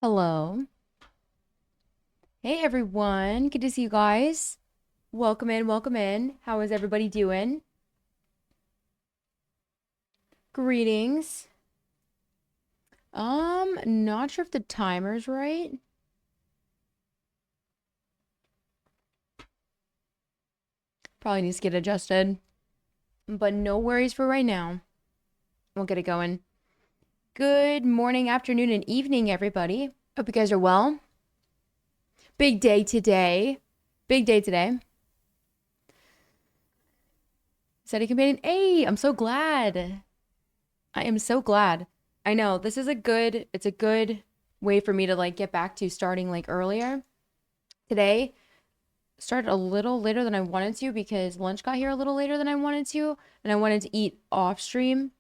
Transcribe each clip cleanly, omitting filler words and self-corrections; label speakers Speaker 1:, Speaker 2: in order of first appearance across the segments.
Speaker 1: Hello. Hey everyone. Good to see you guys. Welcome in, welcome in. How is everybody doing? Greetings. Not sure if the timer's right. Probably needs to get adjusted. But no worries for right now. We'll get it going. Good morning, afternoon, and evening, everybody. Hope you guys are well. Big day today. Big day today. Study companion. Hey, I'm so glad. I am so glad. I know this is it's a good way for me to like get back to starting like earlier. Today started a little later than I wanted to because lunch got here a little later than I wanted to, and I wanted to eat off stream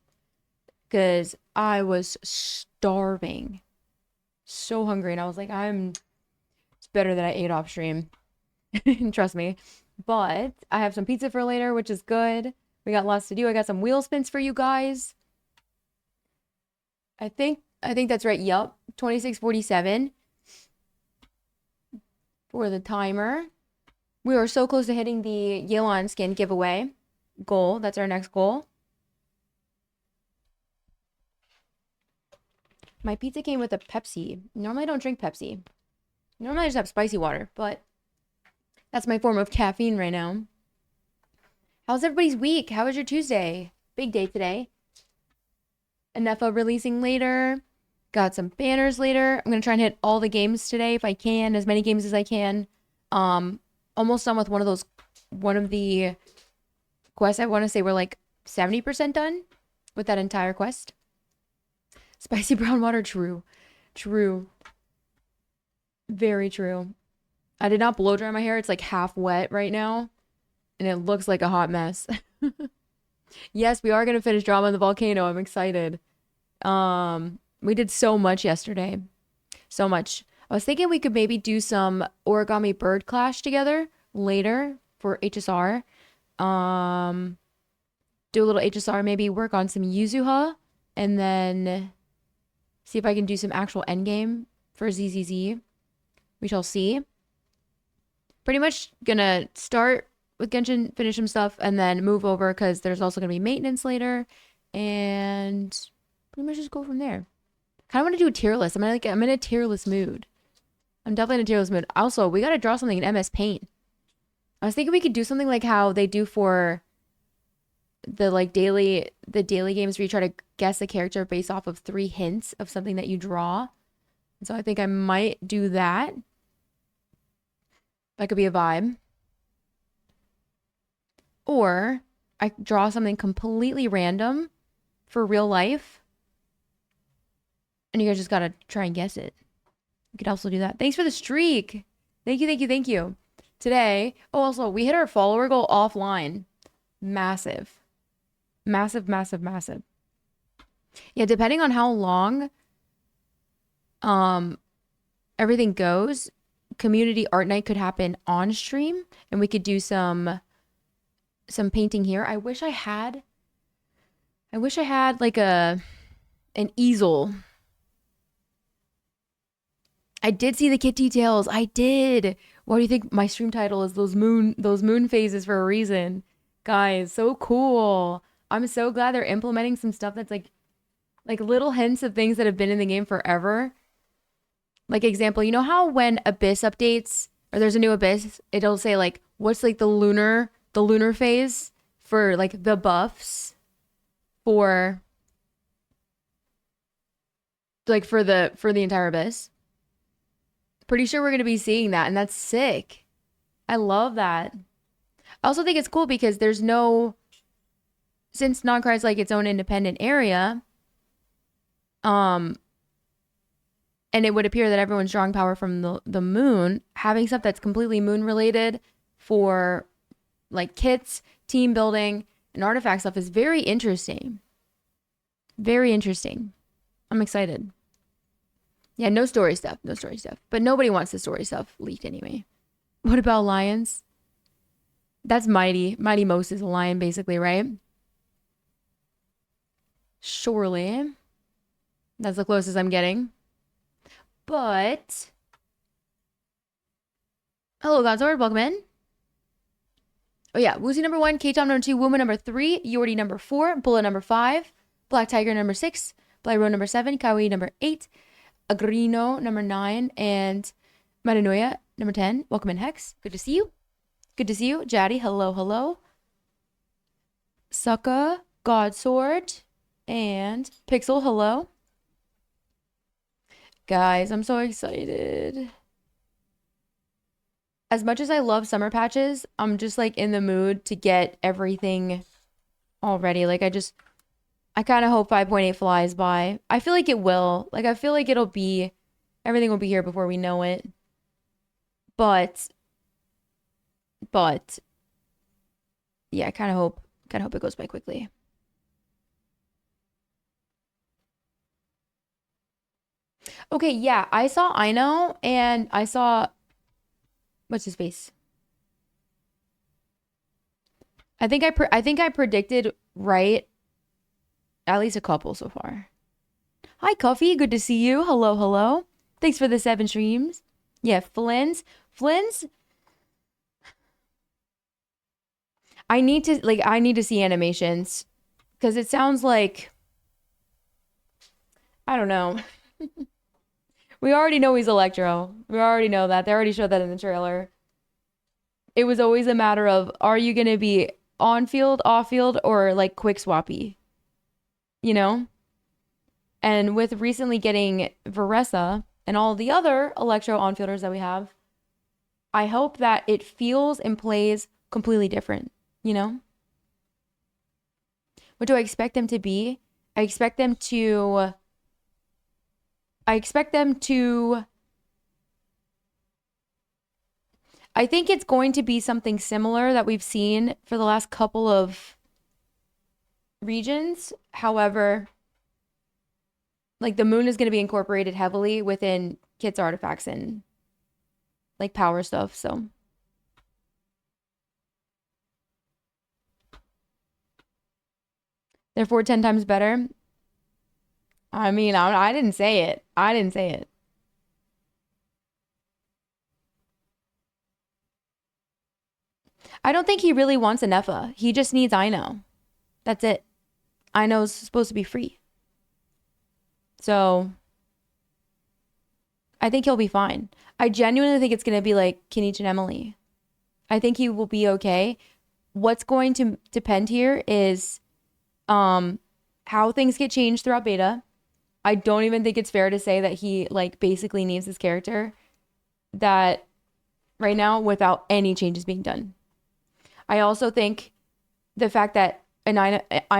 Speaker 1: because I was starving. So hungry, and I was like, it's better that I ate off stream. Trust me. But I have some pizza for later, which is good. We got lots to do. I got some wheel spins for you guys. I think that's right. Yup. 26:47 for the timer. We are so close to hitting the Yelan skin giveaway goal. That's our next goal. My pizza came with a Pepsi. Normally I don't drink Pepsi. Normally I just have spicy water, but that's my form of caffeine right now. How's everybody's week? How was your Tuesday? Big day today. NFA releasing later. Got some banners later. I'm going to try and hit all the games today if I can, as many games as I can. Almost done with one of the quests. I want to say we're like 70% done with that entire quest. Spicy brown water, true. True. Very true. I did not blow dry my hair. It's like half wet right now, and it looks like a hot mess. Yes, we are going to finish Drama in the Volcano. I'm excited. We did so much yesterday. So much. I was thinking we could maybe do some Origami Bird Clash together later for HSR. Do a little HSR, maybe work on some Yuzuha, and then see if I can do some actual endgame for ZZZ. We shall see. Pretty much gonna start with Genshin, finish some stuff, and then move over because there's also gonna be maintenance later, and pretty much just go from there. Kind of want to do a tier list. I'm in a tier list mood. I'm definitely in a tier list mood. Also, we gotta draw something in MS Paint. I was thinking we could do something like how they do for the daily games where you try to guess a character based off of 3 hints of something that you draw. And so I think I might do that. That could be a vibe. Or I draw something completely random for real life, and you guys just gotta try and guess it. You could also do that. Thanks for the streak. Thank you, thank you, thank you. Today, also, we hit our follower goal offline. Massive. Massive, massive, massive. Yeah, depending on how long everything goes, community art night could happen on stream, and we could do some painting here. I wish I had like an easel. I did see the kit details. I did. What do you think my stream title is? Those moon phases for a reason. Guys, so cool. I'm so glad they're implementing some stuff that's like little hints of things that have been in the game forever. Like example, you know how when Abyss updates or there's a new Abyss, it'll say like what's like the lunar phase for like the buffs for like for the entire Abyss. Pretty sure we're going to be seeing that, and that's sick. I love that. I also think it's cool because since Nogcry is like its own independent area, and it would appear that everyone's drawing power from the moon, having stuff that's completely moon related for like kits, team building, and artifact stuff is very interesting. Very interesting. I'm excited. Yeah, no story stuff. No story stuff. But nobody wants the story stuff leaked anyway. What about lions? That's Mighty. Mighty Most is a lion, basically, right? Surely. That's the closest I'm getting. But hello, Godsword. Welcome in. Oh yeah, Woozy number 1, K-Tom number 2, Woman number 3, Yordi number 4, Bullet number 5, Black Tiger number 6, Black Road number 7, Kawaii number 8, Agrino number 9, and Metanoia number 10. Welcome in, Hex. Good to see you. Good to see you. Jaddy, hello, hello. Sucka, Godsword, and Pixel, hello. Guys, I'm so excited. As much as I love summer patches, I'm just like in the mood to get everything already. Like I kind of hope 5.8 flies by. I feel like it will. Like I feel like everything will be here before we know it. But yeah, I kind of hope it goes by quickly. Okay, yeah, I saw Ino and I saw what's his face? I think I predicted right at least a couple so far. Hi, Coffee. Good to see you. Hello, hello. Thanks for the 7 streams. Yeah, Flynn's. I need to see animations because it sounds like I don't know. We already know he's Electro. We already know that. They already showed that in the trailer. It was always a matter of are you going to be on field, off field, or like quick swappy, you know? And with recently getting Veressa and all the other Electro on-fielders that we have, I hope that it feels and plays completely different, you know? What do I expect them to be? I expect them to I think it's going to be something similar that we've seen for the last couple of regions. However, like the moon is going to be incorporated heavily within Kit's artifacts and like power stuff, so therefore 10 times better. I mean, I didn't say it. I didn't say it. I don't think he really wants a Nepha. He just needs Ino. That's it. Ino's supposed to be free. So I think he'll be fine. I genuinely think it's going to be like Kinich and Emily. I think he will be okay. What's going to depend here is how things get changed throughout beta. I don't even think it's fair to say that he like basically needs this character that right now without any changes being done. I also think the fact that I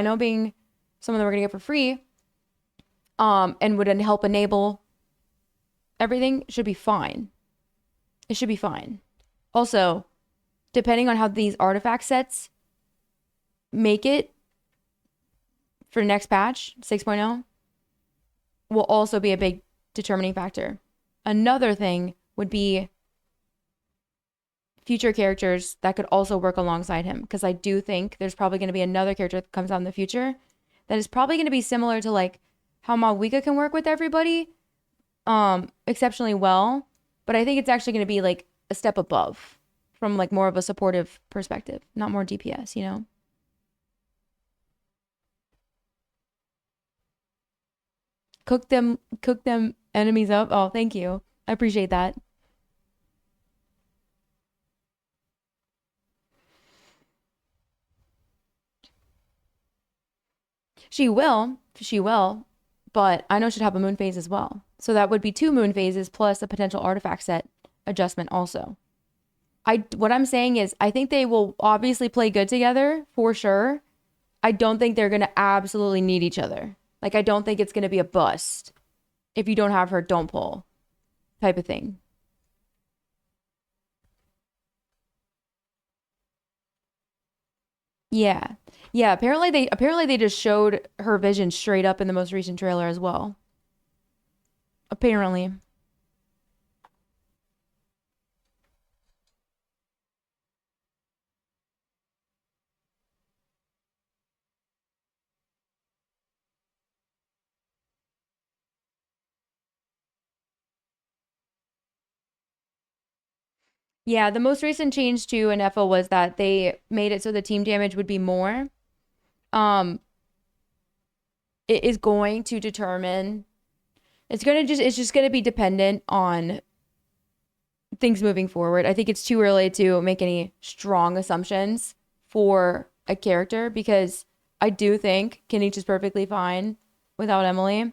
Speaker 1: know being someone that we're gonna get for free, and would help enable everything should be fine. It should be fine. Also, depending on how these artifact sets make it for next patch 6.0 will also be a big determining factor. Another thing would be future characters that could also work alongside him, because I do think there's probably going to be another character that comes out in the future that is probably going to be similar to like how Malwika can work with everybody exceptionally well, but I think it's actually going to be like a step above from like more of a supportive perspective, not more DPS, you know? Cook them enemies up. Oh, thank you. I appreciate that. She will, but I know she'd have a moon phase as well. So that would be 2 moon phases plus a potential artifact set adjustment also. What I'm saying is I think they will obviously play good together for sure. I don't think they're going to absolutely need each other. Like I don't think it's going to be a bust. If you don't have her, don't pull type of thing. Yeah. Yeah, apparently they just showed her vision straight up in the most recent trailer as well. Apparently. Yeah, the most recent change to an FO was that they made it so the team damage would be more. Um, it is going to determine it's just gonna be dependent on things moving forward. I think it's too early to make any strong assumptions for a character because I do think Kenichi is perfectly fine without Emily.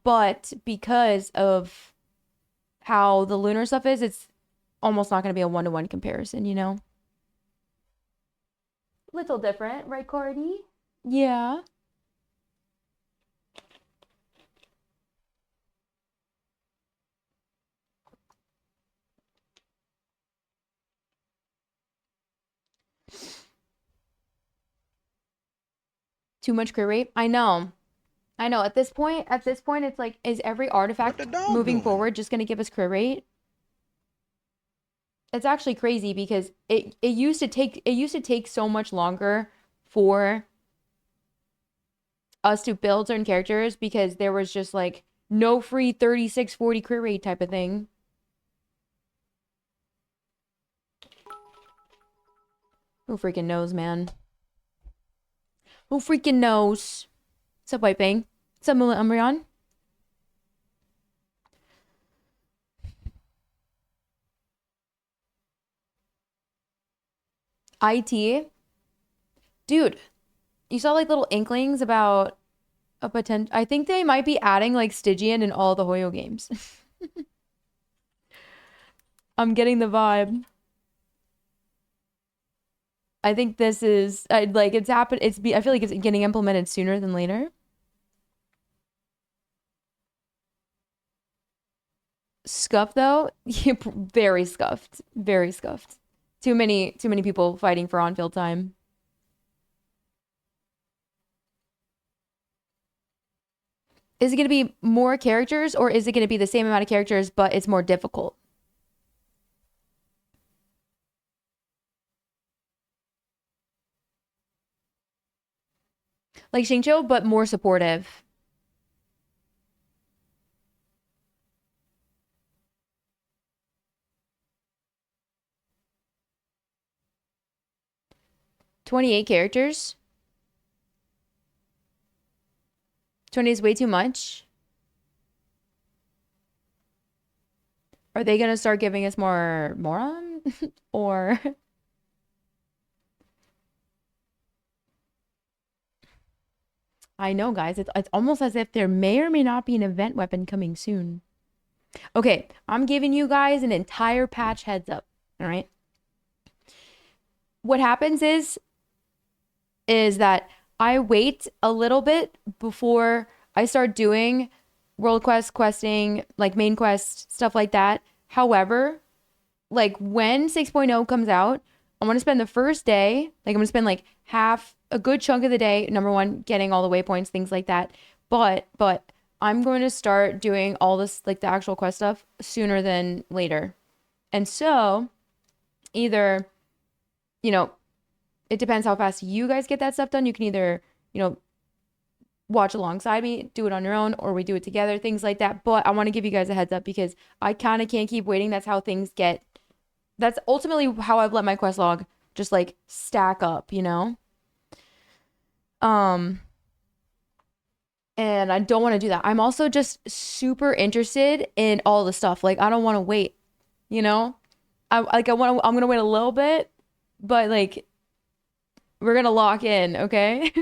Speaker 1: But because of how the lunar stuff is, it's almost not going to be a one-to-one comparison, you know? Little different, right, Cardi? Yeah. Too much crit rate? I know. I know. At this point, it's like, is every
Speaker 2: What the
Speaker 1: artifact
Speaker 2: dog
Speaker 1: moving
Speaker 2: doing?
Speaker 1: forward just going to give us crit rate? It's actually crazy because it used to take so much longer for us to build certain characters because there was just like no free 36-40 crit rate type of thing. Who freaking knows, man? Who freaking knows? What's up, White Bang? What's up, Mula Umbreon? IT? Dude, you saw like little inklings about a potential. I think they might be adding like Stygian in all the Hoyo games. I'm getting the vibe. I think this is like it's happened. I feel like it's getting implemented sooner than later. Scuffed though, very scuffed, very scuffed. Too many people fighting for on-field time. Is it going to be more characters or is it going to be the same amount of characters but it's more difficult? Like Xingqiu, but more supportive. 28 characters? 20 is way too much. Are they going to start giving us more moron? Or I know, guys, it's almost as if there may or may not be an event weapon coming soon. Okay, I'm giving you guys an entire patch heads up. All right. What happens is that I wait a little bit before I start doing world quest questing, like main quest, stuff like that. However, like when 6.0 comes out, I want to spend the first day, like I'm going to spend like half a good chunk of the day, number one, getting all the waypoints, things like that. But I'm going to start doing all this, like the actual quest stuff sooner than later. And so either, you know, it depends how fast you guys get that stuff done. You can either, you know, watch alongside me, do it on your own, or we do it together, things like that. But I want to give you guys a heads up because I kind of can't keep waiting. That's how things get. That's ultimately how I've let my quest log just like stack up, you know? Um, and I don't want to do that. I'm also just super interested in all the stuff. Like I don't want to wait, you know? I'm gonna wait a little bit, but like we're gonna lock in, okay?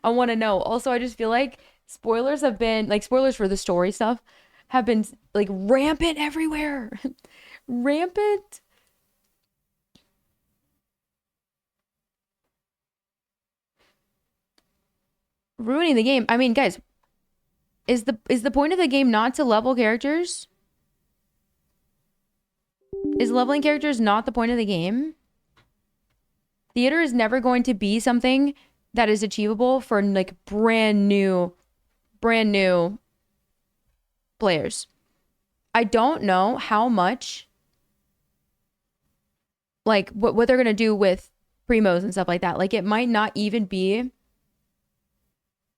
Speaker 1: I want to know. Also, I just feel like spoilers for the story stuff have been like rampant everywhere. Rampant. Ruining the game. I mean, guys, is the point of the game not to level characters? Is leveling characters not the point of the game? Theater is never going to be something that is achievable for like brand new players. I don't know how much like what they're gonna do with primos and stuff like that. Like it might not even be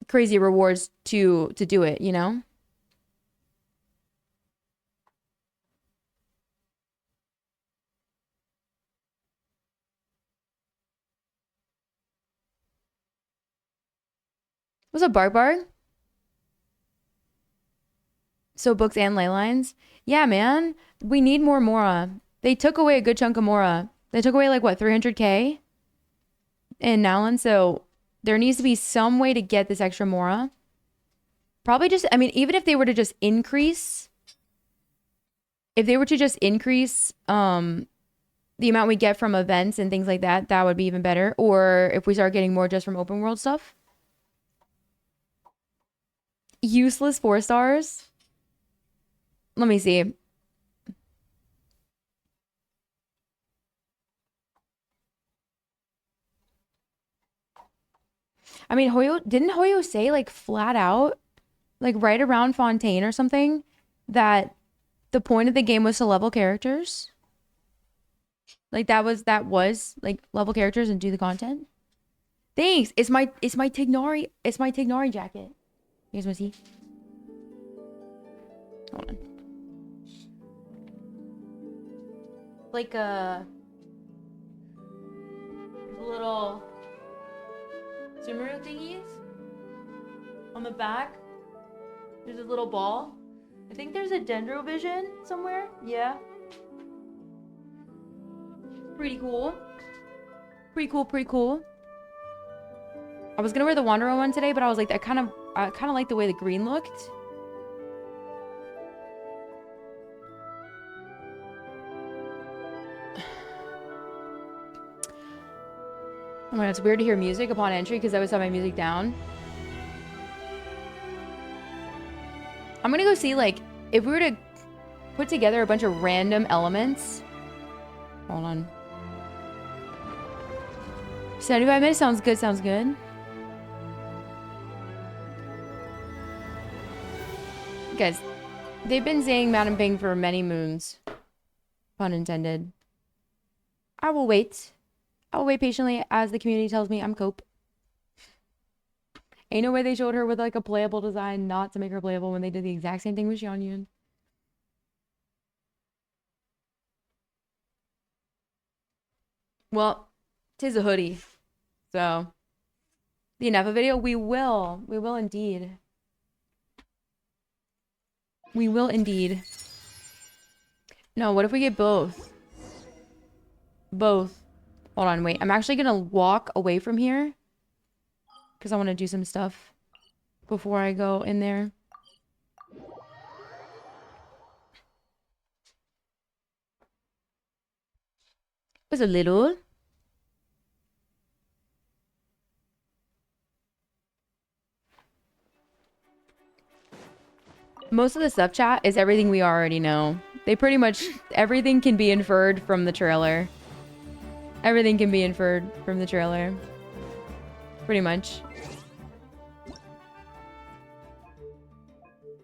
Speaker 1: crazy rewards to do it, you know? What's up, Bark Bark? So books and ley lines? Yeah, man. We need more Mora. They took away a good chunk of Mora. They took away like what, 300k in Nowlan, so there needs to be some way to get this extra Mora. Probably just, I mean, even if they were to just increase, the amount we get from events and things like that, that would be even better. Or if we start getting more just from open world stuff. Useless 4 stars. Let me see. I mean, didn't Hoyo say like flat out, like right around Fontaine or something, that the point of the game was to level characters? Like that was like level characters and do the content. Thanks. It's my Tignari jacket. You guys want to see? Hold on. Like a little Sumeru thingies on the back. There's a little ball. I think there's a Dendrovision somewhere. Yeah. Pretty cool. Pretty cool. I was gonna wear the Wanderer one today, but I was like, I kind of like the way the green looked. Oh my god, it's weird to hear music upon entry because I always have my music down. I'm gonna go see, like, if we were to put together a bunch of random elements. Hold on. 75 minutes sounds good. Guys, they've been saying Madam Ping for many moons. Pun intended. I will wait patiently as the community tells me I'm cope. Ain't no way they showed her with like a playable design not to make her playable when they did the exact same thing with Xianyun. Well, 'tis a hoodie. So, the Inefa video, we will indeed. We will indeed. No, what if we get both? Both. Hold on, wait. I'm actually gonna walk away from here because I want to do some stuff before I go in there. It's a little. Most of the sub chat is everything we already know. They pretty much, everything can be inferred from the trailer. Everything can be inferred from the trailer. Pretty much.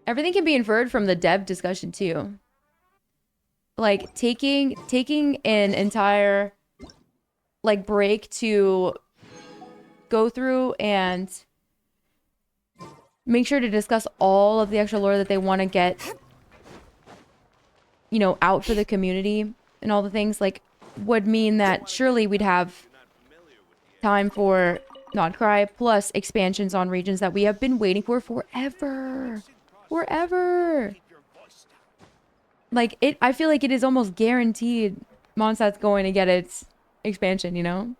Speaker 1: Everything can be inferred from the dev discussion too. Like taking an entire like break to go through and make sure to discuss all of the extra lore that they want to get, you know, out for the community and all the things, like, would mean that surely we'd have time for Not Cry plus expansions on regions that we have been waiting for forever. Forever. Like, I feel like it is almost guaranteed Mondstadt's going to get its expansion, you know?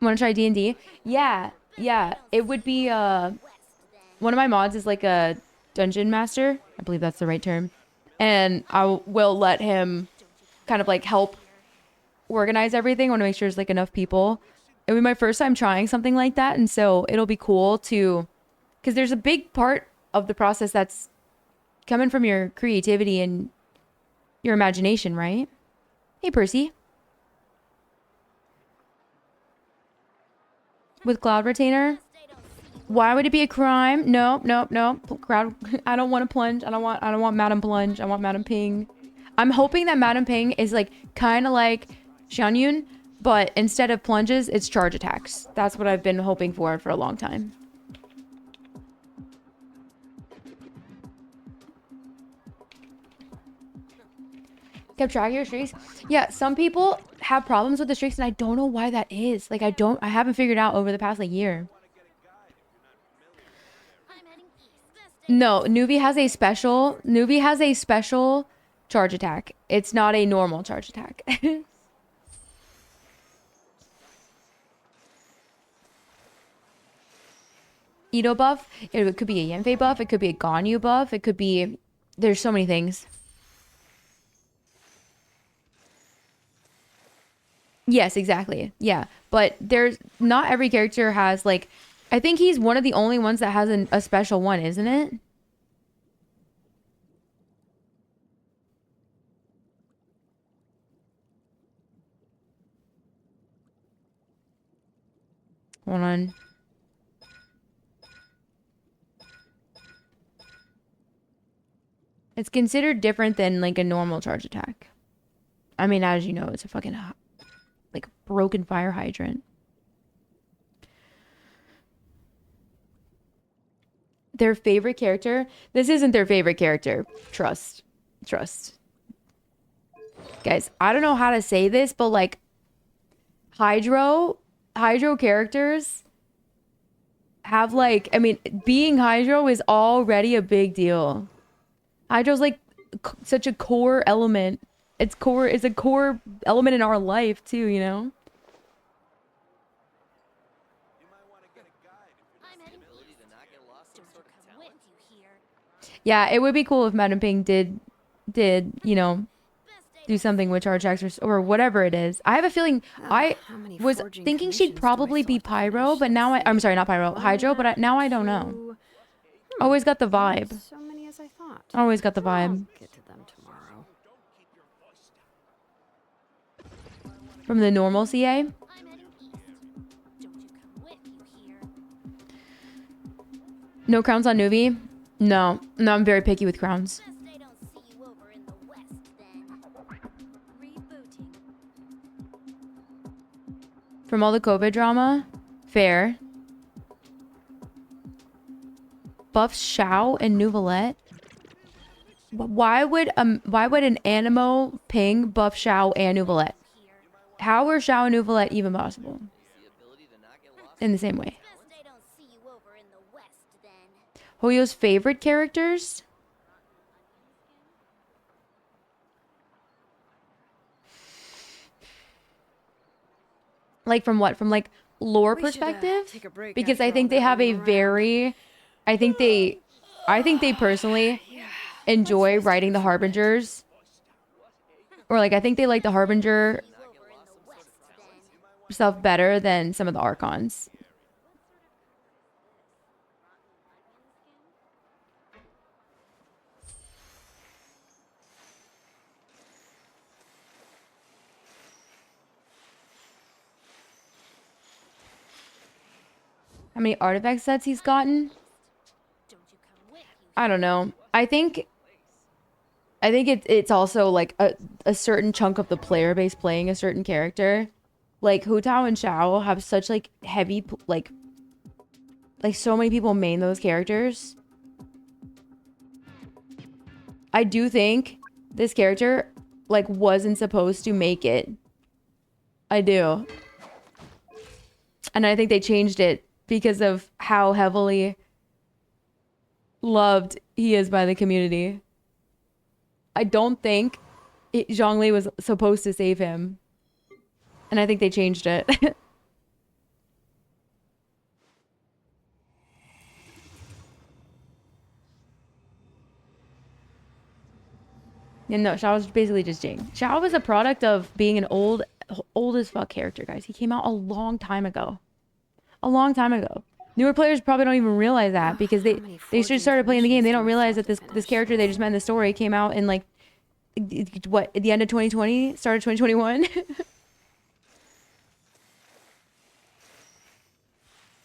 Speaker 1: Want to try D&D? Yeah. It would be, one of my mods is like a dungeon master. I believe that's the right term. And I will let him kind of like help organize everything. I want to make sure there's like enough people. It'll be my first time trying something like that. And so it'll be cool to, because there's a big part of the process that's coming from your creativity and your imagination, right? Hey, Percy. With Cloud Retainer? Why would it be a crime? No. Crowd. I don't want to plunge. I don't want Madam Plunge. I want Madam Ping. I'm hoping that Madam Ping is like kind of like Xianyun, but instead of plunges, it's charge attacks. That's what I've been hoping for a long time. Kept track of your streaks. Yeah, some people have problems with the streaks, and I don't know why that is. Like, I haven't figured out over the past like year. No, Newbie has a special charge attack. It's not a normal charge attack. Ito buff. It could be a Yanfei buff. It could be a Ganyu buff. It could be... There's so many things. Yes, exactly. Yeah. But there's... Not every character has, like... I think he's one of the only ones that has a special one, isn't it? Hold on. It's considered different than like a normal charge attack. I mean, as you know, it's a fucking like broken fire hydrant. Their favorite character? This isn't their favorite character. Trust. Guys, I don't know how to say this, but like Hydro characters have like, I mean, being Hydro is already a big deal. Hydro's like such a core element. It's a core element in our life too, you know? Yeah, it would be cool if Madam Ping did, you know, do something with charge attacks or whatever it is. I have a feeling I was thinking she'd probably be Pyro, but now I'm sorry, not Pyro, Hydro, but now I don't know. Always got the vibe.
Speaker 2: So many as I thought.
Speaker 1: Always got the vibe.
Speaker 2: Get to them tomorrow.
Speaker 1: From the normal CA? No crowns on Nuvi? No, I'm very picky with crowns. From all the COVID drama? Fair. Buff Xiao and Nouvelette? Why would an Animo Ping buff Xiao and Nouvelette? How are Xiao and Nouvelette even possible? In the same way. Hoyo's favorite characters? Like from what? From like lore perspective? Because I think they have a very... I think they personally enjoy writing the Harbingers. Or like, I think they like the Harbinger stuff better than some of the Archons. How many artifact sets he's gotten? I don't know. I think it's also like a certain chunk of the player base playing a certain character. Like Hu Tao and Xiao have such like heavy like so many people main those characters. I do think this character like wasn't supposed to make it. I do. And I think they changed it because of how heavily loved he is by the community. I don't think Zhongli was supposed to save him. And I think they changed it. And no, Xiao was basically just Jing. Xiao was a product of being an old as fuck character, guys. He came out a long time ago. A long time ago. Newer players probably don't even realize that because they just started playing the game. They don't realize that this character they just met in the story came out in like what, at the end of 2020, start of 2021.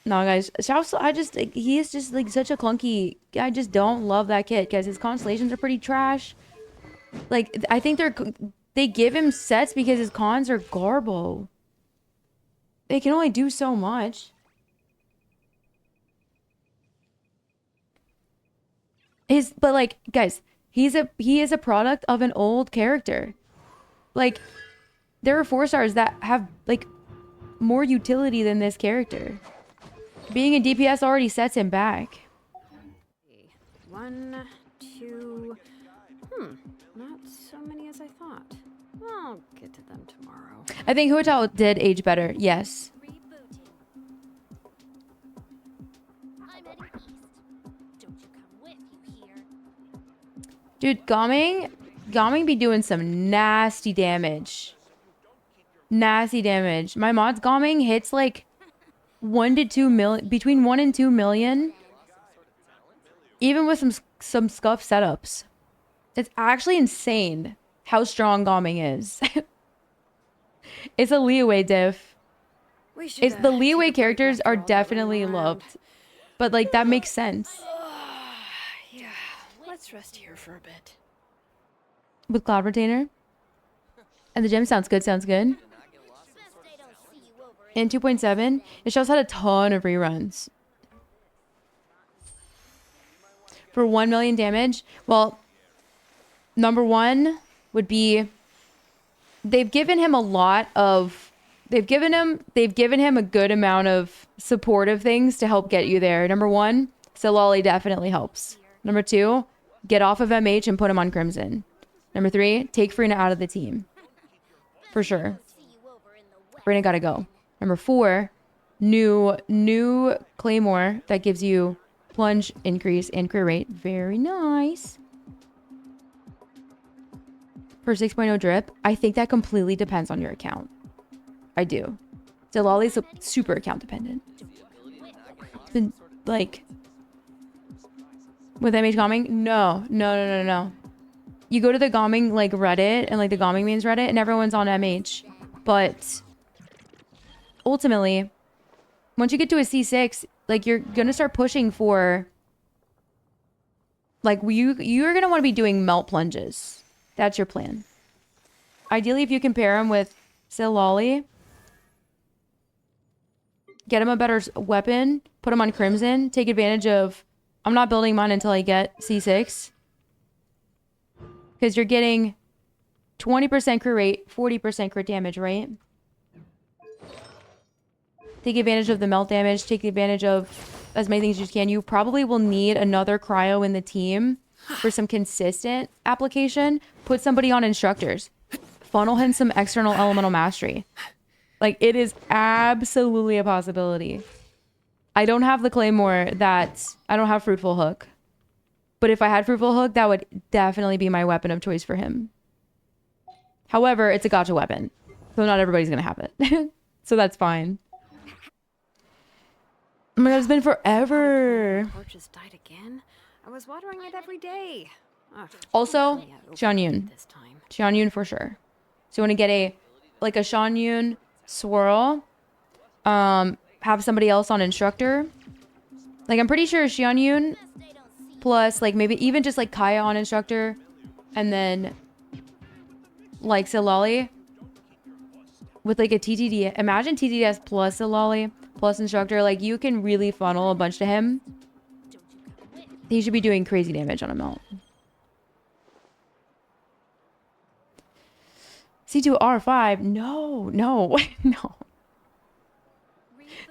Speaker 1: No, guys, Xiao, he is just like such a clunky. I just don't love that kid, guys. His constellations are pretty trash. Like, I think they give him sets because his cons are garbo. They can only do so much. But like, guys, he is a product of an old character. like, there are 4-stars that have, like, more utility than this character. Being a DPS already sets him back.
Speaker 2: 1, 2. Not so many as I thought. I'll get to them tomorrow.
Speaker 1: I think Huatao did age better. Yes. Dude, Gaming be doing some nasty damage. Nasty damage. My mod's Gaming hits like 1 to 2 million, between 1 and 2 million. Even with some scuff setups. It's actually insane how strong Gaming is. It's a leeway diff. It's the leeway characters are definitely loved. But like that makes sense.
Speaker 2: Yeah, let's rest here for a bit.
Speaker 1: With Cloud Retainer. And the gem sounds good, sounds good. In 2.7, it shows had a ton of reruns. For 1 million damage, well, number one would be they've given him a lot of they've given him a good amount of supportive things to help get you there. Number one, Silali definitely helps. Number two, get off of MH and put him on Crimson. Number three, take Frina out of the team. For sure. Frina gotta go. Number four, new Claymore that gives you plunge increase and crit rate. Very nice. For 6.0 drip, I think that completely depends on your account. I do. Delali's super account dependent. It's been like with MH Gomming? No. You go to the Gomming like Reddit and like the Gomming means Reddit and everyone's on MH. But ultimately, once you get to a C6, like you're gonna start pushing for like you're gonna want to be doing melt plunges. That's your plan. Ideally, if you can pair him with Silali, get him a better weapon, put him on Crimson, take advantage of I'm not building mine until I get C6. Because you're getting 20% crit rate, 40% crit damage, right? Take advantage of the melt damage. Take advantage of as many things as you can. You probably will need another cryo in the team for some consistent application. Put somebody on instructors. Funnel him some external elemental mastery. Like, it is absolutely a possibility. I don't have the Claymore I don't have Fruitful Hook. But if I had Fruitful Hook, that would definitely be my weapon of choice for him. However, it's a gacha weapon. So not everybody's going to have it. So that's fine. Oh my god, it's been forever.
Speaker 2: Torch has died again. I was watering it every day.
Speaker 1: Also, Xianyun. Xianyun for sure. So you want to get a Xianyun swirl. Have somebody else on instructor. Like, I'm pretty sure Xianyun plus like maybe even just like Kaya on instructor and then like Silali with like a TTD. Imagine TTDS plus Silali plus instructor. Like, you can really funnel a bunch to him. He should be doing crazy damage on a melt. C2R5. No. No.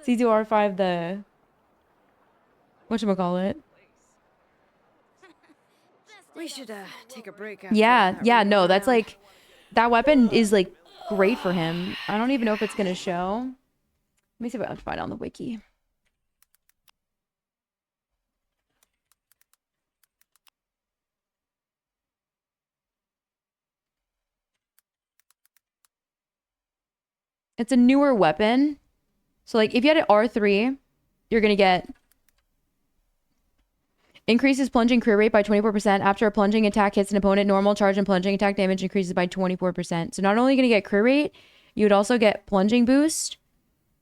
Speaker 1: C2R5 the whatchamacallit?
Speaker 2: We should take a break after
Speaker 1: Yeah, no, that's like that weapon is like great for him. I don't even know if it's gonna show. Let me see if I can find it on the wiki. It's a newer weapon. So like if you had an R3, you're gonna get increases plunging crit rate by 24%. After a plunging attack hits an opponent, normal charge and plunging attack damage increases by 24%. So not only are you going to get crit rate, you would also get plunging boost.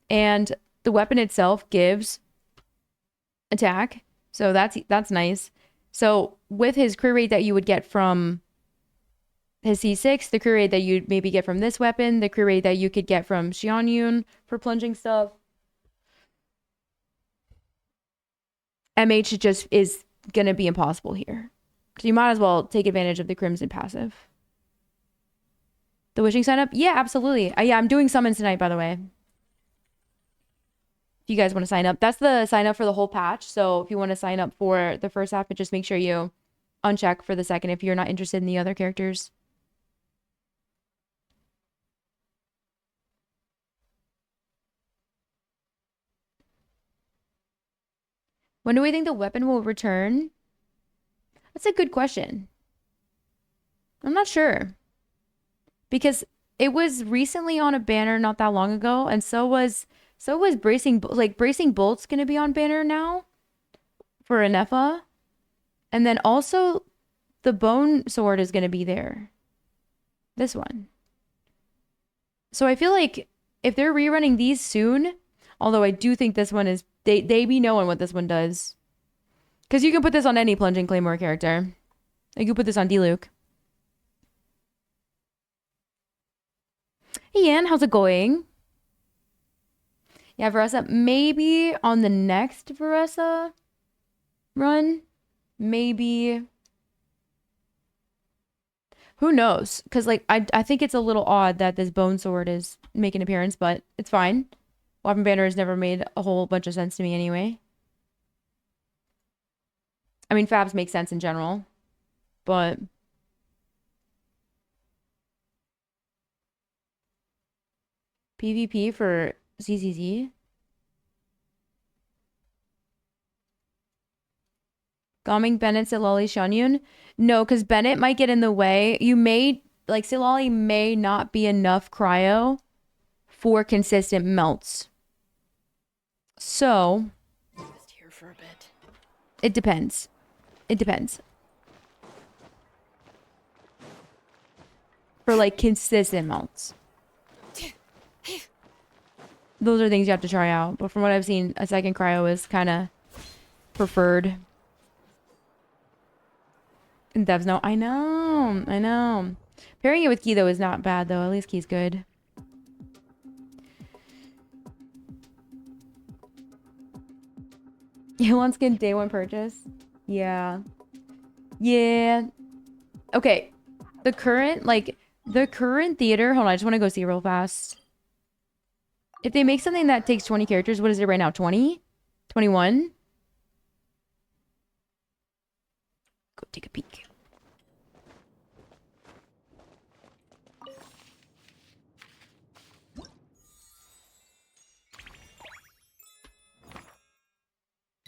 Speaker 1: And the weapon itself gives attack. So that's nice. So with his crit rate that you would get from his C6, the crit rate that you'd maybe get from this weapon, the crit rate that you could get from Xianyun for plunging stuff, MH just is gonna be impossible here. So you might as well take advantage of the Crimson passive. The wishing sign up? Yeah, absolutely. Yeah, I'm doing summons tonight, by the way. If you guys want to sign up. That's the sign up for the whole patch. So if you want to sign up for the first half, but just make sure you uncheck for the second if you're not interested in the other characters. When do we think the weapon will return? That's a good question. I'm not sure. Because it was recently on a banner not that long ago, and so was bracing bolts gonna be on banner now for Anefa. And then also the bone sword is gonna be there. This one. So I feel like if they're rerunning these soon, although I do think this one is they be knowing what this one does. Because you can put this on any plunging claymore character. You can put this on D-Luke. Hey Ian, how's it going? Yeah, Varessa, maybe on the next Varessa run, maybe. Who knows? Because like I think it's a little odd that this bone sword is making an appearance, but it's fine. Weapon banner has never made a whole bunch of sense to me anyway. I mean, fabs make sense in general, but PvP for ZZZ? Gaming Bennett, Silali, Shanyun? No, because Bennett might get in the way. You may, like, Silali may not be enough cryo for consistent melts. So,
Speaker 2: Just here for a bit.
Speaker 1: it depends. It depends. For, like, consistent melts. Those are things you have to try out. But from what I've seen, a second cryo is kind of preferred. And devs know. I know. I know. Pairing it with Key, though, is not bad, though. At least Key's good. Elon skin day one purchase? Yeah. Yeah. Okay. The current theater. Hold on. I just want to go see real fast. If they make something that takes 20 characters, what is it right now? 20? 21? Go take a peek.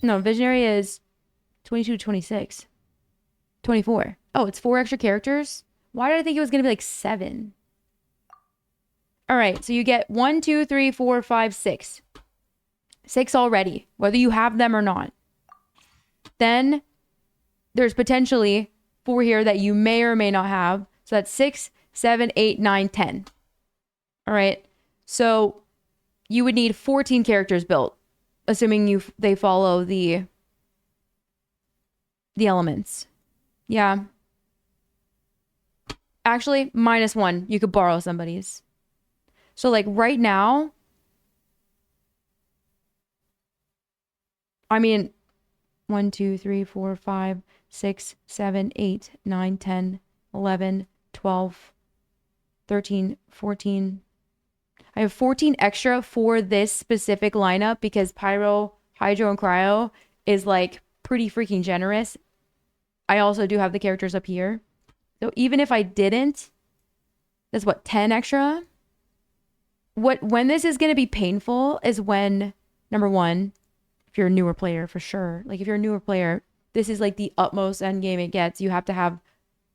Speaker 1: No, Visionary is 22, 26. 24. Oh, it's 4 extra characters? Why did I think it was going to be like 7? All right, so you get 1, 2, 3, 4, 5, 6. 6 already, whether you have them or not. Then there's potentially 4 here that you may or may not have. So that's 6, 7, 8, 9, 10. All right, so you would need 14 characters built, assuming they follow the elements. Yeah. Actually, -1. You could borrow somebody's. So like right now, I mean, 1, 2, 3, 4, 5, 6, 7, 8, 9, 10, 11, 12, 13, 14. I have 14 extra for this specific lineup because Pyro, Hydro, and Cryo is like pretty freaking generous. I also do have the characters up here. So even if I didn't, that's what, 10 extra? When this is going to be painful is when, number one, if you're a newer player, for sure. Like if you're a newer player, this is like the utmost end game it gets. You have to have,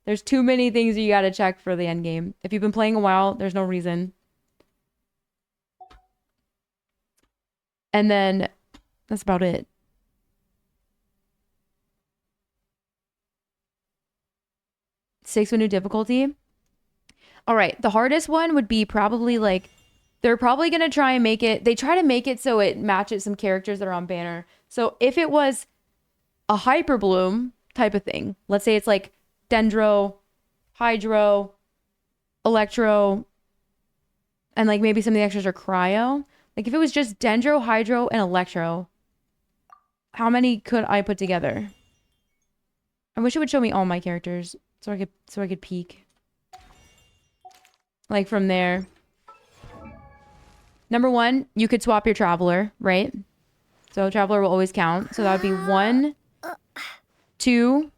Speaker 1: there's too many things you got to check for the end game. If you've been playing a while, there's no reason. And then that's about it. Six with new difficulty. All right. The hardest one would be probably like, they're probably going to try and make it, they try to make it so it matches some characters that are on banner. So if it was a Hyper Bloom type of thing, let's say it's like Dendro, Hydro, Electro, and like maybe some of the extras are Cryo. Like if it was just Dendro, Hydro, and Electro, how many could I put together? I wish it would show me all my characters so I could peek. Like from there. Number one, you could swap your traveler, right? So traveler will always count. So that would be 1, 2,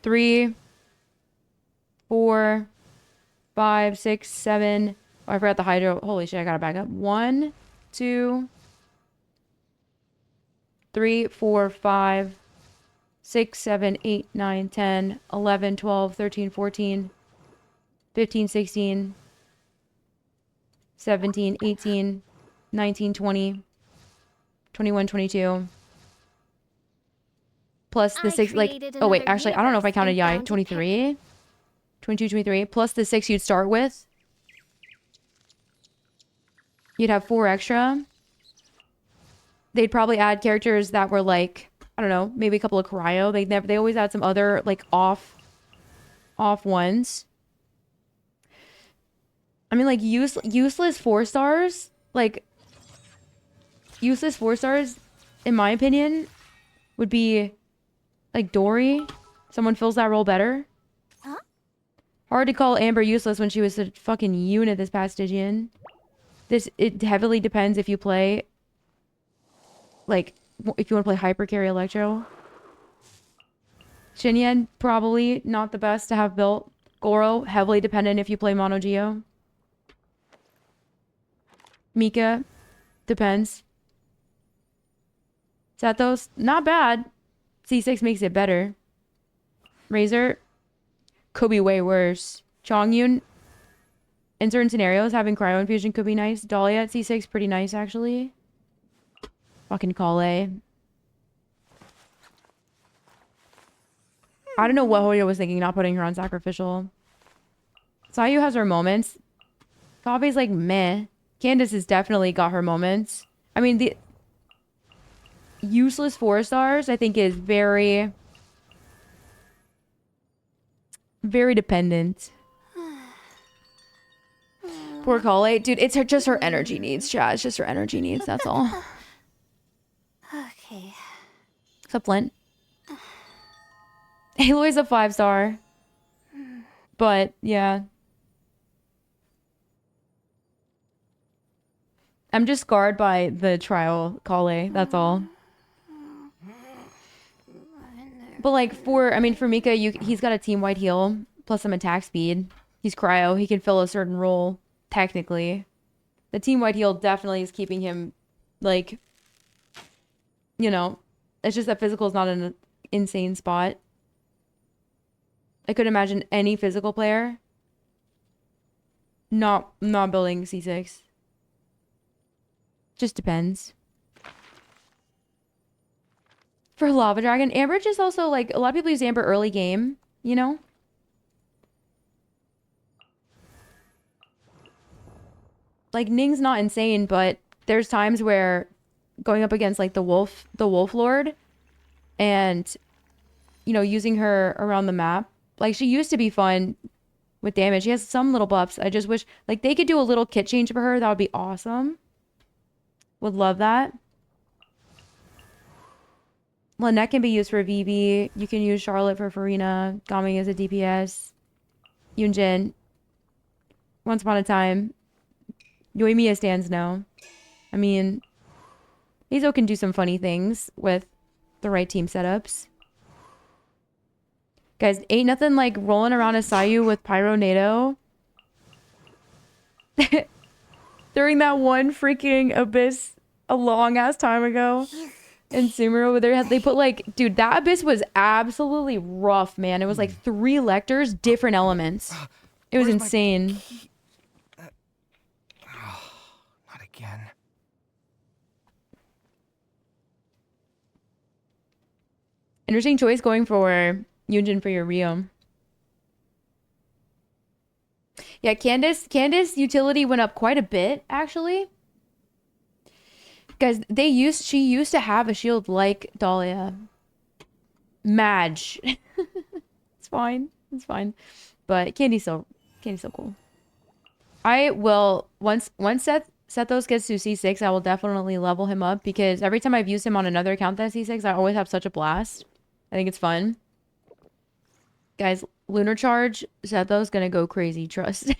Speaker 1: 3, 4, 5, 6, 7. Oh, I forgot the hydro. Holy shit, I gotta back up. 1, 2, 3, 4, 5, 6, 7, 8, 9, 10, 11, 12, 13, 14, 15, 16, 17, 18, 19, 20, 21, 22. Plus the 6, like, oh wait, actually, I don't know if I counted Yai. 23, 22, 23. Plus the 6 you'd start with. You'd have 4 extra. They'd probably add characters that were like, I don't know, maybe a couple of cryo. They always add some other like off ones. I mean, like useless 4 stars, like useless 4 stars, in my opinion, would be like Dory. Someone fills that role better.
Speaker 3: Huh?
Speaker 1: Hard to call Amber useless when she was a fucking unit this past Stygian. It heavily depends if you play, like, if you want to play Hyper Carry Electro. Xinyan, probably not the best to have built. Goro, heavily dependent if you play Mono Geo. Mika, depends. Sathos, not bad. C6 makes it better. Razor, could be way worse. Chongyun, in certain scenarios, having cryo infusion could be nice. Dahlia at C6, pretty nice, actually. Fucking Kale. I don't know what Hoyo was thinking, not putting her on sacrificial. Sayu has her moments. Kabe's like, meh. Candace has definitely got her moments. I mean, the useless 4 stars, I think, is very, very dependent. Poor Kale. Dude, it's just her energy needs, chat. It's just her energy needs, that's all.
Speaker 3: Okay.
Speaker 1: Except Flint. Aloy's a 5 star. But, yeah. I'm just scarred by the trial Kale, that's all. But like for Mika, he's got a team-wide heal plus some attack speed. He's cryo. He can fill a certain role, technically. The team-wide heal definitely is keeping him, like, you know, it's just that physical is not an insane spot. I could imagine any physical player not building C6. Just depends. For Lava Dragon, Amber just also, like, a lot of people use Amber early game, you know? Like, Ning's not insane, but there's times where going up against, like, the Wolf Lord and, you know, using her around the map. Like, she used to be fun with damage. She has some little buffs. I just wish, like, they could do a little kit change for her. That would be awesome. Would love that. Lynette can be used for VB. You can use Charlotte for Farina. Gami as a DPS. Yunjin. Once upon a time. Yoimiya stands no. I mean, Izo can do some funny things with the right team setups. Guys, ain't nothing like rolling around a Sayu with Pyro Nado. During that one freaking abyss a long ass time ago. In Sumer over there, they put like, dude, that abyss was absolutely rough, man. It was like 3 lectors, different elements. It was insane.
Speaker 4: Not again.
Speaker 1: Interesting choice going for Yunjin for your Rio. Yeah, Candace utility went up quite a bit, actually. Guys, she used to have a shield like Dahlia. Madge. It's fine. It's fine. But Candy's so cool. I will once Sethos gets to C6, I will definitely level him up because every time I've used him on another account that's C6, I always have such a blast. I think it's fun. Guys, Lunar Charge, Setho's gonna go crazy, trust.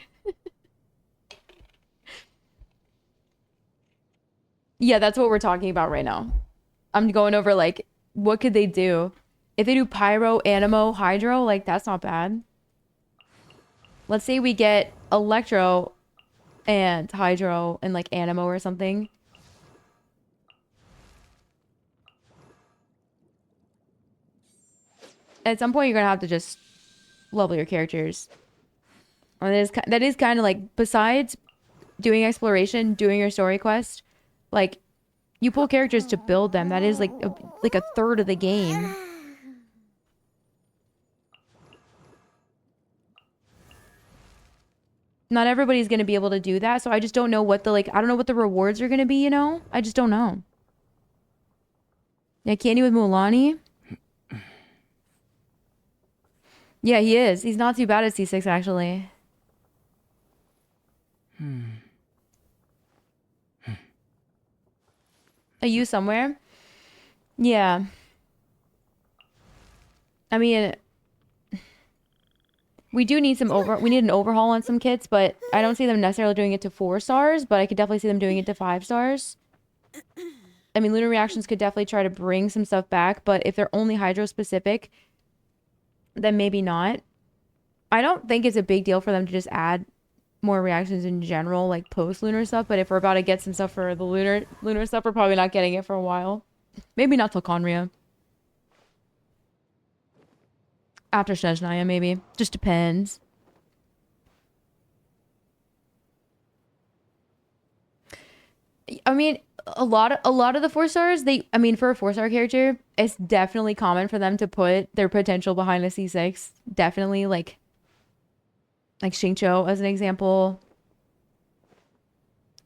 Speaker 1: Yeah, that's what we're talking about right now. I'm going over, like, what could they do? If they do Pyro, Animo, Hydro, like, that's not bad. Let's say we get Electro and Hydro and, like, Animo or something. At some point, you're gonna have to just level your characters. And that is kind of, like, besides doing exploration, doing your story quest, like, you pull characters to build them. That is, like a third of the game. Not everybody's going to be able to do that, so I just don't know what the, like, I don't know what the rewards are going to be, you know? I just don't know. Yeah, Candy with Mulani? Yeah, he is. He's not too bad at C6, actually. Are you somewhere? Yeah. I mean, we do need we need an overhaul on some kits, but I don't see them necessarily doing it to 4 stars, but I could definitely see them doing it to 5 stars. I mean, Lunar Reactions could definitely try to bring some stuff back, but if they're only Hydro specific, then maybe not. I don't think it's a big deal for them to just add more reactions in general, like post-lunar stuff, but if we're about to get some stuff for the lunar stuff, we're probably not getting it for a while. Maybe not till Conria. After Snezhnaya, maybe. Just depends. I mean, a lot of the 4 stars, I mean, for a 4-star character, it's definitely common for them to put their potential behind a C6. Definitely, like Xingqiu as an example.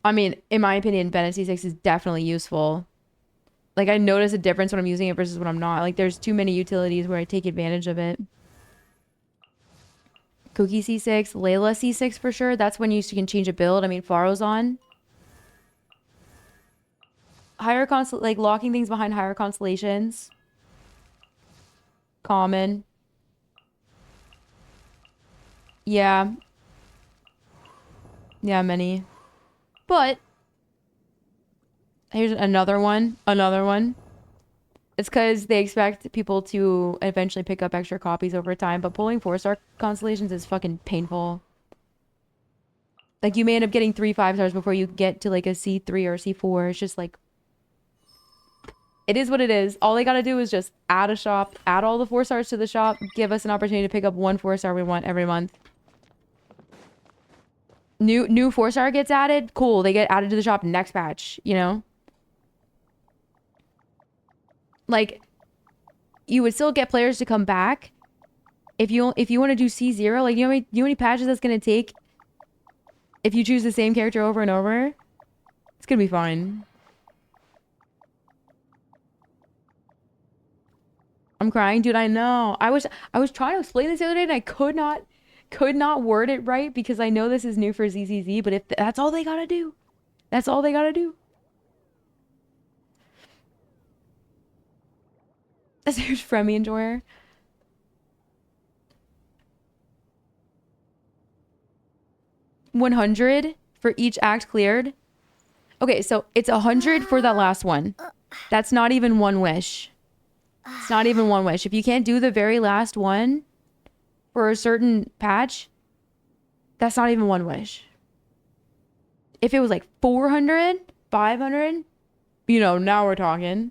Speaker 1: I mean, in my opinion, Bennett C6 is definitely useful. Like, I notice a difference when I'm using it versus when I'm not. Like, there's too many utilities where I take advantage of it. Cookie C6, Layla C6 for sure. That's when you can change a build. I mean, Faro's on. Higher like locking things behind higher constellations. Common. Yeah. Yeah, many. But here's another one. Another one. It's because they expect people to eventually pick up extra copies over time, but pulling 4-star constellations is fucking painful. Like, you may end up getting 3 5-stars before you get to, like, a C3 or C4. It's just, like... It is what it is. All they gotta do is just add a shop, add all the 4 stars to the shop, give us an opportunity to pick up 1 4-star we want every month. New 4-star gets added, cool. They get added to the shop next patch, you know? Like, you would still get players to come back. If you want to do C0, like, you know how many patches that's gonna take if you choose the same character over and over? It's gonna be fine. I'm crying, dude. I know. I was trying to explain this the other day and I could not word it right because I know this is new for ZZZ, but if that's all they gotta do. That's all they gotta do. There's Fremi Enjoyer. $100 for each act cleared. Okay, so it's $100 for that last one. That's not even one wish. It's not even one wish. If you can't do the very last one for a certain patch, that's not even one wish. If it was like 400, 500, you know, now we're talking.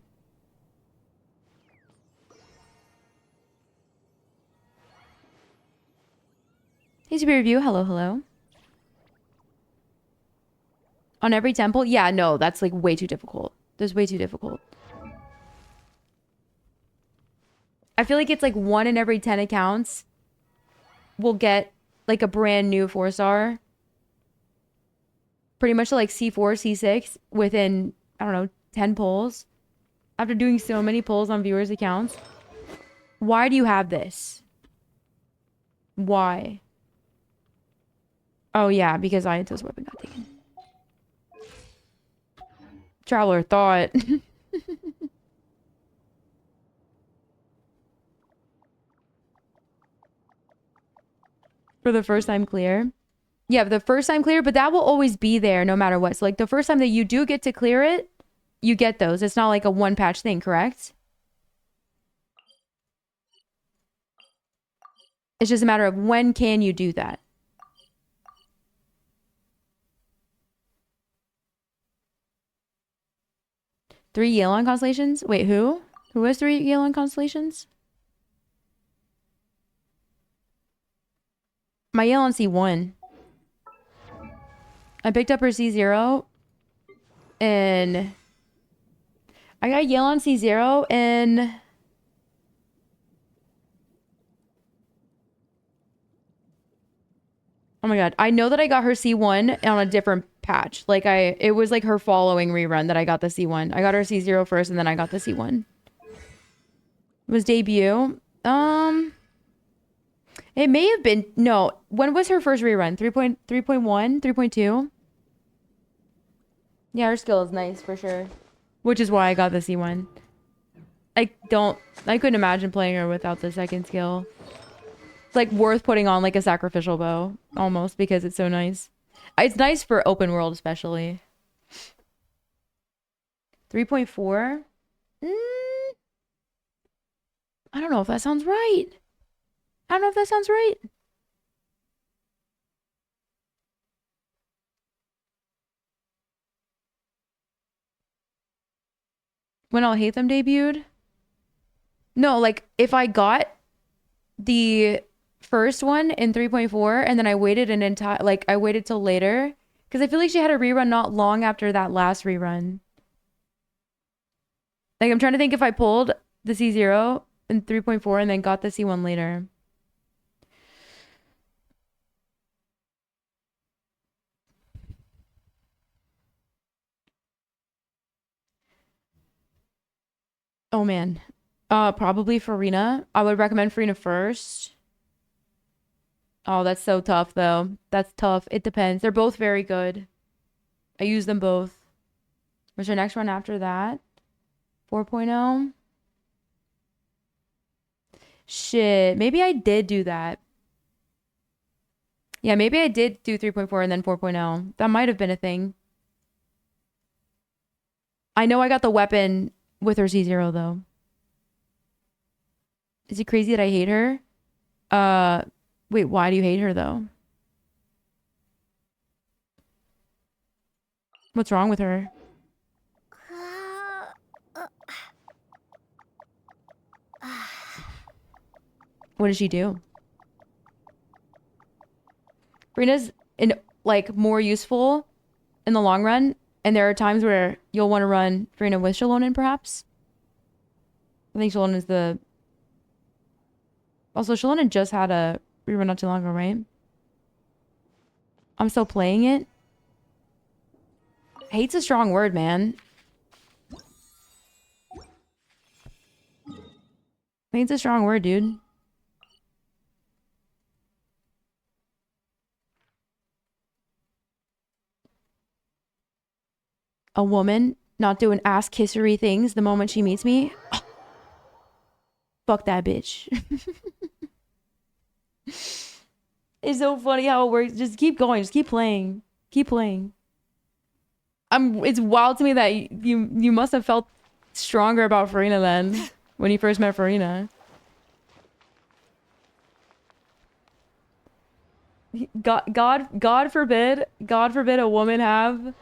Speaker 1: Hey, Super Review. Hello, hello. On every temple? Yeah, no, that's like way too difficult. That's way too difficult. I feel like it's like 1 in every 10 accounts will get like a brand new 4-star. Pretty much like C4, C6 within, I don't know, 10 pulls. After doing so many pulls on viewers' accounts. Why do you have this? Why? Oh yeah, because Ayato's weapon got taken. Traveler thought. For the first time clear. Yeah, the first time clear, but that will always be there no matter what. So like the first time that you do get to clear it, you get those. It's not like a one patch thing, correct? It's just a matter of when can you do that. Three Yelan constellations? Wait, who? Who has three Yelan constellations? My Yelan C1. I picked up her C0 and I got Yelan C0 and oh my god, I know that I got her C1 on a different patch. Like it was like her following rerun that I got the C1. I got her C0 first and then I got the C1. It was debut. It may have been, no, when was her first rerun? 3.1, 3.2? Yeah, her skill is nice for sure. Which is why I got the C1. I couldn't imagine playing her without the second skill. It's like worth putting on like a sacrificial bow almost because it's so nice. It's nice for open world especially. 3.4? I don't know if that sounds right. I don't know if that sounds right. When I'll Hate Them debuted? No, like if I got the first one in 3.4 and then I waited an entire, like I waited till later because I feel like she had a rerun not long after that last rerun. Like I'm trying to think if I pulled the C0 in 3.4 and then got the C1 later. Oh man. Probably Farina. I would recommend Farina first. Oh, that's so tough though. That's tough. It depends. They're both very good. I use them both. What's your next one after that? 4.0? Shit. Maybe I did do that. Yeah, maybe I did do 3.4 and then 4.0. That might have been a thing. I know I got the weapon with her C0 though. Is it crazy that I hate her? Wait, why do you hate her though? What's wrong with her? What did she do? Farina's like more useful in the long run, and there are times where you'll want to run Farina with Shalonen, perhaps. I think Shalonen is the. Also, Shalonen just had a rerun not too long ago, right? I'm still playing it. Hate's a strong word, man. Hate's a strong word, dude. A woman not doing ass kissery things the moment she meets me. Oh, fuck that bitch. It's so funny how it works. Just keep going. Just keep playing. Keep playing. It's wild to me that you must have felt stronger about Farina then when you first met Farina. God forbid a woman have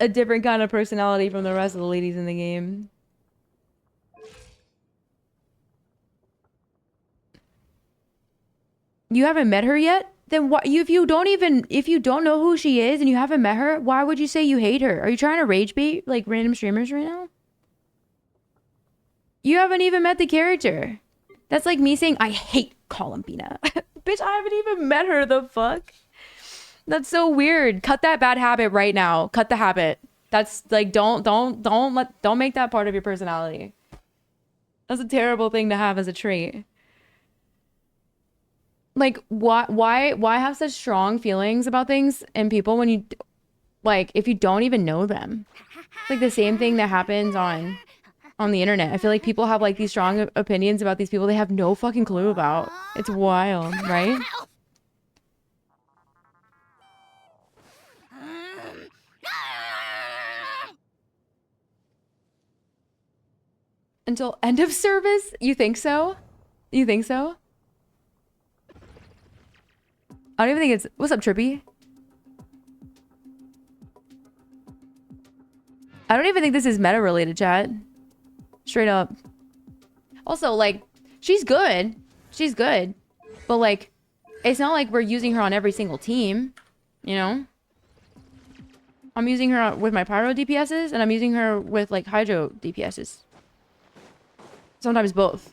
Speaker 1: a different kind of personality from the rest of the ladies in the game. You haven't met her yet? Then what? If you don't know who she is and you haven't met her, why would you say you hate her? Are you trying to rage bait like random streamers right now? You haven't even met the character. That's like me saying I hate Columbina. Bitch, I haven't even met her. The fuck? That's so weird. Cut that bad habit right now. Cut the habit. That's like don't make that part of your personality. That's a terrible thing to have as a trait. Like why have such strong feelings about things and people when you like if you don't even know them? It's like the same thing that happens on the internet. I feel like people have like these strong opinions about these people they have no fucking clue about. It's wild, right? Until end of service? You think so? You think so? I don't even think it's... What's up, Trippy? I don't even think this is meta related, chat. Straight up. Also, like, she's good. She's good. But, like, it's not like we're using her on every single team. You know? I'm using her with my Pyro DPSs, and I'm using her with, like, Hydro DPSs. Sometimes both.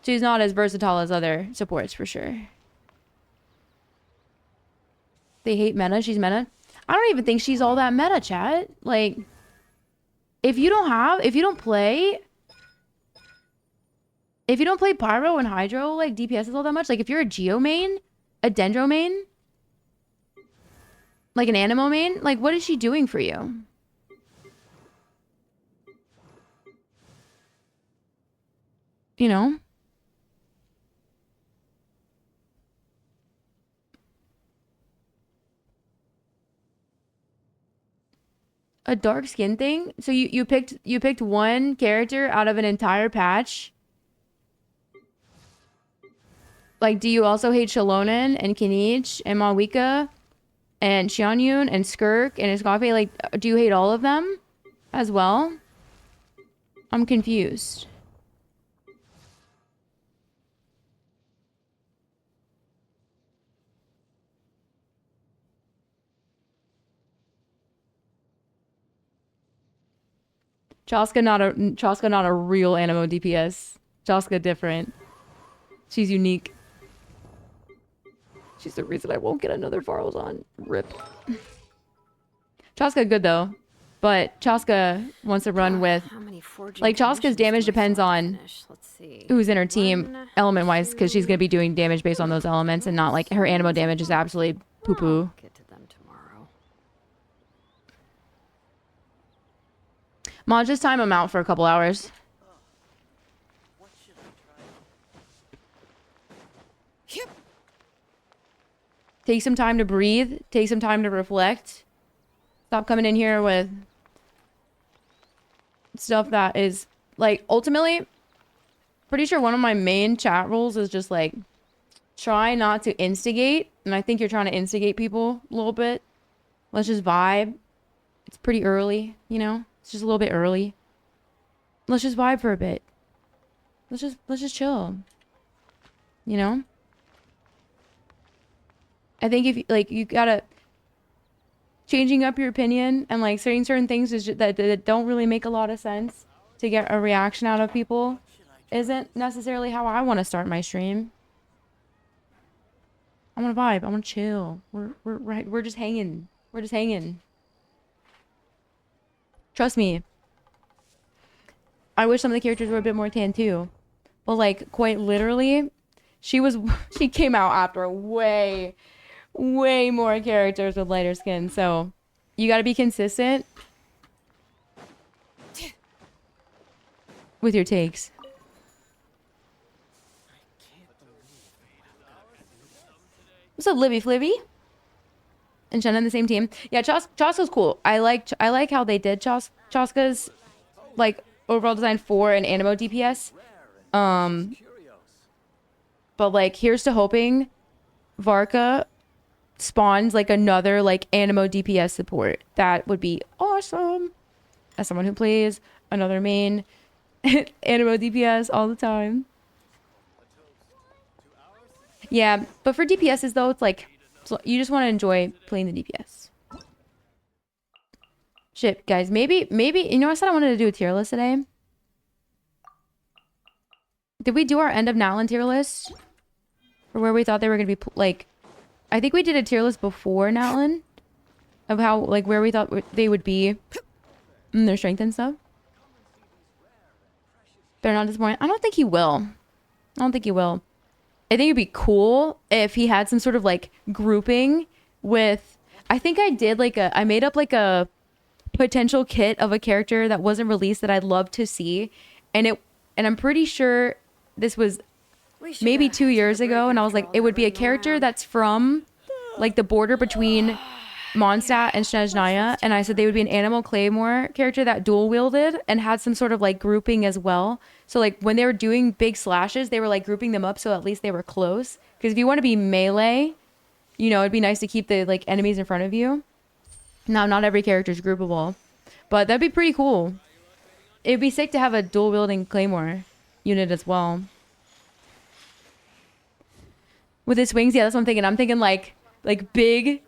Speaker 1: She's not as versatile as other supports, for sure. They hate meta. She's meta. I don't even think she's all that meta, chat. Like, if you don't play Pyro and Hydro, like, DPSs all that much, like, if you're a Geo main, a Dendro main, like an Animo main, like, what is she doing for you? You know? A dark skin thing? So you picked one character out of an entire patch? Like, do you also hate Shalonen and Kinich and Mawika and Xianyun and Skirk and Escafe? Like, do you hate all of them as well? I'm confused. Chaska not a real Animo DPS. Chaska different. She's unique. She's the reason I won't get another Varls on. Rip. Chaska good though. But Chaska wants to run with... Like, Chaska's damage depends on who's in her team element-wise, because she's going to be doing damage based on those elements and not, like, her Animo damage is absolutely poo-poo.
Speaker 2: Get to them tomorrow.
Speaker 1: Ma, just time him out for a couple hours. Take some time to breathe. Take some time to reflect. Stop coming in here with stuff that is, like, ultimately, pretty sure one of my main chat rules is just, like, try not to instigate. And I think you're trying to instigate people a little bit. Let's just vibe. It's pretty early, you know? It's just a little bit early. Let's just vibe for a bit. Let's just chill. You know? I think if, like, you gotta... Changing up your opinion and, like, saying certain things is that don't really make a lot of sense to get a reaction out of people isn't necessarily how I want to start my stream. I want to vibe. I want to chill. We're just hanging. We're just hanging. Trust me. I wish some of the characters were a bit more tan too. But, like, quite literally, she came out after way more characters with lighter skin. So you got to be consistent with your takes. What's up, Libby Flibby? And Shannon, the same team. Yeah, Chaska's cool. I like how they did Chaska's, like, overall design for an Animo DPS. But, like, here's to hoping Varka spawns, like, another, like, Animo DPS support. That would be awesome. As someone who plays another main Animo DPS all the time. Yeah, but for DPSs though, it's like, you just want to enjoy playing the DPS. Shit, guys, maybe, you know what I said I wanted to do a tier list today? Did we do our end of Natlin tier list? Or where we thought they were going to be, like, I think we did a tier list before Natlin of how, like, where we thought they would be in their strength and stuff. They're not disappointed. I don't think he will. I think it'd be cool if he had some sort of, like, grouping with, I think I did, like, I made up, like, a potential kit of a character that wasn't released that I'd love to see. And I'm pretty sure this was maybe 2 years ago, and I was like, it would be a character that's from, like, the border between Mondstadt and Snezhnaya, and I said they would be an Animal Claymore character that dual wielded and had some sort of like grouping as well. So like when they were doing big slashes, they were like grouping them up so at least they were close. Because if you want to be melee, you know, it'd be nice to keep the like enemies in front of you. Now, not every character is groupable, but that'd be pretty cool. It'd be sick to have a dual wielding Claymore unit as well. With his wings, yeah, that's what I'm thinking. I'm thinking like big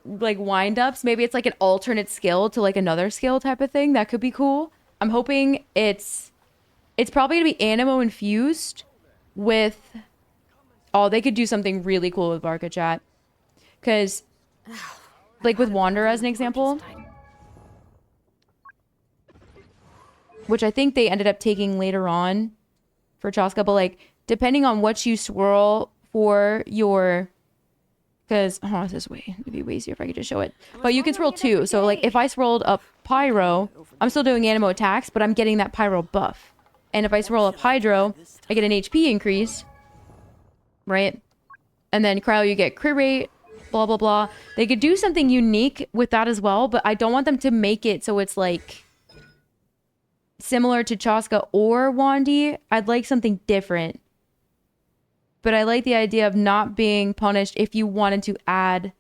Speaker 1: wind ups. Maybe it's like an alternate skill to like another skill type of thing. That could be cool. I'm hoping it's probably gonna be Animo infused with. Oh, they could do something really cool with Barca chat, because like with Wander as an example, which I think they ended up taking later on for Chaska, but like depending on what you swirl for your. Because, oh, this way. It'd be way easier if I could just show it. But you can swirl two. So, like, if I swirled up Pyro, I'm still doing Animo attacks, but I'm getting that Pyro buff. And if I swirl up Hydro, I get an HP increase. Right? And then Cryo, you get crit rate, blah, blah, blah. They could do something unique with that as well, but I don't want them to make it so it's, like, similar to Chaska or Wandy. I'd like something different. But I like the idea of not being punished if you wanted to add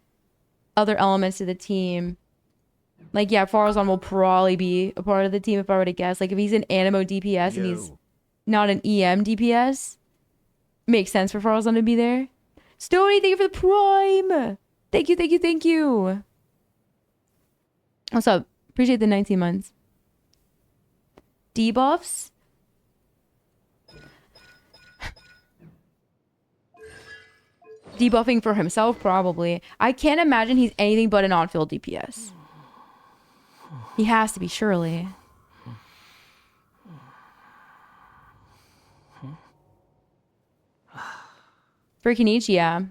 Speaker 1: other elements to the team. Like, yeah, Farazan will probably be a part of the team if I were to guess. Like, if he's an Animo DPS and he's not an EM DPS, makes sense for Farazan to be there. Stony, thank you for the prime! Thank you, thank you, thank you! What's up? Appreciate the 19 months. Debuffs? Debuffing for himself, probably. I can't imagine he's anything but an on-field DPS. He has to be, surely. For Kenichi, yeah.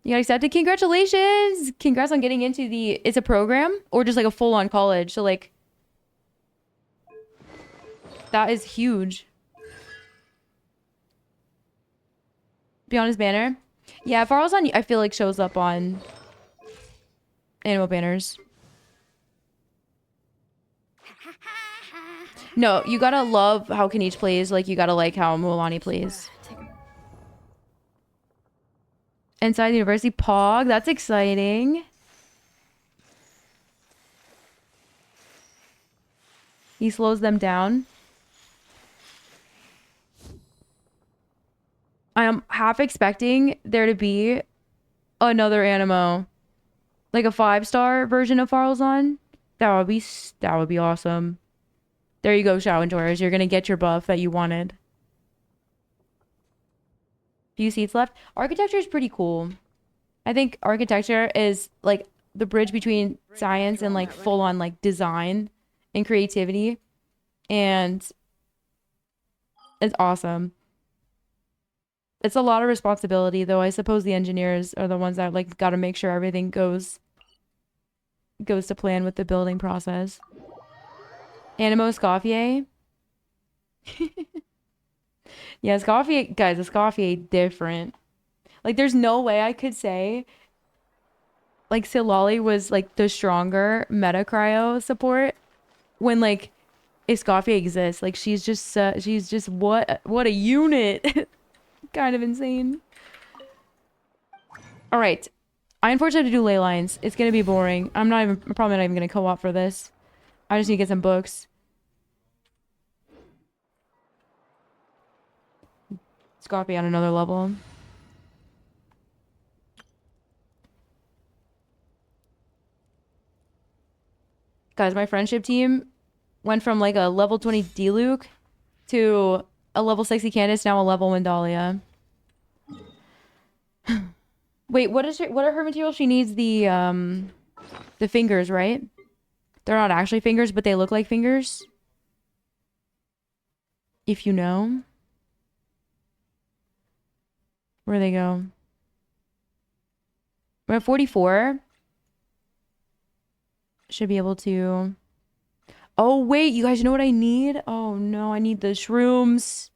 Speaker 1: You got accepted? Congratulations! Congrats on getting into the... It's a program? Or just like a full-on college? So like... That is huge. Beyond his banner. Yeah, Farazan, I feel like shows up on Animo banners. No, you gotta love how Kenichi plays. Like, you gotta like how Mualani plays. Inside the University Pog. That's exciting. He slows them down. I am half expecting there to be another Animo, like a 5-star version of Farazan. That would be awesome. There you go, Shadow Enjoyers. You're gonna get your buff that you wanted. Few seats left. Architecture is pretty cool. I think architecture is like the bridge between science and like full on like design and creativity, and it's awesome. It's a lot of responsibility, though. I suppose the engineers are the ones that like got to make sure everything goes to plan with the building process. Animo Escoffier. Yeah, Escoffier, guys, Escoffier different. Like, there's no way I could say like Silali was like the stronger meta cryo support when like Escoffier exists. Like, she's just what a unit. Kind of insane. All right, I unfortunately have to do ley lines. It's gonna be boring. I'm probably not even gonna co-op for this. I just need to get some books. Scoffy on another level. Guys, my friendship team went from like a level 20 D-Luke to a level 60 Candace, now a level 1 Dahlia. Wait, what are her materials? She needs the fingers, right? They're not actually fingers, but they look like fingers. If you know. Where'd they go? We're at 44. Should be able to... Oh, wait, you guys know what I need? Oh, no, I need the shrooms.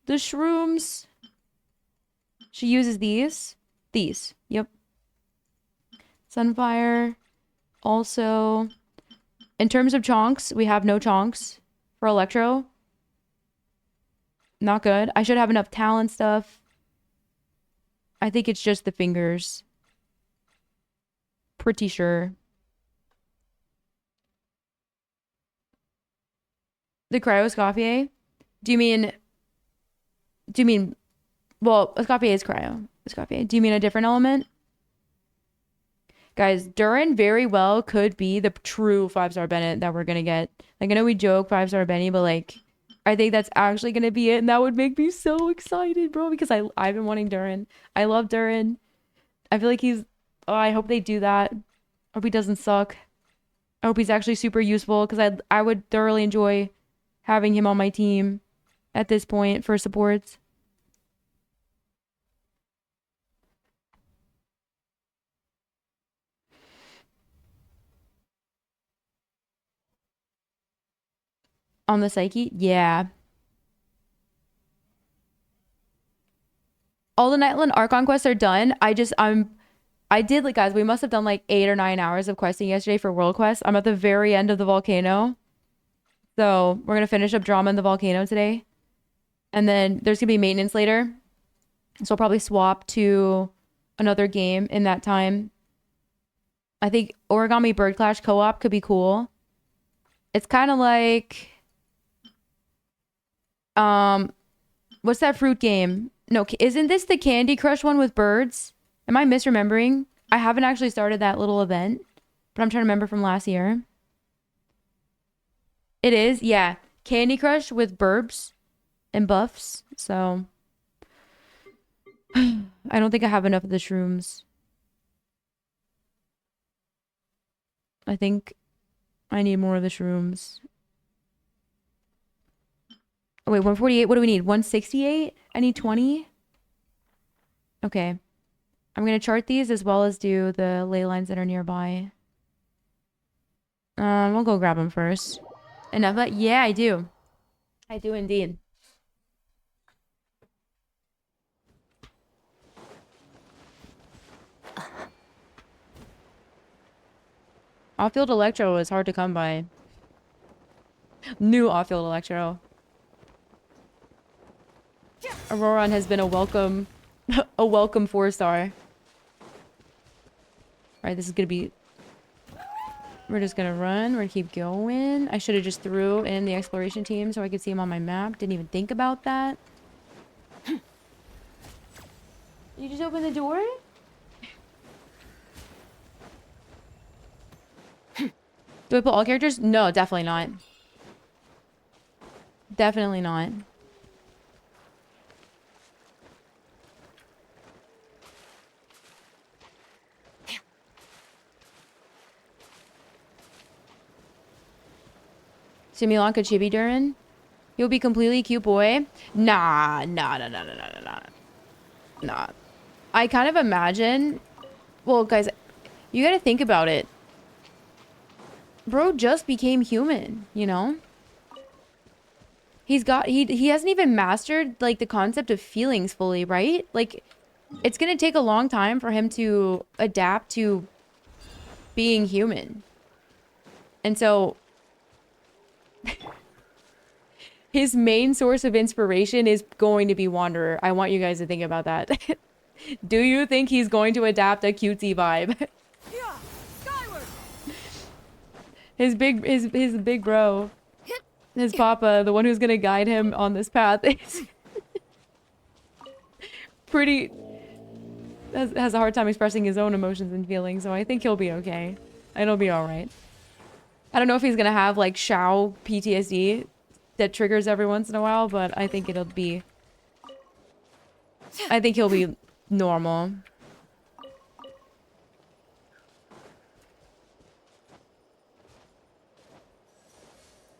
Speaker 1: The shrooms. She uses these. These. Yep. Sunfire. Also, in terms of chonks, we have no chonks for Electro. Not good. I should have enough talent stuff. I think it's just the fingers. Pretty sure. The Cryoscopier? Do you mean... Well, Escoffier is Cryo. Escoffier. Do you mean a different element? Guys, Durin very well could be the true 5-star Bennett that we're gonna get. Like, I know we joke 5-star Benny, but like... I think that's actually gonna be it, and that would make me so excited, bro, because I've been wanting Durin. I love Durin. I feel like he's... Oh, I hope they do that. I hope he doesn't suck. I hope he's actually super useful, because I would thoroughly enjoy having him on my team at this point for supports. On the Psyche? Yeah. All the Nightland Archon quests are done. I did, like, guys, we must have done like 8 or 9 hours of questing yesterday for World Quest. I'm at the very end of the volcano. So we're going to finish up drama in the volcano today. And then there's going to be maintenance later. So I'll probably swap to another game in that time. I think Origami Bird Clash co-op could be cool. It's kind of like... What's that fruit game? No, isn't this the Candy Crush one with birds? Am I misremembering? I haven't actually started that little event, but I'm trying to remember from last year. It is, yeah. Candy Crush with burbs and buffs, so... I don't think I have enough of the shrooms. I think I need more of the shrooms. Oh, wait, 148? What do we need? 168? I need 20? Okay. I'm going to chart these as well as do the ley lines that are nearby. We'll go grab them first. Enough of that? Yeah, I do. I do indeed. Off-field Electro is hard to come by. New off-field Electro. Auroron has been a welcome 4-star. Alright, this is gonna be... We're just gonna run. We're gonna keep going. I should have just threw in the exploration team so I could see him on my map. Didn't even think about that. You just opened the door? Do I put all characters? No, definitely not. Definitely not. Simulanka Chibi Durin? You'll be completely cute boy? Nah. I kind of imagine... Well, guys, you gotta think about it. Bro just became human, you know? He hasn't even mastered, like, the concept of feelings fully, right? Like, it's gonna take a long time for him to adapt to being human. And so... his main source of inspiration is going to be Wanderer. I want you guys to think about that. Do you think he's going to adapt a cutesy vibe?
Speaker 2: Yeah, skyward.
Speaker 1: His big bro, his papa, the one who's gonna guide him on this path, is pretty... has a hard time expressing his own emotions and feelings, so I think he'll be okay. It'll be alright. I don't know if he's gonna have, like, Shao PTSD that triggers every once in a while, but I think it'll be... I think he'll be normal.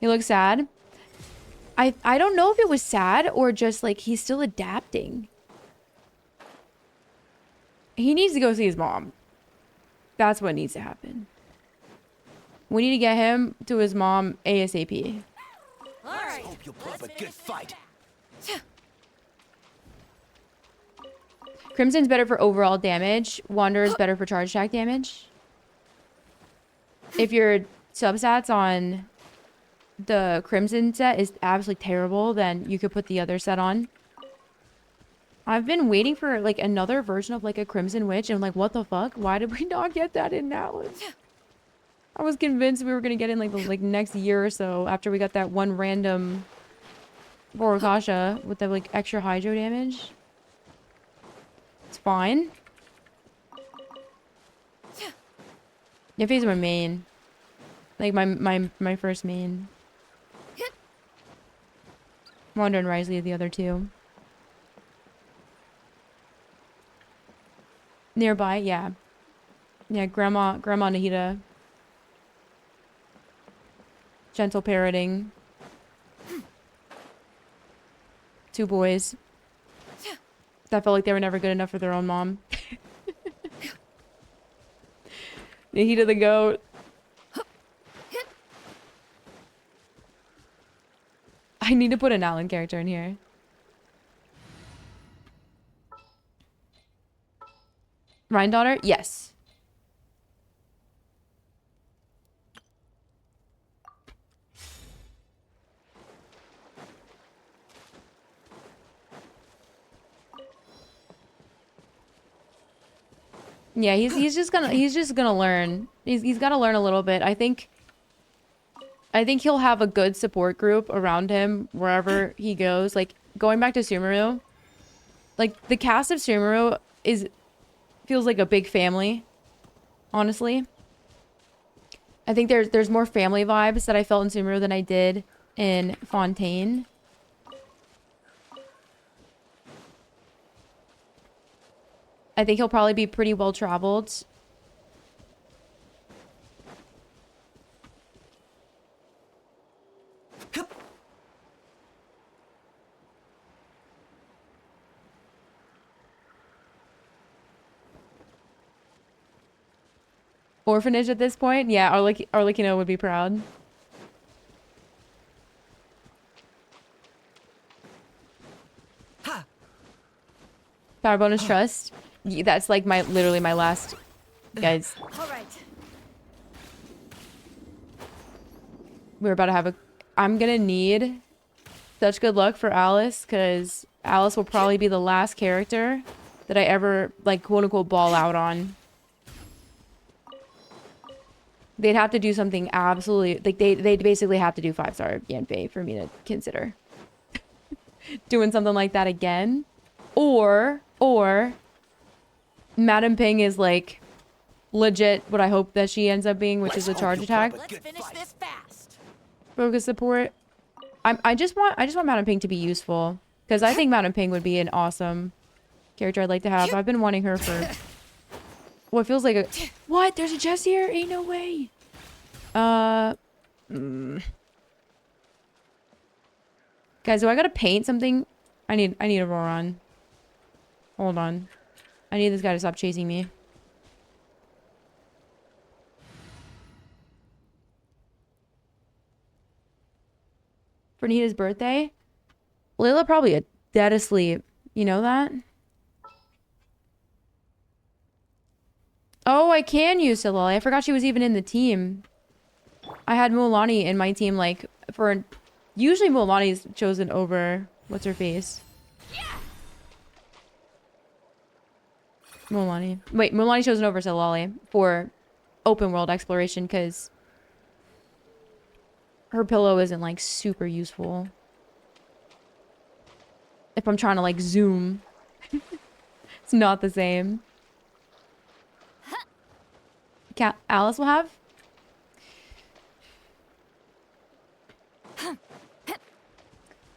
Speaker 1: He looks sad. I don't know if it was sad or just, like, he's still adapting. He needs to go see his mom. That's what needs to happen. We need to get him to his mom ASAP.
Speaker 2: All right.
Speaker 4: Hope you'll put up a good fight.
Speaker 1: Crimson's better for overall damage. Wander is better for charge attack damage. If your substats on the Crimson set is absolutely terrible, then you could put the other set on. I've been waiting for like another version of like a Crimson Witch, and I'm like, what the fuck? Why did we not get that in now? I was convinced we were gonna get in like the next year or so after we got that one random Borokasha with the like extra hydro damage. It's fine. Yiffe's my main. Like my first main. Wander and Risley are the other two. Nearby, yeah. Yeah, Grandma Nahida. Gentle parroting. 2 boys. That felt like they were never good enough for their own mom. Nahida the goat. I need to put an Alan character in here. Ryan daughter? Yes. Yeah, he's just gonna learn. He's got to learn a little bit. I think he'll have a good support group around him wherever he goes. Like going back to Sumeru, like the cast of Sumeru feels like a big family. Honestly, I think there's more family vibes that I felt in Sumeru than I did in Fontaine. I think he'll probably be pretty well traveled. Orphanage at this point? Yeah, Arlecchino would be proud. Power bonus trust. Yeah, that's like literally my last, guys.
Speaker 2: All right.
Speaker 1: We're about to have I'm gonna need such good luck for Alice, because Alice will probably be the last character that I ever, like, quote unquote, ball out on. They'd have to do something absolutely, like, they'd basically have to do 5-star Yanfei for me to consider doing something like that again. Or Madam Ping is, like, legit what I hope that she ends up being, which is a charge attack.
Speaker 2: Let's finish this fast.
Speaker 1: Focus support. I just want Madam Ping to be useful, because I think Madam Ping would be an awesome character I'd like to have. I've been wanting her for what feels like a what? There's a chest here? Ain't no way. Guys, do I gotta paint something? I need a Roron. Hold on. I need this guy to stop chasing me. For Nita's birthday? Layla probably dead asleep. You know that? Oh, I can use Silali. I forgot she was even in the team. I had Mualani in my team, like, for... Usually Mualani's chosen over... What's her face? Mualani. Wait, Mualani chosen over Silali for open world exploration, because... her pillow isn't, like, super useful. If I'm trying to, like, zoom. It's not the same. Alice will have?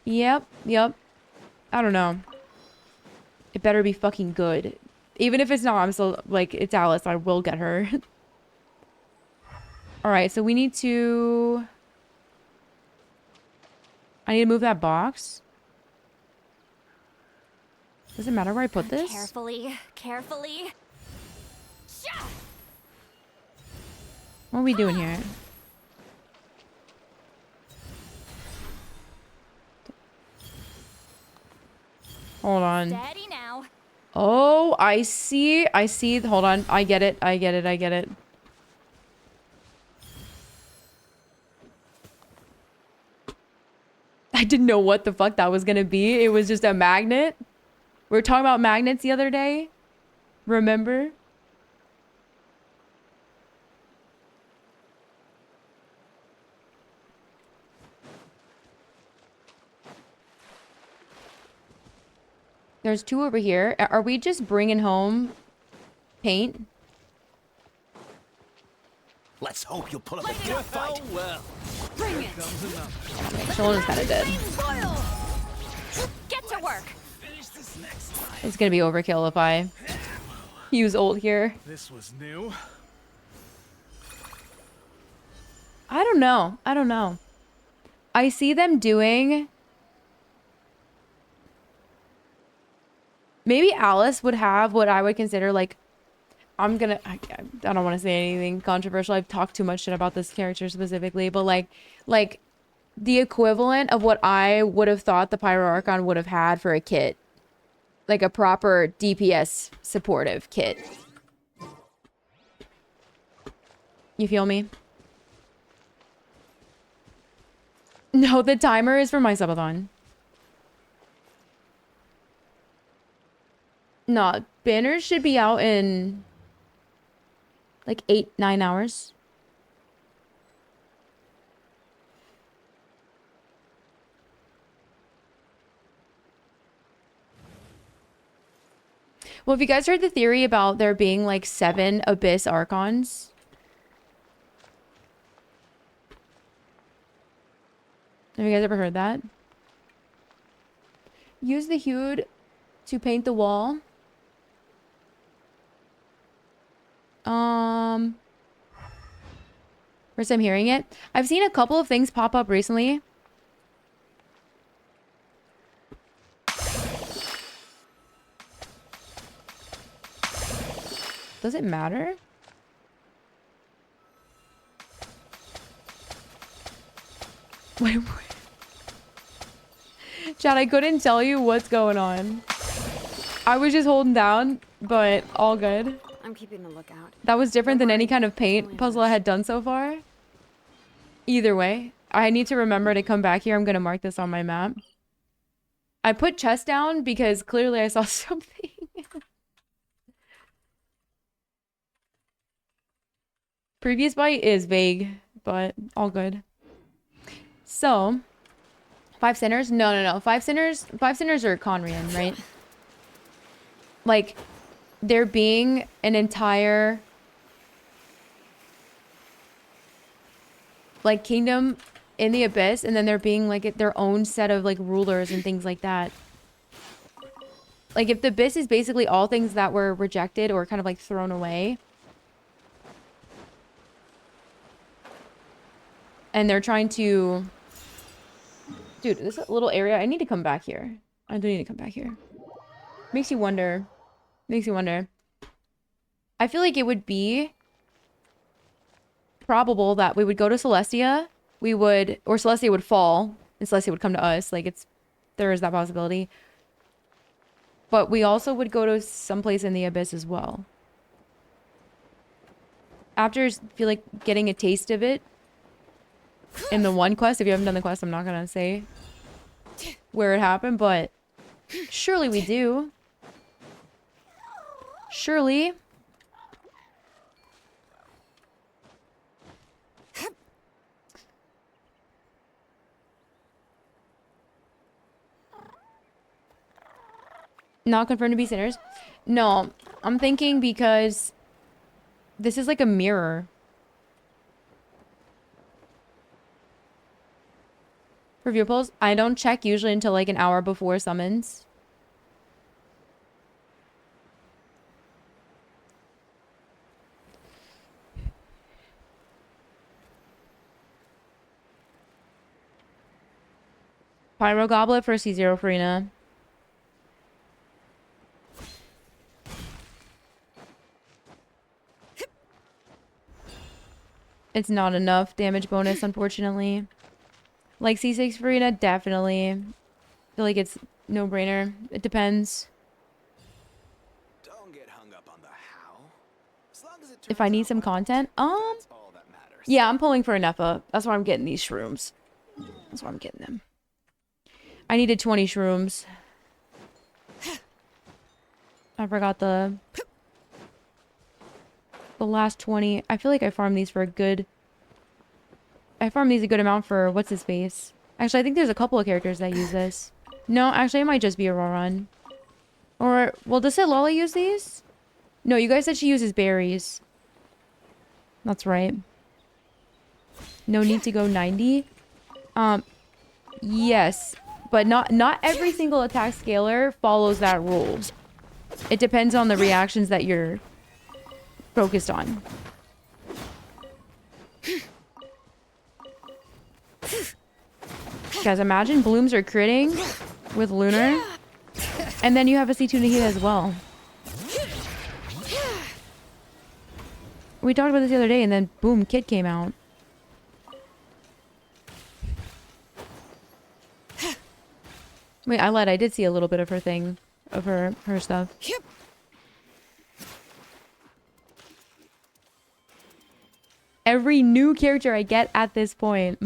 Speaker 1: Yep. I don't know. It better be fucking good. Even if it's not, I'm still, like, it's Alice. I will get her. Alright, so we need to... I need to move that box. Does it matter where I put this?
Speaker 2: Carefully.
Speaker 1: What are we doing here? Hold on.
Speaker 2: Steady now.
Speaker 1: Oh, I see. I see. Hold on. I get it. I get it. I get it. I didn't know what the fuck that was gonna be. It was just a magnet. We were talking about magnets the other day. Remember? There's two over here. Are we just bringing home paint?
Speaker 3: Let's hope you'll pull up a good fight.
Speaker 5: Well,
Speaker 2: Bring it!
Speaker 1: Shoulder's kind of dead.
Speaker 2: Get to work!
Speaker 1: It's gonna be overkill if I use ult here.
Speaker 5: this was new.
Speaker 1: I don't know. I don't know. I see them doing... Maybe Alice would have what I would consider like... I don't want to say anything controversial. I've talked too much shit about this character specifically, but like the equivalent of what I would have thought the Pyro Archon would have had for a kit. Like a proper DPS supportive kit. You feel me? No, the timer is for my subathon. No, banners should be out in like 8-9 hours. Well, have you guys heard the theory about there being like 7 Abyss Archons? Have you guys ever heard that? Use the hue to paint the wall. First time hearing it. I've seen a couple of things pop up recently. Does it matter? Wait. Chad, I couldn't tell you what's going on. I was just holding down, but all good.
Speaker 2: I'm keeping a lookout.
Speaker 1: That was different
Speaker 2: Don't
Speaker 1: than any
Speaker 2: worry,
Speaker 1: kind of
Speaker 2: it's
Speaker 1: paint
Speaker 2: only
Speaker 1: puzzle I
Speaker 2: us.
Speaker 1: had done so far. Either way, I need to remember to come back here. I'm going to mark this on my map. I put chest down because clearly I saw something. Previous bite is vague, but all good. So, 5 sinners? No. 5 sinners are Conrian, right? Like, there being an entire like kingdom in the Abyss, and then there being like their own set of like rulers and things like that. Like if the Abyss is basically all things that were rejected or kind of like thrown away, and they're trying to... Dude, this little area, I need to come back here. I do need to come back here. Makes you wonder. Makes you wonder. I feel like it would be probable that we would go to Celestia. Or Celestia would fall, and Celestia would come to us. Like, there is that possibility. But we also would go to someplace in the Abyss as well. After, I feel like getting a taste of it in the one quest. If you haven't done the quest, I'm not gonna say where it happened, but surely we do. Surely. Not confirmed to be sinners. No, I'm thinking because this is like a mirror. For view polls, I don't check usually until like an hour before summons. Pyro Goblet for C0 Farina. It's not enough damage bonus, unfortunately. Like C6 Farina, definitely. I feel like it's no-brainer. It depends. If I need some content, yeah, I'm pulling for a NEPA. That's why I'm getting these shrooms. That's why I'm getting them. I needed 20 shrooms. I forgot the last 20. I feel like I farmed these for a good... I farmed these a good amount for what's his face. Actually, I think there's a couple of characters that use this. No, actually, it might just be a raw run. Or, well, does Lolly use these? No, you guys said she uses berries. That's right. No need to go 90. Yes, but not every single attack scaler follows that rule. It depends on the reactions that you're focused on. Guys, imagine blooms are critting with Lunar, and then you have a C2 Nahida as well. We talked about this the other day, and then boom, Kid came out. Wait, I lied. I did see a little bit of her thing, of her stuff. Every new character I get at this point.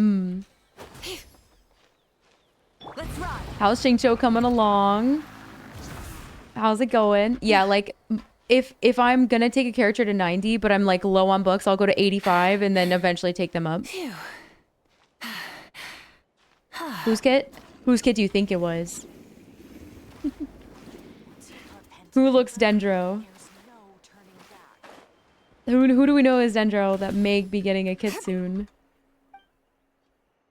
Speaker 1: How's Xingqiu coming along? How's it going? Yeah, like, if I'm gonna take a character to 90, but I'm like low on books, I'll go to 85 and then eventually take them up. Whose kit? Whose kit do you think it was? Who looks Dendro? Who do we know is Dendro that may be getting a kit soon?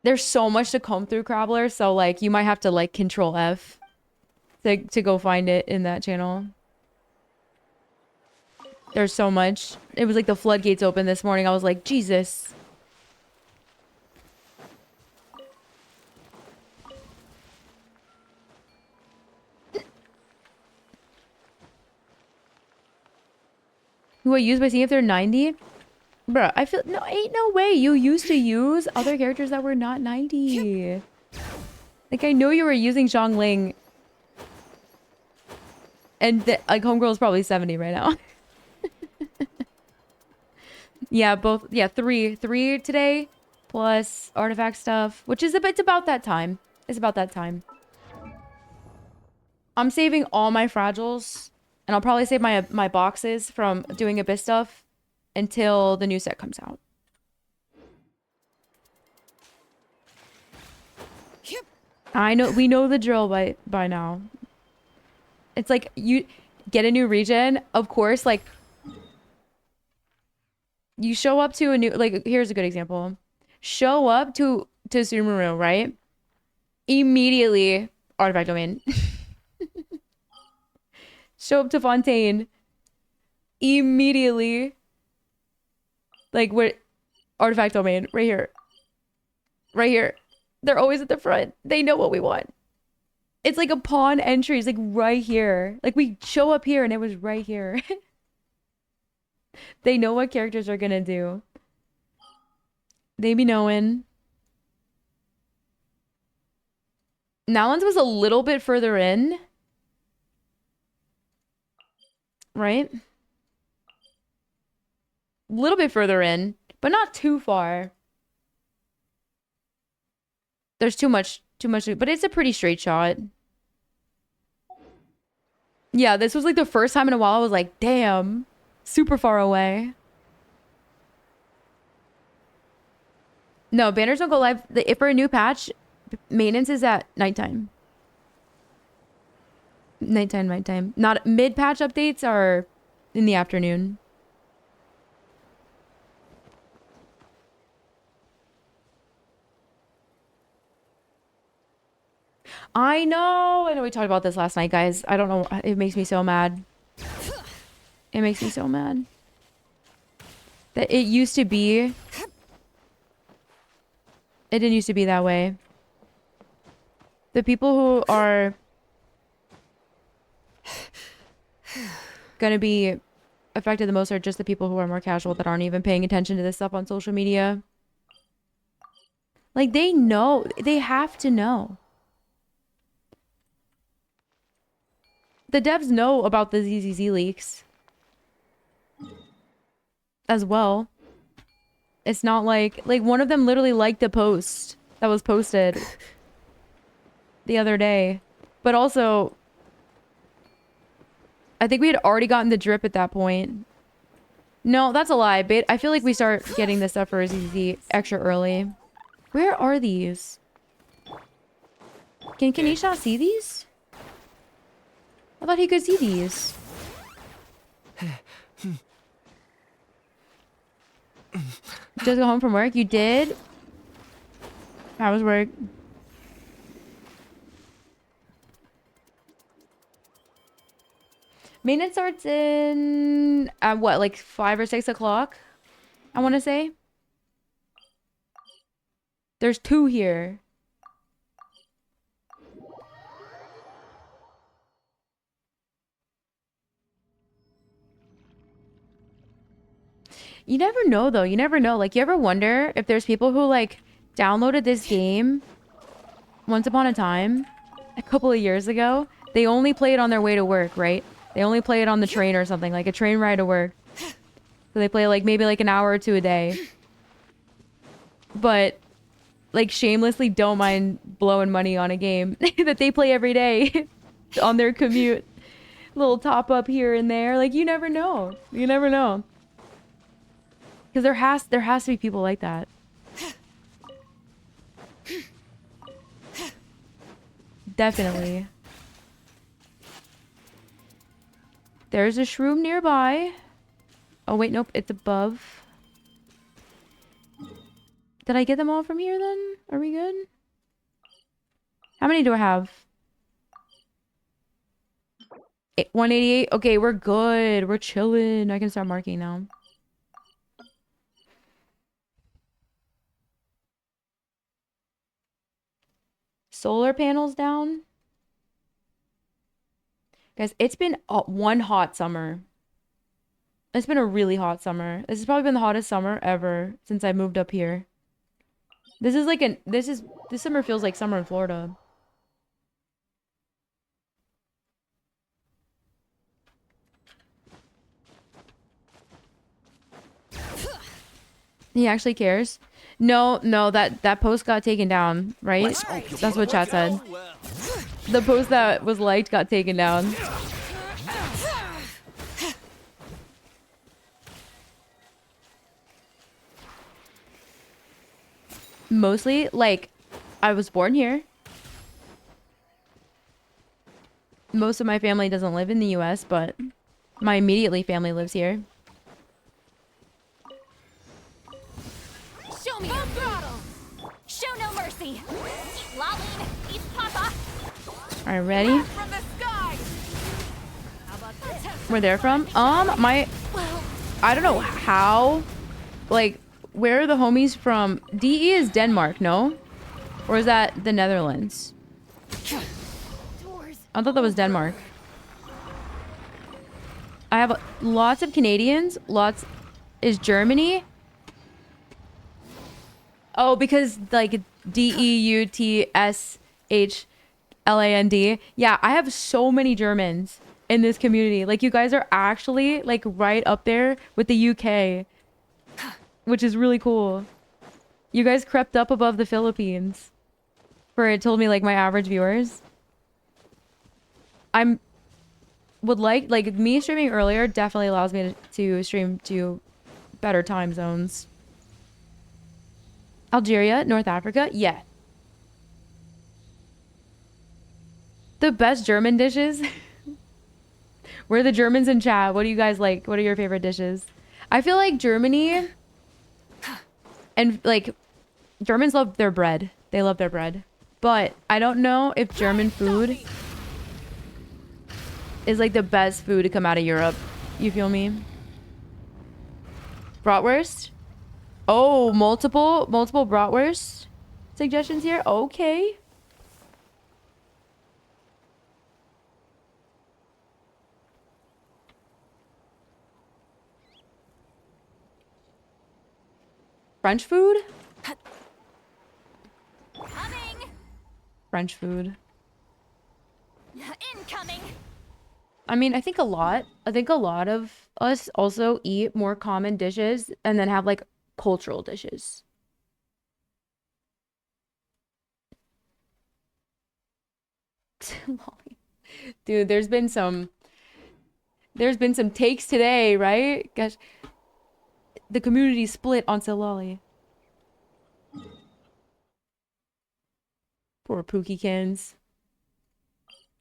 Speaker 1: There's so much to comb through, Crabbler, so like you might have to like Control F to go find it in that channel. There's so much. It was like the floodgates open this morning. I was like, Jesus. Who I use by seeing if they're 90? Bruh, I feel... No, ain't no way. You used to use other characters that were not 90. Like, I know you were using Zhongling. And, like, Homegirl is probably 70 right now. Yeah, both... Yeah, three today. Plus artifact stuff. Which is it's about that time. It's about that time. I'm saving all my fragiles. And I'll probably save my boxes from doing Abyss stuff until the new set comes out. I know, we know the drill by now. It's like, you get a new region, of course, like, you show up to a new, like, here's a good example. Show up to Sumeru, right? Immediately, artifact domain. Show up to Fontaine. Immediately. Like, where... Artifact domain. Right here. Right here. They're always at the front. They know what we want. It's like a pawn entry. It's like right here. Like, we show up here and it was right here. They know what characters are gonna do. They be knowing. Nowlands was a little bit further in. Right? A little bit further in, but not too far. There's too much, but it's a pretty straight shot. Yeah, this was like the first time in a while I was like, damn, super far away. No, banners don't go live. If for a new patch, maintenance is at nighttime. Nighttime. Not mid-patch updates are in the afternoon. I know we talked about this last night, guys. I don't know. It makes me so mad. It makes me so mad. That it used to be... It didn't used to be that way. The people who are... gonna be affected the most are just the people who are more casual that aren't even paying attention to this stuff on social media. Like, they know. They have to know. The devs know about the ZZZ leaks. as well. It's not like one of them literally liked the post that was posted the other day. But also, I think we had already gotten the drip at that point. No, that's a lie. But I feel like we start getting this stuff for easy extra early. Where are these? Can Kanish not see these? I thought he could see these. Just go home from work? You did? How was work? Maintenance starts in at what, like 5 or 6 o'clock? I want to say. There's 2 here. You never know though. You never know. Like, you ever wonder if there's people who like downloaded this game once upon a time, a couple of years ago. They only play it on their way to work, right? They only play it on the train or something, like a train ride to work. So they play like maybe like an hour or 2 a day. But like shamelessly don't mind blowing money on a game that they play every day on their commute. Little top up here and there. Like, you never know. You never know. Because there has to be people like that. Definitely. There's a shroom nearby. Oh, wait, nope. It's above. Did I get them all from here then? Are we good? How many do I have? 188? Okay, we're good. We're chilling. I can start marking now. Solar panels down. Guys, it's been one hot summer. It's been a really hot summer. This has probably been the hottest summer ever since I moved up here. This is like this summer feels like summer in Florida. He actually cares. No, that post got taken down, right? That's what chat said. The post that was liked got taken down. Mostly, like, I was born here. Most of my family doesn't live in the US, but my immediately family lives here.
Speaker 5: Show me your throttle. Show no mercy. Laline, eat Papa.
Speaker 1: Alright, ready?
Speaker 5: From the sky. How about this?
Speaker 1: Where they're from? I don't know how. Like, where are the homies from? DE is Denmark, no? Or is that the Netherlands? I thought that was Denmark. I have lots of Canadians. Lots is Germany. Oh, because like DEUTSHLAND. Yeah, I have so many Germans in this community. Like, you guys are actually like right up there with the UK, which is really cool. You guys crept up above the Philippines. For it told me like my average viewers. Would like me streaming earlier definitely allows me to stream to better time zones. Algeria, North Africa, yeah. The best German dishes. We're the Germans in chat. What do you guys like? What are your favorite dishes? I feel like Germany and like Germans love their bread. They love their bread. But I don't know if German food is like the best food to come out of Europe. You feel me? Bratwurst? Oh, multiple bratwurst suggestions here. Okay. French food?
Speaker 5: Coming.
Speaker 1: French food.
Speaker 5: Incoming.
Speaker 1: I mean, I think a lot of us also eat more common dishes and then have like cultural dishes. Lolly. Dude, there's been some takes today, right? Gosh, the community split on Lolly. Poor Pookiekins.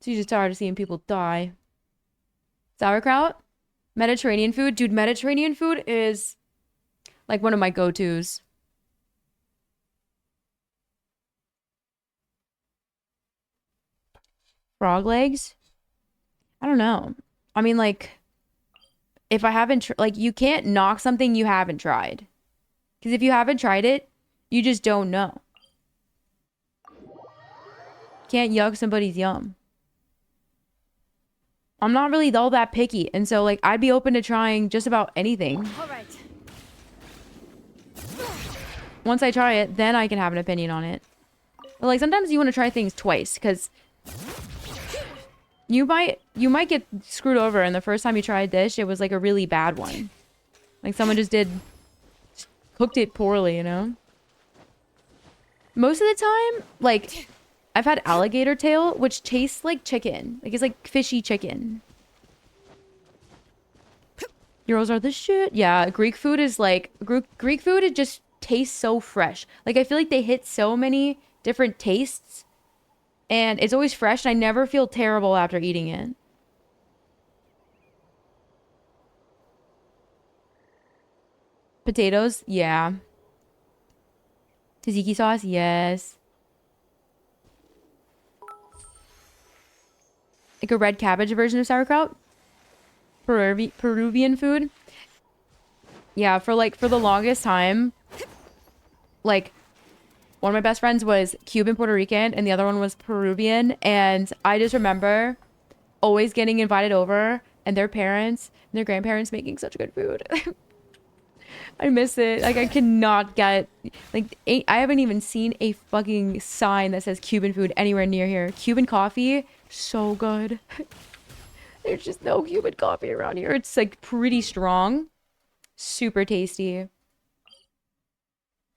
Speaker 1: She's just tired of seeing people die. Sauerkraut? Mediterranean food? Dude, Mediterranean food is like one of my go-tos. Frog legs? I don't know. I mean, like, if I haven't, like, you can't knock something you haven't tried. Because if you haven't tried it, you just don't know. Can't yuck somebody's yum. I'm not really all that picky. And so, like, I'd be open to trying just about anything.
Speaker 2: All right.
Speaker 1: Once I try it, then I can have an opinion on it. But, like, sometimes you want to try things twice because you might get screwed over, and the first time you try a dish, it was like a really bad one. Like someone just cooked it poorly, you know? Most of the time, like, I've had alligator tail, which tastes like chicken. Like, it's like fishy chicken. Euros are the shit. Yeah, Greek food is like, Greek food, it just tastes so fresh. Like, I feel like they hit so many different tastes. And it's always fresh, and I never feel terrible after eating it. Potatoes? Yeah. Tzatziki sauce? Yes. Like a red cabbage version of sauerkraut? Peruvian food? Yeah, for the longest time, like, one of my best friends was Cuban Puerto Rican and the other one was Peruvian. And I just remember always getting invited over and their parents and their grandparents making such good food. I miss it. Like, I cannot get, like, I haven't even seen a fucking sign that says Cuban food anywhere near here. Cuban coffee, so good. There's just no Cuban coffee around here. It's like pretty strong. Super tasty.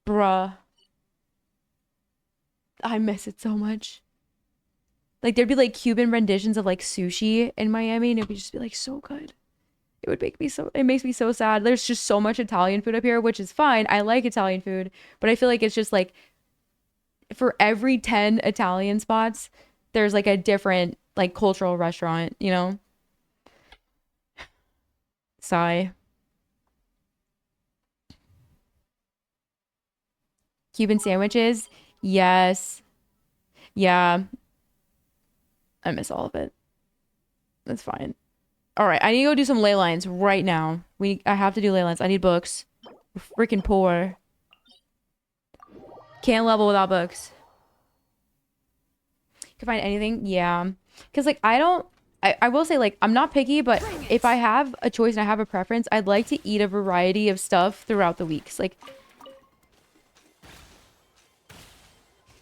Speaker 1: Bruh. I miss it so much. Like, there'd be like Cuban renditions of like sushi in Miami, and it'd just be like so good. It makes me so sad. There's just so much Italian food up here, which is fine. I like Italian food, but I feel like it's just like for every 10 Italian spots, there's like a different like cultural restaurant, you know? Sigh. Cuban sandwiches? Yes. Yeah. I miss all of it. That's fine. All right, I need to go do some ley lines right now. I have to do ley lines. I need books. We're freaking poor. Can't level without books. Can find anything? Yeah. Because, like, I will say, like, I'm not picky, but if I have a choice and I have a preference, I'd like to eat a variety of stuff throughout the weeks. Like,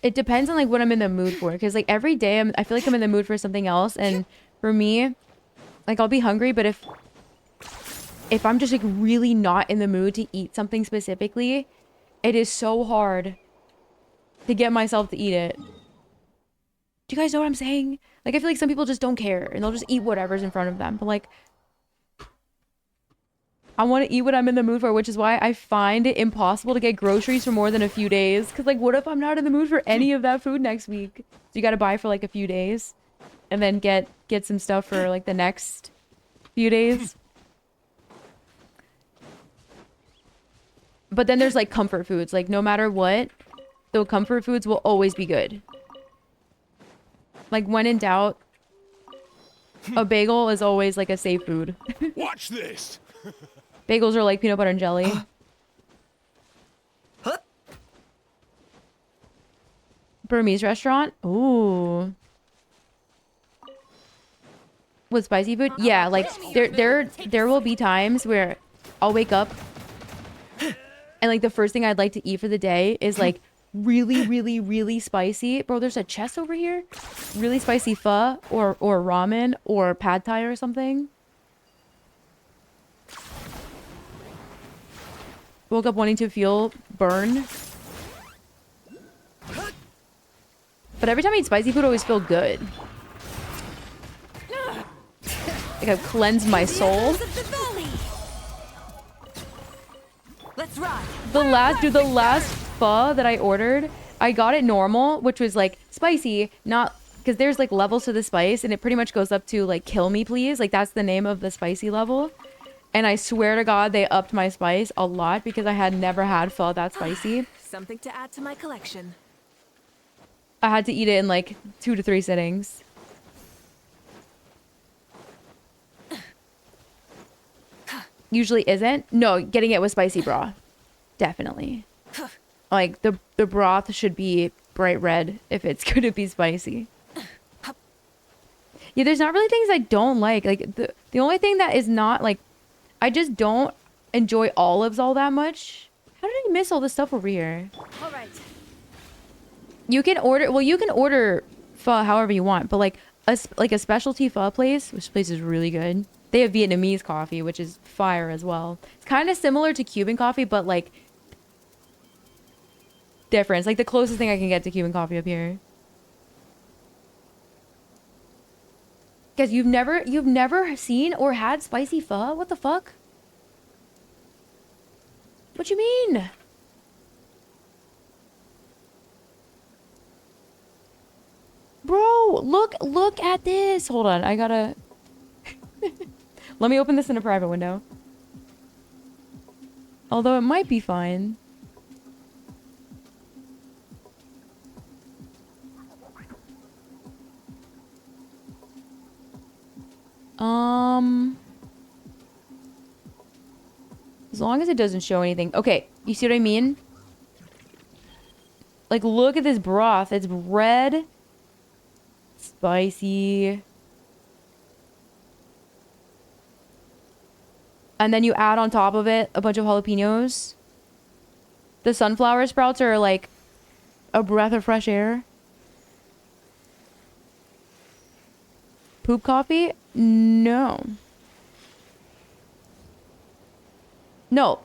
Speaker 1: it depends on, like, what I'm in the mood for. Because, like, every day I feel like I'm in the mood for something else. And for me, like, I'll be hungry, but if I'm just, like, really not in the mood to eat something specifically, it is so hard to get myself to eat it. Do you guys know what I'm saying? Like, I feel like some people just don't care, and they'll just eat whatever's in front of them. But, like, I want to eat what I'm in the mood for, which is why I find it impossible to get groceries for more than a few days. Because, like, what if I'm not in the mood for any of that food next week? So you got to buy for, like, a few days. And then get some stuff for, like, the next few days. But then there's, like, comfort foods. Like, no matter what, the comfort foods will always be good. Like, when in doubt, a bagel is always, like, a safe food.
Speaker 3: Watch this.
Speaker 1: Bagels are like peanut butter and jelly. Burmese restaurant? Ooh. With spicy food? Yeah, like there will be times where I'll wake up and like the first thing I'd like to eat for the day is like really, really, really spicy. Bro, there's a chest over here. Really spicy pho or ramen or pad thai or something. Woke up wanting to feel burn. But every time I eat spicy food, I always feel good. Like I've cleansed my soul.
Speaker 5: Let's ride.
Speaker 1: The last pho that I ordered, I got it normal, which was like spicy, not because there's like levels to the spice, and it pretty much goes up to like kill me please, like that's the name of the spicy level. And I swear to God, they upped my spice a lot because I had never had pho that spicy.
Speaker 5: Something to add to my collection.
Speaker 1: I had to eat it in like 2 to 3 sittings. Usually isn't. No, getting it with spicy broth. Definitely. Like the broth should be bright red if it's going to be spicy. Yeah, there's not really things I don't like. Like the only thing that is not like, I just don't enjoy olives all that much. How did I miss all this stuff over here?
Speaker 5: All right.
Speaker 1: You can order, well, you can order pho however you want, but like a specialty pho place, which place is really good. They have Vietnamese coffee, which is fire as well. It's kind of similar to Cuban coffee, but like different. It's like the closest thing I can get to Cuban coffee up here. Guys, you've never seen or had spicy pho? What the fuck? What you mean? Bro, look at this. Hold on, I gotta... Let me open this in a private window. Although it might be fine. As long as it doesn't show anything. Okay, you see what I mean? Like, look at this broth. It's red. Spicy. And then you add on top of it a bunch of jalapenos. The sunflower sprouts are like a breath of fresh air. Poop coffee? No. No.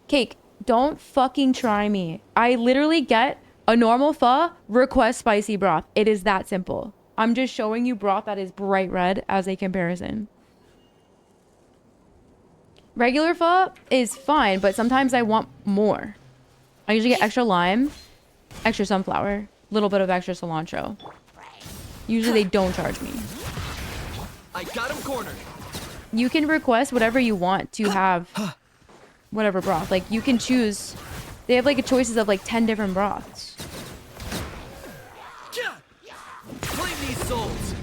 Speaker 1: Cake, don't fucking try me. I literally get a normal pho, request spicy broth. It is that simple. I'm just showing you broth that is bright red as a comparison. Regular pho is fine, but sometimes I want more. I usually get extra lime, extra sunflower, a little bit of extra cilantro. Usually they don't charge me.
Speaker 3: I got him cornered.
Speaker 1: You can request whatever you want to have, whatever broth. Like, you can choose. They have, like, choices of, like, 10 different broths.
Speaker 3: Claim these souls.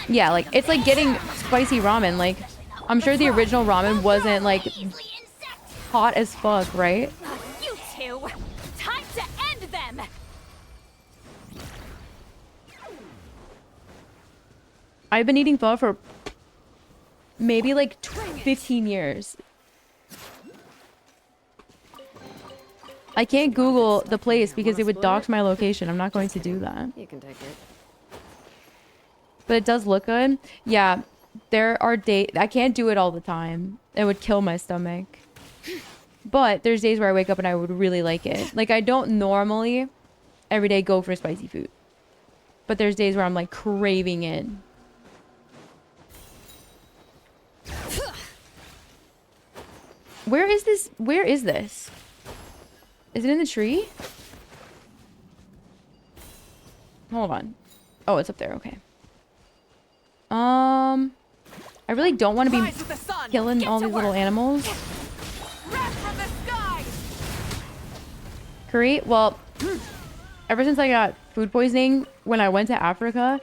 Speaker 1: Yeah, like, it's like getting spicy ramen. Like, I'm sure the original ramen wasn't, like, hot as fuck, right?
Speaker 5: You two, time to end them.
Speaker 1: I've been eating pho for maybe, like, 15 years. I can't Google the place because it would dox my location. I'm not going to do that.
Speaker 2: You can take it.
Speaker 1: But it does look good. Yeah, there are days... I can't do it all the time. It would kill my stomach. But there's days where I wake up and I would really like it. Like, I don't normally every day go for spicy food. But there's days where I'm, like, craving it. Where is this? Where is this? Is it in the tree? Hold on. Oh, it's up there. Okay. I really don't want to be killing all these little animals. Curry? Well, ever since I got food poisoning when I went to Africa,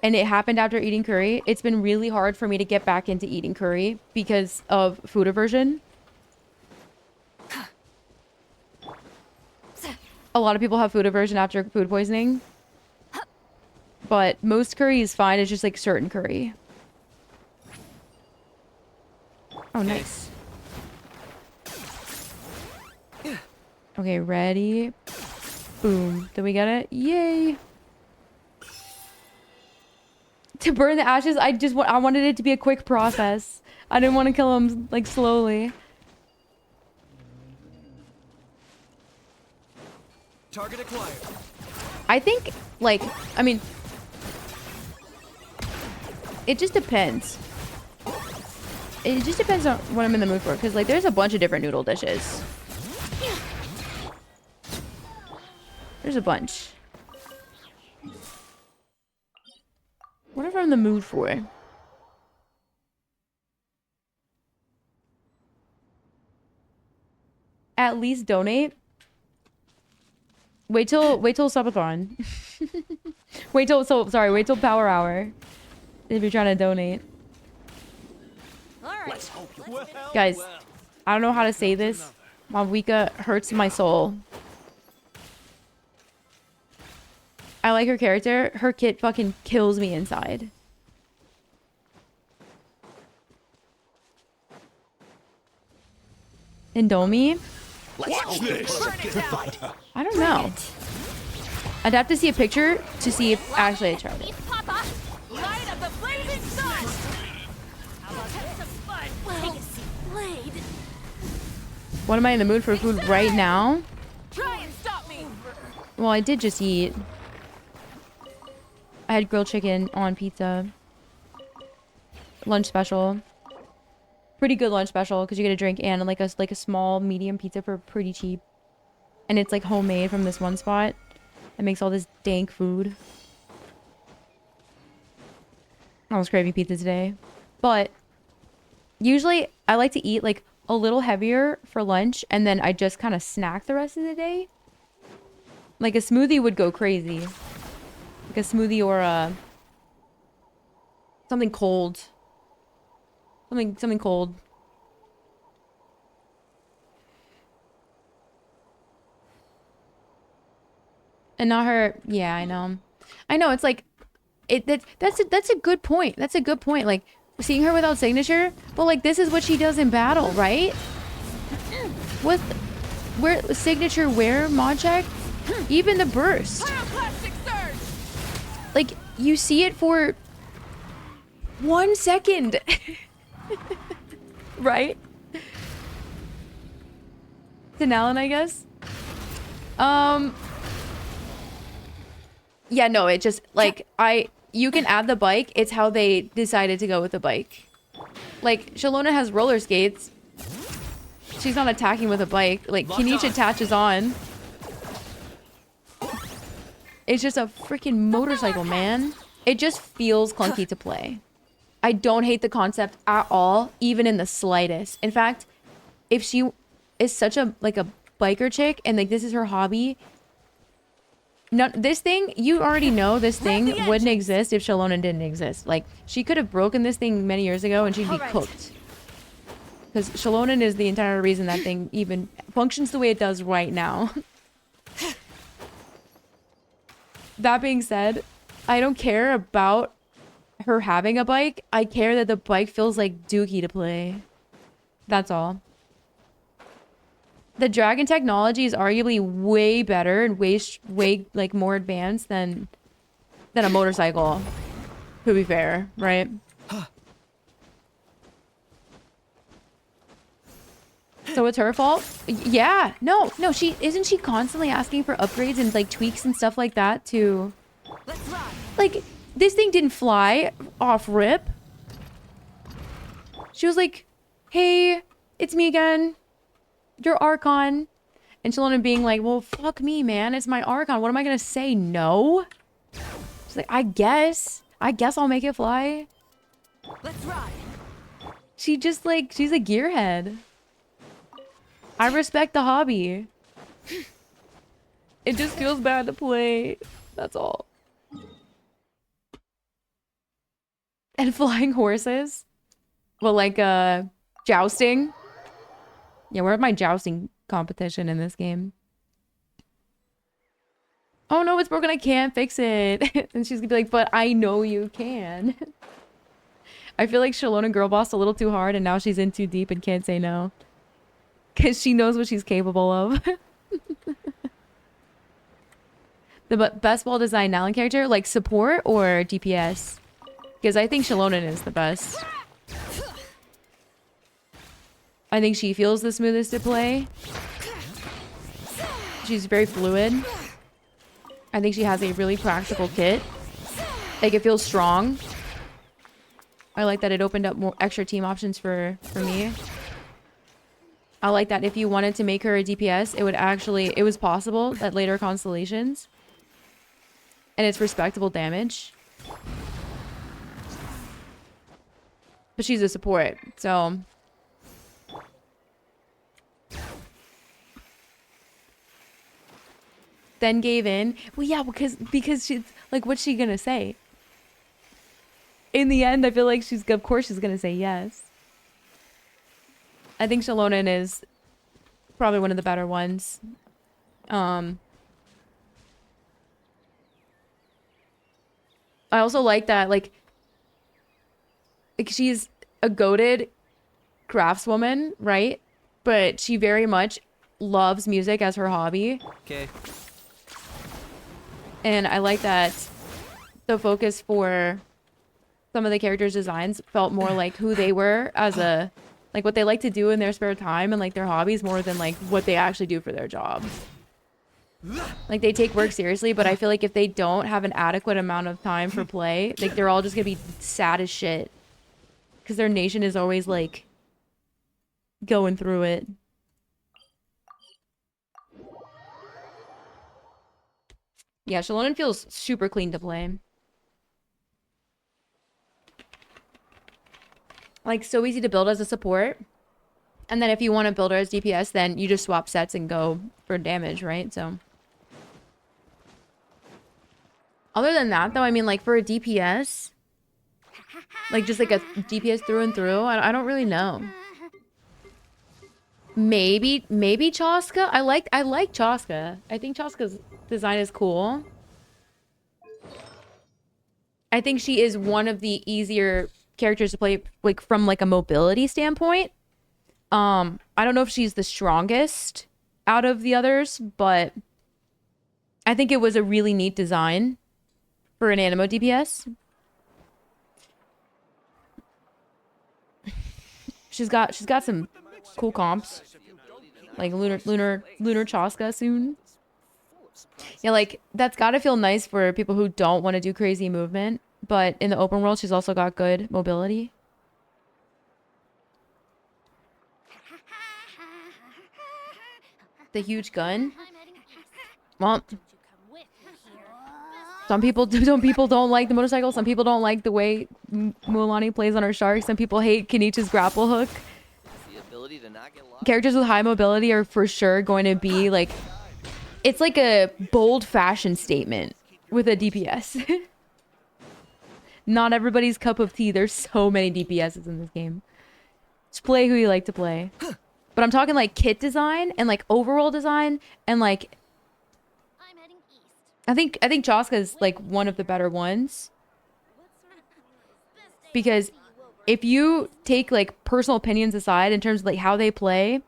Speaker 1: and it happened after eating curry, it's been really hard for me to get back into eating curry because of food aversion. A lot of people have food aversion after food poisoning. But most curry is fine. It's just like certain curry. Oh, nice. Okay, ready? Boom. Did we get it? Yay! To burn the ashes, I wanted it to be a quick process. I didn't want to kill him, like, slowly.
Speaker 3: Target acquired.
Speaker 1: I think, like, I mean... It just depends. It just depends on what I'm in the mood for. Because, like, there's a bunch of different noodle dishes. There's a bunch. Whatever I'm in the mood for. At least donate. Wait till Subathon. wait till Power Hour. If you're trying to donate.
Speaker 5: Alright.
Speaker 1: Guys, I don't know how to say this. Malvika hurts my soul. I like her character. Her kid fucking kills me inside. Indomie?
Speaker 4: Watch this.
Speaker 1: I don't know. I'd have to see a picture to see if actually I tried it.
Speaker 5: Eat Papa. Light of the blazing sun. How about have some fun? Well, blade.
Speaker 1: What am I in the mood for food right now?
Speaker 5: Try and stop me.
Speaker 1: Well, I did just eat. I had grilled chicken on pizza. Lunch special. Pretty good lunch special because you get a drink and like a small medium pizza for pretty cheap. And it's like homemade from this one spot that makes all this dank food. I was craving pizza today. But usually I like to eat like a little heavier for lunch and then I just kind of snack the rest of the day. Like a smoothie would go crazy. Like a smoothie or a something cold. Something cold. And not her. Yeah, I know. I know. It's like, that's a good point. That's a good point. Like seeing her without signature, but like this is what she does in battle, right? Where signature where mod check, even the burst. Like you see it for 1 second. Right? Denellen, I guess. Yeah, no, it just like you can add the bike. It's how they decided to go with the bike. Like Shalona has roller skates. She's not attacking with a bike. Like Kineech attaches on. It's just a freaking motorcycle, man. It just feels clunky to play. I don't hate the concept at all, even in the slightest. In fact, if she is such a like a biker chick and like this is her hobby, this thing, you already know this thing wouldn't exist if Shalona didn't exist. Like she could have broken this thing many years ago and she'd be cooked. Because Shalona is the entire reason that thing even functions the way it does right now. That being said, I don't care about her having a bike. I care that the bike feels like dookie to play. That's all. The dragon technology is arguably way better and way like more advanced than a motorcycle. To be fair, right? So it's her fault? Yeah. No, she isn't she constantly asking for upgrades and like tweaks and stuff like that to like this thing didn't fly off rip. She was like, "Hey, it's me again. Your Archon." And Shalona being like, "Well, fuck me, man. It's my Archon. What am I gonna say? No?" She's like, I guess I'll make it fly."
Speaker 5: Let's ride.
Speaker 1: She just like, she's a gearhead. I respect the hobby. It just feels bad to play. That's all. And flying horses. Well, like, jousting. Yeah, where's my jousting competition in this game? Oh no, it's broken. I can't fix it. And she's gonna be like, but I know you can. I feel like Shalona girl bossed a little too hard and now she's in too deep and can't say no. Because she knows what she's capable of. The best ball design Nalan character, like support or DPS? Because I think Shalonen is the best. I think she feels the smoothest to play. She's very fluid. I think she has a really practical kit. Like, it feels strong. I like that it opened up more extra team options for me. I like that if you wanted to make her a DPS, it was possible at later constellations. And it's respectable damage. But she's a support, so... Then gave in. Well, yeah, because she's... Like, what's she gonna say? In the end, I feel like of course she's gonna say yes. I think Shalonen is probably one of the better ones. I also like that, like she's a goated craftswoman, right? But she very much loves music as her hobby.
Speaker 3: Okay.
Speaker 1: And I like that the focus for some of the characters' designs felt more like who they were as like what they like to do in their spare time and like their hobbies more than like what they actually do for their job. Like they take work seriously, but I feel like if they don't have an adequate amount of time for play, like they're all just gonna be sad as shit. Because their nation is always like going through it. Yeah, Shalonen feels super clean to play. Like, so easy to build as a support. And then if you want to build her as DPS, then you just swap sets and go for damage, right? So. Other than that, though, I mean, like, for a DPS... Like, just like a DPS through and through, I don't really know. Maybe Chaska? I like Chaska. I think Chaska's design is cool. I think she is one of the easier characters to play, like, from like a mobility standpoint. I don't know if she's the strongest out of the others, but I think it was a really neat design for an Animo DPS. She's got some cool comps, like lunar Chaska soon. Yeah, like that's gotta feel nice for people who don't want to do crazy movement, but in the open world, she's also got good mobility. The huge gun. Well, some people don't like the motorcycle. Some people don't like the way Mulan plays on her shark. Some people hate Kenichi's grapple hook. Characters with high mobility are for sure going to be like... It's like a bold fashion statement with a DPS. Not everybody's cup of tea. There's so many DPSs in this game. Just play who you like to play. But I'm talking like kit design and like overall design and like... I think Chaska is like one of the better ones. Because if you take like personal opinions aside in terms of like how they play,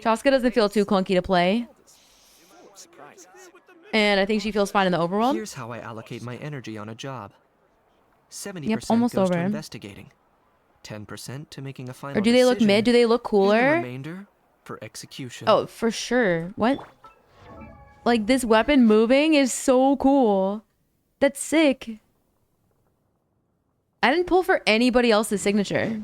Speaker 1: Chaska doesn't feel too clunky to play. And I think she feels fine in the overworld.
Speaker 6: Here's how I allocate my energy on a job. 70%
Speaker 1: Yep, almost
Speaker 6: goes
Speaker 1: over.
Speaker 6: to investigating. 10% to making a final
Speaker 1: Or do they look
Speaker 6: decision,
Speaker 1: mid? Do they look
Speaker 6: and the
Speaker 1: cooler?
Speaker 6: remainder for execution.
Speaker 1: Oh, for sure. What? Like, this weapon moving is so cool. That's sick. I didn't pull for anybody else's signature.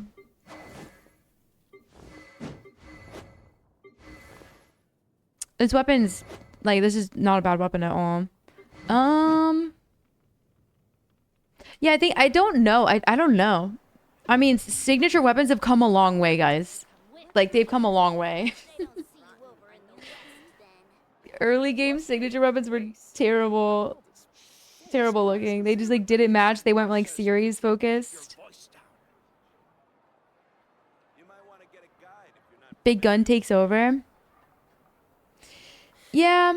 Speaker 1: This weapon's... Like, this is not a bad weapon at all. Yeah, I don't know. I don't know. I mean, signature weapons have come a long way, guys. Like, they've come a long way. Early game signature weapons were terrible. Terrible looking. They just, like, didn't match. They went, like, series focused. Big gun takes over. Yeah.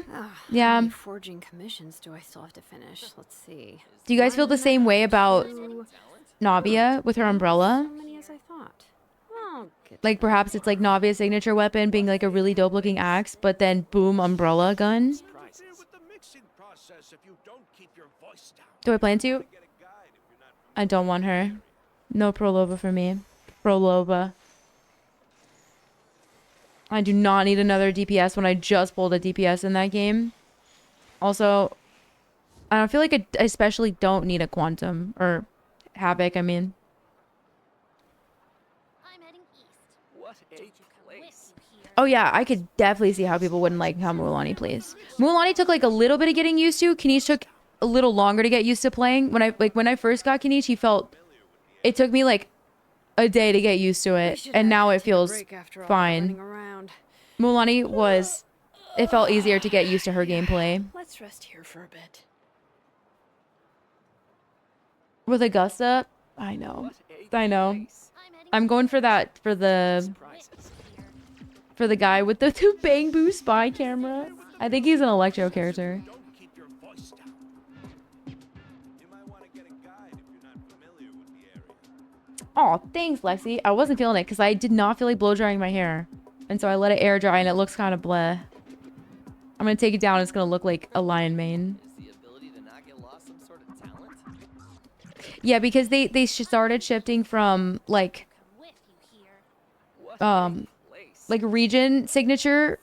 Speaker 1: Yeah.
Speaker 2: How many forging commissions do I still have to finish? Let's see.
Speaker 1: Do you guys feel the same way about Navia with her umbrella?
Speaker 2: So many as I thought. I'll get
Speaker 1: Like perhaps it's like Navia's signature weapon being like a really dope looking axe, but then boom, umbrella gun. Do I plan to? I don't want her. No Proloba for me. Proloba. I do not need another DPS when I just pulled a DPS in that game. Also, I don't feel like I especially don't need a Quantum or Havoc, I mean.
Speaker 5: I'm heading east.
Speaker 3: What a place.
Speaker 1: Oh yeah, I could definitely see how people wouldn't like how Mualani plays. Mualani took like a little bit of getting used to. Kanish took a little longer to get used to playing. When I first got Kanish, he felt it took me like a day to get used to it, and now it feels fine. Mualani was it felt easier to get used to her gameplay.
Speaker 2: Let's rest here for a bit.
Speaker 1: With Augusta, I know. I know.
Speaker 5: I'm heading
Speaker 1: I'm going for that for the guy with the Bangbu spy camera. I think he's an Electro character. Oh, thanks, Lexi. I wasn't feeling it because I did not feel like blow drying my hair. And so I let it air dry and it looks kind of bleh. I'm going to take it down. It's going to look like a lion mane.
Speaker 3: Is the ability to not get lost some sort of talent?
Speaker 1: Yeah, because they started shifting from like
Speaker 5: with you here.
Speaker 3: What place.
Speaker 1: like region signature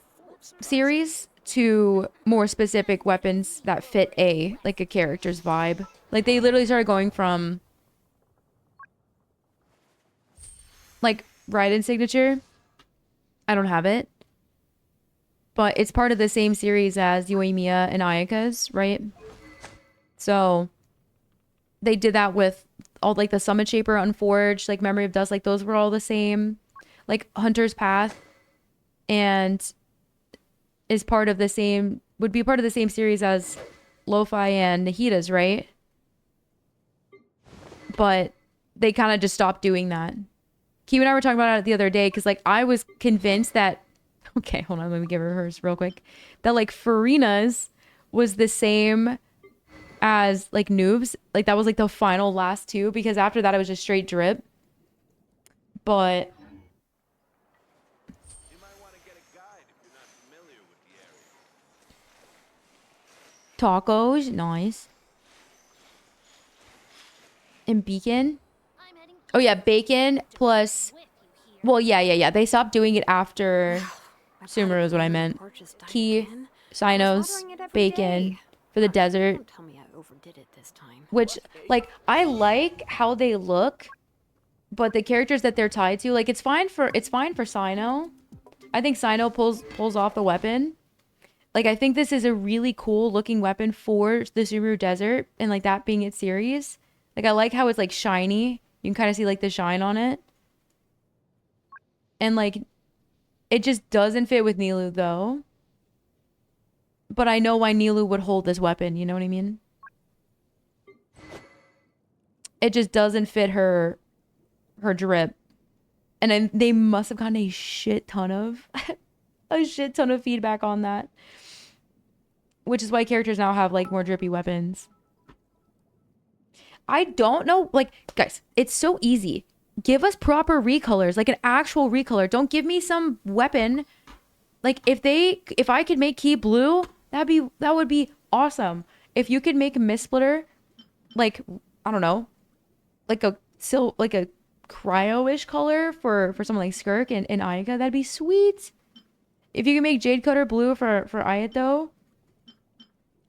Speaker 1: series to more specific weapons that fit like a character's vibe. Like they literally started going from like Raiden signature. I don't have it. But it's part of the same series as Yoimiya and Ayaka's, right? So they did that with all like the Summit Shaper Unforged, like Memory of Dust, like those were all the same. Like Hunter's Path and is part of the same, would be part of the same series as Lo-Fi and Nahita's, right? But they kind of just stopped doing that. Kim and I were talking about it the other day because like I was convinced that, okay, hold on, let me give her hers real quick. That like Farina's was the same as like Noob's. Like that was like the final last two because after that it was just straight drip. But tacos, nice. And Beacon.
Speaker 5: I'm heading
Speaker 1: Oh yeah, bacon plus.
Speaker 5: with you here.
Speaker 1: Well, yeah. They stopped doing it after Sumeru is what I meant. Key, Sinos, bacon for the desert.
Speaker 2: Don't tell me I overdid it this time.
Speaker 1: Which, like, I like how they look, but the characters that they're tied to, like, it's fine for Sino. I think Sino pulls off the weapon. Like, I think this is a really cool looking weapon for the Sumeru Desert and like that being its series. Like, I like how it's like shiny. You can kind of see like the shine on it. And like, it just doesn't fit with Nilu though. But I know why Nilu would hold this weapon, you know what I mean? It just doesn't fit her drip. And then they must have gotten a shit ton of feedback on that. Which is why characters now have like more drippy weapons. I don't know, like, guys, it's so easy. Give us proper recolors, like an actual recolor. Don't give me some weapon. Like if I could make Key blue, that would be awesome. If you could make a Mist Splitter, like, I don't know, like a cryo-ish color for someone like Skirk and Ayaka, that'd be sweet. If you can make Jade Cutter blue for Ayato,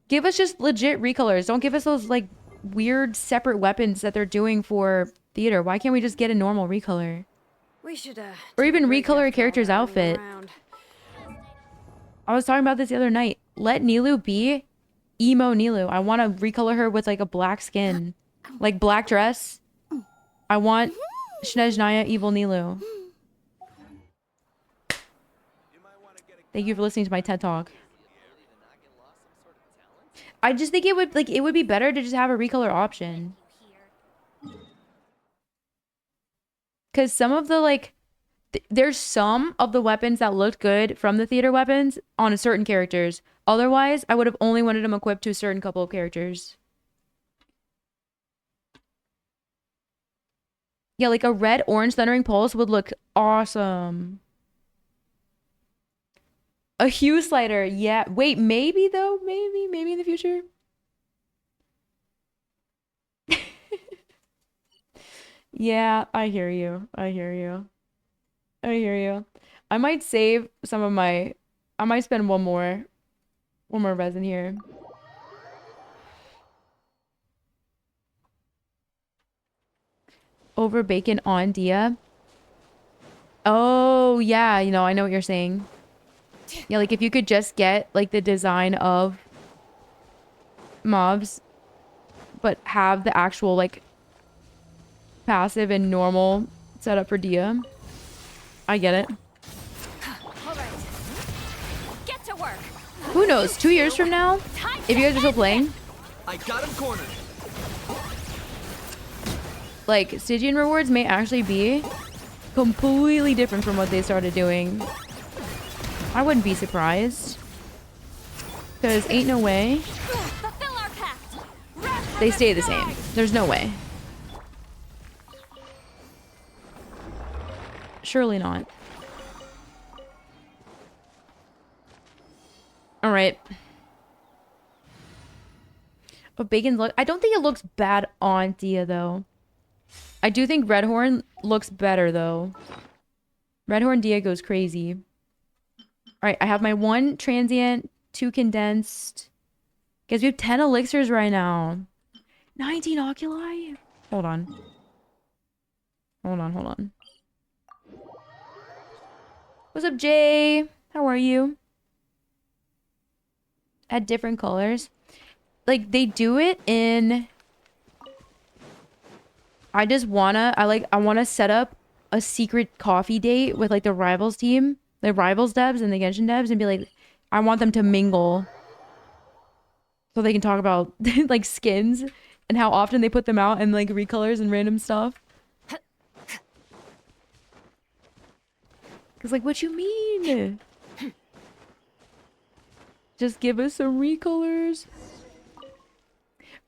Speaker 1: give us just legit recolors. Don't give us those like weird separate weapons that they're doing for theater. Why can't we just get a normal recolor?
Speaker 2: We should
Speaker 1: Or even recolor a character's outfit. I was talking about this the other night. Let Nilu be emo Nilu. I want to recolor her with like a black skin. Like black dress. I want Snezhnaya evil Nilu. Thank you for listening to my TED Talk. I just think it would be better to just have a recolor option. Cause some of the like there's some of the weapons that looked good from the theater weapons on certain characters. Otherwise, I would have only wanted them equipped to a certain couple of characters. Yeah, like a red orange thundering pulse would look awesome. A hue slider, yeah. Wait, maybe though, maybe in the future. Yeah, I hear you. I hear you. I hear you. I might save some of my. I might spend one more resin here. Over bacon on Dia. Oh, yeah, you know, I know what you're saying. Yeah, like if you could just get like the design of mobs, but have the actual like passive and normal setup for Dia. I get it.
Speaker 5: All right. Get to work.
Speaker 1: Who knows? 2 years from now,
Speaker 5: Time
Speaker 1: if you
Speaker 5: to
Speaker 1: guys are still
Speaker 5: end
Speaker 1: playing,
Speaker 6: I got him cornered.
Speaker 1: like Stygian rewards may actually be completely different from what they started doing. I wouldn't be surprised. Because ain't no way
Speaker 5: Fulfill our pact. Wrath for
Speaker 1: they
Speaker 5: the
Speaker 1: stay the same.
Speaker 5: sky.
Speaker 1: There's no way. Surely not. All right. But bacon look. I don't think it looks bad on Dia though. I do think Redhorn looks better though. Redhorn Dia goes crazy. All right, I have my 1 transient, 2 condensed. Guys, we have 10 elixirs right now. 19 oculi. Hold on. Hold on. What's up, Jay? How are you? Add different colors. Like they do it in I wanna set up a secret coffee date with like the Rivals team, the Rivals devs and the Genshin devs, and be like, I want them to mingle so they can talk about like skins and how often they put them out and like recolors and random stuff. Cause like, what you mean? Just give us some recolors.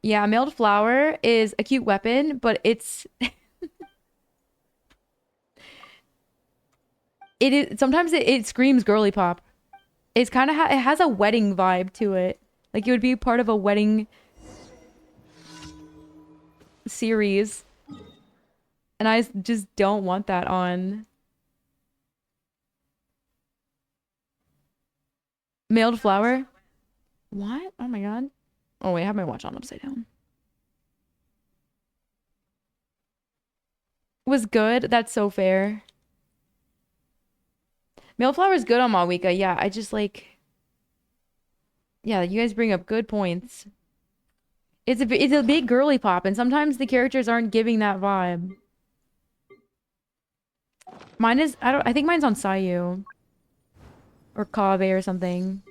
Speaker 1: Yeah, mailed flower is a cute weapon, but it's it is sometimes it screams girly pop. It's kind of it has a wedding vibe to it. Like it would be part of a wedding series. And I just don't want that on mailed flower. What? Oh my god. Oh wait, I have my watch on upside down. Was good. That's so fair. Mailed flower is good on Malwika. Yeah, I just like yeah, you guys bring up good points. It's a big girly pop, and sometimes the characters aren't giving that vibe. Mine is I think mine's on Sayu. Or Kave or something.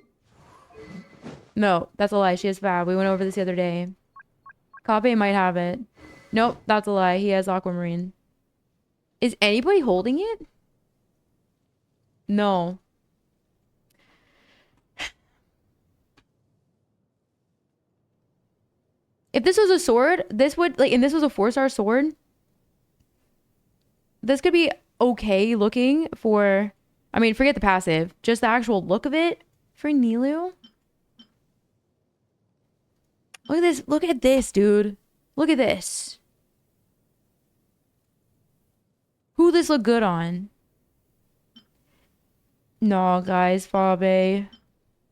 Speaker 1: No, that's a lie. She has Fab. We went over this the other day. Kave might have it. Nope, that's a lie. He has Aquamarine. Is anybody holding it? No. If this was a sword, this would like, and this was a 4-star sword, this could be okay looking for, I mean, forget the passive, just the actual look of it for Nilu. Look at this, dude. Look at this. Who this look good on? No, guys, Fabe.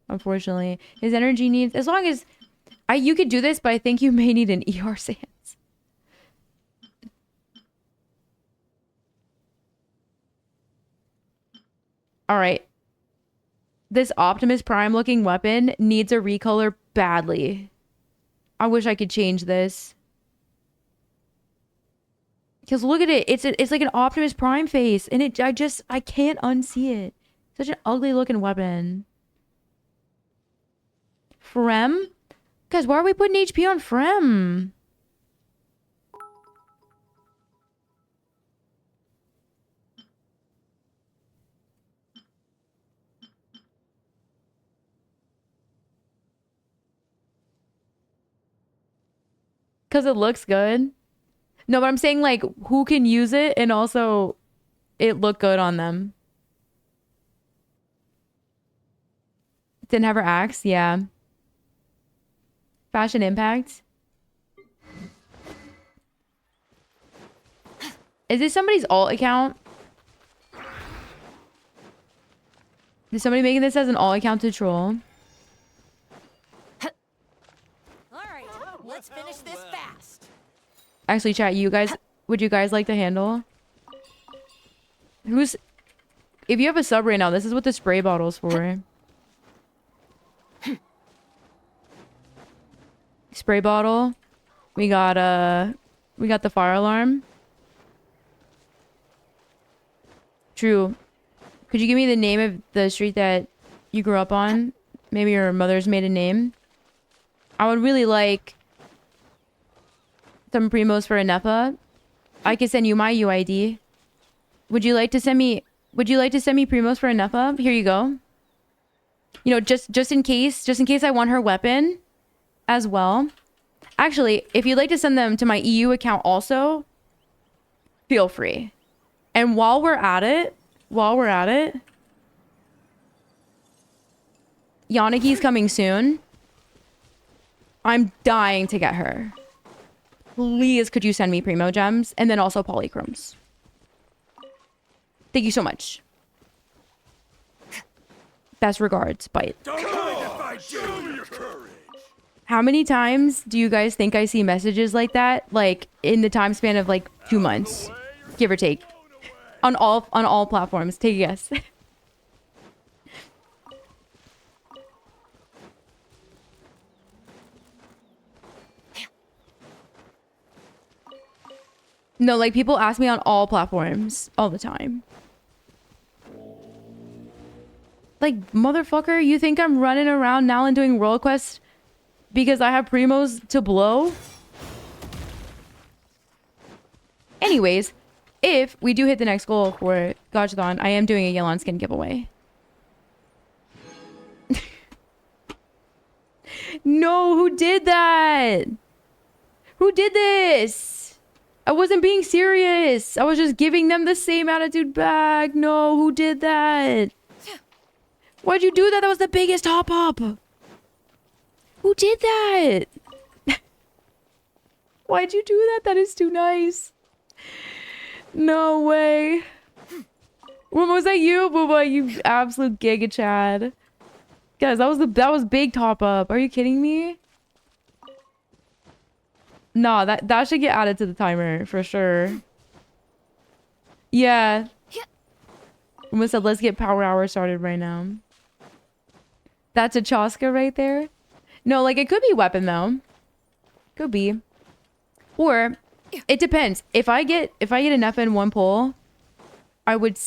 Speaker 1: Unfortunately. His energy needs, as long as, you could do this, but I think you may need an ER Sans. All right. This Optimus Prime looking weapon needs a recolor badly. I wish I could change this. Because look at it. It's like an Optimus Prime face. And I can't unsee it. Such an ugly looking weapon. Frem? Guys, why are we putting HP on Frem? Because it looks good. No, but I'm saying like who can use it and also it look good on them. Didn't have her axe, yeah. Fashion Impact. Is this somebody's alt account? Is somebody making this as an alt account to troll?
Speaker 5: Alright, let's finish this fast.
Speaker 1: Actually, chat, would you guys like to handle? If you have a sub right now, this is what the spray bottle's for. Spray bottle. We got the fire alarm. True. Could you give me the name of the street that you grew up on? Maybe your mother's maiden name. I would really like some primos for Anepa. I can send you my UID. Would you like to send me primos for Anepa? Here you go. You know, just in case I want her weapon as well. Actually, if you'd like to send them to my EU account also, feel free. And while we're at it, Yanagi's coming soon. I'm dying to get her. Please, could you send me Primo Gems? And then also Polychromes. Thank you so much. Best regards, Byte. How many times do you guys think I see messages like that? Like, in the time span of, like, 2 months. Give or take. On all platforms. Take a guess. No, like people ask me on all platforms all the time. Like, motherfucker, you think I'm running around now and doing world quests because I have primos to blow? Anyways, if we do hit the next goal for Gachathon, I am doing a Yelan skin giveaway. No, who did that? Who did this? I wasn't being serious. I was just giving them the same attitude back. No, who did that? Why'd you do that? That was the biggest top up. Who did that? Why'd you do that? That is too nice. No way. When was that you, Booba? You absolute giga chad. Guys, that was big top up. Are you kidding me? Nah, that should get added to the timer for sure. Yeah. Uma said, let's get power hour started right now. That's a Chaska right there. No, like it could be weapon though. Could be. Or it depends. If I get enough in one pull, I would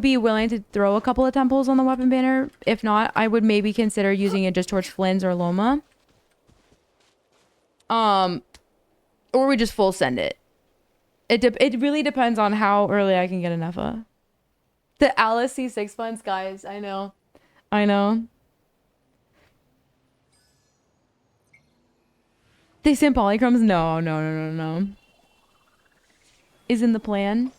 Speaker 1: be willing to throw a couple of temples on the weapon banner. If not, I would maybe consider using it just towards Flynn's or Loma. Or we just full send it. It really depends on how early I can get enough of. The Alice C6 funds, guys. I know. They sent polychromes? No. Is in the plan.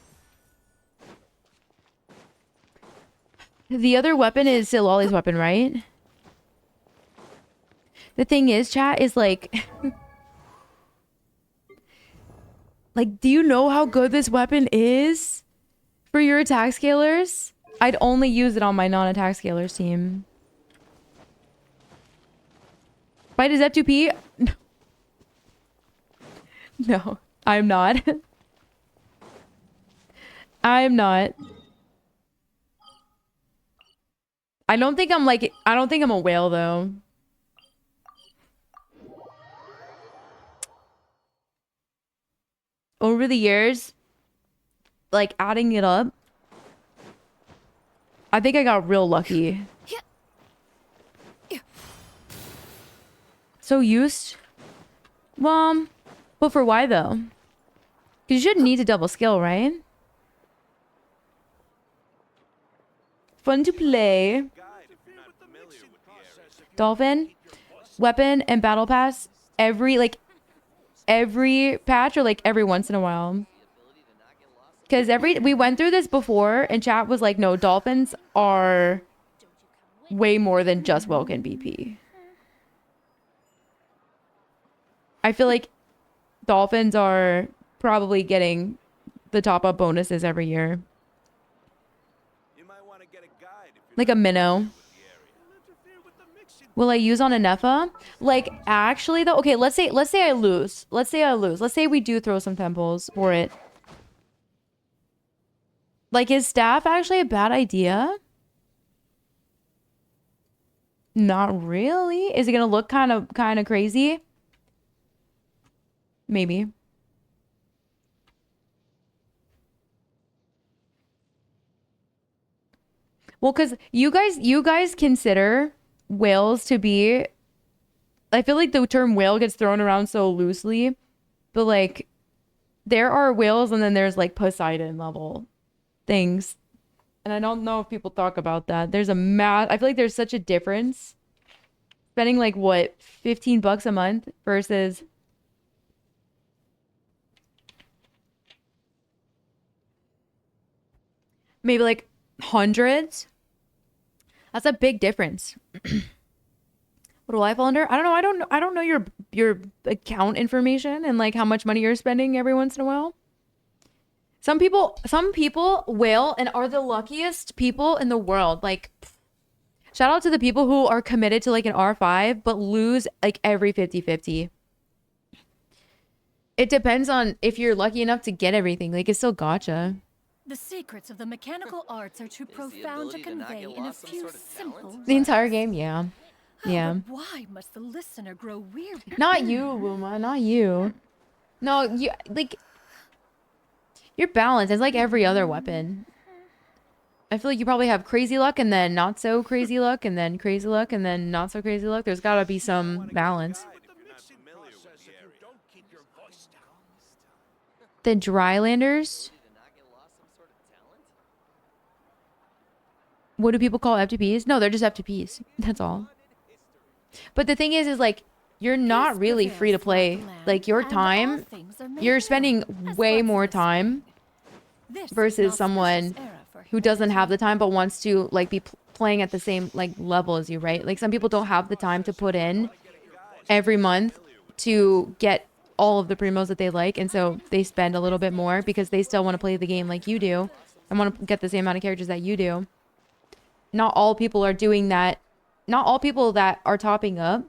Speaker 1: The other weapon is Silali's weapon, right? The thing is, chat, is like... like, do you know how good this weapon is for your attack scalers? I'd only use it on my non-attack scalers team. Byte is F2P? No, I'm not. I'm not. I don't think I'm a whale though. Over the years, like adding it up, I think I got real lucky. So used? Well, but for why though? Because you shouldn't need to double skill, right? Fun to play. Dolphin, weapon, and battle pass. Every every patch or like every once in a while? Because we went through this before and chat was like, no, dolphins are way more than just Welkin BP. I feel like dolphins are probably getting the top up bonuses every year. Like a minnow. Will I use on a Nepha? Like, actually though, okay, let's say I lose. Let's say we do throw some temples for it. Like, is staff actually a bad idea? Not really. Is it gonna look kind of crazy? Maybe. Well, because you guys consider whales to be, I feel like the term whale gets thrown around so loosely, but like there are whales and then there's like Poseidon level things. And I don't know if people talk about that. I feel like there's such a difference. Spending like what, $15 a month versus maybe like hundreds. That's a big difference. What do I fall under? I don't know. I don't know your account information and like how much money you're spending every once in a while. Some people will and are the luckiest people in the world. Like, shout out to the people who are committed to like an R5 but lose like every 50-50. It depends on if you're lucky enough to get everything. Like, it's still gotcha.
Speaker 5: The secrets of the mechanical arts are too profound to
Speaker 3: ability to not
Speaker 5: convey
Speaker 3: get
Speaker 5: in a
Speaker 3: lost some
Speaker 5: few
Speaker 3: sort of
Speaker 5: simple
Speaker 3: talent?
Speaker 1: The entire
Speaker 5: words.
Speaker 1: game, yeah.
Speaker 5: Oh,
Speaker 1: Yeah.
Speaker 5: but why must the listener grow weary?
Speaker 1: Not you, Wuma, not you. No, you like your balance is like every other weapon. I feel like you probably have crazy luck and then not so crazy luck and then crazy luck and then not so crazy luck. There's gotta be some balance. The Drylanders. What do people call FTPs? No, they're just FTPs. That's all. But the thing is like, you're not really free to play. Like, your time, you're spending way more time versus someone who doesn't have the time but wants to like be playing at the same like level as you, right? Like, some people don't have the time to put in every month to get all of the primos that they like, and so they spend a little bit more because they still want to play the game like you do and want to get the same amount of characters that you do. Not all people are doing that. Not all people that are topping up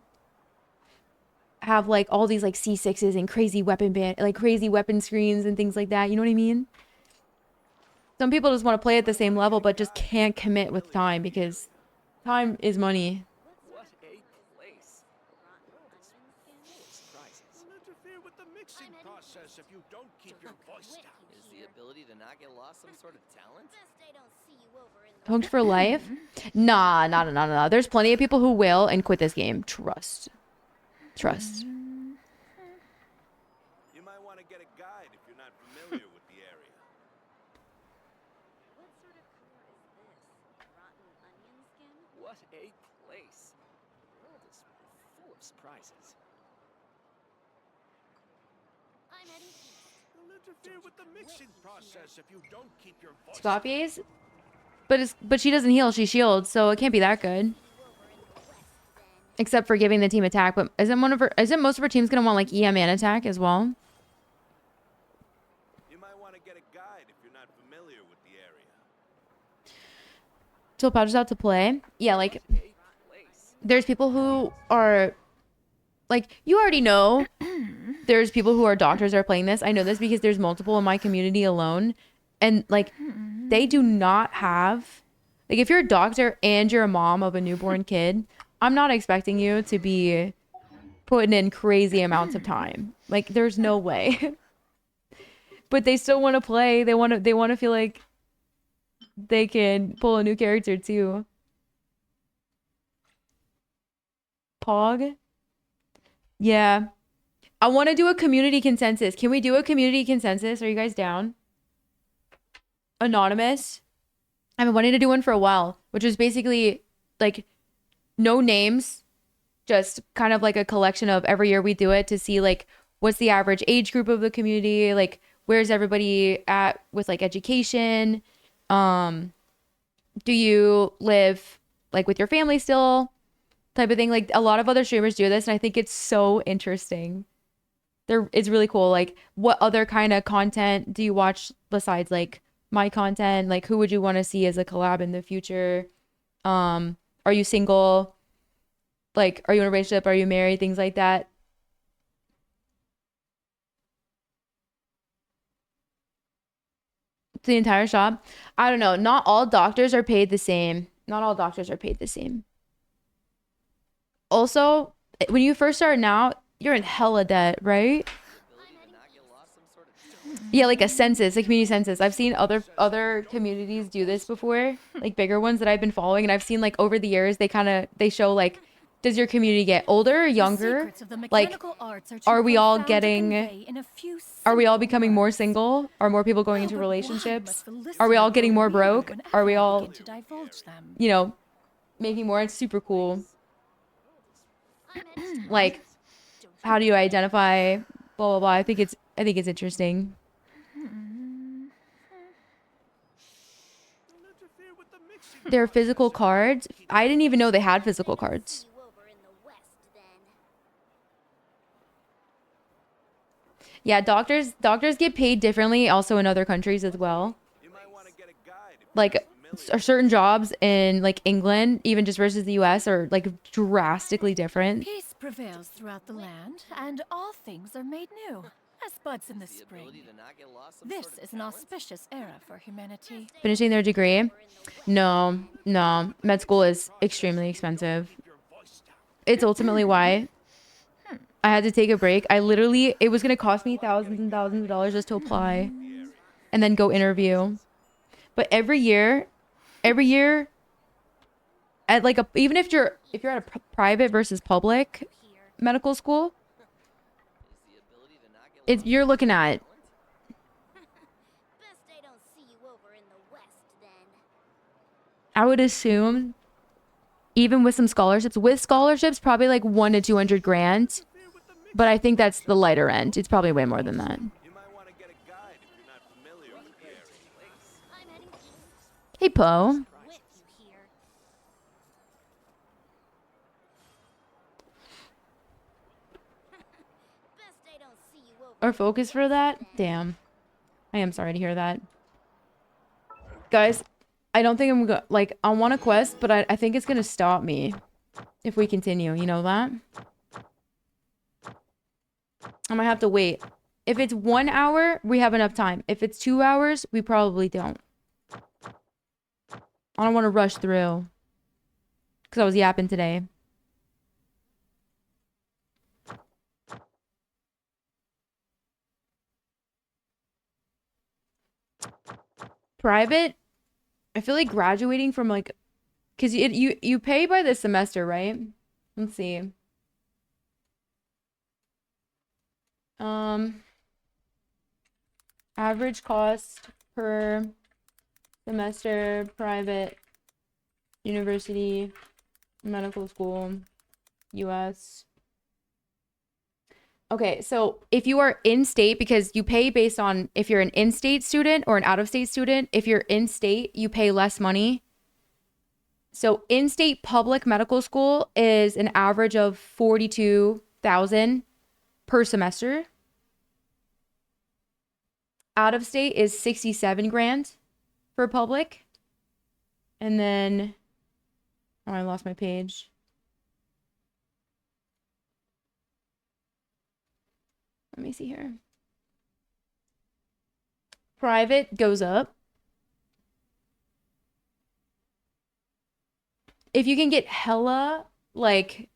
Speaker 1: have like all these like C6s and crazy crazy weapon screens and things like that. You know what I mean? Some people just want to play at the same level but just can't commit with time because time is money.
Speaker 3: What a place. Surprises. Is the ability to not get lost some sort of talent?
Speaker 1: Hooked for life? Nah. There's plenty of people who will and quit this game. Trust.
Speaker 4: You might want to get a guide if you're not familiar with the area.
Speaker 3: What a place. The world is full of surprises.
Speaker 4: You'll interfere with the mixing process if you don't keep your voice.
Speaker 1: Scorpies? But she doesn't heal, she shields, so it can't be that good. Except for giving the team attack, but isn't most of her teams gonna want like EM and attack as well?
Speaker 4: You might want to get a guide if you're not familiar with the area.
Speaker 1: Till pouches out to play. Yeah, like there's people who are like, you already know there's people who are doctors that are playing this. I know this because there's multiple in my community alone. And like they do not have, like, if you're a doctor and you're a mom of a newborn kid, I'm not expecting you to be putting in crazy amounts of time. Like, there's no way. But they still want to play. They want to feel like they can pull a new character too. Pog? Yeah. I want to do a community consensus. Can we do a community consensus? Are you guys down? Anonymous. I've been wanting to do one for a while, which is basically like no names, just kind of like a collection of every year we do it to see like what's the average age group of the community, like where's everybody at with like education, do you live like with your family still, type of thing. Like a lot of other streamers do this, and I think it's so interesting. It's really cool. Like, what other kind of content do you watch besides like my content? Like, who would you want to see as a collab in the future? Are you single? Like, are you in a relationship? Are you married? Things like that. The entire shop. I don't know. Not all doctors are paid the same. Not all doctors are paid the same. Also, when you first start out, you're in hella debt, right? Yeah, like a census, a community census. I've seen other communities do this before, like bigger ones that I've been following, and I've seen like over the years they show like, does your community get older or younger? Like, are we all becoming more single? Are more people going into relationships? Are we all getting more broke? Are we all, you know, making more? It's super cool. Like, how do you identify? Blah blah blah. I think it's interesting. Their physical cards. I didn't even know they had physical cards. Yeah, doctors get paid differently also in other countries as well. Like certain jobs in like England, even just versus the US, are like drastically different.
Speaker 5: Peace prevails throughout the land, and all things are made new, as buds in the spring. This is an auspicious era for humanity.
Speaker 1: Finishing their degree? No. Med school is extremely expensive. It's ultimately why I had to take a break. It was going to cost me thousands and thousands of dollars just to apply and then go interview. But every year at like even if you're at a private versus public medical school, you're looking at, I would assume, even with some scholarships, probably like 1 to 200 grand. But I think that's the lighter end. It's probably way more than that. Hey, Poe. Or focus for that? Damn. I am sorry to hear that. Guys, I don't think I'm gonna, like, I want a quest, but I think it's gonna stop me if we continue. You know that? I might have to wait. If it's 1 hour, we have enough time. If it's 2 hours, we probably don't. I don't want to rush through. Because I was yapping today. Private? I feel like graduating from like... Because you pay by the semester, right? Let's see. Average cost per semester, private university, medical school, US. Okay, so if you are in-state, because you pay based on if you're an in-state student or an out-of-state student. If you're in-state, you pay less money. So in-state public medical school is an average of $42,000 per semester. Out of state is 67 grand for public. And then, oh, I lost my page. Let me see here. Private goes up. If you can get hella, like,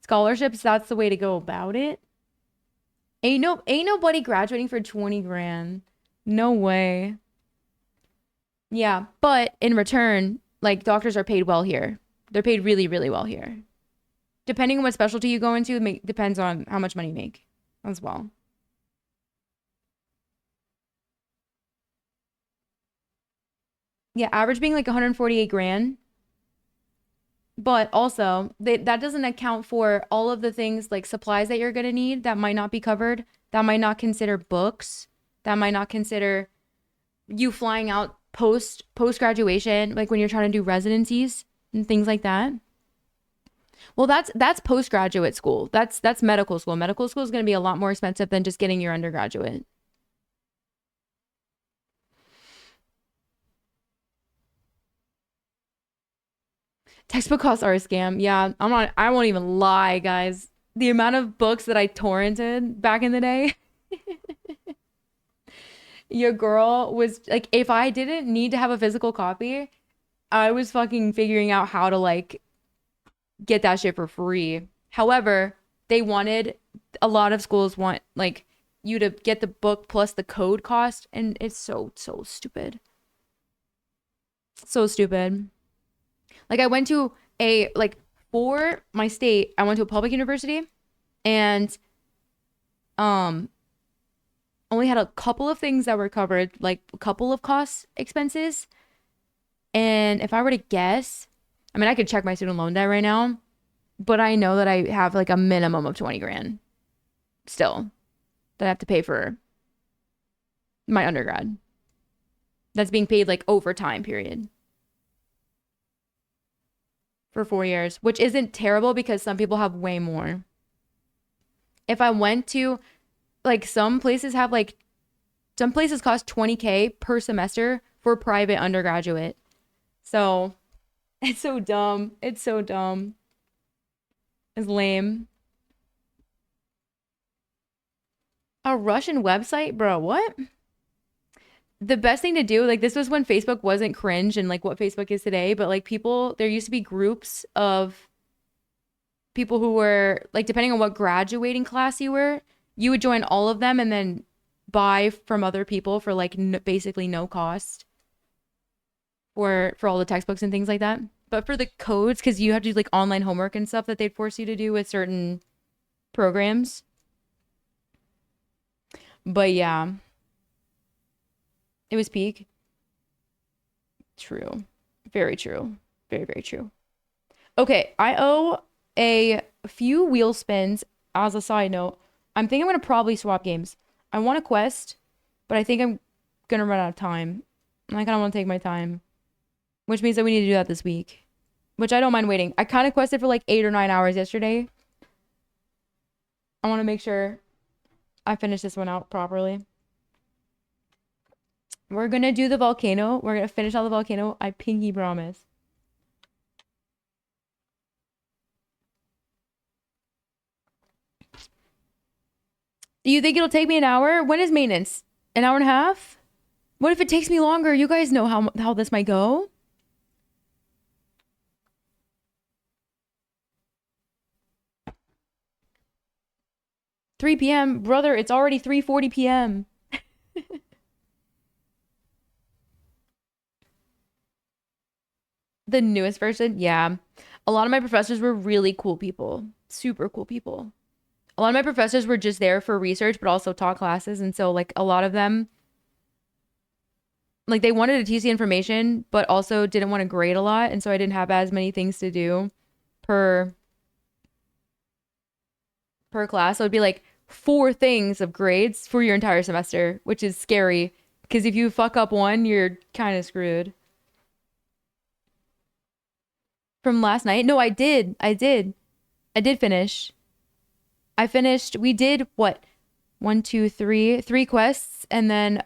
Speaker 1: scholarships, that's the way to go about it. Ain't nobody graduating for 20 grand. No way. Yeah, but in return, like, doctors are paid well here. They're paid really, really well here. Depending on what specialty you go into, depends on how much money you make as well. Yeah, average being like 148 grand. But also, that doesn't account for all of the things like supplies that you're going to need that might not be covered, that might not consider books, that might not consider you flying out post graduation, like when you're trying to do residencies and things like that. Well, that's postgraduate school. That's medical school. Medical school is going to be a lot more expensive than just getting your undergraduate. Textbook costs are a scam. Yeah, I won't even lie, guys. The amount of books that I torrented back in the day. Your girl was like, if I didn't need to have a physical copy, I was fucking figuring out how to like get that shit for free. However, a lot of schools want like you to get the book plus the code cost, and it's so stupid. So stupid. Like I went to for my state, I went to a public university and only had a couple of things that were covered, like a couple of cost expenses. And if I were to guess, I mean, I could check my student loan debt right now, but I know that I have like a minimum of 20 grand still that I have to pay for my undergrad. That's being paid like over time period for 4 years, which isn't terrible because some people have way more. If I went to like some places cost 20K per semester for private undergraduate. So it's so dumb. It's so dumb. It's lame. A Russian website? Bro, what? The best thing to do, like this was when Facebook wasn't cringe and like what Facebook is today, but like there used to be groups of people who were like, depending on what graduating class you were, you would join all of them and then buy from other people for like basically no cost for all the textbooks and things like that. But for the codes, because you have to do like online homework and stuff that they'd force you to do with certain programs. But yeah, it was peak. True. Very true. Very, very true. Okay, I owe a few wheel spins as a side note. I'm thinking I'm going to probably swap games. I want a quest, but I think I'm going to run out of time. And I kind of want to take my time, which means that we need to do that this week, which I don't mind waiting. I kind of quested for like 8 or 9 hours yesterday. I want to make sure I finish this one out properly. We're going to do the volcano. We're going to finish out the volcano. I pinky promise. Do you think it'll take me an hour? When is maintenance? An hour and a half? What if it takes me longer? You guys know how this might go. $3 p.m. Brother, it's already 3:40 p.m. The newest version? Yeah. A lot of my professors were really cool people. Super cool people. A lot of my professors were just there for research, but also taught classes. And so, like, a lot of them, like, they wanted to teach the information, but also didn't want to grade a lot. And so I didn't have as many things to do per class. So it'd be like 4 things of grades for your entire semester, which is scary. Because if you fuck up one, you're kind of screwed. From last night? No, I did finish. I finished. We did what? 1, 2, 3 quests, and then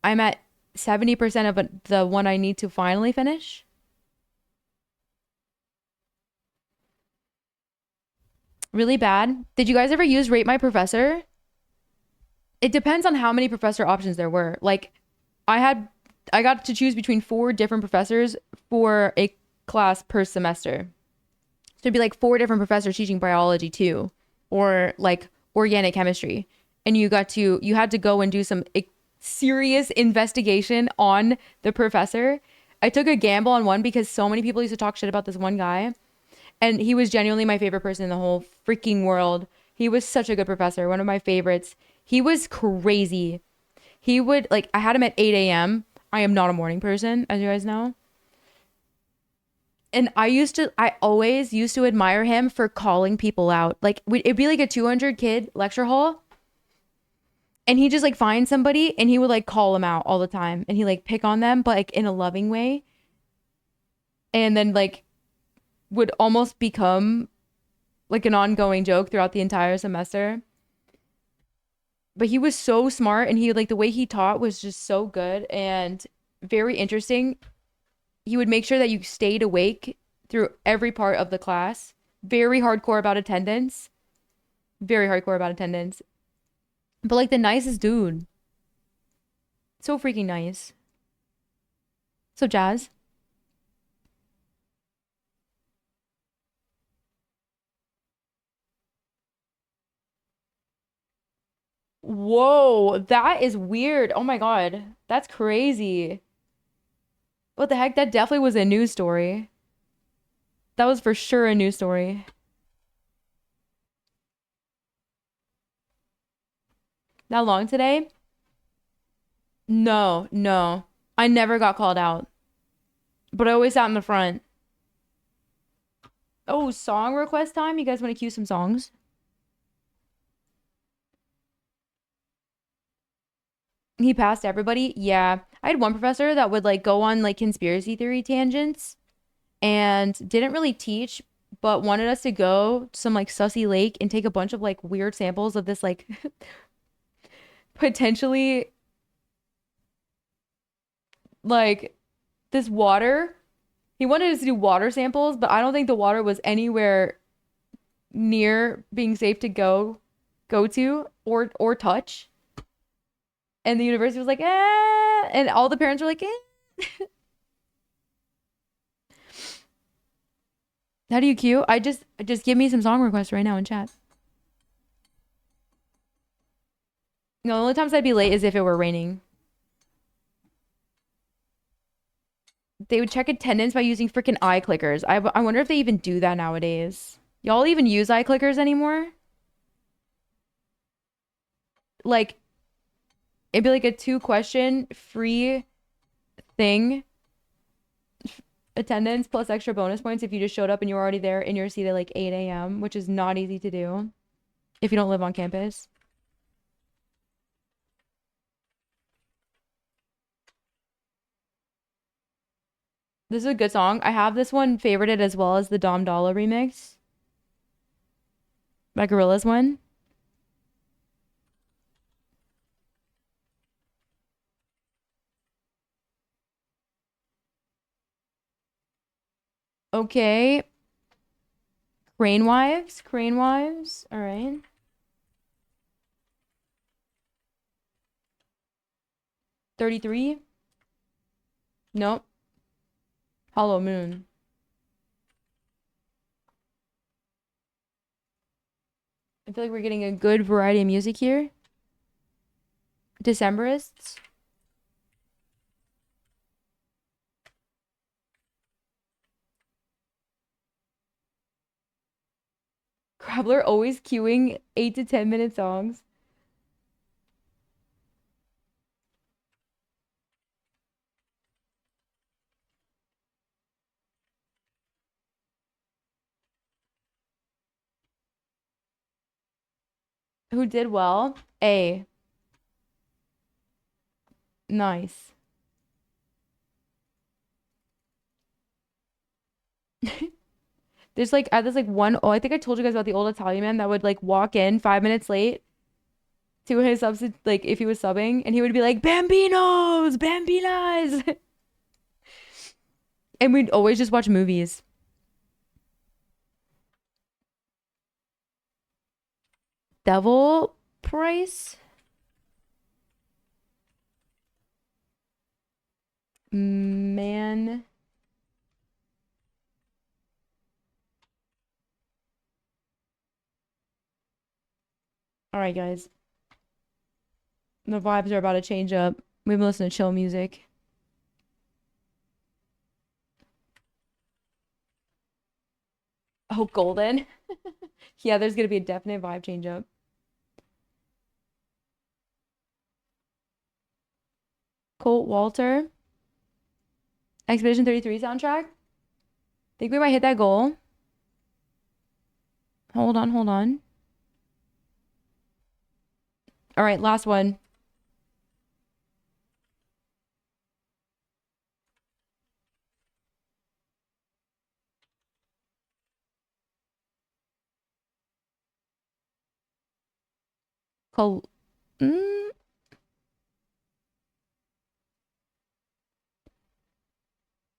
Speaker 1: I'm at 70% of the one I need to finally finish. Really bad. Did you guys ever use Rate My Professor? It depends on how many professor options there were. Like, I got to choose between 4 different professors for a class per semester. So it'd be like 4 different professors teaching biology too, or like organic chemistry. And you had to go and do some serious investigation on the professor. I took a gamble on one because so many people used to talk shit about this one guy. And he was genuinely my favorite person in the whole freaking world. He was such a good professor, one of my favorites. He was crazy. He would, like, I had him at 8 a.m. I am not a morning person, as you guys know. And I always used to admire him for calling people out. Like, it'd be like a 200 kid lecture hall. And he just like find somebody and he would like call them out all the time. And he like pick on them, but like in a loving way. And then like would almost become like an ongoing joke throughout the entire semester. But he was so smart and he like the way he taught was just so good and very interesting. He would make sure that you stayed awake through every part of the class. Very hardcore about attendance. Very hardcore about attendance. But like the nicest dude. So freaking nice. So Jazz. Whoa, that is weird. Oh my God. That's crazy. What the heck? That definitely was a news story. That was for sure a news story. That long today? No, no. I never got called out. But I always sat in the front. Oh, song request time? You guys want to cue some songs? He passed everybody? Yeah. I had one professor that would like go on like conspiracy theory tangents and didn't really teach, but wanted us to go to some like sussy lake and take a bunch of like weird samples of this like potentially like this water. He wanted us to do water samples, but I don't think the water was anywhere near being safe to go to or touch. And the university was like, eh, and all the parents were like, eh. How do you cue? I just give me some song requests right now in chat. No, the only times I'd be late is if it were raining. They would check attendance by using freaking eye clickers. I wonder if they even do that nowadays. Y'all even use eye clickers anymore? Like, it'd be like a 2-question free thing. Attendance plus extra bonus points if you just showed up and you were already there in your seat at like 8 a.m., which is not easy to do if you don't live on campus. This is a good song. I have this one favorited as well as the Dom Dolla remix by Gorillaz one. Okay. Crane Wives. Crane Wives. All right. $33. Nope. Hollow Moon. I feel like we're getting a good variety of music here. Decemberists. Grappler always queuing 8 to 10 minute songs. Who did well? A. Nice. There's like one, oh, I think I told you guys about the old Italian man that would like walk in 5 minutes late to his like if he was subbing, and he would be like, Bambinos, Bambinas. And we'd always just watch movies. Devil Price? Man. All right, guys. The vibes are about to change up. We've been listening to chill music. Oh, Golden. Yeah, there's gonna be a definite vibe change up. Colt Walter. Expedition 33 soundtrack. Think we might hit that goal. Hold on, hold on. All right, last one. Col mm.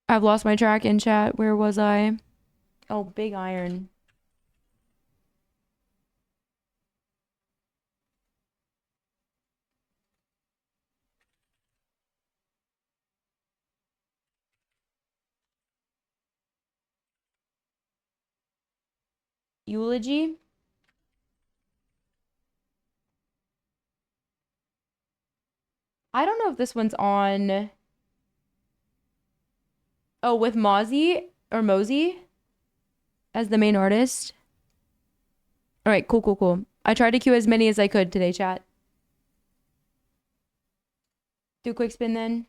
Speaker 1: I've lost my track in chat. Where was I? Oh, big iron. Eulogy? I don't know if this one's on. Oh, with Mozzie or Mosey as the main artist. All right, cool, cool, cool. I tried to queue as many as I could today, chat. Do a quick spin then.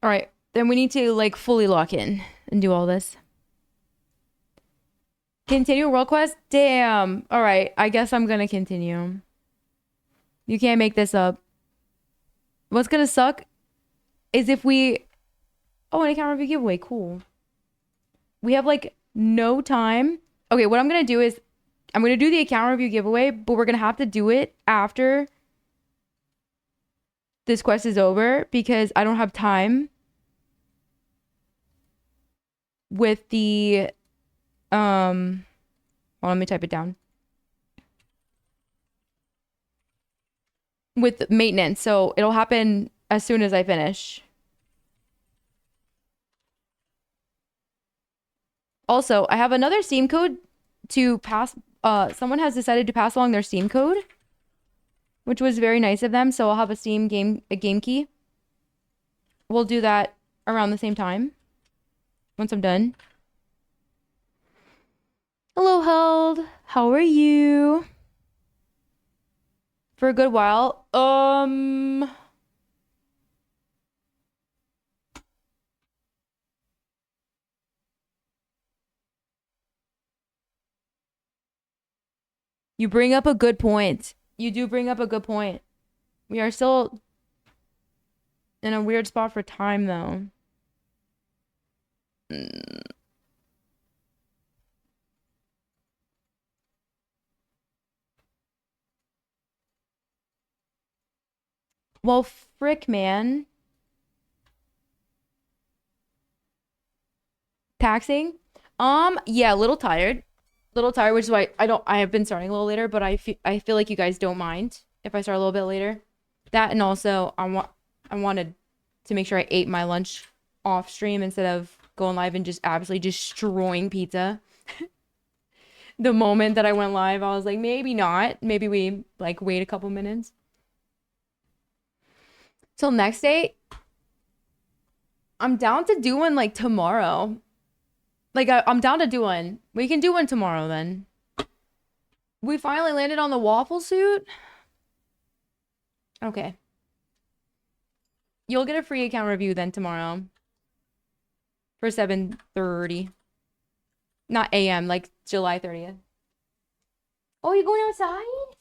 Speaker 1: All right, then we need to like fully lock in and do all this. Continue World Quest? Damn. All right, I guess I'm gonna continue. You can't make this up. What's gonna suck is if we... Oh, and a camera review giveaway. Cool. We have like no time. Okay, what I'm gonna do is I'm gonna do the account review giveaway, but we're gonna have to do it after this quest is over because I don't have time with the well, let me type it down. With maintenance, so it'll happen as soon as I finish. Also, I have another Steam code to pass. Someone has decided to pass along their Steam code, which was very nice of them. So I'll have a game key. We'll do that around the same time once I'm done. Hello, Held. How are you? For a good while. You bring up a good point. You do bring up a good point. We are still in a weird spot for time, though. Well, frick, man. Taxing? Yeah, a little tired. Little tired, which is why I have been starting a little later, but I feel like you guys don't mind if I start a little bit later. That, and also I wanted to make sure I ate my lunch off stream instead of going live and just absolutely destroying pizza. The moment that I went live, I was like, maybe not. Maybe we like wait a couple minutes. Till next day, I'm down to do one like tomorrow. Like I'm down to do one. We can do one tomorrow then. We finally landed on the waffle suit. Okay. You'll get a free account review then tomorrow. For 7:30. Not AM, like July 30th. Oh, you going outside?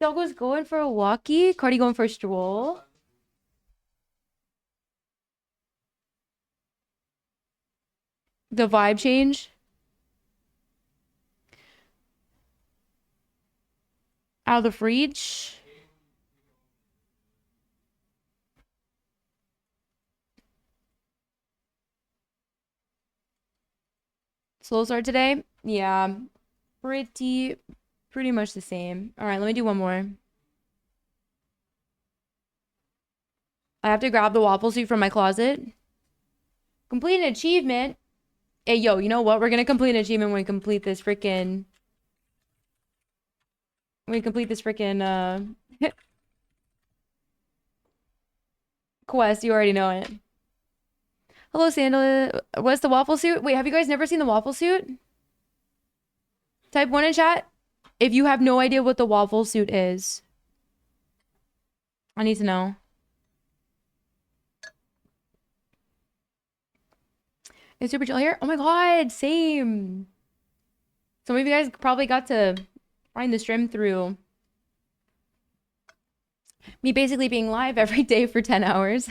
Speaker 1: Doggo's going for a walkie. Cardi going for a stroll. The vibe change. Out of the fridge. Slow start today? Yeah. Pretty much the same. All right, let me do one more. I have to grab the waffle suit from my closet. Complete an achievement. Hey, yo, you know what? We're gonna complete an achievement when we complete this freaking... quest. You already know it. Hello, Sandal. What's the waffle suit? Wait, have you guys never seen the waffle suit? Type 1 in chat if you have no idea what the waffle suit is. I need to know. It's super chill here. Oh my god, same. Some of you guys probably got to find the stream through me basically being live every day for 10 hours.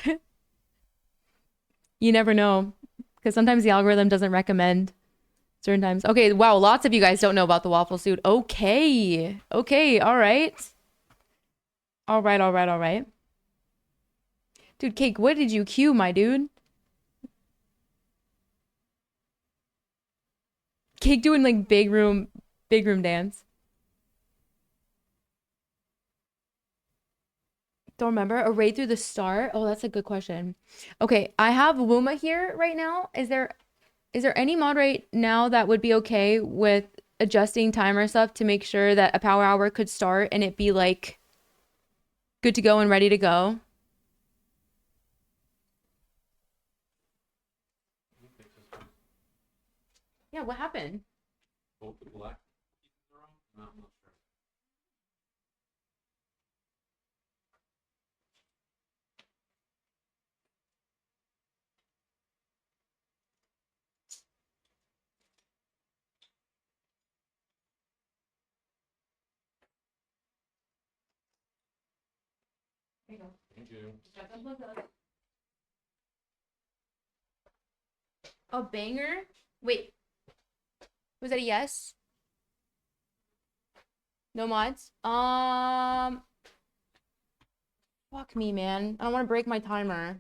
Speaker 1: You never know. Because sometimes the algorithm doesn't recommend certain times. Okay, wow, lots of you guys don't know about the waffle suit. Okay. Okay, all right. All right, all right, all right. Dude, Cake, what did you cue, my dude? Cake doing like big room dance. Don't remember. A raid through the start? Oh, that's a good question. Okay, I have Wuma here right now. Is there any mod right now that would be okay with adjusting timer stuff to make sure that a power hour could start and it be like good to go and ready to go? Yeah, what happened? There you go.
Speaker 7: Thank you.
Speaker 1: A banger? Wait, was that a yes? No mods? Fuck me, man. I don't want to break my timer.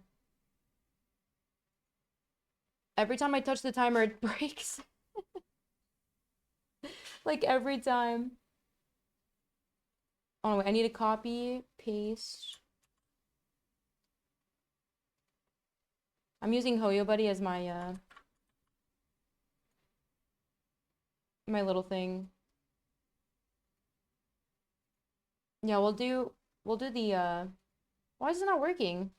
Speaker 1: Every time I touch the timer, it breaks. Like every time. Oh, wait, I need to copy, paste. I'm using Hoyo Buddy as my, my little thing. Yeah, we'll do the, why is it not working?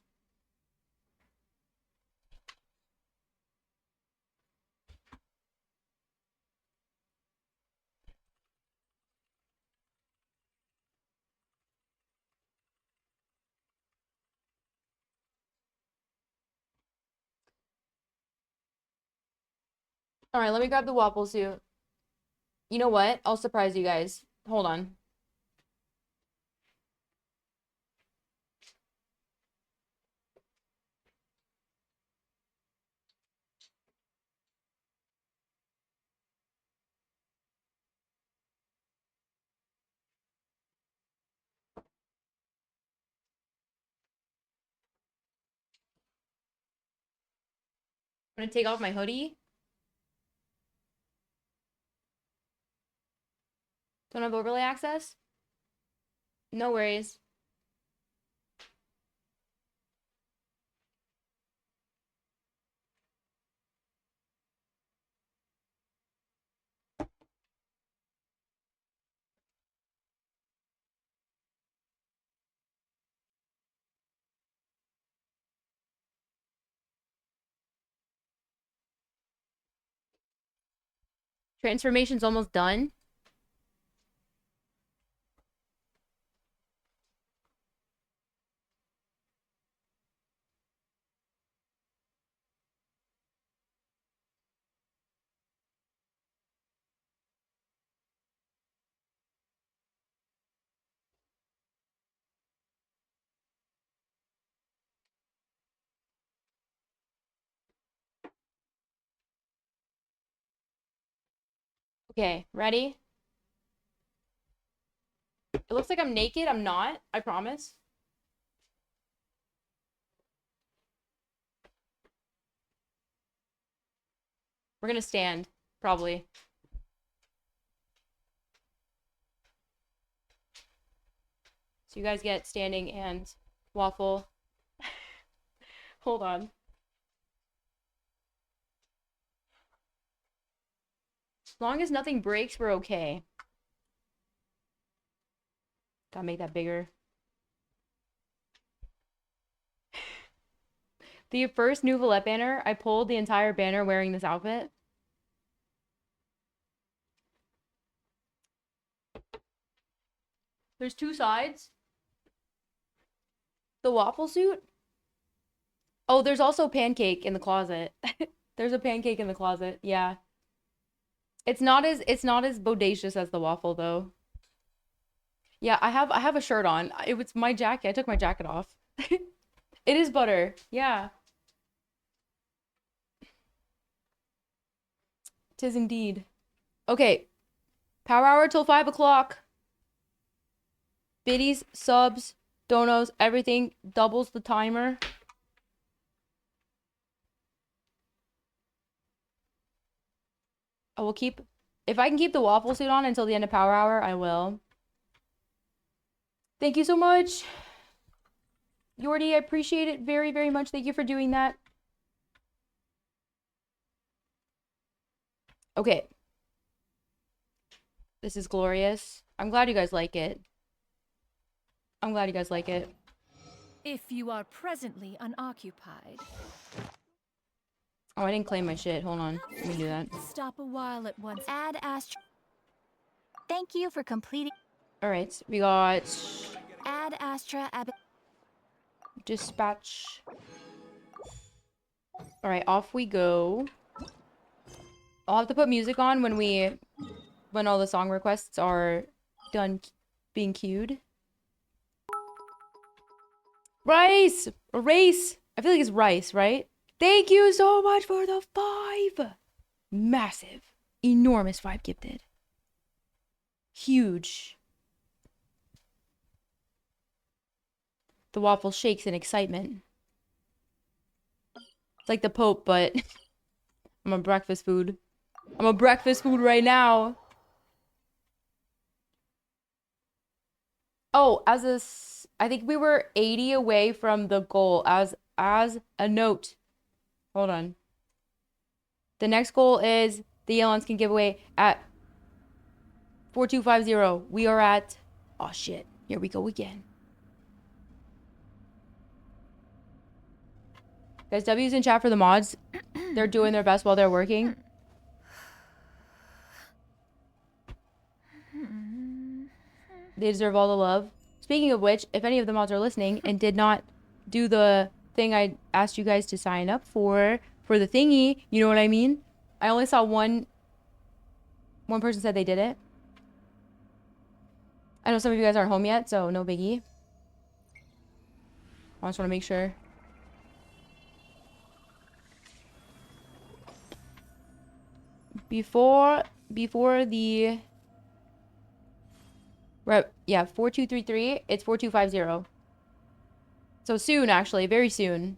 Speaker 1: All right, let me grab the waffle suit. You know what? I'll surprise you guys. Hold on. I'm gonna take off my hoodie. Don't have overlay access? No worries. Transformation's almost done. Okay, ready? It looks like I'm naked. I'm not. I promise. We're gonna stand, probably. So you guys get standing and waffle. Hold on. As long as nothing breaks, we're okay. Gotta make that bigger. The first new Valette banner, I pulled the entire banner wearing this outfit. There's two sides. The waffle suit? Oh, there's also pancake in the closet. There's a pancake in the closet. Yeah. It's not as bodacious as the waffle though. Yeah, I have a shirt on. It was my jacket. I took my jacket off. It is butter. Yeah. Tis indeed. Okay. Power hour till 5 o'clock. Biddies, subs, donos, everything doubles the timer. I will keep, if I can keep the waffle suit on until the end of power hour, I will. Thank you so much. Yordi, I appreciate it very, very much. Thank you for doing that. Okay. This is glorious. I'm glad you guys like it. I'm glad you guys like it.
Speaker 5: If you are presently unoccupied,
Speaker 1: Oh, I didn't claim my shit. Hold on. Let me do that.
Speaker 5: stop a while at once.
Speaker 7: Add Astra. Thank you for completing.
Speaker 1: Alright, we got
Speaker 7: Add Astra Ab.
Speaker 1: dispatch. Alright, off we go. I'll have to put music on when all the song requests are done being queued. Rice! Or race! I feel like it's rice, right? Thank you so much for the 5! Massive. Enormous 5 gifted. Huge. The waffle shakes in excitement. It's like the Pope, but I'm a breakfast food. I'm a breakfast food right now. Oh, I think we were 80 away from the goal as a note. Hold on. The next goal is the Yelons can give away at 4250. We are at, oh shit, here we go again. Guys, W's in chat for the mods. They're doing their best while they're working. They deserve all the love. Speaking of which, if any of the mods are listening and did not do the thing I asked you guys to sign up for the thingy, you know what I mean? I only saw one person said they did it. I know some of you guys aren't home yet, so no biggie. I just want to make sure. Before the right, yeah, 4233, it's 4250. So soon, actually, very soon.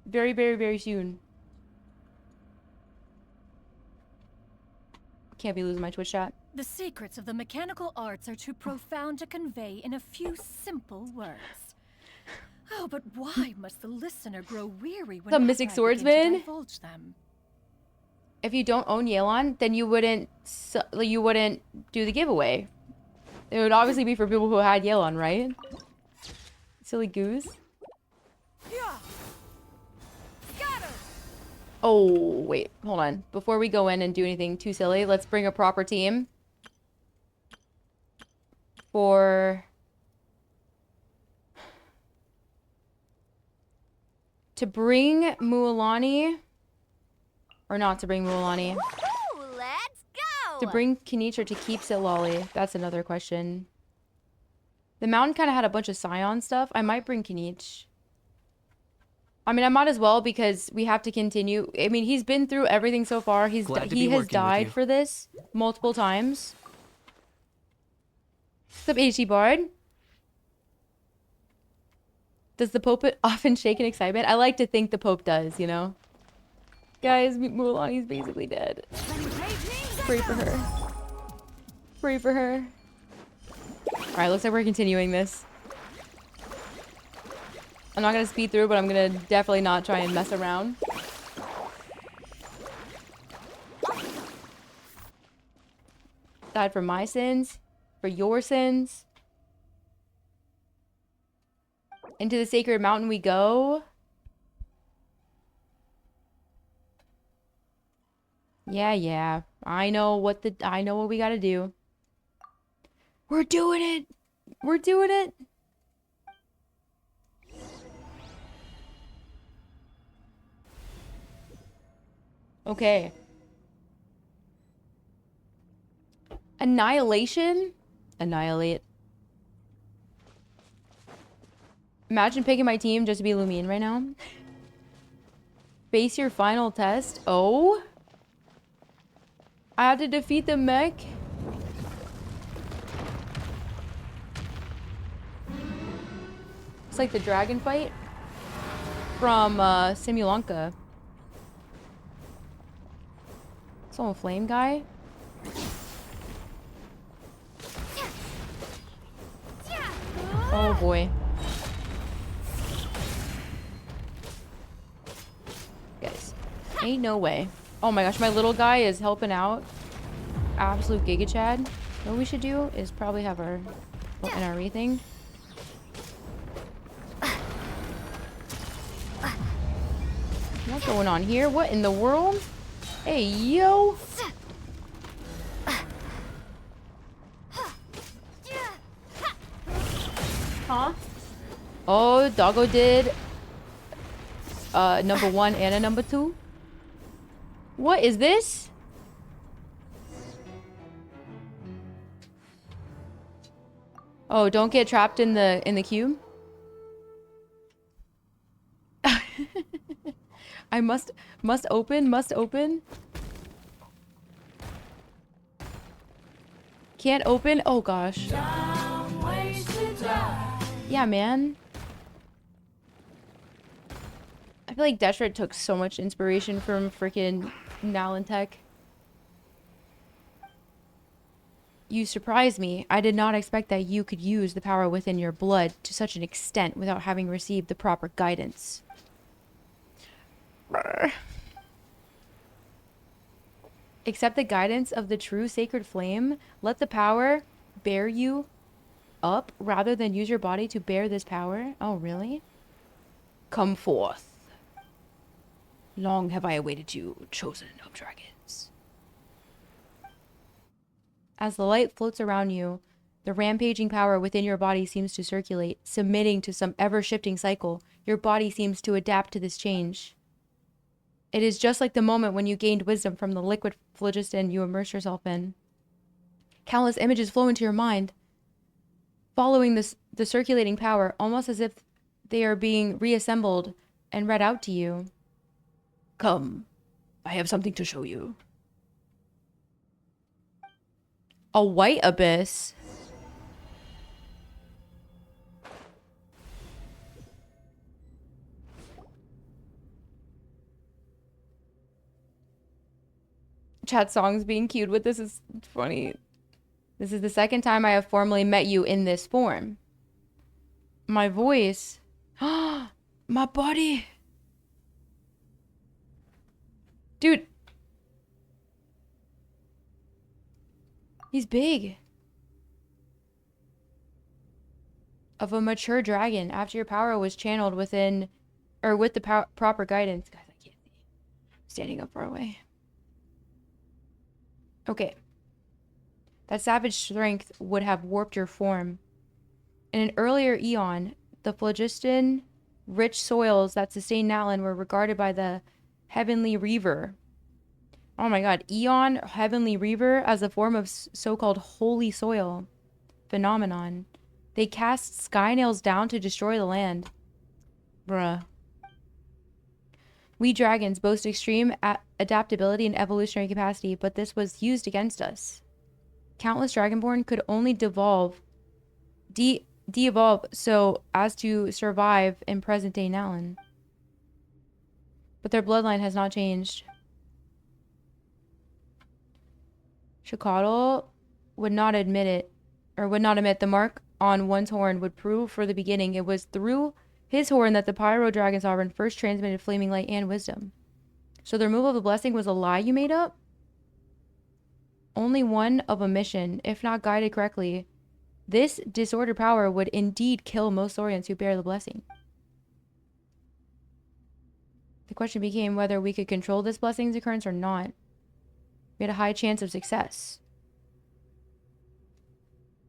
Speaker 1: Very, very, very soon. Can't be losing my Twitch chat.
Speaker 5: The secrets of the mechanical arts are too profound to convey in a few simple words. Oh, but why must the listener grow weary when
Speaker 1: The Mystic Swordsman?
Speaker 5: divulge them?
Speaker 1: If you don't own Yelan, then you wouldn't do the giveaway. It would obviously be for people who had Yelan, right? Silly goose. Oh, wait. Hold on. Before we go in and do anything too silly, let's bring a proper team. To bring Mualani... Or not to bring Mualani.
Speaker 7: Let's go.
Speaker 1: To bring Kinich or to keep Sitlolly? That's another question. The mountain kind of had a bunch of Scion stuff. I might bring Kinich. I mean, I might as well because we have to continue. I mean, he's been through everything so far. He has died for this multiple times. What's up, HG Bard? Does the Pope often shake in excitement? I like to think the Pope does, you know? Guys, Mualani's basically dead. Pray for her. Pray for her. Alright, looks like we're continuing this. I'm not gonna speed through, but I'm gonna definitely not try and mess around. Died for my sins. For your sins. Into the sacred mountain we go. Yeah. I know what we gotta do. We're doing it! We're doing it! Okay. Annihilation? Annihilate. Imagine picking my team just to be Lumine right now. Face your final test. Oh? I had to defeat the mech? It's like the dragon fight from Simulanka. Soul Flame guy? Oh boy. Guys, ain't no way. Oh my gosh, my little guy is helping out. Absolute Giga Chad. What we should do is probably have our NRE thing. What's going on here? What in the world? Hey, yo! Huh? Oh, Doggo did number 1 and a number 2. What is this? Oh, don't get trapped in the cube. I must open. Can't open. Oh gosh. Yeah, man. I feel like Deshret took so much inspiration from freaking Nalantech. You surprised me. I did not expect that you could use the power within your blood to such an extent without having received the proper guidance. Brr. Accept the guidance of the true sacred flame. Let the power bear you up rather than use your body to bear this power. Oh, really? Come forth. Long have I awaited you, chosen of dragons. As the light floats around you, the rampaging power within your body seems to circulate, submitting to some ever-shifting cycle. Your body seems to adapt to this change. It is just like the moment when you gained wisdom from the liquid phlogiston you immerse yourself in. Countless images flow into your mind, following the circulating power, almost as if they are being reassembled and read out to you. Come, I have something to show you. A white abyss? Chat songs being queued with this is funny. This is the second time I have formally met you in this form. My voice. My body. Dude. He's big. Of a mature dragon after your power was channeled within, or with the proper guidance. Guys, I can't see. Standing up far away. Okay. That savage strength would have warped your form. In an earlier eon, the phlogiston rich soils that sustained Nalan were regarded by the Heavenly Reaver. Oh my god, eon, Heavenly Reaver as a form of so-called holy soil phenomenon. They cast sky nails down to destroy the land. Bruh. We dragons boast extreme adaptability and evolutionary capacity, but this was used against us. Countless Dragonborn could only de-evolve so as to survive in present-day Nalan. But their bloodline has not changed. Shakotl would not admit the mark on one's horn would prove for the beginning it was through his horn that the Pyro Dragon Sovereign first transmitted flaming light and wisdom. So the removal of the blessing was a lie you made up? Only one of a mission, if not guided correctly. This disordered power would indeed kill most Saurians who bear the blessing. The question became whether we could control this blessing's occurrence or not. We had a high chance of success.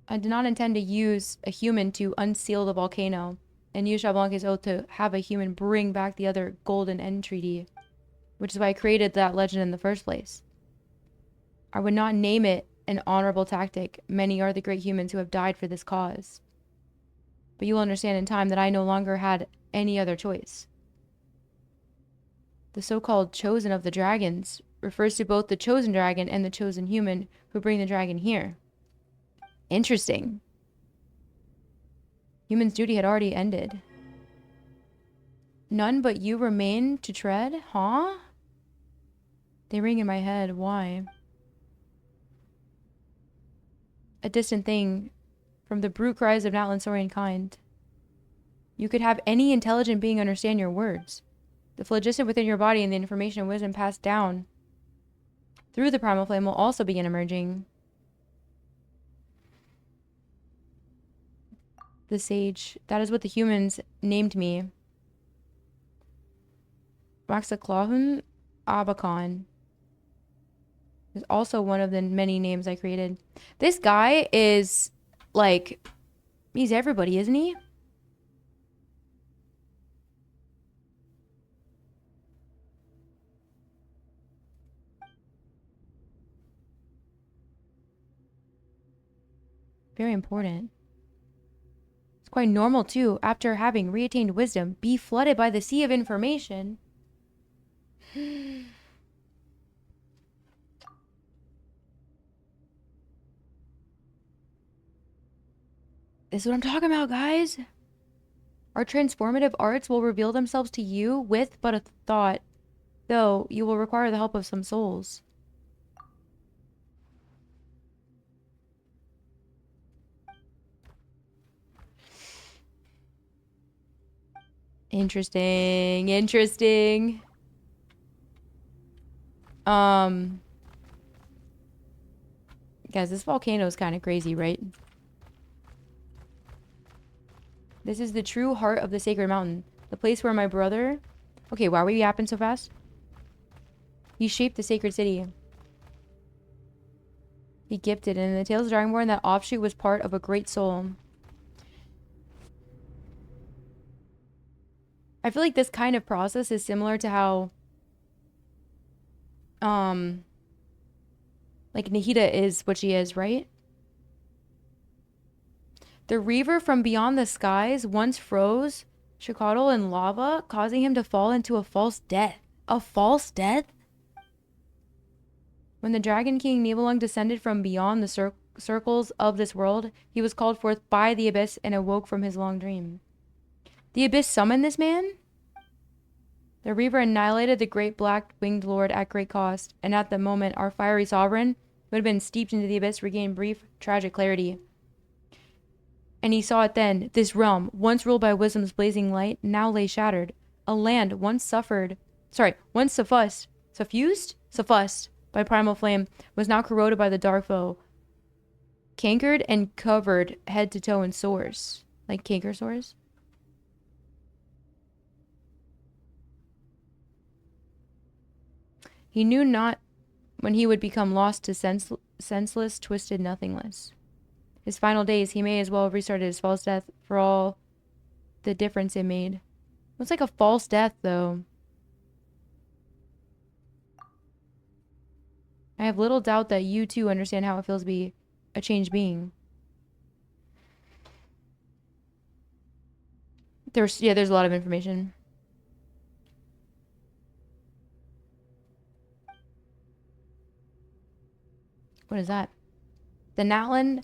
Speaker 1: I did not intend to use a human to unseal the volcano and use Chablanca's oath to have a human bring back the other golden end treaty. which is why I created that legend in the first place. I would not name it an honorable tactic. Many are the great humans who have died for this cause. But you will understand in time that I no longer had any other choice. The so-called chosen of the dragons refers to both the chosen dragon and the chosen human who bring the dragon here. Interesting. Human's duty had already ended. None but you remain to tread? Huh? They ring in my head. Why? A distant thing from the brute cries of Natlan Saurian kind. You could have any intelligent being understand your words. The phlogiston within your body and the information and wisdom passed down through the primal flame will also begin emerging. The sage. That is what the humans named me. Maxaclahun Abacon is also one of the many names I created. This guy is like, he's everybody, isn't he? Very important. It's quite normal too, after having reattained wisdom, be flooded by the sea of information. This is what I'm talking about, guys. Our transformative arts will reveal themselves to you with but a thought, though you will require the help of some souls. Interesting. Interesting. Guys, this volcano is kind of crazy, right? This is the true heart of the sacred mountain. The place where my brother... Okay, why were you yapping so fast? He shaped the sacred city. He gifted, and in the Tales of Dragonborn, that offshoot was part of a great soul. I feel like this kind of process is similar to how... like Nahida is what she is, right? The Reaver from beyond the skies once froze Shakotl in lava, causing him to fall into a false death. A false death? When the Dragon King Nibelung descended from beyond the circles of this world, he was called forth by the Abyss and awoke from his long dream. The Abyss summoned this man? The Reaver annihilated the great black-winged lord at great cost, and at the moment our fiery sovereign, who had been steeped into the Abyss, regained brief, tragic clarity. And he saw it then. This realm, once ruled by wisdom's blazing light, now lay shattered. A land once suffused by primal flame, was now corroded by the dark foe. Cankered and covered head to toe in sores. Like canker sores? He knew not when he would become lost to senseless, twisted nothingness. His final days, he may as well have restarted his false death for all the difference it made. What's like a false death, though? I have little doubt that you, too, understand how it feels to be a changed being. There's a lot of information. What is that? The Natlan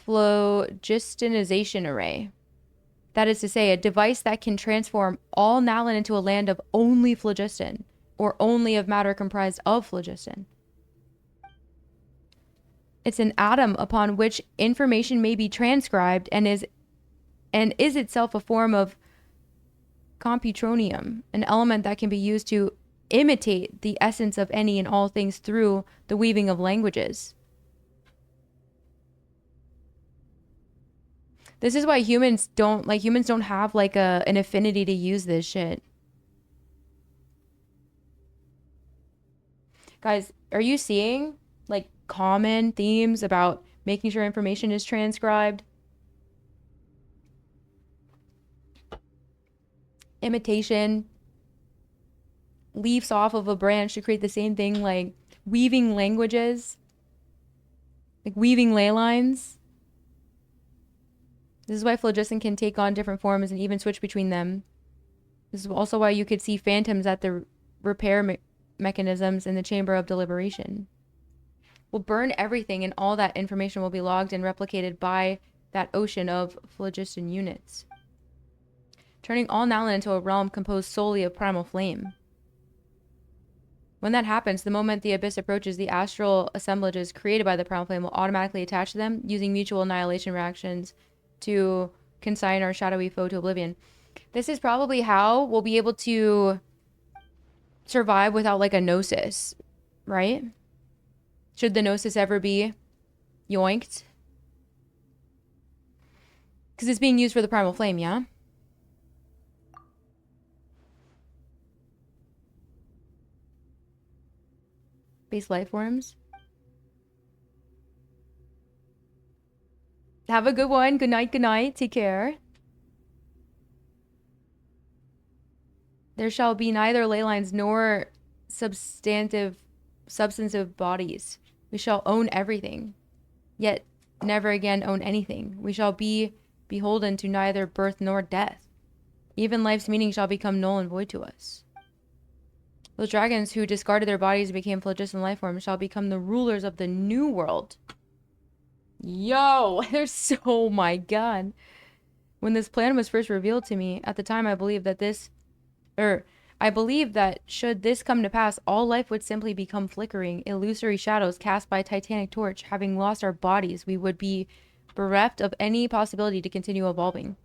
Speaker 1: phlogistonization array. That is to say, a device that can transform all Natlan into a land of only phlogiston, or only of matter comprised of phlogiston. It's an atom upon which information may be transcribed and is itself a form of computronium, an element that can be used to imitate the essence of any and all things through the weaving of languages. This is why humans don't have like an affinity to use this shit. Guys, are you seeing like common themes about making sure information is transcribed? Imitation, leaves off of a branch to create the same thing, like weaving languages, like weaving ley lines. This is why phlogiston can take on different forms and even switch between them. This is also why you could see phantoms at the repair mechanisms in the chamber of deliberation. We'll burn everything, and all that information will be logged and replicated by that ocean of phlogiston units, turning all Nowlan into a realm composed solely of primal flame. When that happens, the moment the abyss approaches, the astral assemblages created by the primal flame will automatically attach to them, using mutual annihilation reactions to consign our shadowy foe to oblivion. This is probably how we'll be able to survive without like a gnosis, right? Should the gnosis ever be yoinked? Because it's being used for the primal flame, yeah? Base life forms. Have a good one. Good night, good night. Take care. There shall be neither ley lines nor substantive bodies. We shall own everything, yet never again own anything. We shall be beholden to neither birth nor death. Even life's meaning shall become null and void to us. Those dragons who discarded their bodies and became phlogiston life forms shall become the rulers of the new world. Yo, they're so, my God. When this plan was first revealed to me, at the time I believed that should this come to pass, all life would simply become flickering, illusory shadows cast by a titanic torch. Having lost our bodies, we would be bereft of any possibility to continue evolving.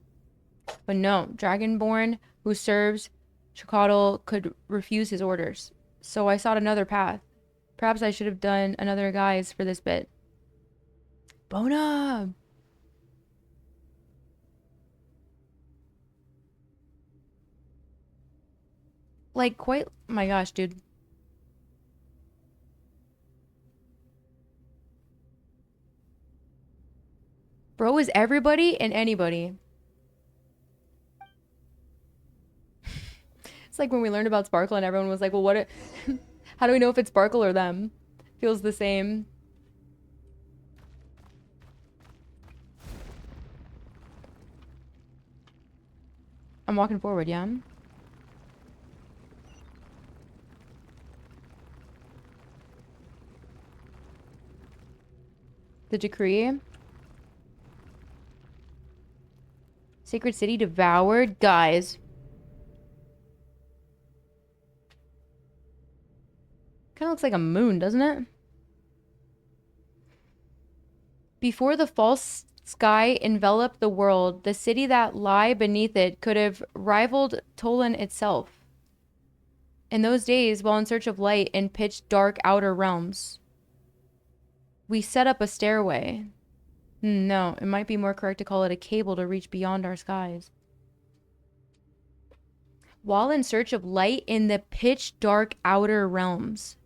Speaker 1: But no, Dragonborn who serves Chakotl could refuse his orders. So I sought another path. Perhaps I should have done another guise for this bit. Bona! Like, quite... my gosh, dude. Bro is everybody and anybody. It's like when we learned about Sparkle and everyone was like, well, what... how do we know if it's Sparkle or them? Feels the same. I'm walking forward, yeah? The decree. Sacred city devoured. Guys. Kind of looks like a moon, doesn't it? Before the false sky enveloped the world, the city that lie beneath it could have rivaled Tolan itself. In those days, while in search of light in pitch dark outer realms, we set up a stairway. No, it might be more correct to call it a cable to reach beyond our skies. While in search of light in the pitch dark outer realms.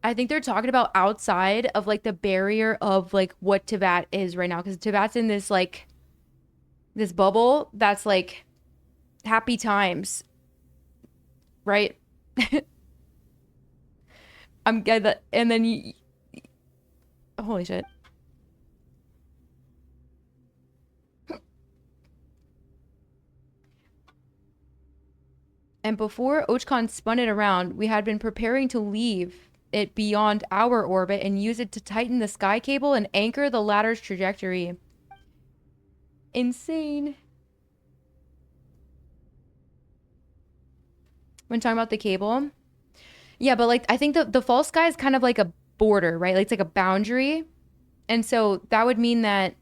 Speaker 1: I think they're talking about outside of like the barrier of like what Teyvat is right now, because Teyvat's in this like this bubble that's like happy times, right? I'm good. And then holy shit. And before Ochkon spun it around, we had been preparing to leave it beyond our orbit and use it to tighten the sky cable and anchor the ladder's trajectory. Insane. When talking about the cable. Yeah, but like I think the false sky is kind of like a border, right? Like it's like a boundary. And so that would mean that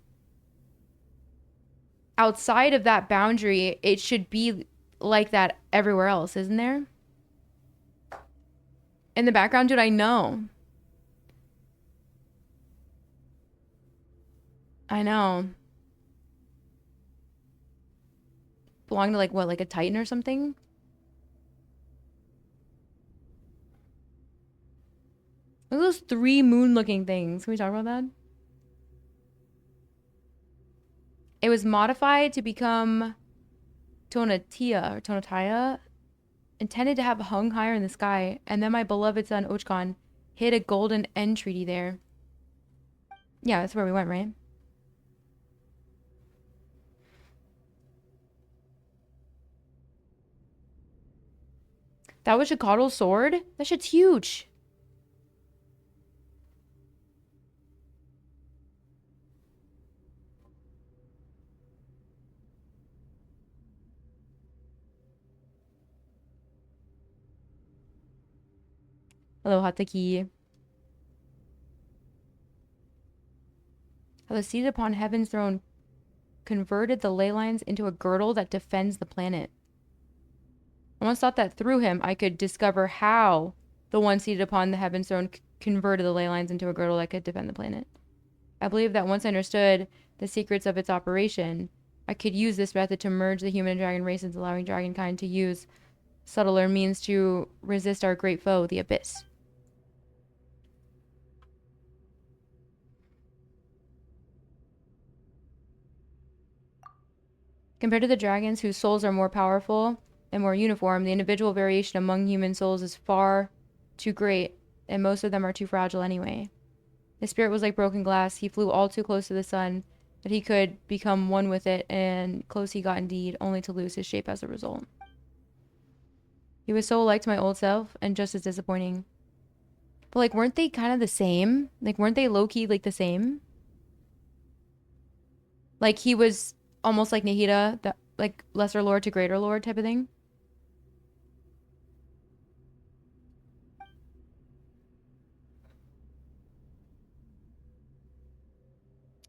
Speaker 1: outside of that boundary, it should be like that everywhere else, isn't there? In the background, dude, I know. I know. Belong to like what, like a Titan or something? Look at those 3 moon-looking things. Can we talk about that? It was modified to become Tonatia or Tonataya intended to have hung higher in the sky, and then my beloved son Ochkon hid a golden entreaty there. Yeah, that's where we went, right? That was Shikado's sword? That shit's huge. Hello, Hataki. How the seated upon heaven's throne converted the ley lines into a girdle that defends the planet. I once thought that through him I could discover how the one seated upon the heaven's throne converted the ley lines into a girdle that could defend the planet. I believe that once I understood the secrets of its operation, I could use this method to merge the human and dragon races, allowing dragonkind to use subtler means to resist our great foe, the Abyss. Compared to the dragons, whose souls are more powerful and more uniform, the individual variation among human souls is far too great, and most of them are too fragile anyway. His spirit was like broken glass. He flew all too close to the sun that he could become one with it, and close he got indeed, only to lose his shape as a result. He was so alike to my old self, and just as disappointing. But, like, weren't they kind of the same? Like, weren't they low-key, like, the same? Like, he was almost like Nahida, the, like, lesser lord to greater lord type of thing.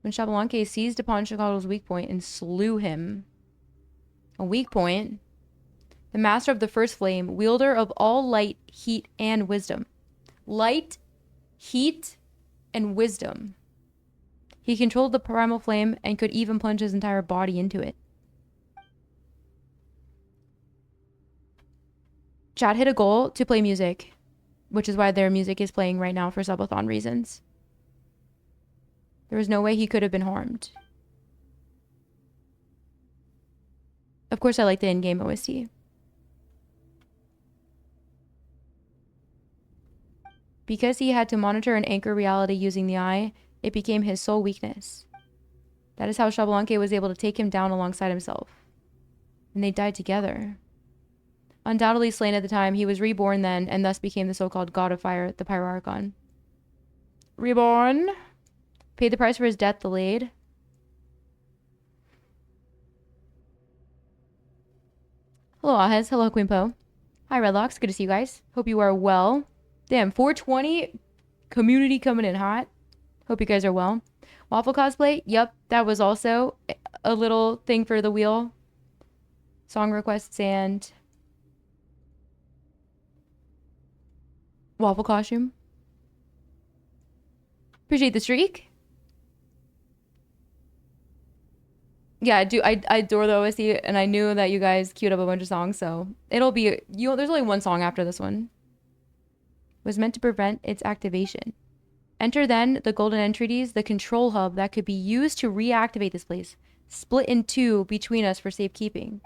Speaker 1: When Xabalanque seized upon Chicago's weak point and slew him. A weak point? The master of the first flame, wielder of all light, heat, and wisdom. Light, heat, and wisdom. He controlled the primal flame and could even plunge his entire body into it. Chad hit a goal to play music, which is why their music is playing right now for Subathon reasons. There was no way he could have been harmed. Of course, I like the in-game OST. Because he had to monitor and anchor reality using the eye, it became his sole weakness. That is how Xabalanque was able to take him down alongside himself. And they died together. Undoubtedly slain at the time, he was reborn then, and thus became the so-called God of Fire, the Pyroarchon. Reborn? Paid the price for his death delayed. Hello, Ahez. Hello, Quimpo. Hi, Redlocks. Good to see you guys. Hope you are well. Damn, 420 community coming in hot. Hope you guys are well. Waffle cosplay? Yep, that was also a little thing for the wheel. Song requests and waffle costume. Appreciate the streak. Yeah, I adore the OST, and I knew that you guys queued up a bunch of songs, so it'll be there's only one song after this one. It was meant to prevent its activation. Enter then the golden entreaties, the control hub that could be used to reactivate this place. Split in two between us for safekeeping.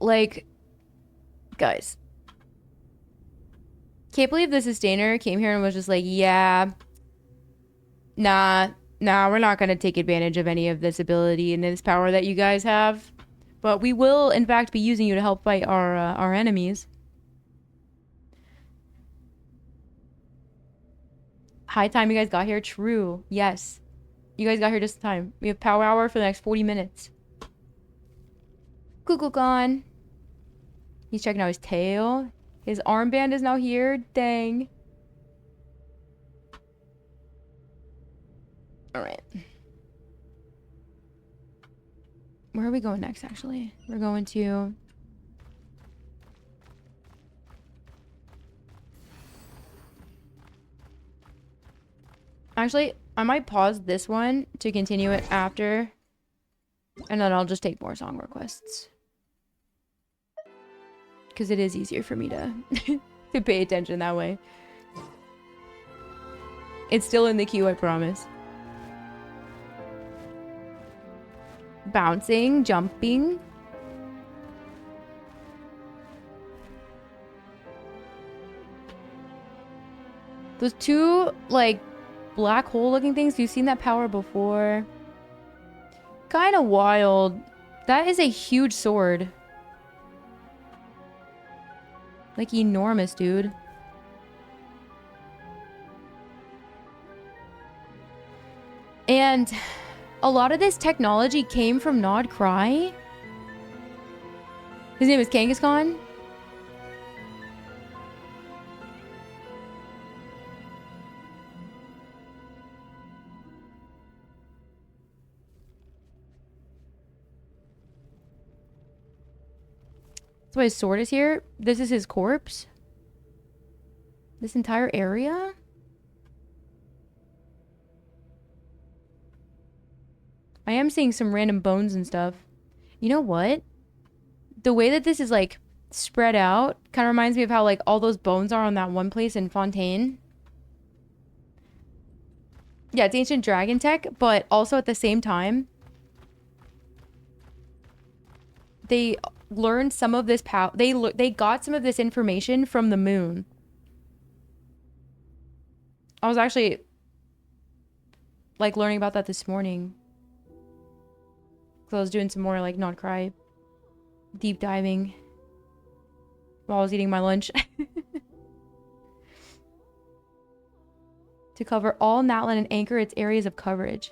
Speaker 1: Like, guys. Can't believe the sustainer came here and was just like, yeah, nah, we're not going to take advantage of any of this ability and this power that you guys have. But we will, in fact, be using you to help fight our enemies. High time you guys got here. True. Yes. You guys got here just in time. We have power hour for the next 40 minutes. Cuckoo gone. He's checking out his tail. His armband is now here. Dang. Alright. Where are we going next, actually? We're going to... Actually, I might pause this one to continue it after. And then I'll just take more song requests. Because it is easier for me to, to pay attention that way. It's still in the queue, I promise. Bouncing, jumping. Those two, like, black hole looking things, you've seen that power before. Kind of wild. That is a huge sword. Like, enormous, dude. And a lot of this technology came from Nod Cry. His name is Kangaskhan. That's why his sword is here. This is his corpse. This entire area? I am seeing some random bones and stuff. You know what? The way that this is like spread out kind of reminds me of how like all those bones are on that one place in Fontaine. Yeah, it's ancient dragon tech, but also at the same time, they learned some of this power. They got some of this information from the moon. I was actually like learning about that this morning. So I was doing some more like Not Cry deep diving while I was eating my lunch. To cover all Natlan and anchor its areas of coverage.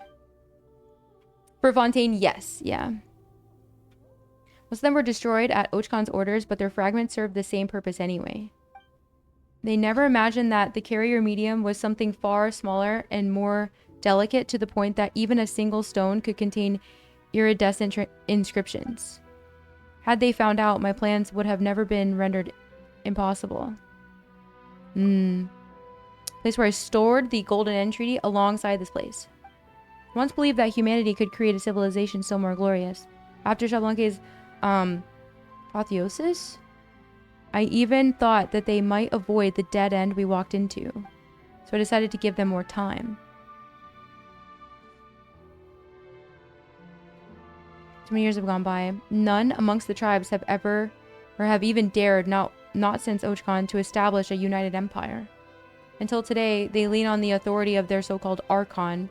Speaker 1: For Fontaine, yes, yeah. Most of them were destroyed at Ochkon's orders, but their fragments served the same purpose anyway. They never imagined that the carrier medium was something far smaller and more delicate, to the point that even a single stone could contain iridescent inscriptions. Had they found out, my plans would have never been rendered impossible. Place where I stored the Golden End Treaty alongside this place. I once believed that humanity could create a civilization still more glorious. After Xablonke's apotheosis, I even thought that they might avoid the dead end we walked into. So I decided to give them more time. Too many years have gone by. None amongst the tribes have ever, or have even dared, not since Ochkon, to establish a united empire. Until today, they lean on the authority of their so-called Archon.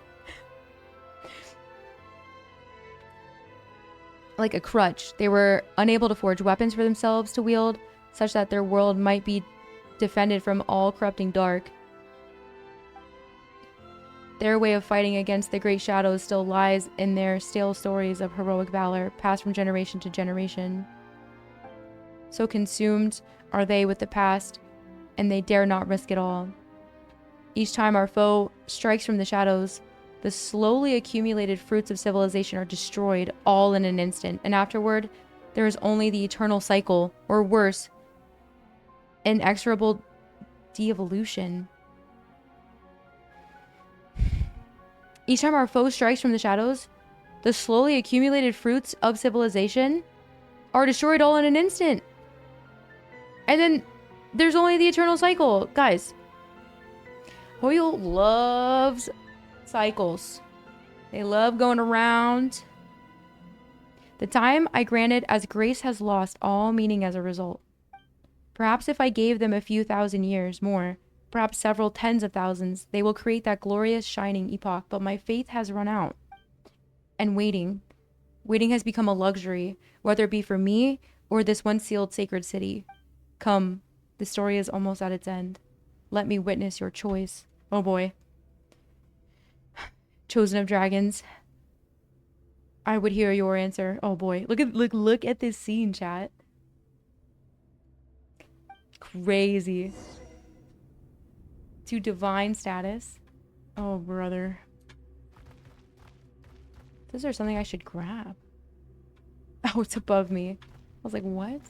Speaker 1: Like a crutch. They were unable to forge weapons for themselves to wield, such that their world might be defended from all corrupting dark. Their way of fighting against the great shadows still lies in their stale stories of heroic valor, passed from generation to generation. So consumed are they with the past, and they dare not risk it all. Each time our foe strikes from the shadows, the slowly accumulated fruits of civilization are destroyed all in an instant, and afterward, there is only the eternal cycle, or worse, inexorable de-evolution. Each time our foe strikes from the shadows, the slowly accumulated fruits of civilization are destroyed all in an instant. And then there's only the eternal cycle. Guys, Hoyle loves cycles. They love going around. The time I granted as grace has lost all meaning as a result. Perhaps if I gave them a few thousand years more, perhaps several tens of thousands, they will create that glorious shining epoch, but my faith has run out. And waiting has become a luxury, whether it be for me or this once sealed sacred city. Come, the story is almost at its end. Let me witness your choice. Oh boy. Chosen of dragons. I would hear your answer. Oh boy. Look at this scene, chat. Crazy. To divine status. Oh, brother. Is there something I should grab? Oh, it's above me. I was like, what?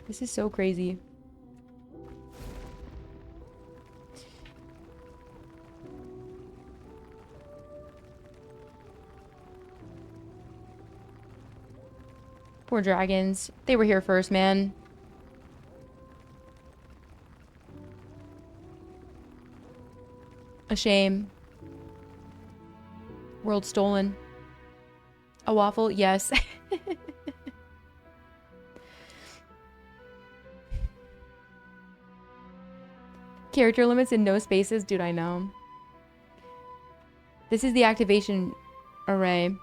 Speaker 1: This is so crazy. Poor dragons. They were here first, man. A shame. World stolen. A waffle? Yes. Character limits and no spaces? Dude, I know. This is the activation array.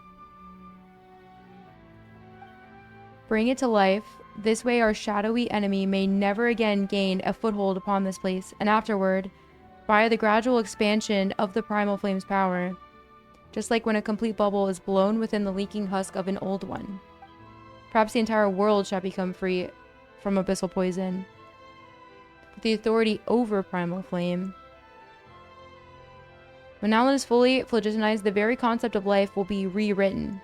Speaker 1: Bring it to life. This way our shadowy enemy may never again gain a foothold upon this place, and afterward, via the gradual expansion of the primal flame's power, just like when a complete bubble is blown within the leaking husk of an old one. Perhaps the entire world shall become free from abyssal poison. With the authority over primal flame. When Alan is fully phlogistonized, the very concept of life will be rewritten.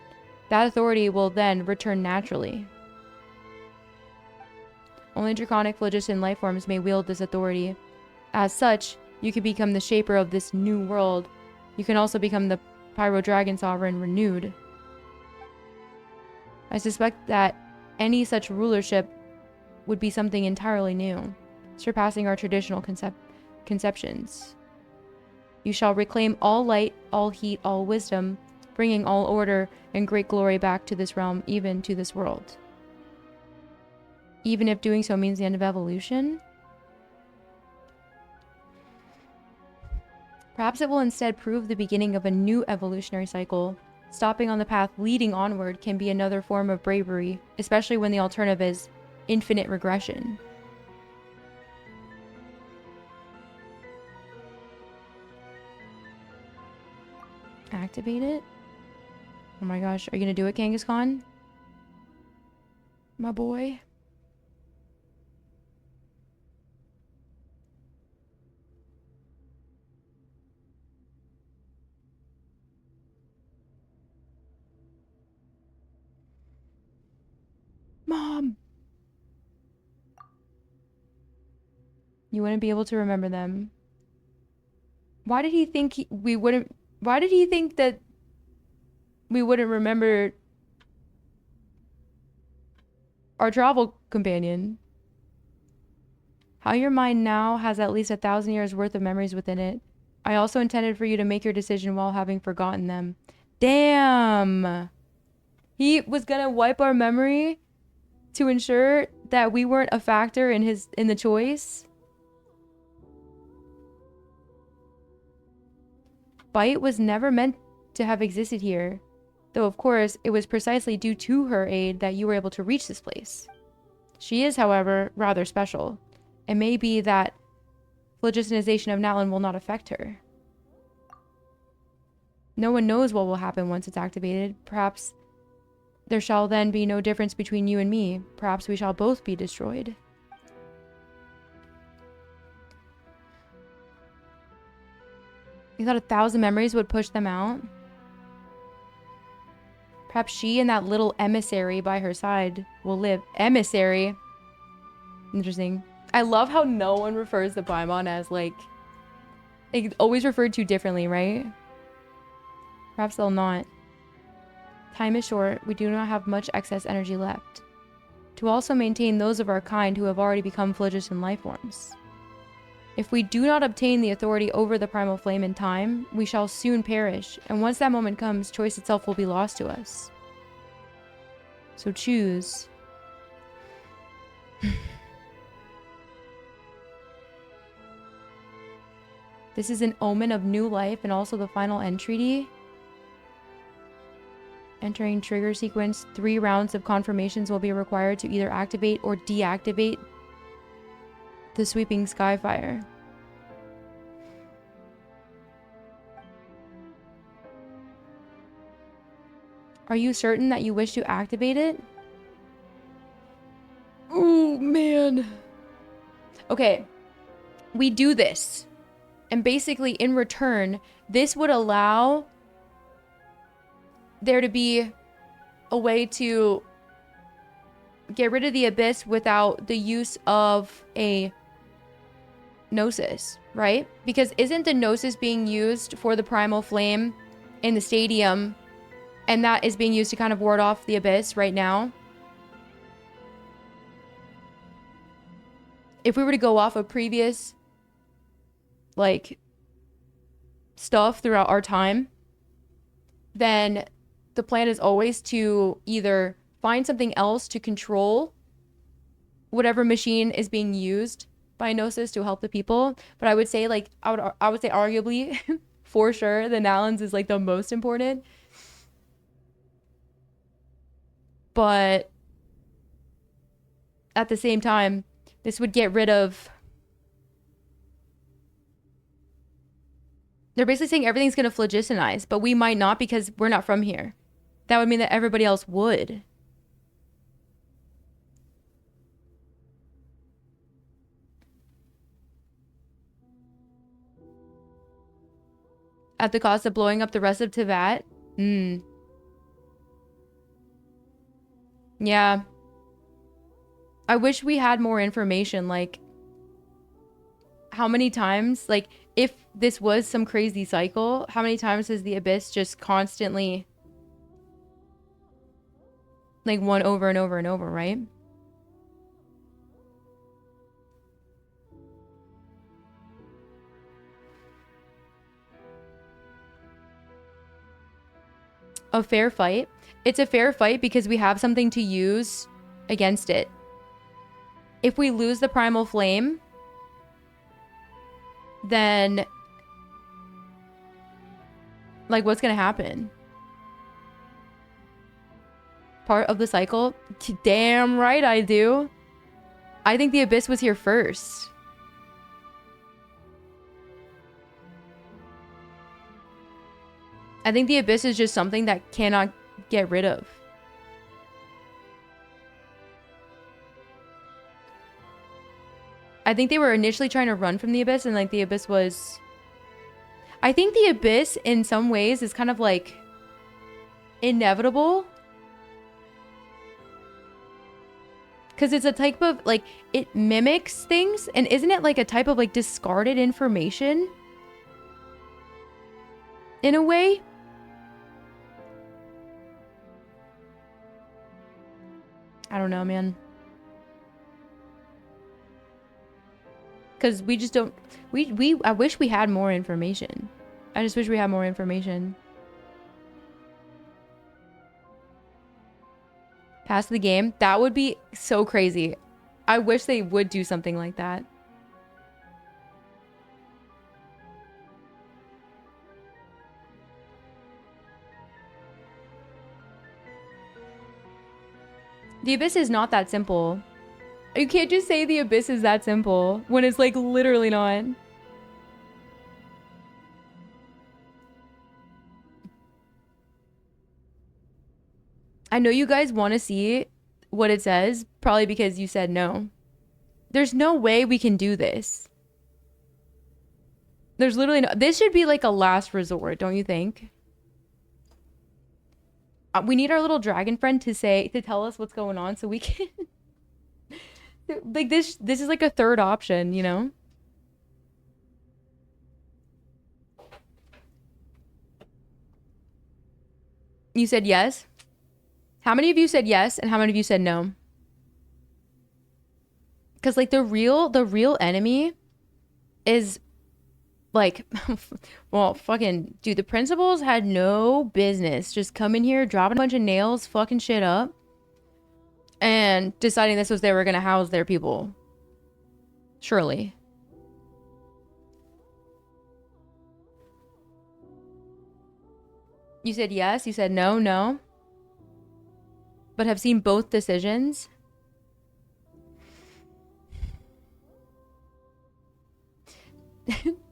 Speaker 1: That authority will then return naturally. Only draconic phlogiston life forms may wield this authority. As such, you can become the shaper of this new world. You can also become the Pyro Dragon Sovereign renewed. I suspect that any such rulership would be something entirely new, surpassing our traditional conceptions. You shall reclaim all light, all heat, all wisdom, bringing all order and great glory back to this realm, even to this world. Even if doing so means the end of evolution? Perhaps it will instead prove the beginning of a new evolutionary cycle. Stopping on the path leading onward can be another form of bravery, especially when the alternative is infinite regression. Activate it? Oh my gosh, are you gonna do it, Kangaskhan? Khan? My boy. Mom! You wouldn't be able to remember them. Why did he think we wouldn't... Why did he think that we wouldn't remember our travel companion? How your mind now has at least 1,000 years worth of memories within it. I also intended for you to make your decision while having forgotten them. Damn! He was gonna wipe our memory to ensure that we weren't a factor in the choice. Byte was never meant to have existed here, though of course it was precisely due to her aid that you were able to reach this place. She is, however, rather special. It may be that phlogistonization of Natlan will not affect her. No one knows what will happen once it's activated. Perhaps there shall then be no difference between you and me. Perhaps we shall both be destroyed. You thought 1,000 memories would push them out? Perhaps she and that little emissary by her side will live. Emissary? Interesting. I love how no one refers to Paimon as, like... It's always referred to differently, right? Perhaps they'll not. Time is short. We do not have much excess energy left. To also maintain those of our kind who have already become phlogiston life forms. If we do not obtain the authority over the primal flame in time, we shall soon perish, and once that moment comes, choice itself will be lost to us. So choose. This is an omen of new life and also the final end treaty. Entering trigger sequence, 3 rounds of confirmations will be required to either activate or deactivate the sweeping skyfire. Are you certain that you wish to activate it? Oh, man. Okay. We do this. And basically, in return, this would allow there to be a way to get rid of the abyss without the use of a gnosis, right? Because isn't the gnosis being used for the primal flame in the stadium, and that is being used to kind of ward off the abyss right now? If we were to go off of previous, like, stuff throughout our time, then the plan is always to either find something else to control whatever machine is being used by Gnosis to help the people. But I would say, like, I would say arguably for sure the Nalans is like the most important. But at the same time, this would get rid of... They're basically saying everything's going to phlogistonise, but we might not because we're not from here. That would mean that everybody else would. At the cost of blowing up the rest of Teyvat? Yeah. I wish we had more information, like how many times, like if this was some crazy cycle, how many times has the Abyss just constantly like won over and over and over, right? A fair fight. It's a fair fight because we have something to use against it. If we lose the primal flame, then like what's gonna happen? Part of the cycle? Damn right I do. I think the Abyss was here first. I think the Abyss is just something that cannot get rid of. I think they were initially trying to run from the Abyss, and like the Abyss was... I think the Abyss in some ways is kind of like inevitable. Because it's a type of like, it mimics things, and isn't it like a type of like discarded information? In a way? I don't know, man. Because we just don't... I wish we had more information. I just wish we had more information. Pass the game? That would be so crazy. I wish they would do something like that. The Abyss is not that simple. You can't just say the Abyss is that simple when it's like literally not. I know you guys want to see what it says, probably because you said no. There's no way we can do this. There's literally no... This should be like a last resort, don't you think? We need our little dragon friend to tell us what's going on so we can... like this is like a third option, you know? You said yes? How many of you said yes and how many of you said no? Because like the real enemy is like, well, fucking, dude, the principals had no business just coming here, dropping a bunch of nails, fucking shit up, and deciding this was they were gonna house their people. Surely. You said yes, you said no, no. But have seen both decisions.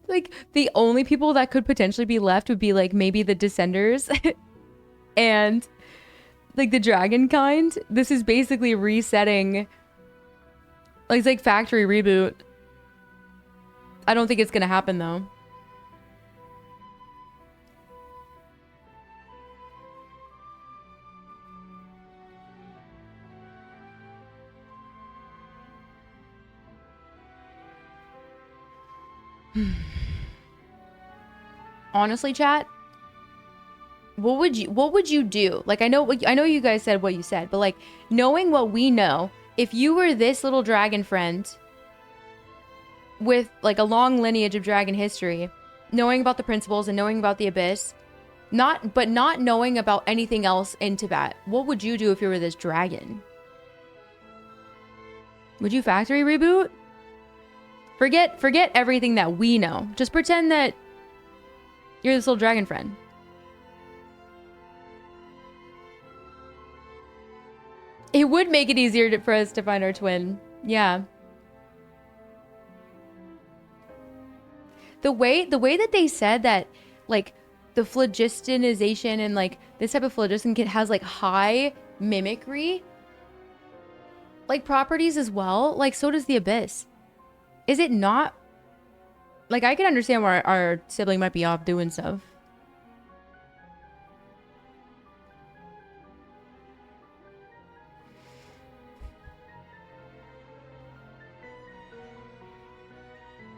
Speaker 1: Like, the only people that could potentially be left would be, like, maybe the Descenders and, like, the Dragon kind. This is basically resetting. Like, it's like factory reboot. I don't think it's gonna happen, though. Honestly, chat, what would you do? Like, I know you guys said what you said, but like, knowing what we know, if you were this little dragon friend with like a long lineage of dragon history knowing about the principles and knowing about the abyss, but not knowing about anything else in Tibet. What would you do if you were this dragon? Would you factory reboot? Forget everything that we know. Just pretend that you're this little dragon friend. It would make it easier for us to find our twin. Yeah. The way that they said that, like, the phlogistonization and, like, this type of phlogiston kit has, like, high mimicry, like, properties as well. Like, so does the abyss. Is it not? Like, I can understand why our sibling might be off doing stuff.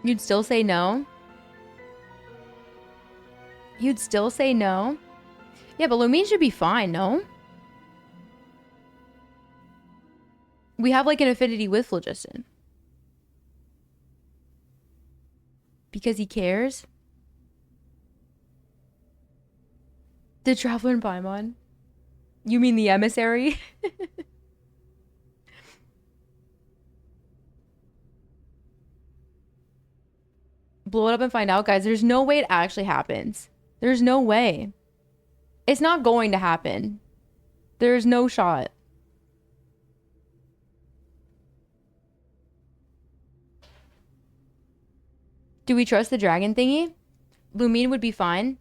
Speaker 1: You'd still say no? You'd still say no? Yeah, but Lumine should be fine, no? We have, like, an affinity with phlogiston. Because he cares? The Traveler in Paimon? You mean the emissary? Blow it up and find out, guys. There's no way it actually happens. There's no way. It's not going to happen. There's no shot. Do we trust the dragon thingy? Lumine would be fine.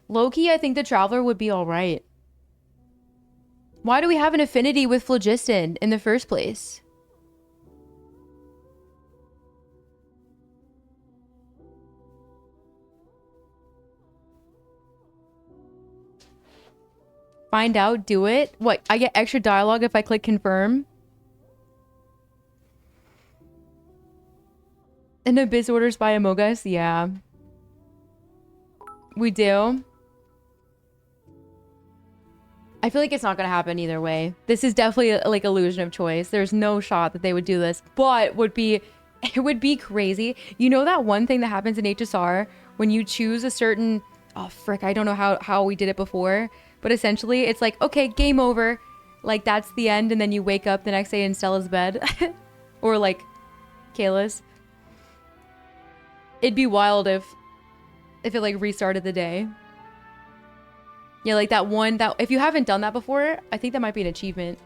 Speaker 1: Low-key, I think the Traveler would be alright. Why do we have an affinity with phlogiston in the first place? Find out, do it. What, I get extra dialogue if I click confirm? An abyss orders by Amogus? Yeah. We do. I feel like it's not gonna happen either way. This is definitely like illusion of choice. There's no shot that they would do this, but it would be crazy. You know that one thing that happens in HSR when you choose a certain, oh frick, I don't know how we did it before, but essentially it's like, okay, game over. Like that's the end, and then you wake up the next day in Stella's bed. Or like Kayla's. It'd be wild if it like restarted the day. Yeah, like that one, that if you haven't done that before, I think that might be an achievement.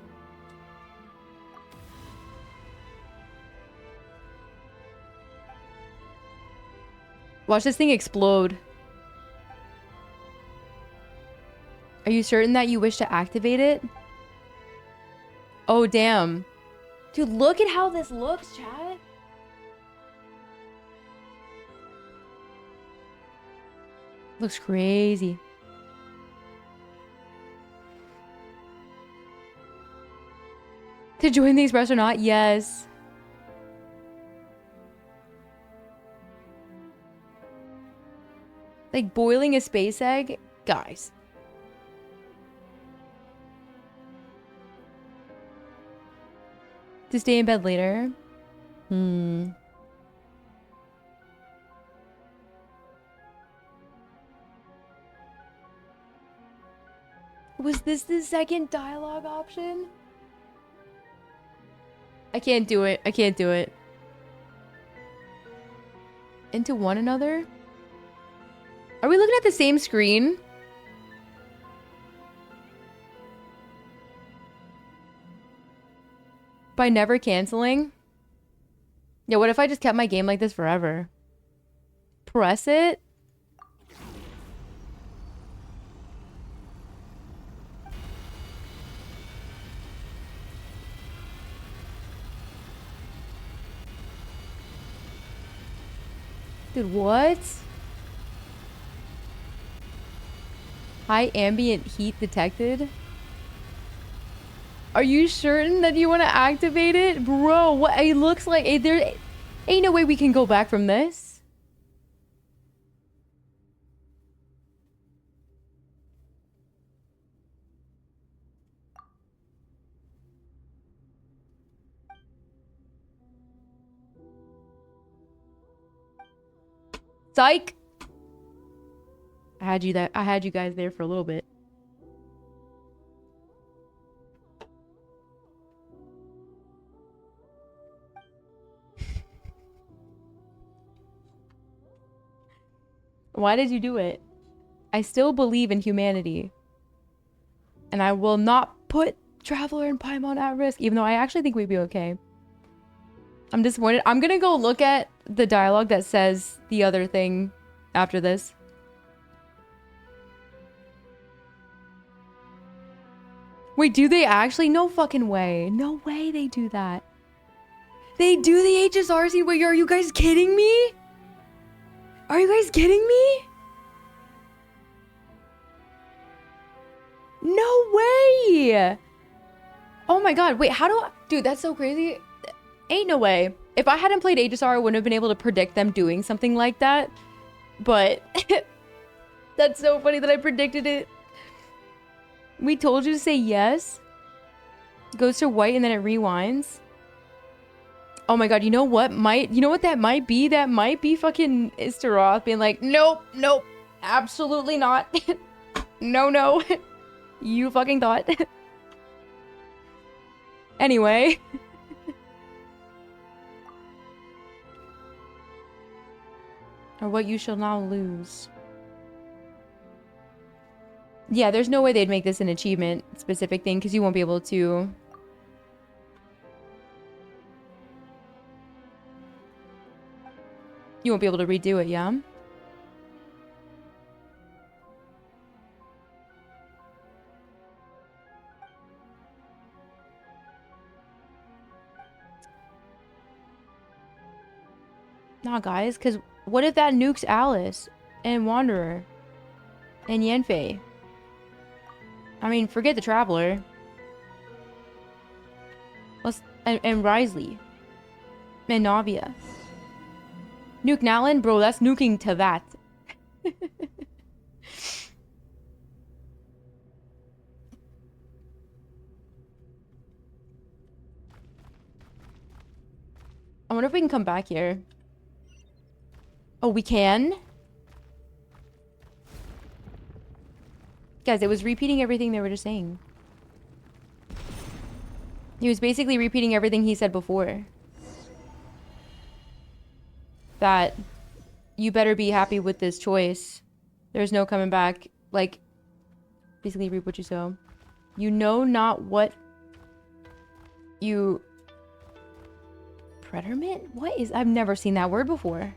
Speaker 1: Watch this thing explode. Are you certain that you wish to activate it? Oh, damn. Dude, look at how this looks, chat. Looks crazy. To join the Express or not? Yes. Like boiling a space egg? Guys. To stay in bed later? Was this the second dialogue option? I can't do it. I can't do it. Into one another? Are we looking at the same screen? By never canceling? Yeah, what if I just kept my game like this forever? Press it? Dude, what? High ambient heat detected? Are you certain that you want to activate it? Bro, what? It looks like there ain't no way we can go back from this. Psych! I had you guys there for a little bit. Why did you do it? I still believe in humanity. And I will not put Traveler and Paimon at risk, even though I actually think we'd be okay. I'm disappointed. I'm gonna go look at the dialogue that says the other thing after this. Wait, do they actually? No fucking way. No way they do that. They do the HSRC? Wait, are you guys kidding me? Are you guys kidding me? No way! Oh my god, wait, how do I... Dude, that's so crazy. Ain't no way. If I hadn't played HSR, I wouldn't have been able to predict them doing something like that. But... that's so funny that I predicted it. We told you to say yes. Goes to white and then it rewinds. Oh my god, you know what that might be? That might be fucking Istaroth being like, nope, nope, absolutely not. No. You fucking thought. Anyway. Or what you shall now lose. Yeah, there's no way they'd make this an achievement specific thing because you won't be able to... You won't be able to redo it, yeah? Nah, guys, because what if that nukes Alice and Wanderer and Yenfei? I mean, forget the Traveler. And Risley and Navia. Nuke Nalan? Bro, that's nuking to that. I wonder if we can come back here. Oh, we can? Guys, it was repeating everything they were just saying. He was basically repeating everything he said before. That you better be happy with this choice. There's no coming back. Like, basically reap what you sow. You know not what you... Pretermit? What is... I've never seen that word before.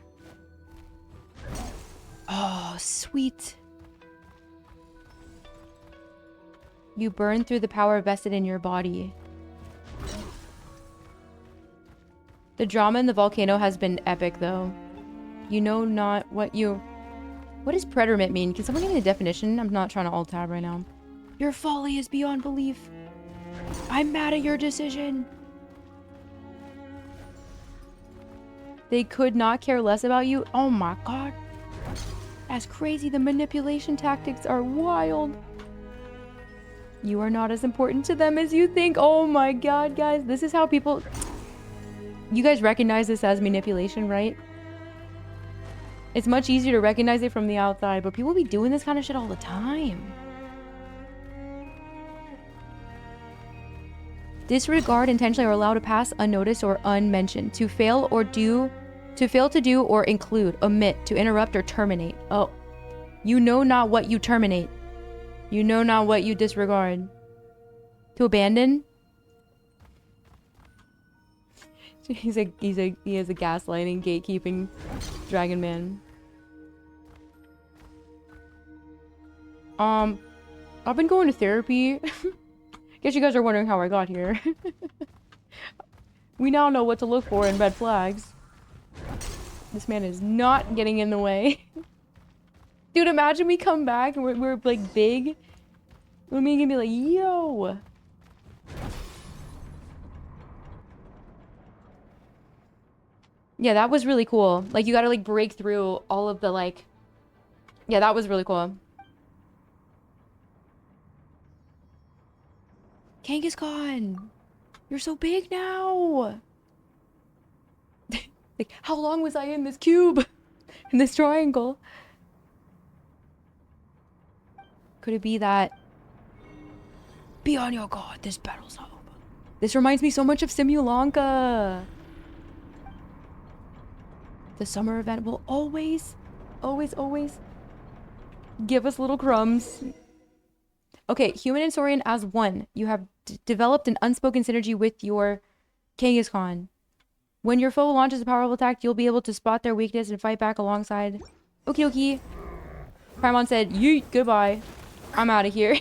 Speaker 1: Oh, sweet. You burn through the power vested in your body. The drama in the volcano has been epic, though. You know not what you... What does pretermit mean? Can someone give me the definition? I'm not trying to alt-tab right now. Your folly is beyond belief. I'm mad at your decision. They could not care less about you? Oh my god. That's crazy. The manipulation tactics are wild. You are not as important to them as you think. Oh my god, guys. This is how people... You guys recognize this as manipulation, right? It's much easier to recognize it from the outside, but people be doing this kind of shit all the time. Disregard intentionally or allow to pass unnoticed or unmentioned. To fail to do or include, omit, to interrupt or terminate. Oh. You know not what you terminate. You know not what you disregard. To abandon? He has a gaslighting, gatekeeping dragon man. I've been going to therapy. Guess you guys are wondering how I got here. We now know what to look for in red flags. This man is not getting in the way. Dude, imagine we come back and we're like big. We're gonna be like, yo. Yeah, that was really cool. Like, you gotta, like, break through all of the, like... Yeah, that was really cool. Kangaskhan! You're so big now! Like, how long was I in this cube? in this triangle. Could it be that... Be on your guard, this battle's not over. This reminds me so much of Simulanka. The summer event will always, always, always give us little crumbs. Okay, human and Saurian as one. You have developed an unspoken synergy with your Kangaskhan. When your foe launches a powerful attack, you'll be able to spot their weakness and fight back alongside. Okie dokie. Paimon said, yeet, goodbye. I'm out of here.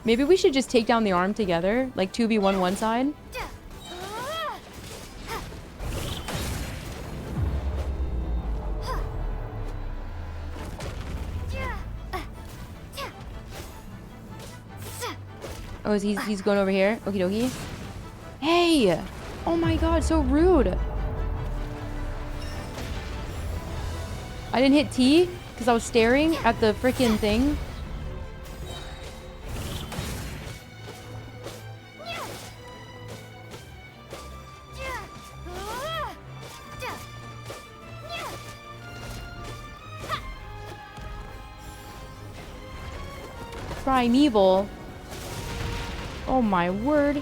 Speaker 1: Maybe we should just take down the arm together. Like 2v1 one side. Oh, he's going over here? Okie dokie. Hey! Oh my god, so rude. I didn't hit T because I was staring at the freaking thing. Primeval. Oh my word.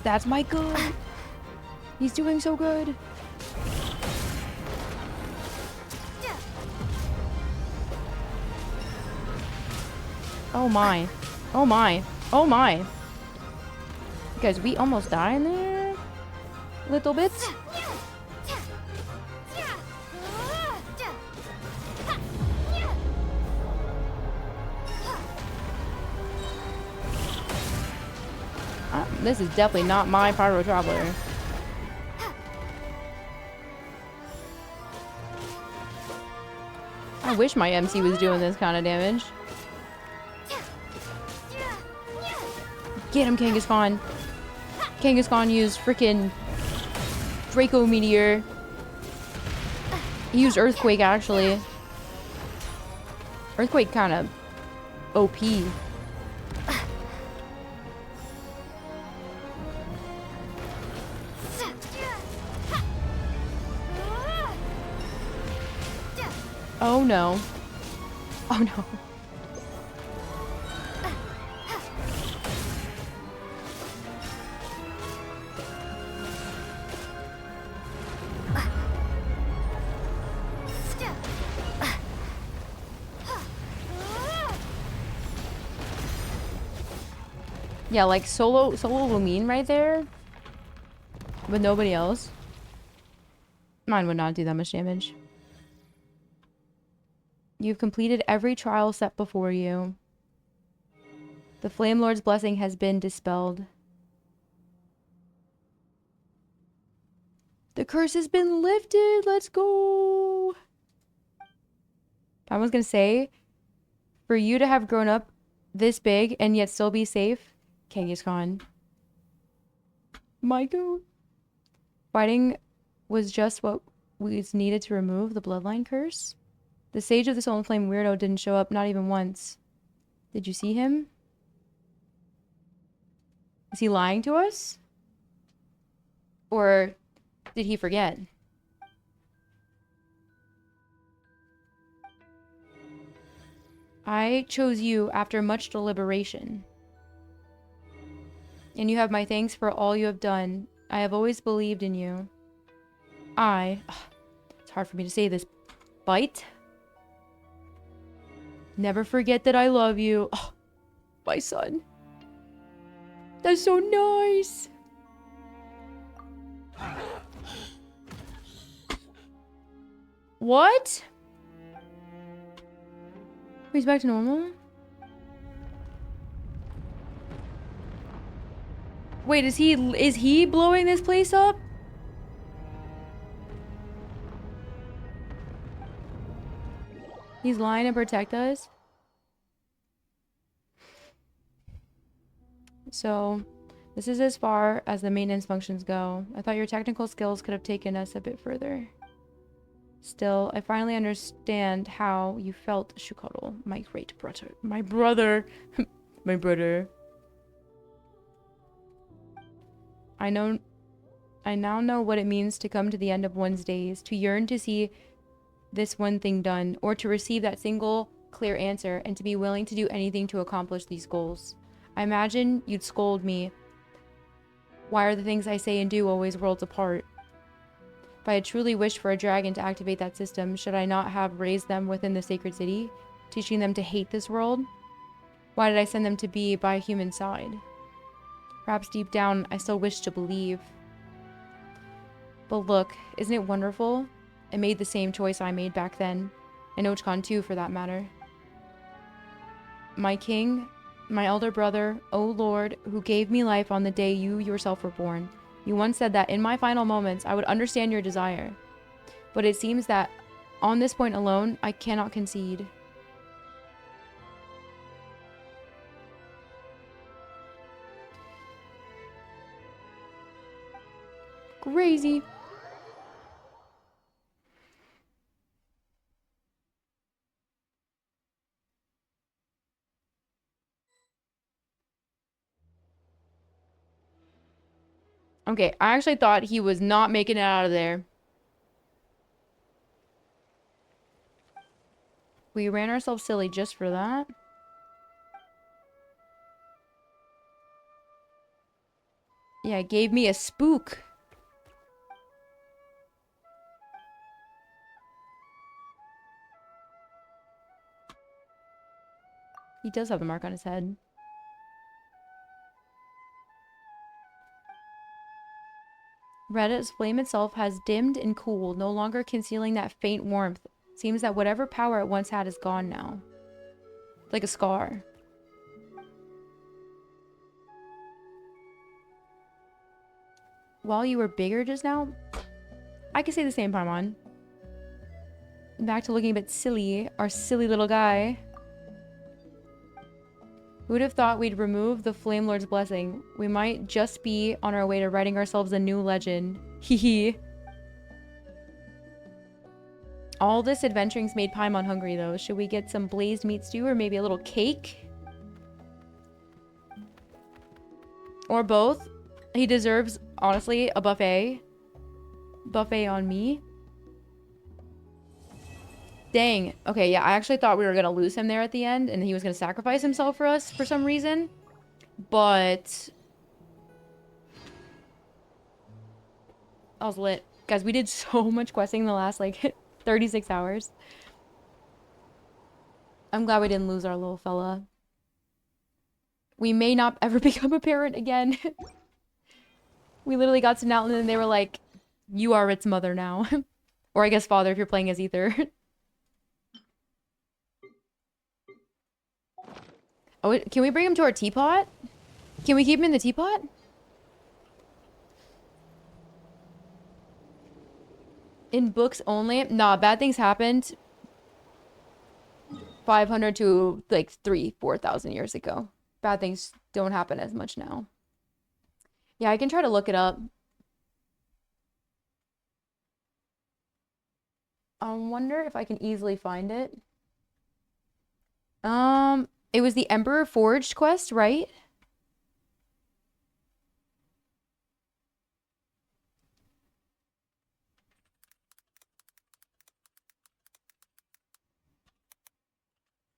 Speaker 1: That's my good. He's doing so good. Oh my. Oh my. Oh my. Guys, we almost die in there. Little bits. This is definitely not my Pyro Traveler. I wish my MC was doing this kind of damage. Get him, Kangaskhan. Kangaskhan used freaking Draco Meteor. He used Earthquake, actually. Earthquake kind of OP. Oh no. Oh no. Yeah, like solo Lumine right there. With nobody else. Mine would not do that much damage. You've completed every trial set before you. The Flame Lord's blessing has been dispelled. The curse has been lifted. Let's go. I was gonna say, for you to have grown up this big and yet still be safe, Kangaskhan. Maiko. Fighting was just what was needed to remove the bloodline curse. The Sage of the Soul and Flame weirdo didn't show up, not even once. Did you see him? Is he lying to us? Or did he forget? I chose you after much deliberation. And you have my thanks for all you have done. I have always believed in you. It's hard for me to say this. Byte. Never forget that I love you. Oh, my son. That's so nice. What? He's back to normal? Wait, is he blowing this place up? He's lying to protect us. So, this is as far as the maintenance functions go. I thought your technical skills could have taken us a bit further. Still, I finally understand how you felt, Shukoto, my great brother. My brother. My brother. I now know what it means to come to the end of one's days, to yearn to see this one thing done, or to receive that single clear answer, and to be willing to do anything to accomplish these goals. I imagine you'd scold me. Why are the things I say and do always worlds apart? If I had truly wished for a dragon to activate that system, should I not have raised them within the sacred city, teaching them to hate this world? Why did I send them to be by a human side? Perhaps deep down, I still wish to believe. But look, isn't it wonderful? I made the same choice I made back then, and Ochcon too, for that matter. My king, my elder brother, O Lord, who gave me life on the day you yourself were born, you once said that in my final moments I would understand your desire. But it seems that on this point alone, I cannot concede. Crazy. Okay, I actually thought he was not making it out of there. We ran ourselves silly just for that. Yeah, it gave me a spook. He does have the mark on his head. Reddit's flame itself has dimmed and cooled, no longer concealing that faint warmth. Seems that whatever power it once had is gone now. Like a scar. While you were bigger just now, I could say the same, Paimon. Back to looking a bit silly, our silly little guy. Who would have thought we'd remove the Flame Lord's blessing? We might just be on our way to writing ourselves a new legend. Hee. All this adventuring's made Paimon hungry, though. Should we get some blazed meat stew or maybe a little cake? Or both? He deserves, honestly, a buffet. Buffet on me. Dang. Okay, yeah, I actually thought we were going to lose him there at the end, and he was going to sacrifice himself for us for some reason. But I was lit. Guys, we did so much questing in the last, like, 36 hours. I'm glad we didn't lose our little fella. We may not ever become a parent again. We literally got to Natlin and they were like, you are its mother now. Or I guess father if you're playing as Ether. Oh, can we bring him to our teapot? Can we keep him in the teapot? In books only? Nah, bad things happened 500 to like 4,000 years ago. Bad things don't happen as much now. Yeah, I can try to look it up. I wonder if I can easily find it. It was the Emperor Forged quest, right?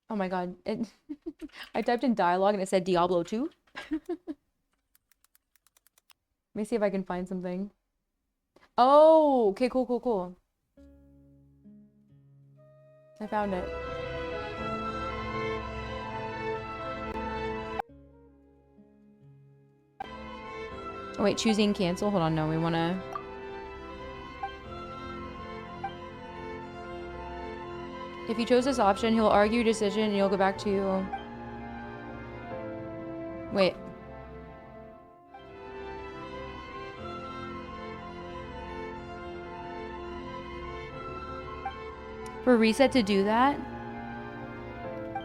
Speaker 1: Oh my god. I typed in dialogue and it said Diablo 2. Let me see if I can find something. Oh, okay, cool. I found it. Oh wait, choosing cancel? Hold on, no, we wanna... If you chose this option, he'll argue your decision and you'll go back to... Wait. For reset to do that?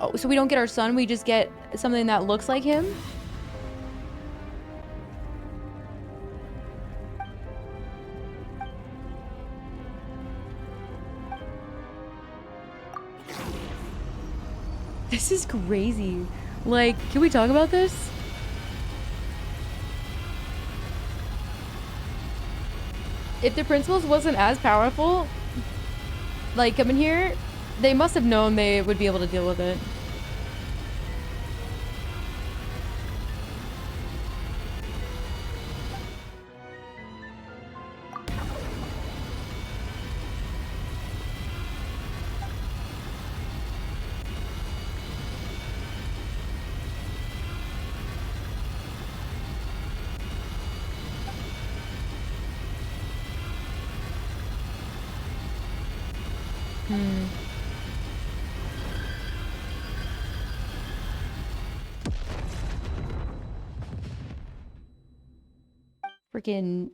Speaker 1: Oh, so we don't get our son, we just get something that looks like him? This is crazy. Like, can we talk about this? If the principles wasn't as powerful, like coming here, they must have known they would be able to deal with it. Freaking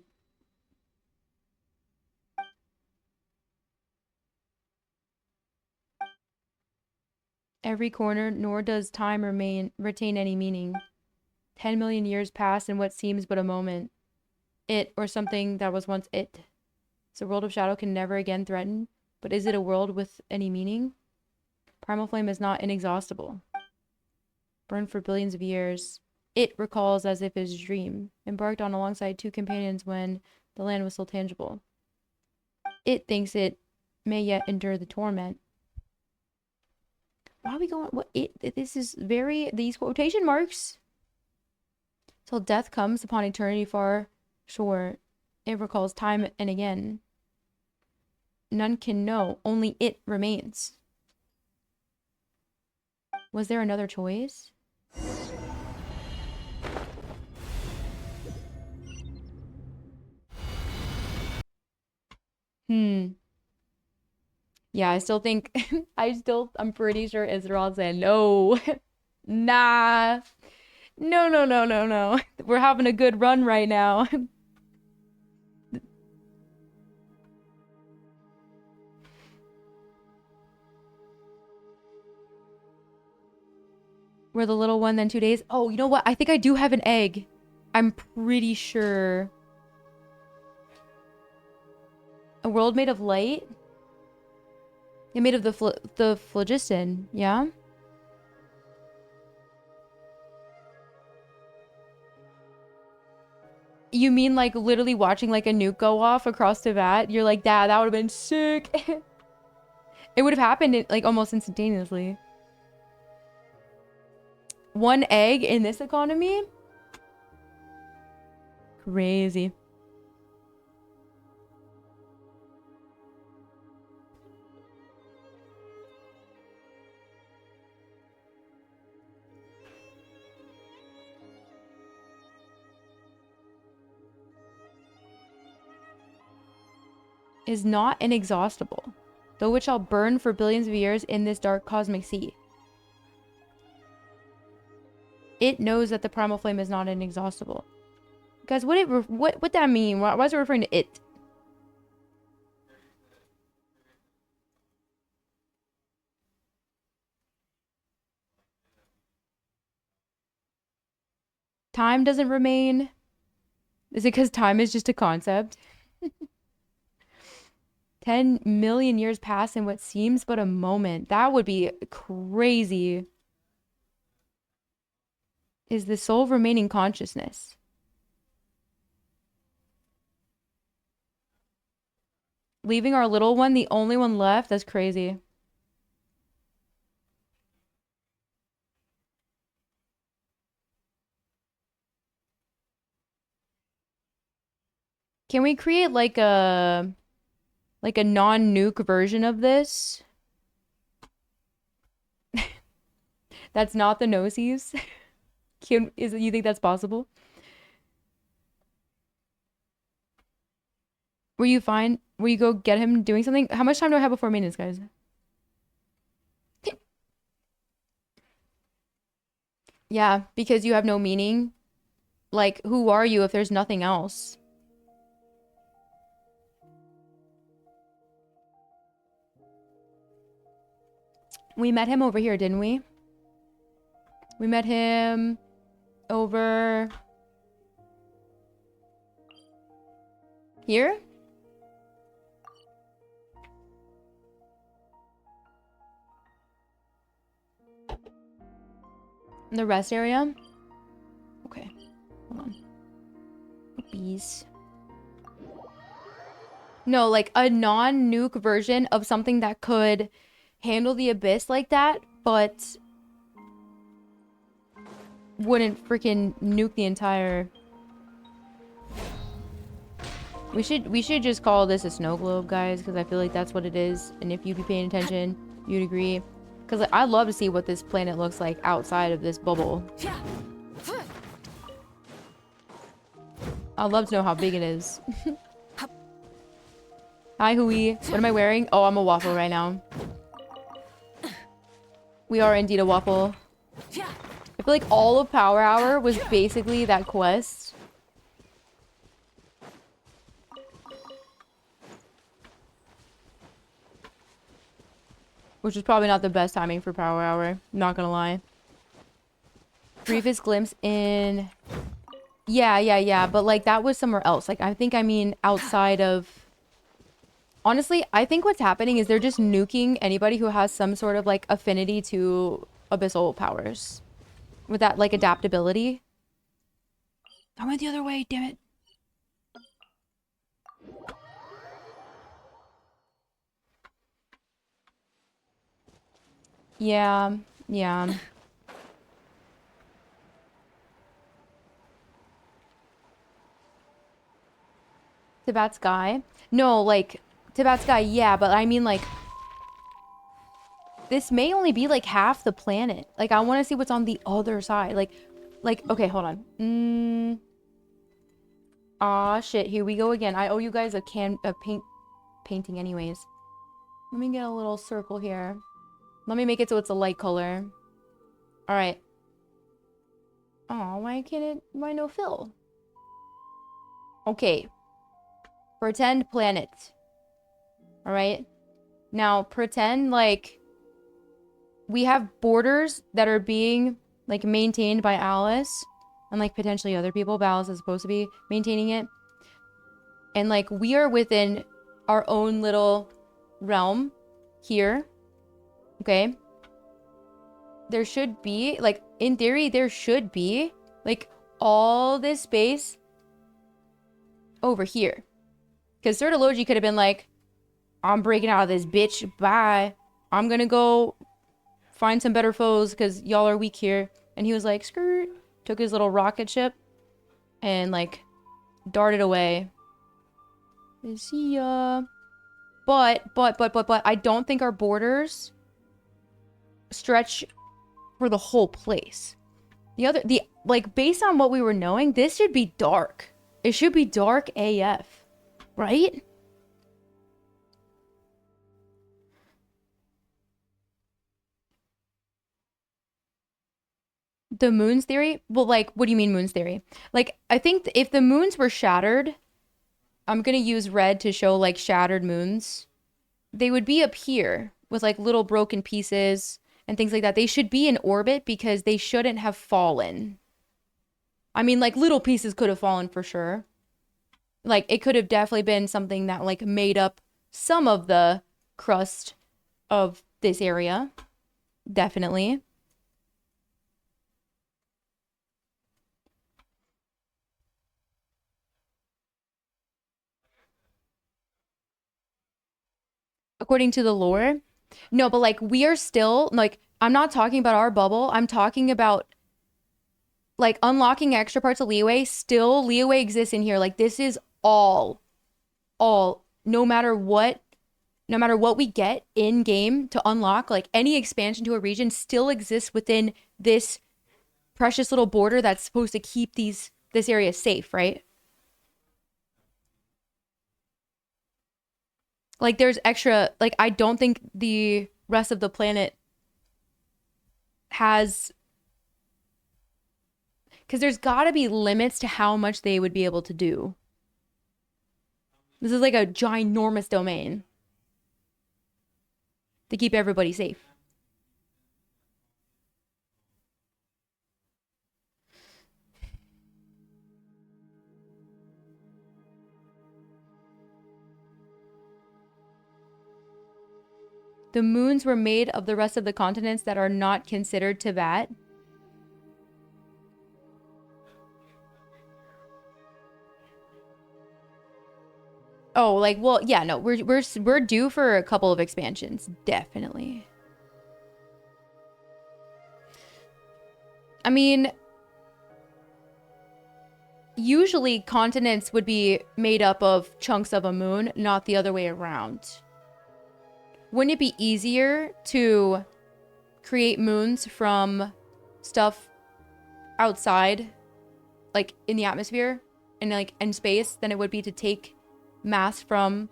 Speaker 1: every corner, nor does time retain any meaning. 10 million years pass in what seems but a moment. It, or something that was once it. So world of shadow can never again threaten, but is it a world with any meaning? Primal flame is not inexhaustible. Burned for billions of years. It recalls as if his dream, embarked on alongside two companions when the land was still tangible. It thinks it may yet endure the torment. Why are we going? What? This is very, these quotation marks. Till death comes upon eternity far shore. It recalls time and again. None can know, only it remains. Was there another choice? Yeah, I still think, I'm pretty sure Israel said no. Nah. No, no, no, no, no. We're having a good run right now. We're the little one, then 2 days. Oh, you know what? I think I do have an egg. I'm pretty sure. A world made of light? It made of the phlogiston, yeah? You mean like literally watching like a nuke go off across Tibet? You're like, Dad, that would have been sick. It would have happened like almost instantaneously. One egg in this economy? Crazy. Is not inexhaustible, though it shall burn for billions of years in this dark cosmic sea. It knows that the primal flame is not inexhaustible. Guys, what that mean? Why is it referring to it? Time doesn't remain. Is it because time is just a concept? 10 million years pass in what seems but a moment. That would be crazy. Is the soul remaining consciousness? Leaving our little one, the only one left? That's crazy. Can we create like a non-nuke version of this? That's not the nosies. You think that's possible? Were you fine? Will you go get him doing something? How much time do I have before maintenance, guys? Yeah, because you have no meaning. Like, who are you if there's nothing else? We met him over here, didn't we? We met him over here? In the rest area? Okay. Hold on. Bees. No, like a non-nuke version of something that could handle the abyss like that, but wouldn't freaking nuke the entire... We should just call this a snow globe, guys, because I feel like that's what it is. And if you'd be paying attention, you'd agree. Because like, I'd love to see what this planet looks like outside of this bubble. I'd love to know how big it is. Hi, Hui. What am I wearing? Oh, I'm a waffle right now. We are indeed a waffle. I feel like all of Power Hour was basically that quest. Which is probably not the best timing for Power Hour. Not gonna lie. Briefest glimpse in... Yeah. But, like, that was somewhere else. Like, I mean outside of... Honestly, I think what's happening is they're just nuking anybody who has some sort of, like, affinity to abyssal powers. With that, like, adaptability. I went the other way, damn it. Yeah. Tibet Sky? No, like, Tibet Sky, yeah, but I mean, like, this may only be, like, half the planet. Like, I want to see what's on the other side. Like, okay, hold on. Aw, shit, here we go again. I owe you guys a painting anyways. Let me get a little circle here. Let me make it so it's a light color. Alright. Aw, why no fill? Okay. Pretend planet. Alright? Now, pretend, like, we have borders that are being, like, maintained by Alice. And, like, potentially other people, but Alice is supposed to be maintaining it. And, like, we are within our own little realm here. Okay? There should be, like, in theory, there should be, like, all this space over here. Because Sertology could have been like, I'm breaking out of this bitch, bye. I'm gonna go find some better foes because y'all are weak here. And he was like, skirt. Took his little rocket ship and, like, darted away. See ya. But, I don't think our borders stretch for the whole place. Like, based on what we were knowing, this should be dark. It should be dark AF. Right? The moons theory? Well, like, what do you mean moons theory? Like, I think if the moons were shattered, I'm gonna use red to show, like, shattered moons. They would be up here with, like, little broken pieces and things like that. They should be in orbit because they shouldn't have fallen. I mean, like, little pieces could have fallen for sure. Like, it could have definitely been something that, like, made up some of the crust of this area. Definitely. According to the lore. No, but, like, we are still, like, I'm not talking about our bubble. I'm talking about, like, unlocking extra parts of leeway. Still, leeway exists in here. Like, this is all, no matter what we get in game to unlock, like, any expansion to a region still exists within this precious little border that's supposed to keep this area safe, right? Like, there's extra, like, I don't think the rest of the planet has, because there's gotta be limits to how much they would be able to do. This is like a ginormous domain to keep everybody safe. The moons were made of the rest of the continents that are not considered Tibet. Oh, like, well, yeah, no, we're due for a couple of expansions, definitely. I mean, usually continents would be made up of chunks of a moon, not the other way around. Wouldn't it be easier to create moons from stuff outside, like in the atmosphere and like in space, than it would be to take mass from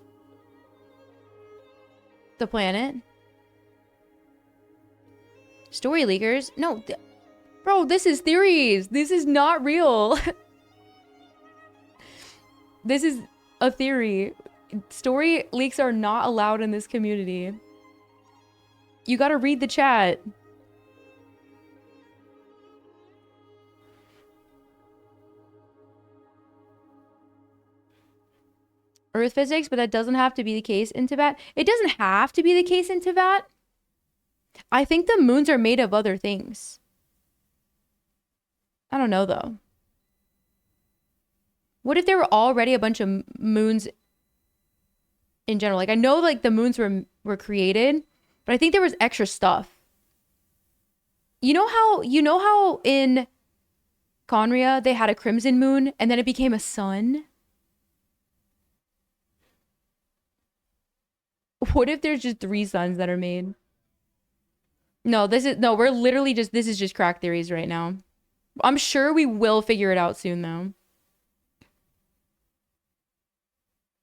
Speaker 1: the planet? Story leakers? No, bro, this is theories. This is not real. This is a theory. Story leaks are not allowed in this community. You gotta read the chat. Earth physics, but that doesn't have to be the case in Tibet. It doesn't have to be the case in Tibet. I think the moons are made of other things. I don't know, though. What if there were already a bunch of moons in general? Like, I know, like, the moons were created, but I think there was extra stuff. You know how in Conria they had a crimson moon and then it became a sun? What if there's just 3 suns that are made? No, we're literally just, this is just crack theories right now. I'm sure we will figure it out soon, though.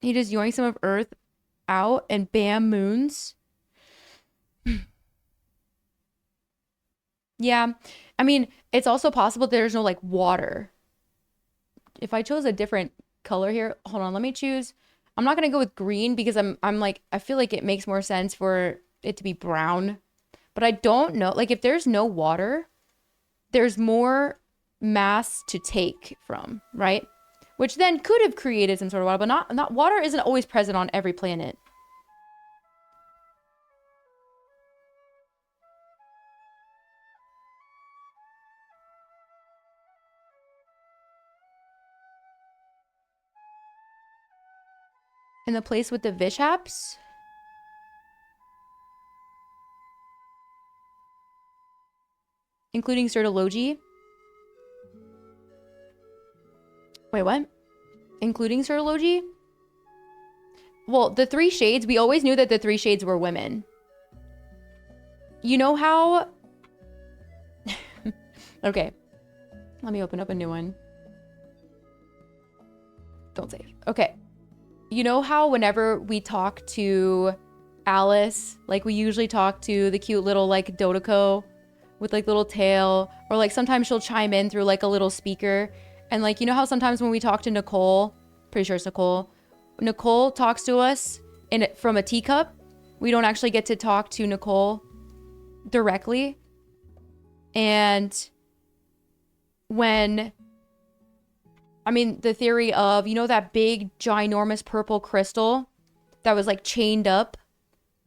Speaker 1: He just yoinks some of Earth out and bam, moons. Yeah. I mean, it's also possible there's no, like, water. If I chose a different color here, hold on, let me choose. I'm not gonna go with green because I'm like, I feel like it makes more sense for it to be brown. But I don't know, like, if there's no water, there's more mass to take from, right? Which then could have created some sort of water, but not water isn't always present on every planet. In the place with the Vishaps? Including Certology? Wait, what? Including Certology? Well, the 3 shades, we always knew that the 3 shades were women. You know how... Okay. Let me open up a new one. Don't save. Okay. You know how whenever we talk to Alice, like we usually talk to the cute little like Dodoko with like little tail, or like sometimes she'll chime in through like a little speaker. And like, you know how sometimes when we talk to Nicole, pretty sure it's Nicole talks to us from a teacup. We don't actually get to talk to Nicole directly. And when, I mean, the theory of, you know, that big ginormous purple crystal that was like chained up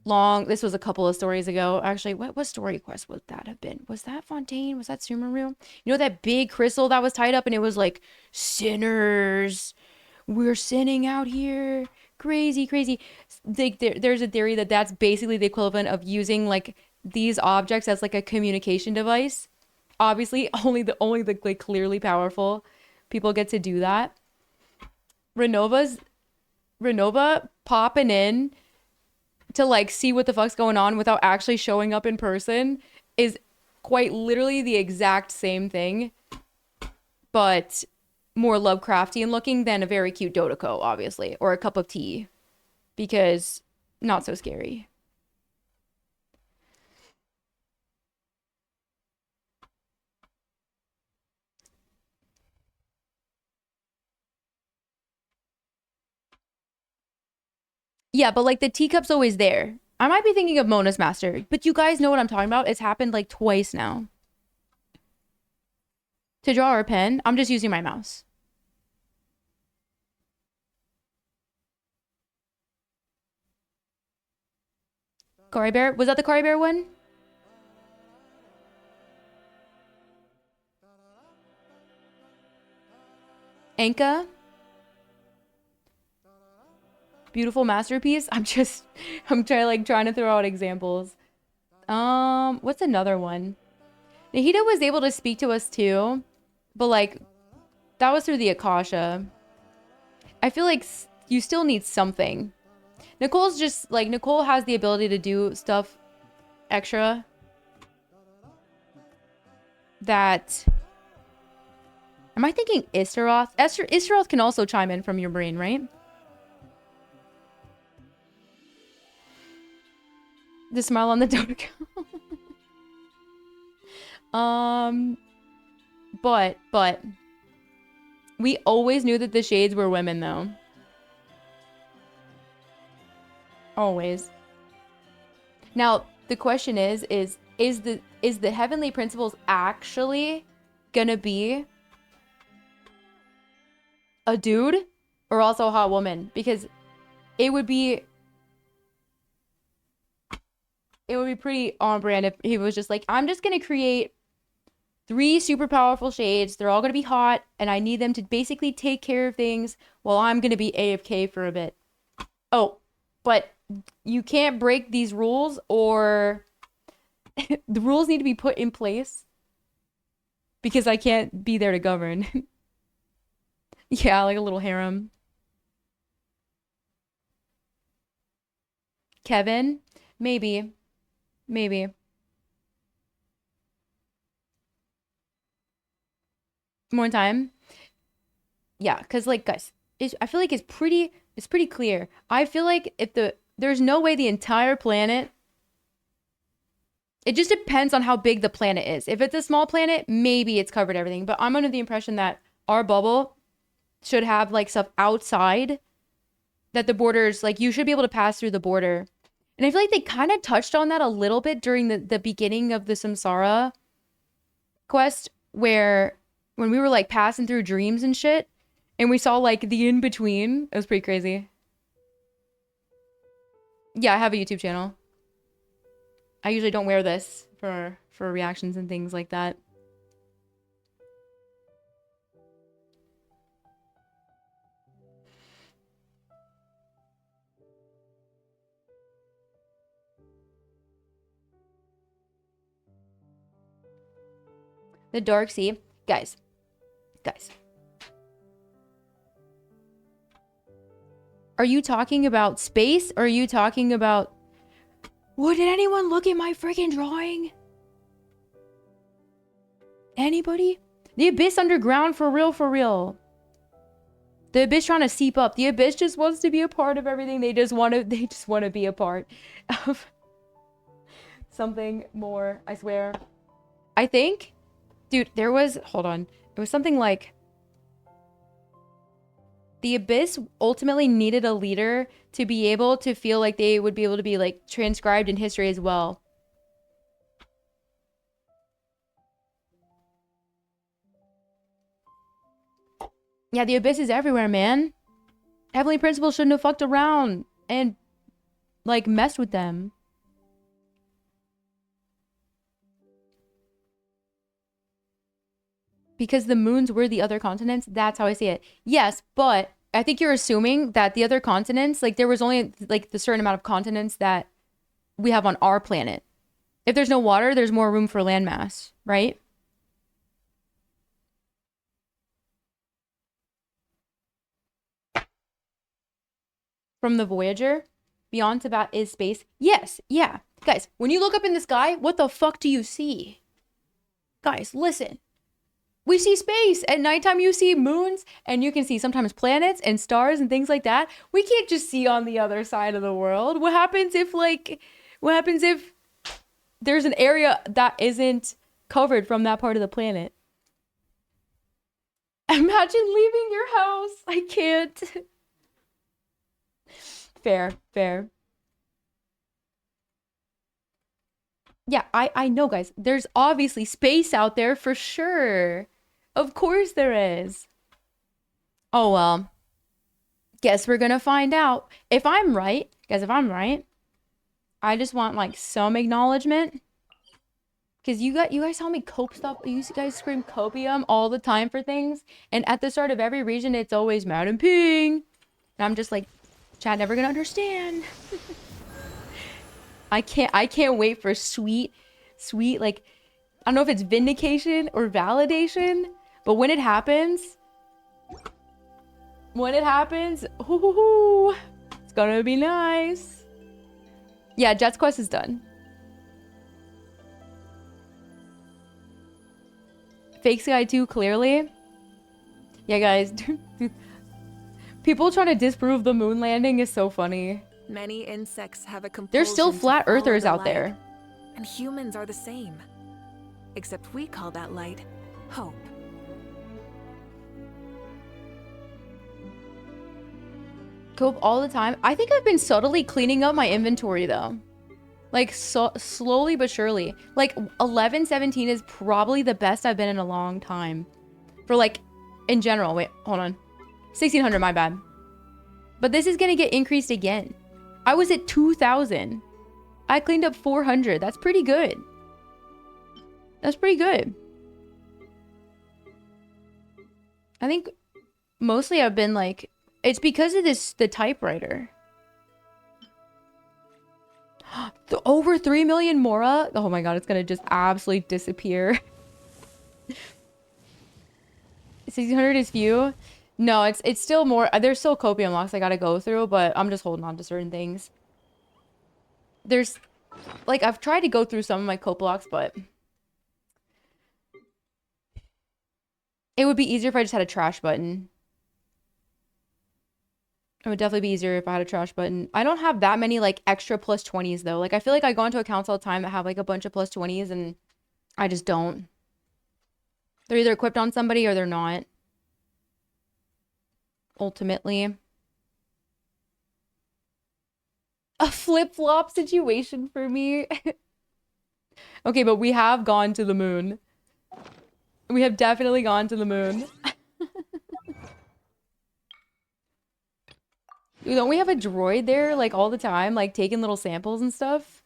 Speaker 1: long, this was a couple of stories ago. Actually, what story quest would that have been? Was that Fontaine? Was that Sumeru? You know that big crystal that was tied up and it was like, sinners, we're sinning out here. Crazy, crazy. There's a theory that that's basically the equivalent of using like these objects as like a communication device. Obviously, only the like clearly powerful people get to do that. Renova popping in to like see what the fuck's going on without actually showing up in person is quite literally the exact same thing, but more Lovecraftian looking than a very cute Dodoko, obviously, or a cup of tea, because not so scary. Yeah, but like the teacup's always there. I might be thinking of Mona's Master, but you guys know what I'm talking about. It's happened like twice now. To draw our pen, I'm just using my mouse. Cory Bear? Was that the Cory Bear one? Anka? beautiful masterpiece. I'm trying to throw out examples. What's another one? Nahida was able to speak to us too, but like that was through the Akasha. I feel like you still need something. Nicole's just like, Nicole has the ability to do stuff extra that... Am I thinking Istaroth? Istaroth can also chime in from your brain, right? The smile on the dark. But we always knew that the shades were women though. Always. Now, the question is the heavenly principles actually gonna be a dude or also a hot woman? Because it would be pretty on brand if he was just like, I'm just gonna create 3 super powerful shades. They're all gonna be hot, and I need them to basically take care of things while I'm gonna be AFK for a bit. Oh, but you can't break these rules, or the rules need to be put in place because I can't be there to govern. Yeah, like a little harem. Kevin? Maybe. Maybe. More time? Yeah, because like, guys, I feel like it's pretty clear. I feel like if there's no way the entire planet... It just depends on how big the planet is. If it's a small planet, maybe it's covered everything. But I'm under the impression that our bubble should have like stuff outside, that the borders, like you should be able to pass through the border. And I feel like they kind of touched on that a little bit during the beginning of the Samsara quest, where when we were like passing through dreams and shit, and we saw like the in-between. It was pretty crazy. Yeah, I have a YouTube channel. I usually don't wear this for reactions and things like that. The Dark Sea. Guys. Are you talking about space, or are you talking about... Did anyone look at my freaking drawing? Anybody? The Abyss underground, for real, for real. The Abyss trying to seep up. The Abyss just wants to be a part of everything. They just want to be a part of something more, I swear. I think, dude, there was, hold on. It was something like, the Abyss ultimately needed a leader to be able to feel like they would be able to be like transcribed in history as well. Yeah, the Abyss is everywhere, man. Heavenly Principles shouldn't have fucked around and like messed with them. Because the moons were the other continents. That's how I see it. Yes, but I think you're assuming that the other continents, like there was only like the certain amount of continents that we have on our planet. If there's no water, there's more room for landmass, right? From the Voyager, beyond Tibet is space. Yes, yeah. Guys, when you look up in the sky, what the fuck do you see? Guys, listen. We see space. At nighttime, you see moons, and you can see sometimes planets and stars and things like that. We can't just see on the other side of the world. What happens if there's an area that isn't covered from that part of the planet? Imagine leaving your house. I can't. Fair. Yeah, I know, guys. There's obviously space out there for sure. Of course there is. Oh, well. Guess we're gonna find out. If I'm right, guys, I just want, like, some acknowledgement. Because you guys tell me cope stuff. You guys scream copium all the time for things. And at the start of every region, it's always Madam Ping. And I'm just like, Chat never gonna understand. I can't wait for sweet, like, I don't know if it's vindication or validation, but when it happens, ooh, it's gonna be nice. Yeah, Jet's quest is done. Fake Sky 2, clearly. Yeah, guys. People trying to disprove the moon landing is so funny.
Speaker 8: Many insects have a compulsion
Speaker 1: There's still
Speaker 8: to
Speaker 1: flat
Speaker 8: follow
Speaker 1: earthers
Speaker 8: the
Speaker 1: out
Speaker 8: light,
Speaker 1: there.
Speaker 8: and humans are the same. Except we call that light hope.
Speaker 1: Cope all the time. I think I've been subtly cleaning up my inventory though. Like, so slowly but surely. Like 11-17 is probably the best I've been in a long time. For like, in general. Wait, hold on. 1600, my bad. But this is gonna get increased again. I was at 2000. I cleaned up 400. That's pretty good. That's pretty good. I think mostly I've been like, it's because of the typewriter. Over 3 million Mora. Oh my god, it's gonna just absolutely disappear. 1600 is few. No, it's still more. There's still copium locks I gotta go through, but I'm just holding on to certain things. There's, like, I've tried to go through some of my cope locks, but it would be easier if I just had a trash button. It would definitely be easier if I had a trash button. I don't have that many, like, extra plus 20s, though. Like, I feel like I go into accounts all the time that have, like, a bunch of plus 20s, and I just don't. They're either equipped on somebody or they're not. Ultimately. A flip-flop situation for me. Okay, but we have gone to the moon. We have definitely gone to the moon. Don't we have a droid there, like, all the time? Like, taking little samples and stuff?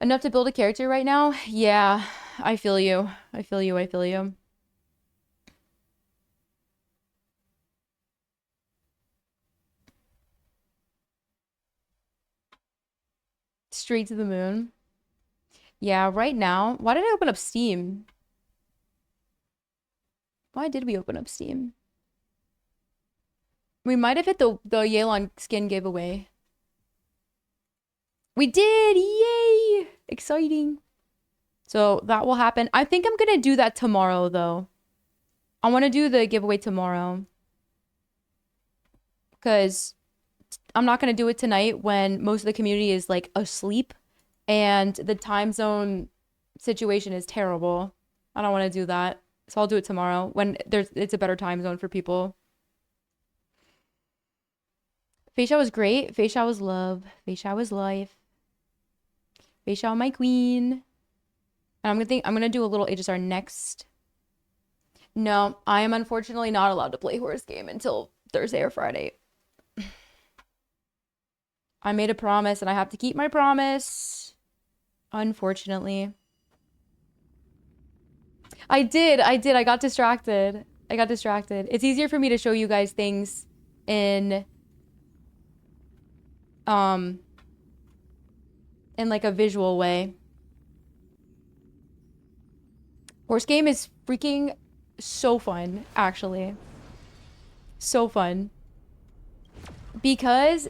Speaker 1: Enough to build a character right now? Yeah, I feel you. I feel you, I feel you. Straight to the moon. Yeah, right now. Why did I open up Steam? Why did we open up Steam? We might have hit the Yelan skin giveaway. We did! Yay! Exciting. So that will happen. I think I'm gonna do that tomorrow, though. I want to do the giveaway tomorrow. Because I'm not gonna do it tonight when most of the community is, like, asleep. And the time zone situation is terrible. I don't want to do that. So I'll do it tomorrow when it's a better time zone for people. Feisha was great. Feisha was love. Feisha was life. Feisha, my queen. And I'm gonna do a little HSR next. No, I am unfortunately not allowed to play horse game until Thursday or Friday. I made a promise and I have to keep my promise. Unfortunately. I did. I got distracted. It's easier for me to show you guys things in like a visual way. Horse game is freaking so fun, actually. So fun. Because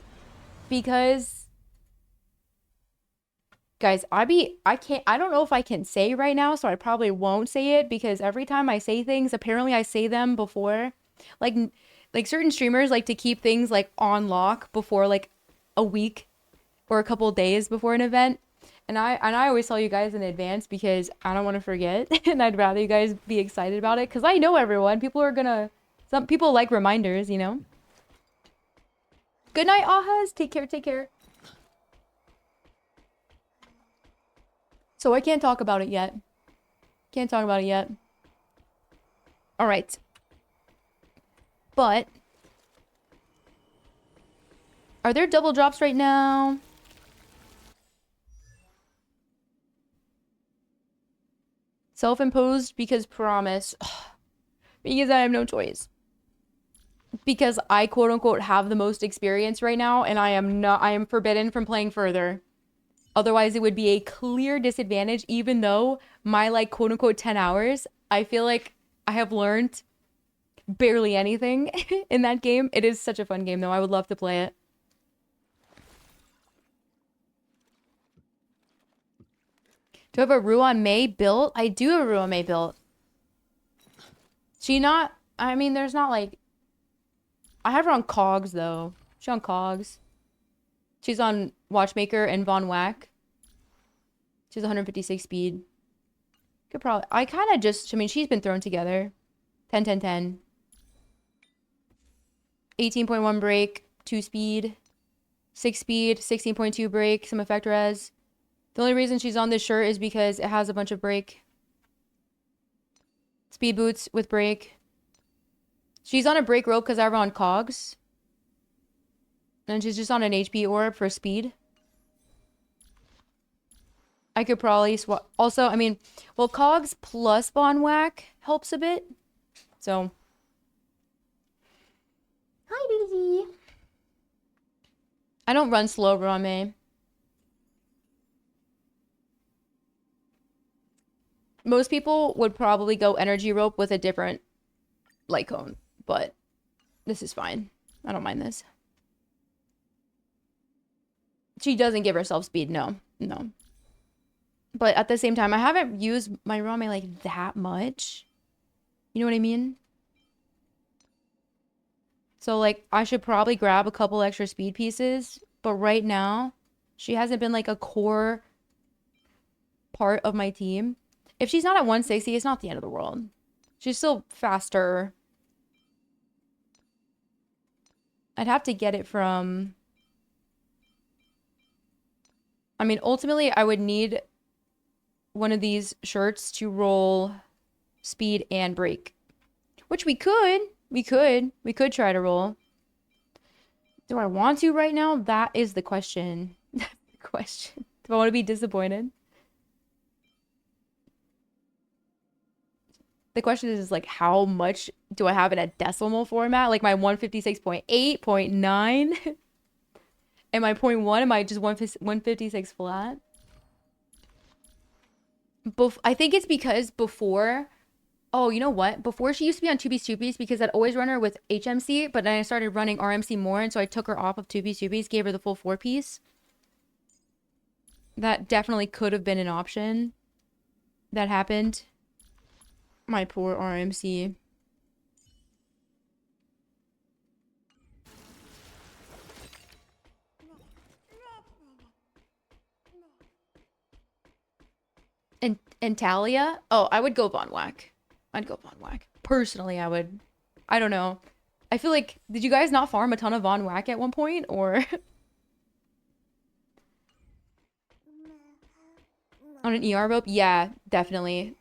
Speaker 1: guys, I don't know if I can say right now, so I probably won't say it because every time I say things, apparently I say them before. Like certain streamers like to keep things like on lock before like a week or a couple days before an event. And I always tell you guys in advance because I don't want to forget and I'd rather you guys be excited about it because I know everyone. Some people like reminders, you know? Good night, Ahas. Take care, take care. So I can't talk about it yet. All right. But are there double drops right now? Self-imposed because promise. Because I have no choice. Because I quote unquote have the most experience right now and I am forbidden from playing further. Otherwise it would be a clear disadvantage even though my like quote unquote 10 hours, I feel like I have learned barely anything in that game. It is such a fun game though. I would love to play it. Do I have a Ruan Mei built? I do have a Ruan Mei built. I mean, there's not like... I have her on Cogs, though. She's on Cogs. She's on Watchmaker and Von Whack. She's 156 speed. Could probably... I kind of just... I mean, she's been thrown together. 10, 10, 10. 18.1 break. 2 speed. 6 speed. 16.2 break. Some effect res. The only reason she's on this shirt is because it has a bunch of break. Speed boots with break. She's on a break rope because I have her on Cogs. And she's just on an HP orb for speed. I could probably swap. Also, I mean, well, Cogs plus Von Whack helps a bit. So. Hi, Daisy. I don't run slow, Rame. Most people would probably go energy rope with a different light cone, but this is fine. I don't mind this. She doesn't give herself speed, no. No. But at the same time, I haven't used my Rame like that much. You know what I mean? So like, I should probably grab a couple extra speed pieces, but right now, she hasn't been like a core part of my team. If she's not at 160, it's not the end of the world. She's still faster. I'd have to get it from... I mean, ultimately, I would need one of these shirts to roll speed and break. Which we could. We could try to roll. Do I want to right now? That is the question. That's the question. Do I want to be disappointed? The question is like, how much do I have in a decimal format? Like my 156.8, 0.9? Am I 0.1? Am I just 156 flat? I think it's because before... Oh, you know what? Before she used to be on 2-piece 2-piece because I'd always run her with HMC, but then I started running RMC more, and so I took her off of 2-piece 2-piece, gave her the full 4-piece. That definitely could have been an option. That happened. My poor RMC. And Talia? Oh, I would go Von Whack. I'd go Von Whack. Personally, I would. I don't know. I feel like, did you guys not farm a ton of Von Whack at one point? Or... on an ER rope? Yeah, definitely.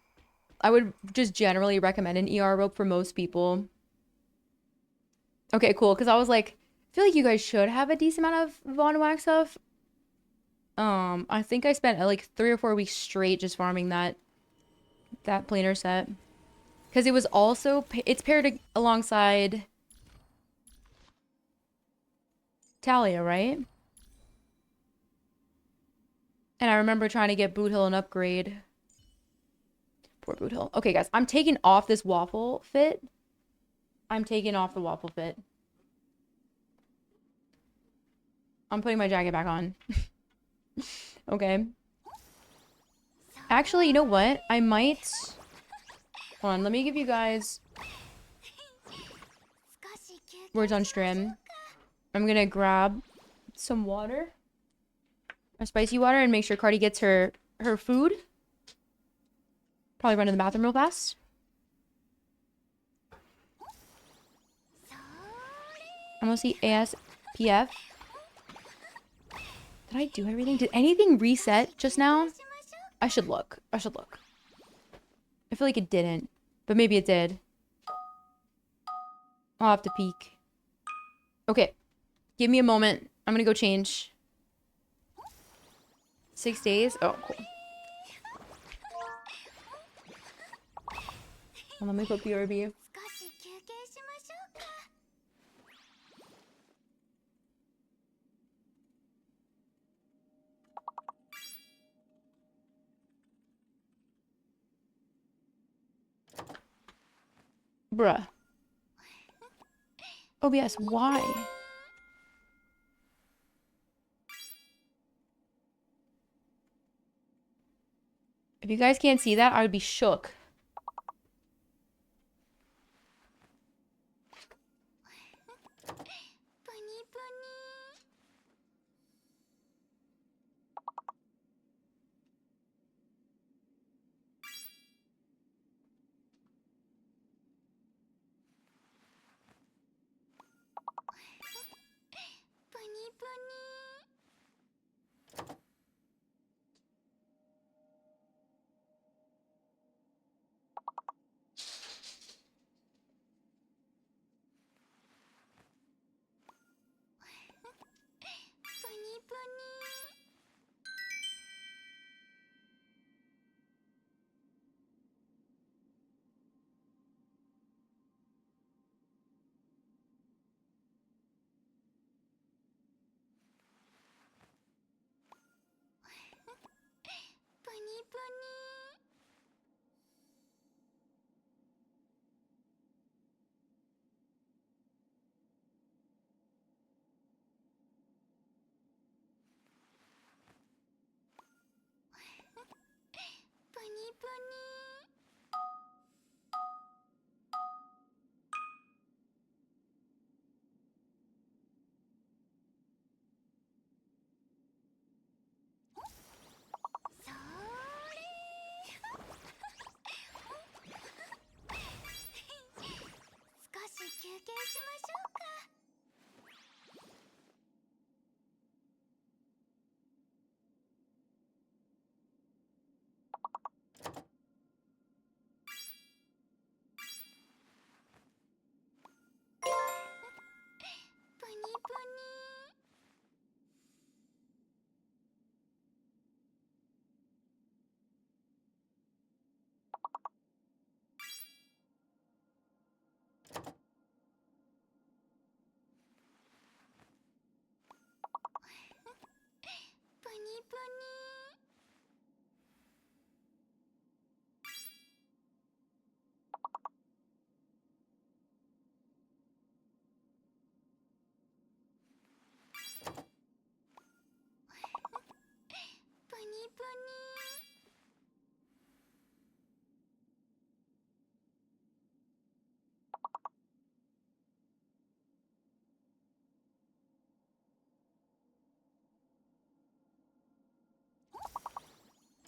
Speaker 1: I would just generally recommend an ER rope for most people. Okay, cool. Because I was like, I feel like you guys should have a decent amount of Von Whack stuff. I think I spent like 3 or 4 weeks straight just farming that planar set. Because it was also, it's paired alongside Talia, right? And I remember trying to get Boot Hill an upgrade. Poor Boot Hill. Okay, guys, I'm taking off this waffle fit. I'm taking off the waffle fit. I'm putting my jacket back on. Okay. Actually, you know what? I might... Hold on, let me give you guys... words on stream. I'm gonna grab some water. A spicy water, and make sure Cardi gets her food. Probably run to the bathroom real fast. I'm gonna see ASPF. Did I do everything? Did anything reset just now? I should look. I should look. I feel like it didn't, but maybe it did. I'll have to peek. Okay. Give me a moment. I'm gonna go change. 6 days? Oh, cool. Well, let me put BRB.
Speaker 7: 少し休憩しましょうか。
Speaker 1: Bruh. OBS, why? If you guys can't see that, I would be shook.
Speaker 7: プニプニ。プニプニ。プニプニ。プニプニ。プニプニ。それ。少し休憩しましょうか。プニプニ。プニプニ。プニプニ。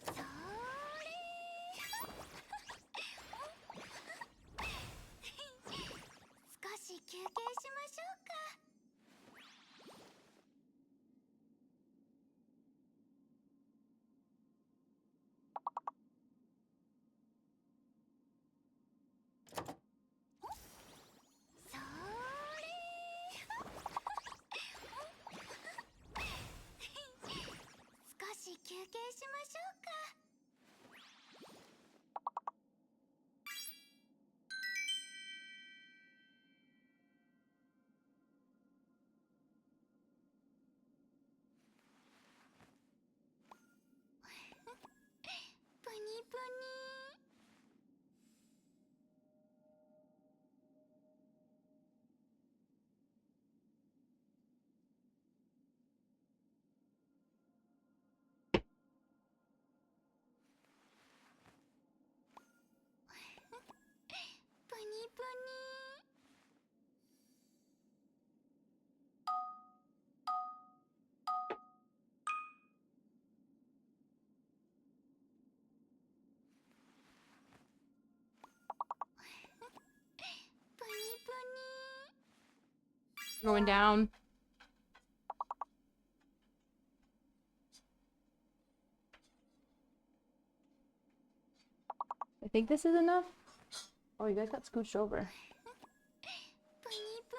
Speaker 7: それ。少し休憩しましょうか。それ。少し休憩しましょうか。プニプニ。プニプニ。プニプニ。
Speaker 1: Going down. I think this is enough. Oh, you guys got scooched over.
Speaker 7: プニプ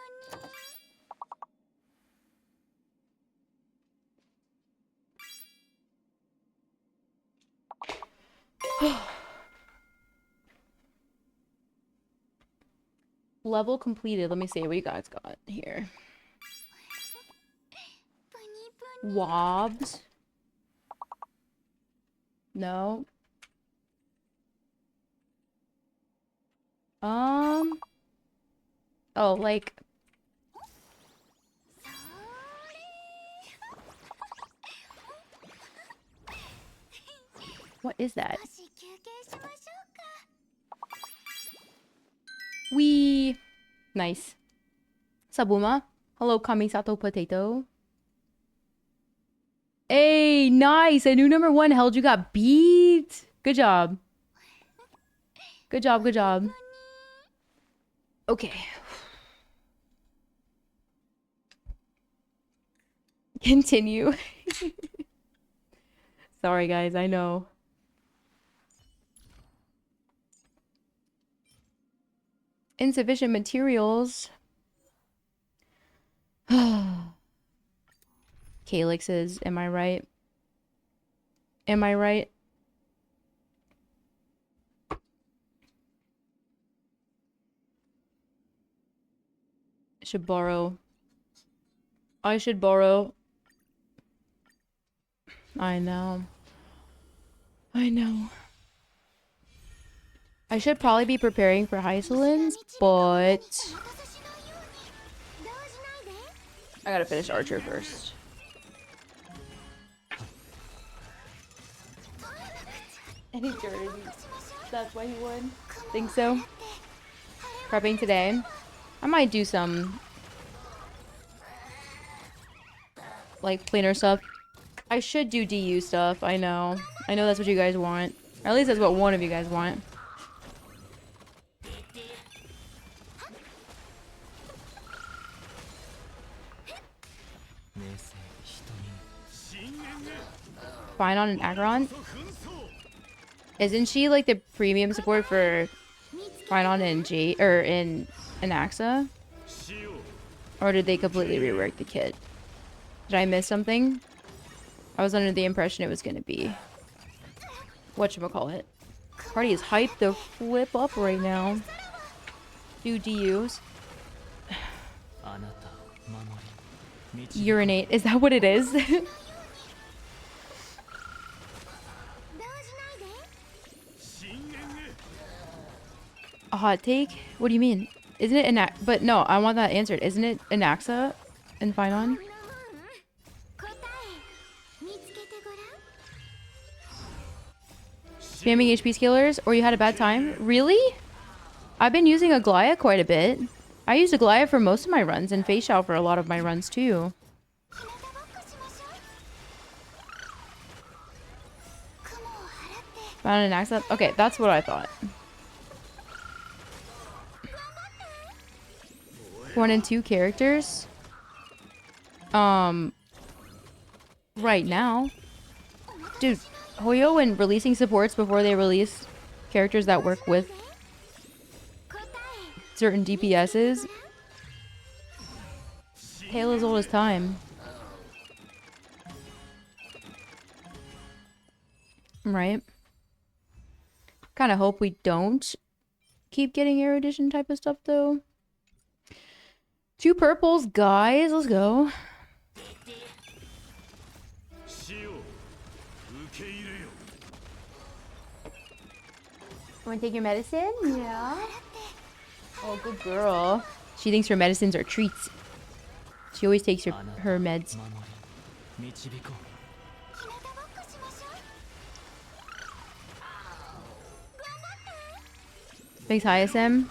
Speaker 7: ニ。
Speaker 1: Level completed. Let me see what you guys got here. Wobs. No. Oh, like. What is that? Wee. Nice. Sabuma. Hello, Kamisato Potato. Hey, nice. A new #1 held. You got beat. Good job. Good job. Good job. Okay. Continue. Sorry, guys. I know. Insufficient materials. Calyxes. Am I right? Am I right? Should borrow. I should borrow. I know. I know. I should probably be preparing for Hysolins, but I gotta finish Archer first. Any jerseys? That's why he would. Think so? Prepping today. I might do some like planar stuff. I should do DU stuff. I know. I know that's what you guys want. Or at least that's what one of you guys want. Finon and Acheron? Isn't she like the premium support for Finon and G or in Anaxa? Or did they completely rework the kit? Did I miss something? I was under the impression it was gonna be whatchamacallit. Party is hyped to flip up right now. Do DUs. Urinate. Is that what it is? A hot take? What do you mean? Isn't it but no, I want that answered. Isn't it Anaxa and Finon? Spamming HP scalers? Or you had a bad time? Really? I've been using Aglaia quite a bit. I used Aglaia for most of my runs and Facial for a lot of my runs too. Found an accent? Okay, that's what I thought. 1 and 2 characters? Right now. Dude, Hoyo and releasing supports before they release characters that work with certain DPSs. Halo's old as time. Right? Kind of hope we don't keep getting erudition type of stuff though. 2 purples, guys. Let's go. Want to take your medicine? Yeah. Oh, good girl. She thinks her medicines are treats. She always takes her meds. Thanks, ISM.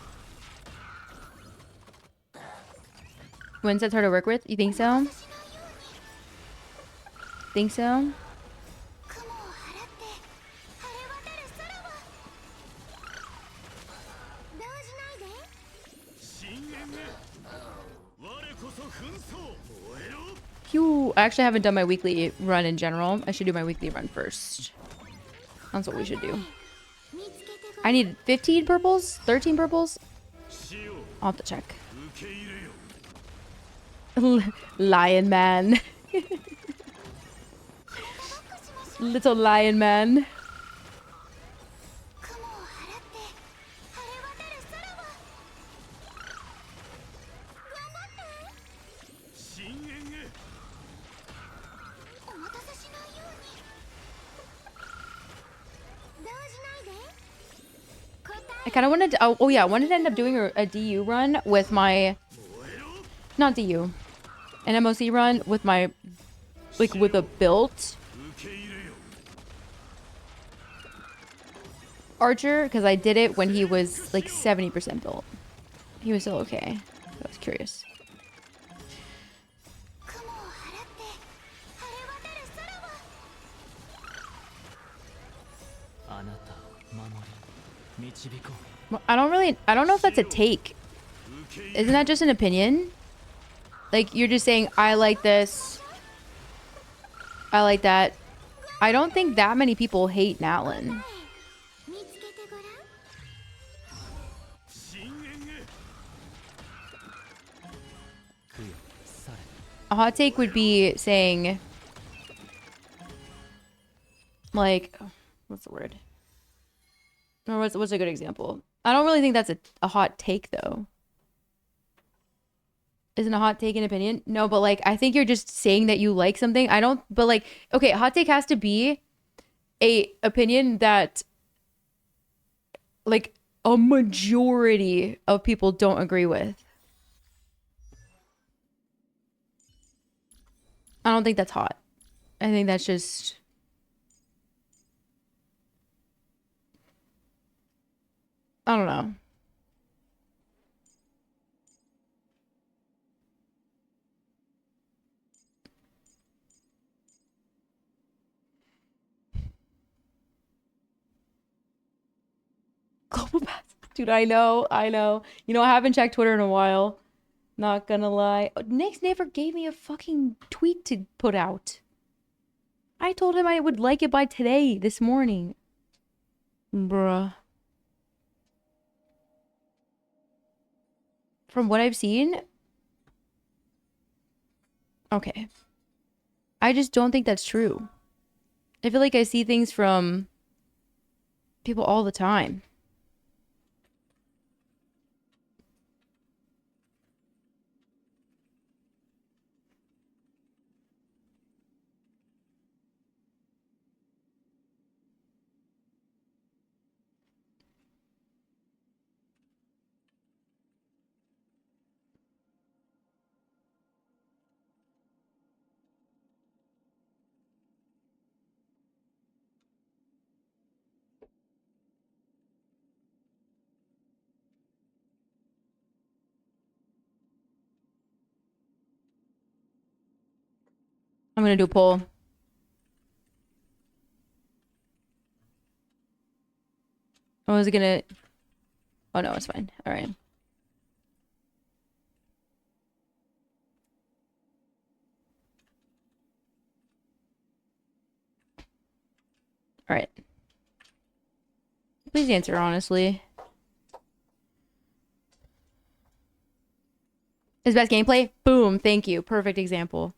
Speaker 1: Winslet's hard to work with? You think so? Think so? Phew. I actually haven't done my weekly run in general. I should do my weekly run first. That's what we should do. I need 15 purples? 13 purples? I'll have to check. Lion man. Little lion man. I kind of wanted to, oh yeah, I wanted to end up doing a DU run with my, not DU, an MOC run with my, like with a built archer, because I did it when he was like 70% built. He was still okay. I was curious. Well, I don't know if that's a take. Isn't that just an opinion? Like, you're just saying, I like this. I like that. I don't think that many people hate Natlin. A hot take would be saying, like, what's the word? Or what's a good example? I don't really think that's a hot take, though. Isn't a hot take an opinion? No, but like, I think you're just saying that you like something. I don't, but like, okay, hot take has to be a opinion that like a majority of people don't agree with. I don't think that's hot. I think that's just... I don't know. Global pass. Dude, I know. You know, I haven't checked Twitter in a while. Not gonna lie. Nick never gave me a fucking tweet to put out. I told him I would like it by today, this morning. Bruh. From what I've seen... Okay. I just don't think that's true. I feel like I see things from people all the time. I'm gonna do a poll. I was gonna... Oh no, it's fine. Alright. Alright. Please answer honestly. Is best gameplay? Boom, thank you. Perfect example.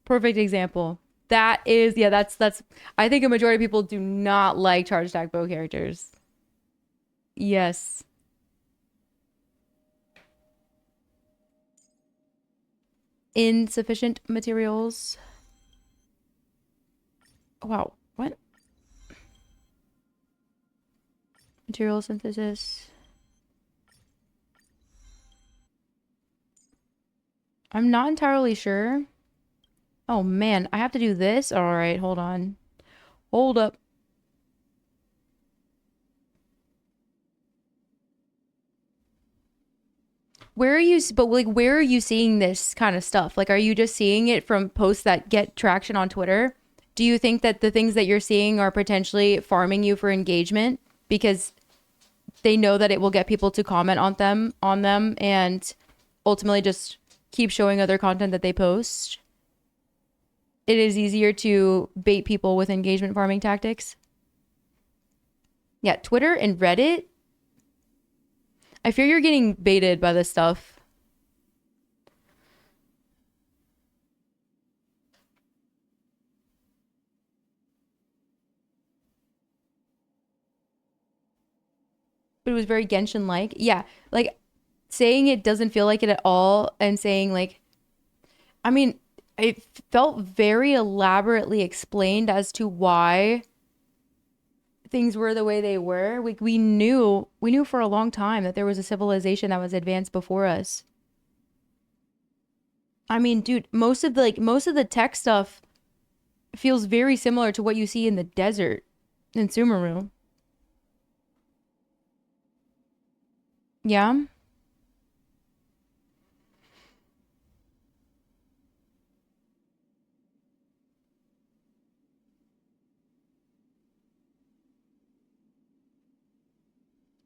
Speaker 1: Perfect example. That is, yeah, that's, I think a majority of people do not like charge attack bow characters. Yes. Insufficient materials. Wow, what? Material synthesis. I'm not entirely sure. Oh man, I have to do this? Alright, hold on. Hold up. Where are you, but like, where are you seeing this kind of stuff? Like, are you just seeing it from posts that get traction on Twitter? Do you think that the things that you're seeing are potentially farming you for engagement because they know that it will get people to comment on them and ultimately just keep showing other content that they post? It is easier to bait people with engagement farming tactics. Yeah, Twitter and Reddit. I fear you're getting baited by this stuff. But it was very Genshin-like. Yeah, like saying it doesn't feel like it at all and saying like, I mean, it felt very elaborately explained as to why things were the way they were. We knew for a long time that there was a civilization that was advanced before us. I mean, dude, most of the tech stuff feels very similar to what you see in the desert in Sumeru. Yeah.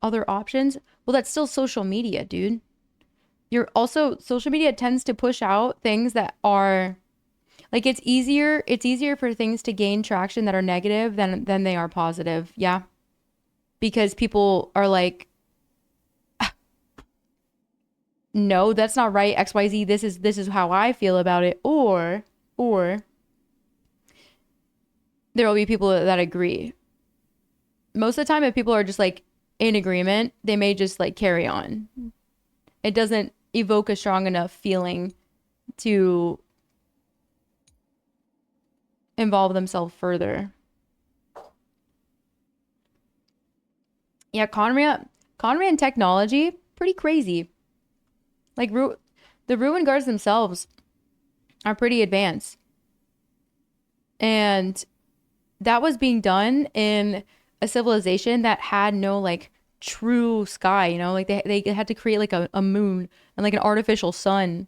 Speaker 1: Other options? Well, that's still social media, dude. You're also social media tends to push out things that are like it's easier for things to gain traction that are negative than they are positive. Yeah. Because people are like, no, that's not right. XYZ, this is how I feel about it. Or there will be people that agree. Most of the time, if people are just like in agreement, they may just like carry on. It doesn't evoke a strong enough feeling to involve themselves further. Yeah, Conria and technology, pretty crazy. Like the ruin guards themselves are pretty advanced. And that was being done in a civilization that had no like true sky, you know, like they had to create like a moon and like an artificial sun.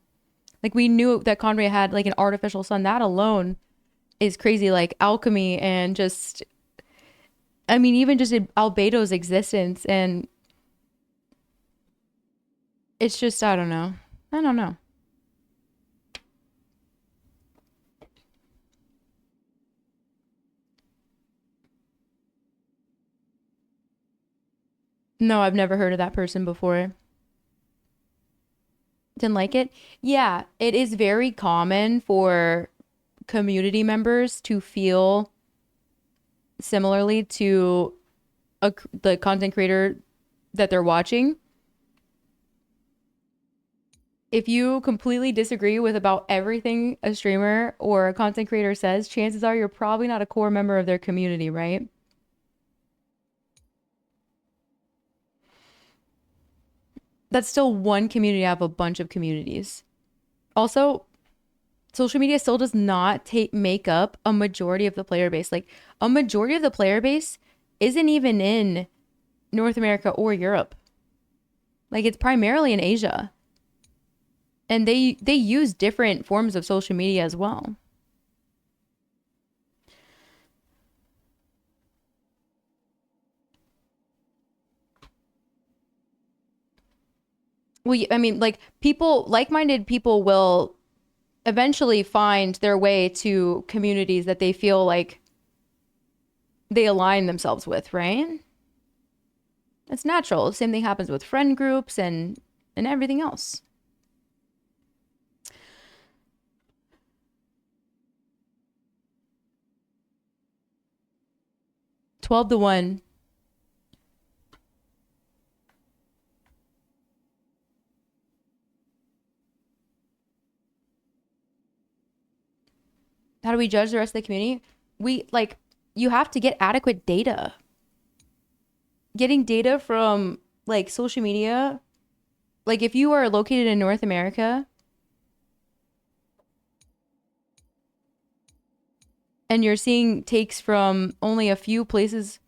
Speaker 1: Like we knew that Conria had like an artificial sun. That alone is crazy, like alchemy and just, I mean, even just Albedo's existence. And it's just, I don't know. No, I've never heard of that person before. Didn't like it? Yeah, it is very common for community members to feel similarly to the content creator that they're watching. If you completely disagree with about everything a streamer or a content creator says, chances are you're probably not a core member of their community, right? That's still one community out of a bunch of communities. Also, social media still does not make up a majority of the player base. Like a majority of the player base isn't even in North America or Europe. Like it's primarily in Asia. And they use different forms of social media as well. Well, I mean, like like-minded people will eventually find their way to communities that they feel like they align themselves with, right? It's natural. Same thing happens with friend groups and everything else. $12 to 1. How do we judge the rest of the community? You have to get adequate data. Getting data from like social media, like if you are located in North America and you're seeing takes from only a few places,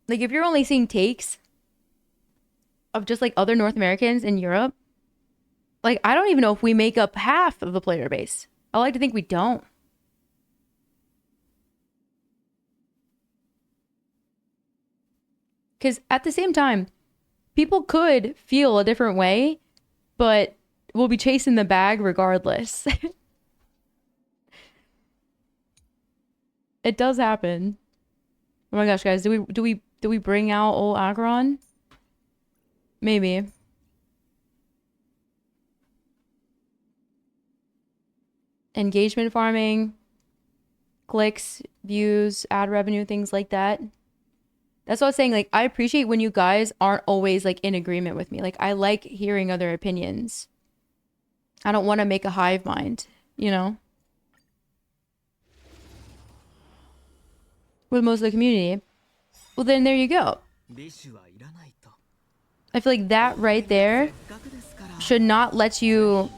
Speaker 1: like if you're only seeing takes of just like other North Americans in Europe, like I don't even know if we make up half of the player base. I like to think we don't. Because at the same time, people could feel a different way, but we'll be chasing the bag regardless. It does happen. Oh my gosh, guys, do we bring out old Agron? Maybe. Engagement farming, clicks, views, ad revenue, things like that. That's what I was saying. Like, I appreciate when you guys aren't always like in agreement with me. Like, I like hearing other opinions. I don't want to make a hive mind, you know? With most of the community. Well, then there you go. I feel like that right there should not let you...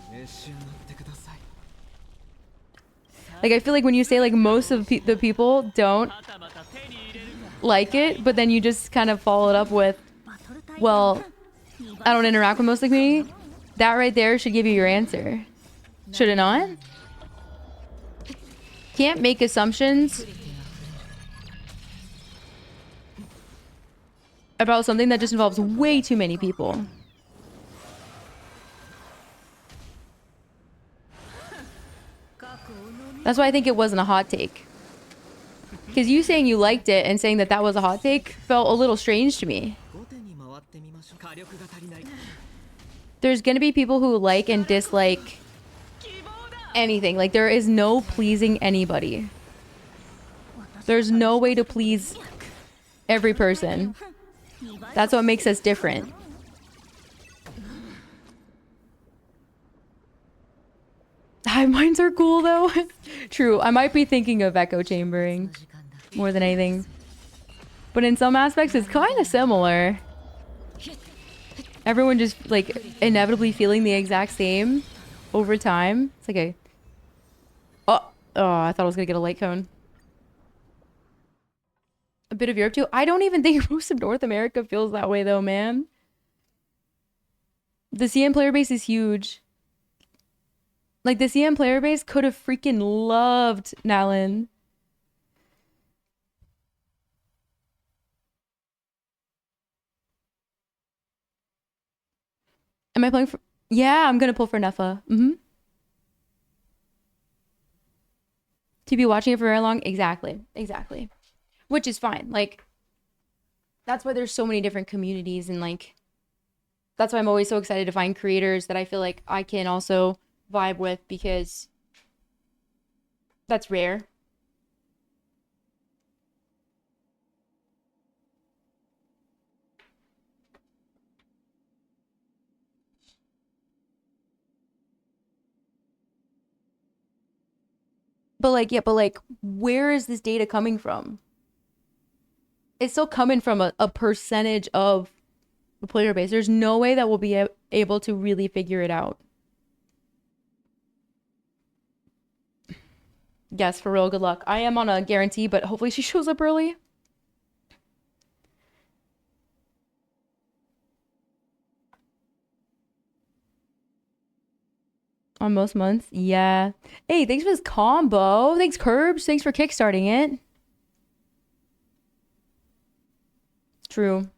Speaker 1: Like, I feel like when you say, like, most of the people don't like it, but then you just kind of follow it up with, well, I don't interact with most of the community. That right there should give you your answer. Should it not? Can't make assumptions about something that just involves way too many people. That's why I think it wasn't a hot take. Because you saying you liked it and saying that that was a hot take felt a little strange to me. There's gonna be people who like and dislike anything. Like, there is no pleasing anybody. There's no way to please every person. That's what makes us different. Hive minds are cool though. True, I might be thinking of echo chambering more than anything. But in some aspects it's kind of similar. Everyone just like inevitably feeling the exact same over time. It's like a... Oh, I thought I was gonna get a light cone. A bit of Europe too. I don't even think most of North America feels that way though, man. The CM player base is huge. Like, the CM player base could have freaking loved Nalan. Am I playing for... Yeah, I'm gonna pull for Nefa. To be watching it for very long? Exactly. Exactly. Which is fine. Like, that's why there's so many different communities, and like, that's why I'm always so excited to find creators that I feel like I can also vibe with, because that's rare. But like, yeah, but like, where is this data coming from? It's still coming from a percentage of the player base. There's no way that we'll be able to really figure it out. Yes, for real, good luck. I am on a guarantee, but hopefully she shows up early. On most months? Yeah. Hey, thanks for this combo. Thanks, Curbs. Thanks for kickstarting it. True.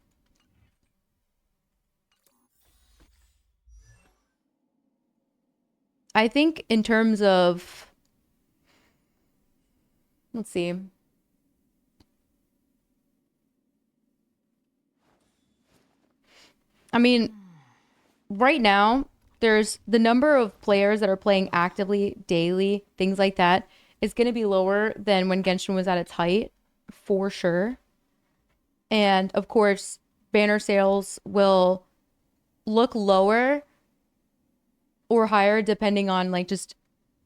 Speaker 1: I think in terms of... Let's see. I mean, right now, there's the number of players that are playing actively daily, things like that, is going to be lower than when Genshin was at its height, for sure. And of course, banner sales will look lower or higher depending on like just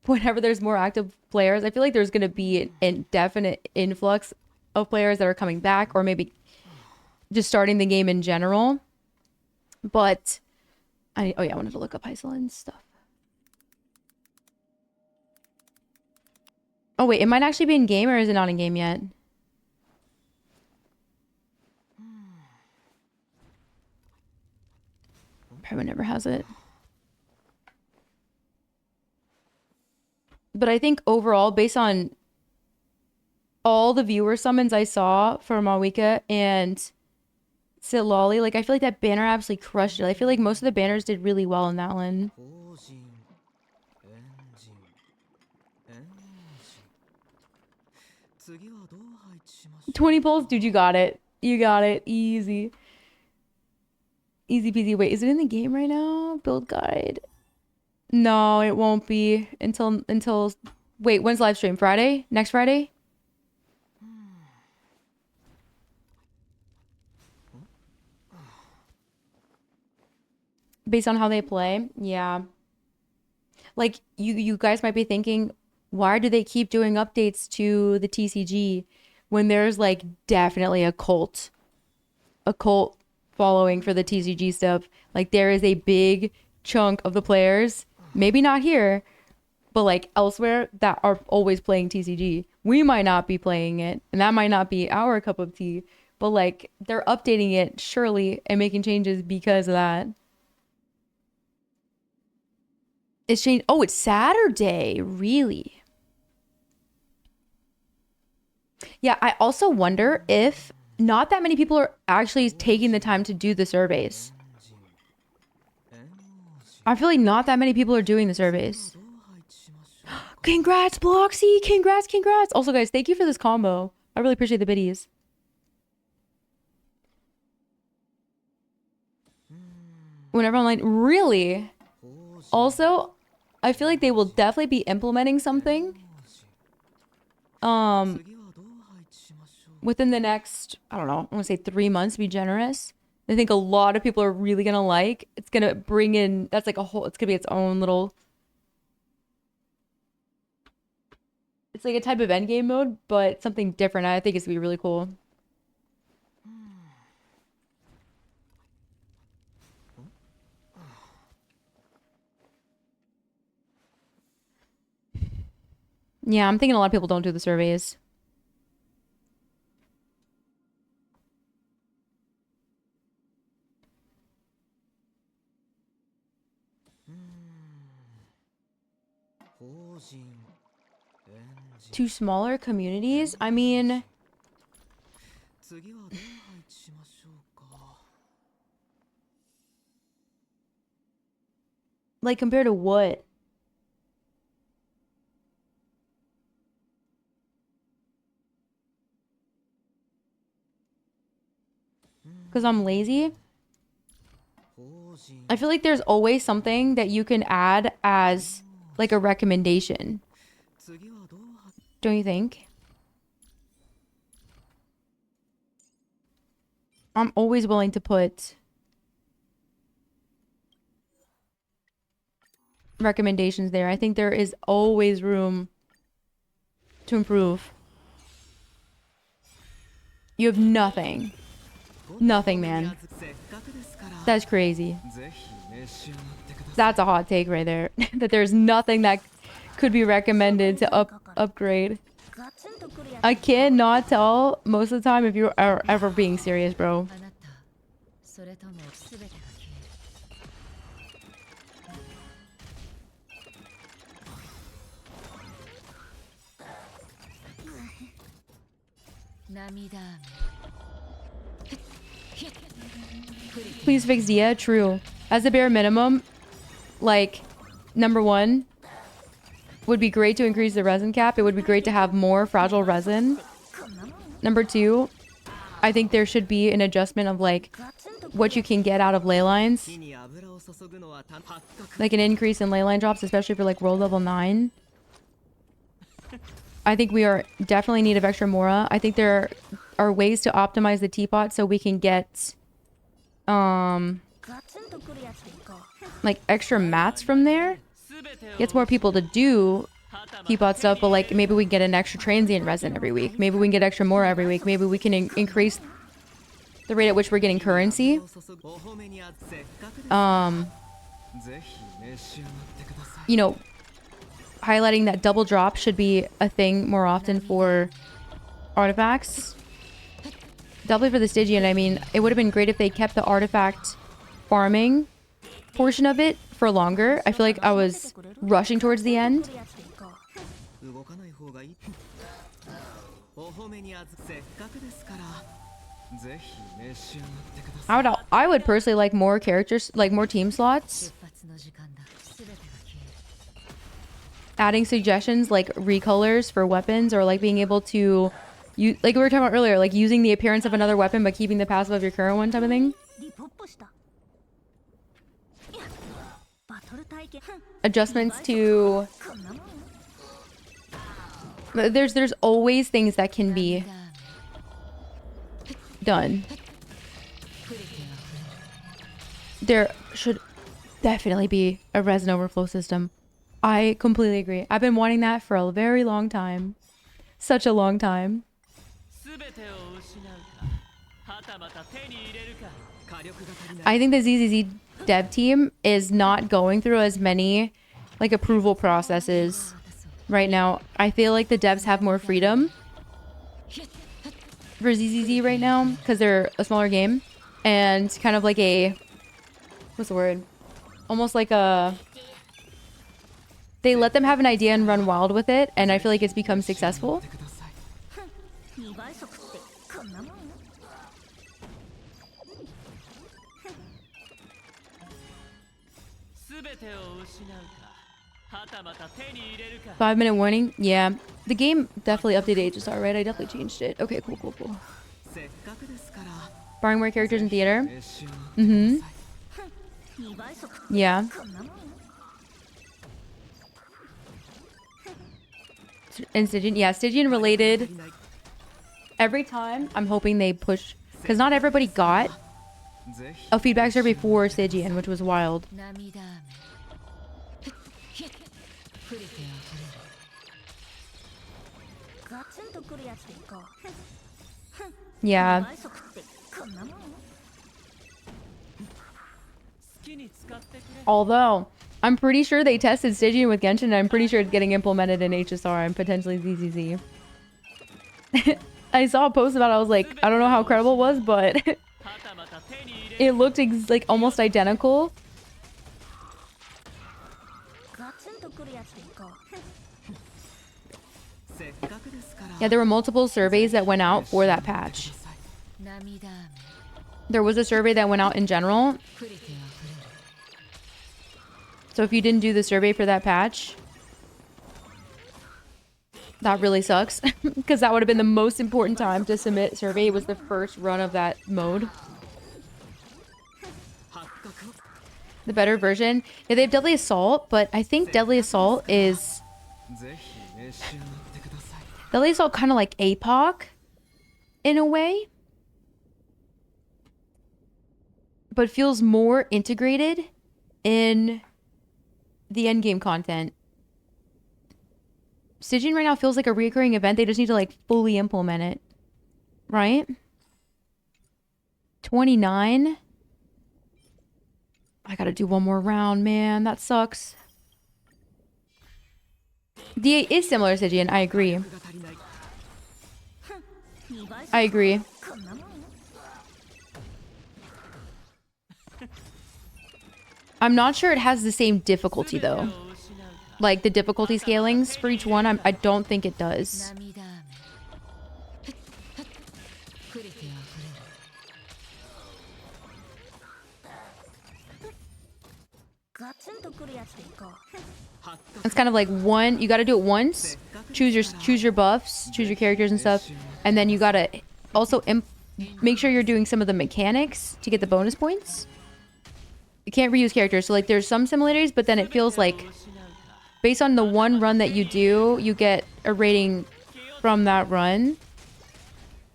Speaker 1: whenever there's more active players. I feel like there's going to be an indefinite influx of players that are coming back, or maybe just starting the game in general. But oh yeah, I wanted to look up Heisel and stuff. Oh wait, it might actually be in game, or is it not in game yet? Probably never has it. But I think overall, based on all the viewer summons I saw for Mawika and Sitlali, like, I feel like that banner absolutely crushed it. I feel like most of the banners did really well in that one. 20 pulls? Dude, you got it. You got it. Easy. Easy peasy. Wait, is it in the game right now? Build guide. No, it won't be until wait, when's live stream? Friday? Next Friday? Based on how they play? Yeah. Like, you guys might be thinking, why do they keep doing updates to the TCG when there's like definitely a cult following for the TCG stuff. Like there is a big chunk of the players, maybe not here, but like elsewhere, that are always playing TCG. We might not be playing it, and that might not be our cup of tea, but like they're updating it surely and making changes because of that. It's changed. Oh, it's Saturday. Really? Yeah, I also wonder if not that many people are actually taking the time to do the surveys. I feel like not that many people are doing the surveys. Congrats, Bloxy! Congrats, congrats! Also, guys, thank you for this combo. I really appreciate the biddies. Whenever online, really? Also, I feel like they will definitely be implementing something. Within the next, I don't know, I want to say 3 months, to be generous. I think a lot of people are really gonna like. It's gonna bring in, that's like a whole, it's gonna be its own little, it's like a type of endgame mode, but something different. I think it's gonna be really cool. Yeah, I'm thinking a lot of people don't do the surveys. Two smaller communities? I mean, like compared to what? Because I'm lazy? I feel like there's always something that you can add as like a recommendation. Don't you think? I'm always willing to put recommendations there. I think there is always room to improve. You have nothing. Nothing, man. That's crazy. That's a hot take right there. That there's nothing that could be recommended to upgrade. I cannot tell most of the time if you are ever being serious, bro. Please fix Dia. True. As a bare minimum, like, number one, would be great to increase the resin cap. It would be great to have more fragile resin. Number two, I think there should be an adjustment of like what you can get out of ley lines. Like an increase in ley line drops, especially for like world level 9. I think we are definitely in need of extra Mora. I think there are ways to optimize the teapot so we can get like extra mats from there. Gets more people to do teapot stuff, but like maybe we get an extra transient resin every week. Maybe we can get extra Mora every week. Maybe we can increase the rate at which we're getting currency. You know, highlighting that double drop should be a thing more often for artifacts. Doubly for the Stygian. I mean, it would have been great if they kept the artifact farming portion of it for longer. I feel like I was rushing towards the end. I would personally like more characters, like more team slots. Adding suggestions like recolors for weapons, or like being able to use, like we were talking about earlier, like using the appearance of another weapon but keeping the passive of your current one type of thing. Adjustments to... There's always things that can be done. There should definitely be a resin overflow system. I completely agree. I've been wanting that for a very long time. Such a long time. I think the ZZZ dev team is not going through as many like approval processes right now. I feel like the devs have more freedom for ZZZ right now because they're a smaller game and kind of like a, what's the word? Almost like a, they let them have an idea and run wild with it, and I feel like it's become successful. Five-minute warning? Yeah. The game definitely updated HSR, right? I definitely changed it. Okay, cool, cool, cool. Barring more characters in theater? Mm-hmm. Yeah. And Stygian? Yeah, Stygian related. Every time, I'm hoping they push... Because not everybody got a feedback survey for Stygian, which was wild. Yeah. Although, I'm pretty sure they tested Stygian with Genshin, and I'm pretty sure it's getting implemented in HSR and potentially ZZZ. I saw a post about it, I was like, I don't know how credible it was, but it looked like almost identical. Yeah, there were multiple surveys that went out for that patch. There was a survey that went out in general. So if you didn't do the survey for that patch, that really sucks. Because that would have been the most important time to submit survey. It was the first run of that mode. The better version. Yeah, they have Deadly Assault, but I think Deadly Assault is... Deadly Assault kind of like APOC in a way. But feels more integrated in the endgame content. Stygian right now feels like a recurring event. They just need to like fully implement it. Right? 29. I gotta do one more round, man. That sucks. D8 is similar to Stygian. I agree. I agree. I'm not sure it has the same difficulty though. Like the difficulty scalings for each one, I don't think it does. It's kind of like one, you got to do it once, choose your buffs, choose your characters and stuff, and then you got to also make sure you're doing some of the mechanics to get the bonus points. You can't reuse characters, so like there's some similarities, but then it feels like based on the one run that you do, you get a rating from that run.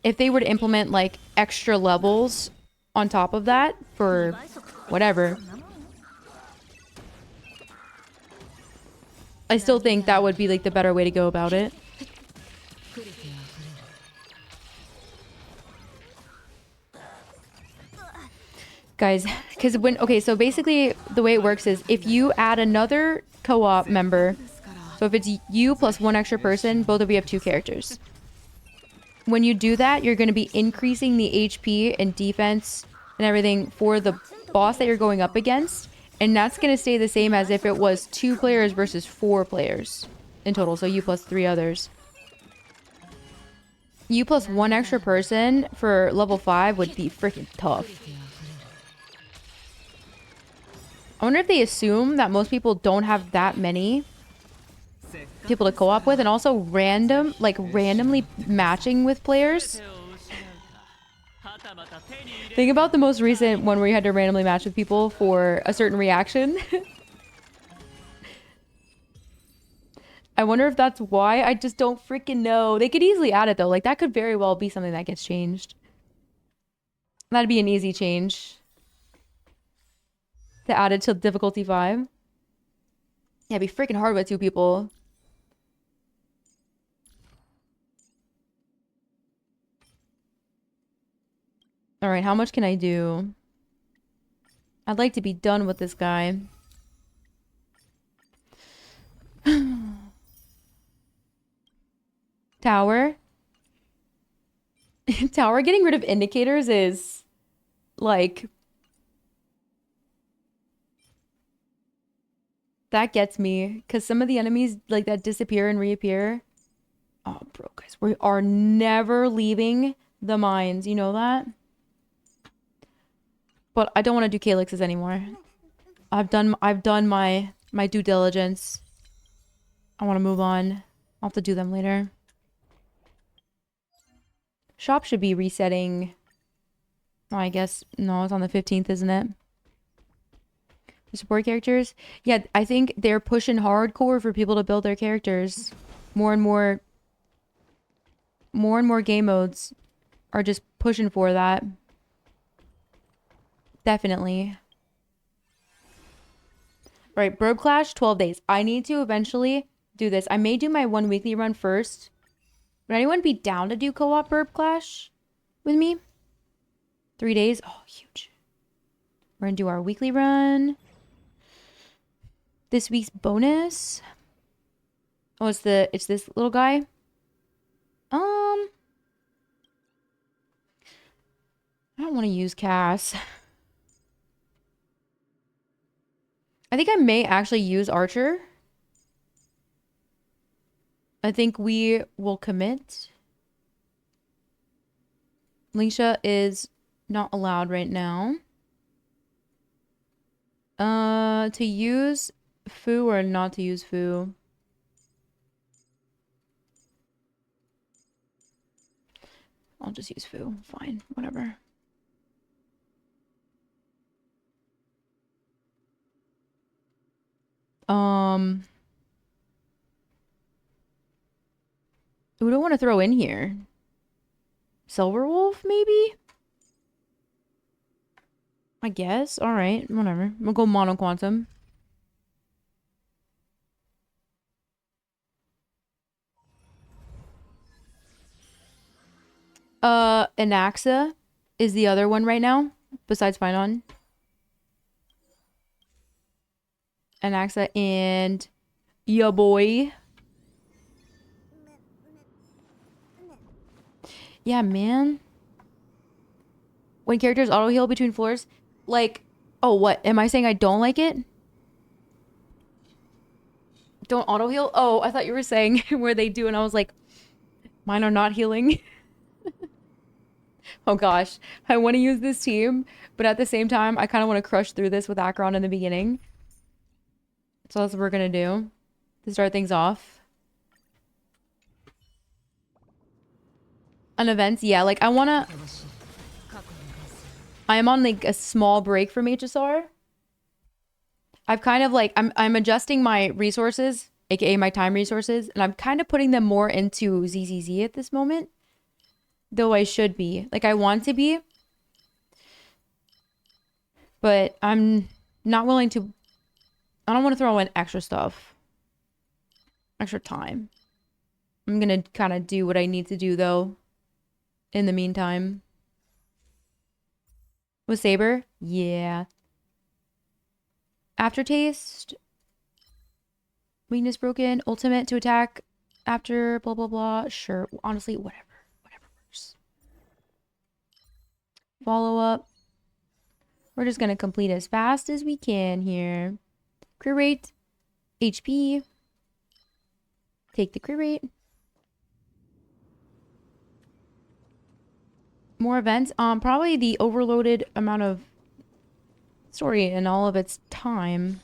Speaker 1: If they were to implement like extra levels on top of that for whatever, I still think that would be like the better way to go about it. Guys, because okay, so basically the way it works is if you add another co-op member, so if it's you plus one extra person, both of you have 2 characters. When you do that, you're going to be increasing the HP and defense and everything for the boss that you're going up against. And that's going to stay the same as if it was 2 players versus 4 players in total. So you plus 3 others. You plus 1 extra person for level 5 would be freaking tough. I wonder if they assume that most people don't have that many people to co-op with, and also randomly matching with players. Think about the most recent one where you had to randomly match with people for a certain reaction. I wonder if that's why. I just don't freaking know. They could easily add it though. Like that could very well be something that gets changed. That'd be an easy change. To add it to difficulty 5. Yeah, it'd be freaking hard with 2 people. Alright, how much can I do? I'd like to be done with this guy. Tower. Tower getting rid of indicators is like that gets me because some of the enemies like that disappear and reappear. Oh, bro, guys, we are never leaving the mines. You know that? But I don't want to do calyxes anymore. I've done my due diligence. I want to move on. I'll have to do them later. Shop should be resetting. Oh, I guess no, it's on the 15th, isn't it? The support characters? Yeah, I think they're pushing hardcore for people to build their characters. More and more game modes are just pushing for that. Definitely. All right, Brobe Clash, 12 days. I need to eventually do this. I may do my 1 weekly run first. Would anyone be down to do co-op Burp Clash with me? 3 days? Oh, huge. We're gonna do our weekly run. This week's bonus. Oh, it's this little guy. I don't want to use Cass. I think I may actually use Archer. I think we will commit. Alicia is not allowed right now. To use Fu or not to use Fu? I'll just use Fu. Fine, whatever. Who do I want to throw in here? Silverwolf, maybe? I guess. Alright, whatever. We'll go Mono Quantum. Anaxa is the other one right now, besides Finon. Anaxa and ya boy. Yeah, man. When characters auto heal between floors, like, oh, what? Am I saying I don't like it? Don't auto heal? Oh, I thought you were saying where they do, and I was like, mine are not healing. Oh gosh, I want to use this team, but at the same time, I kind of want to crush through this with Acheron in the beginning. So that's what we're gonna do to start things off. On events, yeah, like I am on like a small break from HSR. I've kind of like I'm adjusting my resources, aka my time resources, and I'm kind of putting them more into ZZZ at this moment. Though I should be. Like I want to be. But I'm not willing to. I don't want to throw in extra stuff. Extra time. I'm gonna kind of do what I need to do though. In the meantime. With Saber? Yeah. Aftertaste. Weakness broken. Ultimate to attack after blah blah blah. Sure. Honestly, whatever. Whatever works. Follow up. We're just gonna complete as fast as we can here. Crit rate. HP. Take the crit rate. More events. Probably the overloaded amount of story and all of its time.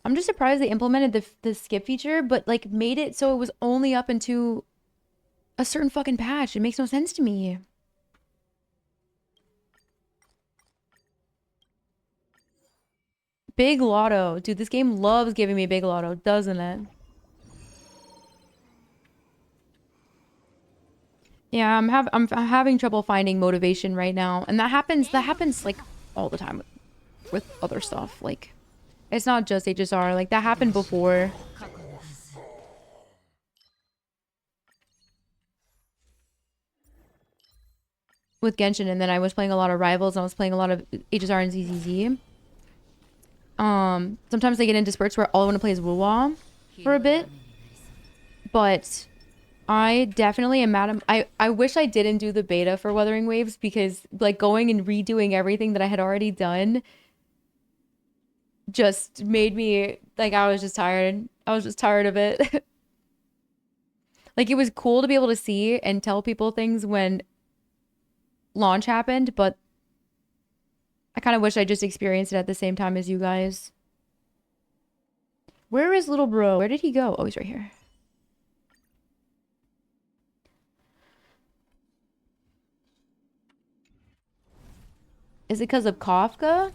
Speaker 1: I'm just surprised they implemented the skip feature, but like made it so it was only up into a certain fucking patch. It makes no sense to me. Big Lotto. Dude, this game loves giving me Big Lotto, doesn't it? Yeah, I'm having trouble finding motivation right now, and that happens like all the time with other stuff. Like, it's not just HSR. Like that happened before. with Genshin, and then I was playing a lot of Rivals, and I was playing a lot of HSR and ZZZ. Sometimes I get into spurts where all I want to play is Wuwa for a bit, but I definitely am mad. I wish I didn't do the beta for Wuthering Waves, because like going and redoing everything that I had already done just made me like, I was just tired. I was just tired of it. Like, it was cool to be able to see and tell people things when launch happened, but I kind of wish I just experienced it at the same time as you guys. Where is little bro? Where did he go? Oh, he's right here. Is it because of Kafka?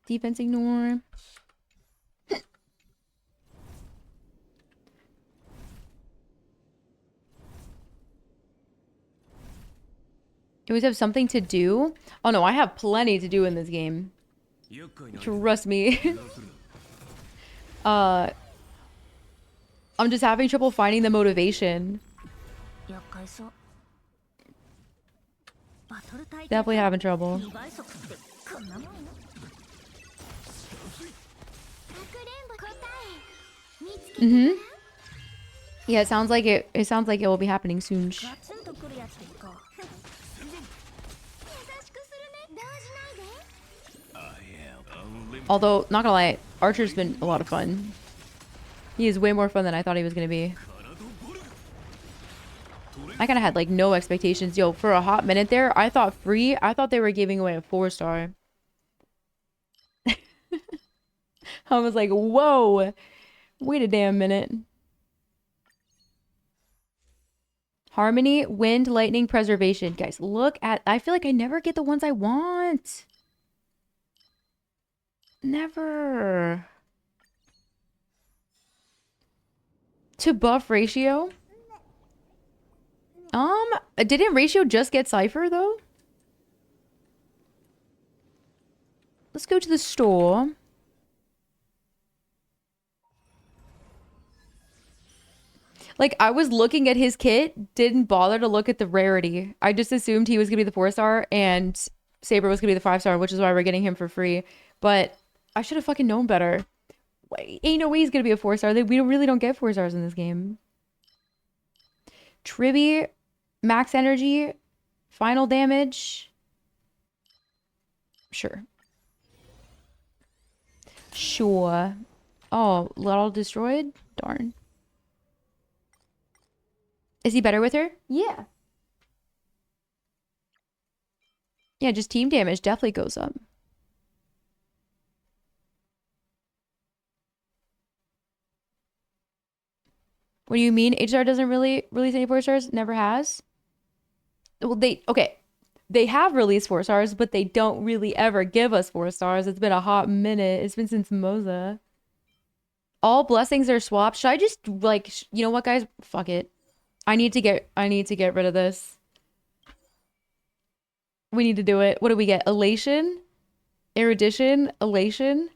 Speaker 1: Defense ignore. You always have something to do? Oh no, I have plenty to do in this game. Trust me. I'm just having trouble finding the motivation. Definitely having trouble. Yeah, it sounds like it will be happening soon. Although, not gonna lie, Archer's been a lot of fun. He is way more fun than I thought he was gonna be. I kind of had like no expectations. Yo, for a hot minute there, I thought they were giving away a 4-star. I was like, whoa, wait a damn minute. Harmony, wind, lightning, preservation. Guys, look at, I feel like I never get the ones I want. Never. To buff ratio? Didn't ratio just get Cypher though? Let's go to the store. Like, I was looking at his kit, didn't bother to look at the rarity. I just assumed he was gonna be the 4-star and Saber was gonna be the 5-star, which is why we're getting him for free. But I should have fucking known better. Ain't no way he's gonna be a 4-star. We really don't get 4-stars in this game. Tribby, max energy, final damage. Sure. Sure. Oh, Lotto destroyed? Darn. Is he better with her? Yeah. Yeah, just team damage definitely goes up. What do you mean? HR doesn't really release any 4-stars? Never has? Well, they have released 4-stars, but they don't really ever give us 4-stars. It's been a hot minute. It's been since Moza. All blessings are swapped. Should I just, like, you know what, guys? Fuck it. I need to get rid of this. We need to do it. What do we get? Elation? Erudition? Elation?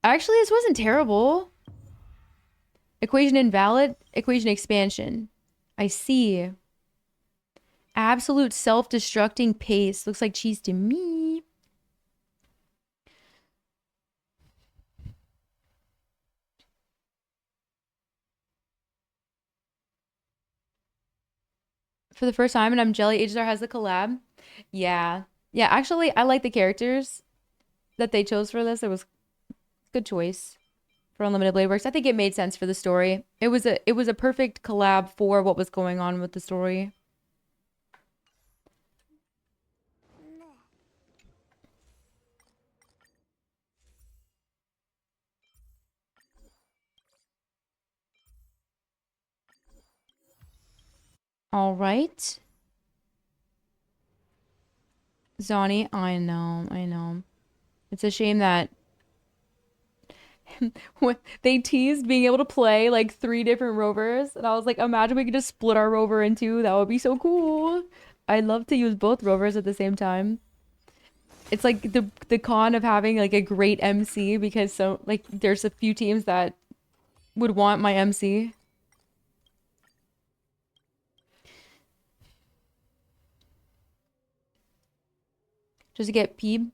Speaker 1: Actually, this wasn't terrible. Equation invalid. Equation expansion. I see. Absolute self-destructing pace. Looks like cheese to me. For the first time, and I'm jelly HSR has the collab. Yeah. Yeah, actually, I like the characters that they chose for this. It was a good choice for Unlimited Blade Works. I think it made sense for the story. It was a perfect collab for what was going on with the story. All right. Zani, I know. It's a shame that they teased being able to play like 3 different rovers, and I was like, imagine we could just split our rover in 2. That would be so cool. I'd love to use both rovers at the same time. It's like the con of having like a great MC, because so like there's a few teams that would want my MC. Just to get Peeb.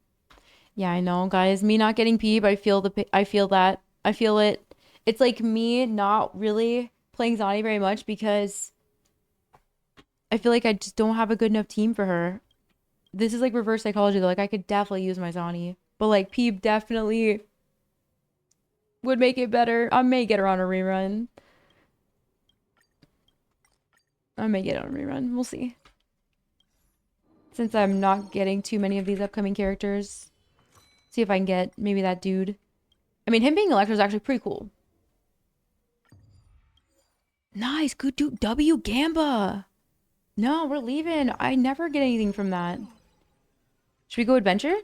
Speaker 1: Yeah, I know, guys. Me not getting Peeb, I feel I feel that. I feel it. It's like me not really playing Zani very much because I feel like I just don't have a good enough team for her. This is like reverse psychology though. Like I could definitely use my Zani, but like Peeb definitely would make it better. I may get her on a rerun. I may get it on a rerun. We'll see. Since I'm not getting too many of these upcoming characters. See if I can get maybe that dude. I mean, him being Electro is actually pretty cool. Nice. Good dude. W Gamba. No, we're leaving. I never get anything from that. Should we go adventure?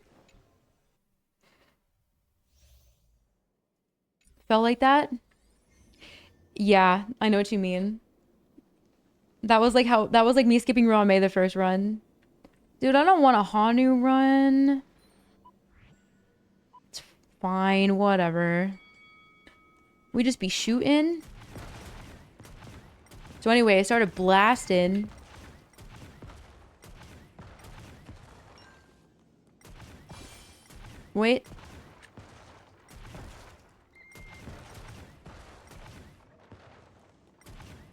Speaker 1: Felt like that? Yeah, I know what you mean. That was like me skipping May the first run. Dude, I don't want a Hanu run. It's fine, whatever. We just be shooting. So anyway, I started blasting. Wait.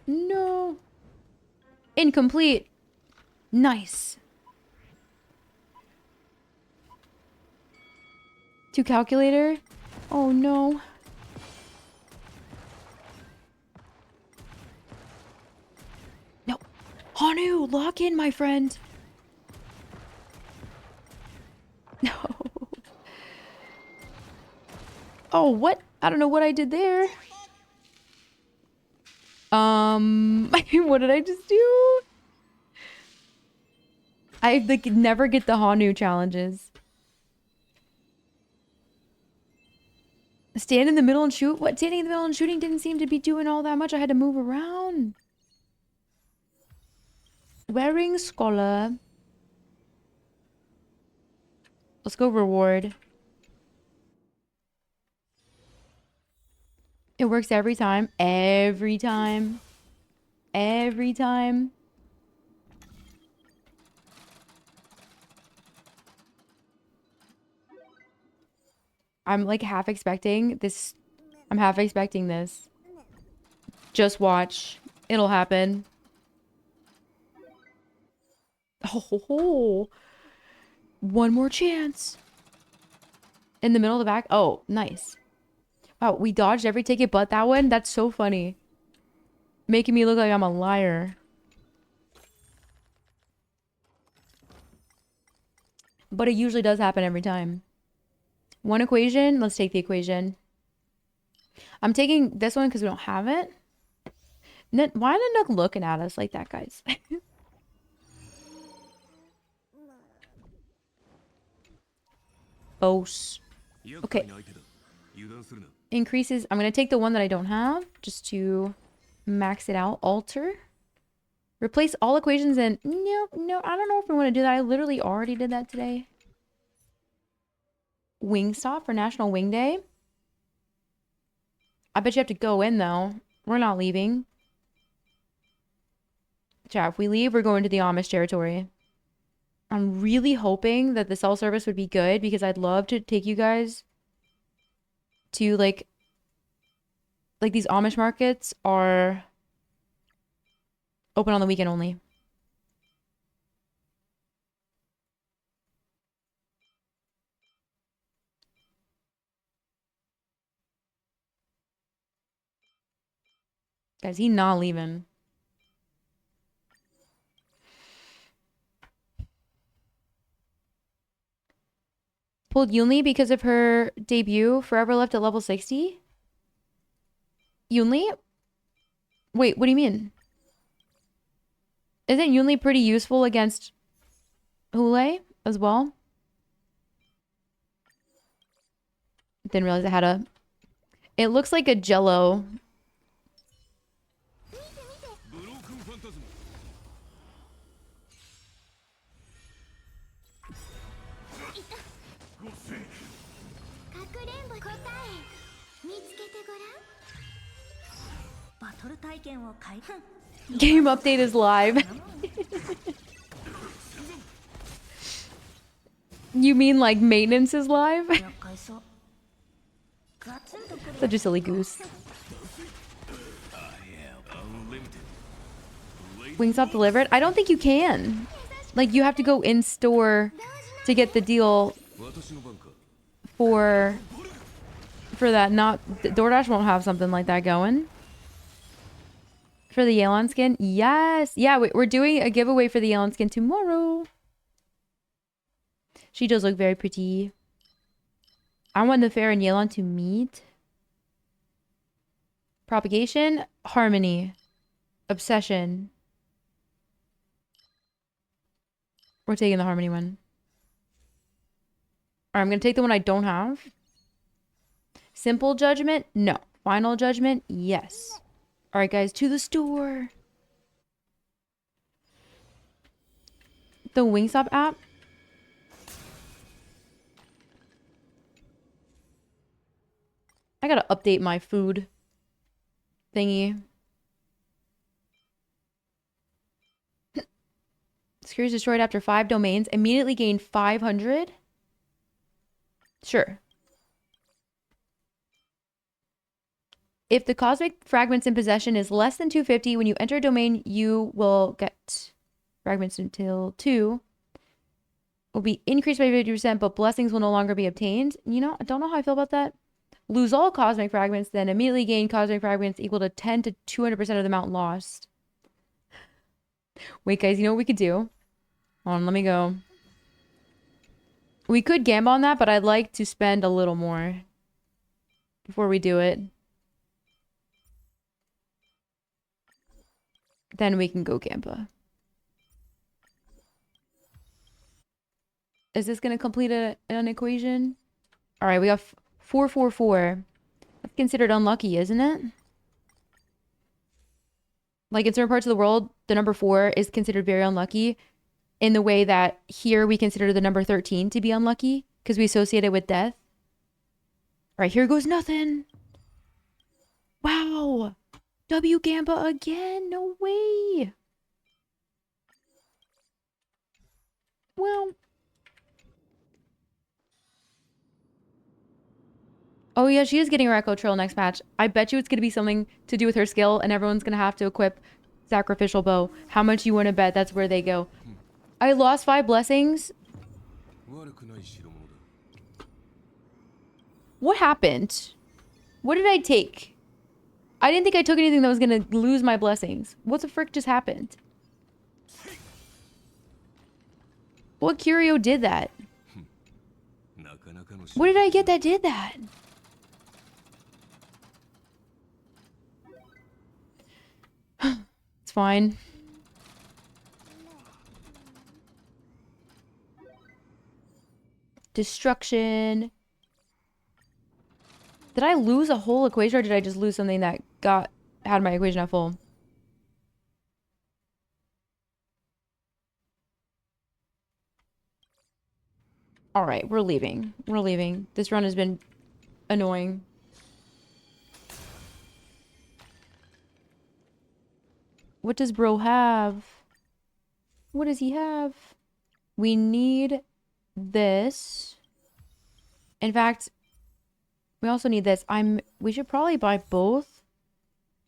Speaker 1: No. Incomplete. Nice. To calculator? Oh no. No. Hanu, lock in, my friend. No. Oh, what? I don't know what I did there. What did I just do? I like never get the Hanu challenges. Stand in the middle and shoot? What? Standing in the middle and shooting didn't seem to be doing all that much. I had to move around. Wearing Scholar. Let's go reward. It works every time. Every time. Every time. I'm like half expecting this. I'm half expecting this. Just watch. It'll happen. Oh, one more chance. In the middle of the back. Oh, nice. Wow, we dodged every ticket but that one? That's so funny. Making me look like I'm a liar. But it usually does happen every time. One equation. Let's take the equation. I'm taking this one because we don't have it. Why are the Nook looking at us like that, guys? Boss. Okay. Increases. I'm going to take the one that I don't have just to max it out. Alter. Replace all equations and... No, I don't know if I want to do that. I literally already did that today. Wingstop for National Wing Day. I bet you have to go in, though. We're not leaving. Chat, if we leave, we're going to the Amish territory. I'm really hoping that the cell service would be good because I'd love to take you guys to, like these Amish markets are open on the weekend only. Guys, he not leaving. Pulled Yunli because of her debut. Forever left at level 60. Yunli? Wait, what do you mean? Isn't Yunli pretty useful against Hule as well? Didn't realize I had a... It looks like a jello. Game update is live. You mean like maintenance is live? Such a silly goose. Wingstop delivered? I don't think you can. Like, you have to go in store to get the deal for that. Not DoorDash won't have something like that going. For the Yelan skin? Yes. Yeah, we're doing a giveaway for the Yelan skin tomorrow. She does look very pretty. I want the fair and Yelan to meet. Propagation, harmony, obsession. We're taking the harmony one. Alright, I'm gonna take the one I don't have. Simple judgment, no. Final judgment, yes. Alright, guys, to the store. The Wingstop app. I gotta update my food thingy. Securities destroyed after 5 domains. Immediately gained 500. Sure. If the cosmic fragments in possession is less than 250, when you enter a domain, you will get fragments until 2. Will be increased by 50%, but blessings will no longer be obtained. You know, I don't know how I feel about that. Lose all cosmic fragments, then immediately gain cosmic fragments equal to 10 to 200% of the amount lost. Wait, guys, you know what we could do? Hold on, let me go. We could gamble on that, but I'd like to spend a little more before we do it. Then we can go Gampa. Is this going to complete an equation? All right, we got 444. That's considered unlucky, isn't it? Like in certain parts of the world, the number 4 is considered very unlucky in the way that here we consider the number 13 to be unlucky because we associate it with death. All right, here goes nothing. Wow. W Gamba again? No way. Well. Oh yeah, she is getting her Echo Trill next match. I bet you it's going to be something to do with her skill and everyone's going to have to equip Sacrificial Bow. How much you want to bet that's where they go. I lost 5 blessings. What happened? What did I take? I didn't think I took anything that was going to lose my blessings. What the frick just happened? What curio did that? What did I get that did that? It's fine. Destruction. Did I lose a whole equation or did I just lose something that had my equation at full? All right, we're leaving. We're leaving. This run has been annoying. What does bro have? What does he have? We need this. In fact, we also need this. We should probably buy both.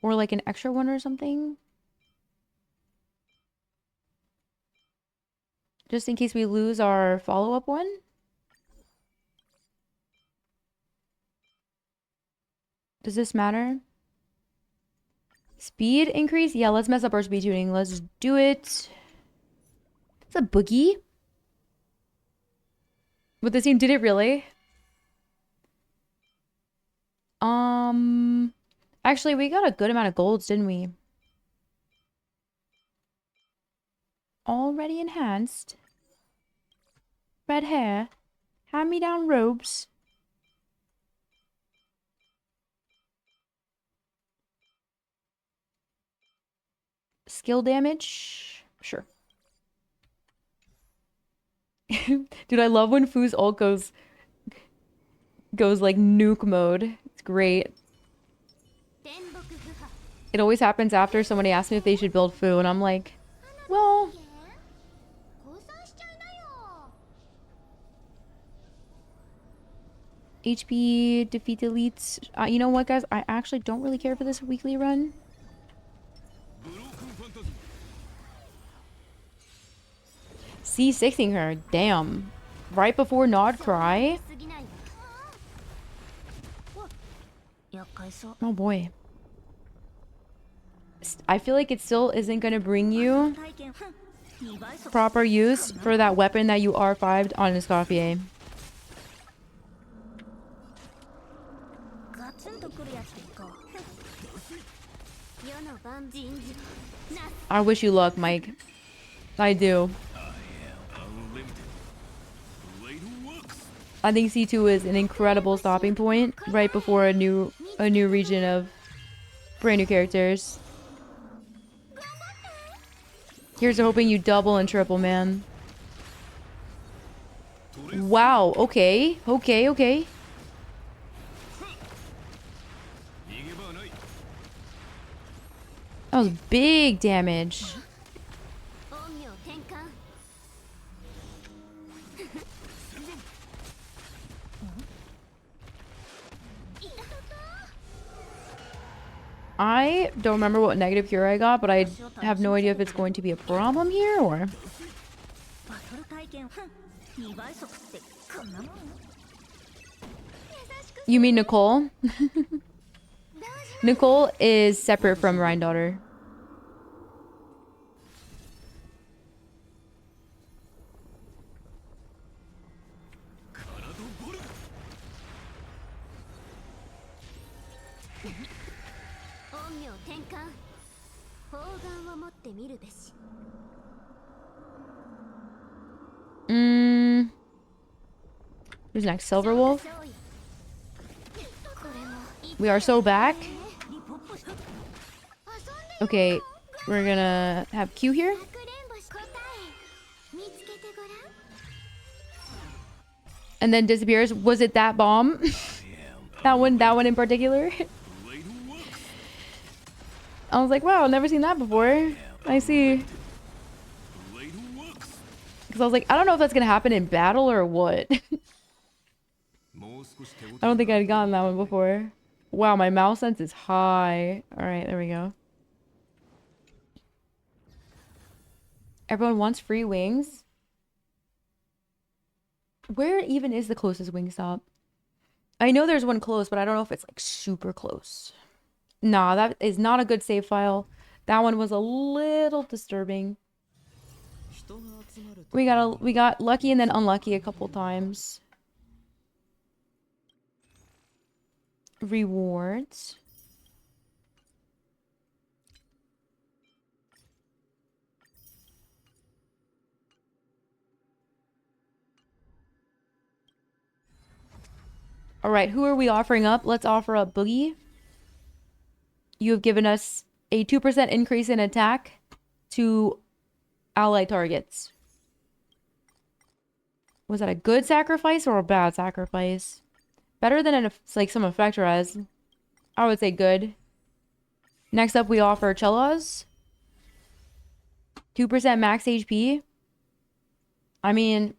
Speaker 1: Or like an extra one or something. Just in case we lose our follow-up one. Does this matter? Speed increase? Yeah, let's mess up our speed tuning. Let's do it. It's a boogie. What this team did it really? Actually, we got a good amount of golds, didn't we? Already enhanced. Red hair. Hand-me-down robes. Skill damage? Sure. Dude, I love when Fu's ult goes like nuke mode. It's great. It always happens after somebody asks me if they should build food, and I'm like, well, HP, defeat elites. You know what, guys? I actually don't really care for this weekly run. C6ing her. Damn. Right before Nod Cry? Oh boy. I feel like it still isn't going to bring you proper use for that weapon that you R5'd on Escoffier. I wish you luck, Mike. I do. I think C2 is an incredible stopping point right before a new region of brand new characters. Here's to hoping you double and triple, man. Wow, okay. Okay. That was big damage. I don't remember what negative cure I got, but I have no idea if it's going to be a problem here or... You mean Nicole? Nicole is separate from Rhine-Daughter. Who's next? Silver Wolf? We are so back. Okay, we're gonna have Q here. And then disappears. Was it that bomb? that one in particular? I was like, wow, I've never seen that before. I see. Because I was like, I don't know if that's gonna happen in battle or what. I don't think I'd gotten that one before. Wow, my mouse sense is high. Alright, there we go. Everyone wants free wings. Where even is the closest wing stop? I know there's one close, but I don't know if it's like super close. Nah, that is not a good save file. That one was a little disturbing. We got lucky and then unlucky a couple times. Rewards. All right, who are we offering up? Let's offer up Boogie. You have given us a 2% increase in attack to ally targets. Was that a good sacrifice or a bad sacrifice? Better than like some effect res. I would say good. Next up, we offer Chelas. 2% max HP. I mean,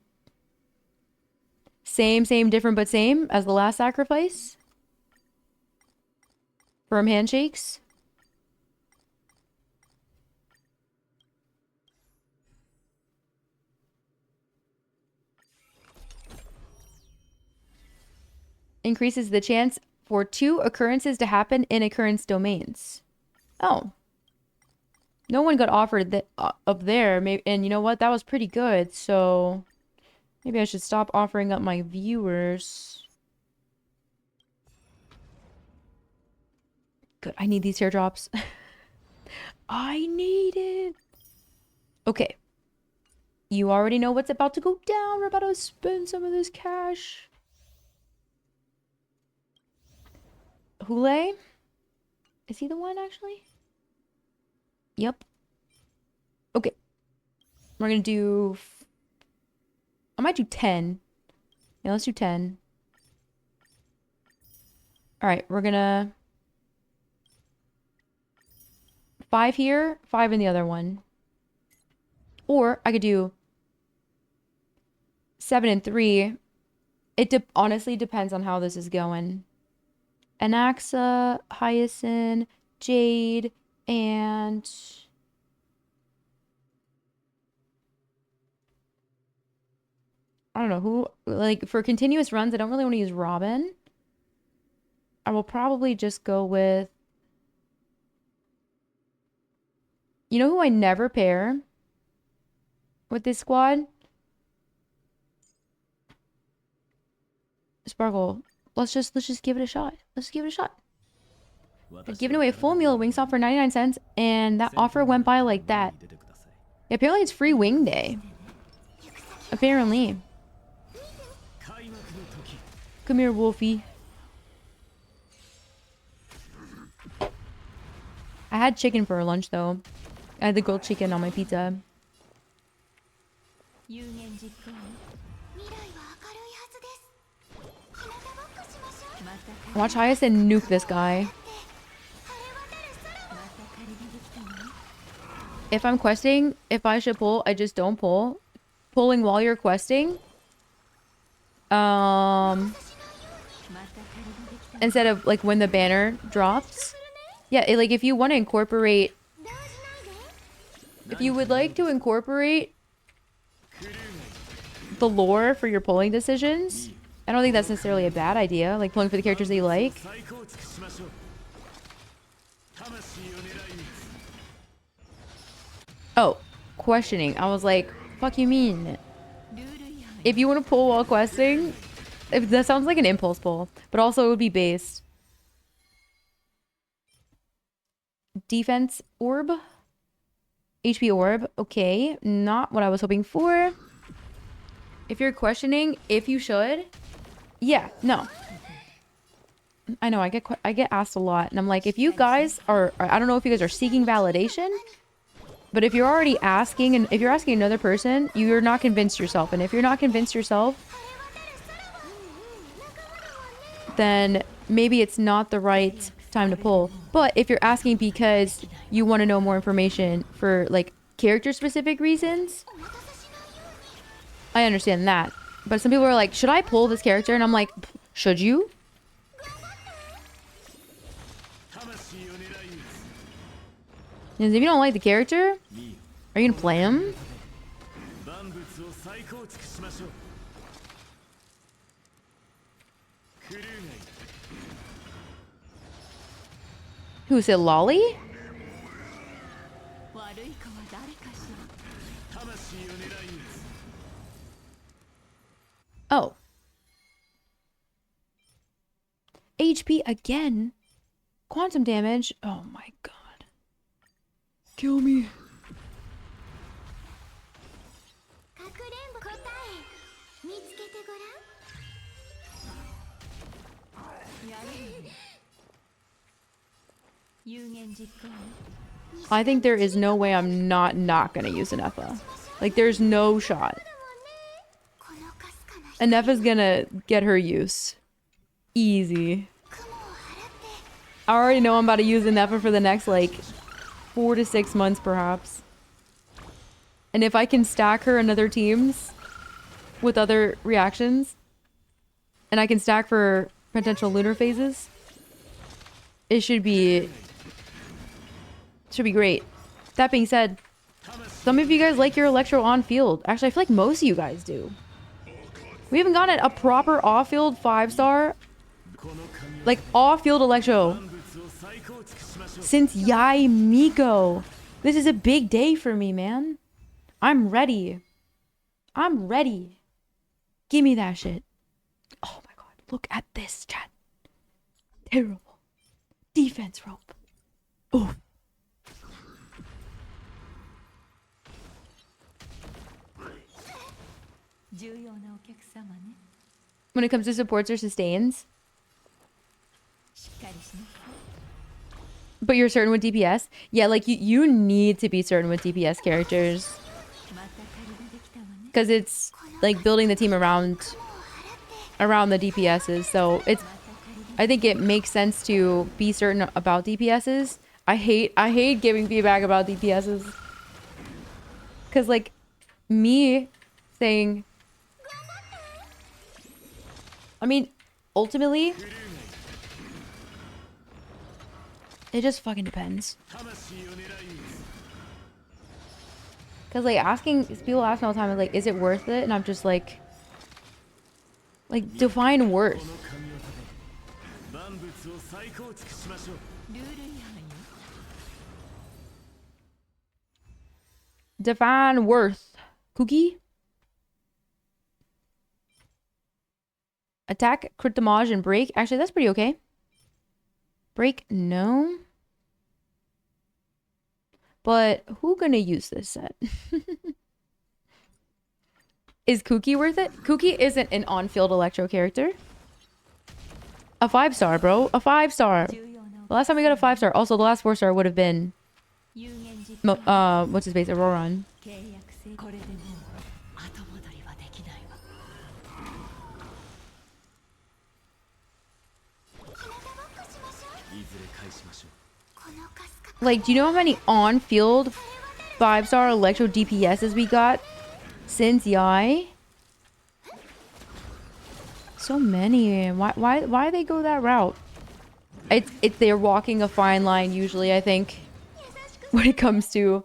Speaker 1: same, different, but same as the last sacrifice. Firm handshakes. Increases the chance for 2 occurrences to happen in occurrence domains. Oh. No one got offered up there. Maybe, and you know what? That was pretty good. So maybe I should stop offering up my viewers. Good. I need these teardrops. I need it. Okay. You already know what's about to go down. We're about to spend some of this cash. Hule? Is he the one, actually? Yep. Okay. We're gonna do... I might do 10. Yeah, let's do 10. Alright, we're gonna... 5 here, 5 in the other one. Or I could do 7 and 3. It honestly depends on how this is going. Anaxa, Hyacinth, Jade, and I don't know who, like for continuous runs, I don't really want to use Robin. I will probably just go with, you know who I never pair with this squad? Sparkle. Let's just give it a shot. Let's give it a shot. They're giving away a full meal of Wingstop for 99 cents, and that offer went by like that. Yeah, apparently it's free wing day. Apparently. Come here, Wolfie. I had chicken for lunch, though. I had the grilled chicken on my pizza. Watch Hyacinth nuke this guy. If I'm questing, if I should pull, I just don't pull. Pulling while you're questing. Instead of like when the banner drops. Yeah, like if you want to incorporate, if you would like to incorporate the lore for your polling decisions, I don't think that's necessarily a bad idea. Like pulling for the characters that you like. Oh, questioning. I was like, fuck you mean? If you want to pull while questing, that sounds like an impulse pull, but also it would be based. Defense orb. HP orb. Okay, not what I was hoping for. If you're questioning if you should, yeah, no. I know I get asked a lot, and I'm like, if you guys are, I don't know if you guys are seeking validation, but if you're already asking, and if you're asking another person, you're not convinced yourself, and if you're not convinced yourself, then maybe it's not the right time to pull. But if you're asking because you want to know more information for like character specific reasons, I understand that. But some people are like, should I pull this character? And I'm like, should you? Because if you don't like the character, are you gonna play him? Who said Lolly? Oh. HP again? Quantum damage? Oh my god. Kill me. I think there is no way I'm not gonna use an Effa. Like, there's no shot. And Effa's gonna get her use. Easy. I already know I'm about to use an Effa for the next, like, 4 to 6 months, perhaps. And if I can stack her in other teams with other reactions, and I can stack for potential lunar phases, it should be great. That being said, some of you guys like your Electro on field. Actually, I feel like most of you guys do. We haven't gotten a proper off-field 5-star, like off-field Electro, since Yai Miko. This is a big day for me, man. I'm ready. I'm ready. Give me that shit. Oh my god. Look at this, chat. Terrible. Defense rope. Oh. When it comes to supports or sustains. But you're certain with DPS? Yeah, like you need to be certain with DPS characters. Because it's like building the team around the DPSs. So it's, I think it makes sense to be certain about DPSs. I hate giving feedback about DPSs. Cause like me saying, I mean, ultimately, it just fucking depends. Cause like people ask me all the time, like, is it worth it? And I'm just like define worth. Define worth. Cookie? Attack, crit damage, and break. Actually, that's pretty okay. Break, no. But who gonna use this set? Is Cookie worth it? Cookie isn't an on-field electro character. A 5-star, bro. A 5-star. The last time we got a 5-star. Also, the last 4-star would have been... what's his face? Auroran. Like, do you know how many on-field 5-star electro DPSs we got since Yai? So many. Why they go that route? It's they're walking a fine line usually, I think, when it comes to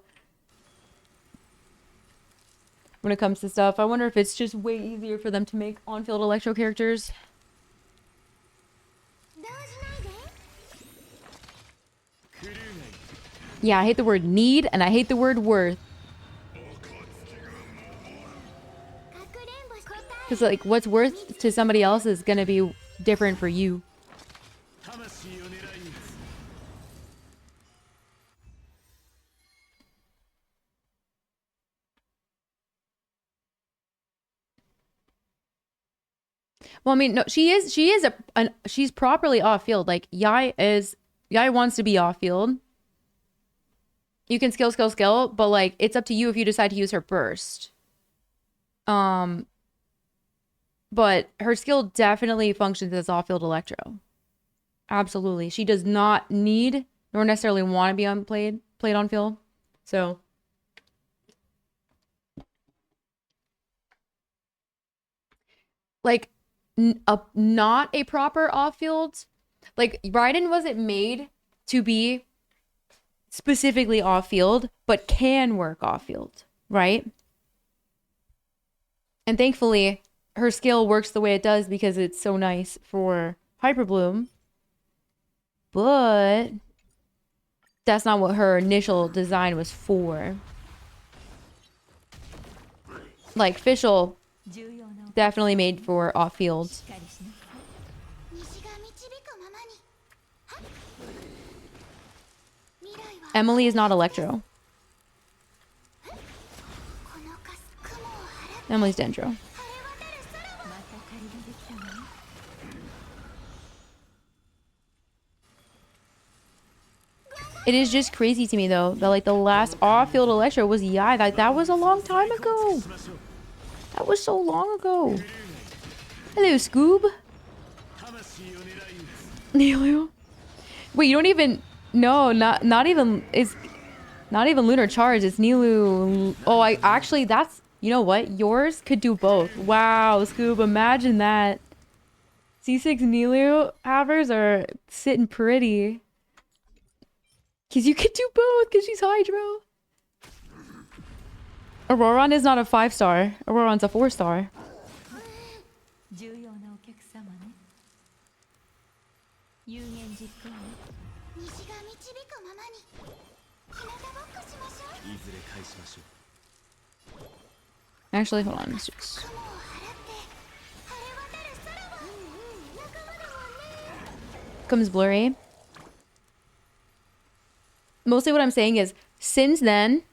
Speaker 1: stuff. I wonder if it's just way easier for them to make on-field electro characters. Yeah, I hate the word need and I hate the word worth. Because like what's worth to somebody else is gonna be different for you. Well, I mean, no, she's properly off field. Like Yai wants to be off field. You can skill, but like it's up to you if you decide to use her burst. But her skill definitely functions as off-field electro. Absolutely. She does not need nor necessarily want to be played on field. So like not a proper off-field, like Raiden wasn't made to be specifically off-field, but can work off-field, right? And thankfully, her skill works the way it does because it's so nice for Hyper Bloom. But that's not what her initial design was for. Like, Fischl definitely made for off-field. Emily is not electro. Emily's dendro. It is just crazy to me though that like the last off-field electro was Yai. Like that was a long time ago. That was so long ago. Hello, Scoob. Nilou. Wait, you don't even... No, not even... It's not even Lunar Charge. It's Nilou... Oh, I actually... That's... You know what? Yours could do both. Wow, Scoob. Imagine that. C6 Nilou havers are sitting pretty. Because you could do both because she's Hydro. Auroran is not a 5-star. Auroran's a 4-star. Actually, hold on. Let's just... Comes blurry. Mostly what I'm saying is, since then,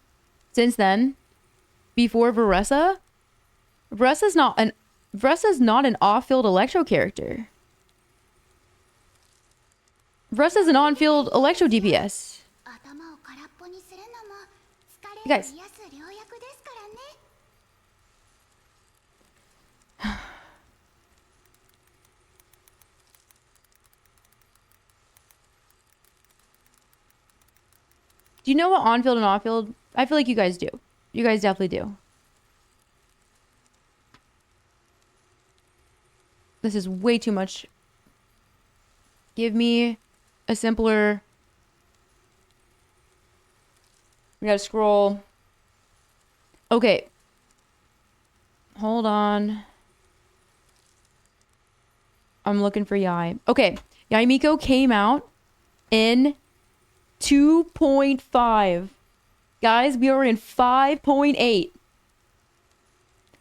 Speaker 1: before Varessa, Varessa's not an off-field electro character. Varessa's an on-field electro DPS. You guys. Do you know what on-field and off-field? I feel like you guys do. You guys definitely do. This is way too much. Give me a simpler... We gotta scroll. Okay. Hold on. I'm looking for Yai. Okay. Yai Miko came out in 2.5. Guys, we are in 5.8.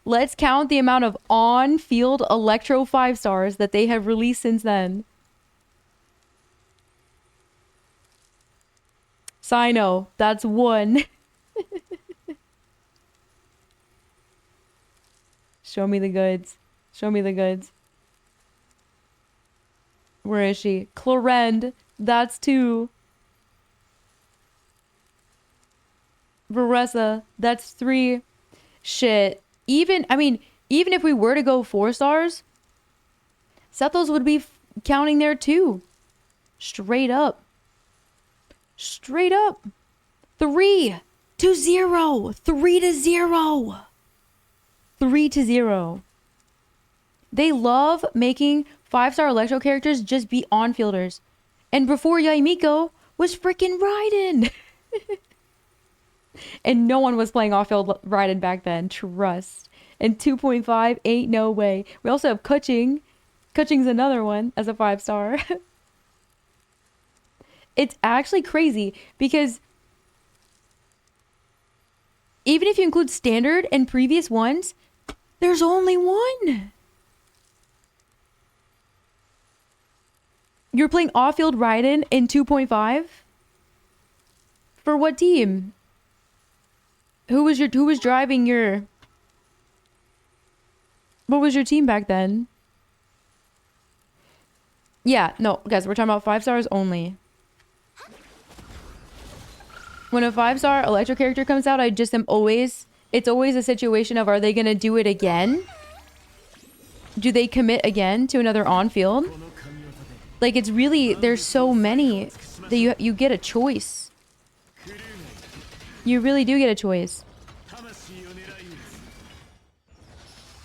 Speaker 1: Let's count the amount of on-field Electro 5 stars that they have released since then. Sino, that's 1. Show me the goods. Show me the goods. Where is she? Clorend, that's 2. Veressa, that's 3. Shit. Even if we were to go 4 stars, Sethos would be counting there too. Straight up. Straight up. 3 to 0. 3 to 0. 3 to 0. They love making 5-star Electro characters just be on-fielders. And before Yaimiko was freaking Raiden. And no one was playing off-field Raiden back then. Trust. And 2.5 ain't no way. We also have Kuching. Kuching's another one as a 5-star. It's actually crazy because even if you include standard and previous ones, there's only 1. You're playing off-field Raiden in 2.5? For what team? Who was driving your... What was your team back then? Yeah, no, guys, we're talking about 5 stars only. When a 5-star Electro character comes out, I just am always... It's always a situation of, are they going to do it again? Do they commit again to another on-field? Like, it's really... There's so many that you get a choice. You really do get a choice.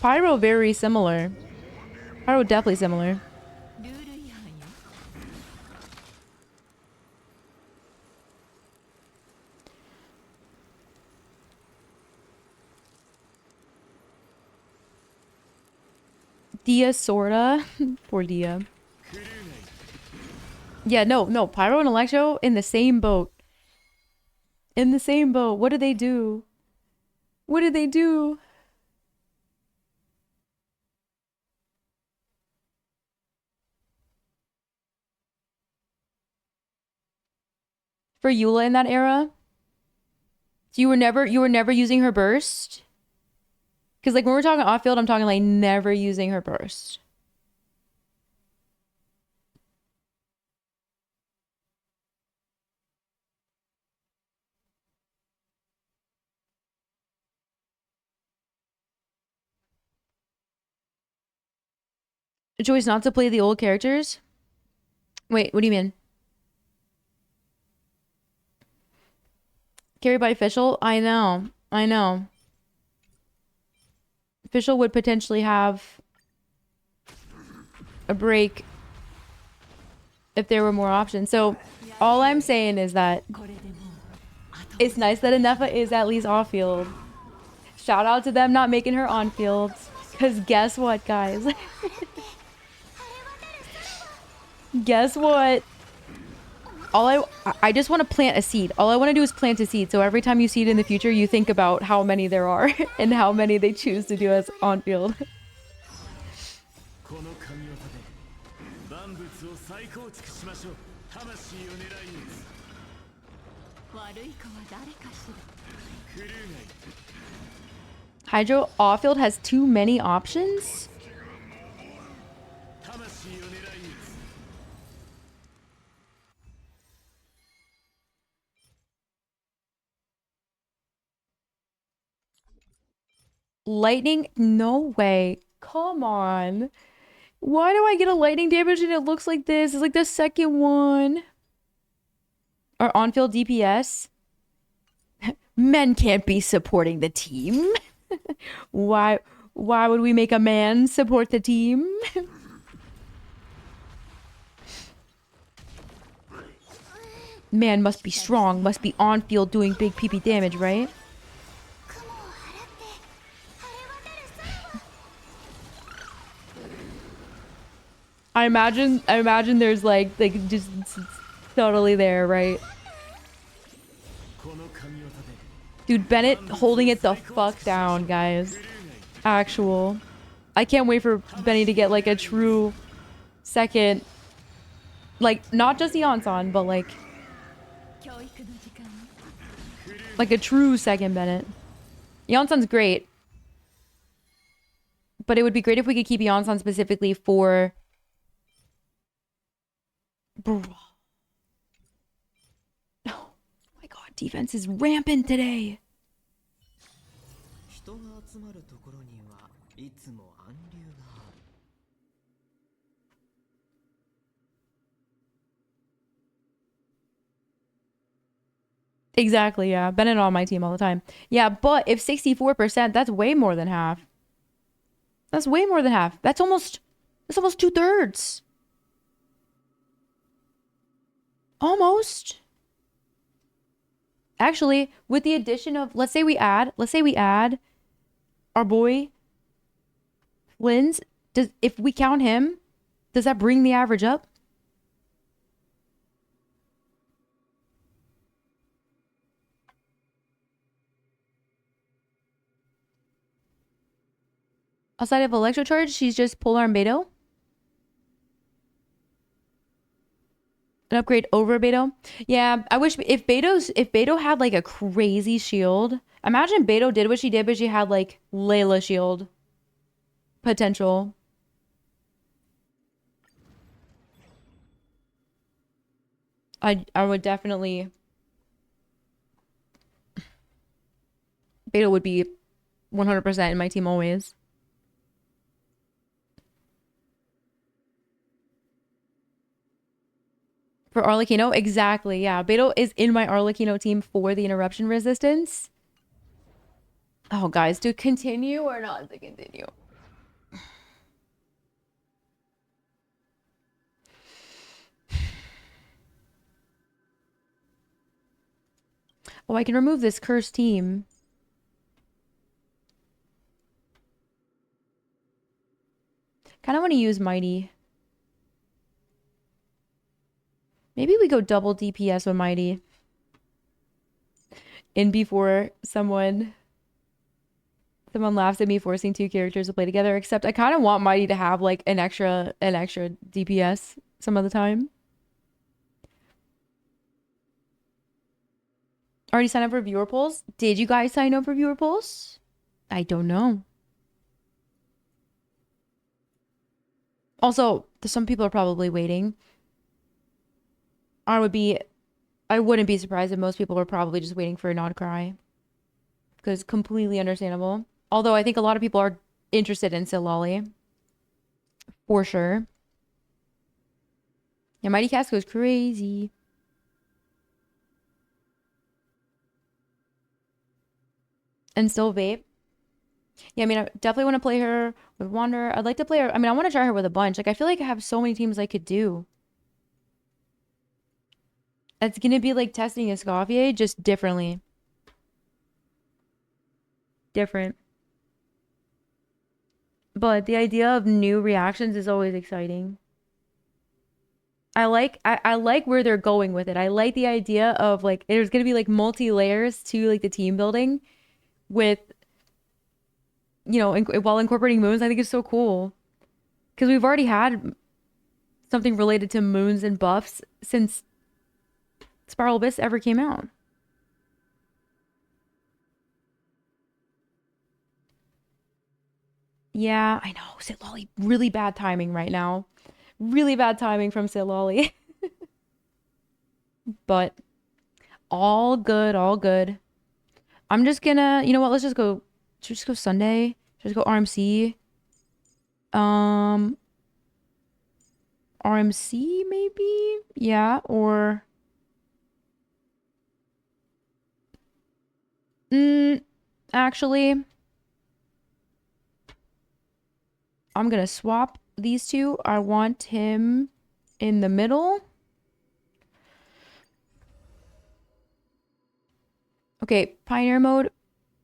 Speaker 1: Pyro very similar. Pyro definitely similar. Dia sorta. Poor Dia. Yeah, no. Pyro and Electro in the same boat. In the same boat. What did they do? What did they do? For Eula in that era? So you were never using her burst? Because like when we're talking off field, I'm talking like never using her burst. A choice not to play the old characters? Wait, what do you mean? Carried by Official? I know. Official would potentially have a break if there were more options. So all I'm saying is that it's nice that Anefa is at least off field. Shout out to them not making her on field. Because guess what, guys? Guess what? I just want to plant a seed. All I want to do is plant a seed. So every time you see it in the future, you think about how many there are and how many they choose to do as on field. Hydro off field has too many options? Lightning? No way. Come on. Why do I get a lightning damage and it looks like this? It's like the second one. Or on-field DPS? Men can't be supporting the team. Why would we make a man support the team? Man must be strong, must be on field doing big PP damage, right? I imagine there's like just totally there, right? Dude, Bennett holding it the fuck down, guys. Actual. I can't wait for Benny to get like a true second, like not just the Onsen, but like a true second Bennett. Yonsan's great. But it would be great if we could keep Yonsan specifically for... Oh my god, defense is rampant today. Exactly, yeah. Bennett on my team all the time. Yeah, but if 64%, that's way more than half. That's way more than half. That's almost 2/3. Almost. Actually, with the addition of, let's say we add our boy Lynn's, if we count him, does that bring the average up? Outside of Electrocharge, she's just Polar and Beto. An upgrade over Beto. Yeah, I wish if Beto had like a crazy shield. Imagine Beto did what she did, but she had like Layla shield potential. I would definitely. Beto would be 100% in my team always. For Arlecchino? Exactly, yeah. Beto is in my Arlecchino team for the interruption resistance. Oh, guys, to continue or not to continue? Oh, I can remove this cursed team. Kind of want to use Mighty. Maybe we go double DPS with Mighty. In before someone laughs at me forcing two characters to play together, except I kind of want Mighty to have like an extra DPS some of the time. Already signed up for viewer polls? Did you guys sign up for viewer polls? I don't know. Also, some people are probably waiting. I wouldn't be surprised if most people were probably just waiting for a nod cry. Because completely understandable. Although I think a lot of people are interested in Silali. For sure. Yeah, Mighty Cast goes crazy. And still vape. Yeah, I mean, I definitely want to play her with Wander. I'd like to play her. I mean, I want to try her with a bunch. Like, I feel like I have so many teams I could do. It's going to be like testing Escoffier, just differently. Different. But the idea of new reactions is always exciting. I like where they're going with it. I like the idea of like there's gonna be like multi-layers to like the team building with, you know, while incorporating moons. I think it's so cool because we've already had something related to moons and buffs since Spiral Abyss ever came out. Yeah, I know. Sitlolly, really bad timing right now. Really bad timing from Sitlolly. But all good, all good. I'm just gonna, you know what? Let's just go Sunday. Just go RMC. RMC maybe? Yeah, or Actually, I'm gonna swap these two. I want him in the middle. Okay, Pioneer mode,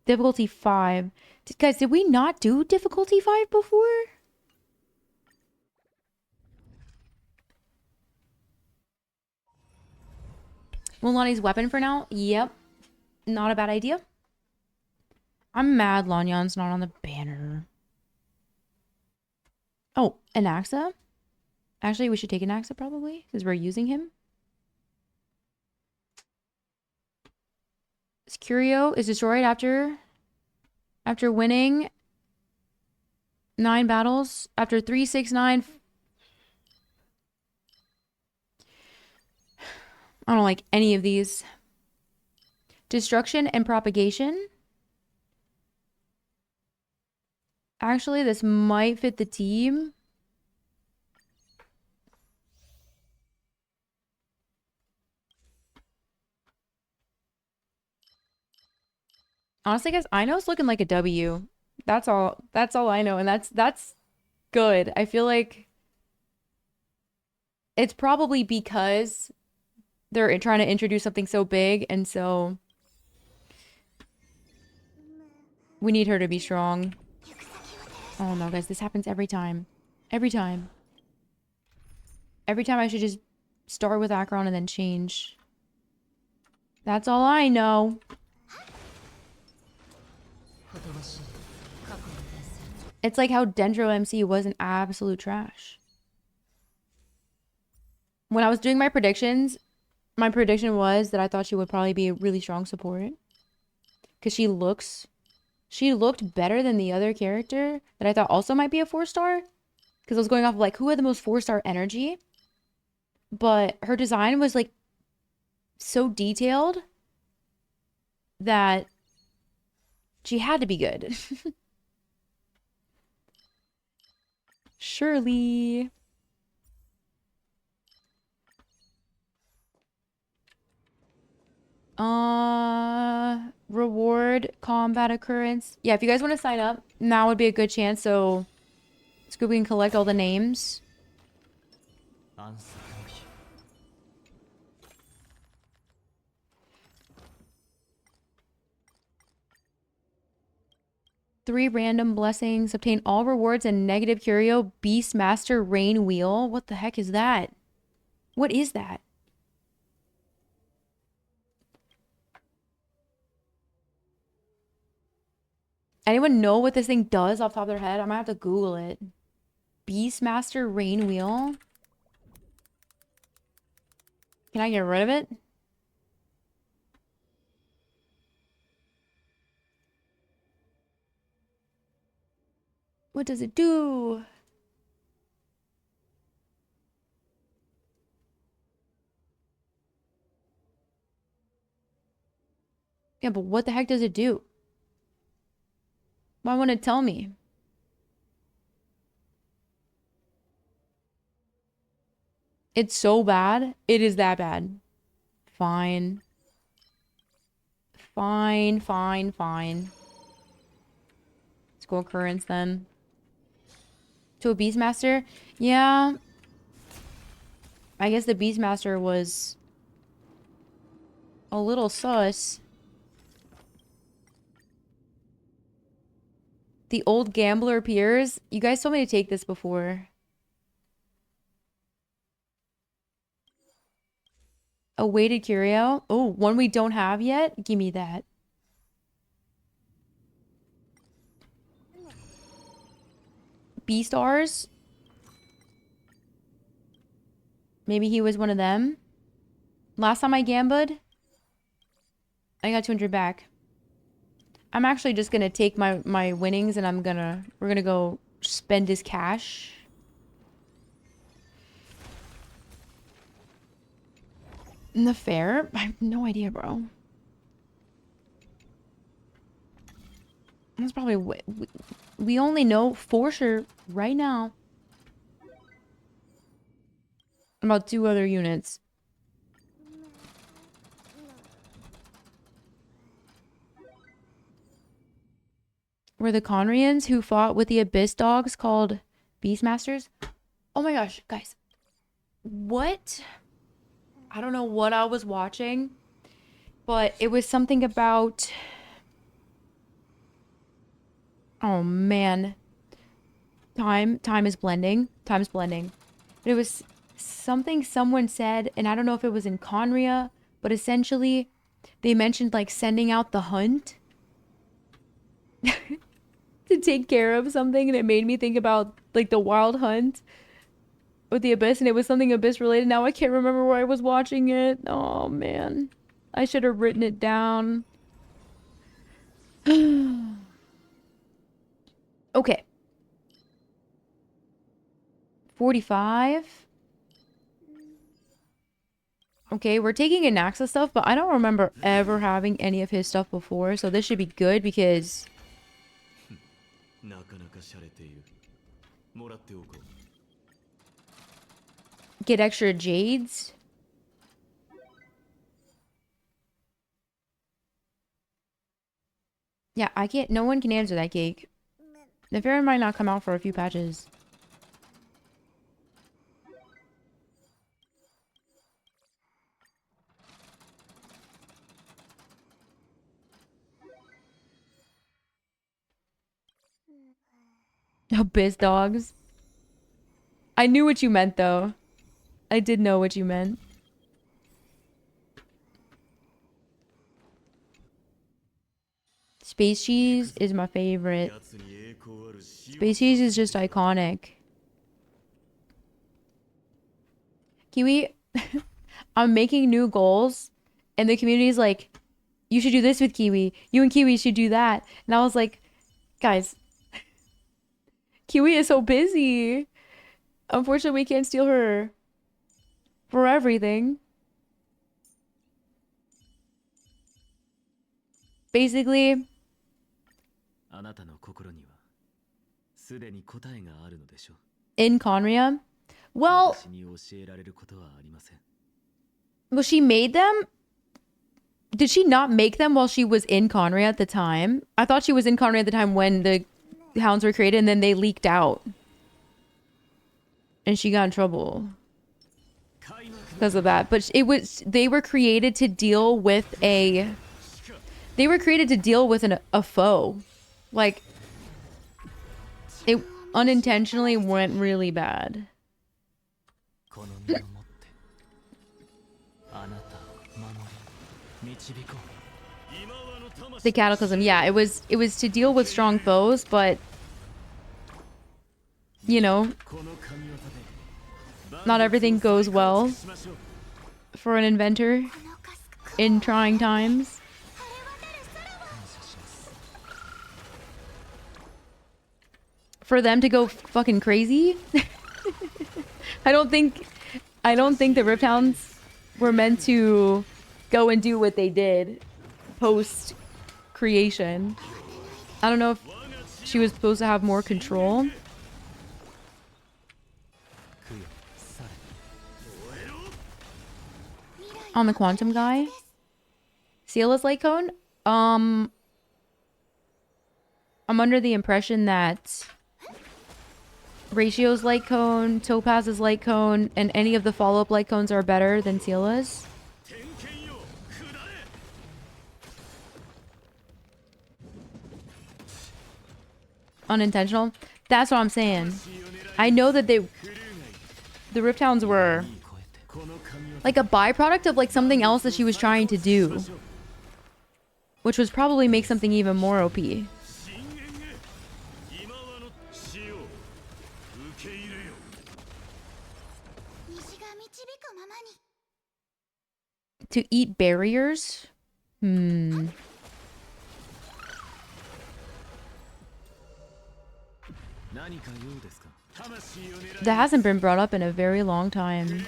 Speaker 1: difficulty 5. Guys, did we not do difficulty 5 before? Mulani's weapon for now? Yep. Not a bad idea. I'm mad Lanyan's not on the banner. Oh, Anaxa? Actually, we should take Anaxa probably, because we're using him. Curio is destroyed after winning 9 battles. After 3, 6, 9. I don't like any of these. Destruction and propagation. Actually, this might fit the team. Honestly, guys, I know it's looking like a W. That's all I know, and that's good. I feel like it's probably because they're trying to introduce something so big, and so we need her to be strong. Oh no, guys, this happens every time. Every time. Every time I should just start with Acheron and then change. That's all I know. It's like how Dendro MC was an absolute trash. When I was doing my predictions, my prediction was that I thought she would probably be a really strong support. Because she looked better than the other character that I thought also might be a 4-star. Because I was going off of like, who had the most 4-star energy? But her design was like so detailed that she had to be good. Surely. Reward combat occurrence. Yeah, if you guys want to sign up, now would be a good chance. So, Scooby can collect all the names. Three random blessings. Obtain all rewards and negative curio. Beastmaster Rain Wheel. What the heck is that? What is that? Anyone know what this thing does off the top of their head? I might have to Google it. Beastmaster Rain Wheel. Can I get rid of it? What does it do? Yeah, but what the heck does it do? Why won't it tell me? It's so bad. It is that bad. Fine. Fine, fine, fine. Let's go occurrence then. To a Beastmaster? Yeah. I guess the Beastmaster was a little sus. The old gambler appears. You guys told me to take this before. A weighted curio. Oh, one we don't have yet? Give me that. B-stars? Maybe he was one of them. Last time I gambled, I got 200 back. I'm actually just gonna take my winnings and we're gonna go spend his cash. In the fair? I have no idea, bro. That's probably we only know for sure right now about 2 other units. were the Conrians who fought with the Abyss dogs called Beastmasters. Oh my gosh, guys. What? I don't know what I was watching, but it was something about... Oh man. Time is blending. Time's blending. But it was something someone said, and I don't know if it was in Conria, but essentially they mentioned like sending out the hunt to take care of something, and it made me think about like the wild hunt with the Abyss, and it was something Abyss related. Now I can't remember where I was watching it. Oh man. I should have written it down. Okay. 45. Okay, we're taking in Naxa stuff, but I don't remember ever having any of his stuff before, so this should be good because... Get extra jades. Yeah, I can't... No one can answer that, Cake. The fairy might not come out for a few patches. Abyss dogs. I knew what you meant, though. I did know what you meant. Space cheese is my favorite. Space cheese is just iconic. Kiwi, I'm making new goals, and the community is like, you should do this with Kiwi. You and Kiwi should do that. And I was like, guys, Kiwi is so busy. Unfortunately, we can't steal her for everything. Basically, in Conria, well, she made them? Did she not make them while she was in Conria at the time? I thought she was in Conria at the time when the hounds were created, and then they leaked out. And she got in trouble because of that. But they were created to deal with a foe. Like, it unintentionally went really bad. The cataclysm, yeah, it was to deal with strong foes, but you know, not everything goes well for an inventor in trying times. For them to go fucking crazy. I don't think the Rift Hounds were meant to go and do what they did post creation. I don't know if she was supposed to have more control. On the quantum guy. Seala's light cone? I'm under the impression that Ratio's light cone, Topaz's light cone, and any of the follow-up light cones are better than Seala's. Unintentional? That's what I'm saying. I know that the Rift Hounds were like a byproduct of like something else that she was trying to do, which was probably make something even more OP. To eat barriers? That hasn't been brought up in a very long time.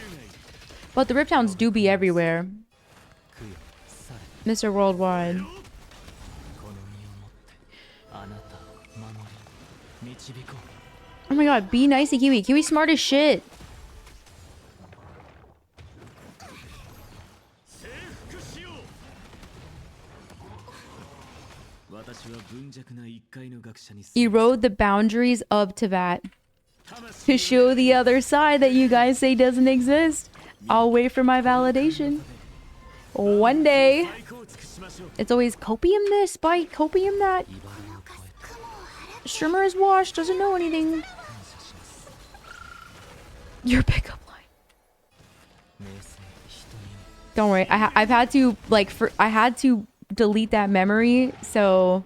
Speaker 1: But the Rift Hounds do be everywhere. Mr. Worldwide. Oh my god, be nice to Kiwi. Kiwi's smart as shit. Erode the boundaries of Tibet to show the other side that you guys say doesn't exist. I'll wait for my validation. One day. It's always copium this, bite, copium that. Streamer is washed, doesn't know anything. Your pickup line. Don't worry, I've had to I had to delete that memory, so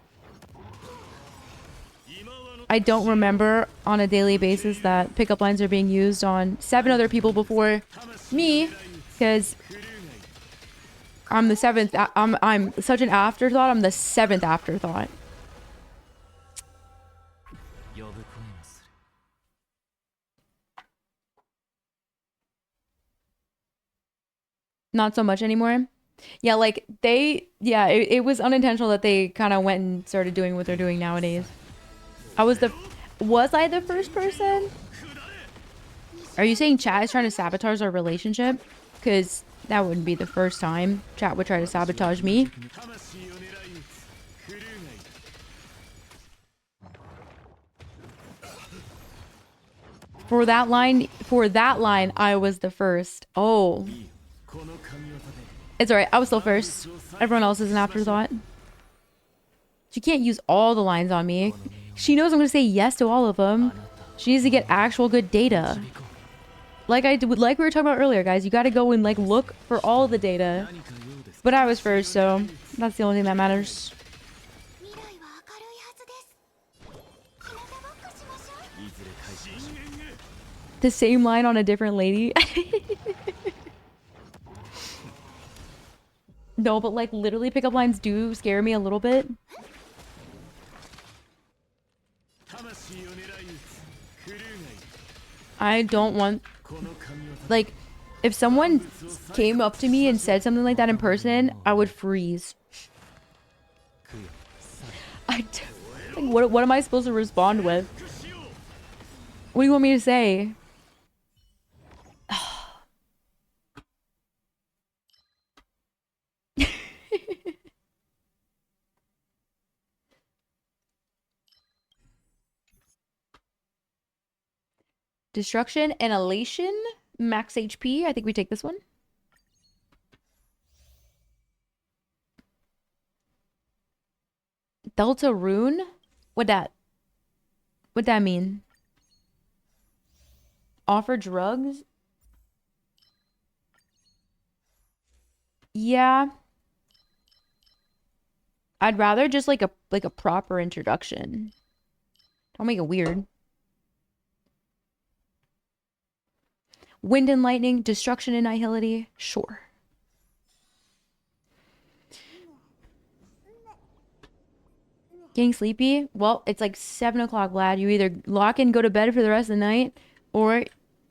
Speaker 1: I don't remember on a daily basis that pickup lines are being used on 7 other people before me, because I'm the 7th. I'm such an afterthought. I'm the 7th afterthought. Not so much anymore. Yeah, like it was unintentional that they kind of went and started doing what they're doing nowadays. Was I the first person? Are you saying chat is trying to sabotage our relationship? Because that wouldn't be the first time chat would try to sabotage me. For that line, I was the first. Oh. It's alright, I was still first. Everyone else is an afterthought. She can't use all the lines on me. She knows I'm gonna say yes to all of them. She needs to get actual good data. Like we were talking about earlier, guys. You gotta go and like look for all the data. But I was first, so that's the only thing that matters. The same line on a different lady. No, but like literally pickup lines do scare me a little bit. I don't want, like, if someone came up to me and said something like that in person, I would freeze. Like, what am I supposed to respond with? What do you want me to say? Destruction and elation. Max HP. I think we take this one. Delta rune? What'd that mean? Offer drugs? Yeah. I'd rather just like a proper introduction. Don't make it weird. Wind and lightning, destruction and annihility. Sure. Getting sleepy? Well, it's like 7 o'clock, Vlad. You either lock in, go to bed for the rest of the night, or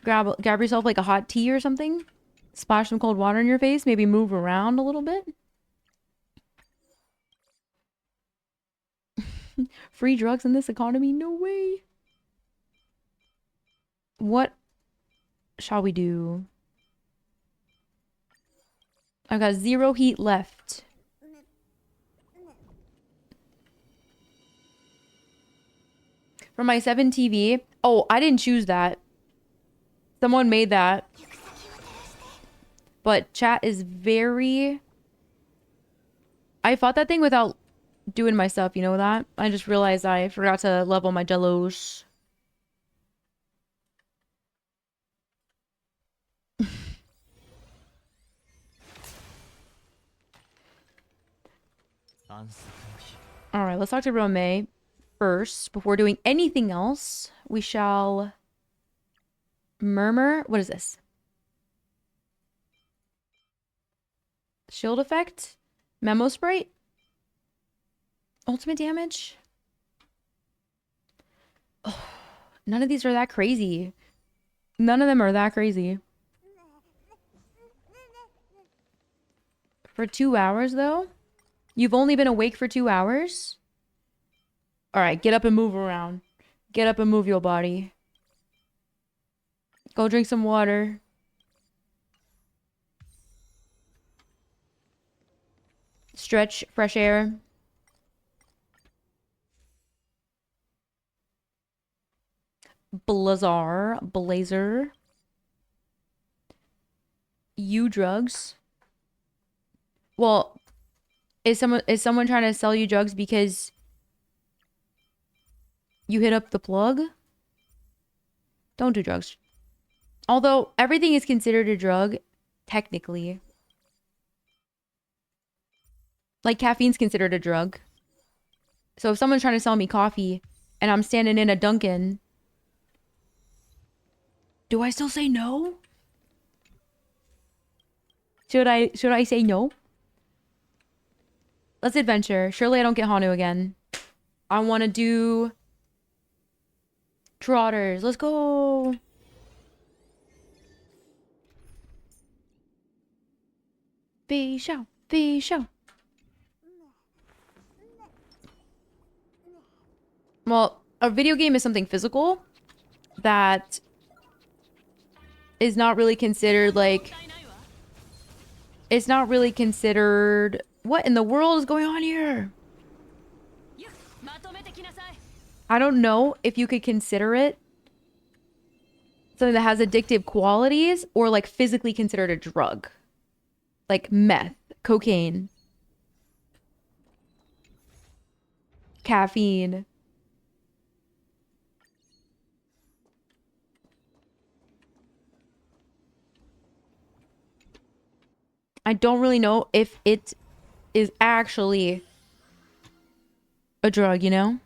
Speaker 1: grab yourself like a hot tea or something. Splash some cold water in your face. Maybe move around a little bit. Free drugs in this economy? No way. What shall we do? I've got 0 heat left. For my 7 TV. Oh, I didn't choose that. Someone made that. But chat is very... I fought that thing without doing my stuff, you know that? I just realized I forgot to level my jellos. Alright, let's talk to Rome first. Before doing anything else, we shall... Murmur? What is this? Shield effect? Memo sprite? Ultimate damage? Oh, none of these are that crazy. None of them are that crazy. For 2 hours, though? You've only been awake for 2 hours? Alright, get up and move around. Get up and move your body. Go drink some water. Stretch, fresh air. Blazer. You drugs. Well, is someone trying to sell you drugs because you hit up the plug? Don't do drugs. Although everything is considered a drug, technically. Like caffeine's considered a drug. So if someone's trying to sell me coffee and I'm standing in a Dunkin', do I still say no? Should I say no? Let's adventure. Surely I don't get Hanu again. I want to do Trotters. Let's go. Show. Well, a video game is something physical that is not really considered like... It's not really considered... What in the world is going on here? I don't know if you could consider it something that has addictive qualities or like physically considered a drug. Like meth, cocaine, caffeine. I don't really know if it is actually a drug, you know?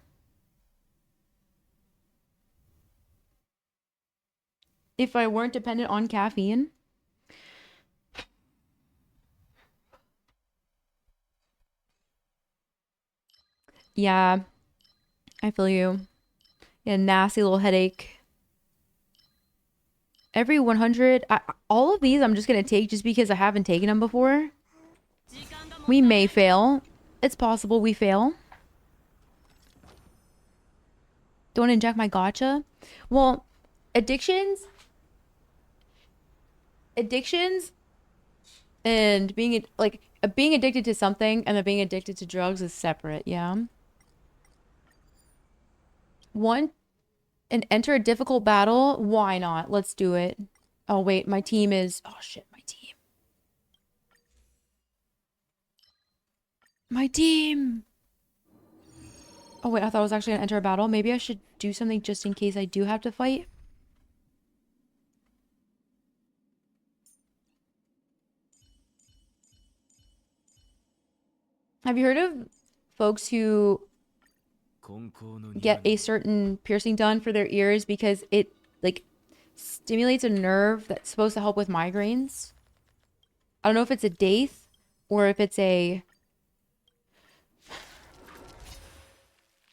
Speaker 1: If I weren't dependent on caffeine. Yeah, I feel you. Yeah, nasty little headache. Every 100, all of these I'm just going to take just because I haven't taken them before. We may fail. It's possible we fail. Don't inject my gacha. Well, addictions and being like being addicted to something and then being addicted to drugs is separate, yeah. And enter a difficult battle? Why not? Let's do it. Oh, wait. My team is... Oh, shit. My team. My team! Oh, wait. I thought I was actually going to enter a battle. Maybe I should do something just in case I do have to fight. Have you heard of folks who get a certain piercing done for their ears because it like stimulates a nerve that's supposed to help with migraines? I don't know if it's a daith or if it's a...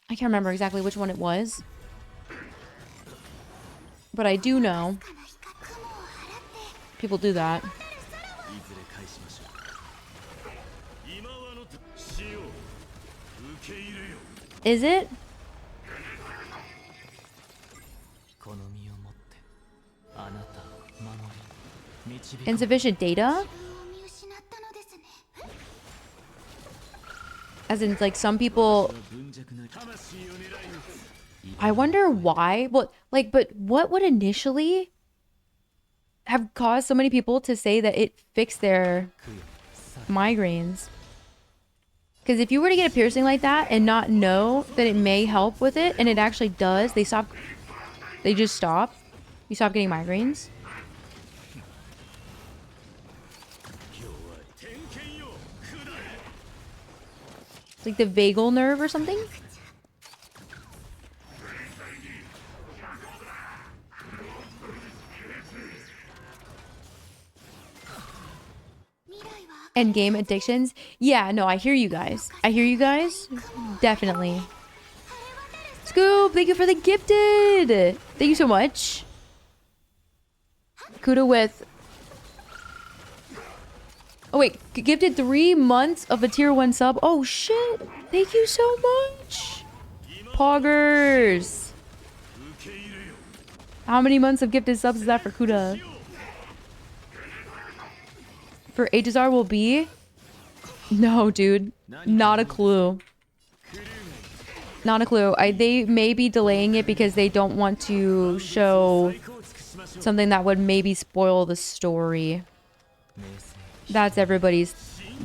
Speaker 1: I can't remember exactly which one it was. But I do know people do that. Is it? Insufficient data? As in, like, some people... I wonder why. But what would initially have caused so many people to say that it fixed their migraines? Because if you were to get a piercing like that and not know that it may help with it, and it actually does, they just stop. You stop getting migraines. It's like the vagal nerve or something. And game addictions. Yeah, no, I hear you guys. Definitely. Scoop, thank you for the gifted. Thank you so much. Kuda with... Oh, wait. Gifted 3 months of a tier 1 sub. Oh, shit. Thank you so much. Poggers. How many months of gifted subs is that for Kuda? For HSR will be? No, dude. Not a clue. Not a clue. They may be delaying it because they don't want to show something that would maybe spoil the story. That's everybody's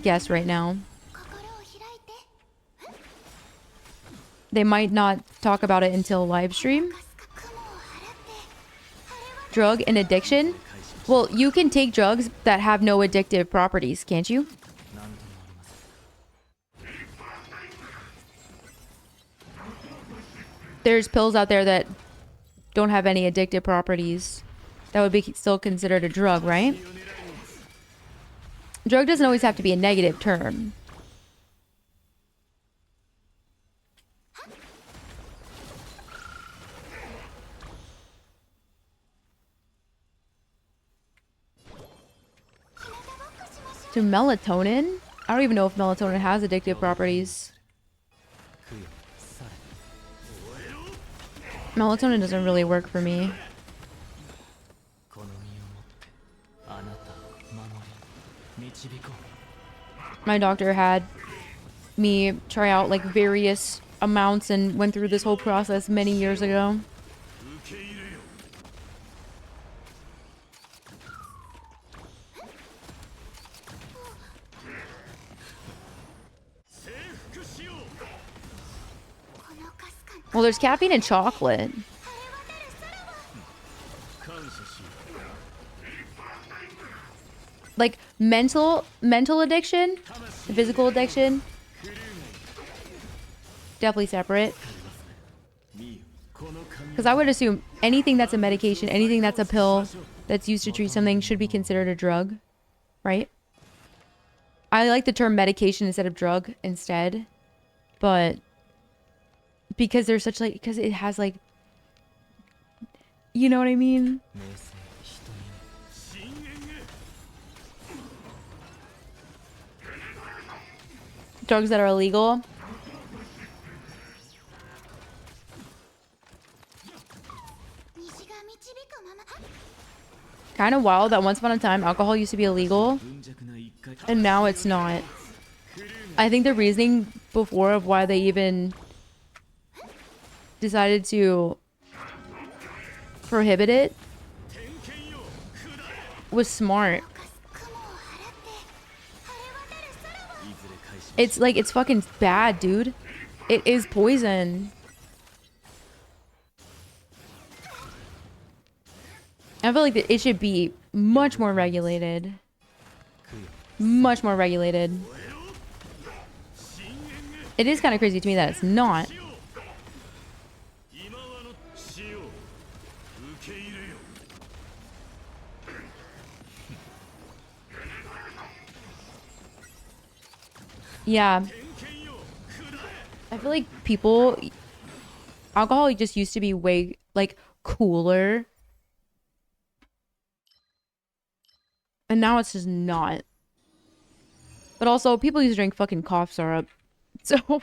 Speaker 1: guess right now. They might not talk about it until live stream. Drug and addiction? Well, you can take drugs that have no addictive properties, can't you? There's pills out there that don't have any addictive properties. That would be still considered a drug, right? Drug doesn't always have to be a negative term. To melatonin? I don't even know if melatonin has addictive properties. Melatonin doesn't really work for me. My doctor had me try out like various amounts and went through this whole process many years ago. Well, there's caffeine in chocolate. Like mental addiction, physical addiction, definitely separate. Because I would assume anything that's a medication, anything that's a pill that's used to treat something should be considered a drug, right? I like the term medication instead of drug instead, but because there's such like, because it has like, you know what I mean? Drugs that are illegal. Kind of wild that once upon a time alcohol used to be illegal and now it's not. I think the reasoning before of why they even decided to prohibit it was smart. It's like, it's fucking bad, dude. It is poison. I feel like that it should be much more regulated. Much more regulated. It is kind of crazy to me that it's not. Yeah. I feel like people... Alcohol just used to be way, like, cooler. And now it's just not. But also, people used to drink fucking cough syrup. So,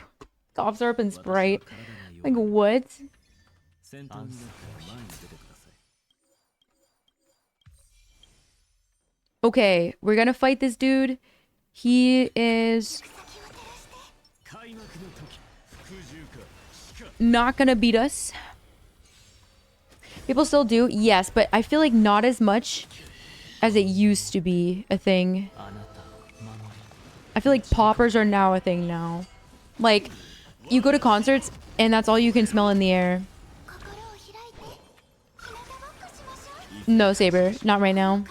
Speaker 1: cough syrup and Sprite. Like, what? Okay, we're gonna fight this dude. He is not gonna beat us. People still do, yes, but I feel like not as much as it used to be a thing. I feel like poppers are now a thing now. Like, you go to concerts and that's all you can smell in the air. No, Saber, not right now.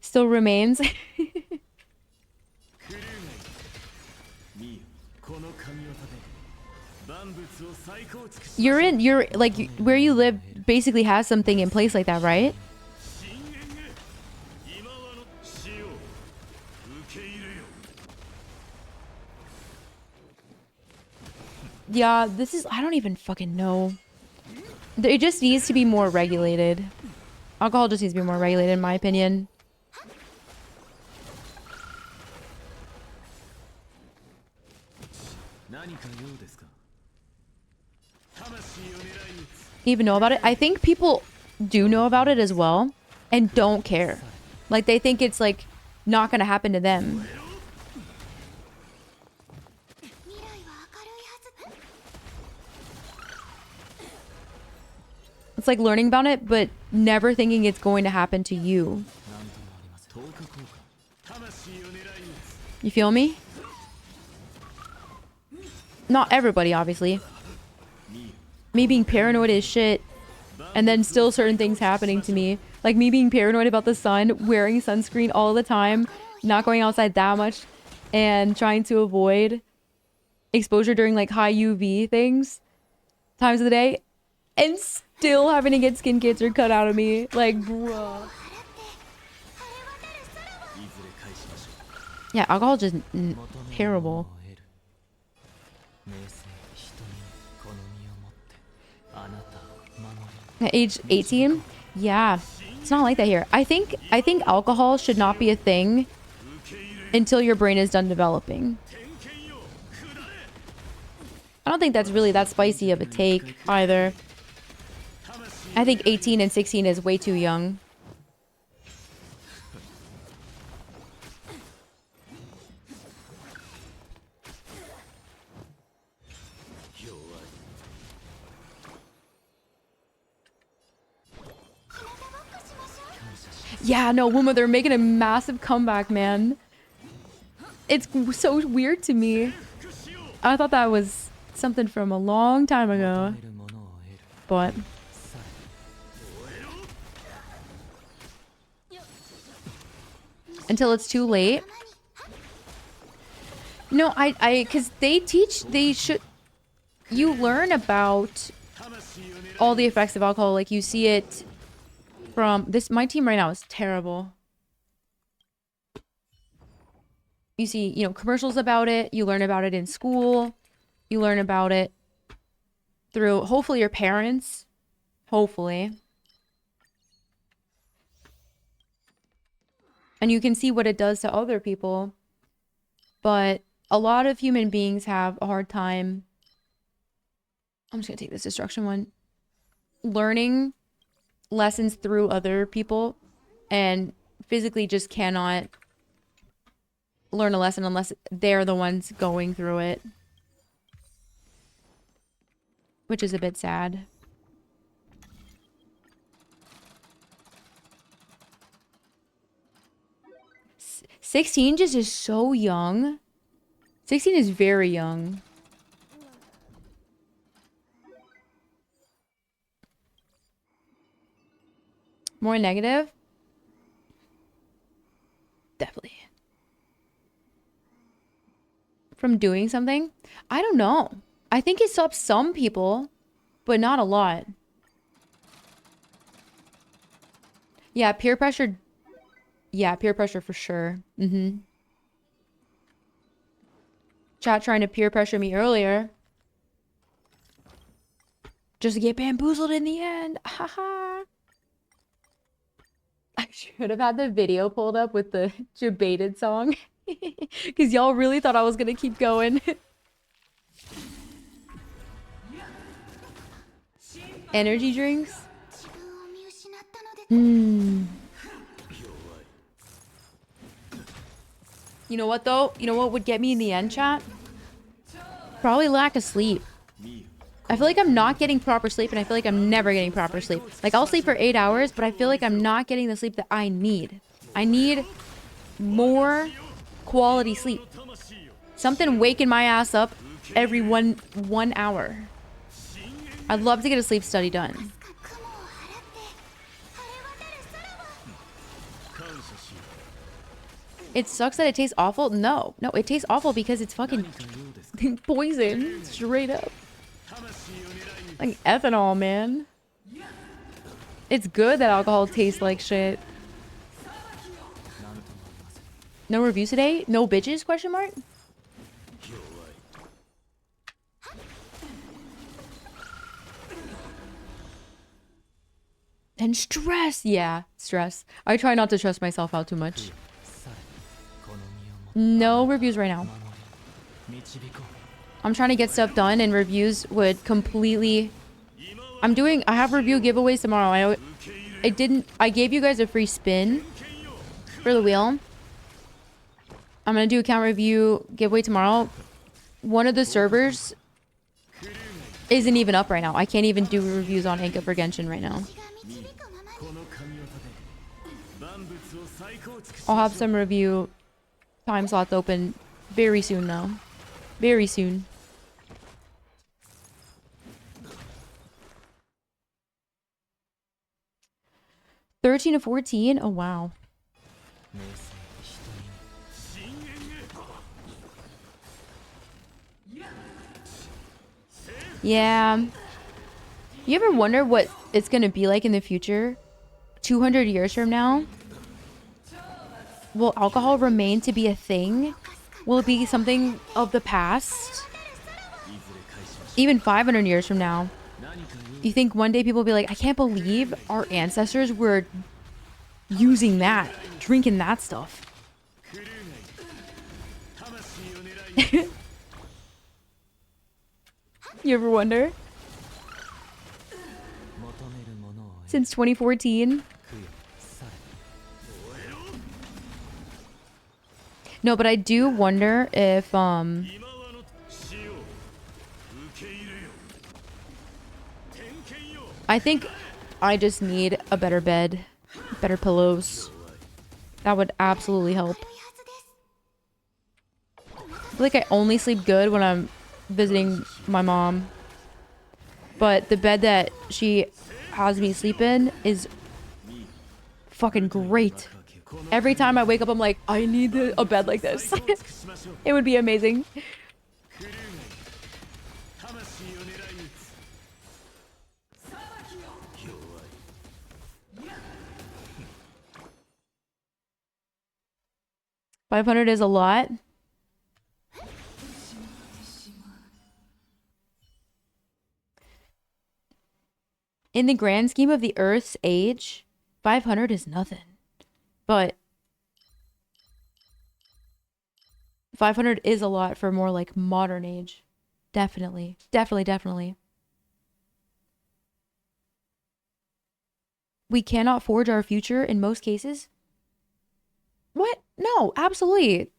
Speaker 1: Still remains. You're like, where you live basically has something in place like that, right? Yeah, this is, I don't even fucking know. It just needs to be more regulated. Alcohol just needs to be more regulated, in my opinion. Even know about it? I think people do know about it as well and don't care. Like, they think it's like not gonna happen to them. It's like learning about it, but never thinking it's going to happen to you. You feel me? Not everybody, obviously. Me being paranoid as shit, and then still certain things happening to me. Like me being paranoid about the sun, wearing sunscreen all the time, not going outside that much, and trying to avoid exposure during like high UV times of the day, and still having to get skin cancer cut out of me. Like, bruh. Yeah, alcohol just terrible. At age 18? Yeah. It's not like that here. I think alcohol should not be a thing until your brain is done developing. I don't think that's really that spicy of a take either. I think 18 and 16 is way too young. Yeah, no, Wuma, they're making a massive comeback, man. It's so weird to me. I thought that was something from a long time ago. But until it's too late. No, because you learn about all the effects of alcohol. Like you see it from my team right now is terrible. You see, commercials about it. You learn about it in school. You learn about it through, hopefully, your parents. Hopefully. And you can see what it does to other people. But a lot of human beings have a hard time. I'm just going to take this destruction one. Learning lessons through other people, and physically just cannot learn a lesson unless they're the ones going through it, which is a bit sad. S 16 just is so young. 16 is very young. More negative? Definitely. From doing something? I don't know. I think it stops some people, but not a lot. Yeah, peer pressure. Yeah, peer pressure for sure. Chat trying to peer pressure me earlier. Just to get bamboozled in the end. Haha. I should have had the video pulled up with the debated song. Because y'all really thought I was going to keep going. Energy drinks? You know what, though? You know what would get me in the end, chat? Probably lack of sleep. I feel like I'm not getting proper sleep, and I feel like I'm never getting proper sleep. Like, I'll sleep for 8 hours, but I feel like I'm not getting the sleep that I need. I need more quality sleep. Something waking my ass up every one hour. I'd love to get a sleep study done. It sucks that it tastes awful? No, it tastes awful because it's fucking poison. Straight up. Like ethanol, man. It's good that alcohol tastes like shit. No reviews today? No bitches? Question mark? And stress. Yeah, stress. I try not to stress myself out too much. No reviews right now. I'm trying to get stuff done, and reviews would completely... I have review giveaways tomorrow. I gave you guys a free spin for the wheel. I'm gonna do account review giveaway tomorrow. One of the servers isn't even up right now. I can't even do reviews on Anka for Genshin right now. I'll have some review time slots open very soon though. Very soon. $13 to $14? Oh wow. Yeah. You ever wonder what it's gonna be like in the future? 200 years from now? Will alcohol remain to be a thing? Will it be something of the past? Even 500 years from now? You think one day people will be like, I can't believe our ancestors were using that, drinking that stuff. You ever wonder? Since 2014? No, but I do wonder if, I think I just need a better bed, better pillows. That would absolutely help. I feel like I only sleep good when I'm visiting my mom. But the bed that she has me sleep in is fucking great. Every time I wake up, I'm like, I need a bed like this. It would be amazing. $500 is a lot. In the grand scheme of the Earth's age, 500 is nothing. But 500 is a lot for more like modern age. Definitely. Definitely. We cannot forge our future in most cases. What? No, absolutely.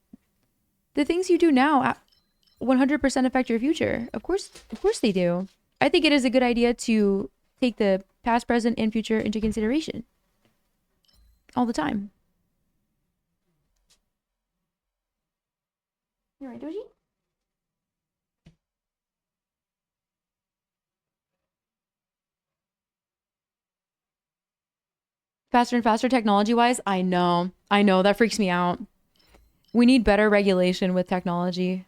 Speaker 1: The things you do now 100% affect your future. Of course they do. I think it is a good idea to take the past, present, and future into consideration. All the time. You alright, Doji? Faster and faster technology-wise? I know. That freaks me out. We need better regulation with technology.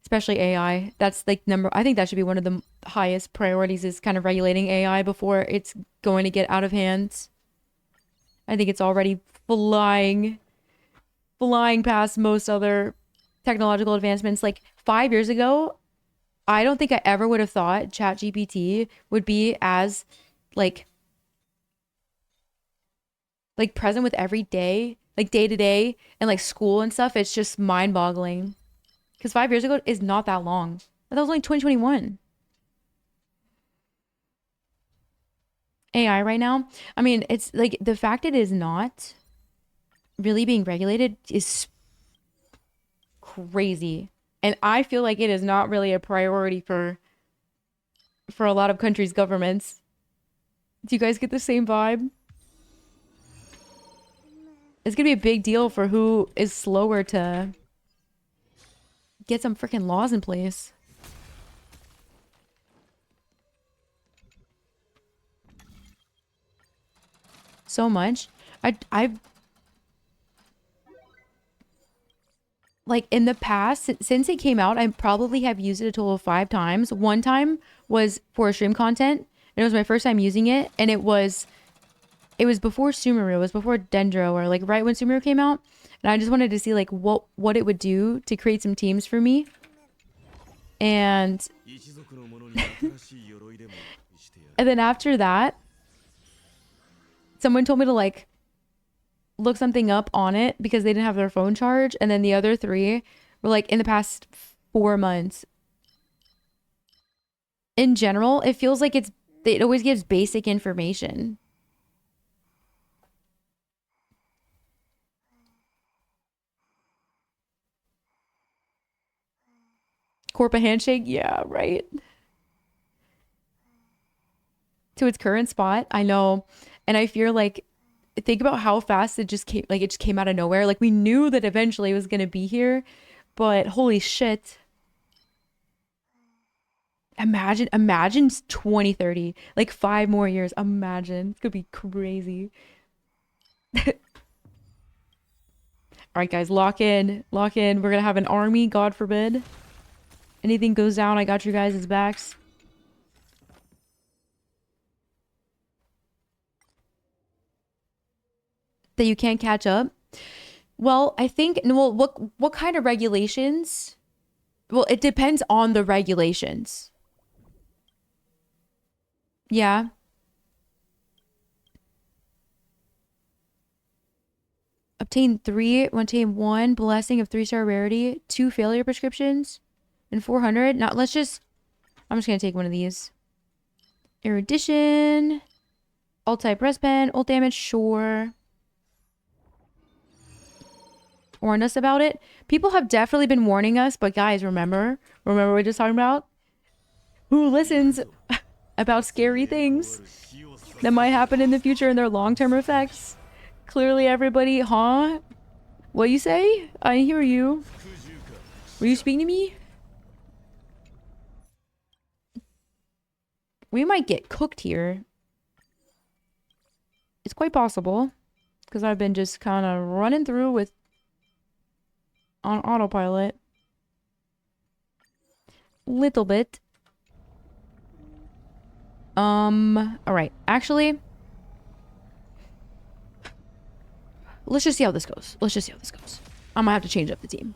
Speaker 1: Especially AI. That's like I think that should be one of the highest priorities, is kind of regulating AI before it's going to get out of hand. I think it's already flying past most other technological advancements. Like 5 years ago, I don't think I ever would have thought ChatGPT would be as like present with every day, like day to day, and like school and stuff. It's just mind-boggling. Because 5 years ago is not that long. That was only 2021. AI right now, I mean, it's like the fact it is not really being regulated is crazy. And I feel like it is not really a priority for a lot of countries' governments. Do you guys get the same vibe? It's gonna be a big deal for who is slower to get some freaking laws in place. So much. I've like in the past, since it came out, I probably have used it a total of 5 times. One time was for stream content, and it was my first time using it, and it was before Sumeru, it was before Dendro, or like right when Sumeru came out, and I just wanted to see like what it would do to create some teams for me. And and then after that, someone told me to like look something up on it because they didn't have their phone charged, and then the other 3 were like in the past 4 months. In general, it feels like it always gives basic information. Corp a handshake? Yeah, right. To its current spot. I know. And I fear like, think about how fast it just came, like it just came out of nowhere. Like we knew that eventually it was going to be here, but holy shit. Imagine 2030, like 5 more years. Imagine. It's gonna be crazy. All right, guys, lock in. Lock in. We're gonna have an army, God forbid. Anything goes down, I got your guys' backs. That you can't catch up. Well, I think, well, what kind of regulations? Well, it depends on the regulations. Yeah. Obtain 1 blessing of 3-star rarity, 2 failure prescriptions, and 400. Now, let's just, I'm just going to take one of these. Erudition. Alt type rest pen. Ult damage, sure. Warned us about it. People have definitely been warning us, but guys, remember what we were just talking about? Who listens about scary things that might happen in the future and their long-term effects? Clearly everybody, huh? What you say? I hear you. Were you speaking to me? We might get cooked here. It's quite possible. Because I've been just kind of running through with on autopilot. Little bit. Alright. Actually, let's just see how this goes. I might have to change up the team.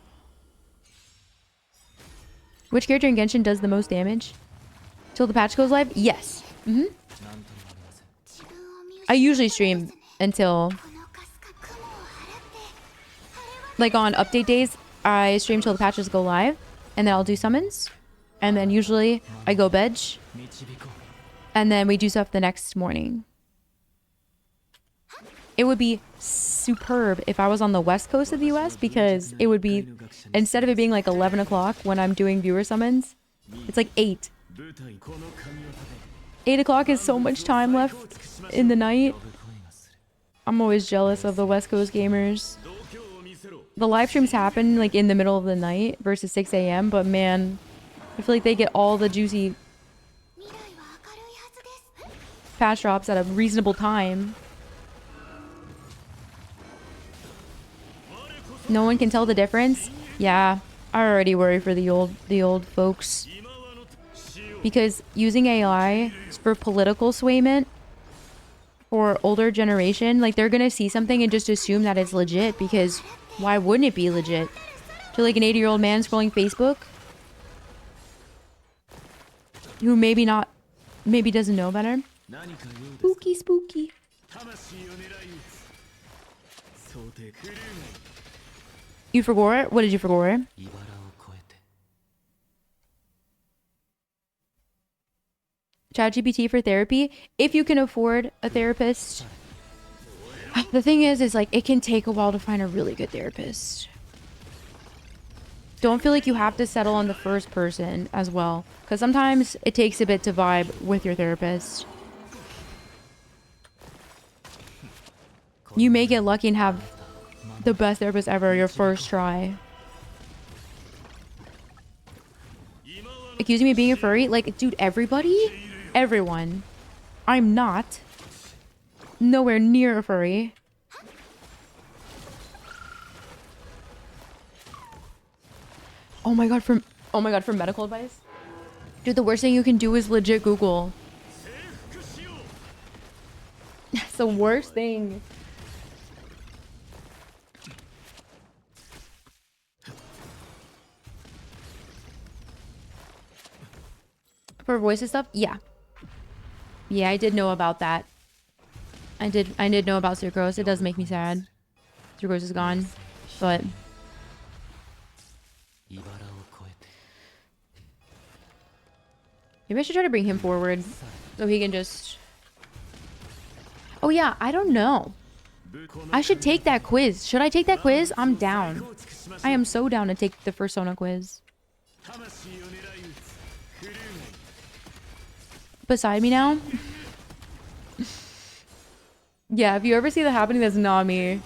Speaker 1: Which character in Genshin does the most damage? Till the patch goes live? Yes. I usually stream until, like on update days, I stream till the patches go live, and then I'll do summons, and then usually I go bench, and then we do stuff the next morning. It would be superb if I was on the west coast of the US, because it would be, instead of it being like 11 o'clock when I'm doing viewer summons, it's like 8. 8 o'clock is so much time left in the night. I'm always jealous of the west coast gamers. The live streams happen like in the middle of the night versus 6 a.m. But man, I feel like they get all the juicy patch drops at a reasonable time. No one can tell the difference. Yeah, I already worry for the old folks, because using AI for political swayment for older generation, like they're gonna see something and just assume that it's legit, because why wouldn't it be legit? To like an 80-year-old man scrolling Facebook who maybe doesn't know better. Spooky, spooky. You forgot? What did you forget? ChatGPT for therapy, if you can afford a therapist. The thing is like it can take a while to find a really good therapist. Don't feel like you have to settle on the first person as well, because sometimes it takes a bit to vibe with your therapist. You may get lucky and have the best therapist ever your first try. Accusing me of being a furry? Like, dude, everyone. I'm not. Nowhere near a furry. Oh my god, for medical advice? Dude, the worst thing you can do is legit Google. That's the worst thing. For voices stuff? Yeah. Yeah, I did know about that. I did know about Sucrose. It does make me sad. Sucrose is gone. But maybe I should try to bring him forward so he can just... Oh yeah, I don't know. I should take that quiz. Should I take that quiz? I'm down. I am so down to take the Persona quiz. Beside me now? Yeah, if you ever see that happening, that's not me.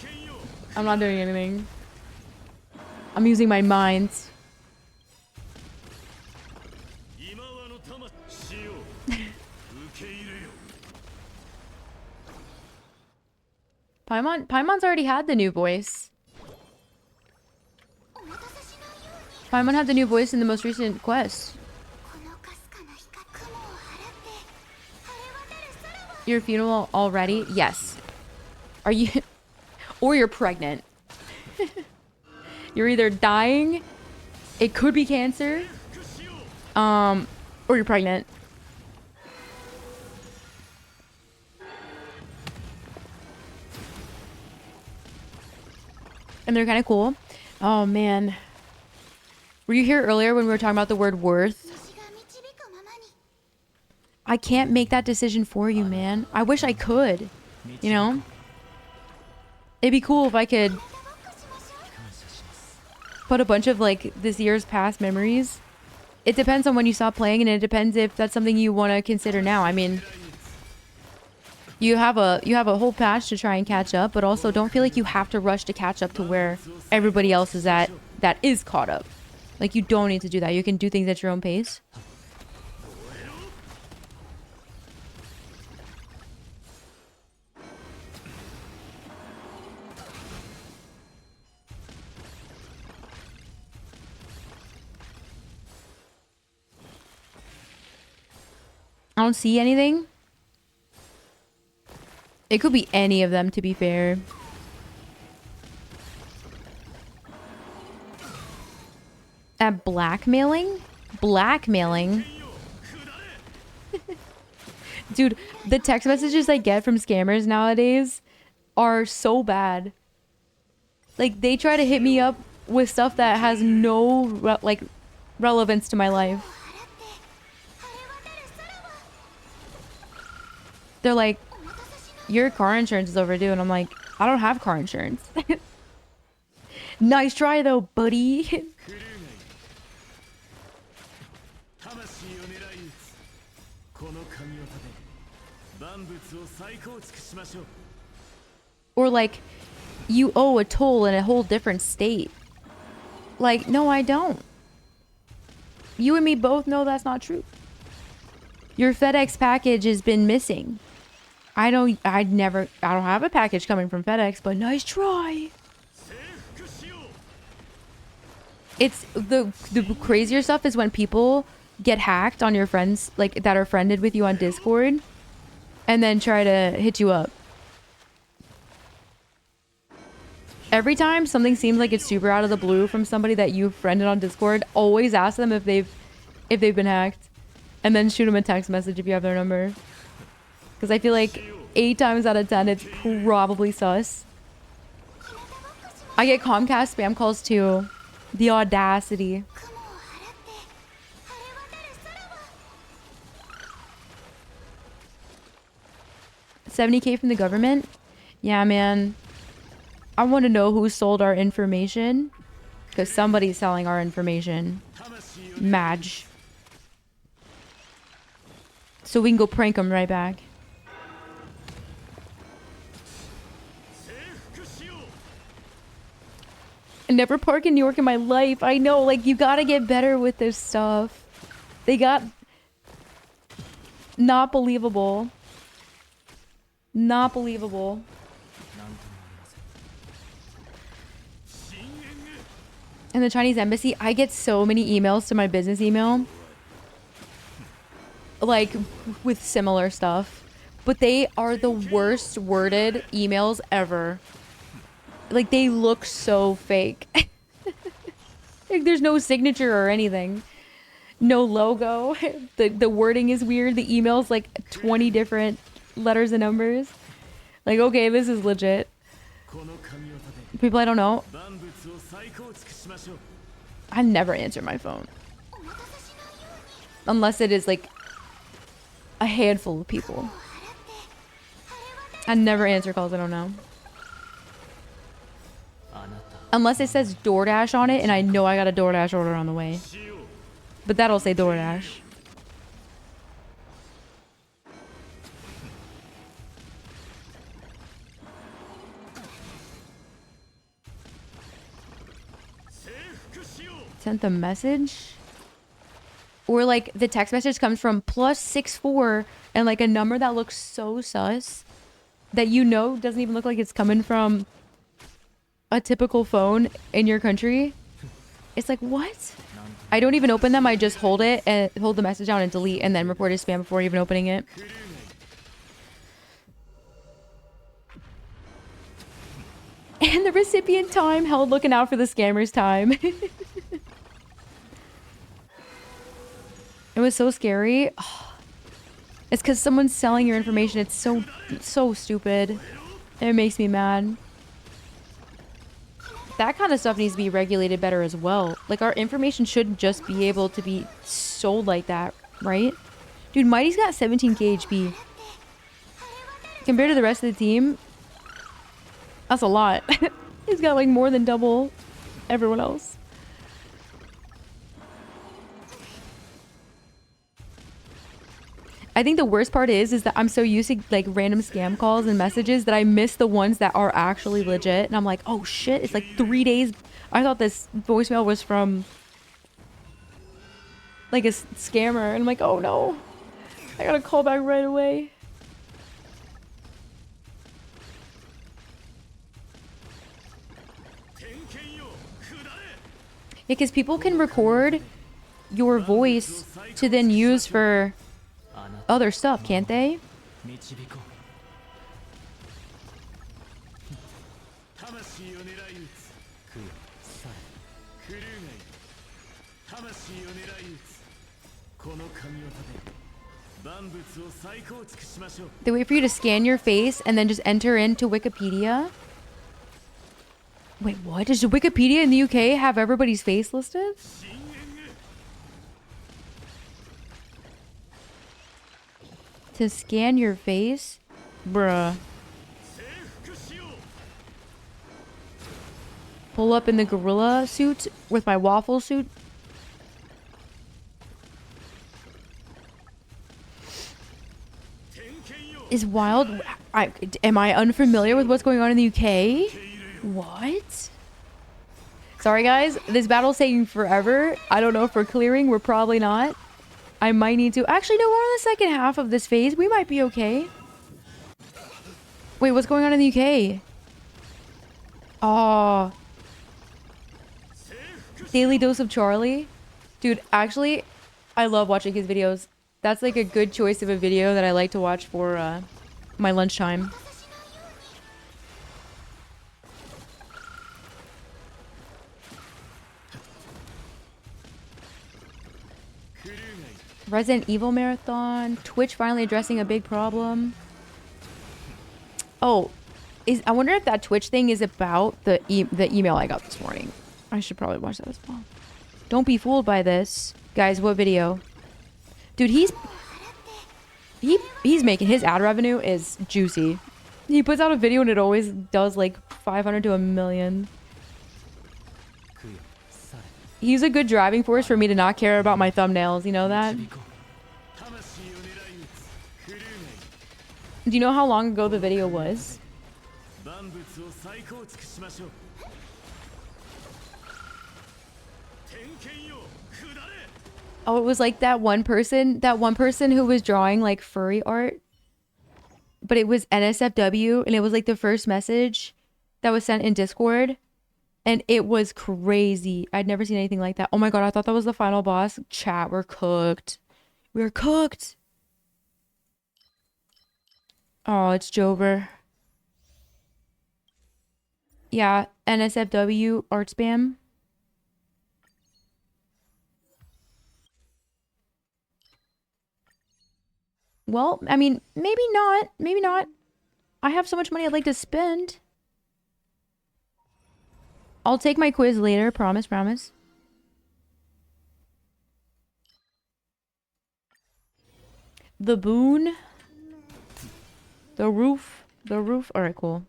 Speaker 1: I'm not doing anything. I'm using my mind. Paimon's already had the new voice. Paimon had the new voice in the most recent quest. Your funeral already? Yes. Are you... Or you're pregnant. You're either dying, it could be cancer, or you're pregnant. And they're kind of cool. Oh, man. Were you here earlier when we were talking about the word worth? I can't make that decision for you, man. I wish I could. You know? It'd be cool if I could put a bunch of, like, this year's past memories. It depends on when you stop playing, and it depends if that's something you want to consider now. I mean... You have a whole patch to try and catch up, but also don't feel like you have to rush to catch up to where everybody else is at that is caught up. Like, you don't need to do that. You can do things at your own pace. I don't see anything. It could be any of them, to be fair. At blackmailing? Blackmailing? Dude, the text messages I get from scammers nowadays are so bad. Like, they try to hit me up with stuff that has no, relevance to my life. They're like, your car insurance is overdue, and I'm like, I don't have car insurance. Nice try though, buddy. Or like, you owe a toll in a whole different state. Like, no, I don't. You and me both know that's not true. Your FedEx package has been missing. I don't have a package coming from FedEx, but nice try. It's the crazier stuff is when people get hacked on your friends, like, that are friended with you on Discord, and then try to hit you up. Every time something seems like it's super out of the blue from somebody that you friended on Discord, always ask them if they've been hacked, and then shoot them a text message if you have their number. Because I feel like 8 times out of 10, it's probably sus. I get Comcast spam calls too. The audacity. $70K from the government? Yeah, man. I want to know who sold our information. Because somebody's selling our information. Madge. So we can go prank them right back. I never park in New York in my life. I know, like, you gotta get better with this stuff. They got... Not believable. Not believable. In the Chinese embassy, I get so many emails to my business email. Like, with similar stuff. But they are the worst worded emails ever. Like, they look so fake. Like, there's no signature or anything. No logo. The wording is weird. The email's like 20 different letters and numbers. Like, okay, this is legit. People I don't know. I never answer my phone. Unless it is like a handful of people. I never answer calls I don't know. Unless it says DoorDash on it and I know I got a DoorDash order on the way. But that'll say DoorDash. Sent the message? Or like the text message comes from +64 and like a number that looks so sus that you know doesn't even look like it's coming from a typical phone in your country. It's like, what? I don't even open them. I just hold it and hold the message down and delete and then report as spam before even opening it. And the recipient time held looking out for the scammer's time. It was so scary. Oh, it's because someone's selling your information. It's so stupid. It makes me mad. That kind of stuff needs to be regulated better as well. Like, our information shouldn't just be able to be sold like that, right? Dude, Mighty's got 17k HP. Compared to the rest of the team, that's a lot. He's got like more than double everyone else. I think the worst part is that I'm so used to like random scam calls and messages that I miss the ones that are actually legit. And I'm like, oh shit, it's like 3 days. I thought this voicemail was from like a scammer. And I'm like, oh no, I gotta call back right away. Yeah, because people can record your voice to then use for other stuff, can't they? They wait for you to scan your face and then just enter into Wikipedia. Wait, what? Does Wikipedia in the UK have everybody's face listed? To scan your face? Bruh. Pull up in the gorilla suit with my waffle suit. Is wild. Am I unfamiliar with what's going on in the UK? What? Sorry guys, this battle's taking forever. I don't know if we're clearing. We're probably not. I might need to. Actually, no, we're on the second half of this phase. We might be okay. Wait, what's going on in the UK? Oh. Daily Dose of Charlie. Dude, actually, I love watching his videos. That's like a good choice of a video that I like to watch for my lunchtime. Resident Evil Marathon. Twitch finally addressing a big problem. Oh, I wonder if that Twitch thing is about the email I got this morning. I should probably watch that as well. Don't be fooled by this. Guys, what video? Dude, he's making his ad revenue is juicy. He puts out a video and it always does like 500 to 1 million. He's a good driving force for me to not care about my thumbnails, you know that? Do you know how long ago the video was? Oh, it was like that one person who was drawing like furry art. But it was NSFW and it was like the first message that was sent in Discord. And it was crazy. I'd never seen anything like that. Oh my god, I thought that was the final boss. Chat, we're cooked. We're cooked. Oh, it's Jover. Yeah, NSFW art spam. Well, I mean, maybe not. Maybe not. I have so much money I'd like to spend. I'll take my quiz later. Promise, promise. The boon. The roof. The roof. Alright, cool.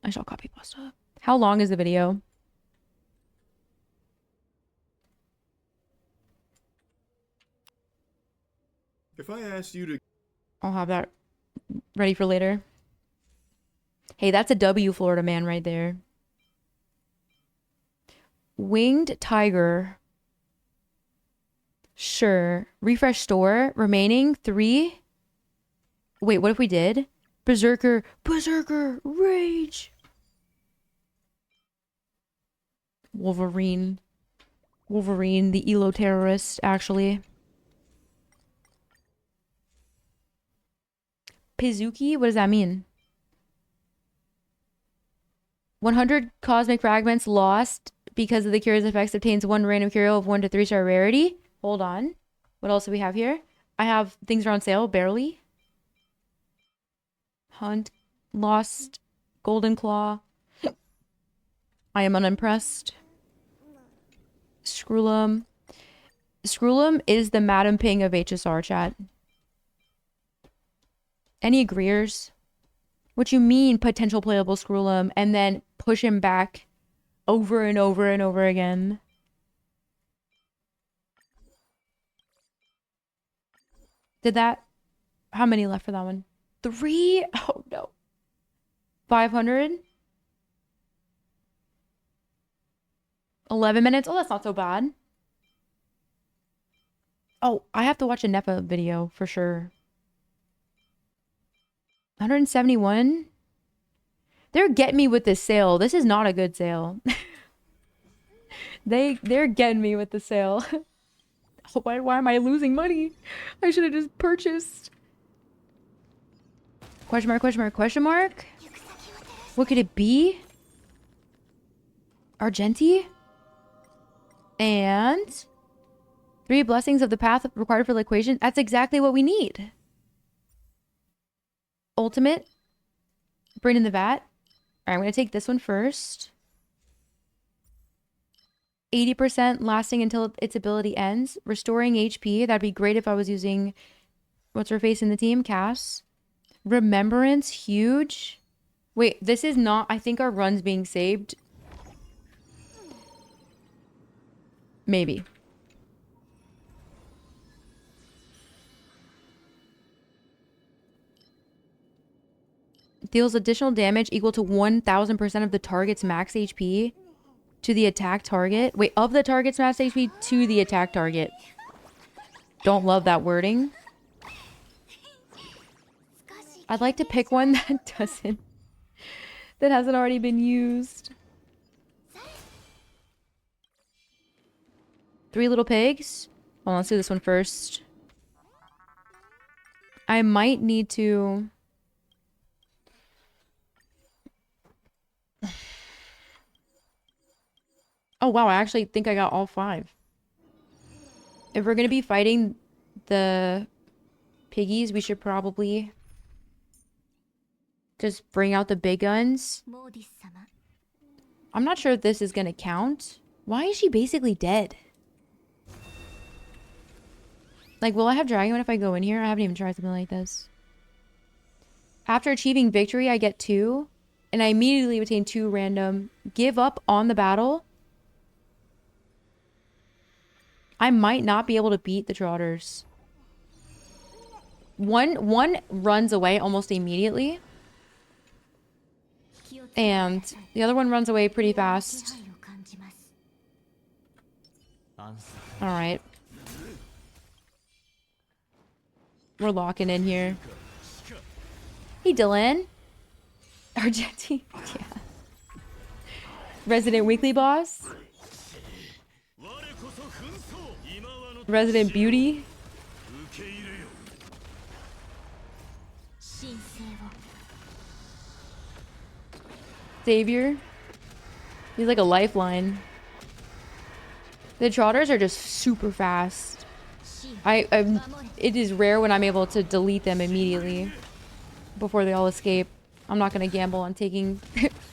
Speaker 1: I shall copy pasta. How long is the video?
Speaker 9: If I asked you to...
Speaker 1: I'll have that ready for later. Hey, that's a W, Florida man, right there. Winged tiger. Sure. Refresh store. Remaining 3. Wait, what if we did? Berserker. Berserker. Rage. Wolverine. Wolverine, the Elo terrorist, actually. Pizuki? What does that mean? 100 cosmic fragments lost because of the curious effects obtains 1 random curio of 1 to 3 star rarity. Hold on. What else do we have here? I have things are on sale, barely. Hunt. Lost. Golden Claw. I am unimpressed. Scroolum. Scroolum is the Madam Ping of HSR chat. Any agreeers? What you mean potential playable Scroolum and then push him back over and over and over again? Did that? How many left for that one? 3? Oh no. 500? 11 minutes? Oh, that's not so bad. Oh, I have to watch a NEPA video for sure. 171? They're getting me with this sale. This is not a good sale. They're getting me with the sale. Why am I losing money? I should have just purchased. Question mark, question mark, question mark? What could it be? Argenti? And 3 blessings of the path required for the equation. That's exactly what we need. Ultimate. Brain in the vat. All right, I'm going to take this one first. 80% lasting until its ability ends. Restoring HP. That'd be great if I was using... What's her face in the team? Cass. Remembrance. Huge. Wait, this is not... I think our run's being saved. Maybe. Deals additional damage equal to 1000% of the target's max HP to the attack target. Wait, of the target's max HP to the attack target. Don't love that wording. I'd like to pick one that doesn't... that hasn't already been used. 3 little pigs. Well, let's do this one first. I might need to... Oh, wow. I actually think I got all 5. If we're going to be fighting the piggies, we should probably just bring out the big guns. I'm not sure if this is going to count. Why is she basically dead? Like, will I have Dragon if I go in here? I haven't even tried something like this. After achieving victory, I get 2. And I immediately obtain 2 random. Give up on the battle. I might not be able to beat the Trotters. One runs away almost immediately. And the other one runs away pretty fast. Alright. We're locking in here. Hey, Dylan. Argenti. Yeah. Resident Weekly Boss. Resident Beauty. Savior. He's like a lifeline. The Trotters are just super fast. It is rare when I'm able to delete them immediately before they all escape. I'm not going to gamble on taking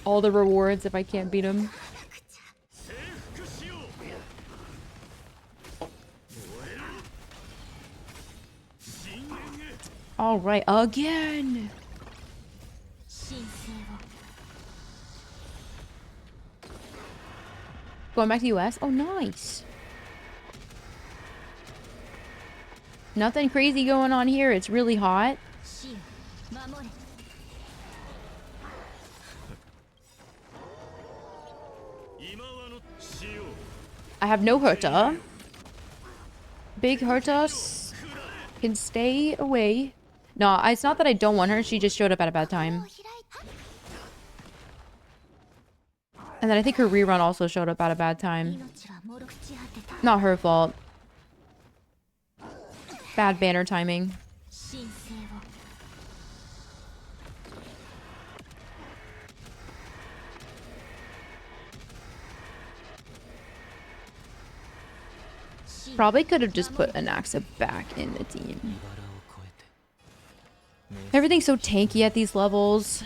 Speaker 1: all the rewards if I can't beat them. All right, again. Going back to US? Oh, nice. Nothing crazy going on here. It's really hot. I have no Herta. Big Herta can stay away. No, it's not that I don't want her. She just showed up at a bad time. And then I think her rerun also showed up at a bad time. Not her fault. Bad banner timing. Probably could have just put Anaxa back in the team. Everything's so tanky at these levels.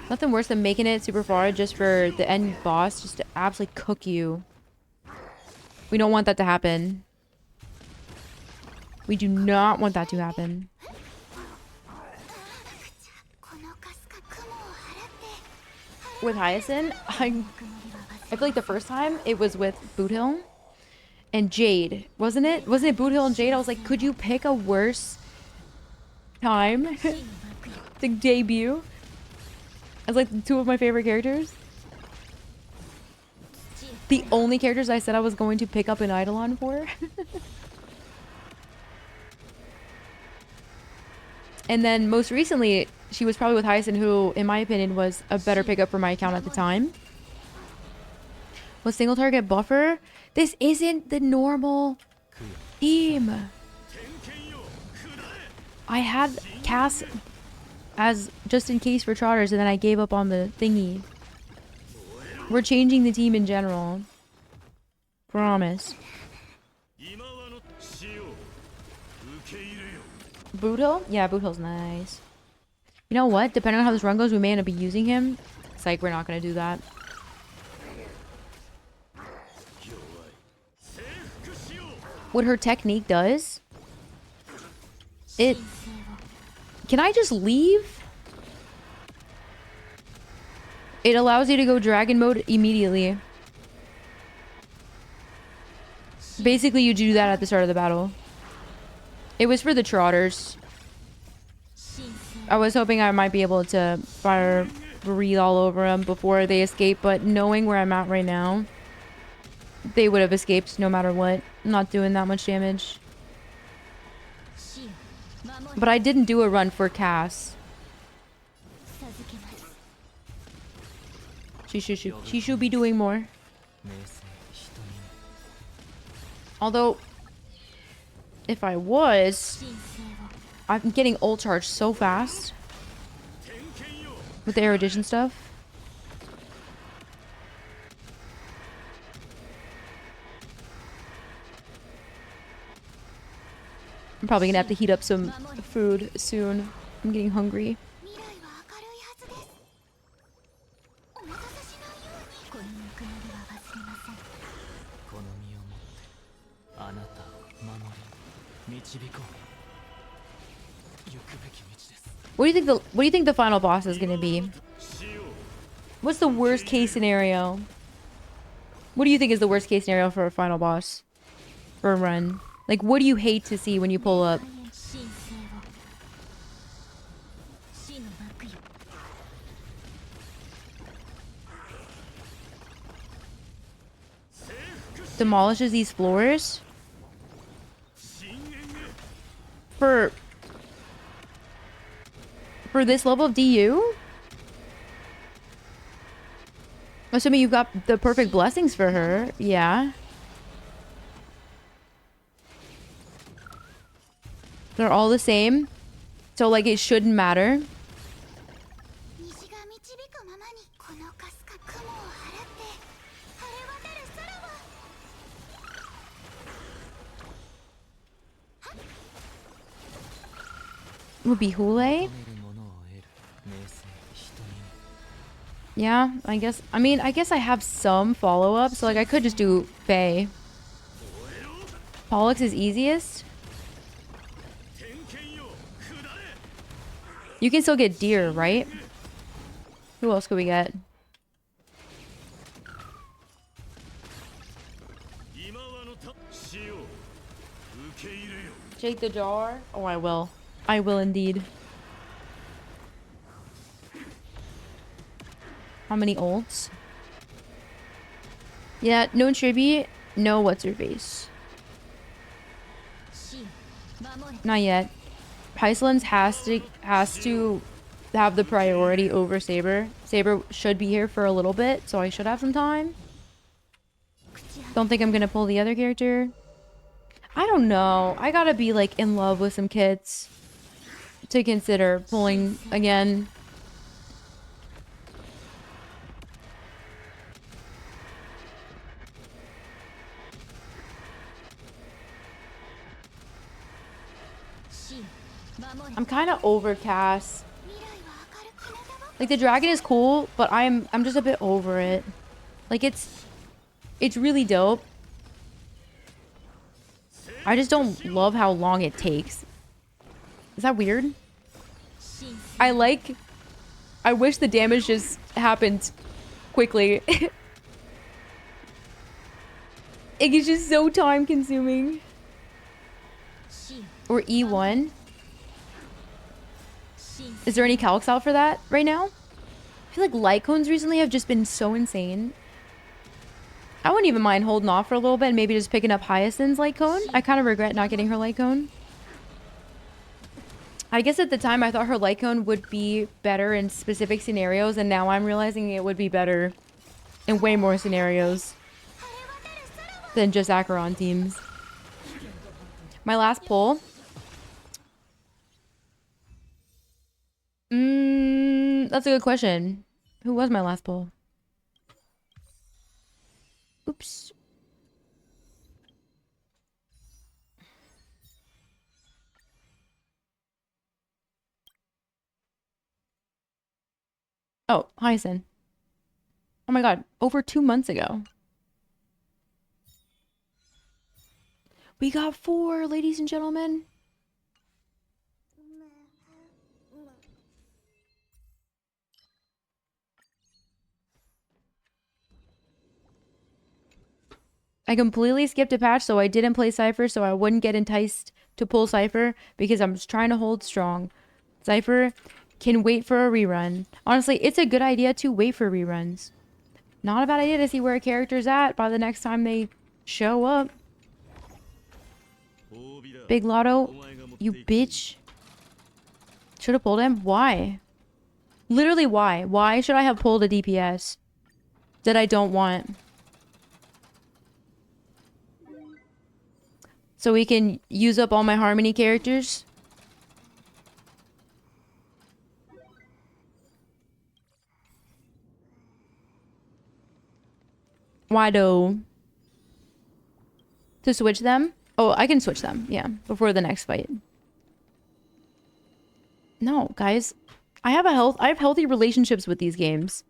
Speaker 1: Nothing worse than making it super far just for the end boss just to absolutely cook you. We don't want that to happen. We do not want that to happen. With Hyacinth, I feel like the first time it was with Boothill and Jade, wasn't it? Wasn't it Boothill and Jade? I was like, could you pick a worse time to debut as like two of my favorite characters? The only characters I said I was going to pick up an Eidolon for. And then most recently, she was probably with Hyacinth, who, in my opinion, was a better pickup for my account at the time. Was single target buffer? This isn't the normal team. I had Cass as just in case for trotters, and then I gave up on the thingy. We're changing the team in general. Promise. Boothill? Yeah, Boothill's nice. You know what? Depending on how this run goes, we may end up using him. It's like, we're not going to do that. What her technique does... It... Can I just leave? It allows you to go dragon mode immediately. Basically, you do that at the start of the battle. It was for the trotters. I was hoping I might be able to fire breathe all over them before they escape, but knowing where I'm at right now, they would have escaped no matter what. I'm not doing that much damage. But I didn't do a run for Cass. She should be doing more. Although, if I was, I'm getting ult charged so fast with the erudition stuff. I'm probably gonna have to heat up some food soon. I'm getting hungry. What do you think the final boss is gonna be? What's the worst case scenario? What do you think is the worst case scenario for a final boss? For a run? Like, what do you hate to see when you pull up? Demolishes these floors? For this level of DU? Assuming you've got the perfect blessings for her. Yeah. They're all the same. So, like, it shouldn't matter. Would be Hule? Yeah, I guess. I mean, I guess I have some follow-up, so like I could just do Faye. Pollux is easiest. You can still get Deer, right? Who else could we get? Shake the jar. Oh, I will. I will indeed. How many ults? Yeah, no tribute. No what's her face. Not yet. Pycelin's has to have the priority over Saber. Saber should be here for a little bit, so I should have some time. Don't think I'm gonna pull the other character. I don't know. I gotta be like in love with some kits to consider pulling again. I'm kind of overcast. Like the dragon is cool, but I'm just a bit over it. Like it's really dope. I just don't love how long it takes. Is that weird? I wish the damage just happened quickly. It's just so time consuming. Or E1. Is there any calcs out for that right now? I feel like light cones recently have just been so insane. I wouldn't even mind holding off for a little bit and maybe just picking up Hyacinth's light cone. I kind of regret not getting her light cone. I guess at the time I thought her light cone would be better in specific scenarios, and now I'm realizing it would be better in way more scenarios than just Acheron teams. My last pull. That's a good question. Who was my last pull? Oops. Oh, Hyacinth. Oh my god, over 2 months ago. We got 4, ladies and gentlemen. I completely skipped a patch, so I didn't play Cypher, so I wouldn't get enticed to pull Cypher because I'm just trying to hold strong. Cypher can wait for a rerun. Honestly, it's a good idea to wait for reruns. Not a bad idea to see where a character's at by the next time they show up. Big Lotto, you bitch. Should have pulled him? Why? Literally, why? Why should I have pulled a DPS that I don't want? So we can use up all my Harmony characters? Why though? To switch them? Oh, I can switch them, yeah, before the next fight. No, guys. I have healthy relationships with these games.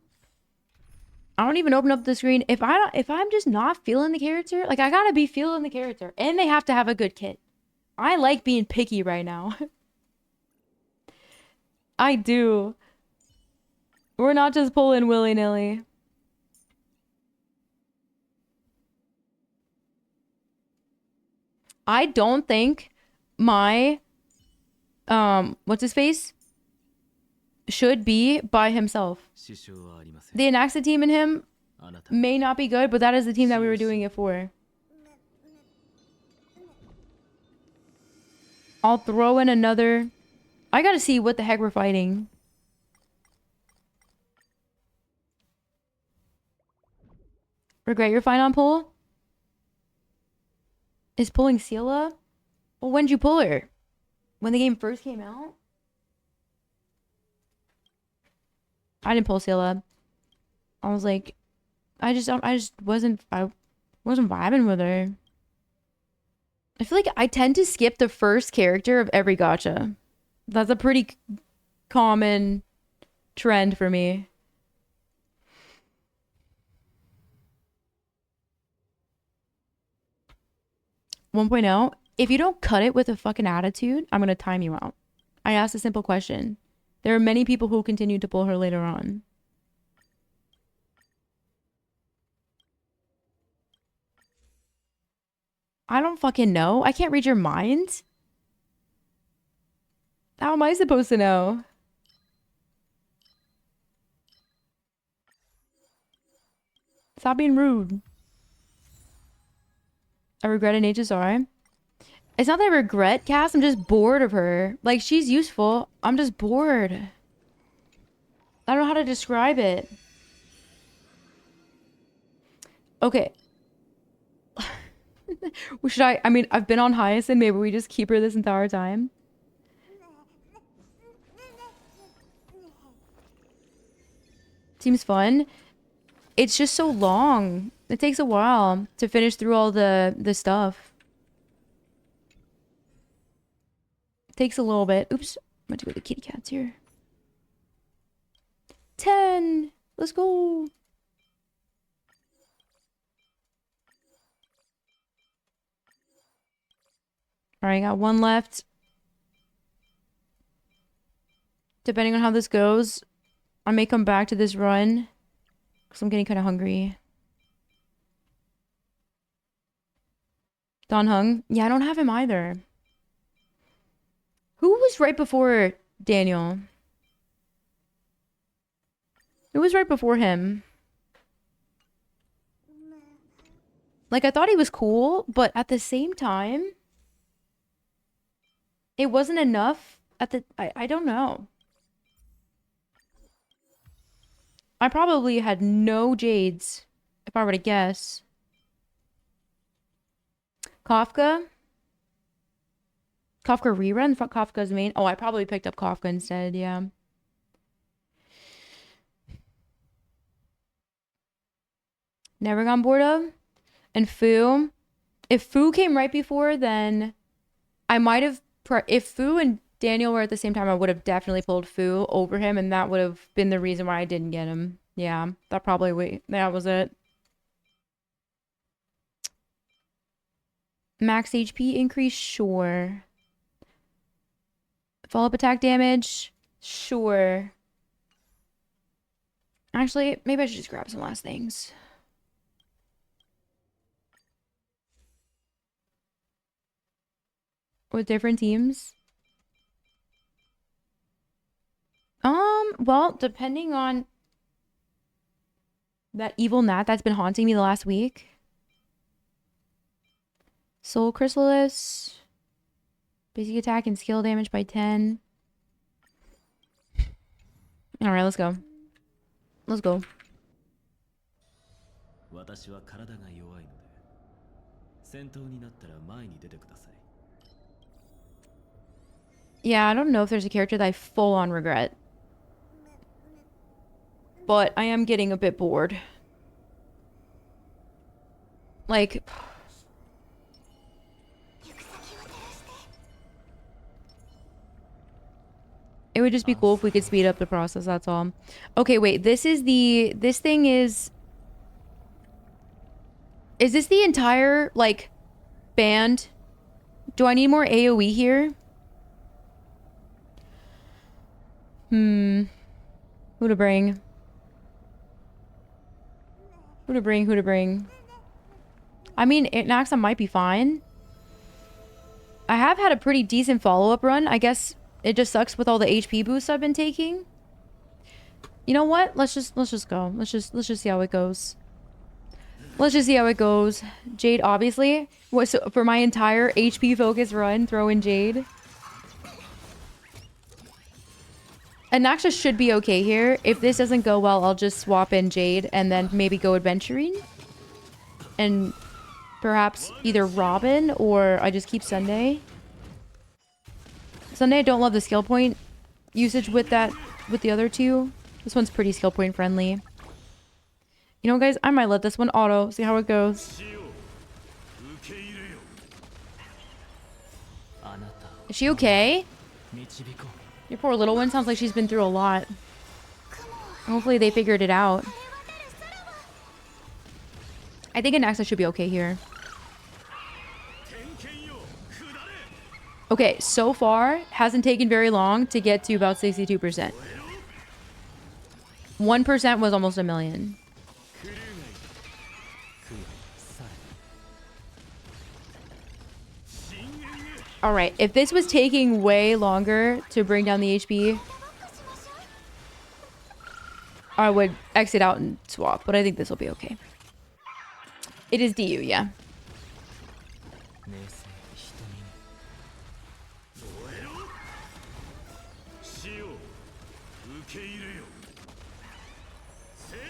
Speaker 1: I don't even open up the screen. If I'm just not feeling the character, like I gotta be feeling the character. And they have to have a good kit. I like being picky right now. I do. We're not just pulling willy-nilly. I don't think my what's his face should be by himself. The Anaxa team and him may not be good, but that is the team that we were doing it for. I'll throw in another. I gotta see what the heck we're fighting. Regret your fight on pull? Is pulling Seela? Well, when'd you pull her? When the game first came out? I didn't pull Seela. I was like, I wasn't vibing with her. I feel like I tend to skip the first character of every gacha. That's a pretty common trend for me. "1.0, if you don't cut it with a fucking attitude, I'm gonna time you out." I asked a simple question. There are many people who continue to pull her later on. I don't fucking know. I can't read your mind. How am I supposed to know? Stop being rude. I regret an HSR. It's not that I regret Cass, I'm just bored of her. Like, she's useful. I'm just bored. I don't know how to describe it. Okay. Should I mean, I've been on Hyacinth. Maybe we just keep her this entire time. Seems fun. It's just so long. It takes a while to finish through all the stuff. Takes a little bit. Oops. I'm going to go to the kitty cats here. 10. Let's go. All right, got one left. Depending on how this goes, I may come back to this run because I'm getting kind of hungry. Don Hung? Yeah, I don't have him either. Who was right before Daniel? Who was right before him? Like, I thought he was cool, but at the same time, it wasn't enough at the... I don't know. I probably had no Jades, if I were to guess. Kafka? Kafka rerun? Kafka's main? Oh, I probably picked up Kafka instead, yeah. Never gone bored of? And Fu? If Fu came right before, then I might have... If Fu and Daniel were at the same time, I would have definitely pulled Fu over him, and that would have been the reason why I didn't get him. Yeah, that was it. Max HP increase? Sure. Follow-up attack damage? Sure. Actually, maybe I should just grab some last things. With different teams? Well, depending on that evil gnat that's been haunting me the last week. Soul Chrysalis. Basic attack and skill damage by 10. Alright, let's go. Let's go. Yeah, I don't know if there's a character that I full on regret. But I am getting a bit bored. Like... It would just be cool if we could speed up the process, that's all. Okay, wait, this thing is... Is this the entire, like, band? Do I need more AoE here? Who to bring? Who to bring? I mean, Naxa might be fine. I have had a pretty decent follow-up run. I guess it just sucks with all the HP boosts I've been taking. You know what? Let's just go. Let's just see how it goes. Let's just see how it goes. Jade, obviously. So for my entire HP focus run, throw in Jade. And Naxa should be okay here. If this doesn't go well, I'll just swap in Jade and then maybe go adventuring. And perhaps either Robin or I just keep Sunday. Sunday, I don't love the skill point usage with the other two. This one's pretty skill point friendly. You know, guys, I might let this one auto, see how it goes. Is she okay? Your poor little one sounds like she's been through a lot. Hopefully they figured it out. I think Anaxa should be okay here. Okay, so far, hasn't taken very long to get to about 62%. 1% was almost a million. All right, if this was taking way longer to bring down the HP, I would exit out and swap, but I think this will be okay. It is DU, yeah.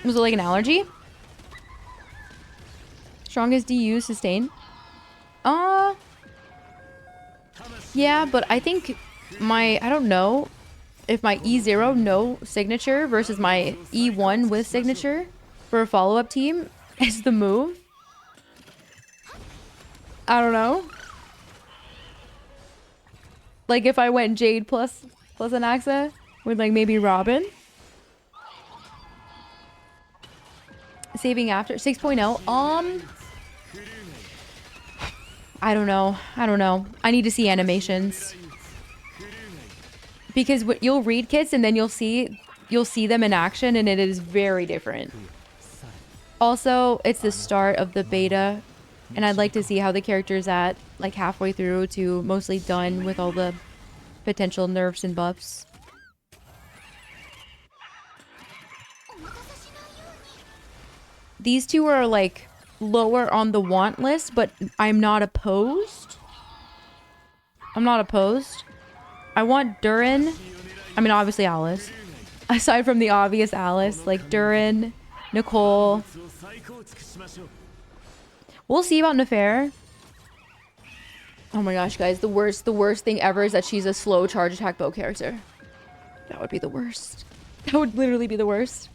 Speaker 1: Was it like an allergy? Strongest DU sustain. Yeah, but I think my, I don't know if my E0 no signature versus my E1 with signature for a follow-up team is the move. I don't know. Like if I went Jade plus an Axa with like maybe Robin. Saving after 6.0. I don't know. I need to see animations. Because you'll read kits and then you'll see them in action and it is very different. Also, it's the start of the beta and I'd like to see how the character's at like halfway through to mostly done with all the potential nerfs and buffs. These two are like lower on the want list, but I'm not opposed. I want Durin. I mean, obviously Alice. Aside from the obvious Alice, like Durin, Nicole. We'll see about Nefair. Oh my gosh, guys, the worst thing ever is that she's a slow charge attack bow character. That would be the worst. That would literally be the worst.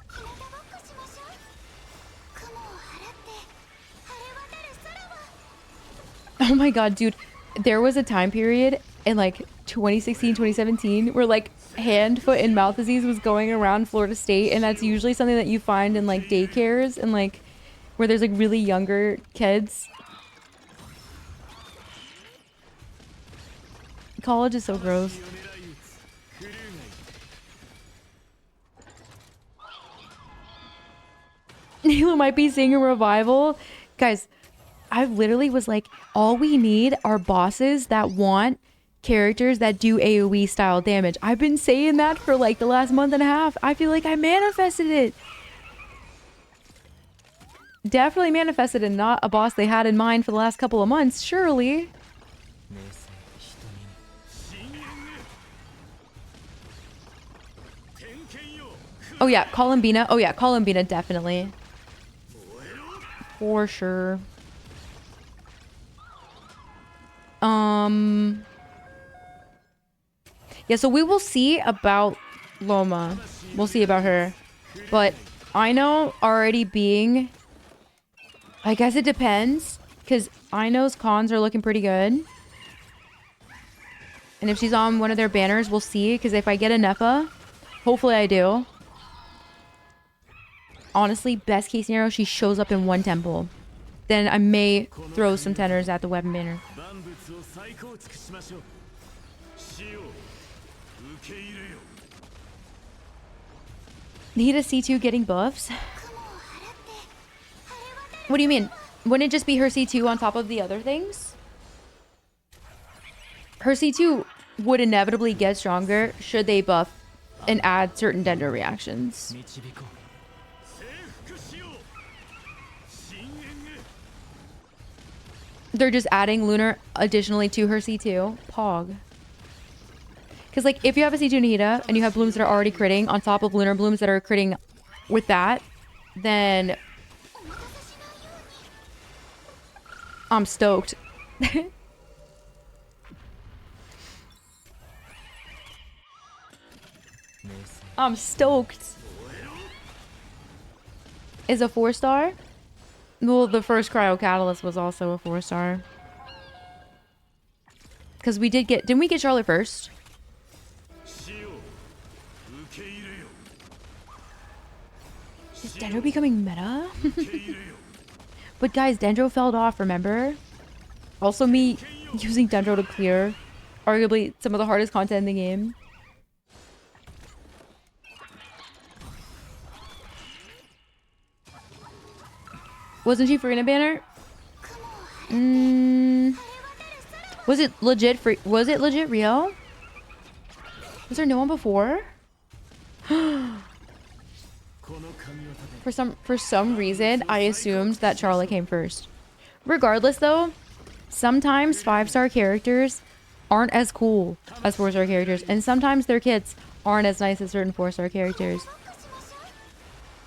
Speaker 1: Oh my god, dude. There was a time period in like 2016, 2017 where like hand, foot, and mouth disease was going around Florida State, and that's usually something that you find in like daycares and like where there's like really younger kids. College is so gross. Nilo might be seeing a revival. Guys, I literally was like, all we need are bosses that want characters that do AoE style damage. I've been saying that for like the last month and a half. I feel like I manifested it. Definitely manifested and not a boss they had in mind for the last couple of months, surely. Oh yeah, Columbina. Oh yeah, Columbina, definitely. For sure. Yeah, so we will see about Loma. We'll see about her. But I know already being... I guess it depends. Because I know's cons are looking pretty good. And if she's on one of their banners, we'll see. Because if I get a Nefa, hopefully I do. Honestly, best case scenario, she shows up in one temple. Then I may throw some tenors at the weapon banner. Need a C2 getting buffs? What do you mean? Wouldn't it just be her C2 on top of the other things? Her C2 would inevitably get stronger should they buff and add certain Dendro reactions. They're just adding Lunar additionally to her C2. Pog. Because, like, if you have a C2 Nahida and you have blooms that are already critting on top of Lunar blooms that are critting with that, then I'm stoked. I'm stoked. Is a 4-star? Well, the first Cryo Catalyst was also a 4-star. Because we did get... Didn't we get Charlotte first? Is Dendro becoming meta? But guys, Dendro fell off, remember? Also me using Dendro to clear arguably some of the hardest content in the game. Wasn't she free in a banner? Was it legit free? Was it legit real? Was there no one before? For some reason, I assumed that Charlotte came first. Regardless, though, sometimes 5-star characters aren't as cool as 4-star characters, and sometimes their kits aren't as nice as certain 4-star characters.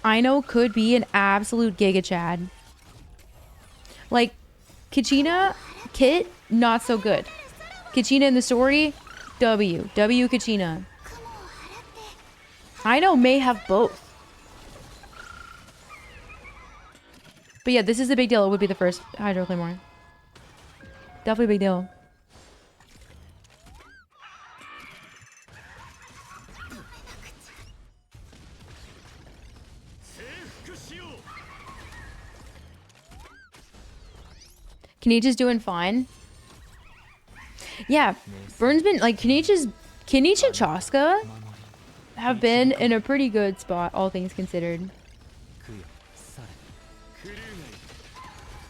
Speaker 1: I know could be an absolute Giga Chad. Like, Kachina kit, not so good. Kachina in the story, W Kachina. I know may have both. But yeah, this is a big deal. It would be the first Hydro Claymore. Definitely a big deal. Kenichi's doing fine. Yeah, Burn's been like Kenichi and Chaska have been in a pretty good spot, all things considered.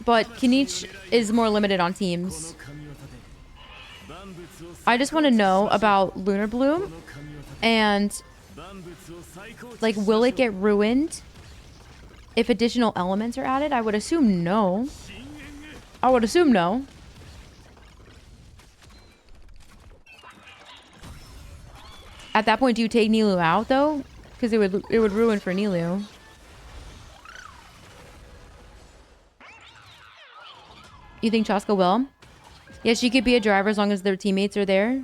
Speaker 1: But Kenichi is more limited on teams. I just want to know about Lunar Bloom and like, will it get ruined if additional elements are added? I would assume no. I would assume no. At that point, do you take Nilou out though? Because it would ruin for Nilou. You think Chaska will? Yeah, she could be a driver as long as their teammates are there.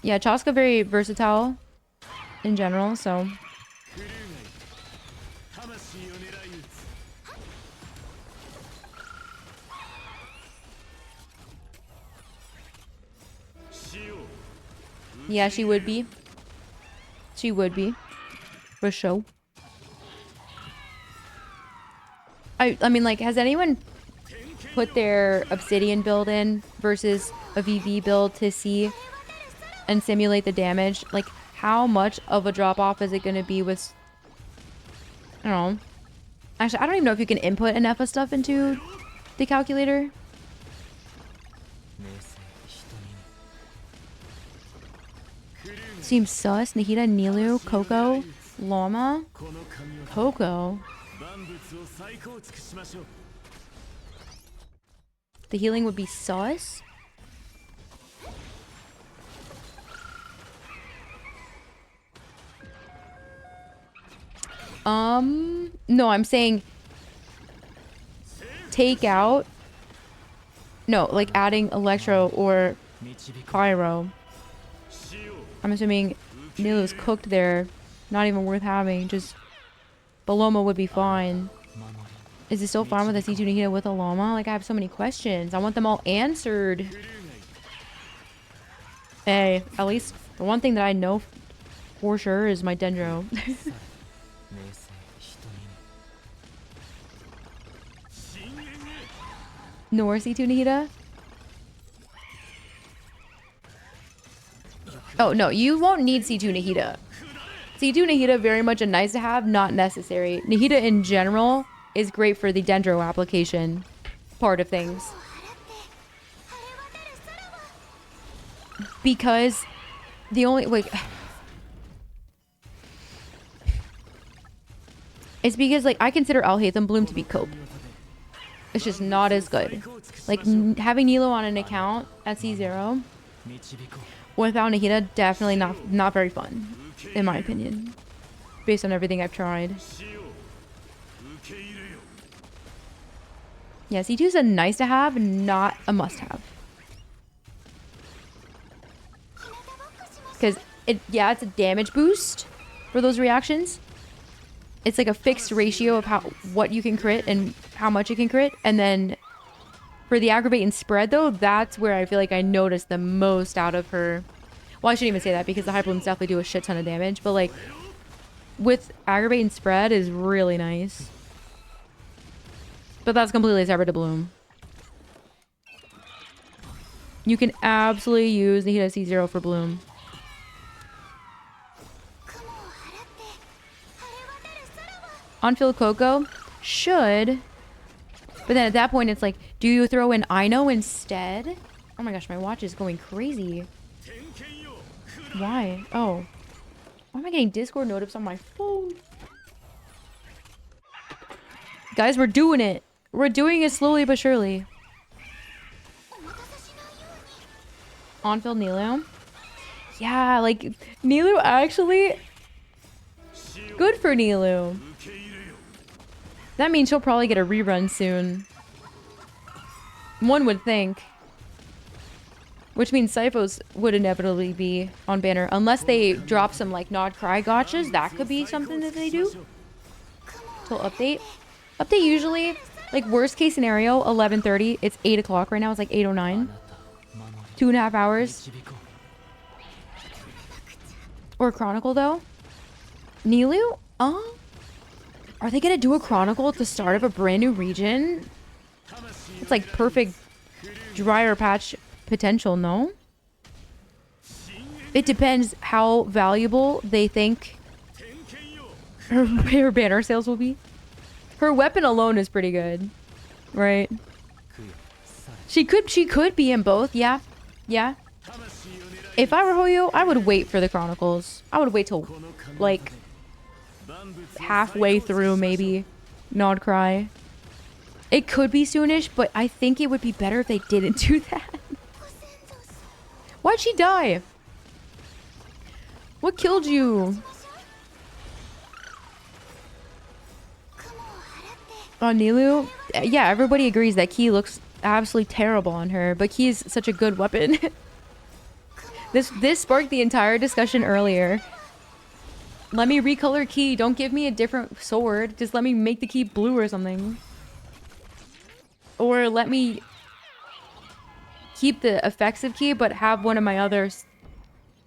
Speaker 1: Yeah, Chaska very versatile in general, so. Yeah, she would be. She would be. For sure. I mean, like, has anyone put their Obsidian build in versus a VV build to see and simulate the damage? Like, how much of a drop-off is it going to be with... I don't know. Actually, I don't even know if you can input enough of stuff into the calculator. Seems sus. Nahida, Nilou, Coco, Llama. Coco. The healing would be sus. No, I'm saying take out. No, like adding Electro or Pyro. I'm assuming Nilou's cooked there. Not even worth having. Just Baloma would be fine. Is it still fine with a C2 Nahida with a Llama? Like, I have so many questions. I want them all answered. Hey, at least the one thing that I know for sure is my Dendro. Nor C2 Nahida? Oh, no, you won't need C2 Nahida. C2 Nahida very much a nice to have, not necessary. Nahida in general is great for the Dendro application part of things. Because the only, like... It's because, like, I consider Alhaitham Bloom to be cope. It's just not as good. Like, having Nilou on an account at C0 without Nahida, definitely not very fun, in my opinion. Based on everything I've tried. Yeah, C2 is a nice to have, not a must have. Because, it's a damage boost for those reactions. It's like a fixed ratio of what you can crit and how much you can crit. And then for the aggravate and spread, though, that's where I feel like I noticed the most out of her. Well, I shouldn't even say that because the high blooms definitely do a shit ton of damage. But, like, with aggravate and spread is really nice. But that's completely separate to Bloom. You can absolutely use Nahida C0 for Bloom. On-field Coco should But then at that point, it's like, do you throw in Ino instead? Oh my gosh, my watch is going crazy. Why? Oh. Why am I getting Discord notifications on my phone? Guys, we're doing it. We're doing it slowly but surely. On-field Nilo. Yeah, like, Nilo actually... Good for Nilo. That means she'll probably get a rerun soon. One would think. Which means Syphos would inevitably be on banner. Unless they drop some, like, Nod Cry gotchas. That could be something that they do. Till update. Update usually, like, worst case scenario, 11:30. It's 8 o'clock right now. It's like 8:09. 2.5 hours. Or Chronicle, though. Nilu? Are they gonna do a Chronicle at the start of a brand new region? It's like perfect dryer patch potential, no? It depends how valuable they think her banner sales will be. Her weapon alone is pretty good, right? She could be in both, yeah. Yeah. If I were Hoyo, I would wait for the Chronicles. I would wait till, like, halfway through, maybe. Nod Cry. It could be soonish, but I think it would be better if they didn't do that. Why'd she die? What killed you? On Nilu? Yeah, everybody agrees that Ki looks absolutely terrible on her, but Ki is such a good weapon. This sparked the entire discussion earlier. Let me recolor Ki. Don't give me a different sword. Just let me make the Ki blue or something. Or let me keep the effects of Ki, but have one of my other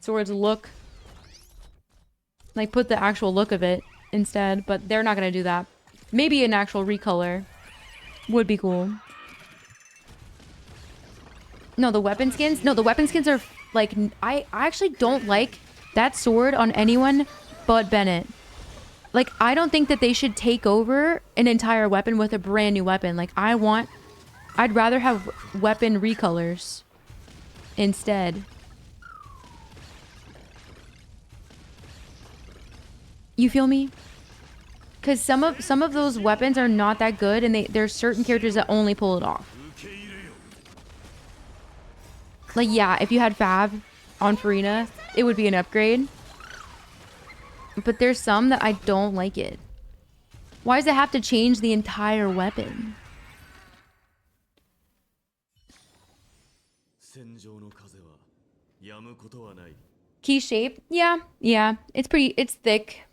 Speaker 1: swords look... Like, put the actual look of it instead. But they're not going to do that. Maybe an actual recolor would be cool. No, the weapon skins? No, the weapon skins are... Like, I actually don't like that sword on anyone but Bennett. Like, I don't think that they should take over an entire weapon with a brand new weapon. Like, I'd rather have weapon recolors instead. You feel me? Because some of those weapons are not that good, and there's certain characters that only pull it off. Like, yeah, if you had Fab on Farina, it would be an upgrade. But there's some that I don't like it. Why does it have to change the entire weapon? Key shape? Yeah. It's thick.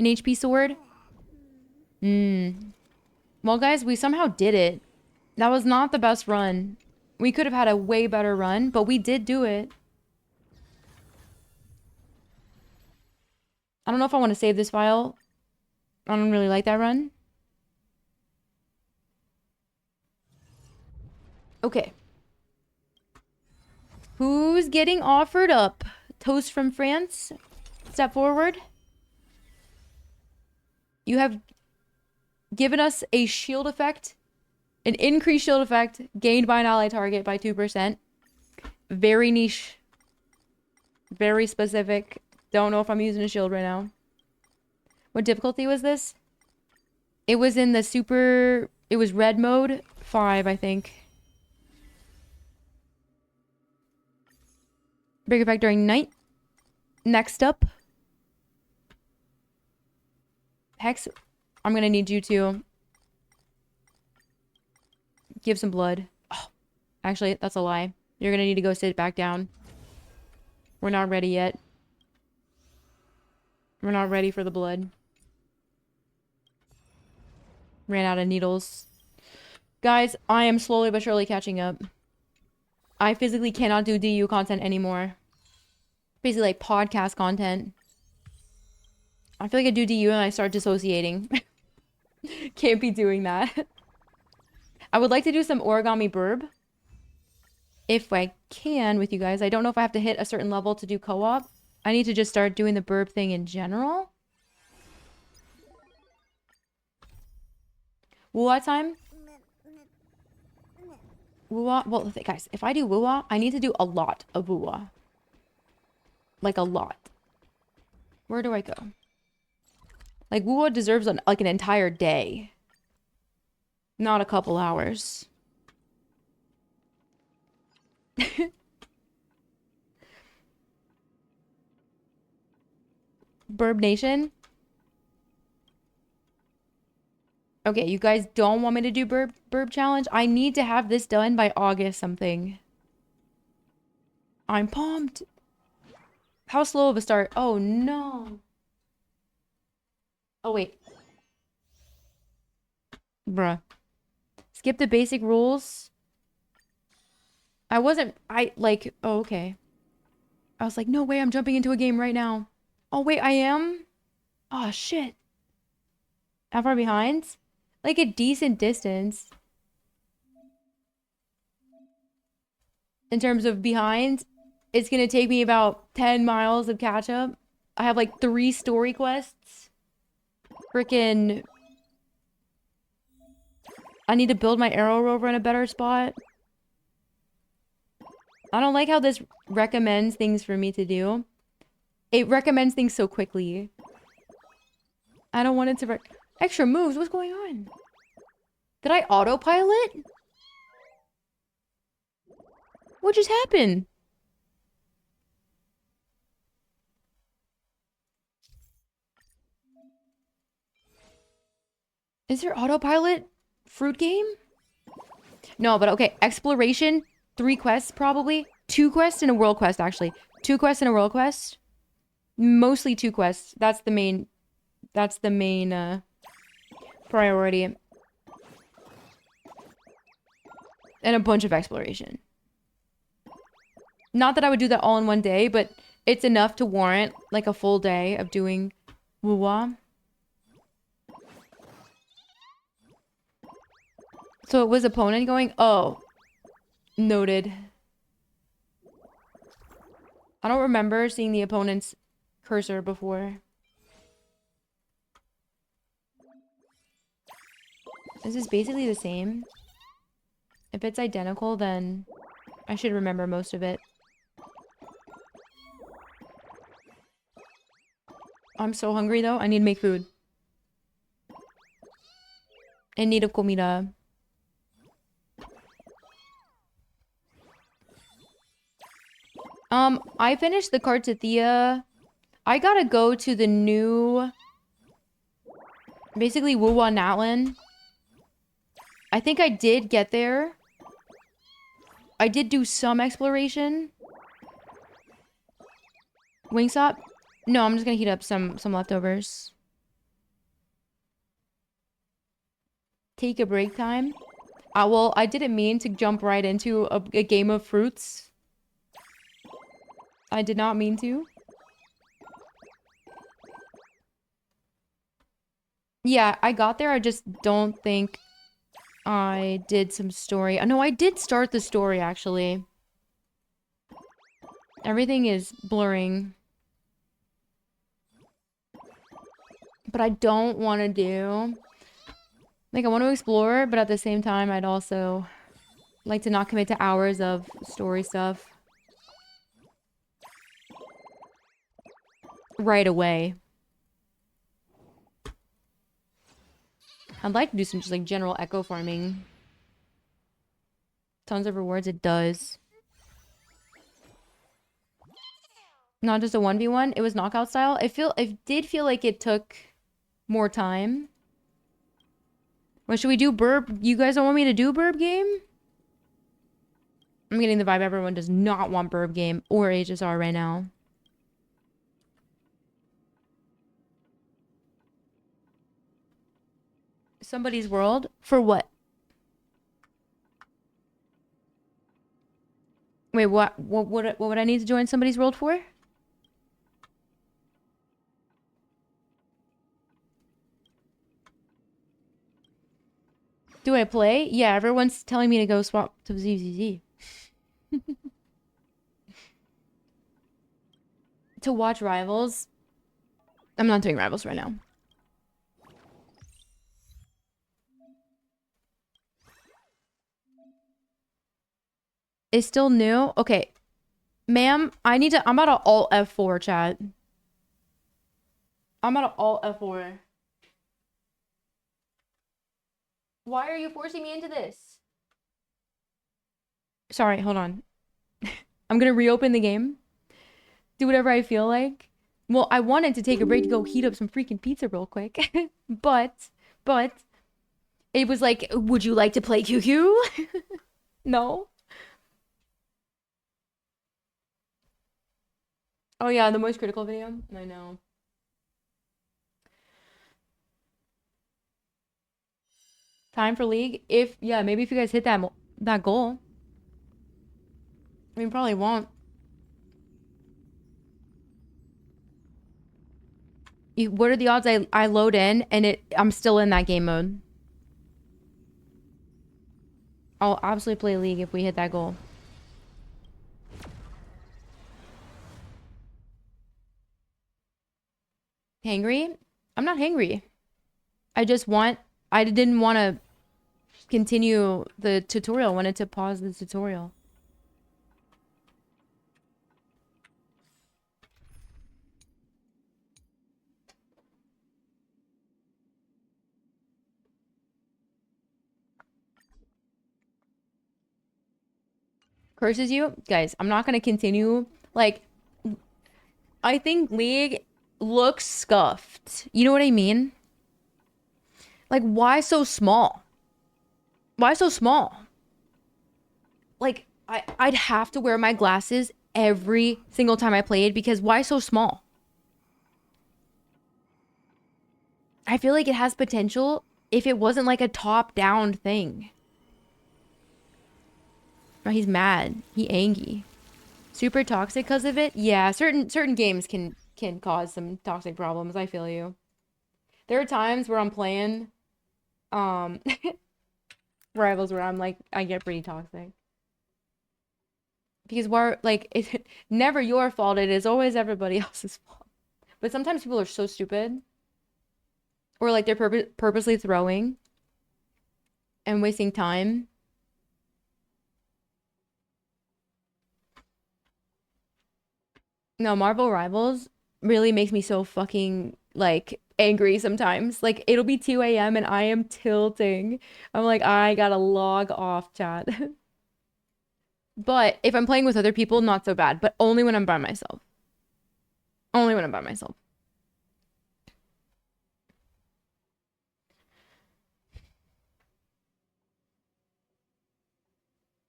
Speaker 1: An HP sword? Well, guys, we somehow did it. That was not the best run. We could have had a way better run, but we did do it. I don't know if I want to save this file. I don't really like that run. Okay. Who's getting offered up? Toast from France. Step forward. You have given us a shield effect. An increased shield effect gained by an ally target by 2%. Very niche. Very specific. Don't know if I'm using a shield right now. What difficulty was this? It was in the super... It was red mode. 5, I think. Break effect during night. Next up. Hex, I'm gonna need you to give some blood. Oh, actually, that's a lie. You're gonna need to go sit back down. We're not ready yet. We're not ready for the blood. Ran out of needles. Guys, I am slowly but surely catching up. I physically cannot do DU content anymore. Basically like podcast content. I feel like I do DU and I start dissociating. Can't be doing that. I would like to do some origami burb. If I can with you guys. I don't know if I have to hit a certain level to do co-op. I need to just start doing the burb thing in general. What time? Woo-wah. Well, guys, if I do woo-wah, I need to do a lot of woo-wah. Like a lot. Where do I go? Like, woo-wah deserves like an entire day. Not a couple hours. Burb Nation? Okay, you guys don't want me to do burb challenge? I need to have this done by August something. I'm pumped. How slow of a start? Oh, no. Oh, wait. Bruh. Skip the basic rules. Oh, okay. I was like, no way, I'm jumping into a game right now. Oh, wait, I am? Oh, shit. How far behind? Like a decent distance. In terms of behind, it's gonna take me about 10 miles of catch up. I have like 3 story quests. Freaking... I need to build my arrow rover in a better spot. I don't like how this recommends things for me to do. It recommends things so quickly. I don't want it to extra moves. What's going on? Did I autopilot? What just happened? Is there autopilot fruit game? No, but okay. Exploration, 3 quests probably. 2 quests and a world quest, actually. 2 quests and a world quest. Mostly 2 quests. That's the main priority. And a bunch of exploration. Not that I would do that all in one day, but it's enough to warrant like a full day of doing woo-wah. So it was opponent going? Oh. Noted. I don't remember seeing the opponent's cursor before. This is basically the same. If it's identical, then I should remember most of it. I'm so hungry though. I need to make food. In need of comida. I finished the Cartithia. I gotta go to the new... Basically, Woo-Wah Natlin. I think I did get there. I did do some exploration. Wingstop? No, I'm just gonna heat up some leftovers. Take a break time? Well, I didn't mean to jump right into a game of fruits. I did not mean to. Yeah, I got there. I just don't think I did some story. No, I did start the story, actually. Everything is blurring. But I don't want to do... Like, I want to explore, but at the same time, I'd also like to not commit to hours of story stuff. Right away. I'd like to do some just like general echo farming. Tons of rewards, it does. Not just a 1v1, it was knockout style. It did feel like it took more time. What should we do? Burb? You guys don't want me to do burb game? I'm getting the vibe everyone does not want burb game or HSR right now. Somebody's world? For what? Wait, what would I need to join somebody's world for? Do I play? Yeah, everyone's telling me to go swap to ZZZ. To watch Rivals? I'm not doing Rivals right now. is still new. Okay, ma'am, I'm about to alt F4 chat. I'm about to alt F4. Why are you forcing me into this? Sorry, hold on. I'm gonna reopen the game. Do whatever I feel like. Well, I wanted to take a break to go heat up some freaking pizza real quick. but it was like, would you like to play QQ? No. Oh yeah, the most critical video. I know. Time for league. Maybe if you guys hit that goal. I mean, probably won't. What are the odds I load in and I'm still in that game mode? I'll absolutely play league if we hit that goal. Hangry? I'm not hangry. I didn't want to continue the tutorial. I wanted to pause the tutorial. Curses you? Guys, I'm not going to continue. Like, I think League looks scuffed. You know what I mean? Like, why so small? Why so small? Like, I'd have to wear my glasses every single time I played because why so small? I feel like it has potential if it wasn't like a top-down thing. Oh, he's mad. He angry. Super toxic because of it? Yeah, certain games can cause some toxic problems. I feel you. There are times where I'm playing rivals where I'm like I get pretty toxic. Because it's never your fault, it is always everybody else's fault. But sometimes people are so stupid. Or like they're purposely throwing and wasting time. No, Marvel Rivals really makes me so fucking like angry sometimes. Like it'll be 2 a.m. and I am tilting. I'm like, I gotta log off chat. But if I'm playing with other people, not so bad. But only when I'm by myself. Only when I'm by myself.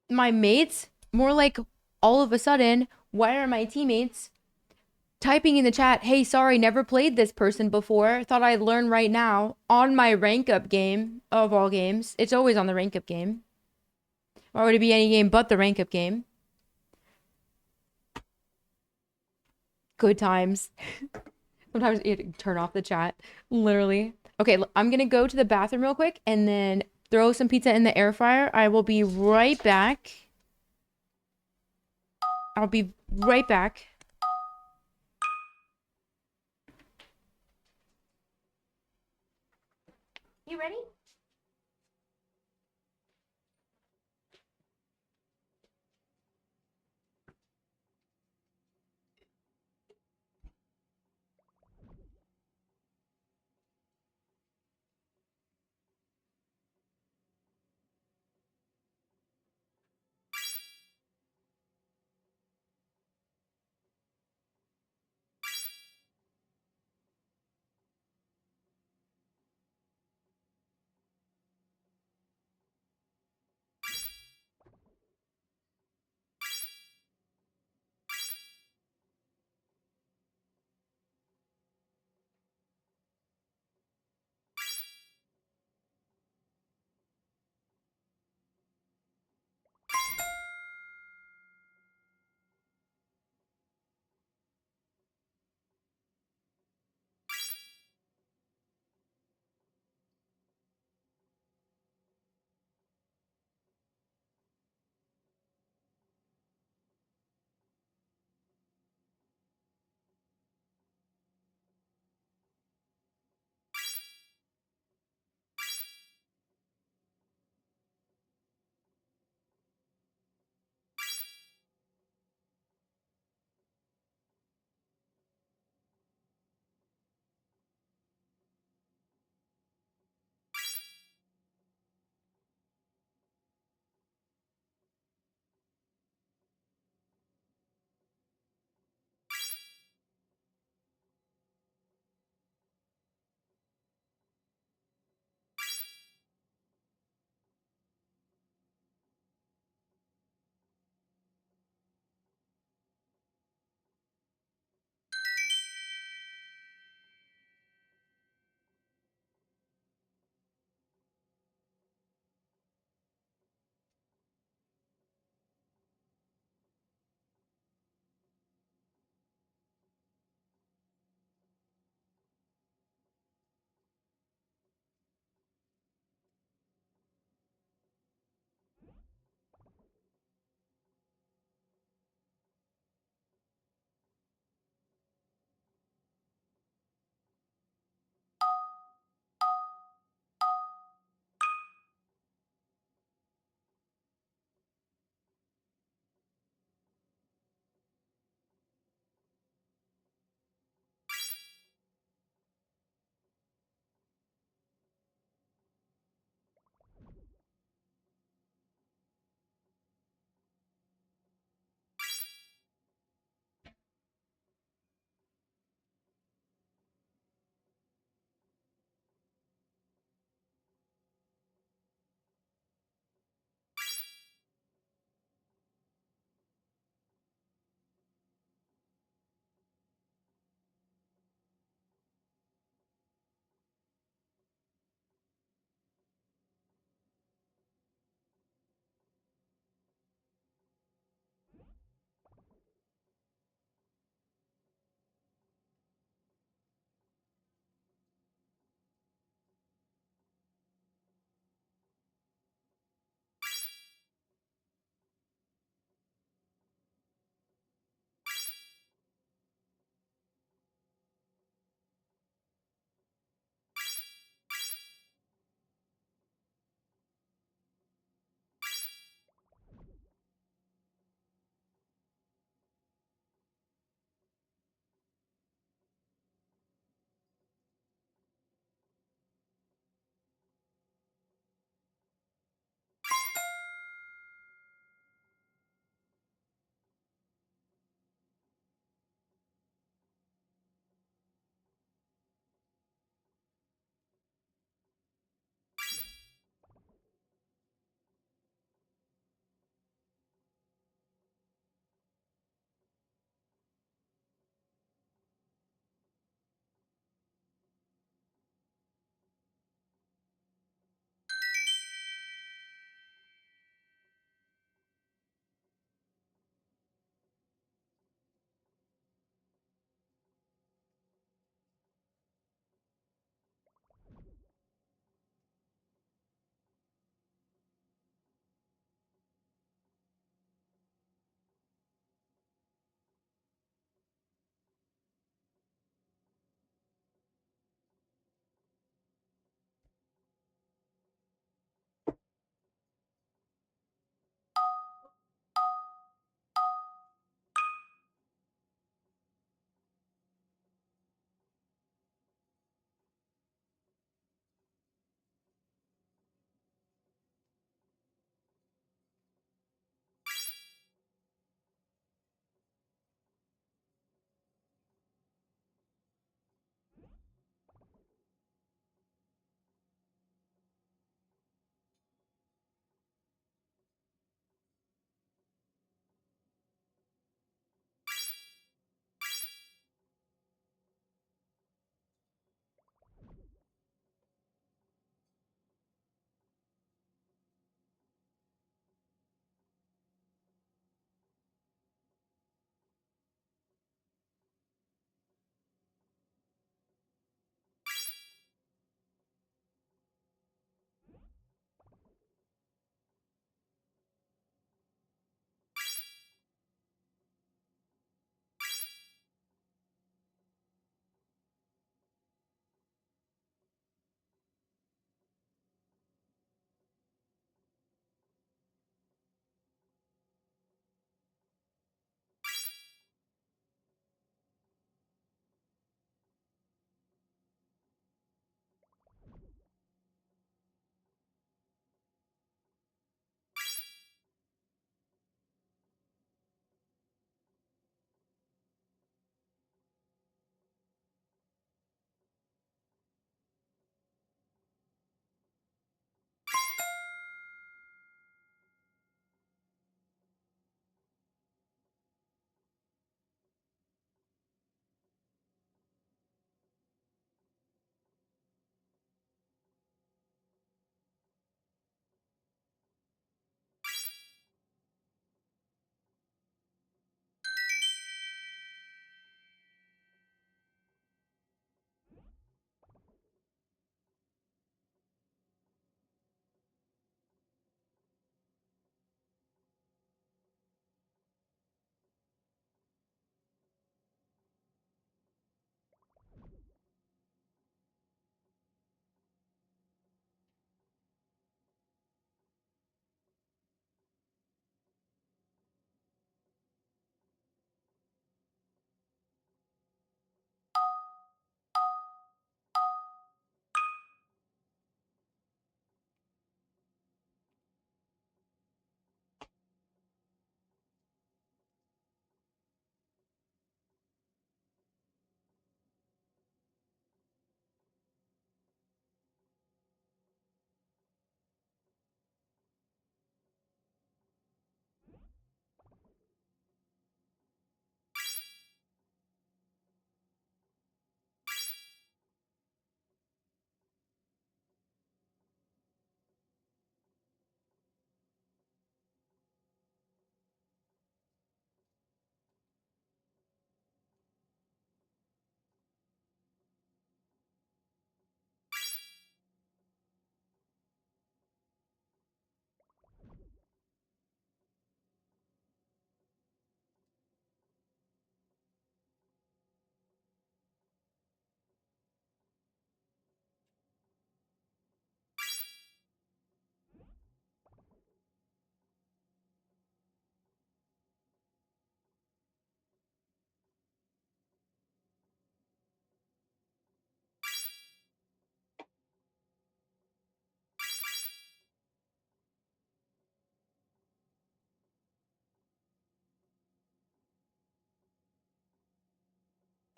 Speaker 1: My mates, more like all of a sudden, why are my teammates typing in the chat, hey, sorry, never played this person before. Thought I'd learn right now on my rank up game of all games. It's always on the rank up game. Why would it be any game but the rank up game? Good times. Sometimes you have to turn off the chat. Literally. Okay, I'm gonna go to the bathroom real quick and then throw some pizza in the air fryer. I will be right back. I'll be right back. You ready?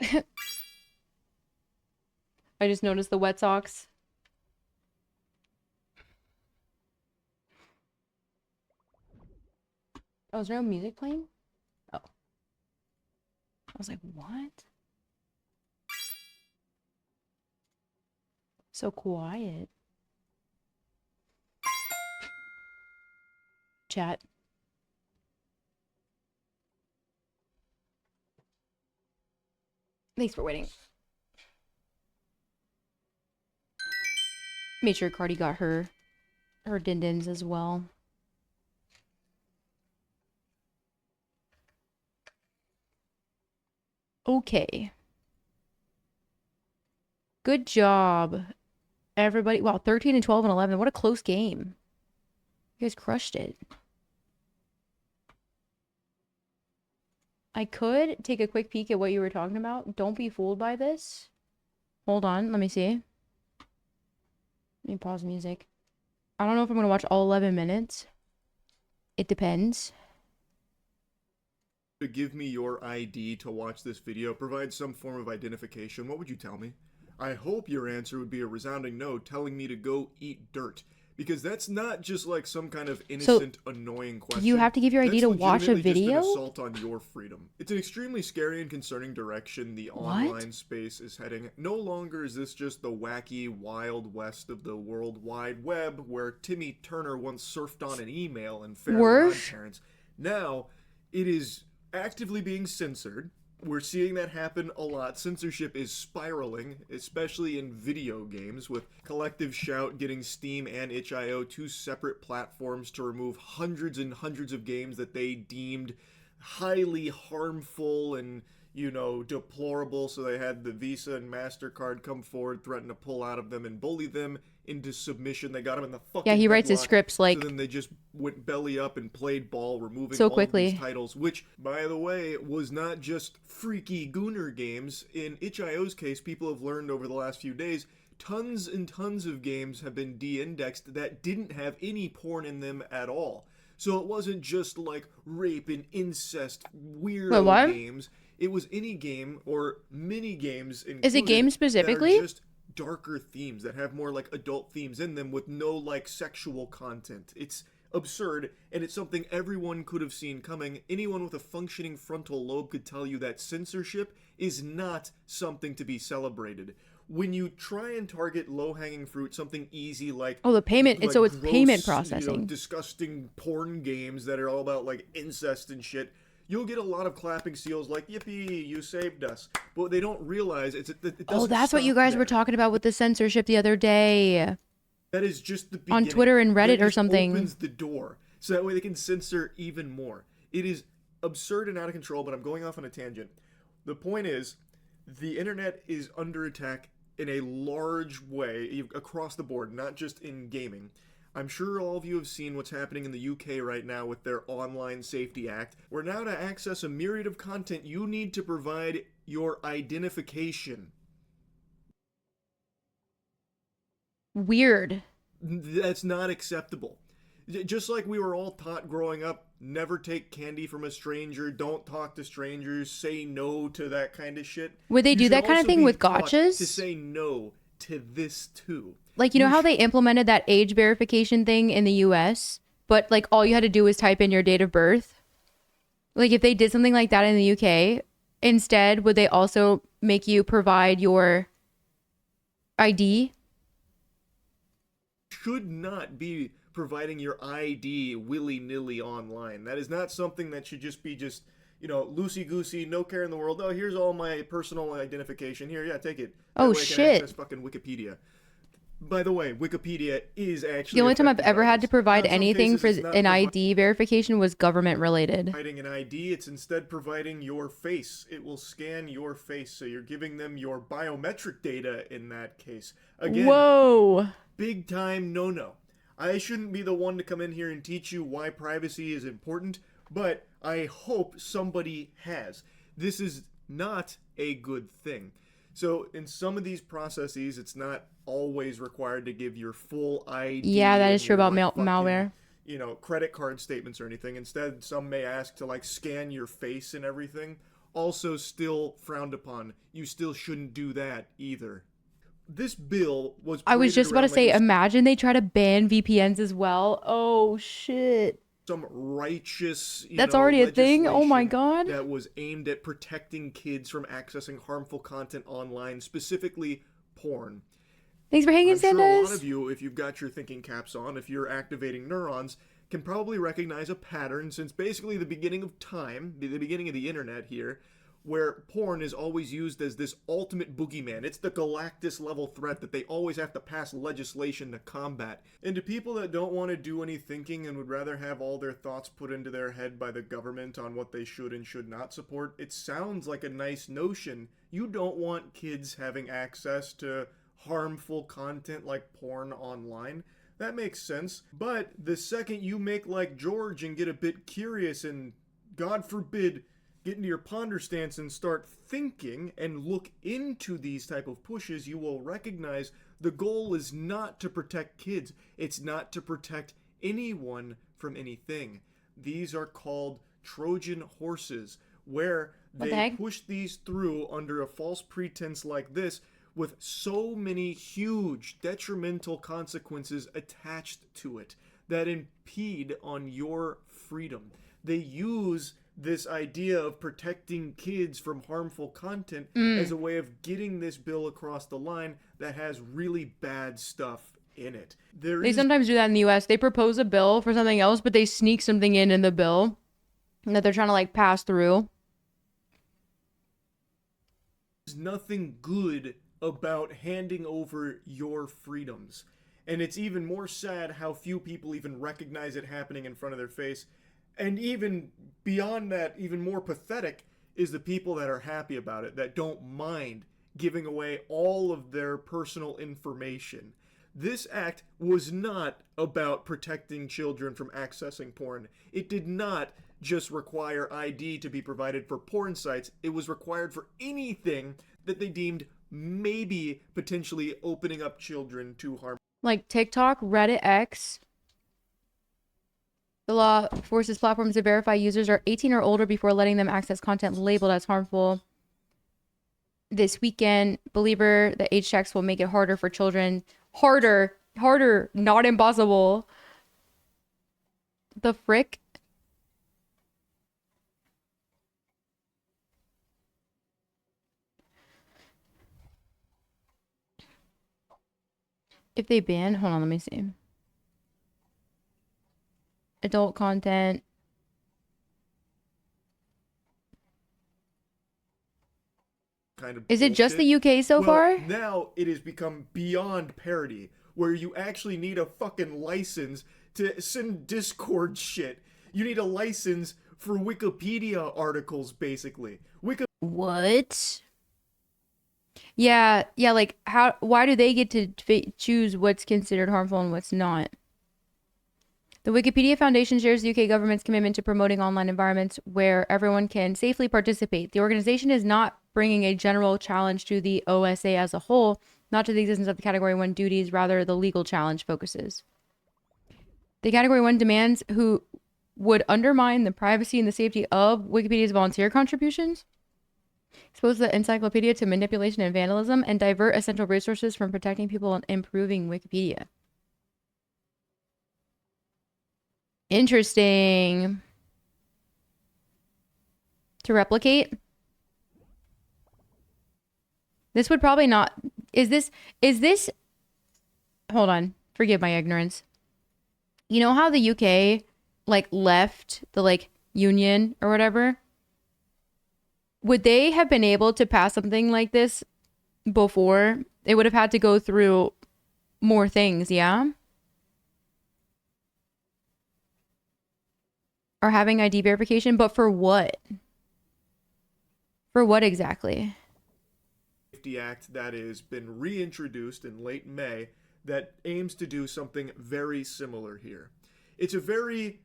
Speaker 1: I just noticed the wet socks. Oh, is there no music playing? Oh. I was like, what? So quiet. Chat. Thanks for waiting. Made sure Cardi got her din-dins as well. Okay. Good job, everybody. Wow, 13 and 12 and 11. What a close game. You guys crushed it. I could take a quick peek at what you were talking about. Don't be fooled by this. Hold on, let me see. Let me pause music. I don't know if I'm going to watch all 11 minutes. It depends.
Speaker 9: To give me your ID to watch this video, provide some form of identification, what would you tell me? I hope your answer would be a resounding no, telling me to go eat dirt. Because that's not just like some kind of innocent, annoying question.
Speaker 1: You have to give your ID to watch a video?
Speaker 9: That's legitimately just an assault on your freedom. It's an extremely scary and concerning direction the online space is heading. No longer is this just the wacky, wild west of the World Wide Web, where Timmy Turner once surfed on an email and Fairly Odd Parents. Now, it is actively being censored. We're seeing that happen a lot. Censorship is spiraling, especially in video games, with Collective Shout getting Steam and itch.io, two separate platforms, to remove hundreds and hundreds of games that they deemed highly harmful and, you know, deplorable. So they had the Visa and MasterCard come forward, threaten to pull out of them and bully them into submission. They got him in the fucking
Speaker 1: he writes his
Speaker 9: headlock.
Speaker 1: scripts like
Speaker 9: So then they just went belly up and played ball, removing
Speaker 1: so
Speaker 9: all
Speaker 1: quickly.
Speaker 9: of these titles, which, by the way, was not just freaky gooner games. In itch.io's case, people have learned over the last few days, tons and tons of games have been de-indexed that didn't have any porn in them at all. So it wasn't just like rape and incest weirdo games. It was any game or mini games.
Speaker 1: Is it game specifically?
Speaker 9: That are just darker themes that have more like adult themes in them with no like sexual content. It's absurd, and it's something everyone could have seen coming. Anyone with a functioning frontal lobe could tell you that censorship is not something to be celebrated. When you try and target low-hanging fruit, something easy like
Speaker 1: the payment,
Speaker 9: like
Speaker 1: so it's
Speaker 9: gross,
Speaker 1: payment processing.
Speaker 9: you know, disgusting porn games that are all about like incest and shit, you'll get a lot of clapping seals like, yippee, you saved us. But what they don't realize is it doesn't
Speaker 1: that's what you guys were talking about with the censorship the other day.
Speaker 9: That is just the beginning.
Speaker 1: On Twitter and Reddit
Speaker 9: that
Speaker 1: or something.
Speaker 9: Opens the door, so that way they can censor even more. It is absurd and out of control, but I'm going off on a tangent. The point is, the internet is under attack in a large way across the board, not just in gaming. I'm sure all of you have seen what's happening in the UK right now with their Online Safety Act, where now to access a myriad of content, you need to provide your identification.
Speaker 1: Weird.
Speaker 9: That's not acceptable. Just like we were all taught growing up, never take candy from a stranger, don't talk to strangers, say no to that kind of shit.
Speaker 1: Would they do that kind of thing with gotchas?
Speaker 9: To say no to this too.
Speaker 1: Like, you know how they implemented that age verification thing in the US, but like all you had to do was type in your date of birth? Like if they did something like that in the UK, instead, would they also make you provide your ID?
Speaker 9: Should not be providing your ID willy-nilly online. That is not something that should just be you know, loosey-goosey, no care in the world. Oh, here's all my personal identification. Here, yeah, take it. That way I can access fucking Wikipedia. By the way, Wikipedia is actually
Speaker 1: the only time I've ever had to provide anything for an ID verification was government related.
Speaker 9: Providing an ID, it's instead providing your face. It will scan your face, so you're giving them your biometric data in that case. Again,
Speaker 1: whoa,
Speaker 9: big time no-no. I shouldn't be the one to come in here and teach you why privacy is important, but I hope somebody has. This is not a good thing. So in some of these processes, it's not always required to give your full ID.
Speaker 1: Yeah, that is true about
Speaker 9: fucking,
Speaker 1: malware.
Speaker 9: You know, credit card statements or anything. Instead, some may ask to like scan your face and everything. also still frowned upon. You still shouldn't do that either. This bill was
Speaker 1: I was
Speaker 9: paraded
Speaker 1: just about to
Speaker 9: around
Speaker 1: say,
Speaker 9: like
Speaker 1: imagine they try to ban VPNs as well. Oh shit.
Speaker 9: some righteous,
Speaker 1: That's already a thing? Oh my
Speaker 9: legislation
Speaker 1: God.
Speaker 9: that was aimed at protecting kids from accessing harmful content online, specifically porn.
Speaker 1: Thanks for hanging,
Speaker 9: I'm sure a lot
Speaker 1: Sanders.
Speaker 9: of you, if you've got your thinking caps on, if you're activating neurons, can probably recognize a pattern since basically the beginning of time, the beginning of the internet here, where porn is always used as this ultimate boogeyman. It's the Galactus level threat that they always have to pass legislation to combat. And to people that don't want to do any thinking and would rather have all their thoughts put into their head by the government on what they should and should not support, it sounds like a nice notion. You don't want kids having access to harmful content like porn online. That makes sense. But the second you make like George and get a bit curious and, God forbid, get into your ponder stance and start thinking and look into these type of pushes, you will recognize the goal is not to protect kids. It's not to protect anyone from anything. These are called Trojan horses, where they push these through under a false pretense like this with so many huge detrimental consequences attached to it that impede on your freedom. They use this idea of protecting kids from harmful content as a way of getting this bill across the line that has really bad stuff in it.
Speaker 1: They sometimes do that in the US. They propose a bill for something else, but they sneak something in the bill that they're trying to like pass through.
Speaker 9: There's nothing good about handing over your freedoms. And it's even more sad how few people even recognize it happening in front of their face. And even beyond that, even more pathetic, is the people that are happy about it, that don't mind giving away all of their personal information. This act was not about protecting children from accessing porn. It did not just require ID to be provided for porn sites. It was required for anything that they deemed maybe potentially opening up children to harm.
Speaker 1: Like TikTok, Reddit X. The law forces platforms to verify users are 18 or older before letting them access content labeled as harmful. This weekend, believer that age checks will make it harder for children. Harder, not impossible. The frick? If they ban, hold on, let me see. Adult content.
Speaker 9: Kind of
Speaker 1: Is it just the
Speaker 9: bullshit.
Speaker 1: UK so far?
Speaker 9: Now it has become beyond parody, where you actually need a fucking license to send Discord shit. You need a license for Wikipedia articles, basically.
Speaker 1: What? Yeah, like why do they get to choose what's considered harmful and what's not? The Wikipedia Foundation shares the UK government's commitment to promoting online environments where everyone can safely participate. The organization is not bringing a general challenge to the OSA as a whole, not to the existence of the Category 1 duties, rather the legal challenge focuses. The Category 1 demands who would undermine the privacy and the safety of Wikipedia's volunteer contributions, expose the encyclopedia to manipulation and vandalism, and divert essential resources from protecting people and improving Wikipedia. Interesting. To replicate? This would probably not... Is this... Hold on. Forgive my ignorance. You know how the UK, like, left the, like, union or whatever? Would they have been able to pass something like this before? They would have had to go through more things, yeah? Or having ID verification, but for what? For what exactly?
Speaker 9: Safety Act that has been reintroduced in late May that aims to do something very similar here. It's a very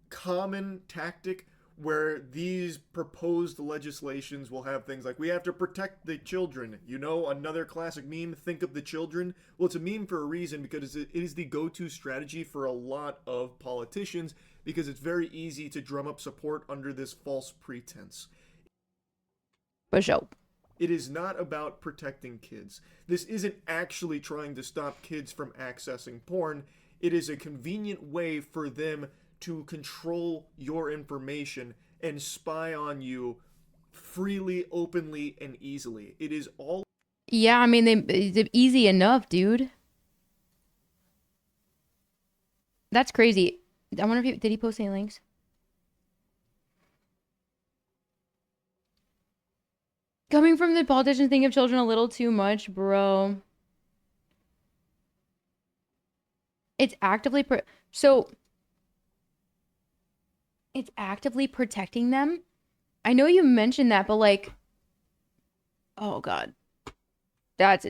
Speaker 9: common tactic where these proposed legislations will have things like, we have to protect the children. You know, another classic meme, think of the children. Well, it's a meme for a reason, because it is the go-to strategy for a lot of politicians, because it's very easy to drum up support under this false pretense.
Speaker 1: For sure.
Speaker 9: It is not about protecting kids. This isn't actually trying to stop kids from accessing porn. It is a convenient way for them to control your information and spy on you freely, openly, and easily. It is all...
Speaker 1: Yeah, I mean, it's easy enough, dude. That's crazy. I wonder if did he post any links? Coming from the politicians think of children a little too much, bro. It's actively so it's actively protecting them. I know you mentioned that, but like, oh God, that's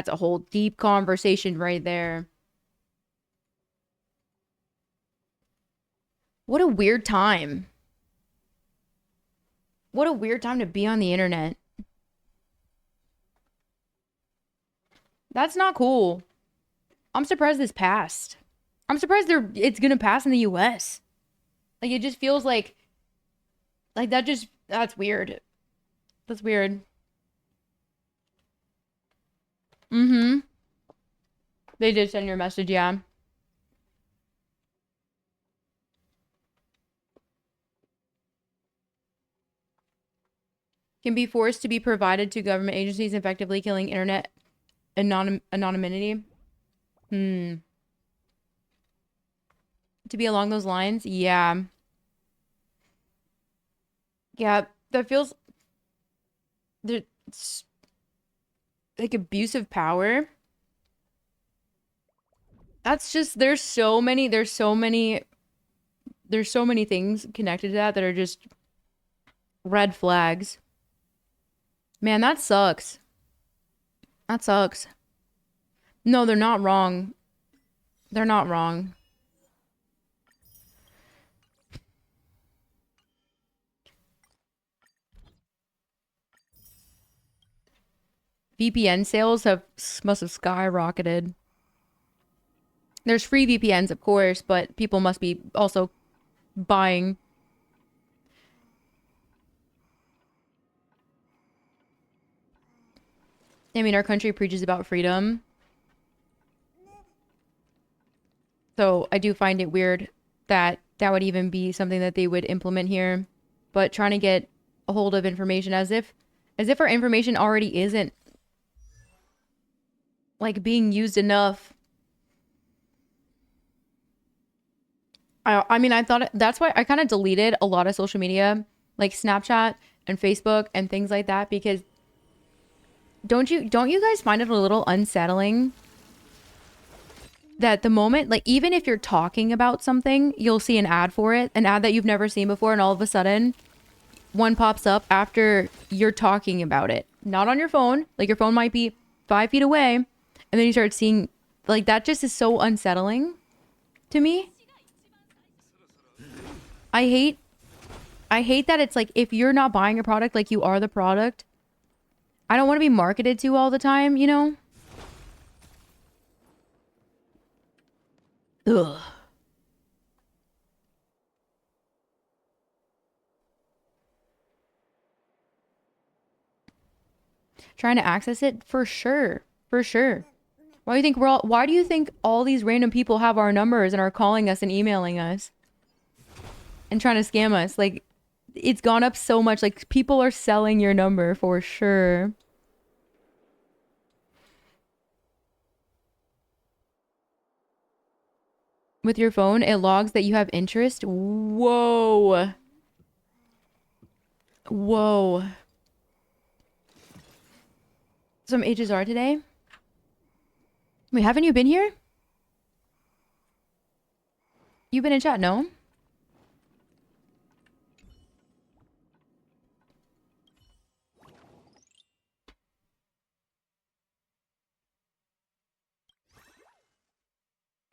Speaker 1: a whole deep conversation right there. What a weird time. What a weird time to be on the internet. That's not cool. I'm surprised this passed. I'm surprised it's gonna pass in the US. Like, it just feels like that's weird. That's weird. Mm-hmm. They did send your message, yeah. Can be forced to be provided to government agencies, effectively killing internet anonymity. To be along those lines, yeah. Yeah, that feels... It's like abuse of power. That's just... There's so many things connected to that are just red flags. Man, that sucks. That sucks. No, they're not wrong. They're not wrong. VPN sales must have skyrocketed. There's free VPNs, of course, but people must be also buying. I mean, our country preaches about freedom. So I do find it weird that that would even be something that they would implement here. But trying to get a hold of information as if our information already isn't like being used enough. I mean, I thought that's why I kind of deleted a lot of social media, like Snapchat and Facebook and things like that, because don't you guys find it a little unsettling that the moment, like, even if you're talking about something, you'll see an ad for it, an ad that you've never seen before, and all of a sudden one pops up after you're talking about it, not on your phone, like your phone might be 5 feet away, and then you start seeing, like, that just is so unsettling to me. I hate that it's like, if you're not buying a product, like, you are the product. I don't want to be marketed to all the time, you know? Ugh. Trying to access it? For sure. For sure. Why do you think all these random people have our numbers and are calling us and emailing us? And trying to scam us? Like, it's gone up so much. Like, people are selling your number for sure. With your phone, it logs that you have interest. Whoa. Whoa. Some HSR today? Wait, haven't you been here? You've been in chat, no?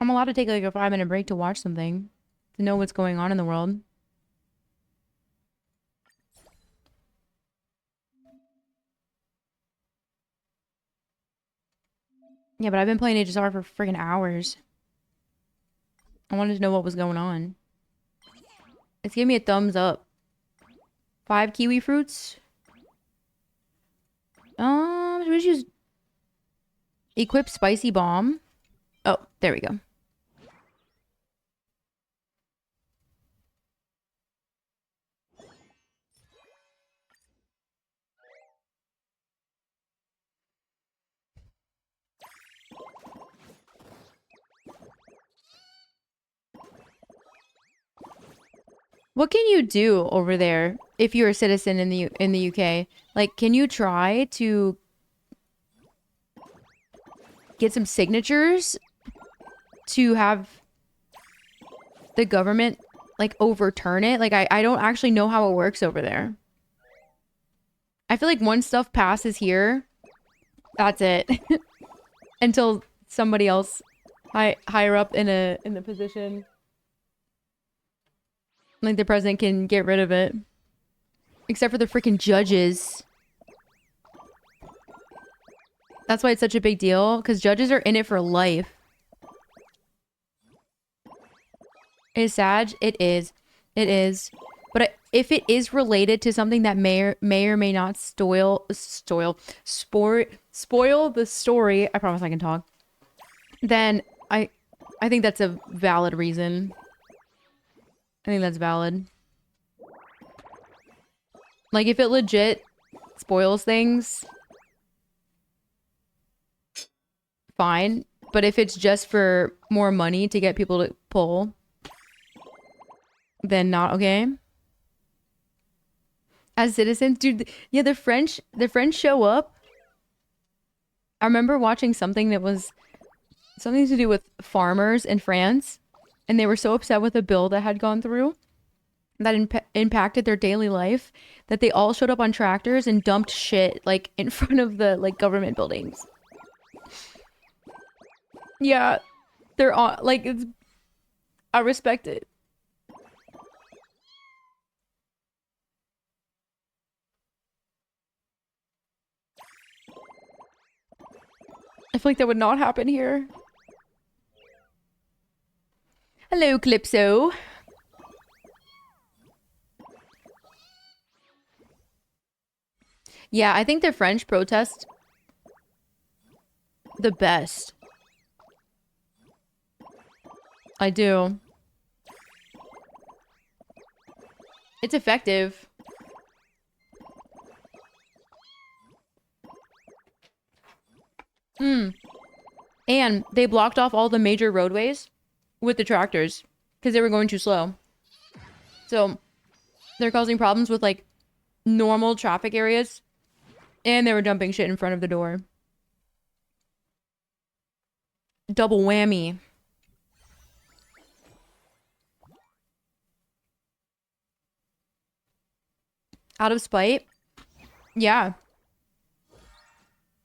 Speaker 1: I'm allowed to take like a 5-minute break to watch something, to know what's going on in the world. Yeah, but I've been playing HSR for freaking hours. I wanted to know what was going on. It's giving me a thumbs up. 5 kiwi fruits. Should we just use equip spicy bomb? Oh, there we go. What can you do over there if you're a citizen in the UK? Like, can you try to get some signatures to have the government like overturn it? Like, I don't actually know how it works over there. I feel like once stuff passes here, that's it. Until somebody else higher up in the position, like the president, can get rid of it. Except for the freaking judges. That's why it's such a big deal, because judges are in it for life. Is sad? It is. It is. But if it is related to something that may or may not spoil the story, I promise I can talk, then I think that's a valid reason. I think that's valid. Like, if it legit spoils things, fine. But if it's just for more money to get people to pull, then not okay. As citizens, dude, yeah, the French show up. I remember watching something that was something to do with farmers in France, and they were so upset with a bill that had gone through that impacted their daily life that they all showed up on tractors and dumped shit like in front of the like government buildings. Yeah, they're on like it's. I respect it. I feel like that would not happen here. Hello, Calypso. Yeah, I think the French protest the best. I do. It's effective. And they blocked off all the major roadways with the tractors because they were going too slow. So they're causing problems with like normal traffic areas, and they were dumping shit in front of the door. Double whammy. Out of spite? Yeah.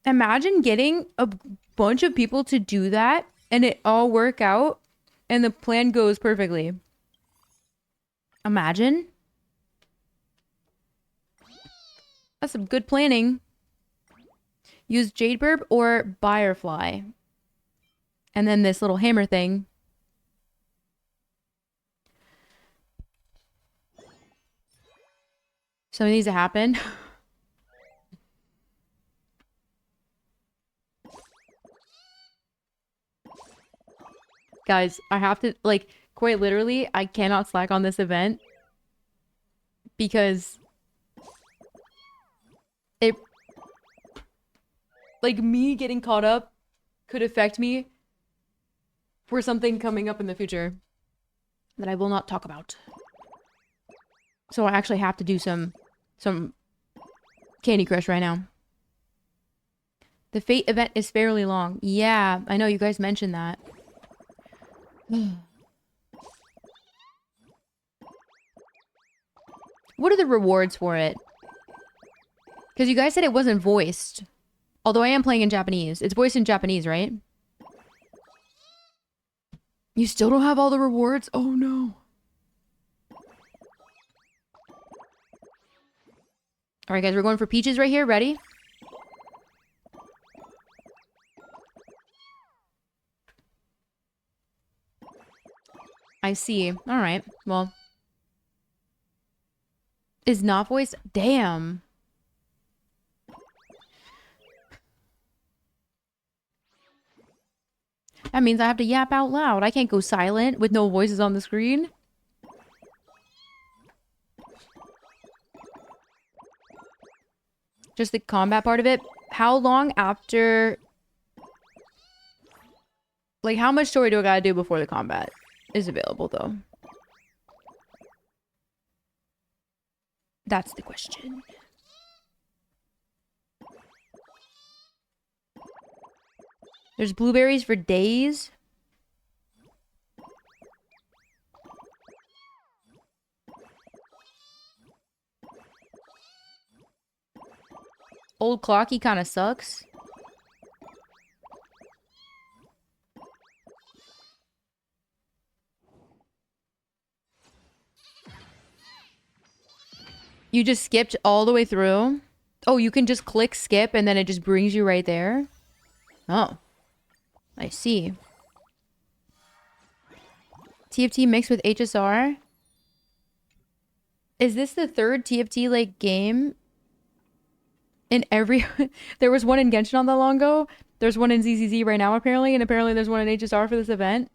Speaker 1: Imagine getting a bunch of people to do that and it all work out and the plan goes perfectly. Imagine. That's some good planning. Use Jadeburb or Firefly. And then this little hammer thing. Something needs to happen. Guys, I have to, like, quite literally, I cannot slack on this event because it, like, me getting caught up could affect me for something coming up in the future that I will not talk about. So I actually have to do some Candy Crush right now. The Fate event is fairly long. Yeah, I know you guys mentioned that. What are the rewards for it? Because you guys said it wasn't voiced. Although I am playing in Japanese. It's voiced in Japanese, right? You still don't have all the rewards? Oh no. Alright guys, we're going for peaches right here. Ready? I see. Alright, well. Is not voiced? Damn. That means I have to yap out loud. I can't go silent with no voices on the screen. Just the combat part of it. How long after... Like, how much story do I gotta do before the combat is available, though? That's the question. There's blueberries for days. Old Clocky kind of sucks. You just skipped all the way through? Oh, you can just click skip and then it just brings you right there? Oh. I see. TFT mixed with HSR? Is this the third TFT like game? In every... There was one in Genshin not that long ago. There's one in ZZZ right now apparently. And apparently there's one in HSR for this event.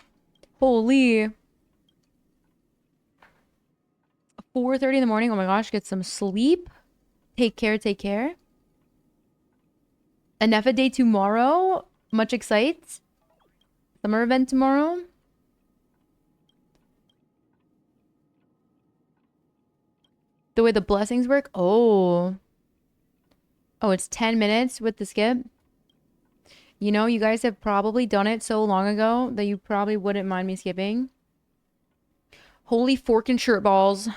Speaker 1: Holy... 4:30 in the morning. Oh my gosh, get some sleep. Take care, take care. Anefa day tomorrow. Much excites. Summer event tomorrow. The way the blessings work. Oh. Oh, it's 10 minutes with the skip. You know, you guys have probably done it so long ago that you probably wouldn't mind me skipping. Holy fork and shirt balls.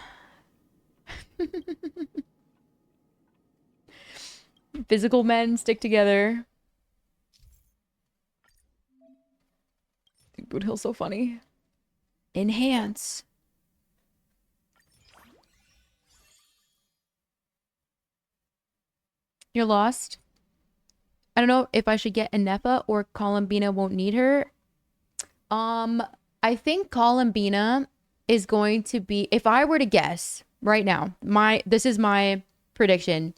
Speaker 1: Physical men stick together. Boot Hill's so funny. Enhance. You're lost. I don't know if I should get Anefa or Columbina won't need her. I think Columbina is going to be, if I were to guess right now, this is my prediction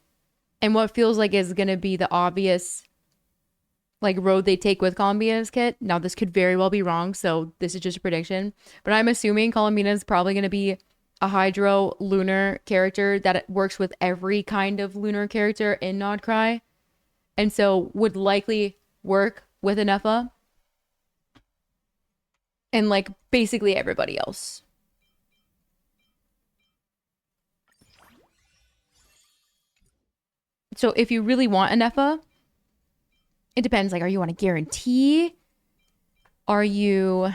Speaker 1: and what feels like is going to be the obvious like road they take with Columbina's kit. Now this could very well be wrong, so this is just a prediction, but I'm assuming Columbina is probably going to be a hydro lunar character that works with every kind of lunar character in Nodcry, and so would likely work with Anefa and like basically everybody else. So if you really want Anefa, it depends. Like, are you on a guarantee? Are you...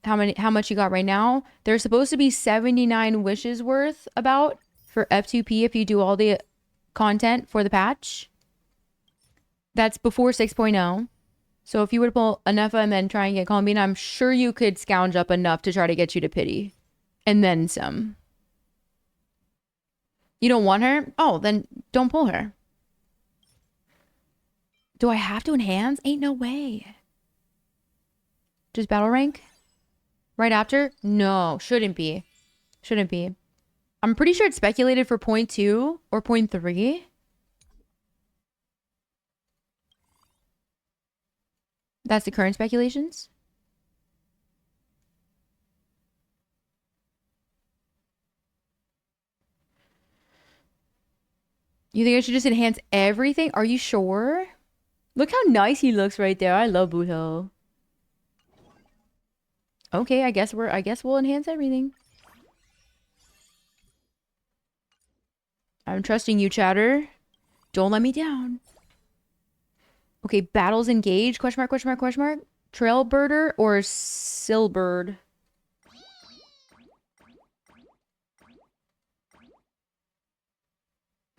Speaker 1: How much you got right now? There's supposed to be 79 wishes worth about for F2P if you do all the content for the patch. That's before 6.0. So if you were to pull Anefa and then try and get Columbina, I'm sure you could scrounge up enough to try to get you to pity. And then some. You don't want her? Oh, then don't pull her. Do I have to enhance? Ain't no way. Just battle rank? Right after? No, shouldn't be. Shouldn't be. I'm pretty sure it's speculated for 0.2 or 0.3. That's the current speculations. You think I should just enhance everything? Are you sure? Look how nice he looks right there. I love Buto. Okay, I guess we'll enhance everything. I'm trusting you, Chatter. Don't let me down. Okay, battles engaged. Question mark, question mark, question mark. Trailbirder or Silbird?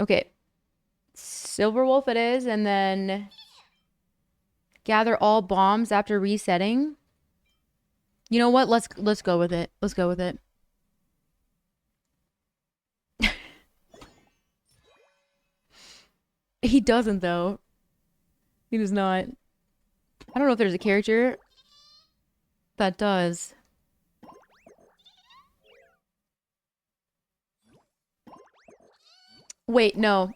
Speaker 1: Okay. Silverwolf it is, and then gather all bombs after resetting. You know what? Let's go with it. Let's go with it. He doesn't though. He does not. I don't know if there's a character that does. Wait, no.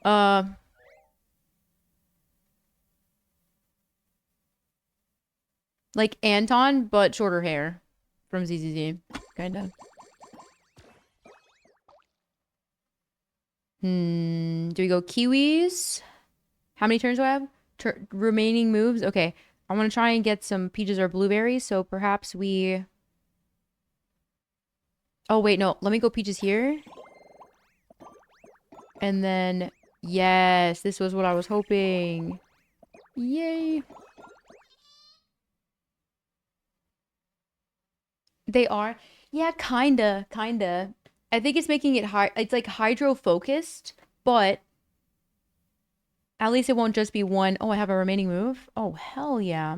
Speaker 1: Like Anton, but shorter hair from ZZZ. Kinda. Do we go Kiwis? How many turns do I have? Remaining moves? Okay. I want to try and get some peaches or blueberries, so perhaps we... Oh, wait, no. Let me go peaches here. And then... Yes, this was what I was hoping. Yay. They are? Yeah, kinda. I think it's making it it's like hydro focused, but at least it won't just be one. Oh, I have a remaining move? Oh, hell yeah.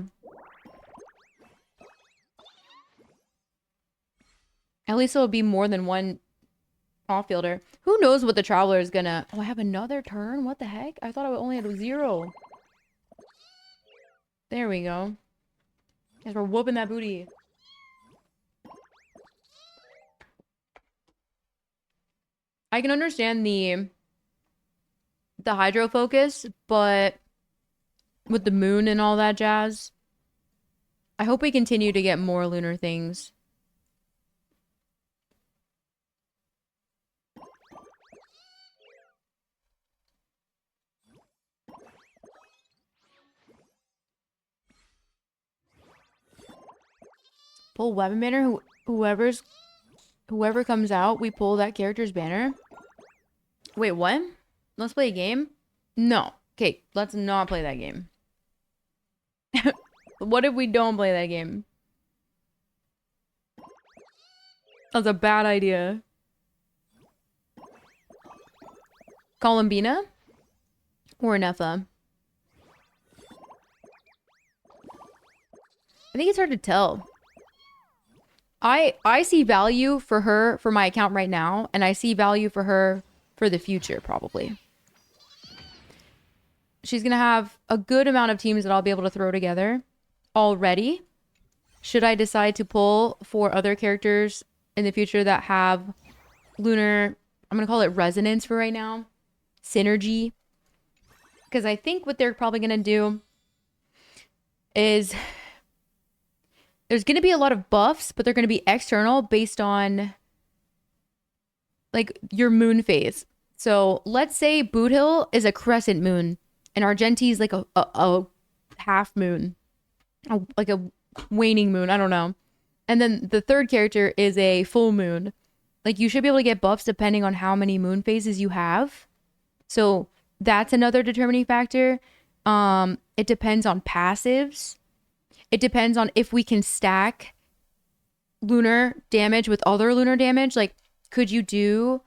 Speaker 1: At least it'll be more than one off-fielder. Who knows what the Traveler is gonna... Oh, I have another turn? What the heck? I thought I only had 0. There we go. Guys, we're whooping that booty. I can understand the hydro focus, but with the moon and all that jazz, I hope we continue to get more lunar things. Pull weapon banner. Whoever comes out, we pull that character's banner. Wait, what? Let's play a game? No. Okay, let's not play that game. What if we don't play that game? That's a bad idea. Columbina? Or Nefa? I think it's hard to tell. I see value for her for my account right now, and I see value for her for the future, probably. She's gonna have a good amount of teams that I'll be able to throw together already. Should I decide to pull for other characters in the future that have lunar, I'm gonna call it resonance for right now, synergy. Because I think what they're probably gonna do is... There's going to be a lot of buffs, but they're going to be external based on like your moon phase. So let's say Boot Hill is a crescent moon and Argenti is like a half moon, like a waning moon. I don't know. And then the third character is a full moon. Like you should be able to get buffs depending on how many moon phases you have. So that's another determining factor. It depends on passives. It depends on if we can stack lunar damage with other lunar damage. Like, could you do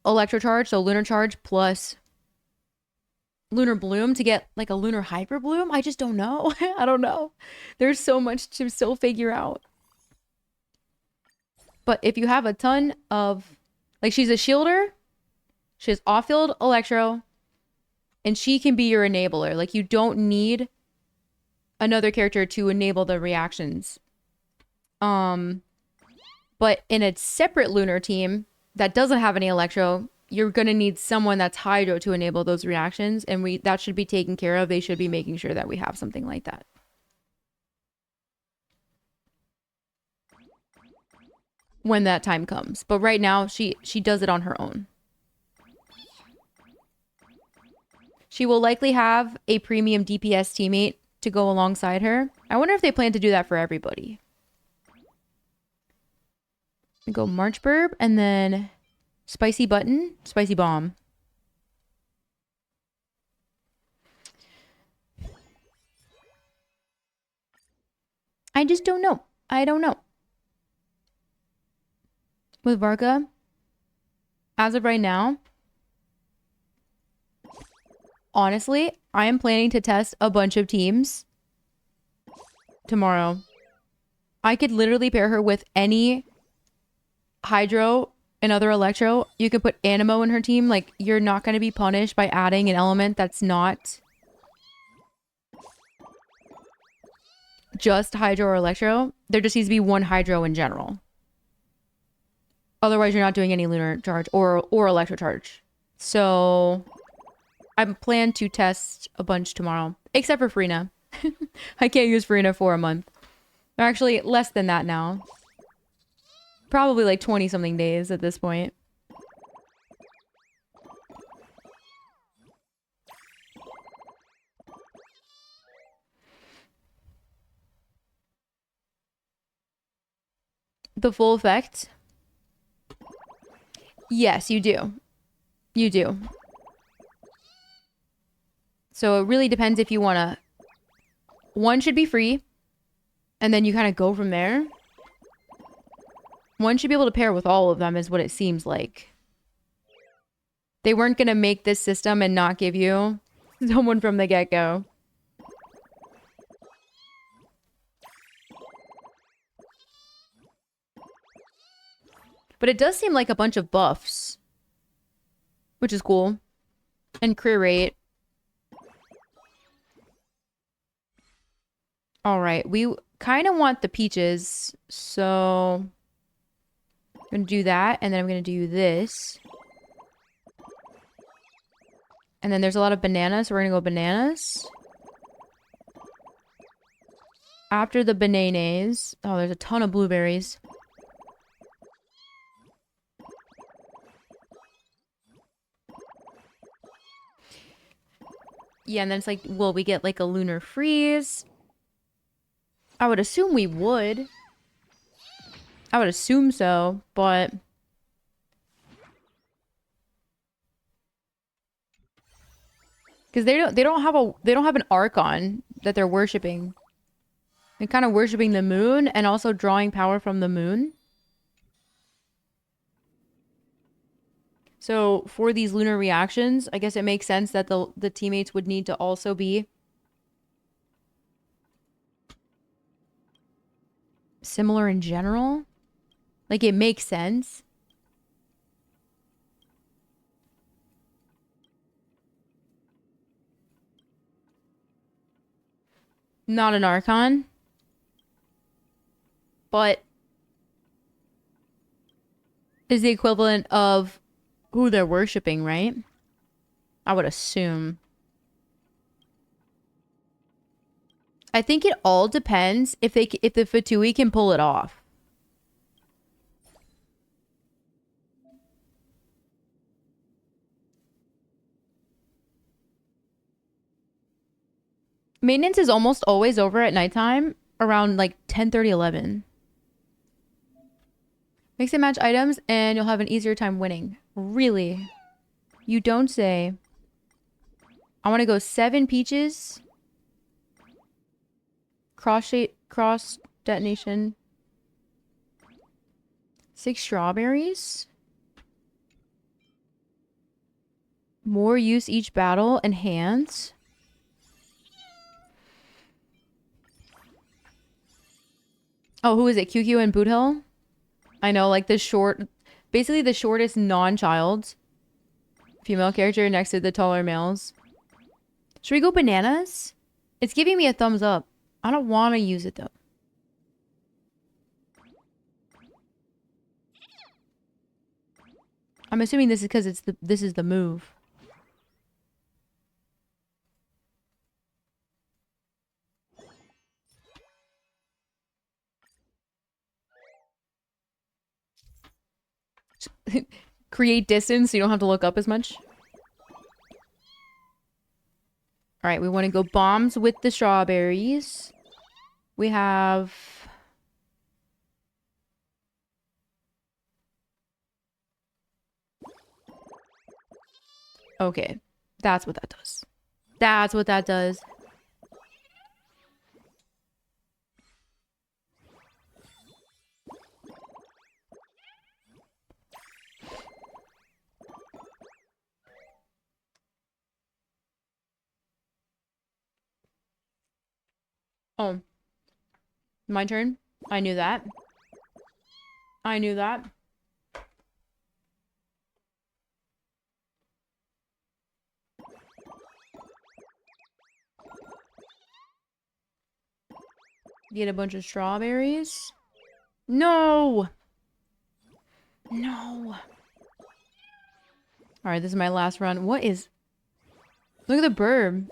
Speaker 1: electro charge, so lunar charge plus lunar bloom to get like a lunar hyper bloom? I just don't know. I don't know. There's so much to still figure out. But if you have a ton of, like, she's a shielder, she has off-field electro, and she can be your enabler. Like, you don't need another character to enable the reactions. But in a separate lunar team that doesn't have any electro, you're gonna need someone that's hydro to enable those reactions, and that should be taken care of. They should be making sure that we have something like that. When that time comes. But right now, she does it on her own. She will likely have a premium DPS teammate to go alongside her. I wonder if they plan to do that for everybody. We go March Burb and then Spicy Button, Spicy Bomb. I just don't know. I don't know. With Varka, as of right now, honestly, I am planning to test a bunch of teams tomorrow. I could literally pair her with any Hydro and other Electro. You could put Animo in her team. Like, you're not going to be punished by adding an element that's not just Hydro or Electro. There just needs to be one Hydro in general. Otherwise, you're not doing any Lunar Charge or Electro Charge. So I plan to test a bunch tomorrow. Except for Farina. I can't use Farina for a month. Or actually, less than that now. Probably like 20 something days at this point. The full effect? Yes, you do. You do. So it really depends if you want to... One should be free. And then you kind of go from there. One should be able to pair with all of them is what it seems like. They weren't going to make this system and not give you someone from the get-go. But it does seem like a bunch of buffs. Which is cool. And career rate. Alright, we kind of want the peaches. So... I'm going to do that. And then I'm going to do this. And then there's a lot of bananas. So we're going to go bananas. After the bananas... Oh, there's a ton of blueberries. Yeah, and then it's like, will we get like a lunar freeze? I would assume we would. I would assume so, but... Because they don't have an Archon that they're worshipping. They're kind of worshipping the moon and also drawing power from the moon. So for these lunar reactions, I guess it makes sense that the teammates would need to also be similar in general. Like, it makes sense. Not an Archon. But is the equivalent of who they're worshipping, right? I would assume. I think it all depends if the Fatui can pull it off. Maintenance is almost always over at nighttime around like 10:30, 11. Mix and match items and you'll have an easier time winning. Really? You don't say. I want to go 7 peaches. Cross detonation. 6 strawberries. More use each battle. Enhance. Oh, who is it? QQ and Boot Hill? I know, like the short... Basically the shortest non-child female character next to the taller males. Should we go bananas? It's giving me a thumbs up. I don't want to use it though. I'm assuming this is because this is the move. Create distance so you don't have to look up as much. Alright, we want to go bombs with the strawberries. We have... Okay, that's what that does. That's what that does. Oh. My turn? I knew that. I knew that. Get a bunch of strawberries. No! No. Alright, this is my last run. What is... Look at the bird.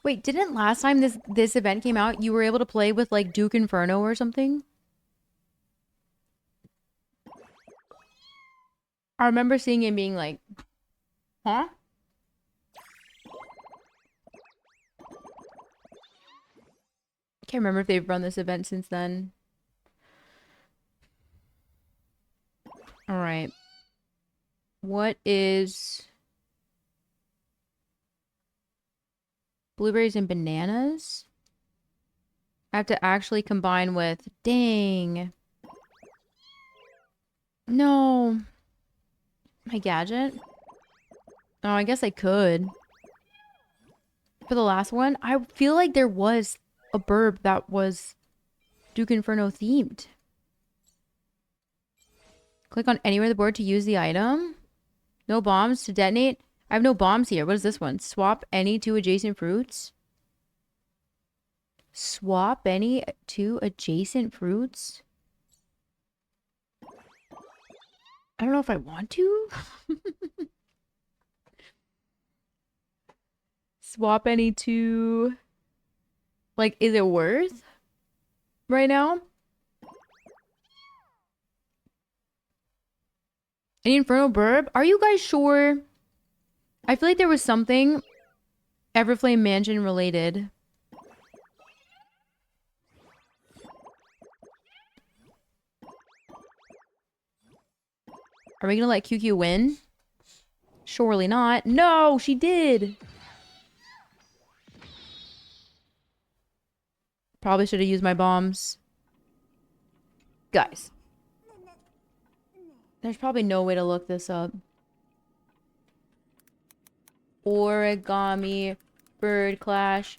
Speaker 1: Wait, didn't last time this event came out, you were able to play with like Duke Inferno or something? I remember seeing him being like, huh? Can't remember if they've run this event since then. All right. What is blueberries and bananas? I have to actually combine with, dang. No. My gadget? Oh, I guess I could. For the last one, I feel like there was a burb that was Duke Inferno themed. Click on anywhere on the board to use the item. No bombs to detonate. I have no bombs here. What is this one? Swap any two adjacent fruits. Swap any two adjacent fruits? I don't know if I want to. Swap any two. Like, is it worth right now? Any Inferno Burb? Are you guys sure? I feel like there was something Everflame Mansion related. Are we gonna let QQ win? Surely not. No, she did. Probably should have used my bombs. Guys. There's probably no way to look this up. Origami, Bird Clash,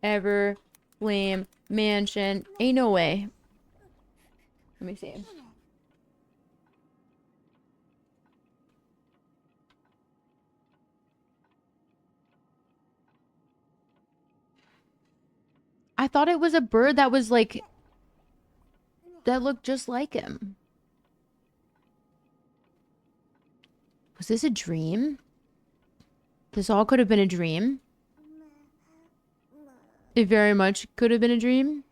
Speaker 1: Everflame Mansion. Ain't no way. Let me see. I thought it was a bird that was like... that looked just like him. Was this a dream? This all could have been a dream. It very much could have been a dream.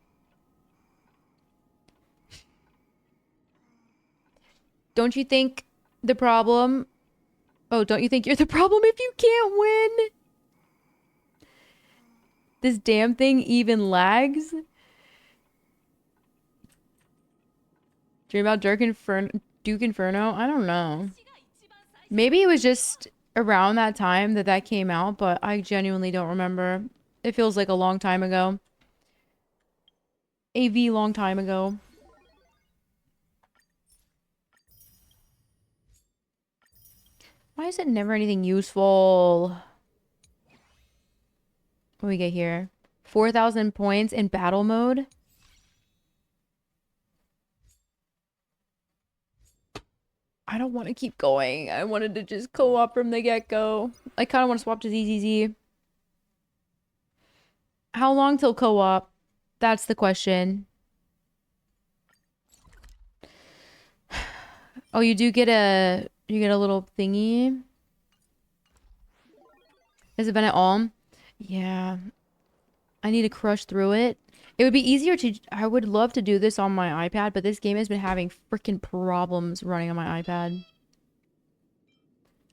Speaker 1: Don't you think the problem... Oh, don't you think you're the problem if you can't win? This damn thing even lags? Dream about Duke Inferno? I don't know. Maybe it was just around that time that came out, but I genuinely don't remember. It feels like a long time ago. AV long time ago. Why is it never anything useful? What do we get here? 4,000 points in battle mode? I don't want to keep going. I wanted to just co-op from the get-go. I kind of want to swap to ZZZ. How long till co-op? That's the question. Oh, you do get a... you get a little thingy? Has it been at all? Yeah. I need to crush through it. It would be easier to... I would love to do this on my iPad, but this game has been having freaking problems running on my iPad.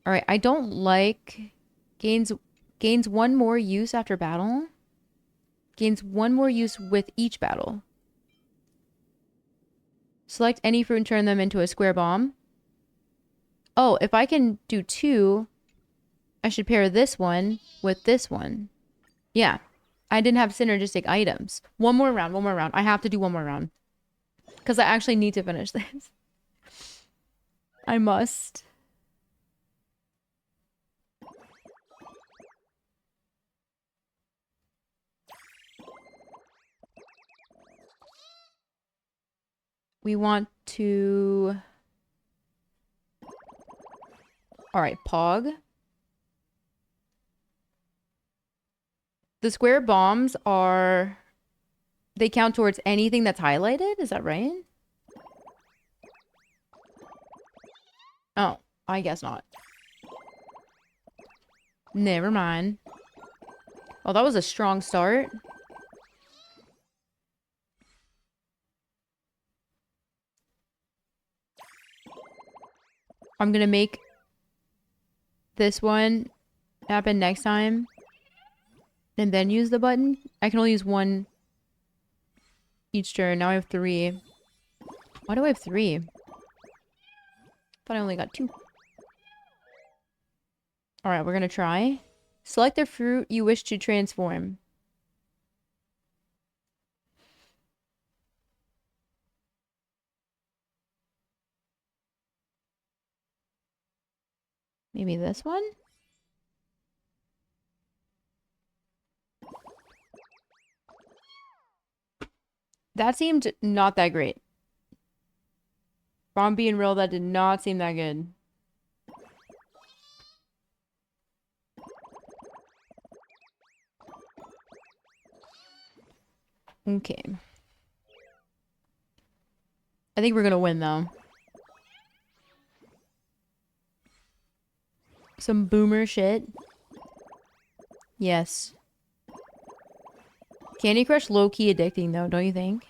Speaker 1: Alright, I don't like... Gains one more use after battle. Gains one more use with each battle. Select any fruit and turn them into a square bomb. Oh, if I can do two, I should pair this one with this one. Yeah. I didn't have synergistic items. One more round, one more round. I have to do one more round. Because I actually need to finish this. I must. We want to... Alright, Pog. The square bombs are... They count towards anything that's highlighted? Is that right? Oh, I guess not. Never mind. Oh, that was a strong start. I'm gonna make this one happen next time. And then use the button. I can only use one each turn. Now I have 3. Why do I have 3? Thought I only got 2. Alright, we're gonna try. Select the fruit you wish to transform. Maybe this one? That seemed not that great. If I'm being real, that did not seem that good. Okay. I think we're gonna win, though. Some boomer shit. Yes. Candy Crush low-key addicting, though, don't you think?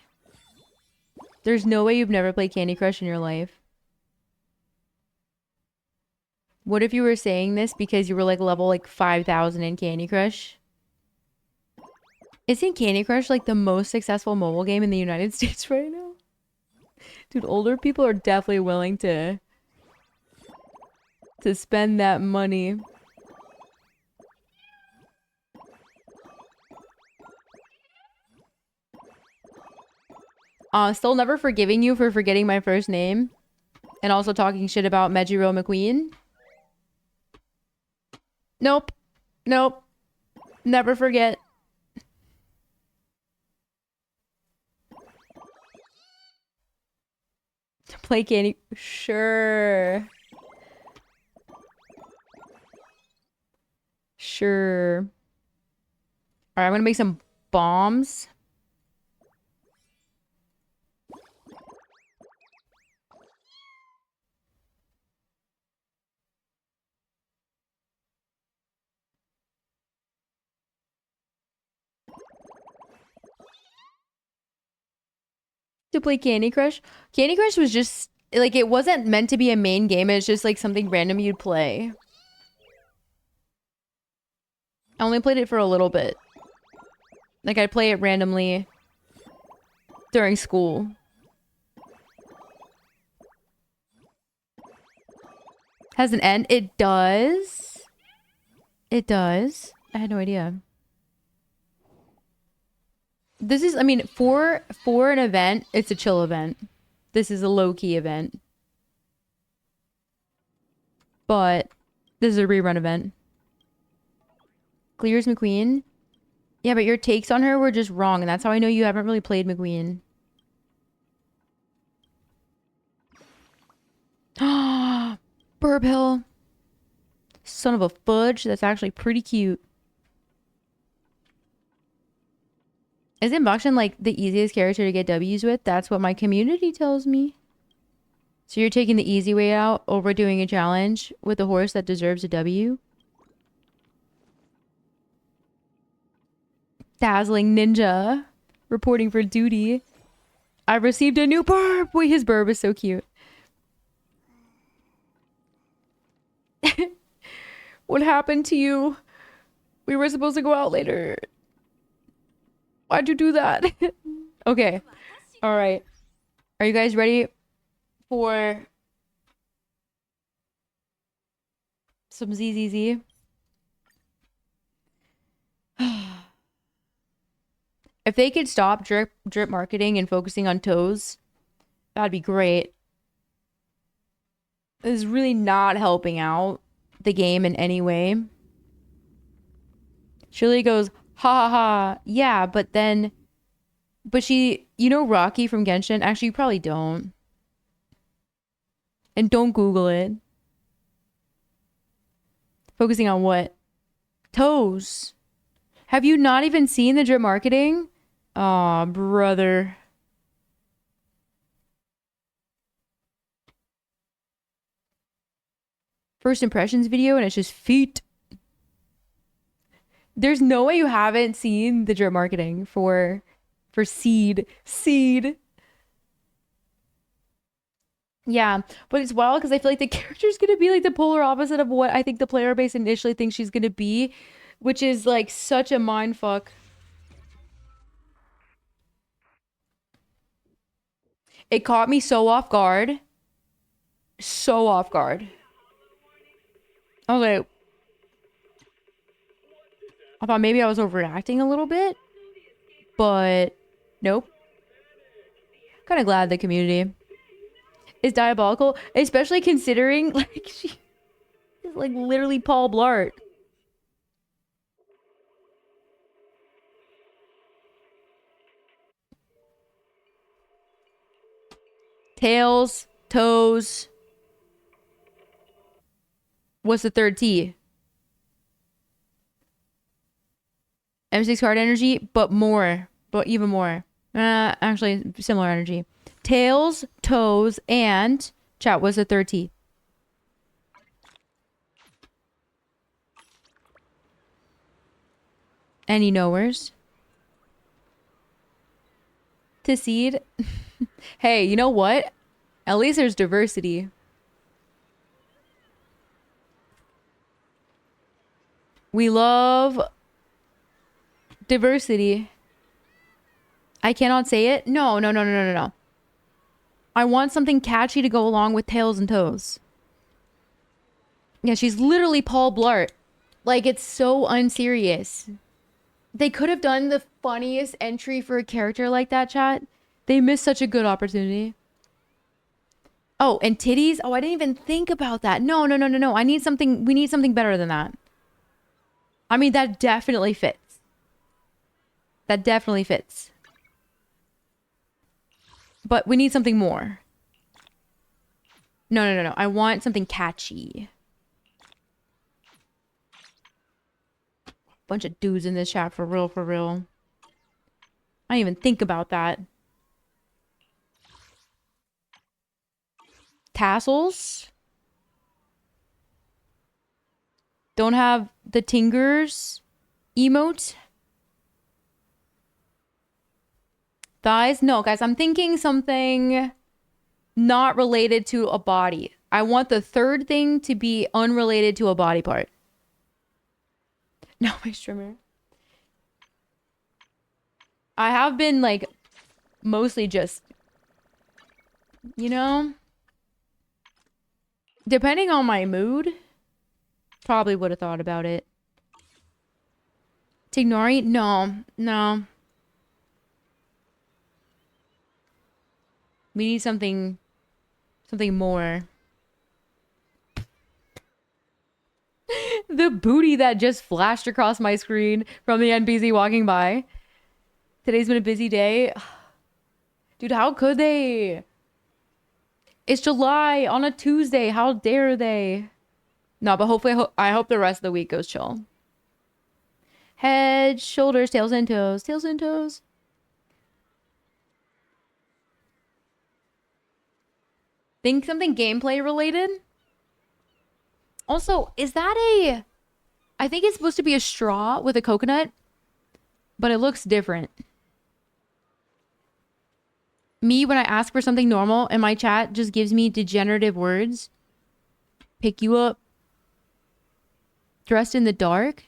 Speaker 1: There's no way you've never played Candy Crush in your life. What if you were saying this because you were like level like 5,000 in Candy Crush? Isn't Candy Crush like the most successful mobile game in the United States right now? Dude, older people are definitely willing to spend that money. Still never forgiving you for forgetting my first name. And also talking shit about Mejiro McQueen. Nope. Nope. Never forget. Play Candy. Sure. Sure. Alright, I'm gonna make some bombs. To play Candy Crush. Candy Crush was just like, it wasn't meant to be a main game. It's just like something random you'd play. I only played it for a little bit. Like, I'd play it randomly during school. Has an end? It does. It does. I had no idea. This is, I mean, for an event, it's a chill event. This is a low-key event. But this is a rerun event. Clears McQueen. Yeah, but your takes on her were just wrong, and that's how I know you haven't really played McQueen. Burb Hill. Son of a fudge. That's actually pretty cute. Isn't Bakshan like the easiest character to get W's with? That's what my community tells me. So you're taking the easy way out over doing a challenge with a horse that deserves a W? Dazzling Ninja. Reporting for duty. I've received a new burb! Wait, his burb is so cute. What happened to you? We were supposed to go out later. Why'd you do that? Okay. All right. Are you guys ready for some ZZZ? If they could stop drip marketing and focusing on toes, that'd be great. This is really not helping out the game in any way. Shirley goes, ha ha ha. Yeah, but she, you know Rocky from Genshin? Actually, you probably don't. And don't Google it. Focusing on what? Toes. Have you not even seen the drip marketing? Aw, brother. First impressions video and it's just feet. There's no way you haven't seen the drip marketing for seed. Seed. Yeah, but it's wild because I feel like the character's gonna be like the polar opposite of what I think the player base initially thinks she's gonna be, which is like such a mind fuck. It caught me so off guard. So off guard. I was like, I thought maybe I was overreacting a little bit, but nope. Kind of glad the community is diabolical, especially considering like she is like literally Paul Blart. Tails, toes. What's the third T? M6 card energy, but more. But even more. Actually, similar energy. Tails, toes, and... Chat, what's the third T? Any knowers? To seed? Hey, you know what? At least there's diversity. We love diversity. I cannot say it. No. I want something catchy to go along with tails and toes. Yeah, she's literally Paul Blart. Like, it's so unserious. They could have done the funniest entry for a character like that, chat. They missed such a good opportunity. Oh, and titties? Oh, I didn't even think about that. No. I need something. We need something better than that. I mean, that definitely fits. That definitely fits. But we need something more. No. I want something catchy. Bunch of dudes in this chat, for real, for real. I didn't even think about that. Tassels. Don't have the tingers emote. Thighs? No, guys, I'm thinking something not related to a body. I want the third thing to be unrelated to a body part. No, my streamer. I have been, like, mostly just, you know, depending on my mood, probably would have thought about it. Tignori? No. We need something more. The booty that just flashed across my screen from the NPC walking by. Today's been a busy day. Dude, how could they? It's July on a Tuesday. How dare they? No, but hopefully, I hope the rest of the week goes chill. Head, shoulders, tails, and toes. Tails and toes. Think something gameplay related? Also, is that a... I think it's supposed to be a straw with a coconut, but it looks different. Me, when I ask for something normal, and my chat just gives me degenerative words. Pick you up. Dressed in the dark.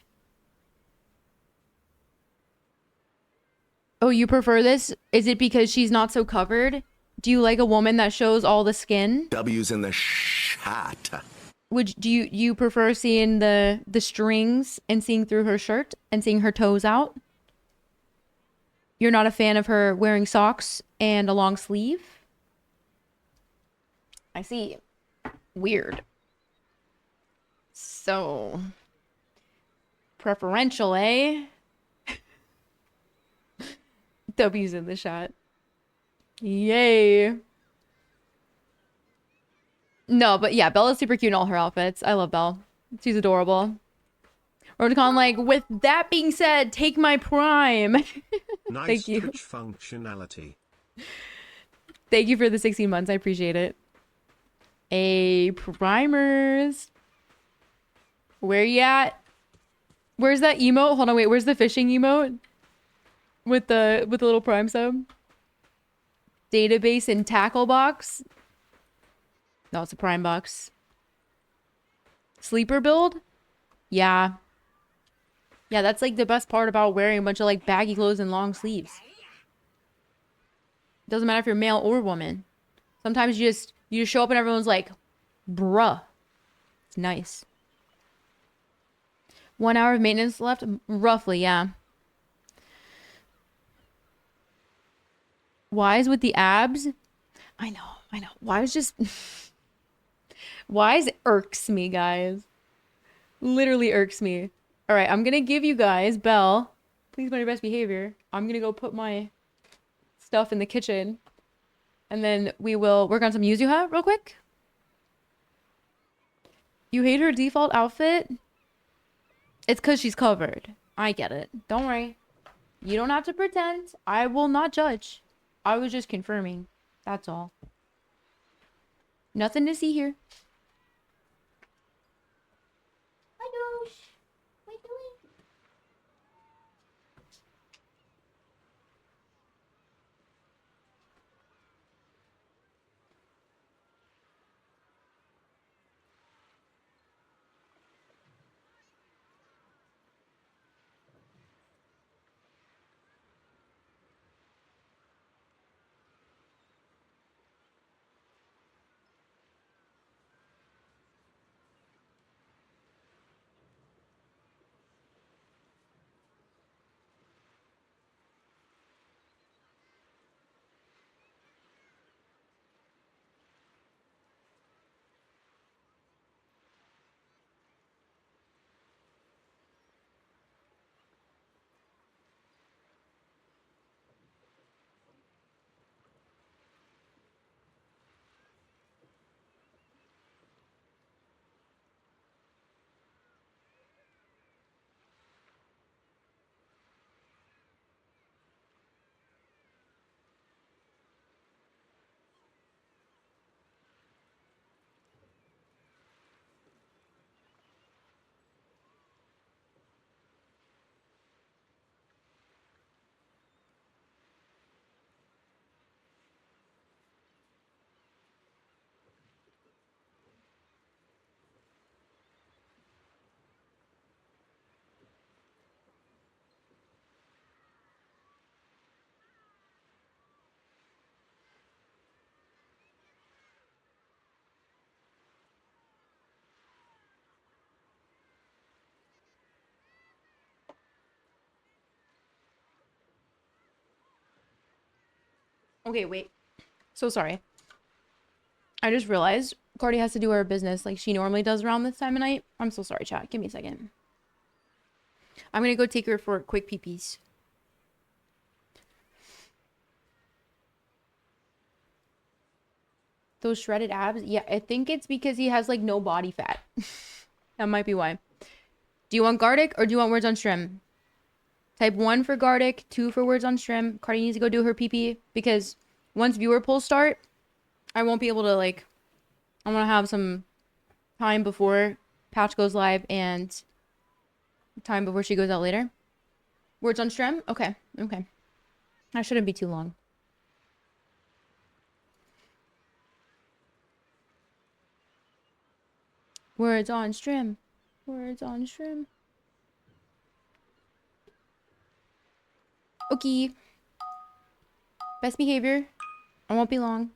Speaker 1: Oh, you prefer this? Is it because she's not so covered? Do you like a woman that shows all the skin?
Speaker 4: W's in the shot.
Speaker 1: Do you prefer seeing the strings and seeing through her shirt and seeing her toes out? You're not a fan of her wearing socks and a long sleeve? I see. Weird. So preferential, eh? W's in the shot. Yay. No, but yeah, Bella's super cute in all her outfits. I love Belle. She's adorable. Rodicon, like, with that being said, take my prime.
Speaker 10: Nice
Speaker 1: Thank you.
Speaker 10: Twitch functionality.
Speaker 1: Thank you for the 16 months. I appreciate it. Hey, primers. Where you at? Where's that emote? Hold on, wait. Where's the fishing emote? With the little prime sub? Database and tackle box? No, it's a prime box. Sleeper build? Yeah. Yeah, that's like the best part about wearing a bunch of like baggy clothes and long sleeves. Doesn't matter if you're male or woman. Sometimes you just show up and everyone's like, bruh. It's nice. 1 hour of maintenance left? Roughly, yeah. Wise with the abs? I know. Wise just... Wise irks me, guys. Literally irks me. All right, I'm gonna give you guys, Belle, please be on your best behavior. I'm gonna go put my stuff in the kitchen. And then we will work on some Yuzuha real quick. You hate her default outfit? It's because she's covered. I get it. Don't worry. You don't have to pretend. I will not judge. I was just confirming. That's all. Nothing to see here. Hi, Dosh. What are you doing? Okay, wait. So sorry. I just realized Cardi has to do her business like she normally does around this time of night. I'm so sorry, chat. Give me a second. I'm gonna go take her for quick pee-pees. Those shredded abs? Yeah, I think it's because he has like no body fat. That might be why. Do you want Gardic or do you want words on stream? Type 1 for Gardic, 2 for words on stream. Cardi needs to go do her pee-pee because once viewer polls start, I won't be able to like... I want to have some time before Patch goes live and time before she goes out later. Words on stream? Okay, okay. That shouldn't be too long. Words on stream. Words on stream. Okay. Best behavior. I won't be long.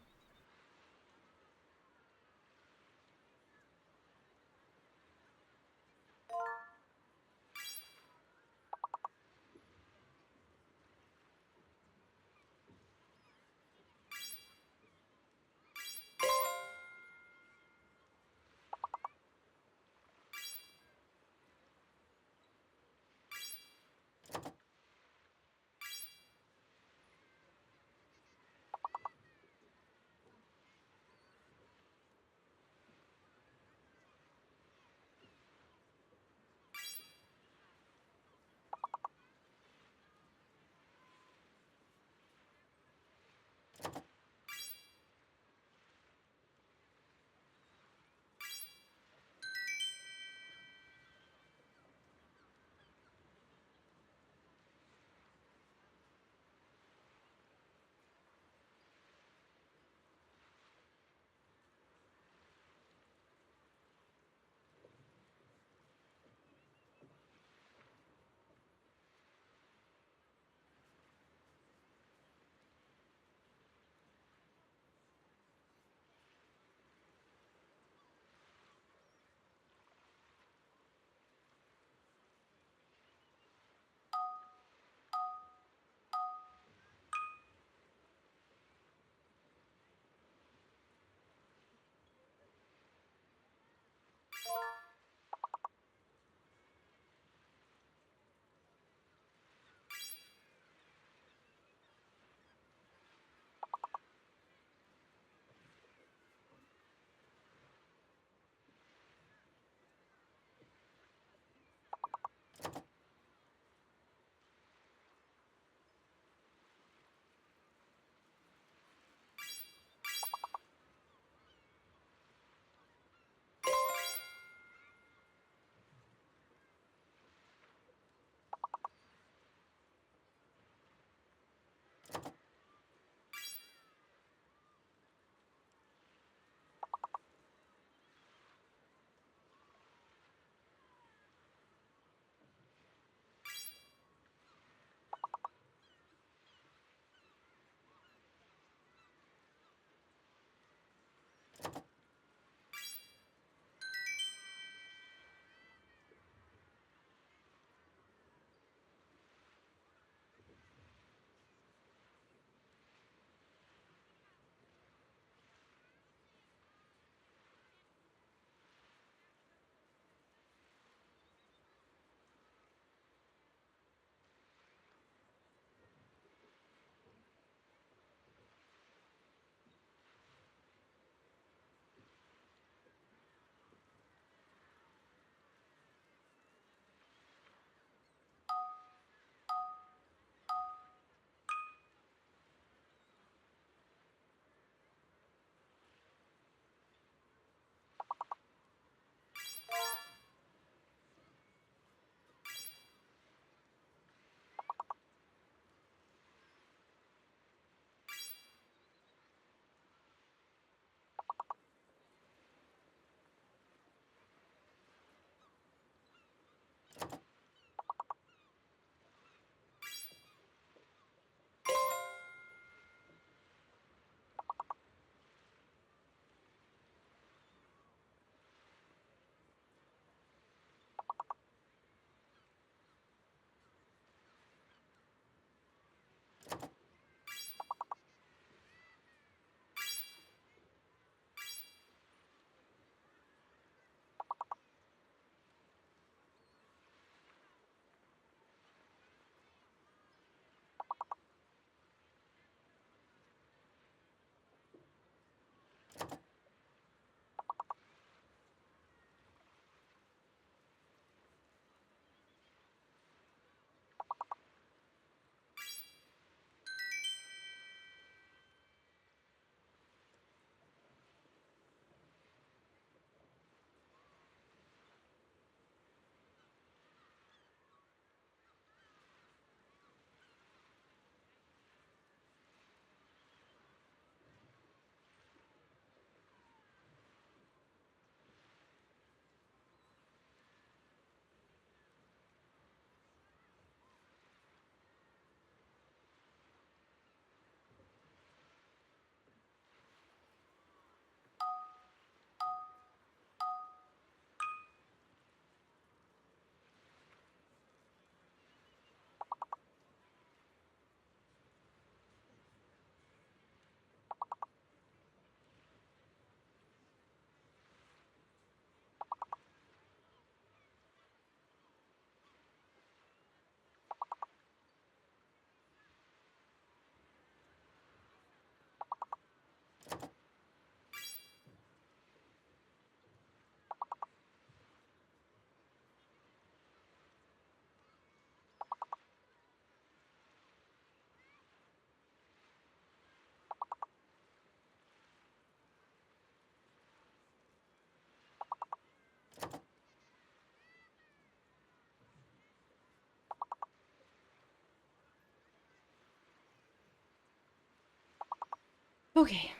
Speaker 1: Okay.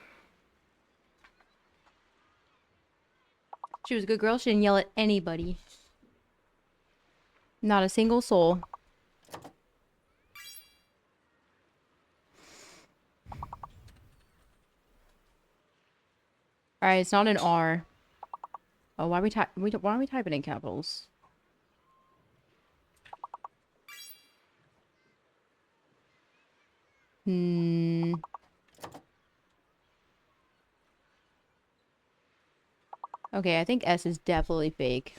Speaker 1: She was a good girl. She didn't yell at anybody. Not a single soul. Alright, it's not an R. Oh, why are we typing in capitals? Hmm. Okay, I think S is definitely fake.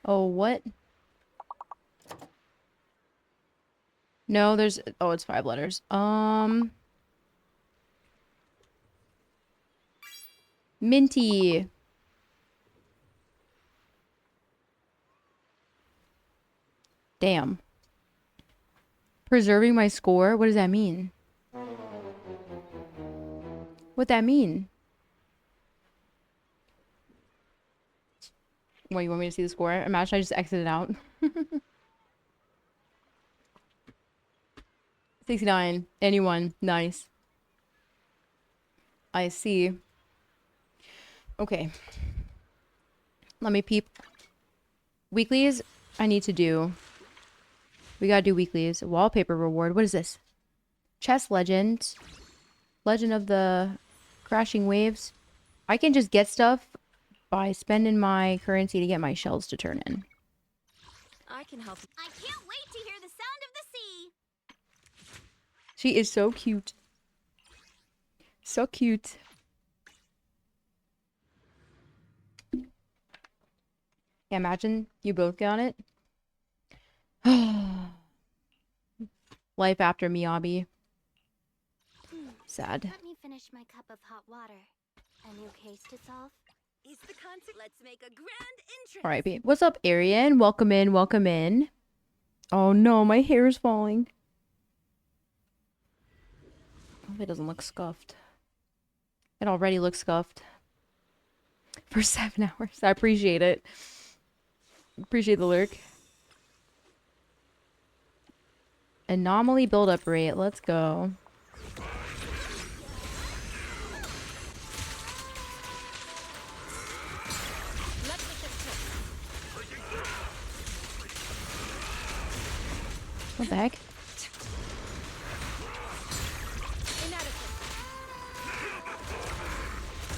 Speaker 1: Oh, what? No, there's... Oh, it's 5 letters. Minty. Damn. Preserving my score? What does that mean? What'd that mean? What, you want me to see the score? Imagine I just exited out. 69. Anyone. Nice. I see. Okay. Let me peep. Weeklies I need to do. We gotta do weeklies. Wallpaper reward. What is this? Chess legend. Legend of the crashing waves. I can just get stuff by spending my currency to get my shells to turn in.
Speaker 2: I can help.
Speaker 7: I can't wait to hear the sound of the sea.
Speaker 1: She is so cute. So cute. Yeah, imagine you both got it. Life after Miyabi. Sad.
Speaker 7: Let me finish my cup of hot water. A new case to solve?
Speaker 2: Is the concert? Let's make a grand entrance.
Speaker 1: R.I.P. What's up, Arian? Welcome in, welcome in. Oh no, my hair is falling. I hope it doesn't look scuffed. It already looks scuffed. For 7 hours. I appreciate it. Appreciate the lurk. Anomaly buildup rate. Let's go. What the heck?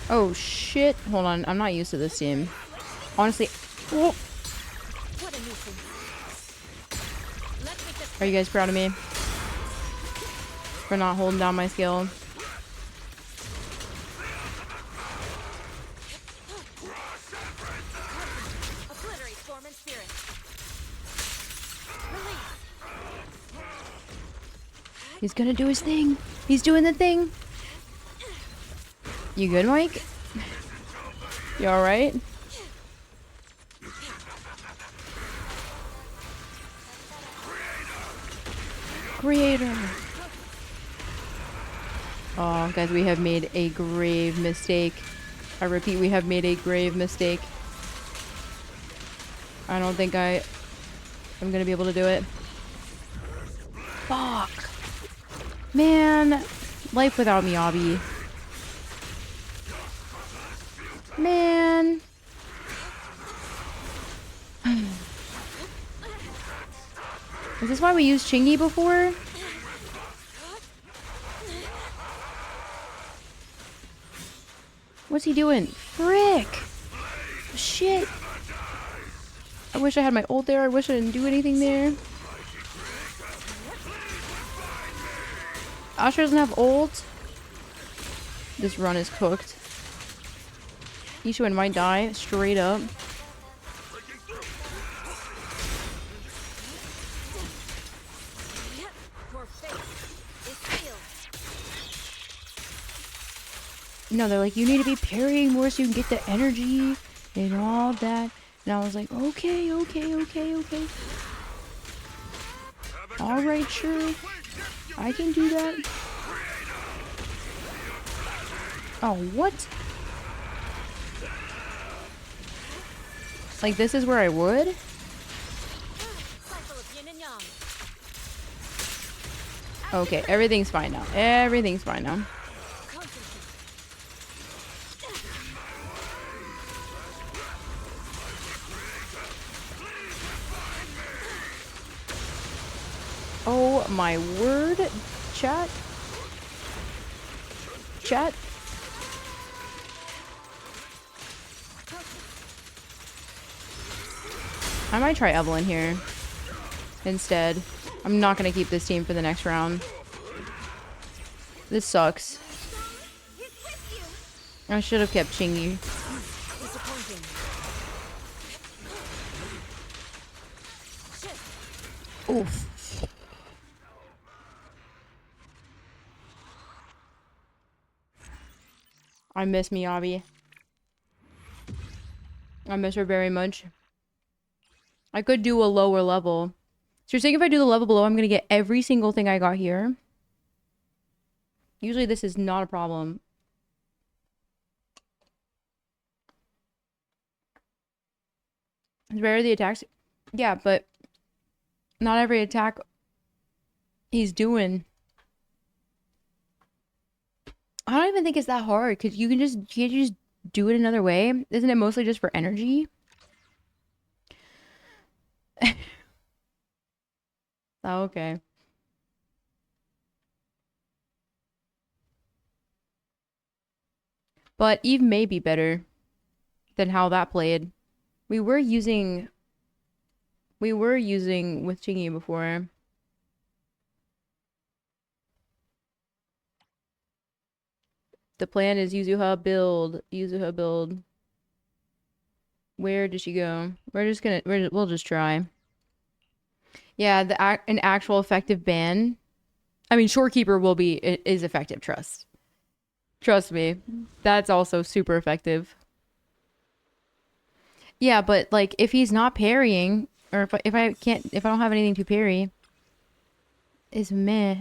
Speaker 1: Oh shit. Hold on. I'm not used to this team. Honestly. Oh. Are you guys proud of me? For not holding down my skill? He's gonna do his thing. He's doing the thing. You good, Mike? You alright? Creator. Oh, guys, we have made a grave mistake. I repeat, we have made a grave mistake. I don't think I'm gonna be able to do it. Fuck. Man. Life without Miyabi. Man. Is this why we used Chingy before? What's he doing? Frick! Shit! I wish I had my ult there. I wish I didn't do anything there. Asher doesn't have ult. This run is cooked. Ishuan might die, straight up. No, they're like, you need to be parrying more so you can get the energy and all that. And I was like, okay. Alright, sure. I can do that. Oh, what? Like, this is where I would? Okay, everything's fine now. Everything's fine now. Oh my word. Chat. Chat. I might try Evelyn here instead. I'm not gonna keep this team for the next round. This sucks. I should have kept Chingy. Oof. I miss Miyabi. I miss her very much. I could do a lower level. So you're saying if I do the level below, I'm going to get every single thing I got here? Usually this is not a problem. It's rare the attacks. Yeah, but not every attack he's doing. I don't even think it's that hard because you can't you just do it another way? Isn't it mostly just for energy? Oh, okay. But Eve may be better than how that played. We were using with Chingy before. The plan is Yuzuha build. Yuzuha build. Where did she go? We'll just try. Yeah, an actual effective ban. I mean, Shorekeeper is effective, Trust me. That's also super effective. Yeah, but like if he's not parrying, or if I don't have anything to parry, is meh.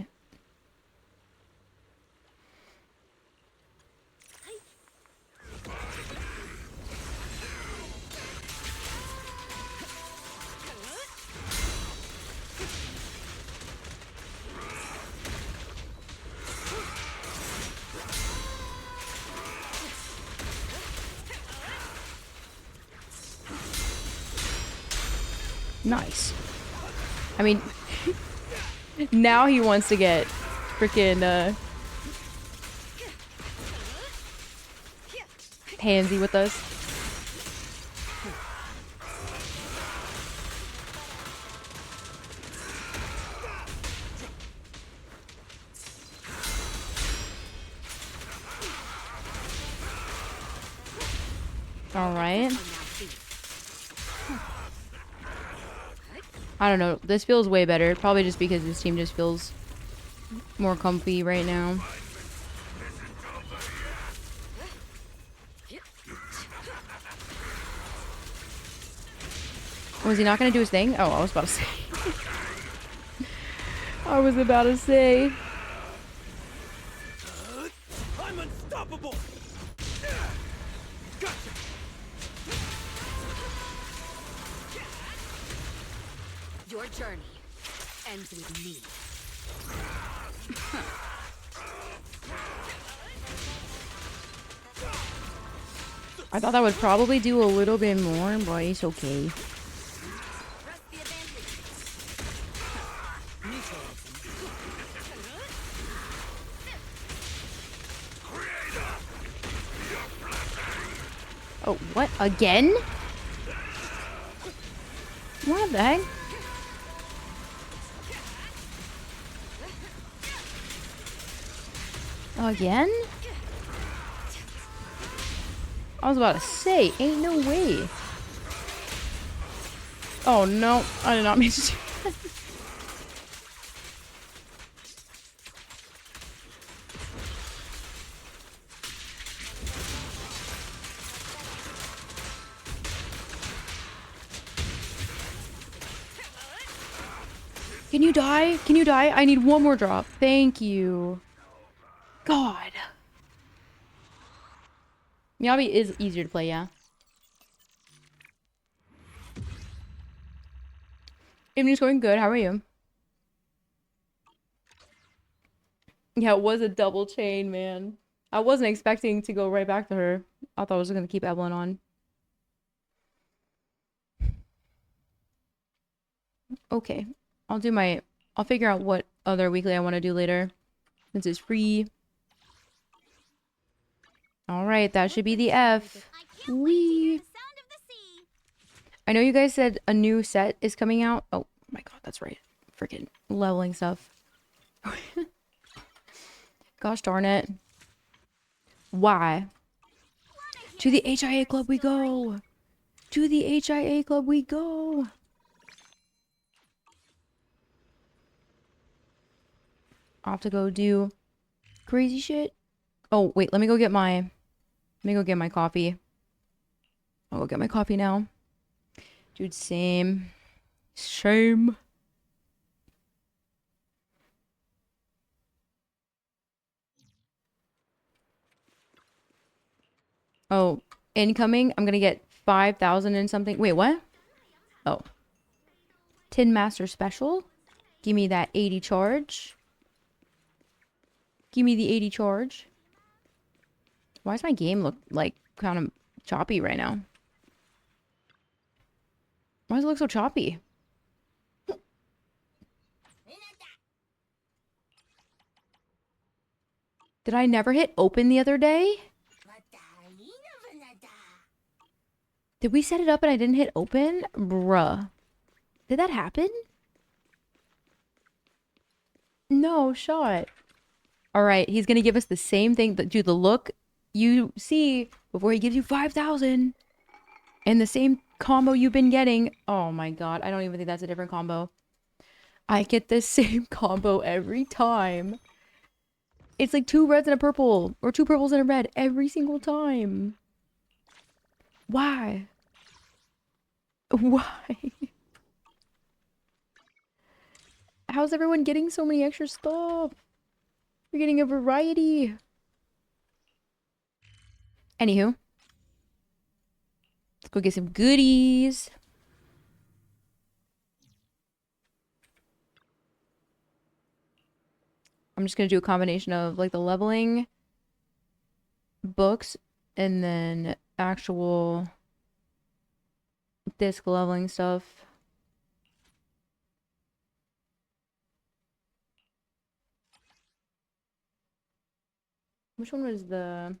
Speaker 1: Nice. I mean, now he wants to get freaking handsy with us. All right. I don't know. This feels way better. Probably just because this team just feels more comfy right now. Was he not going to do his thing? Oh, I was about to say. I was about to say.
Speaker 4: I'm unstoppable. Gotcha.
Speaker 2: Your journey ends with me.
Speaker 1: I thought that would probably do a little bit more, but it's okay. Oh, what? Again? What the heck? Again? I was about to say, ain't no way. Oh no, I did not mean to do that. Can you die? Can you die? I need one more drop. Thank you. God. Miyabi is easier to play, yeah. Evening's going good. How are you? Yeah, it was a double chain, man. I wasn't expecting to go right back to her. I thought I was gonna keep Evelyn on. Okay. I'll figure out what other weekly I want to do later. Since it's free. Alright, that should be the F. Wee. I know you guys said a new set is coming out. Oh my god, that's right. Freaking leveling stuff. Gosh darn it. Why? To the HIA club we go! To the HIA club we go! I'll have to go do crazy shit. Oh, wait, let me go get my coffee. I'll go get my coffee now. Dude, same. Shame. Oh, incoming. I'm gonna get 5,000 and something. Wait, what? Oh. Tin Master Special. Give me that 80 charge. Give me the 80 charge. Why does my game look like kind of choppy right now? Why does it look so choppy? Did I never hit open the other day? Did we set it up and I didn't hit open? Bruh. Did that happen? No shot. Alright, he's gonna give us the same thing. Dude, the look you see before he gives you 5,000. And the same combo you've been getting. Oh my god, I don't even think that's a different combo. I get the same combo every time. It's like 2 reds and a purple. Or 2 purples and a red every single time. Why? Why? How's everyone getting so many extra stuff? You're getting a variety. Anywho. Let's go get some goodies. I'm just gonna do a combination of like the leveling books and then actual disc leveling stuff. Which one was the...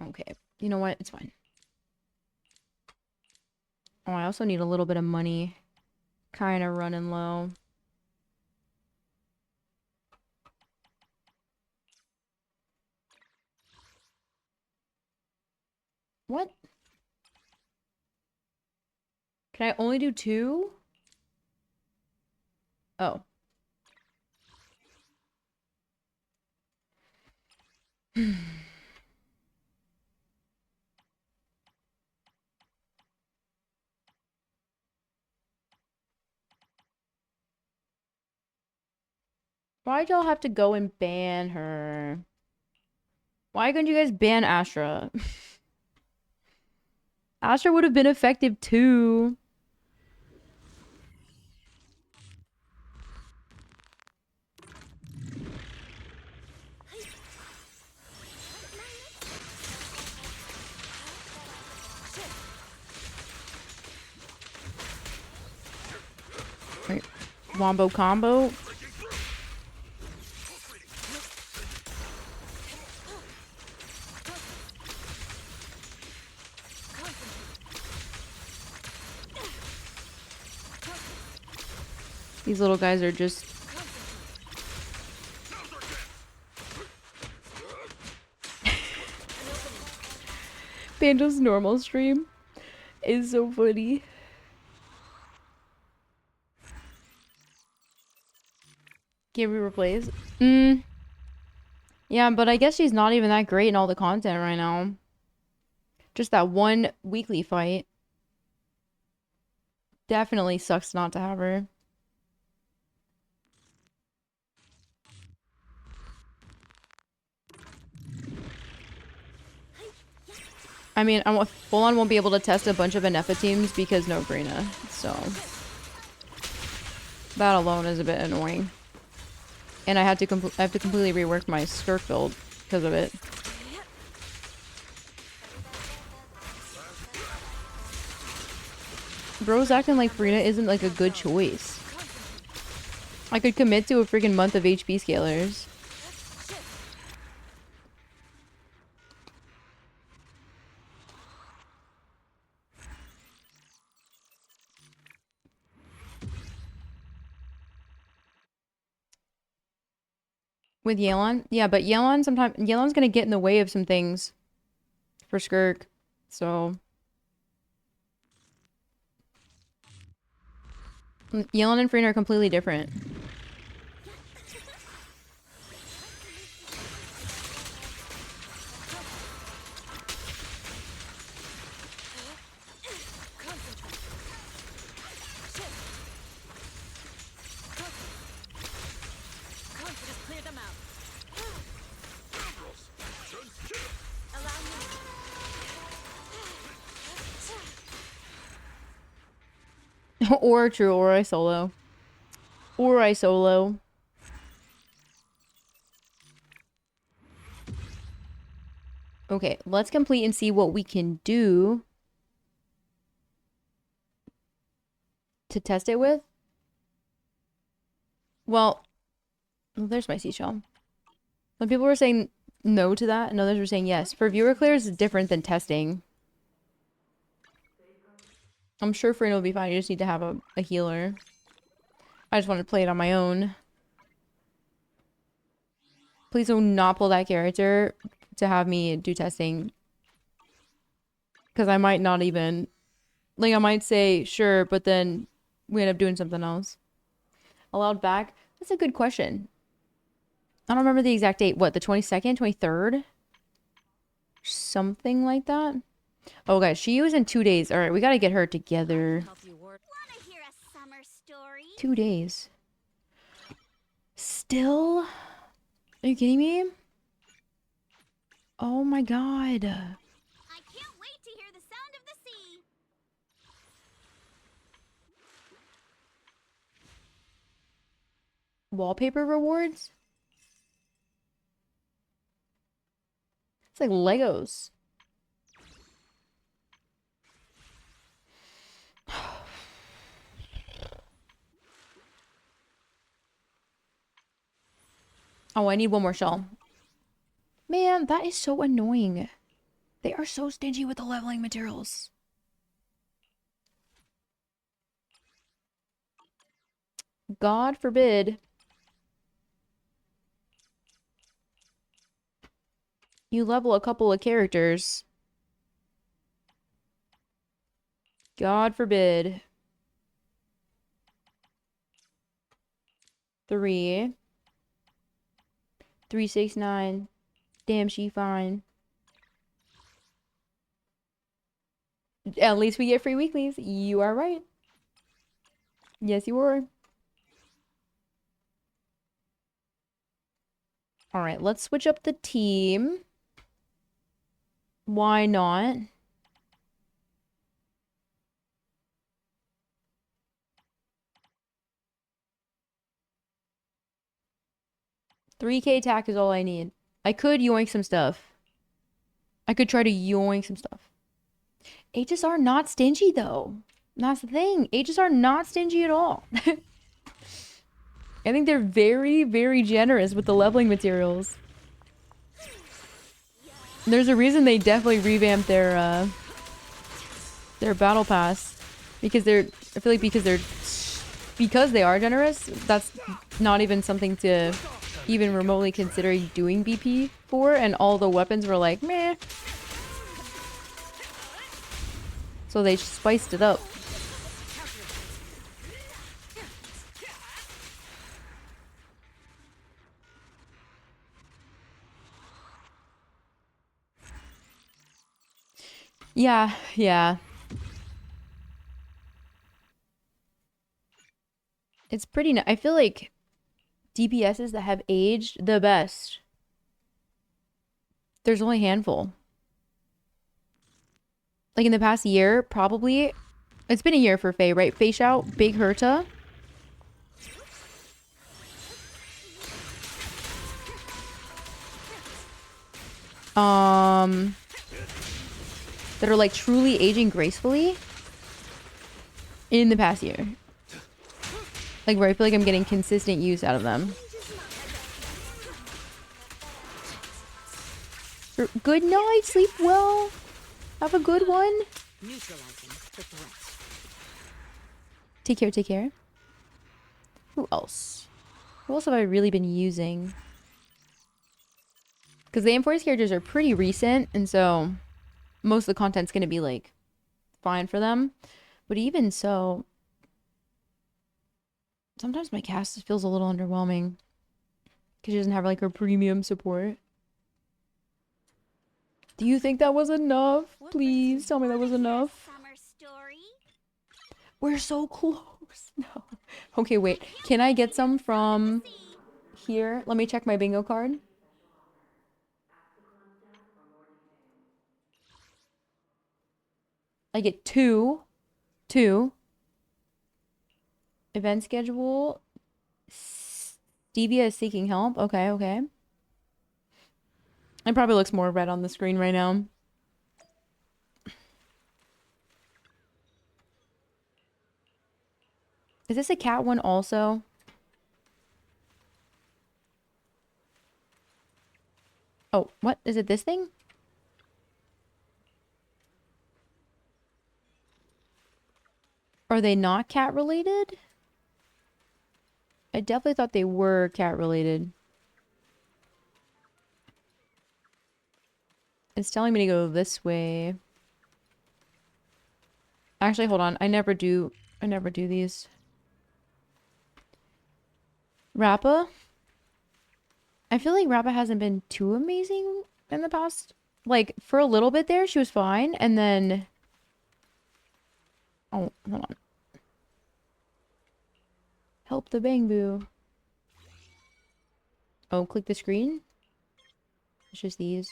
Speaker 1: Okay, you know what? It's fine. Oh, I also need a little bit of money. Kind of running low. What? Can I only do 2? Oh. Why'd y'all have to go and ban her? Why couldn't you guys ban Astra? Astra would have been effective too. Wait, wombo combo? These little guys are just... Banjo's normal stream is so funny. Can we replace? Yeah, but I guess she's not even that great in all the content right now. Just that one weekly fight. Definitely sucks not to have her. I mean, I full on won't be able to test a bunch of Anefa teams because no Brina. So that alone is a bit annoying. And I have to completely rework my Skirk build because of it. Bro's acting like Brina isn't like a good choice. I could commit to a freaking month of HP scalers. With Yelan? Yeah, but Yelan's gonna get in the way of some things for Skirk. So Yelan and Freen are completely different. Or true, or I solo. Or I solo. Okay, let's complete and see what we can do to test it with. Well, there's my seashell. Some people were saying no to that, and others were saying yes. For viewer clears, it's different than testing. I'm sure Freen will be fine. You just need to have a healer. I just want to play it on my own. Please do not pull that character to have me do testing. Because I might not even... Like, I might say, sure, but then we end up doing something else. Allowed back? That's a good question. I don't remember the exact date. What, the 22nd? 23rd? Something like that? Oh, guys, she was in 2 days. All right, we got to get her together. 2 days. Still? Are you kidding me? Oh my god.
Speaker 11: I can't wait to hear the sound of the sea.
Speaker 1: Wallpaper rewards? It's like Legos. Oh, I need one more shell. Man, that is so annoying. They are so stingy with the leveling materials. God forbid you level a couple of characters. God forbid. 3. 369. Damn, she fine. At least we get free weeklies. You are right. Yes, you were. Alright, let's switch up the team. Why not? $3K attack is all I need. I could yoink some stuff. I could try to yoink some stuff. Ages are not stingy, though. That's the thing. Ages are not stingy at all. I think they're very, very generous with the leveling materials. There's a reason they definitely revamped their battle pass. Because I feel like because they are generous, that's not even something to even remotely consider doing BP for, and all the weapons were like, meh. So they spiced it up. Yeah, yeah. It's pretty I feel like DPSs that have aged the best. There's only a handful. Like in the past year, probably. It's been a year for Faye, right? Faye Shout, Big Herta. That are like truly aging gracefully in the past year. Like where I feel like I'm getting consistent use out of them. Good night, sleep well. Have a good one. Take care, take care. Who else? Who else have I really been using? Because the enforced characters are pretty recent, and so most of the content's going to be like fine for them. But even so, sometimes my cast just feels a little underwhelming because she doesn't have like her premium support. Do you think that was enough? Please tell me that was enough.
Speaker 11: Summer story.
Speaker 1: We're so close. No. Okay, wait. Can I get some from here? Let me check my bingo card. I get two. Event schedule. Stevia is seeking help. Okay, okay. It probably looks more red on the screen right now. Is this a cat one also? Oh, what? Is it this thing? Are they not cat related? I definitely thought they were cat related. It's telling me to go this way. Actually, hold on. I never do these. Rappa? I feel like Rappa hasn't been too amazing in the past. Like, for a little bit there, she was fine. And then... Oh, hold on. Help the Bangbu. Oh, click the screen? It's just these.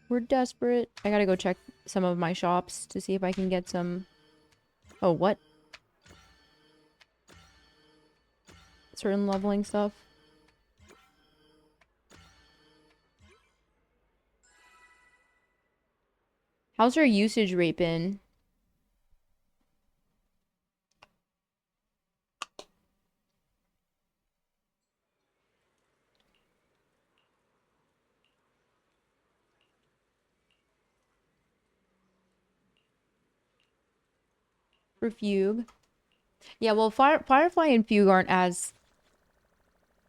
Speaker 1: We're desperate. I gotta go check some of my shops to see if I can get some... Oh, what? Certain leveling stuff. How's your usage rate been? For Fugue? Yeah, well, Firefly and Fugue aren't as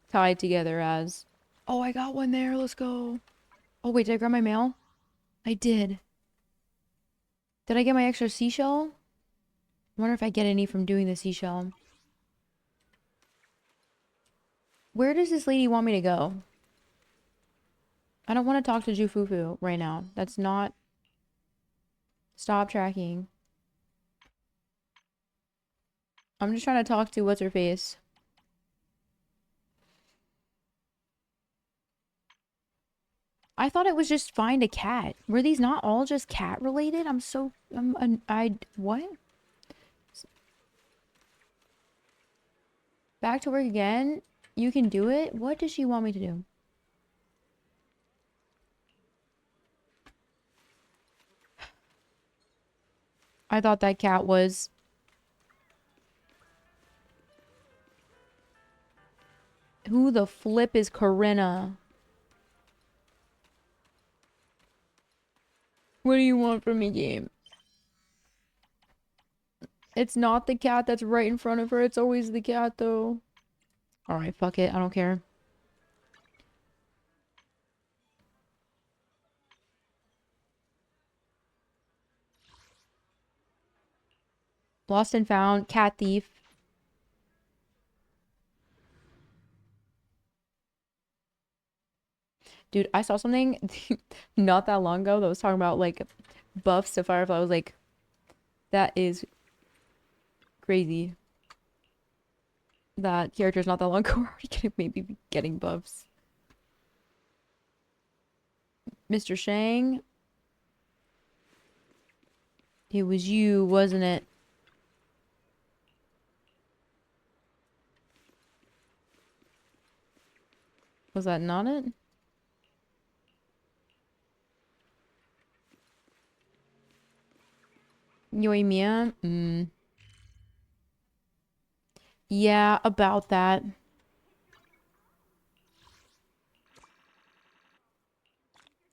Speaker 1: tied together as... Oh, I got one there. Let's go. Oh, wait, did I grab my mail? I did. Did I get my extra seashell? I wonder if I get any from doing the seashell. Where does this lady want me to go? I don't want to talk to Jufufu right now. That's not... Stop tracking. I'm just trying to talk to what's-her-face. I thought it was just find a cat. Were these not all just cat related? I'm so... what? Back to work again? You can do it? What does she want me to do? I thought that cat was... Who the flip is Corinna? What do you want from me, game? It's not the cat that's right in front of her. It's always the cat, though. Alright, fuck it. I don't care. Lost and found. Cat thief. Dude, I saw something not that long ago that was talking about, like, buffs to Firefly. I was like, that is crazy. That characters not that long ago are already maybe be getting buffs. Mr. Shang. It was you, wasn't it? Was that not it? Yoimiya? Yeah, about that.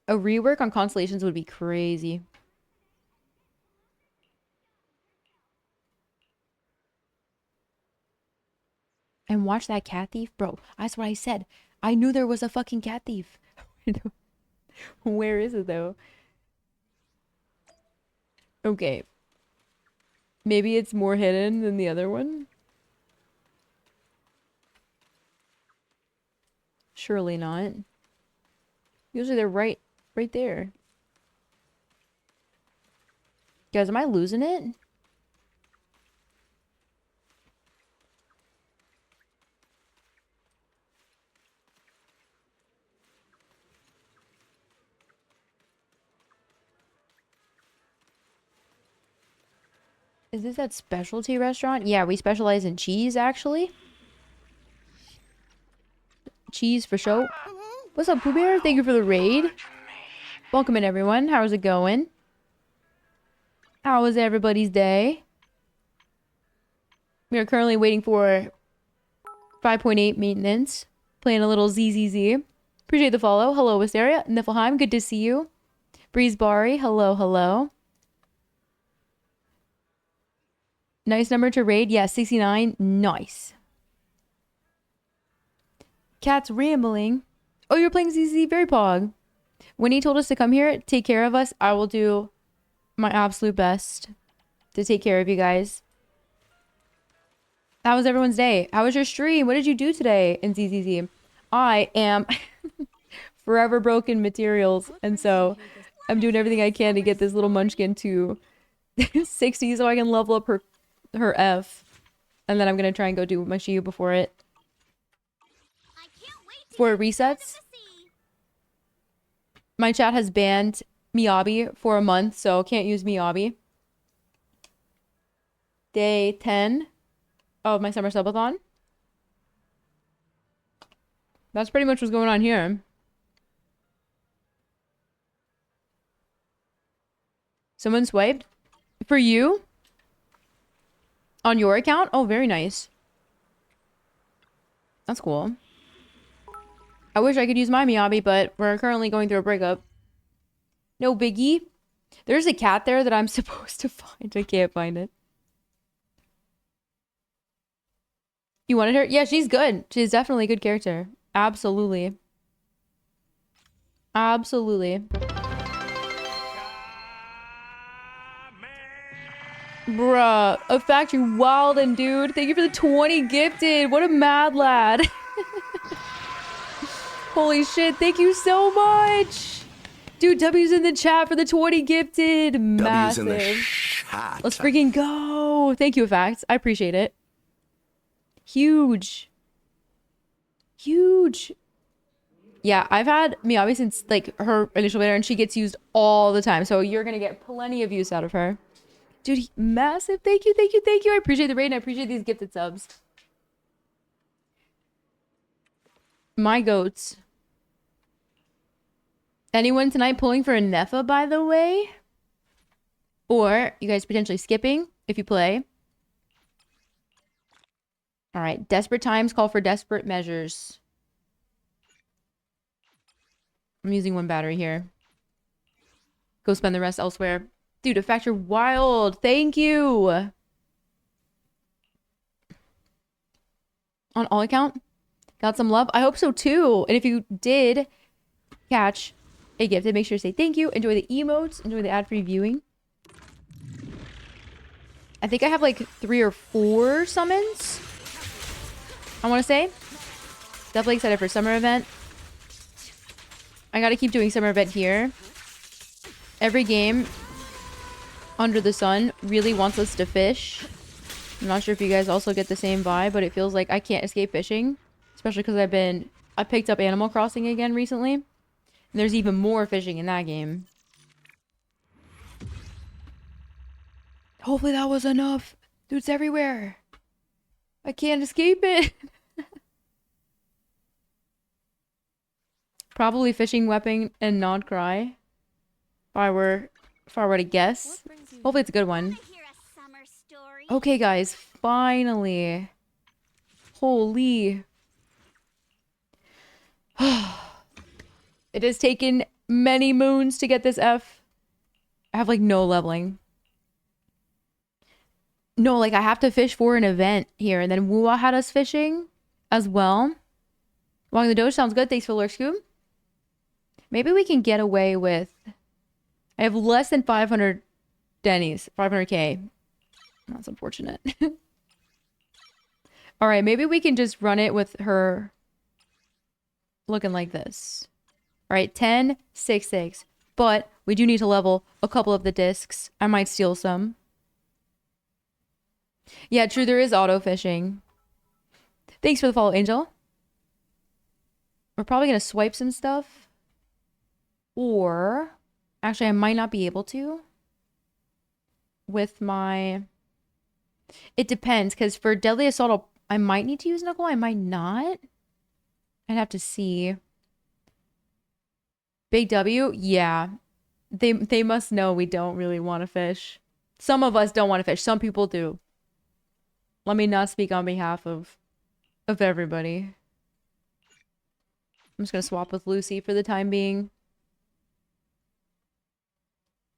Speaker 1: A rework on Constellations would be crazy. And watch that cat thief? Bro, that's what I said. I knew there was a fucking cat thief. Where is it, though? Okay. Maybe it's more hidden than the other one? Surely not. Usually they're right there. Guys, am I losing it? Is this that specialty restaurant? Yeah, we specialize in cheese, actually. Cheese for show. What's up, Pooh Bear? Thank you for the raid. Welcome in, everyone. How's it going? How was everybody's day? We are currently waiting for 5.8 maintenance. Playing a little ZZZ. Appreciate the follow. Hello, Wisteria. Niflheim, good to see you. Breeze Bari, hello, hello. Nice number to raid. Yeah, 69. Nice. Cat's rambling. Oh, you're playing ZZ Very Pog. When he told us to come here, take care of us, I will do my absolute best to take care of you guys. How was everyone's day? How was your stream? What did you do today in ZZZ? I am forever broken materials, and so I'm doing everything I can to get this little munchkin to 60 so I can level up her F. And then I'm going to try and go do my Shiyu before it. Before it resets. My chat has banned Miyabi for a month, so can't use Miyabi. Day 10 of my summer subathon. That's pretty much what's going on here. Someone swiped? For you? On your account? Oh, very nice. That's cool. I wish I could use my Miyabi, but we're currently going through a breakup. No biggie. There's a cat there that I'm supposed to find. I can't find it. You wanted her? Yeah, she's good. She's definitely a good character. Absolutely. Absolutely. Bruh. A factory wildin', dude. Thank you for the 20 gifted. What a mad lad. Holy shit. Thank you so much. Dude, W's in the chat for the 20 gifted. Massive.
Speaker 10: W's in the chat.
Speaker 1: Let's freaking go. Thank you, Facts. I appreciate it. Huge. Huge. Yeah, I've had Miyabi since, like, her initial beta, and she gets used all the time. So you're going to get plenty of use out of her. Dude, massive. Thank you, thank you, thank you. I appreciate the raid, and I appreciate these gifted subs. My goats. Anyone tonight pulling for a Nefa, by the way? Or you guys potentially skipping if you play? All right. Desperate times call for desperate measures. I'm using one battery here. Go spend the rest elsewhere. Dude, a factor wild. Thank you. On all account, got some love. I hope so too. And if you did catch a gift, then make sure to say thank you. Enjoy the emotes. Enjoy the ad-free viewing. I think I have like 3 or 4 summons. I want to say. Definitely excited for summer event. I gotta keep doing summer event here. Every game under the sun really wants us to fish. I'm not sure if you guys also get the same vibe, but it feels like I can't escape fishing. Especially because I picked up Animal Crossing again recently. There's even more fishing in that game. Hopefully that was enough. Dude, it's everywhere. I can't escape it. Probably fishing weapon and not cry. If I were to guess. Hopefully it's a good one. Okay, guys, finally. Holy. It has taken many moons to get this F. I have like no leveling. No, like I have to fish for an event here, and then Wua had us fishing as well. Walking the Doge sounds good. Thanks for Lurk Scoop. Maybe we can get away with... I have less than 500 Denny's. 500k. That's unfortunate. Alright, maybe we can just run it with her looking like this. Alright, 10, 6, 6. But we do need to level a couple of the discs. I might steal some. Yeah, true, there is auto fishing. Thanks for the follow, Angel. We're probably going to swipe some stuff. Or... Actually, I might not be able to. With my... It depends, because for Deadly Assault, I might need to use Knuckle. I might not. I'd have to see. Big W? Yeah. They must know we don't really want to fish. Some of us don't want to fish. Some people do. Let me not speak on behalf of everybody. I'm just going to swap with Lucy for the time being.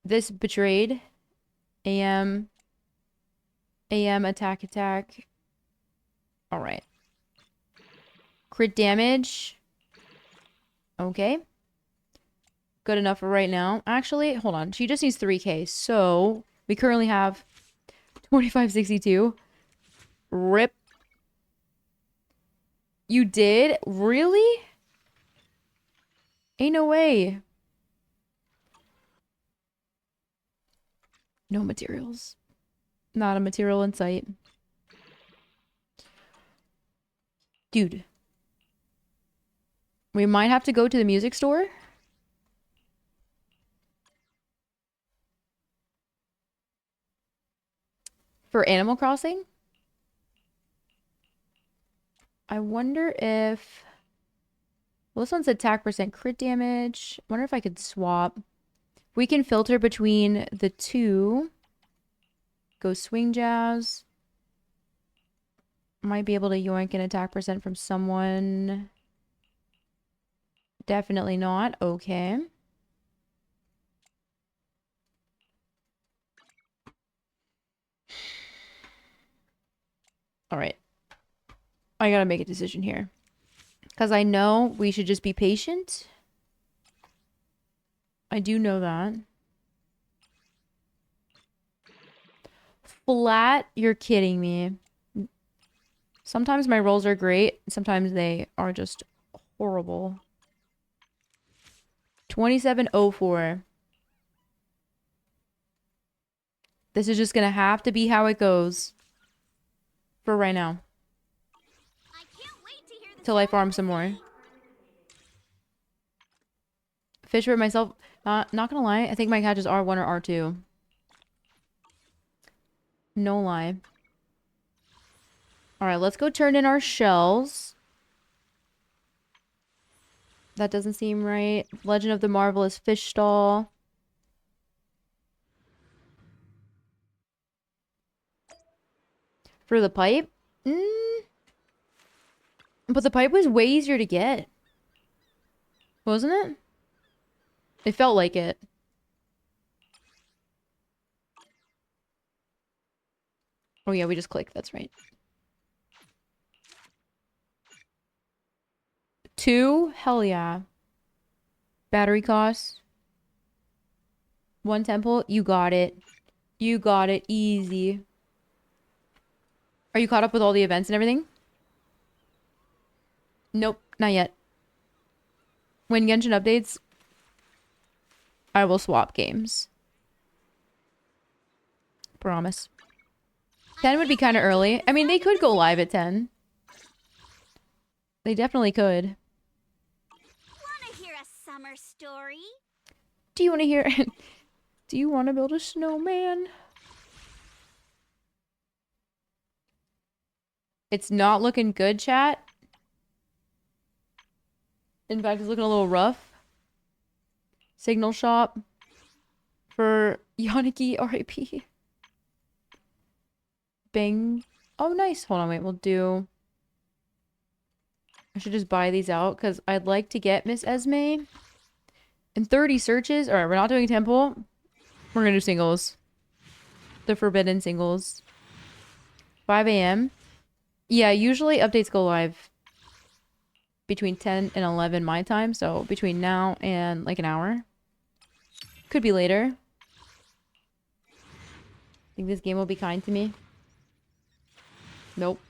Speaker 1: This betrayed. AM attack. Alright. Crit damage. Okay. Good enough for right now. Actually, hold on. She just needs 3k. So, we currently have 2562. Rip. You did? Really? Ain't no way. No materials. Not a material in sight. Dude. We might have to go to the music store. For Animal Crossing? I wonder if... Well, this one's attack percent crit damage. I wonder if I could swap. We can filter between the two. Go swing jazz. Might be able to yoink an attack percent from someone. Definitely not. Okay. Alright. I gotta make a decision here. Because I know we should just be patient. I do know that. Flat? You're kidding me. Sometimes my rolls are great. Sometimes they are just horrible. 2704. This is just gonna have to be how it goes. For right now. Till I farm some more. Fish for myself. Not gonna lie. I think my catches are R1 or R2. No lie. Alright, let's go turn in our shells. That doesn't seem right. Legend of the Marvelous Fish Stall. For the pipe? But the pipe was way easier to get. Wasn't it? It felt like it. Oh yeah, we just clicked. That's right. 2? Hell yeah. Battery costs. 1 temple. You got it. You got it. Easy. Are you caught up with all the events and everything? Nope, not yet. When Genshin updates, I will swap games. Promise. 10 would be kind of early. I mean, they could go live at 10. They definitely could.
Speaker 11: Wanna hear a summer story?
Speaker 1: Do you want to hear? Do you want to build a snowman? It's not looking good, chat. In fact, it's looking a little rough. Signal shop for Yaniki RIP. Bang. Oh, nice. Hold on, wait. We'll do... I should just buy these out because I'd like to get Miss Esme. And 30 searches. Alright, we're not doing temple. We're gonna do singles. The forbidden singles. 5 a.m. Yeah, usually updates go live between 10 and 11 my time. So between now and like an hour. Could be later. Think this game will be kind to me? Nope.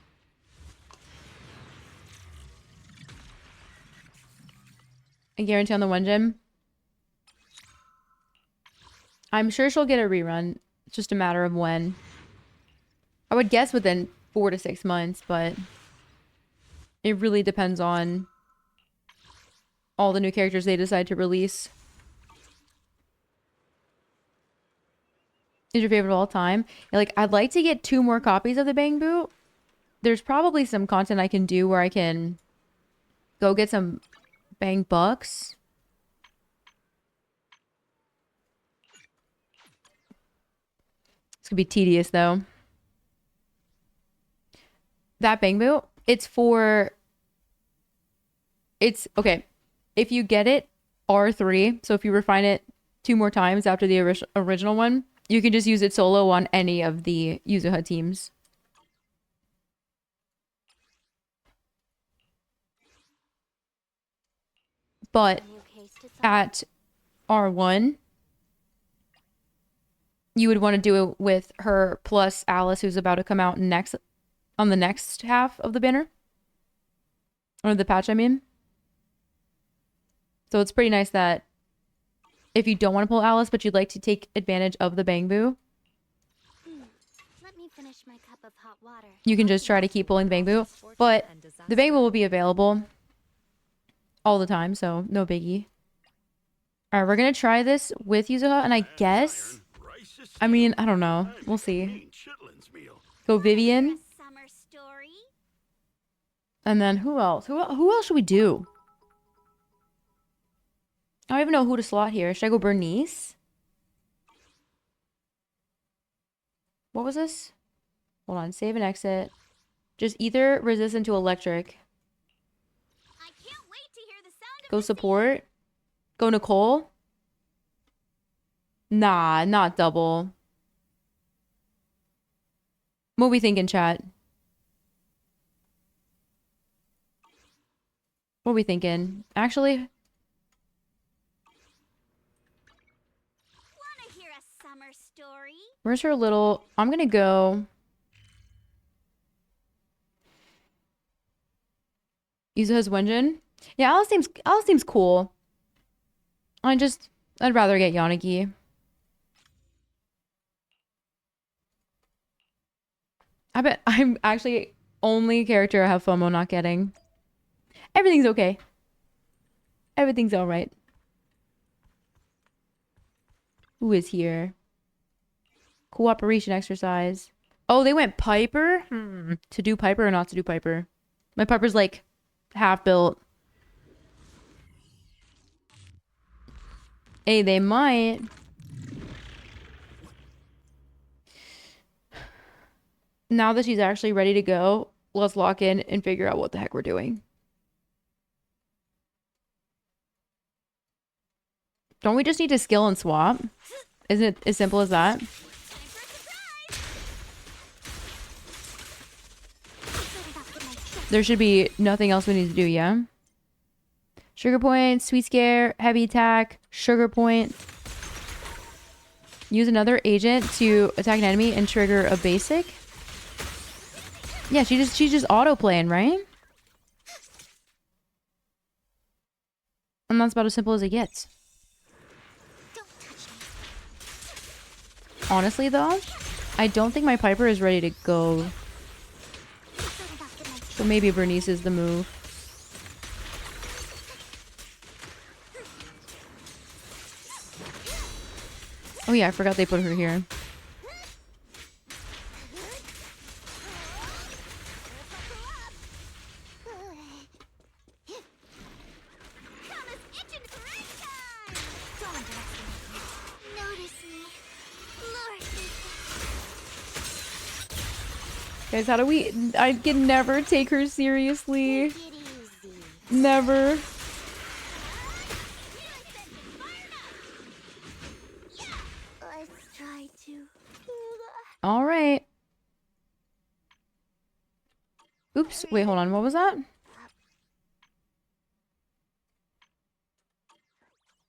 Speaker 1: I guarantee on the one gem. I'm sure she'll get a rerun. It's just a matter of when. I would guess within 4 to 6 months, but it really depends on all the new characters they decide to release. Is your favorite of all time? Yeah, like, I'd like to get 2 more copies of the Bang Boot. There's probably some content I can do where I can go get some Bang Bucks. It's gonna be tedious though. That Bang Boot, it's okay. If you get it R3, so if you refine it 2 more times after the original one, you can just use it solo on any of the Yuzuha teams. But at R1, you would want to do it with her plus Alice, who's about to come out next on the next half of the banner. Or the patch, I mean. So it's pretty nice that if you don't want to pull Alice, but you'd like to take advantage of the Bang Boo,
Speaker 11: Let me finish my cup of hot water.
Speaker 1: you can just try to keep pulling the Bang Boo. But the Bang Boo will be available all the time, so no biggie. Alright, we're gonna try this with Yuzuha, and I guess... I mean, I don't know. We'll see. Go Vivian.
Speaker 11: Summer story?
Speaker 1: And then who else? Who else should we do? I don't even know who to slot here. Should I go Bernice? What was this? Hold on. Save and exit. Just either resistant to electric.
Speaker 11: I can't wait to hear the sound of
Speaker 1: Go support. Go Nicole. Nah, not double. What we thinking, chat? What we thinking? Actually,
Speaker 11: Wanna hear a summer story?
Speaker 1: where's her little... I'm gonna go... Yuzuha's Wenjin. Yeah, Alice seems cool. I'd rather get Yanagi. I bet I'm actually only character I have FOMO not getting. Everything's okay. Everything's alright. Who is here? Cooperation exercise. Oh, they went Piper? To do Piper or not to do Piper? My Piper's like half built. Hey, they might. Now that she's actually ready to go, let's lock in and figure out what the heck we're doing. Don't we just need to skill and swap? Isn't it as simple as that? There should be nothing else we need to do, yeah? Sugar point, sweet scare, heavy attack, sugar point. Use another agent to attack an enemy and trigger a basic. Yeah, she's just auto playing, right? And that's about as simple as it gets. Honestly, though, I don't think my Piper is ready to go. So maybe Bernice is the move. Oh yeah, I forgot they put her here.
Speaker 11: Thomas itching for rain time! Don't notice me. Lure me.
Speaker 1: Guys, how do we... I can never take her seriously.
Speaker 11: Take it easy.
Speaker 1: Never.
Speaker 11: Let's try to.
Speaker 1: All right. Oops. Wait, hold on. What was that?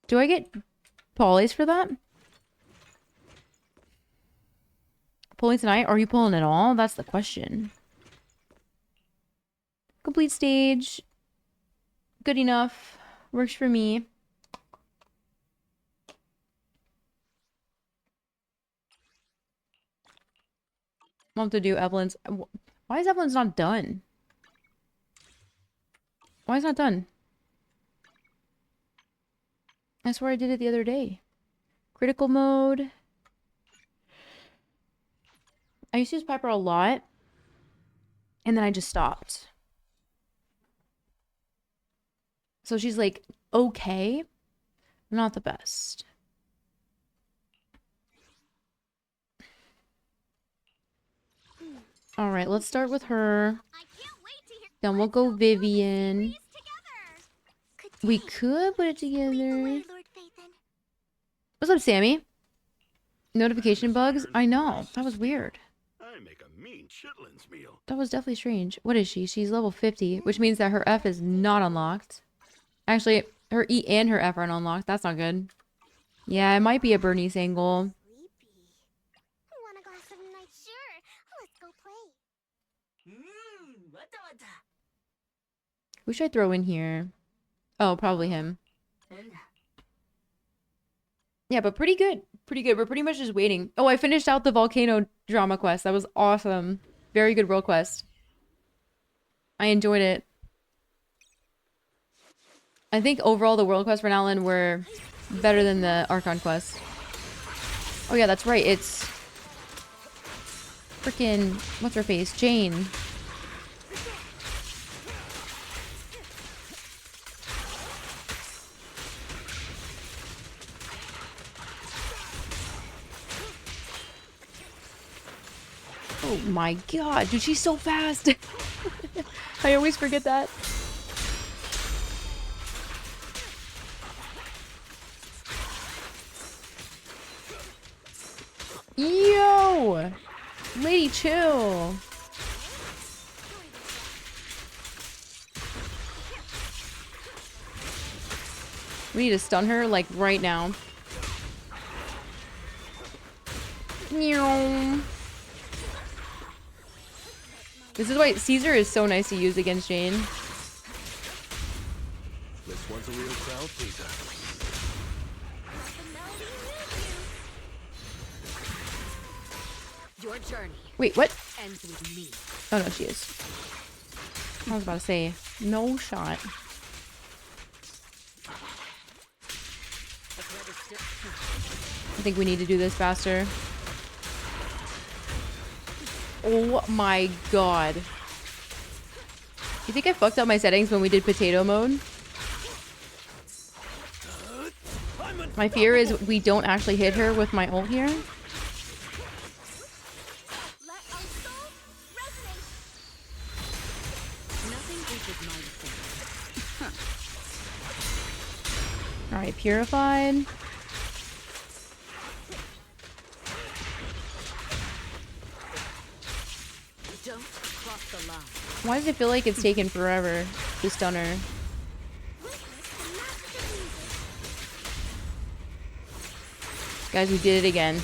Speaker 1: Do I get polys for that? Pulling tonight? Are you pulling at all? That's the question. Complete stage. Good enough. Works for me. I'll have to do Evelyn's. Why is Evelyn's not done? Why is it not done? I swear I did it the other day. Critical mode. I used to use Piper a lot. And then I just stopped. So she's like, okay. Not the best. Alright, let's start with her.
Speaker 11: I can't wait to hear.
Speaker 1: Then we'll go Vivian.
Speaker 11: Freeze together.
Speaker 1: We could put it
Speaker 11: Lead the way,
Speaker 1: together.
Speaker 11: Lord Phaethon.
Speaker 1: What's up, Sammy? Notification bugs? I know. That was weird.
Speaker 4: I make a mean chitlins meal.
Speaker 1: That was definitely strange. What is she? She's level 50, which means that her F is not unlocked. Actually, her E and her F aren't unlocked. That's not good. Yeah, it might be a Bernice angle.
Speaker 11: Sleepy. Want a glass of night? Sure. Let's go play.
Speaker 1: Who should I throw in here? Oh, probably him. Yeah, but pretty good. Pretty good. We're pretty much just waiting. Oh, I finished out the volcano drama quest. That was awesome. Very good world quest. I enjoyed it. I think overall the world quests for Nowlin were better than the Archon quest. Oh yeah, that's right. It's freaking what's her face? Jane. Oh my god, dude, she's so fast. I always forget that. Yo! Lady, chill. We need to stun her, like, right now. Meow. This is why Caesar is so nice to use against Jane.
Speaker 4: This one's a real crowd pleaser.
Speaker 2: Your journey
Speaker 1: Wait, what?
Speaker 2: ends with me.
Speaker 1: Oh no, she is. I was about to say, no shot. I think we need to do this faster. Oh my god. You think I fucked up my settings when we did potato mode? My fear is we don't actually hit her with my ult here.
Speaker 11: Let our souls resonate.
Speaker 2: Nothing reaches my defense.
Speaker 1: Alright, purified.
Speaker 2: Don't cross the line.
Speaker 1: Why does it feel like it's taken forever to stun her? Guys, we did it again.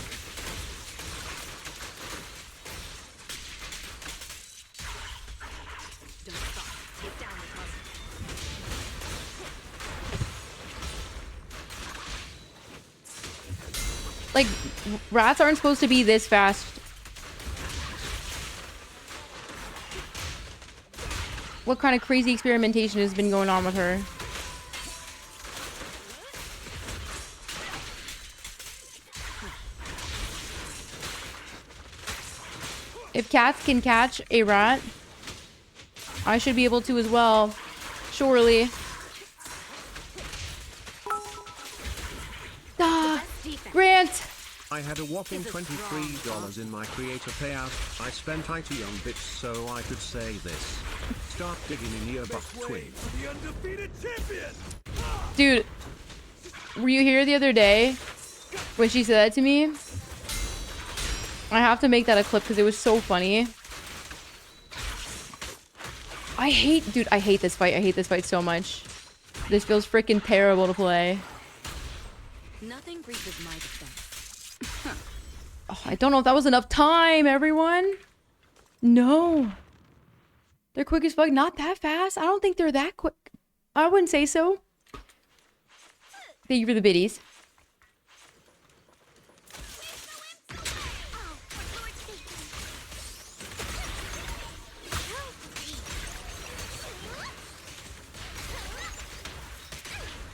Speaker 2: Don't stop. Take down the puzzle.
Speaker 1: Like, rats aren't supposed to be this fast. What kind of crazy experimentation has been going on with her? If cats can catch a rat, I should be able to as well. Surely. Ah, Grant!
Speaker 10: I had a whopping $23 in my creator payout. I spent IT on bits so I could say this. Start digging in your butt twig.
Speaker 4: The undefeated champion!
Speaker 1: Dude, were you here the other day when she said that to me? I have to make that a clip because it was so funny. I hate this fight. I hate this fight so much. This feels freaking terrible to play.
Speaker 2: Nothing reaches my defense.
Speaker 1: Oh, I don't know if that was enough time, everyone. No. They're quick as fuck. Not that fast. I don't think they're that quick. I wouldn't say so. Thank you for the biddies.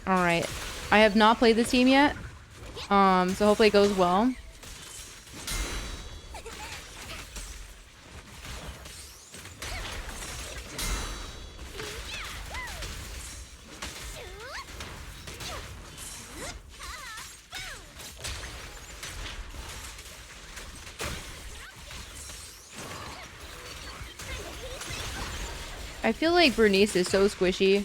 Speaker 1: Alright. I have not played this team yet. So hopefully it goes well. I feel like Bernice is so squishy.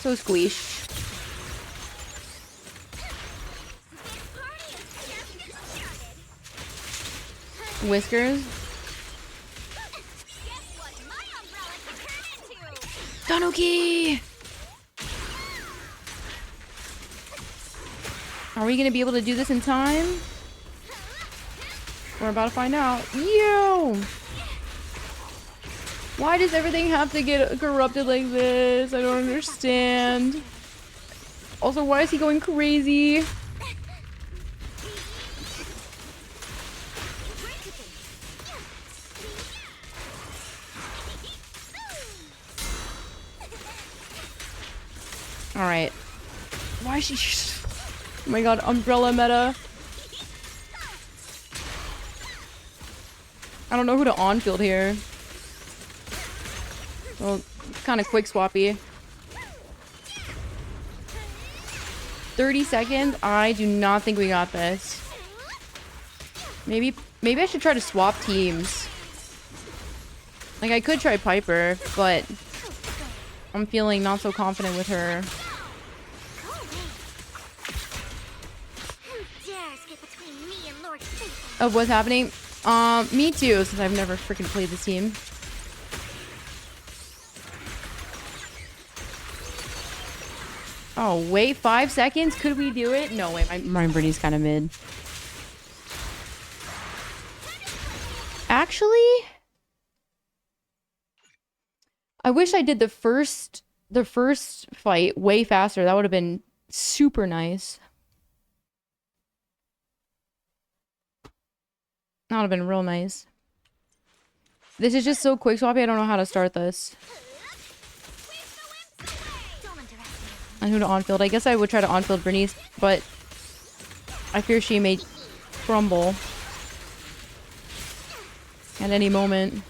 Speaker 1: So squish. Whiskers. Tanuki! Are we gonna be able to do this in time? We're about to find out. Yo! Why does everything have to get corrupted like this? I don't understand. Also, why is he going crazy? Alright. Why is she... Oh my god, umbrella meta. I don't know who to on-field here. Well, kind of quick swappy. 30 seconds? I do not think we got this. Maybe I should try to swap teams. Like, I could try Piper, but I'm feeling not so confident with her. Of what's happening? Me too, since I've never freaking played this team. Oh, wait, 5 seconds? Could we do it? No, wait, my Brittany's kind of mid. Actually, I wish I did the first fight way faster. That would have been super nice. That would have been real nice. This is just so quick swappy, I don't know how to start this. And who to on-field. I guess I would try to on-field Bernice, but I fear she may crumble at any moment.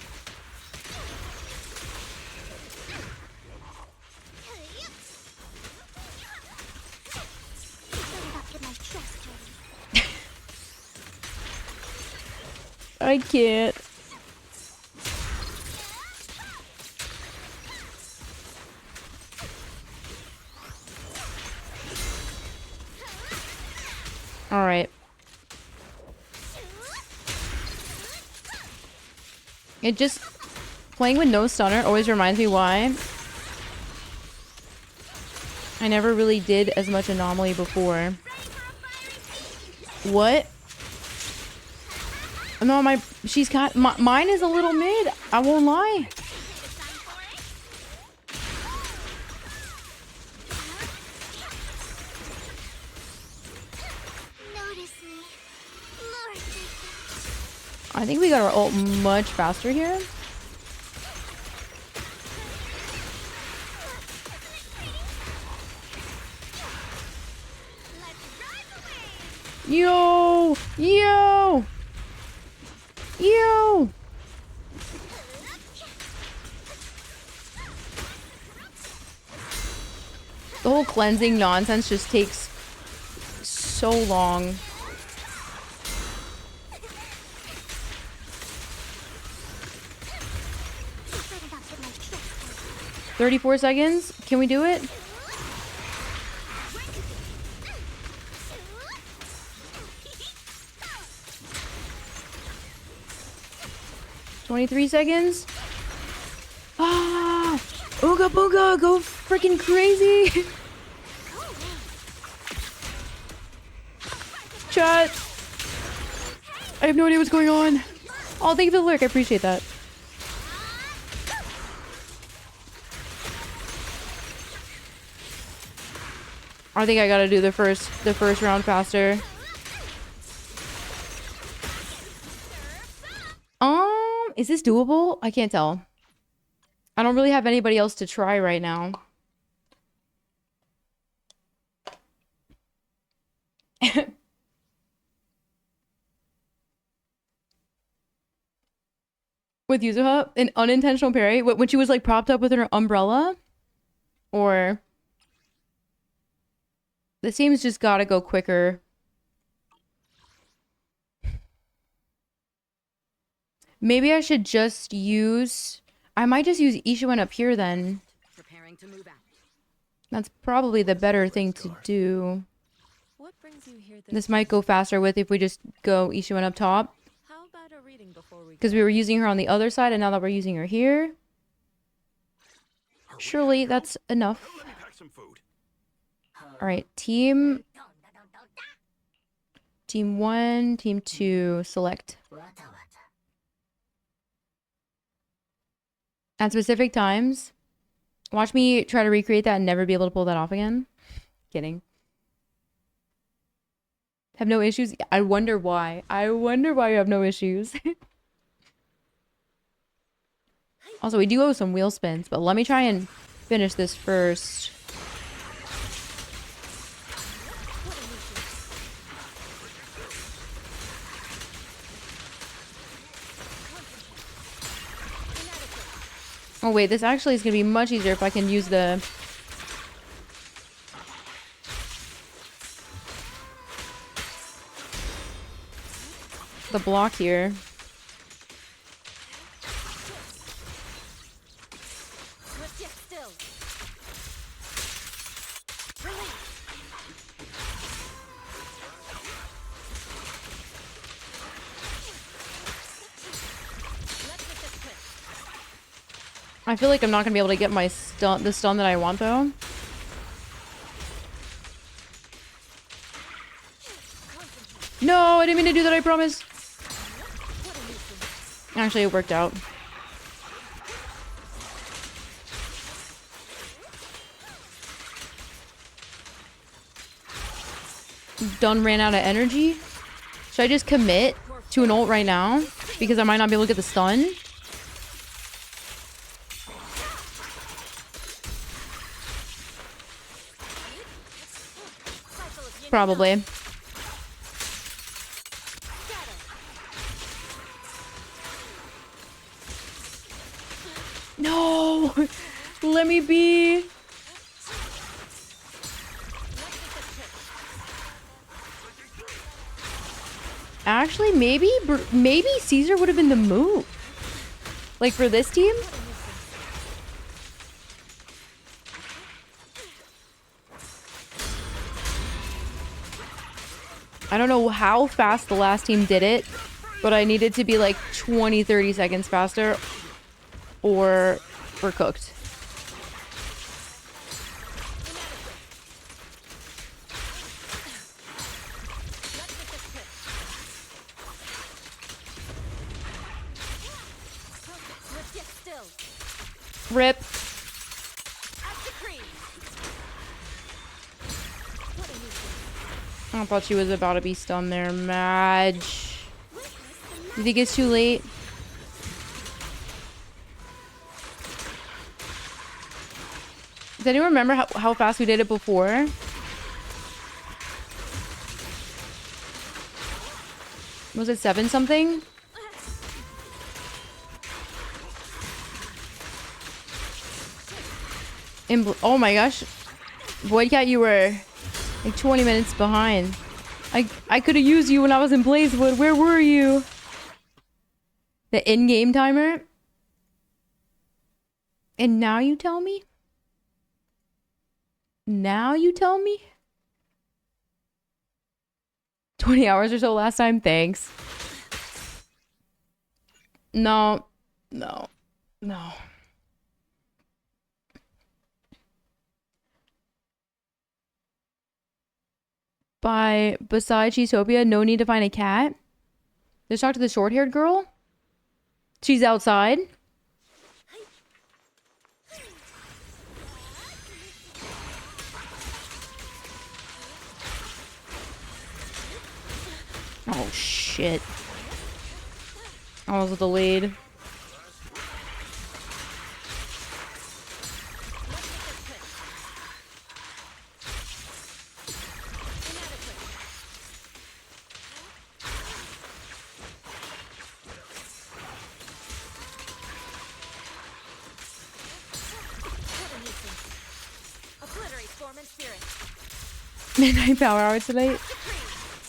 Speaker 1: I can't. All right. It just playing with no stunner always reminds me why I never really did as much anomaly before. What? No, mine is a little mid. I won't lie. I think we got our ult much faster here. Yo! Yo! Yo! The whole cleansing nonsense just takes so long.
Speaker 11: Better not get my chest hurt.
Speaker 1: 34 seconds? Can we do it? $23 seconds? Ah! Ooga booga! Go freaking crazy! Chat! I have no idea what's going on. Oh, thank you for the lurk. I appreciate that. I think I gotta do the first round faster. Is this doable? I can't tell. I don't really have anybody else to try right now. With Yuzuha, an unintentional parry? When she was like propped up with her umbrella? Or... The team's just gotta go quicker. Maybe I should just use... I might just use Ishuan up here then.
Speaker 2: Preparing to move out.
Speaker 1: That's probably the better thing to do.
Speaker 2: What brings you here
Speaker 1: This might go faster with if we just go Ishuan up top.
Speaker 2: How about a reading before we
Speaker 1: Because we were using her on the other side and now that we're using her here. Surely that's enough. Alright, team 1, team 2, select. At specific times. Watch me try to recreate that and never be able to pull that off again. Kidding. Have no issues? I wonder why. I wonder why you have no issues. Also, we do owe some wheel spins, but let me try and finish this first. Oh wait, this actually is going to be much easier if I can use the block here. I feel like I'm not gonna be able to get my stun, the stun that I want though. No, I didn't mean to do that, I promise. Actually, it worked out. Done ran out of energy. Should I just commit to an ult right now? Because I might not be able to get the stun. Probably. No! Let me be! Actually, maybe Caesar would have been the move. Like for this team? I don't know how fast the last team did it, but I needed to be like 20-30 seconds faster or we're cooked. Rip. I thought she was about to be stunned there. Madge. You think it's too late? Does anyone remember how fast we did it before? Was it 7 something? Oh my gosh. Void Cat, you were like 20 minutes behind. I could have used you when I was in Blazewood. Where were you? The in-game timer? And now you tell me? Now you tell me? 20 hours or so last time? Thanks. No. No. No. Besides Utopia, no need to find a cat? Just talk to the short-haired girl? She's outside? Oh, shit. I was delayed. Midnight power hour tonight?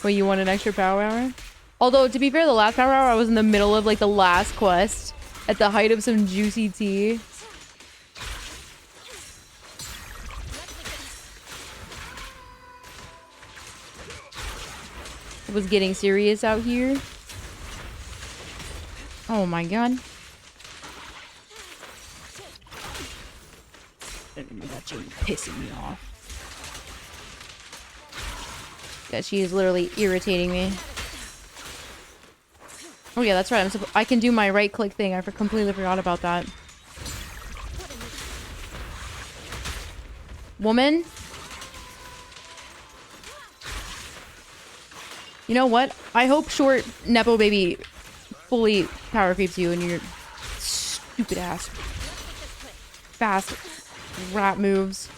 Speaker 1: Wait, you want an extra power hour? Although, to be fair, the last power hour I was in the middle of like the last quest at the height of some juicy tea. It was getting serious out here. Oh my god. That's pissing me off. Yeah, she is literally irritating me. Oh yeah, that's right. I can do my right click thing. I completely forgot about that. Woman? You know what? I hope short Nepo baby fully power creeps you and your stupid ass fast rat moves.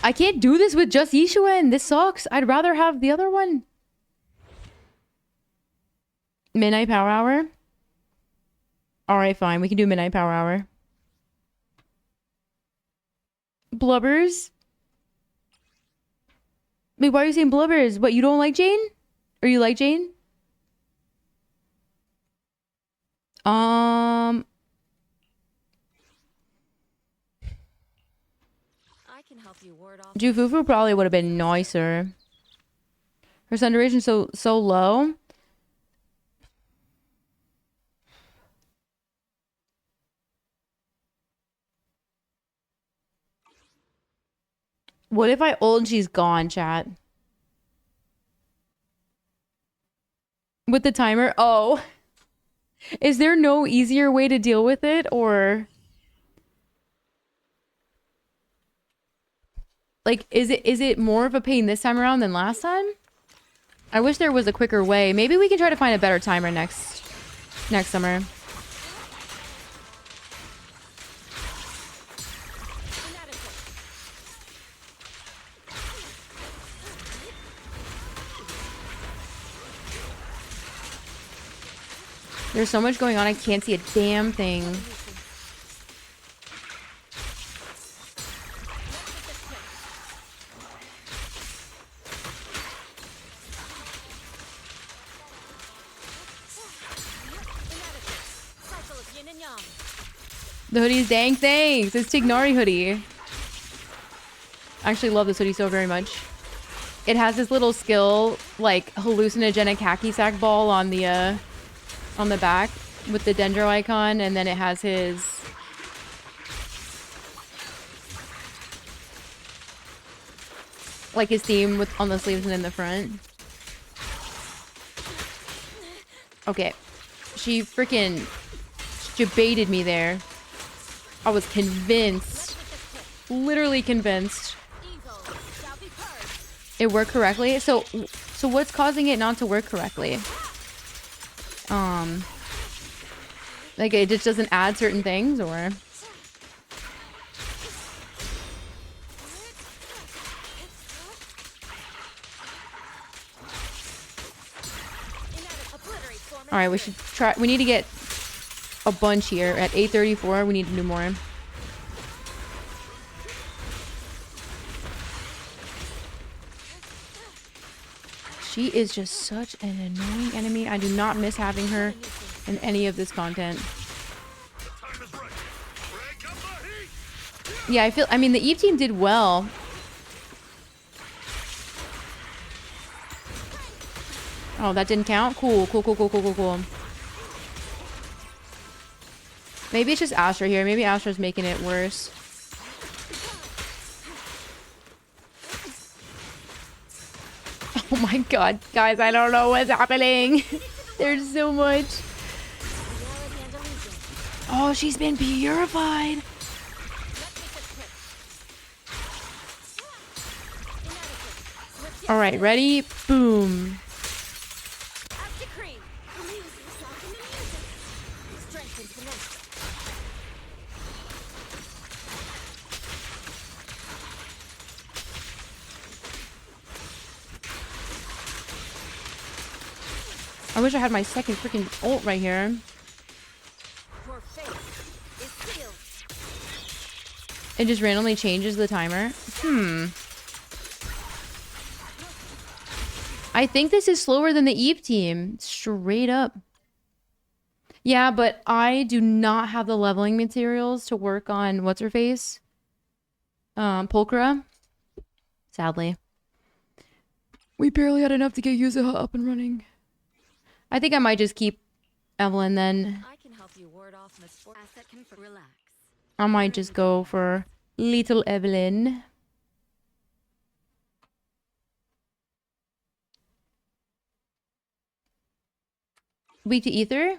Speaker 1: I can't do this with just Yishuen. This sucks. I'd rather have the other one. Midnight power hour? Alright, fine. We can do midnight power hour. Blubbers? Wait, why are you saying blubbers? What, you don't like Jane? Or you like Jane? Jufufu probably would have been nicer. Her sun duration so low. What if I ult and she's gone, chat? With the timer? Oh. Is there no easier way to deal with it, or... Like, is it more of a pain this time around than last time? I wish there was a quicker way. Maybe we can try to find a better timer next summer. There's so much going on, I can't see a damn thing. The hoodie's dang thanks. It's Tignari hoodie. I actually love this hoodie so very much. It has this little skill, like hallucinogenic hacky sack ball on the back with the dendro icon, and then it has his like his theme with on the sleeves and in the front. Okay. She freaking baited me there. I was convinced. Literally convinced. It worked correctly? So what's causing it not to work correctly? Like it just doesn't add certain things, or... All right, we should try. We need to get a bunch here at 8:34. We need to do more. She is just such an annoying enemy. I do not miss having her in any of this content. Yeah, I mean, the Eve team did well. Oh, that didn't count? Cool. Maybe it's just Astra here. Maybe Astra's making it worse. Oh my god, guys, I don't know what's happening. There's so much. Oh, she's been purified. All right, ready? Boom. I wish I had my second freaking ult right here. It just randomly changes the timer. I think this is slower than the Eve team. Straight up. Yeah, but I do not have the leveling materials to work on what's-her-face? Pulchra. Sadly. We barely had enough to get Yuzuha up and running. I think I might just keep Evelyn then.
Speaker 2: I can help you ward off asset can relax.
Speaker 1: I might just go for little Evelyn. Weak to ether?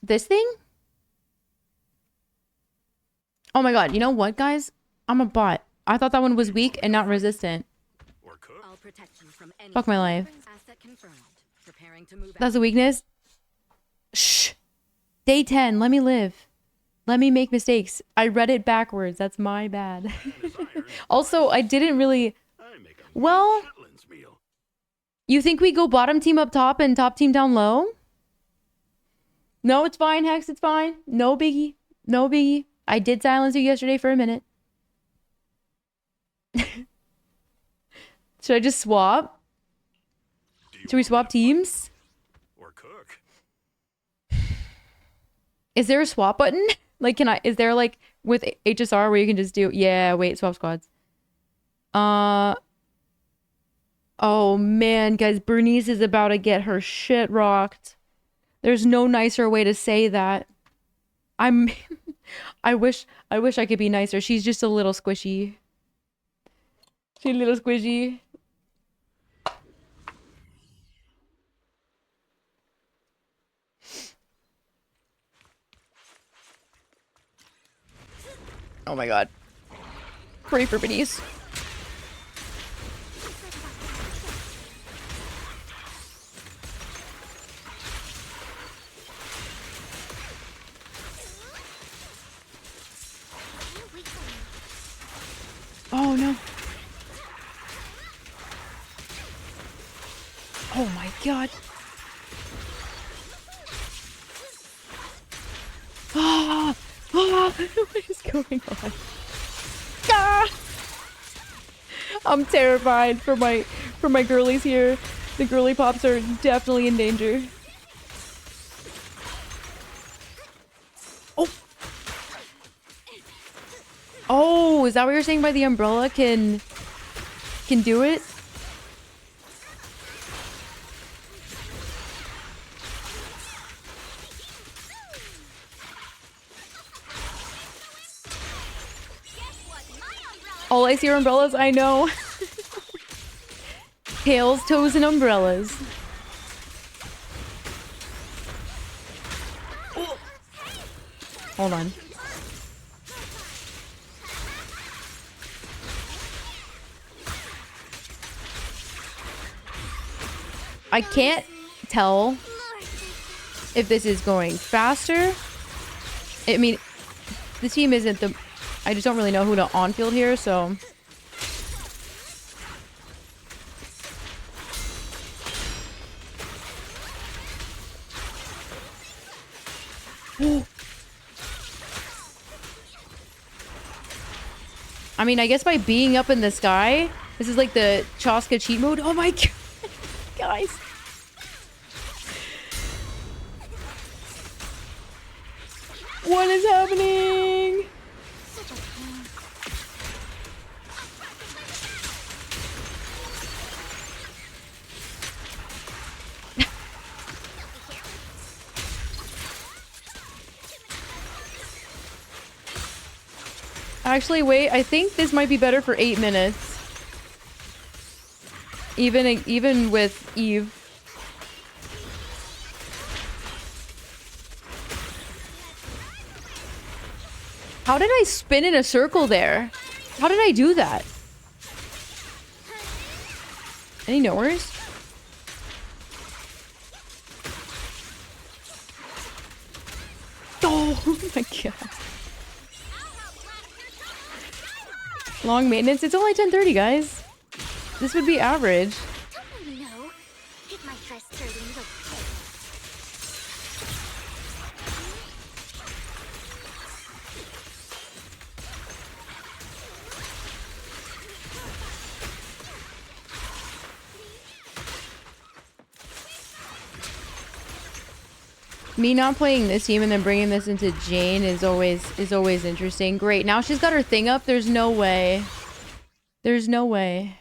Speaker 1: This thing? Oh my god, you know what, guys? I'm a bot. I thought that one was weak and not resistant. Fuck my life. That's a weakness? Shh. Day 10, let me live. Let me make mistakes. I read it backwards. That's my bad. Also, I didn't really... Well... You think we go bottom team up top and top team down low? No, it's fine, Hex. It's fine. No biggie. No biggie. I did silence you yesterday for a minute. Should I just swap? Should we swap teams?
Speaker 4: Or cook.
Speaker 1: Is there a swap button? Like, is there like with HSR where you can just do, yeah, wait, swap squads. Oh man, guys, Bernice is about to get her shit rocked. There's no nicer way to say that. I wish I could be nicer. She's just a little squishy. She's a little squishy. Oh my god. Pray for Bernice. Oh no. Oh my god. Ah! Ah! What is going on? Ah! I'm terrified for my girlies here. The girly pops are definitely in danger. Oh! Oh, is that what you're saying by the umbrella can do it? All I see are umbrellas, I know. Tails, toes, and umbrellas. Hold on. I can't tell if this is going faster. I mean, the team isn't the... I just don't really know who to on-field here, so... I mean, I guess by being up in the sky, this is like the Chaska cheat mode. Oh my god, guys. What is happening? Actually, wait, I think this might be better for 8 minutes. Even with Eve. How did I spin in a circle there? How did I do that? Any knowers? Oh my god. Long maintenance? It's only 10:30, guys. This would be average.
Speaker 11: Don't really know. If my dress turning is okay.
Speaker 1: Me not playing this team and then bringing this into Jane is always interesting. Great. Now she's got her thing up. There's no way. There's no way.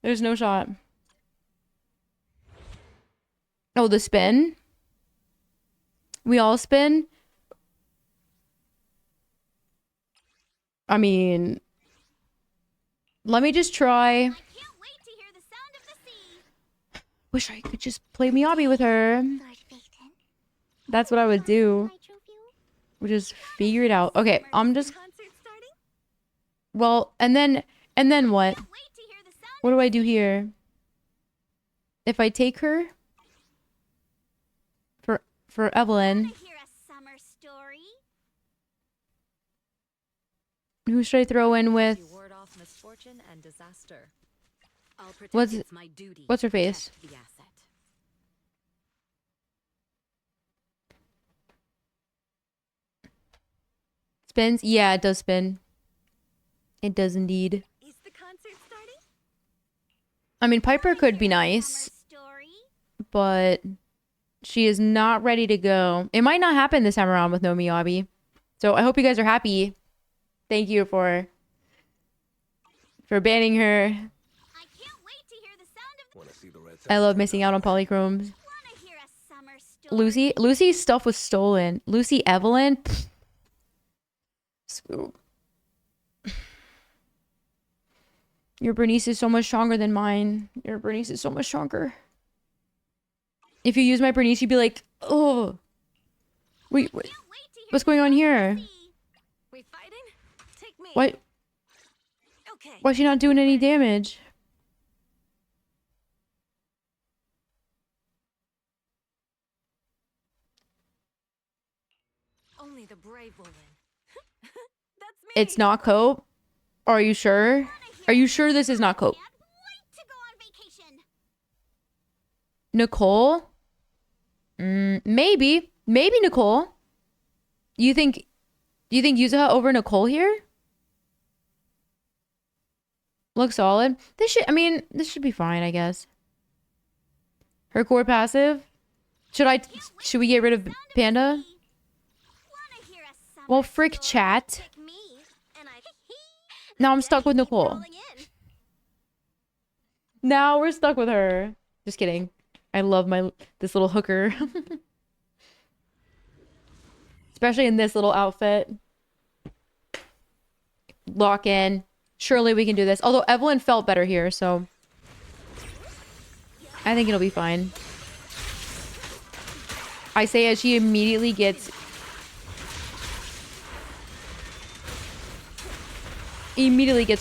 Speaker 1: There's no shot. Oh, the spin? We all spin? I mean, let me just try. Wish I could just play Miyabi with her. That's what I would do. We'll just figure it out. Okay, I'm just... Well, and then what? What do I do here? If I take her for Evelyn, who should I throw in with? What's her face? Spins? Yeah, it does spin. It does indeed.
Speaker 11: Is the concert starting?
Speaker 1: I mean, Piper could be nice, but she is not ready to go. It might not happen this time around with no Miyabi. So I hope you guys are happy. Thank you for banning her.
Speaker 11: I can't wait to hear the sound of
Speaker 1: I love missing out on polychromes. Lucy's stuff was stolen. Lucy Evelyn? Pfft. Scoop. Your Bernice is so much stronger than mine. Your Bernice is so much stronger. If you use my Bernice, you'd be like, oh. Wait. What's going on here?
Speaker 8: We fighting? Take me.
Speaker 1: What?
Speaker 8: Okay.
Speaker 1: Why is she not doing any damage?
Speaker 8: Only the brave will win. That's me.
Speaker 1: It's not Cope? Are you sure? Are you sure this is not Cope? Nicole? Maybe. Maybe Nicole. Do you think Yuzuha over Nicole here? Looks solid. This should be fine, I guess. Her core passive? Should we get rid of Panda? Well, frick chat. Now I'm stuck with Nicole. Now we're stuck with her. Just kidding. I love this little hooker. Especially in this little outfit. Lock in. Surely we can do this. Although Evelyn felt better here, so I think it'll be fine. I say as she immediately gets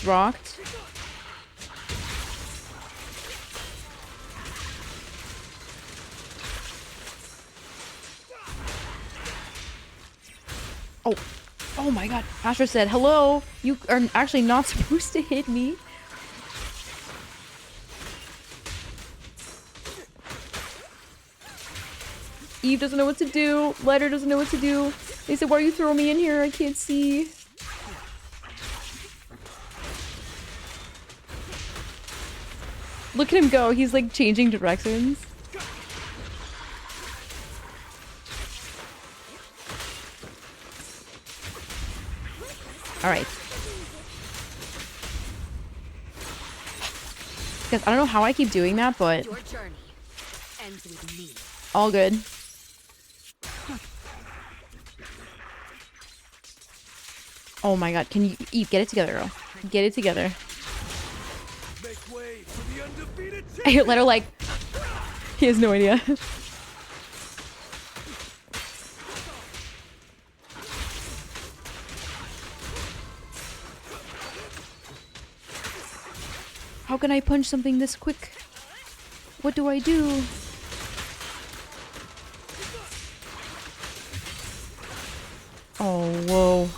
Speaker 1: rocked. Oh my god. Astra said, hello. You are actually not supposed to hit me. Eve doesn't know what to do. Letter doesn't know what to do. They said, why are you throwing me in here? I can't see. Look at him go. He's like changing directions. All right. Guys, I don't know how I keep doing that, but
Speaker 2: Your journey ends with me.
Speaker 1: all good. Oh my god, can you eat? Get it together, girl. Get it together.
Speaker 4: Make way for the undefeated
Speaker 1: Let her like... He has no idea. How can I punch something this quick? What do I do? Oh, whoa.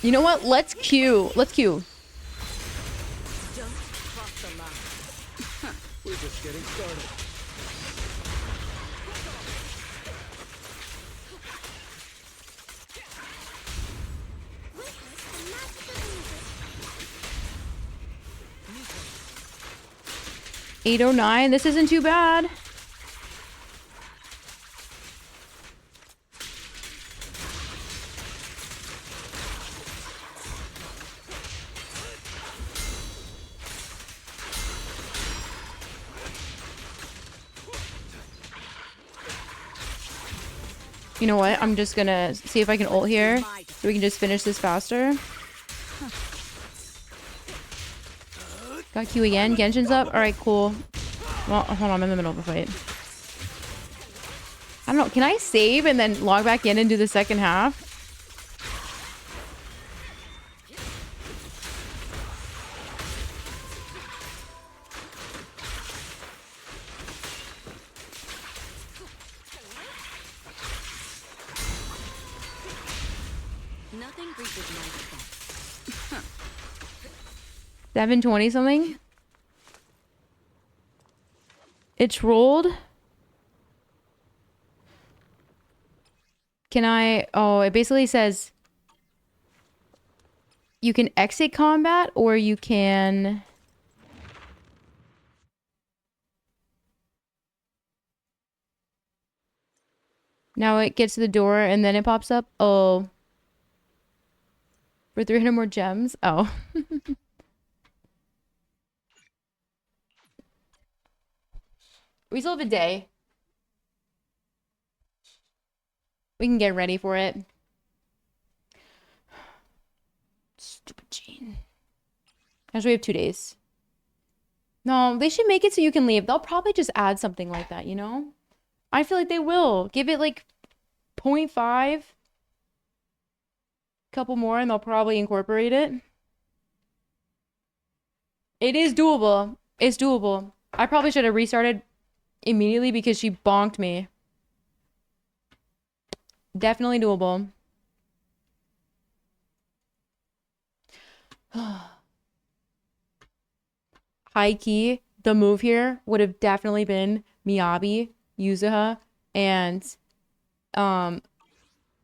Speaker 1: You know what? Let's queue. Let's queue.
Speaker 2: Don't cross the line.
Speaker 10: We're just getting started.
Speaker 1: $809. This isn't too bad. You know what? I'm just gonna see if I can ult here so we can just finish this faster. Got Q again. Genshin's up. Alright, cool. Well, hold on. I'm in the middle of a fight. I don't know. Can I save and then log back in and do the second half?
Speaker 2: Nothing reaches my defense.
Speaker 1: 720 something? It's rolled. Can I... Oh, it basically says... You can exit combat or you can... Now it gets to the door and then it pops up. Oh. For 300 more gems? Oh. We still have a day. We can get ready for it. Stupid Gene. Actually, we have 2 days. No, they should make it so you can leave. They'll probably just add something like that, you know? I feel like they will. Give it like 0.5. Couple more and they'll probably incorporate it. It is doable. It's doable. I probably should have restarted immediately because she bonked me. Definitely doable. High key, the move here would have definitely been Miyabi, Yuzuha, and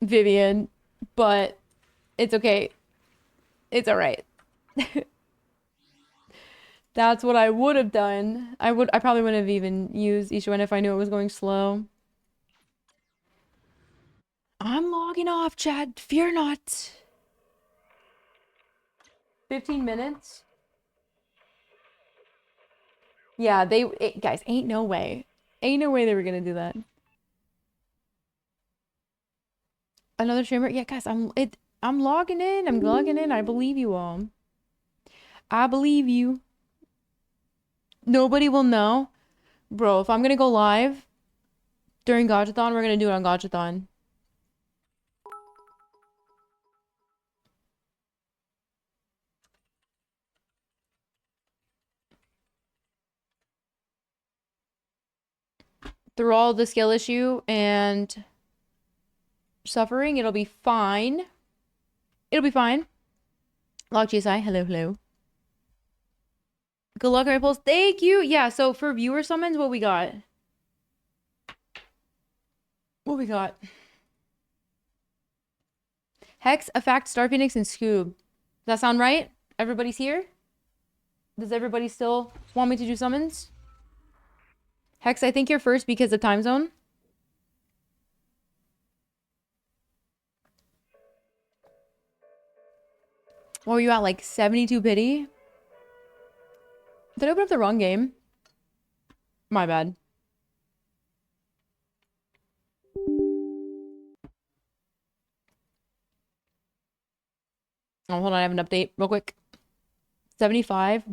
Speaker 1: Vivian, but it's okay. It's all right. That's what I would have done. I probably wouldn't have even used Ishuan if I knew it was going slow. I'm logging off, Chad. Fear not. 15 minutes? Yeah, guys, ain't no way. Ain't no way they were gonna do that. Another streamer? Yeah, guys, I'm logging in. I'm logging in. I believe you all. I believe you. Nobody will know. Bro, if I'm gonna go live during Gachathon, we're gonna do it on Gachathon. Through all the skill issue and suffering, it'll be fine. It'll be fine. Log GSI, hello, hello. Good luck, Ripples. Thank you. Yeah, so for viewer summons, what we got? What we got? Hex, Effect, Star Phoenix, and Scoob. Does that sound right? Everybody's here? Does everybody still want me to do summons? Hex, I think you're first because of time zone. What were you at, like 72 pity? Did I open up the wrong game? My bad. Oh, hold on, I have an update real quick. 75?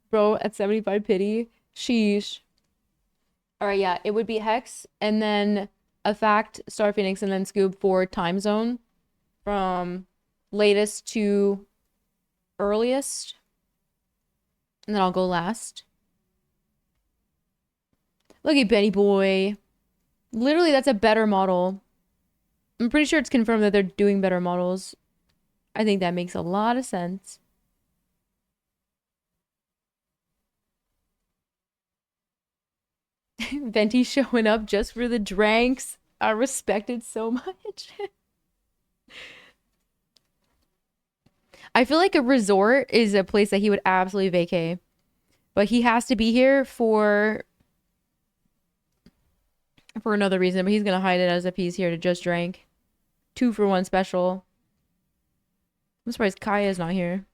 Speaker 1: Bro, at 75 pity. Sheesh. Alright, yeah, it would be Hex, and then Effect, Star Phoenix, and then Scoob for time zone. From latest to earliest. And then I'll go last. Look at Benny Boy. Literally, that's a better model. I'm pretty sure it's confirmed that they're doing better models. I think that makes a lot of sense. Venti showing up just for the dranks. I respect it so much. I feel like a resort is a place that he would absolutely vacate. But he has to be here for another reason. But he's going to hide it as if he's here to just drink. 2-for-1 special. I'm surprised Kaya's not here.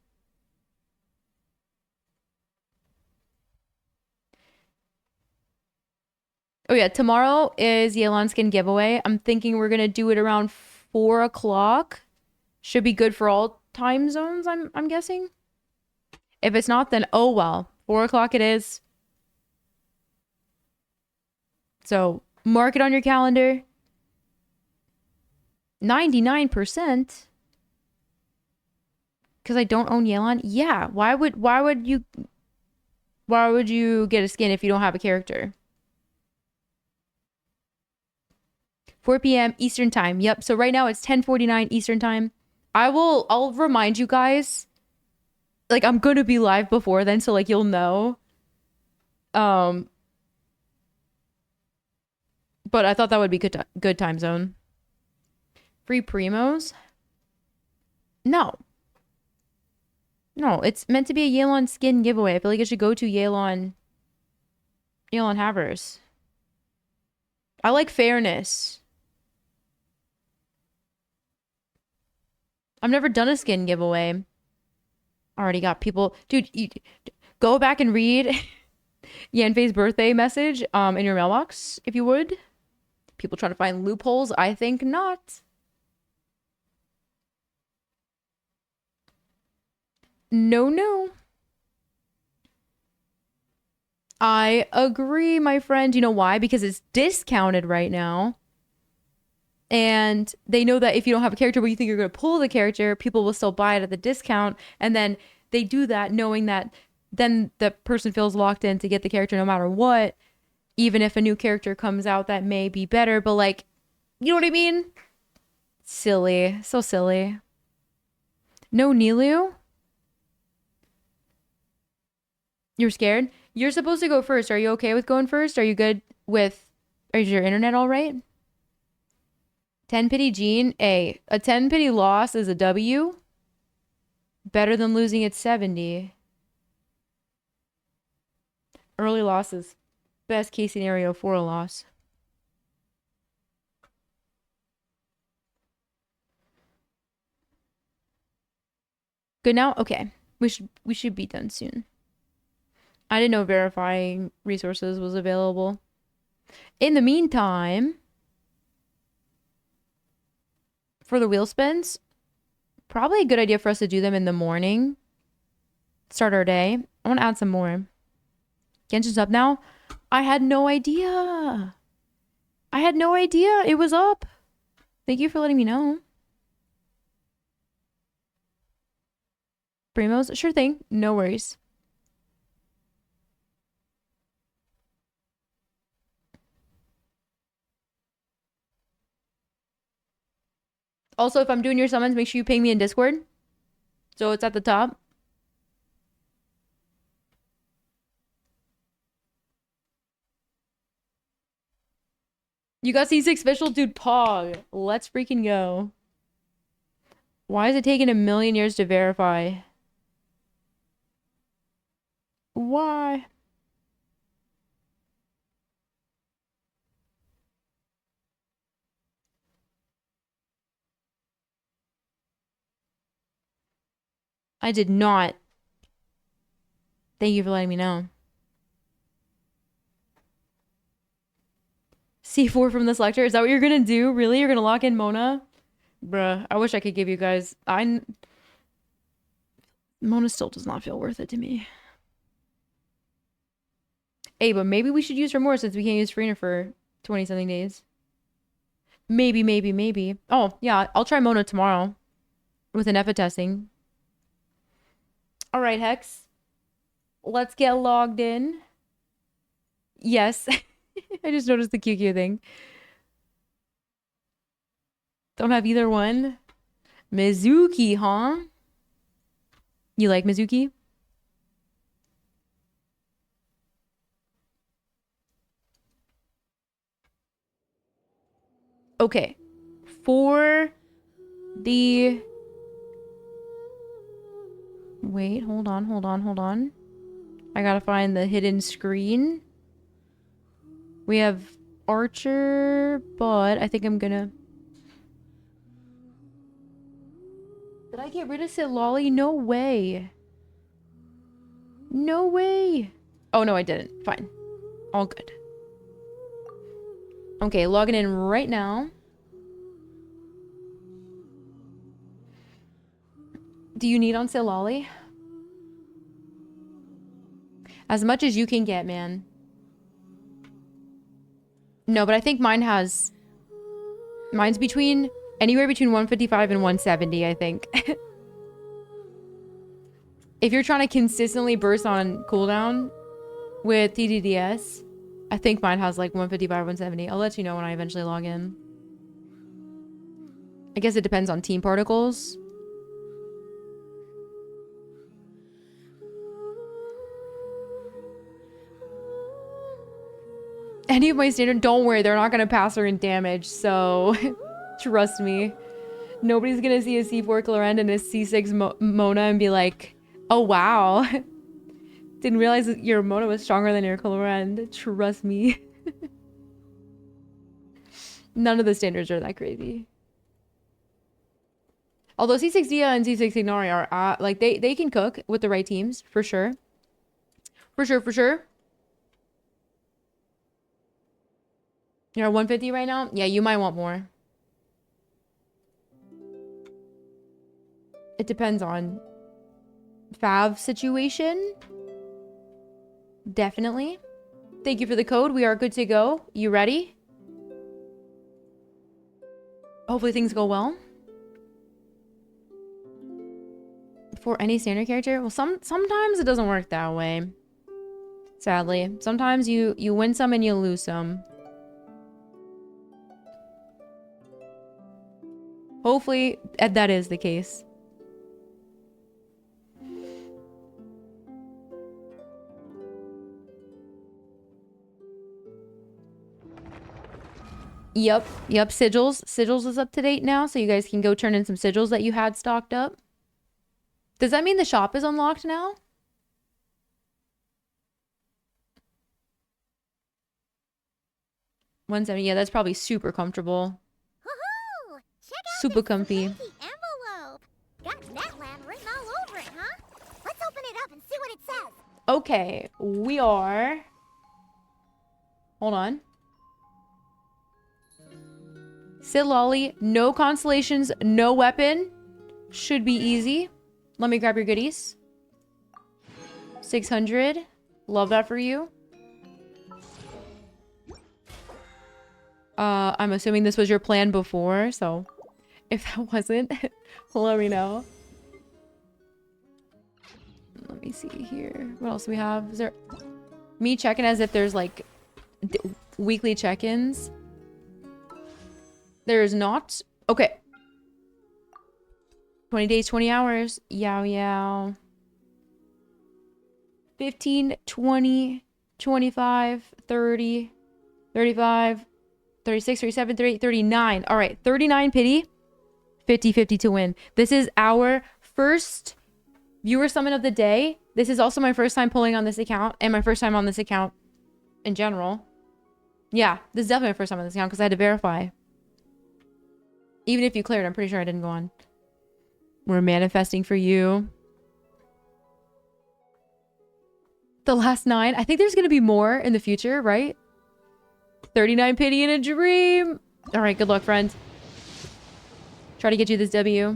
Speaker 1: Oh yeah, tomorrow is Yelan Skin giveaway. I'm thinking we're going to do it around 4 o'clock. Should be good for all time zones, I'm guessing. If it's not, then oh well. 4 o'clock it is. So mark it on your calendar. 99%. Because I don't own Yelan? Yeah. Why would you get a skin if you don't have a character? 4 p.m. Eastern time. Yep. So right now it's 10:49 Eastern time. I'll remind you guys. Like, I'm gonna be live before then, so like you'll know. But I thought that would be good time zone. Free primos? No. No, it's meant to be a Yelan skin giveaway. I feel like it should go to Yelan Havers. I like fairness. I've never done a skin giveaway. Already got people. Dude, you go back and read Yanfei's birthday message in your mailbox, if you would. People trying to find loopholes. I think not. No. I agree, my friend. You know why? Because it's discounted right now. And they know that if you don't have a character but you think you're going to pull the character, people will still buy it at the discount. And then they do that knowing that then the person feels locked in to get the character no matter what. Even if a new character comes out that may be better. But like, you know what I mean? Silly. So silly. No Nilu? You're scared? You're supposed to go first. Are you okay with going first? Are you good with... Is your internet all right? 10 pity Jean. A 10 pity loss is a W. Better than losing at 70. Early loss is best case scenario for a loss. Good now? Okay. We should be done soon. I didn't know verifying resources was available. In the meantime, for the wheel spins, probably a good idea for us to do them in the morning. Start our day. I want to add some more. Genshin's up now? I had no idea. It was up. Thank you for letting me know. Primos? Sure thing. No worries. Also, if I'm doing your summons, make sure you ping me in Discord. So it's at the top. You got C6 official? Dude, Pog. Let's freaking go. Why is it taking a million years to verify? Why? I did not. Thank you for letting me know. C4 from the selector? Is that what you're gonna do? Really? You're gonna lock in Mona? Bruh, I wish I could give you guys... Mona still does not feel worth it to me. Hey, but maybe we should use her more since we can't use Farina for 20-something days. Maybe, maybe, maybe. Oh, yeah, I'll try Mona tomorrow with an EPA testing. All right, Hex. Let's get logged in. Yes. I just noticed the QQ thing. Don't have either one. Mizuki, huh? You like Mizuki? Okay. For the... Wait, hold on. I gotta find the hidden screen. We have Archer, but I think I'm gonna... Did I get rid of Silali? No way. No way. Oh, no, I didn't. Fine. All good. Okay, logging in right now. Do you need on Silali? As much as you can get, man. No, but I think mine has... Mine's between... Anywhere between 155 and 170, I think. If you're trying to consistently burst on cooldown with TDDS, I think mine has like 155, 170. I'll let you know when I eventually log in. I guess it depends on team particles. Any of my standard, don't worry, they're not going to pass her in damage, so trust me. Nobody's going to see a C4 Clorend and a C6 Mona and be like, oh wow. Didn't realize that your Mona was stronger than your Clorend. Trust me. None of the standards are that crazy. Although C6 Dia and C6 Ignari are, like, they can cook with the right teams, for sure. For sure. You're at 150 right now? Yeah, you might want more. It depends on Fav situation. Definitely. Thank you for the code. We are good to go. You ready? Hopefully things go well. For any standard character? Well, sometimes it doesn't work that way. Sadly. Sometimes you win some and you lose some. Hopefully, that is the case. Yep, sigils. Sigils is up to date now, so you guys can go turn in some sigils that you had stocked up. Does that mean the shop is unlocked now? $170, yeah, that's probably super comfortable. Super comfy.
Speaker 11: Envelope. Got Netland written all over it, huh? Let's open it up and see what it says.
Speaker 1: Okay, we are... Hold on. Silali, no constellations, no weapon. Should be easy. Let me grab your goodies. 600. Love that for you. I'm assuming this was your plan before, so... If that wasn't, let me know. Let me see here. What else do we have? Is there... Me checking as if there's, like, weekly check-ins. There's not. Okay. 20 days, 20 hours. Yow. 15, 20, 25, 30, 35, 36, 37, 38, 39. All right, 39 pity. 50-50 to win. This is our first viewer summon of the day. This is also my first time pulling on this account and my first time on this account in general. Yeah, this is definitely my first time on this account because I had to verify. Even if you cleared, I'm pretty sure I didn't go on. We're manifesting for you. The last 9. I think there's going to be more in the future, right? 39 pity in a dream. All right, good luck, friend. Try to get you this W.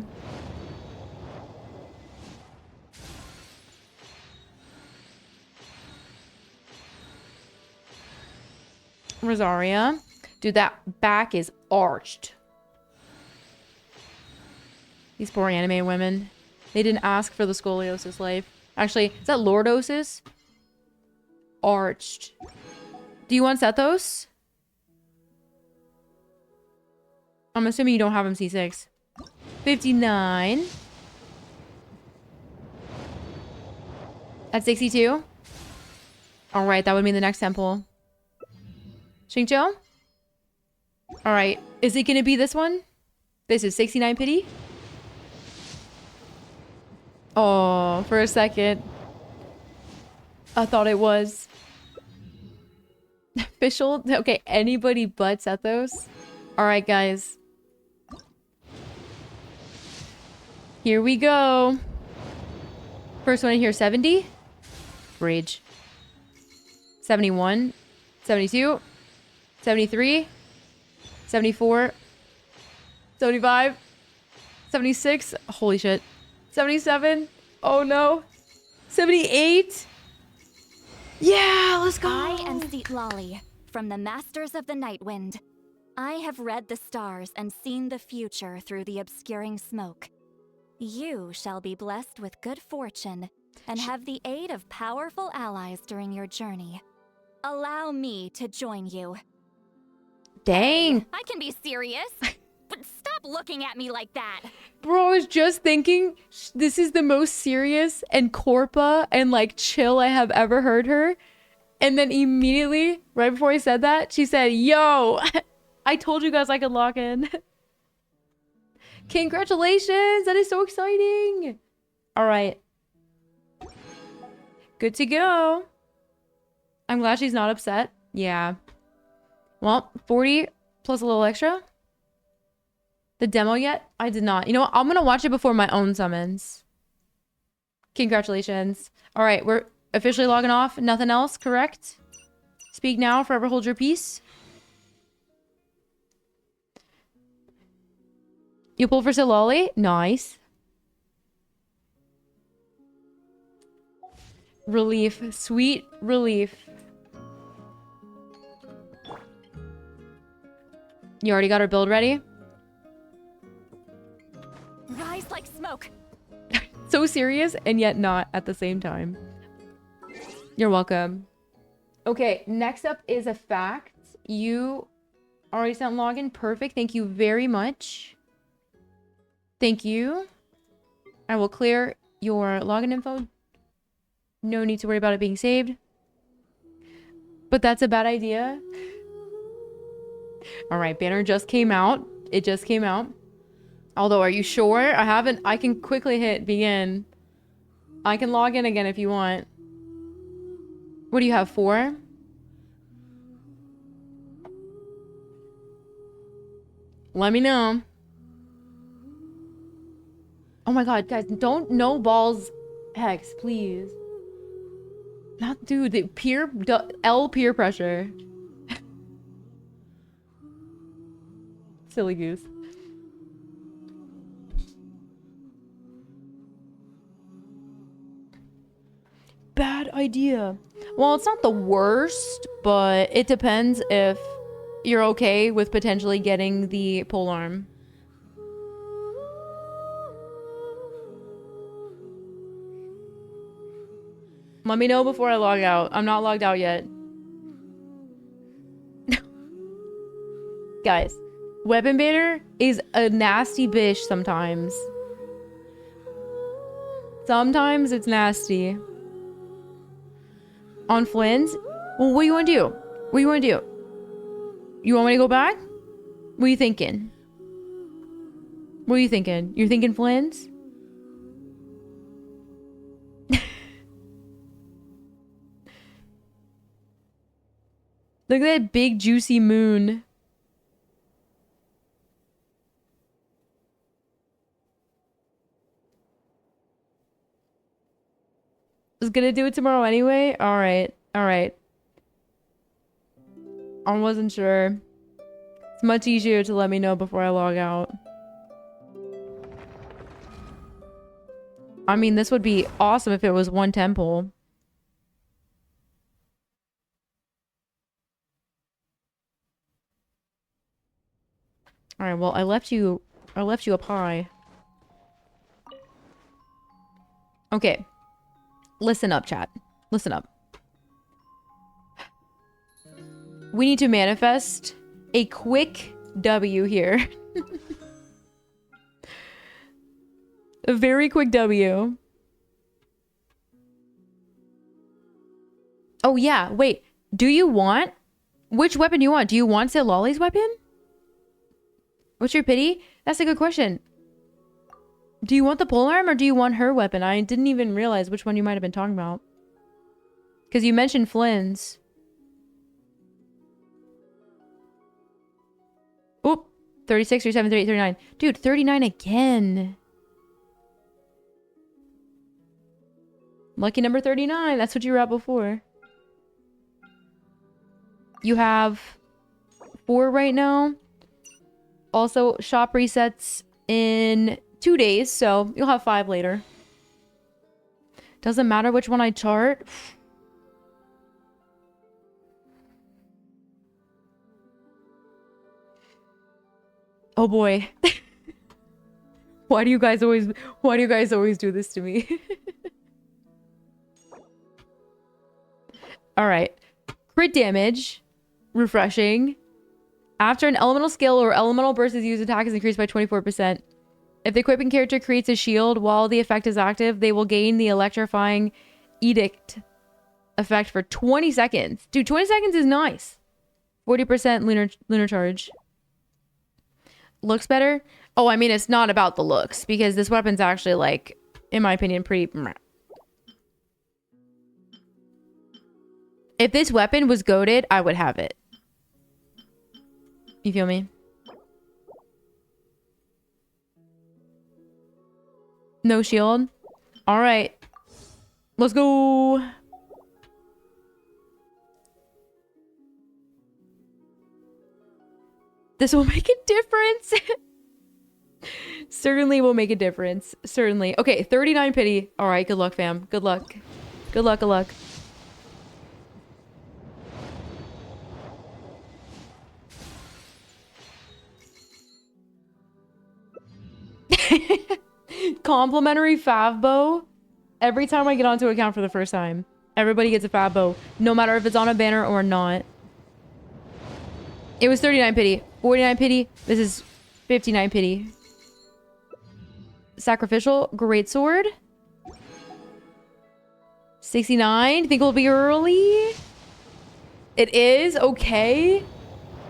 Speaker 1: Rosaria. Dude, that back is arched. These poor anime women. They didn't ask for the scoliosis life. Actually, is that lordosis? Arched. Do you want Sethos? I'm assuming you don't have him C6. 59. At 62? Alright, that would mean the next temple. Xingqiu? Alright, is it gonna be this one? This is 69 pity? Oh, for a second. I thought it was. Official? Okay, anybody but Sethos? Alright, guys. Here we go. First one in here, 70. Rage. 71. 72. 73. 74. 75. 76. Holy shit. 77. Oh no. 78. Yeah, let's go.
Speaker 7: I am Seat Lolly, from the Masters of the Night Wind. I have read the stars and seen the future through the obscuring smoke. You shall be blessed with good fortune and have the aid of powerful allies during your journey. Allow me to join you.
Speaker 1: Dang.
Speaker 7: I can be serious, but stop looking at me like that.
Speaker 1: Bro, I was just thinking this is the most serious and corpa and like chill I have ever heard her. And then immediately, right before I said that, she said, yo, I told you guys I could lock in. Congratulations. That is so exciting. All right. Good to go. I'm glad she's not upset. Yeah. Well, 40 plus a little extra. The demo yet? I did not. You know what? I'm going to watch it before my own summons. Congratulations. All right. We're officially logging off. Nothing else, correct? Speak now, forever hold your peace. You pull for Silali? Nice. Relief. Sweet relief. You already got her build ready?
Speaker 7: Rise like smoke.
Speaker 1: So serious and yet not at the same time. You're welcome. Okay, next up is a fact. You already sent login. Perfect. Thank you very much. Thank you. I will clear your login info. No need to worry about it being saved. But that's a bad idea. All right, banner just came out. It just came out. Although, are you sure? I can quickly hit begin. I can log in again if you want. What do you have, 4? Let me know. Oh my god, guys, don't no balls hex, please. Not dude, the L peer pressure. Silly goose. Bad idea. Well, it's not the worst, but it depends if you're okay with potentially getting the polearm. Let me know before I log out. I'm not logged out yet. Guys, weapon banner is a nasty bitch sometimes. Sometimes it's nasty. On Flynn's? Well, what do you want to do? What do you want to do? You want me to go back? What are you thinking? What are you thinking? You're thinking Flynn's? Look at that big juicy moon. Was gonna do it tomorrow anyway? Alright. Alright. I wasn't sure. It's much easier to let me know before I log out. I mean, this would be awesome if it was one temple. Alright, well, I left you a pie. Okay. Listen up, chat. Listen up. We need to manifest a quick W here. A very quick W. Oh, yeah. Wait. Do you want... Which weapon do you want? Do you want Lolly's weapon? What's your pity? That's a good question. Do you want the polearm or do you want her weapon? I didn't even realize which one you might have been talking about. Because you mentioned Flynn's. Oop. 36, 37, 38, 39. Dude, 39 again. Lucky number 39. That's what you were at before. You have 4 right now. Also, shop resets in 2 days, so you'll have 5 later. Doesn't matter which one I chart. Oh boy. Why do you guys always do this to me? All right. Crit damage. Refreshing. After an elemental skill or elemental burst is used, attack is increased by 24%. If the equipping character creates a shield while the effect is active, they will gain the electrifying edict effect for 20 seconds. Dude, 20 seconds is nice. 40% lunar charge. Looks better? Oh, I mean, it's not about the looks, because this weapon's actually, like, in my opinion, pretty... If this weapon was goated, I would have it. You feel me? No shield? Alright. Let's go! This will make a difference! Certainly will make a difference. Certainly. Okay, 39 pity. Alright, good luck, fam. Good luck. Good luck, good luck. Complimentary fav bow. Every time I get onto an account for the first time, everybody gets a fav bow, no matter if it's on a banner or not. It was 39 pity, 49 pity. This is 59 pity. Sacrificial greatsword. 69. Think we'll be early. It is okay.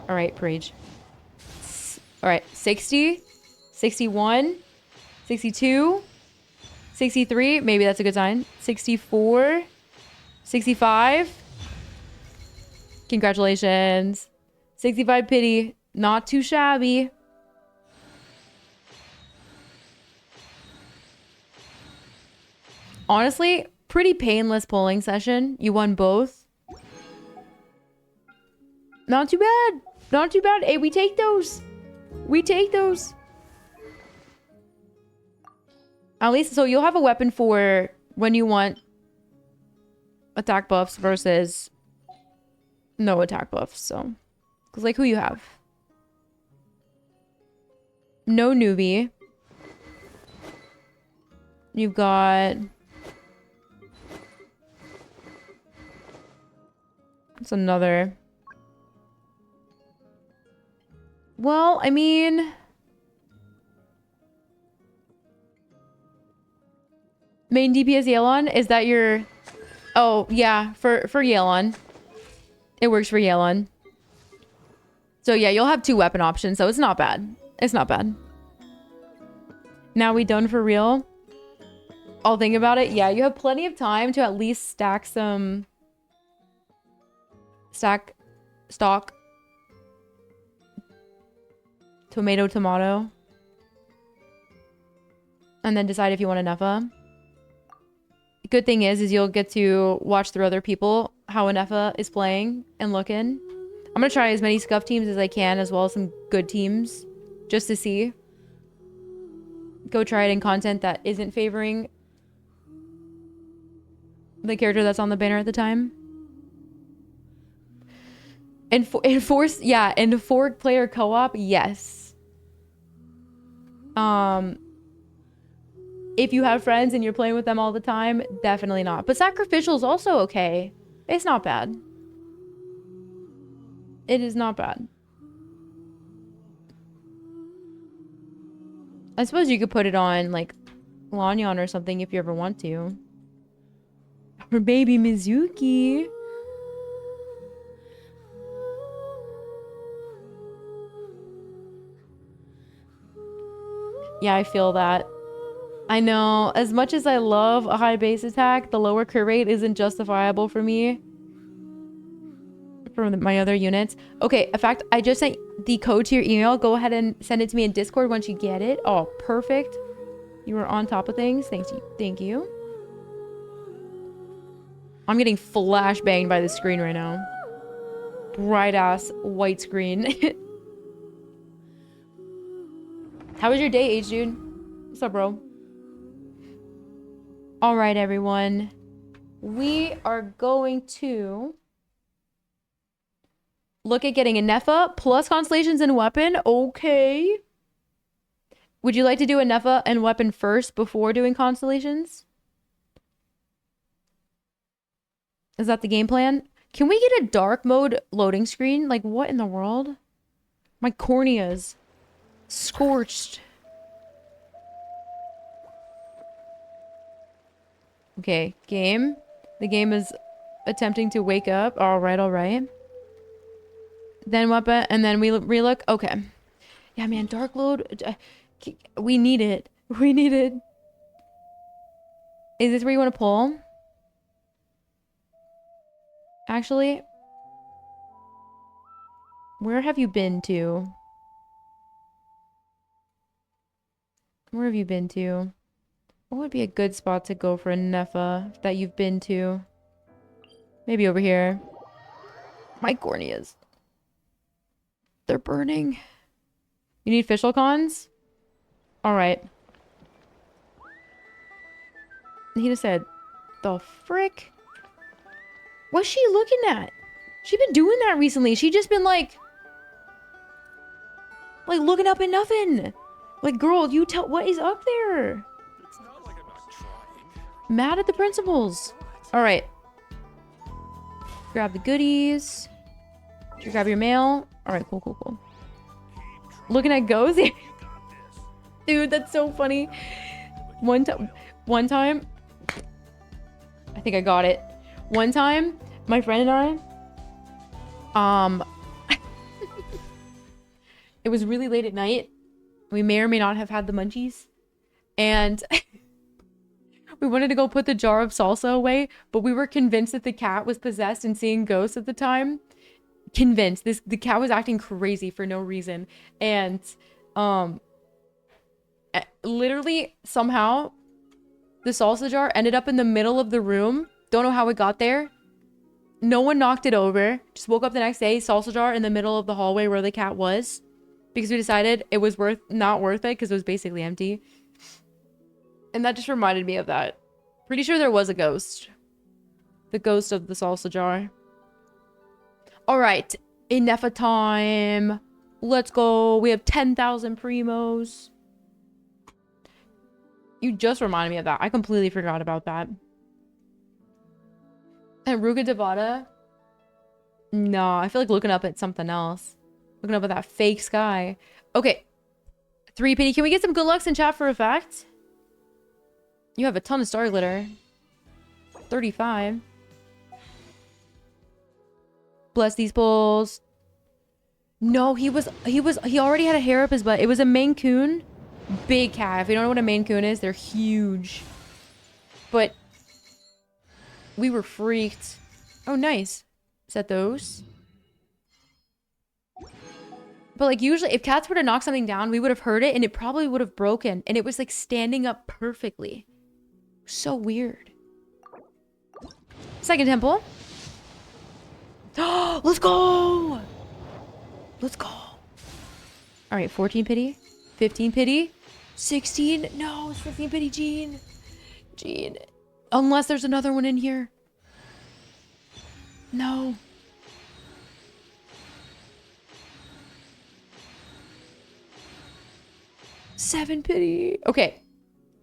Speaker 1: All right, Parade. All right, 60, 61. 62, 63, maybe that's a good sign. 64, 65. Congratulations. 65 pity, not too shabby. Honestly, pretty painless polling session. You won both. Not too bad. Not too bad. Hey, we take those. We take those. At least, so you'll have a weapon for when you want attack buffs versus no attack buffs, so. Because, like, who you have? No newbie. You've got... What's another? Well, I mean... Main DPS Yelan? Is that your... Oh, yeah, for Yelan. It works for Yelan. So yeah, you'll have 2 weapon options, so it's not bad. It's not bad. Now we done for real? I'll think about it. Yeah, you have plenty of time to at least stack some... stock. Tomato. And then decide if you want a Neffa. Good thing is you'll get to watch through other people how a Neffa is playing and looking. I'm gonna try as many scuff teams as I can, as well as some good teams, just to see. Go try it in content that isn't favoring the character that's on the banner at the time. And four-player co-op, yes. If you have friends and you're playing with them all the time, definitely not. But sacrificial is also okay. It's not bad. It is not bad. I suppose you could put it on, like, Lanyon or something if you ever want to. Or baby Mizuki. Yeah, I feel that. I know, as much as I love a high base attack, the lower crit rate isn't justifiable for me. For my other units. Okay, in fact, I just sent the code to your email. Go ahead and send it to me in Discord once you get it. Oh, perfect. You were on top of things. Thank you. I'm getting flashbanged by the screen right now. Bright ass white screen. How was your day, H dude? What's up, bro? All right, everyone. We are going to look at getting a Neffa plus constellations and weapon. Okay. Would you like to do a Neffa and weapon first before doing constellations? Is that the game plan? Can we get a dark mode loading screen? Like, what in the world? My corneas. Scorched. Okay, game. The game is attempting to wake up. All right. Then weapon, and then we relook. Okay. Yeah, man, dark load. We need it. We need it. Is this where you want to pull? Actually, where have you been to? Where have you been to? What would be a good spot to go for a Neffa that you've been to? Maybe over here. My corneas. They're burning. You need official cons? Alright. He just said, the frick? What's she looking at? She been doing that recently. She just been like looking up at nothing. Like, girl, you tell what is up there?
Speaker 4: It's not like I'm not trying.
Speaker 1: Mad at the principals. All right. Grab the goodies. Did you grab your mail? All right, cool. Looking at ghosts. Dude, that's so funny. One time, I think I got it. One time, my friend and I, it was really late at night. We may or may not have had the munchies. And we wanted to go put the jar of salsa away, but we were convinced that the cat was possessed and seeing ghosts at the time. Convinced. The cat was acting crazy for no reason. And literally, somehow, the salsa jar ended up in the middle of the room. Don't know how it got there. No one knocked it over. Just woke up the next day, salsa jar in the middle of the hallway where the cat was. Because we decided it was not worth it because it was basically empty. And that just reminded me of that. Pretty sure there was a ghost. The ghost of the salsa jar. Alright. Enough of time. Let's go. We have 10,000 primos. You just reminded me of that. I completely forgot about that. And Ruga Devada? No, I feel like looking up at something else. Looking up at that fake sky. Okay. 3 penny. Can we get some good lucks in chat for effect? You have a ton of star glitter. 35. Bless these pulls. No, he already had a hair up his butt. It was a Maine Coon. Big cat. If you don't know what a Maine Coon is, they're huge. But we were freaked. Oh, nice. Set those. But like usually if cats were to knock something down, we would have heard it and it probably would have broken. And it was like standing up perfectly. So weird. Second temple. Let's go! Let's go. All right, 14 pity. 15 pity. 16. No, it's 15 pity, Gene. Gene. Unless there's another one in here. No. Seven pity. Okay.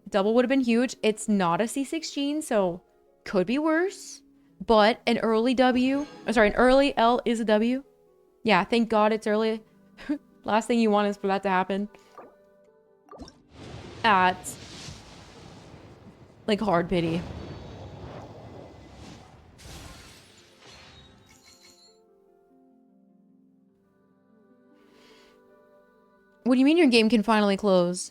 Speaker 1: Double would have been huge. It's not a C16, so could be worse. But an early W. I'm sorry, an early L is a W. Yeah, thank God it's early. Last thing you want is for that to happen. At like hard pity. What do you mean your game can finally close?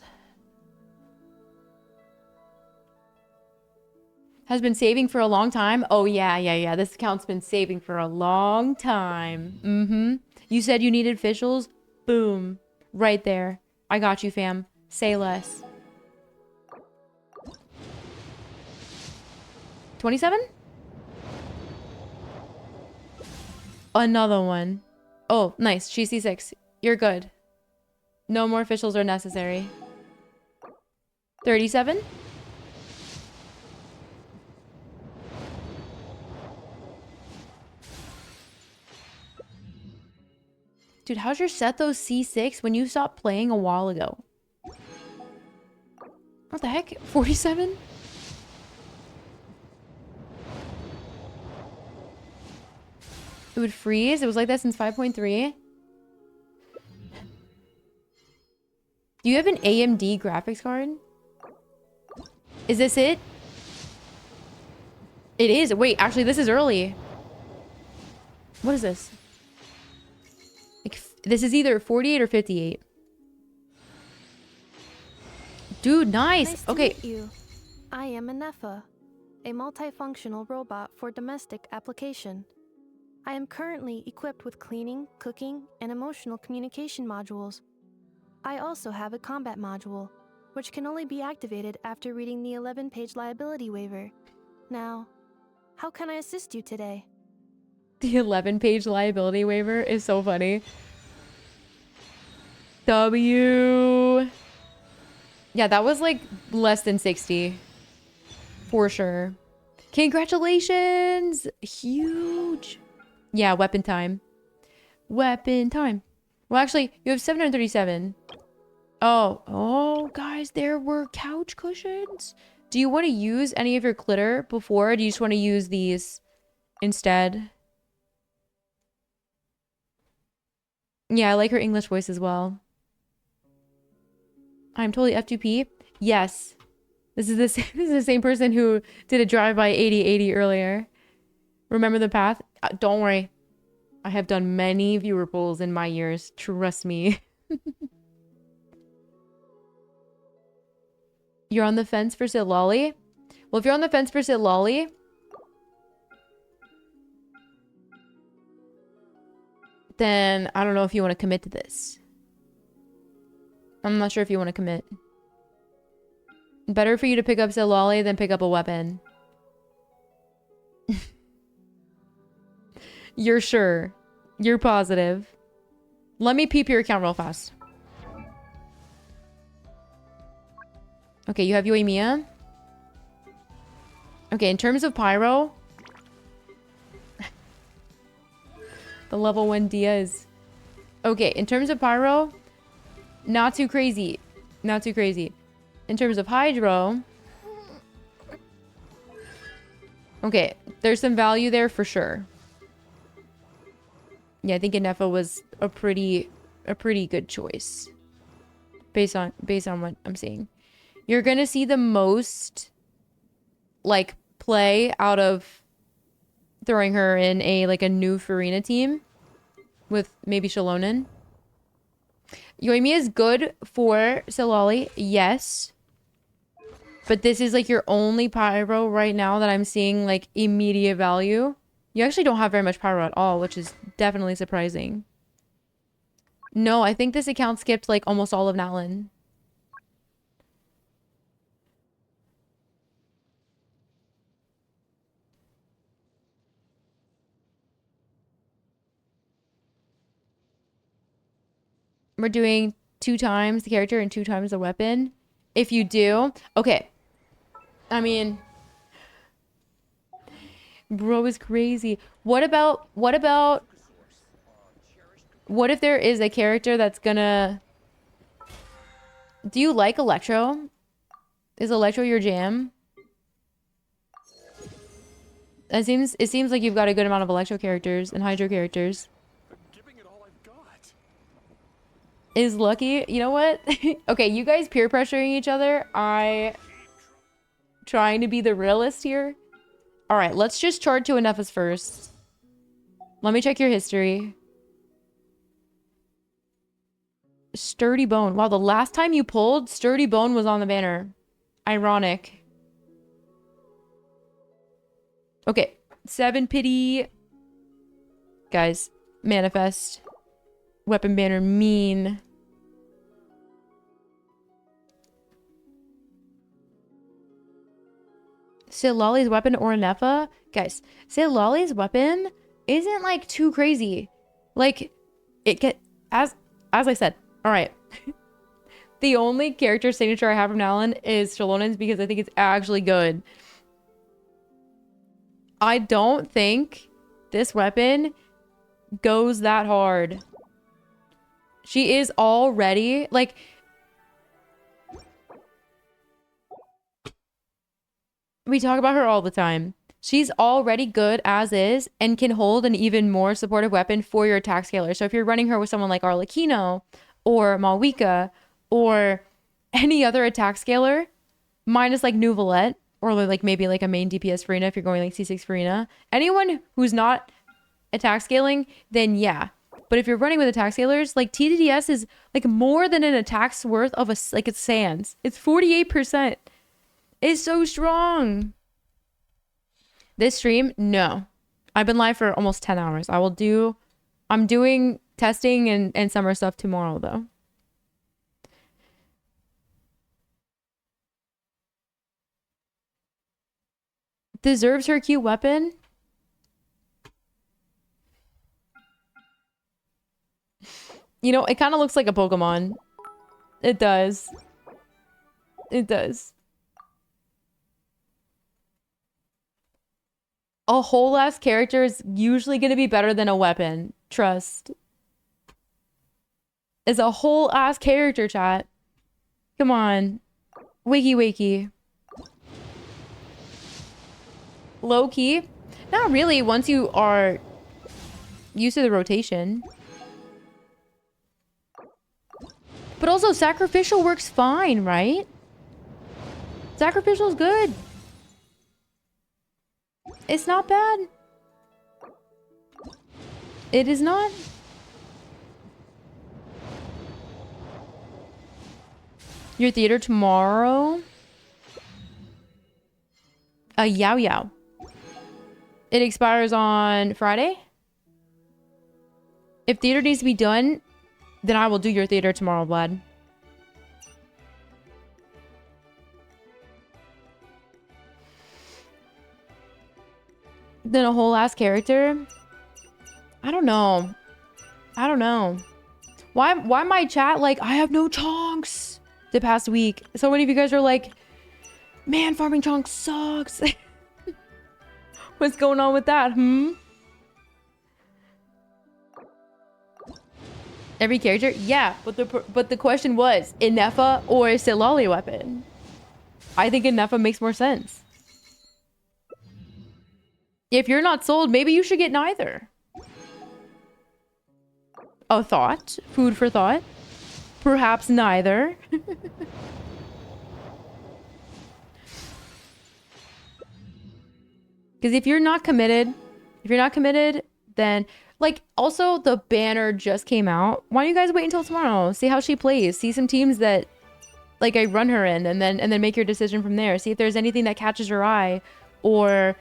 Speaker 1: Has been saving for a long time? Oh, yeah. This account's been saving for a long time. Mm-hmm. You said you needed officials? Boom. Right there. I got you, fam. Say less. 27? Another one. Oh, nice. She's C6. You're good. No more officials are necessary. 37? Dude, how's your set those C6 when you stopped playing a while ago? What the heck? 47? It would freeze? It was like that since 5.3? Do you have an AMD graphics card? Is this it? It is. Wait, actually, this is early. What is this? Like, this is either 48 or 58. Dude, nice. Okay.
Speaker 12: Nice to meet you. I am Anefa, a multifunctional robot for domestic application. I am currently equipped with cleaning, cooking, and emotional communication modules. I also have a combat module, which can only be activated after reading the 11-page liability waiver. Now, how can I assist you today?
Speaker 1: The 11-page liability waiver is so funny. W. Yeah, that was like less than 60. For sure. Congratulations! Huge. Yeah, weapon time. Weapon time. Well, actually, you have 737. Oh, guys, there were couch cushions. Do you want to use any of your glitter before, or do you just want to use these instead? Yeah, I like her English voice as well. I'm totally F2P. Yes. This is the same person who did a drive-by 80-80 earlier. Remember the path? Don't worry. I have done many viewer polls in my years. Trust me. You're on the fence for Sid Lolly? Well, if you're on the fence for Sid Lolly, then I don't know if you want to commit to this. I'm not sure if you want to commit. Better for you to pick up Sid Lolly than pick up a weapon. You're sure. You're positive. Let me peep your account real fast. Okay, you have Yoimiya. Okay, in terms of Pyro, the level 1 Dia is... Okay, in terms of Pyro, not too crazy. Not too crazy. In terms of Hydro... Okay, there's some value there for sure. Yeah, I think Anefa was a pretty good choice. Based on what I'm seeing. You're gonna see the most like play out of throwing her in a new Farina team with maybe Shalonen. Yoimi is good for Silali, yes. But this is like your only pyro right now that I'm seeing like immediate value. You actually don't have very much pyro at all, which is definitely surprising. No, I think this account skipped like almost all of Natlin. We're doing 2 times the character and 2 times the weapon. If you do, okay. I mean, bro is crazy. What if there is a character that's gonna... Do you like Electro? Is Electro your jam? It seems like you've got a good amount of Electro characters and Hydro characters. Is Lucky? You know what? Okay, you guys peer pressuring each other. I trying to be the realist here. All right, let's just chart to Aneffa's first. Let me check your history. Sturdy Bone. Wow, the last time you pulled, Sturdy Bone was on the banner. Ironic. Okay, 7 pity. Guys, manifest. Weapon banner mean. Silali's weapon or Aneffa? Guys, Silali's weapon isn't like too crazy. Like, it get as I said, alright. The only character signature I have from Natlin is Shalonen's because I think it's actually good. I don't think this weapon goes that hard. She is already, like... We talk about her all the time. She's already good as is and can hold an even more supportive weapon for your attack scaler. So if you're running her with someone like Arlecchino or Malwika or any other attack scaler, minus like Nuvolette or like maybe like a main DPS Farina if you're going like C6 Farina, anyone who's not attack scaling, then yeah. But if you're running with attack scalers, like TDDS is like more than an attack's worth of it's Sands. It's 48%. It's so strong. This stream, no. I've been live for almost 10 hours. I'm doing testing and summer stuff tomorrow though. Deserves her cute weapon? You know, it kind of looks like a Pokemon. It does. It does. A whole ass character is usually going to be better than a weapon. Trust. It's a whole ass character, chat. Come on. Wakey wakey. Low key? Not really once you are used to the rotation. But also, sacrificial works fine, right? Sacrificial's good. It's not bad. It is not. Your theater tomorrow? A Yao Yao. It expires on Friday? If theater needs to be done, then I will do your theater tomorrow, Vlad. Then a whole ass character? I don't know. I don't know. Why my chat like, I have no chonks the past week? So many of you guys are like, man, farming chonks sucks. What's going on with that, Every character? Yeah, but the question was, Aneffa or Silali weapon? I think Aneffa makes more sense. If you're not sold, maybe you should get neither. A thought. Food for thought. Perhaps neither. Because if you're not committed, then Like, also, the banner just came out. Why don't you guys wait until tomorrow? See how she plays. See some teams that, like, I run her in, and then make your decision from there. See if there's anything that catches your eye, or,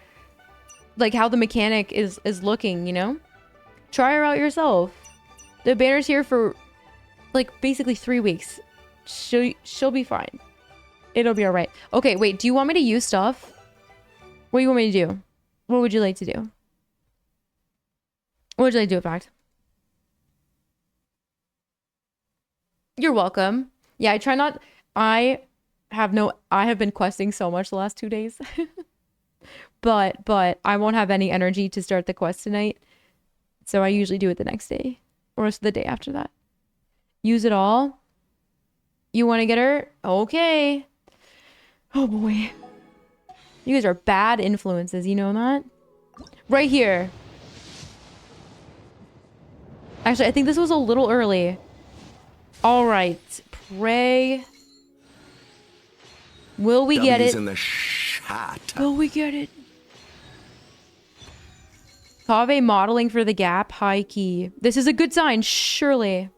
Speaker 1: like, how the mechanic is looking, you know? Try her out yourself. The banner's here for, like, basically 3 weeks. She'll be fine. It'll be alright. Okay, wait, do you want me to use stuff? What do you want me to do? What would you like to do? What would you like to do, in fact? You're welcome. Yeah, I try not... I have been questing so much the last 2 days. but I won't have any energy to start the quest tonight. So I usually do it the next day. Or the day after that. Use it all. You want to get her? Okay. Oh boy. You guys are bad influences, you know that? Right here. Actually, I think this was a little early. Alright. Pray. Will we get it?
Speaker 4: In the shot.
Speaker 1: Will we get it? Kave modeling for the gap. High key. This is a good sign, surely.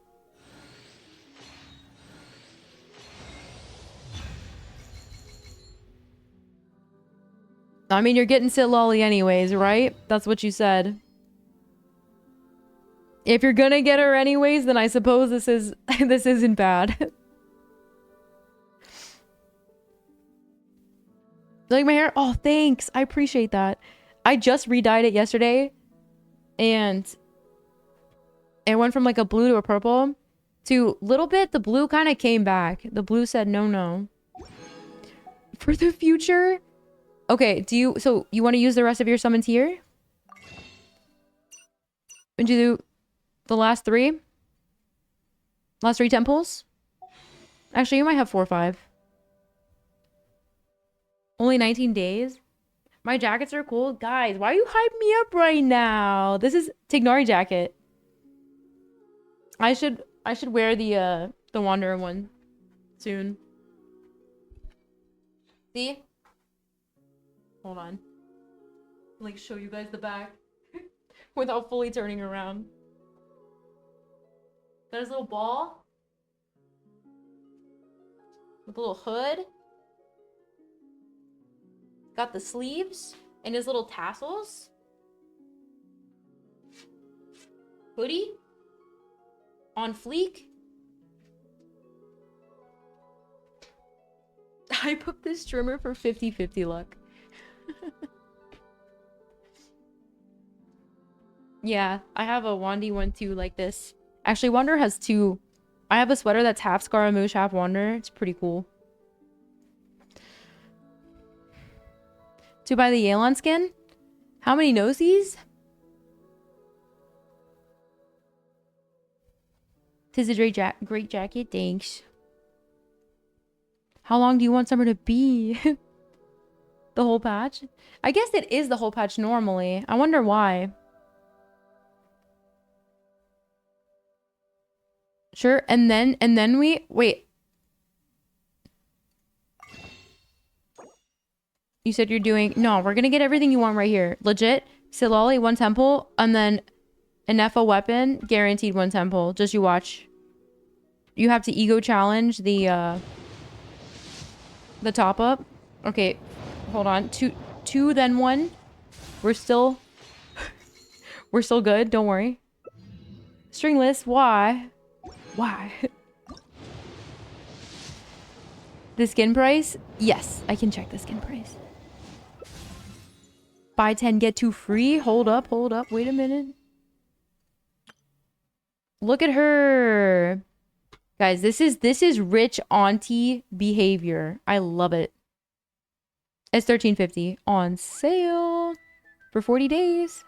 Speaker 1: I mean, you're getting Sit Lolly anyways, right? That's what you said. If you're gonna get her anyways, then I suppose this isn't bad. You like my hair? Oh, thanks. I appreciate that. I just re-dyed it yesterday, and it went from like a blue to a purple to little bit. The blue kind of came back. The blue said no. For the future. Okay, so you want to use the rest of your summons here? Would you do the last 3? Last 3 temples? Actually, you might have 4 or 5. Only 19 days? My jackets are cool. Guys, why are you hyping me up right now? This is Tignari jacket. I should wear the Wanderer one soon. See? Hold on. Like, show you guys the back without fully turning around. Got his little ball with a little hood. Got the sleeves and his little tassels. Hoodie on fleek. I booked this trimmer for 50/50 luck. Yeah, I have a Wandy one too, like this. Actually, Wander has 2. I have a sweater that's half Scaramouche, half Wander. It's pretty cool. To buy the Yelan skin? How many nosies? Tis a great jacket, thanks. How long do you want summer to be? The whole patch? I guess it is the whole patch normally. I wonder why. Sure, and then we... Wait. You said you're doing... No, we're gonna get everything you want right here. Legit. Silali, 1 temple, and then an FO weapon, guaranteed 1 temple. Just you watch. You have to ego challenge the top up. Okay, hold on. 2 then 1. We're still good, don't worry. Stringless, why? Why? The skin price? Yes, I can check the skin price. Buy 10, get 2 free? Hold up. Wait a minute. Look at her. Guys, this is rich auntie behavior. I love it. It's $13.50 on sale for 40 days.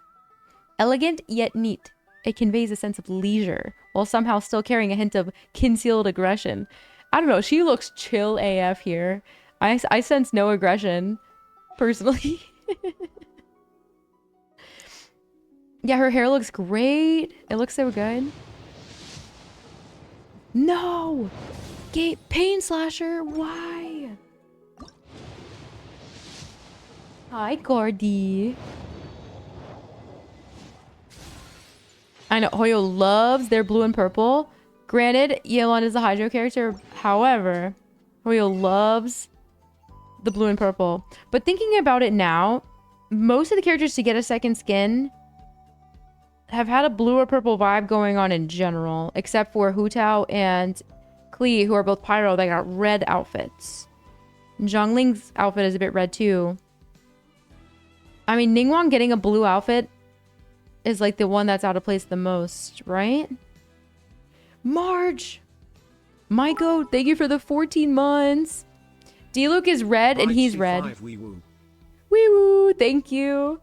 Speaker 1: Elegant yet neat. It conveys a sense of leisure while somehow still carrying a hint of concealed aggression. I don't know. She looks chill AF here. I sense no aggression, personally. Yeah, her hair looks great. It looks so good. No! Pain Slasher, why? Hi, Gordy. I know Hoyo loves their blue and purple. Granted, Yelan is a Hydro character. However, Hoyo loves the blue and purple. But thinking about it now, most of the characters to get a second skin have had a blue or purple vibe going on in general, except for Hu Tao and Klee, who are both pyro. They got red outfits. Zhongling's outfit is a bit red too. I mean, Ningguang getting a blue outfit is like the one that's out of place the most, right? Marge! Maiko, thank you for the 14 months. D-Luke is red and he's red. Wee woo, thank you.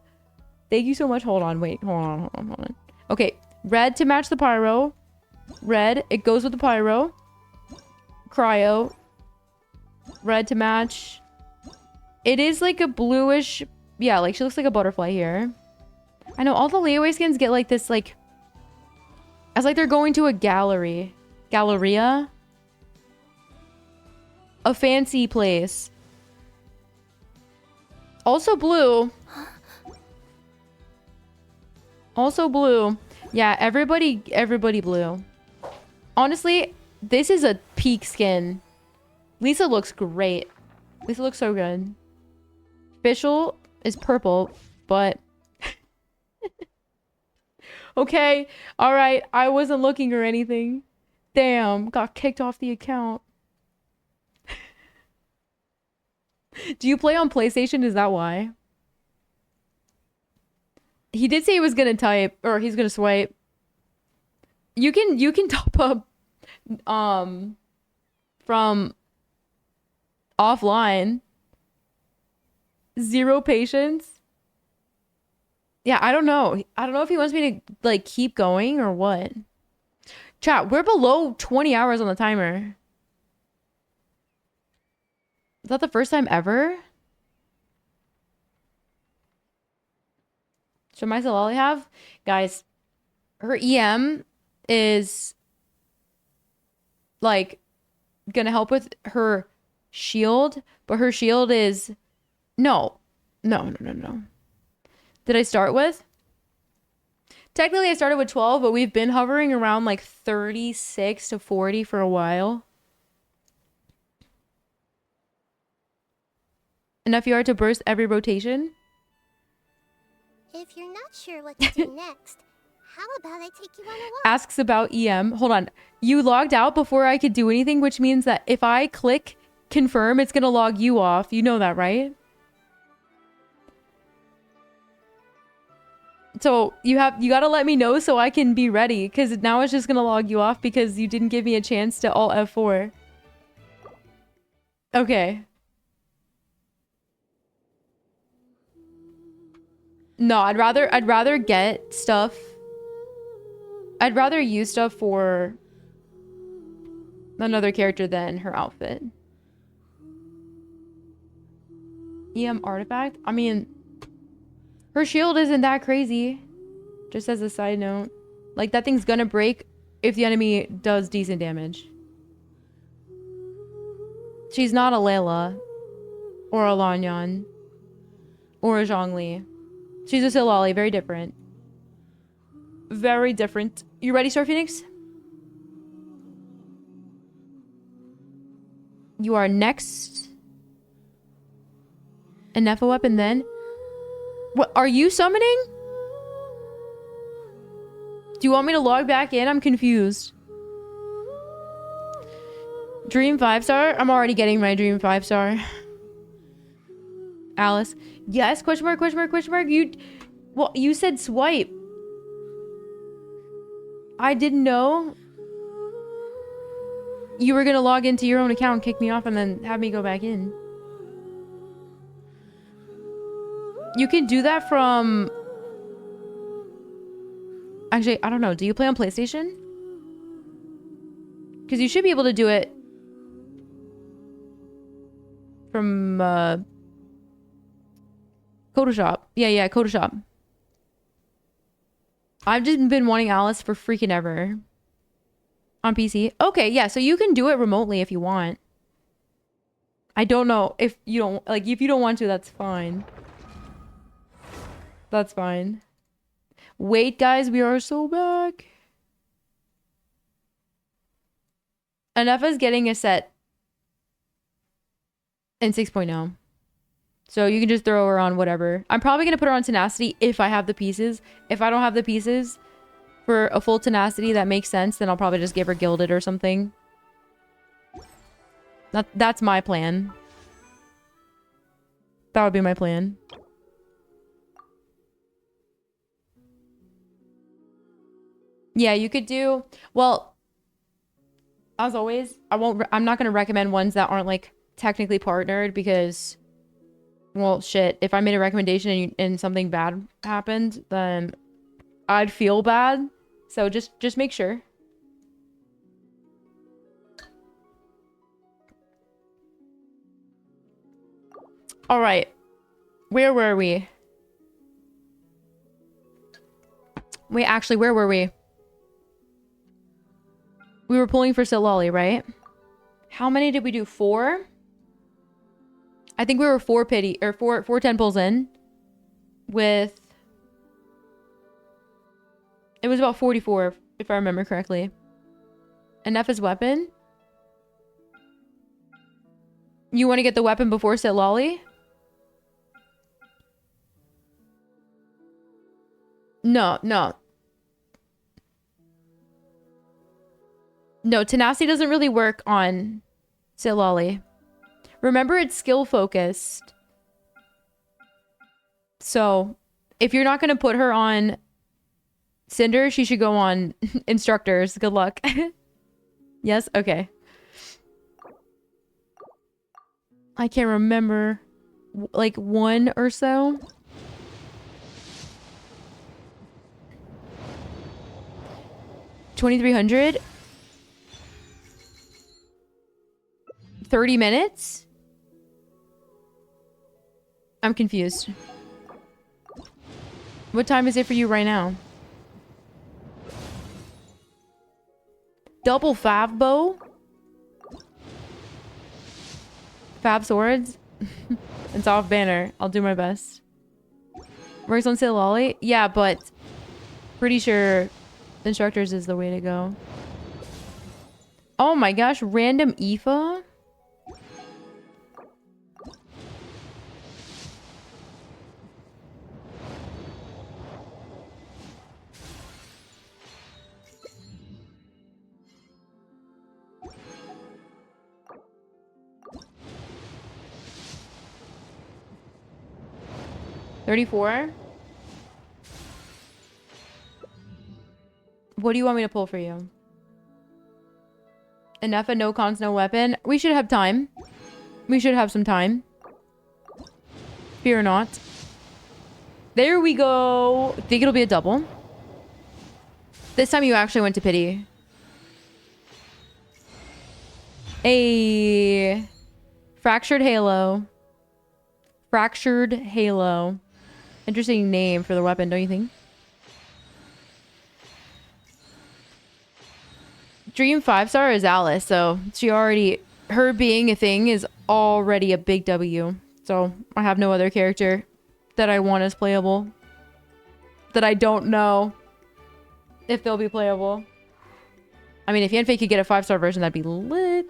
Speaker 1: Thank you so much. Hold on, wait, hold on. Okay, red to match the pyro. Red, it goes with the pyro. Cryo. Red to match. It is like a bluish, yeah, like she looks like a butterfly here. I know all the layaway skins get like this, like, as like they're going to a gallery. Galleria? A fancy place. Also blue. Also blue. Yeah, everybody blue. Honestly, this is a peak skin. Lisa looks great. Lisa looks so good. Official is purple, but... Okay, alright. I wasn't looking or anything. Damn, got kicked off the account. Do you play on PlayStation? Is that why? He did say he was gonna type, or he's gonna swipe. You can top up from offline. Zero patience. Yeah, I don't know. I don't know if he wants me to like keep going or what. Chat, we're below 20 hours on the timer. Is that the first time ever? Should my Salali have? Guys, her EM is like gonna help with her shield, but her shield is no. Did I start with? Technically I started with 12, but we've been hovering around like 36 to 40 for a while. Enough yard to burst every rotation?
Speaker 11: If you're not sure what to do next, how about I take you on a walk?
Speaker 1: Asks about EM. Hold on. You logged out before I could do anything, which means that if I click confirm, it's going to log you off. You know that, right? So you got to let me know so I can be ready, because now it's just going to log you off because you didn't give me a chance to alt F4. Okay. No, I'd rather get stuff. I'd rather use stuff for another character than her outfit. EM artifact? I mean, her shield isn't that crazy. Just as a side note. Like, that thing's gonna break if the enemy does decent damage. She's not a Layla. Or a Lanyan. Or a Zhongli. She's a Silali. Very different. Very different. You ready, Star Phoenix? You are next. A Nepha weapon then. What, are you summoning? Do you want me to log back in? I'm confused. Dream 5-star? I'm already getting my dream 5-star. Alice. Yes, question mark, question mark, question mark. Well, you said swipe. I didn't know. You were gonna log into your own account, kick me off, and then have me go back in. You can do that from... Actually, I don't know. Do you play on PlayStation? Because you should be able to do it from Photoshop. Yeah, Photoshop. I've just been wanting Alice for freaking ever. On PC. Okay, yeah, so you can do it remotely if you want. I don't know if you don't... Like, if you don't want to, that's fine. That's fine. Wait, guys, we are so back. Anefa's getting a set in 6.0. So you can just throw her on whatever. I'm probably going to put her on tenacity if I have the pieces. If I don't have the pieces for a full tenacity that makes sense, then I'll probably just give her gilded or something. That's my plan. That would be my plan. Yeah, you could do... Well, as always, I'm not going to recommend ones that aren't, like, technically partnered because... Well, shit. If I made a recommendation and something bad happened, then I'd feel bad. So just make sure. All right. Where were we? Wait, actually, where were we? We were pulling for Silali, right? How many did we do? 4? I think we were 4 pity or 4 10 pulls in with it was about 44 if I remember correctly. Enough as weapon? You want to get the weapon before Sit Lolly? No. No, tenacity doesn't really work on Sit Lolly. Remember, it's skill focused. So, if you're not going to put her on Cinder, she should go on Instructors. Good luck. Yes? Okay. I can't remember. Like 1 or so. $2,300? 30 minutes? I'm confused. What time is it for you right now? Double Fab bow? Fab swords? It's off banner. I'll do my best. Works on Sit Lolly? Yeah, but pretty sure Instructors is the way to go. Oh my gosh, random IFA? $34? What do you want me to pull for you? Enough of no cons, no weapon? We should have time. We should have some time. Fear not. There we go. Think it'll be a double. This time you actually went to pity. A Fractured Halo. Fractured Halo. Interesting name for the weapon, don't you think? Dream 5-star is Alice, so she already... Her being a thing is already a big W. So I have no other character that I want as playable. That I don't know if they'll be playable. I mean, if Yanfei could get a 5-star version, that'd be lit.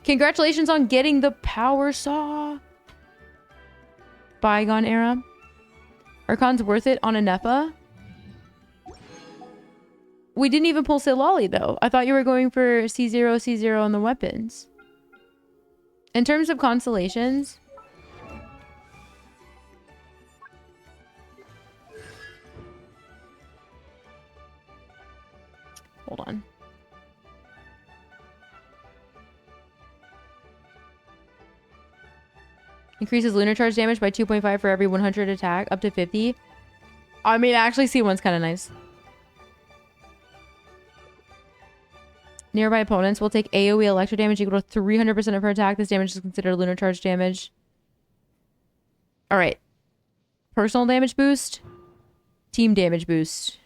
Speaker 1: Congratulations on getting the Power Saw. Bygone era. Are cons worth it on a Nepa? We didn't even pull Sit Lolly, though. I thought you were going for C0 on the weapons. In terms of constellations... Hold on. Increases lunar charge damage by 2.5 for every 100 attack, up to 50. I mean, actually, C1's kind of nice. Nearby opponents will take AoE electro damage equal to 300% of her attack. This damage is considered lunar charge damage. Alright. Personal damage boost. Team damage boost.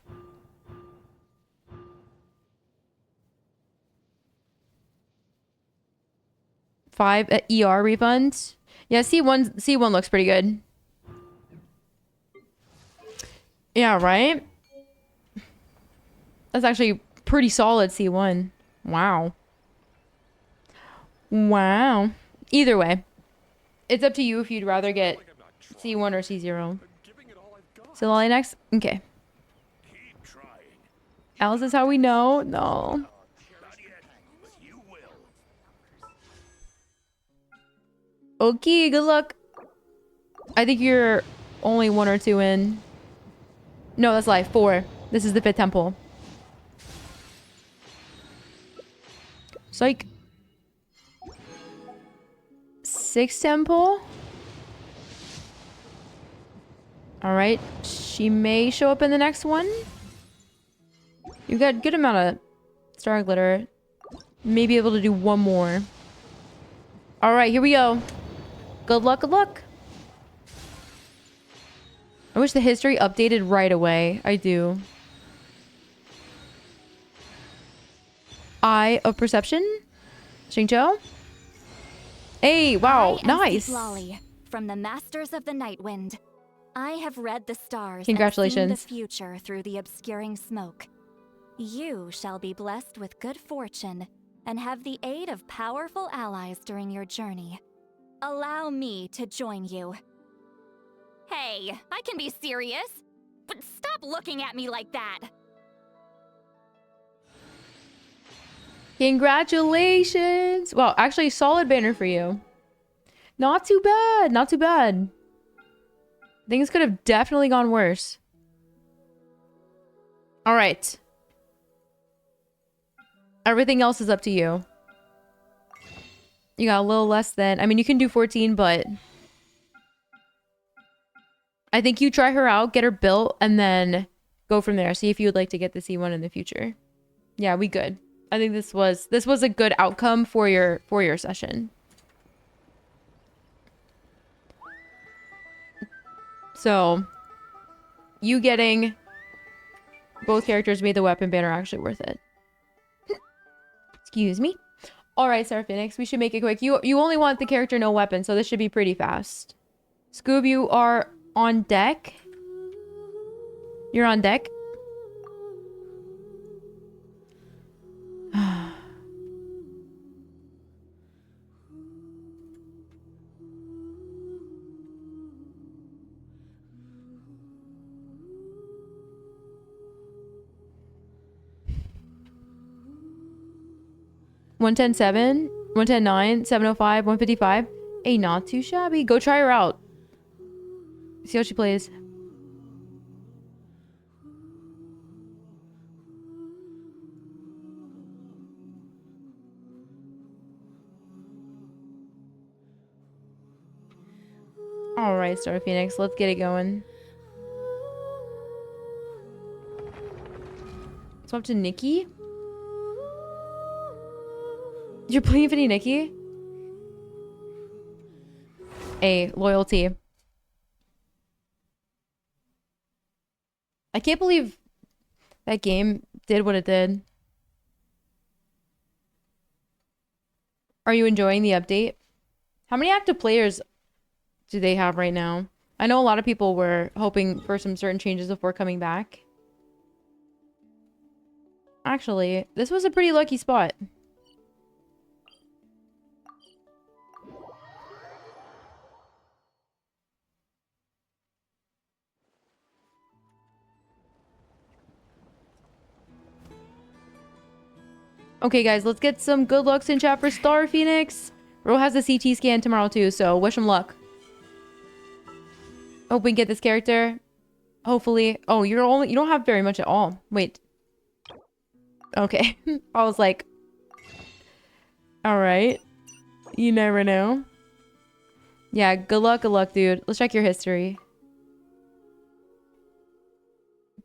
Speaker 1: Five ER refund. Yeah, C1 looks pretty good. Yeah, right? That's actually pretty solid C1. Wow. Wow. Either way, it's up to you if you'd rather get C1 or C0. So Lolly next? Okay. Alice is how we know? No. Okay, good luck. I think you're only 1 or 2 in. No, that's life. 4. This is the 5th temple. Psych. 6th temple. Alright. She may show up in the next one. You've got a good amount of star glitter. May be able to do 1 more. Alright, here we go. Good luck, good luck. I wish the history updated right away. I do. Eye of Perception. Xingqiu. Hey, wow, nice.
Speaker 7: Lolly, from the Masters of the Nightwind. I have read the stars.
Speaker 1: Congratulations.
Speaker 7: And seen the future through the obscuring smoke. You shall be blessed with good fortune and have the aid of powerful allies during your journey. Allow me to join you. Hey, I can be serious, but stop looking at me like that.
Speaker 1: Congratulations. Well, actually, solid banner for you. Not too bad. Not too bad. Things could have definitely gone worse. All right. Everything else is up to you. You got a little less than... I mean, you can do 14, but... I think you try her out, get her built, and then go from there. See if you would like to get the C1 in the future. Yeah, we good. I think this was a good outcome for your session. So, you getting both characters made the weapon banner actually worth it. Excuse me. All right, Star Phoenix, we should make it quick. You only want the character no weapon, so this should be pretty fast. Scoob, you are on deck. You're on deck. $110.7, $110.9, $705, $155. Hey, not too shabby. Go try her out. See how she plays. All right, Star Phoenix, let's get it going. Swap to Nikki. You're playing Vinny Nikki? A loyalty. I can't believe that game did what it did. Are you enjoying the update? How many active players do they have right now? I know a lot of people were hoping for some certain changes before coming back. Actually, this was a pretty lucky spot. Okay, guys, let's get some good looks in chat for Star Phoenix. Ro has a CT scan tomorrow too, so wish him luck. Hope we can get this character. Hopefully. Oh, you don't have very much at all. Wait. Okay. I was like, all right. You never know. Yeah, good luck, dude. Let's check your history.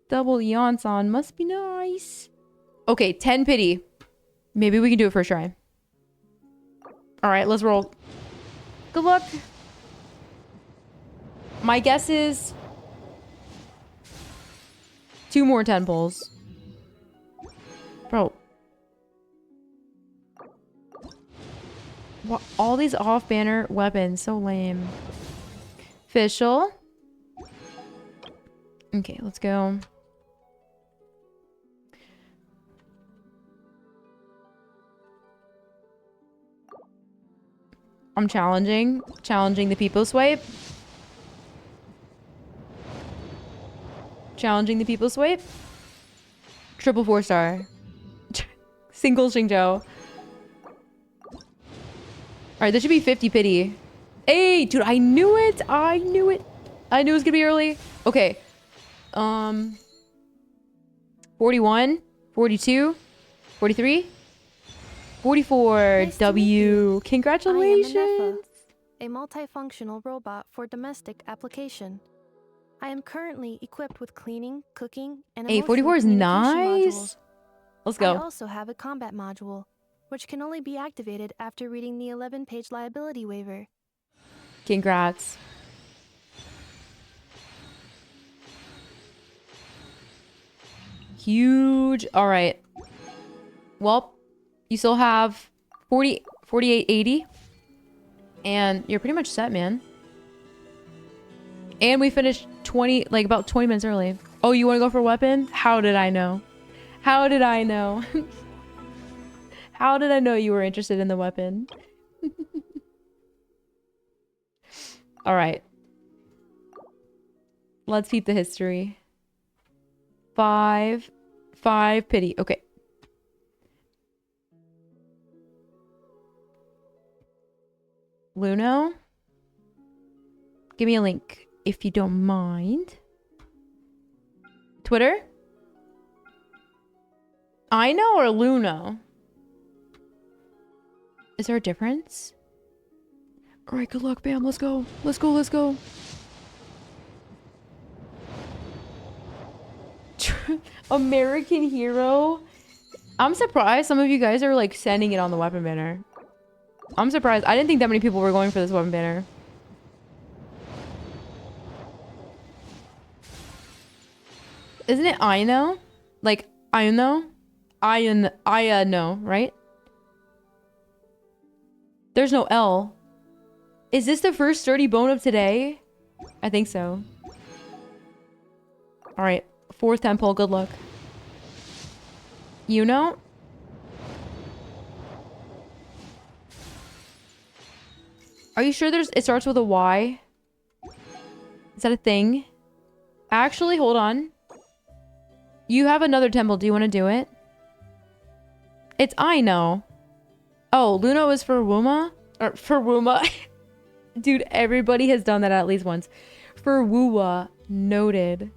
Speaker 1: Double Yonson must be nice. Okay, 10 pity. Maybe we can do it first try. All right, let's roll. Good luck. My guess is 2 more 10 pulls. Bro. What? All these off-banner weapons. So lame. Official. Okay, let's go. I'm challenging the people swipe. Challenging the people swipe. Triple 4-star. Single Xingzhou. Alright, this should be 50 pity. Hey, dude, I knew it. I knew it. I knew it was gonna be early. Okay. 41, 42, 43, 44.
Speaker 12: Nice to meet
Speaker 1: W.
Speaker 12: I
Speaker 1: Congratulations.
Speaker 12: am a multifunctional robot for domestic application. I am currently equipped with cleaning, cooking, and
Speaker 1: Hey,
Speaker 12: emotional
Speaker 1: 44 is
Speaker 12: communication
Speaker 1: nice.
Speaker 12: modules.
Speaker 1: Let's
Speaker 12: I
Speaker 1: go.
Speaker 12: also have a combat module, which can only be activated after reading the 11-page liability waiver.
Speaker 1: Congrats. Huge. All right. Well, you still have 40, 48, 80. And you're pretty much set, man. And we finished 20, like about 20 minutes early. Oh, you want to go for a weapon? How did I know? How did I know? How did I know you were interested in the weapon? All right. Let's keep the history. 5 pity. Okay. Luno? Give me a link if you don't mind. Twitter? I know or Luno? Is there a difference? All right, good luck, Bam. Let's go. Let's go. Let's go. American Hero. I'm surprised some of you guys are like sending it on the weapon banner. I'm surprised. I didn't think that many people were going for this weapon banner. Isn't it I know? Like I know? I know, right? There's no L. Is this the first sturdy bone of today? I think so. All right. 4th temple. Good luck. You know? Are you sure it starts with a Y? Is that a thing? Actually, hold on. You have another temple. Do you want to do it? It's I know. Oh, Luno is for Wuma? Or for Wuma? Dude, everybody has done that at least once. For Wua. Noted.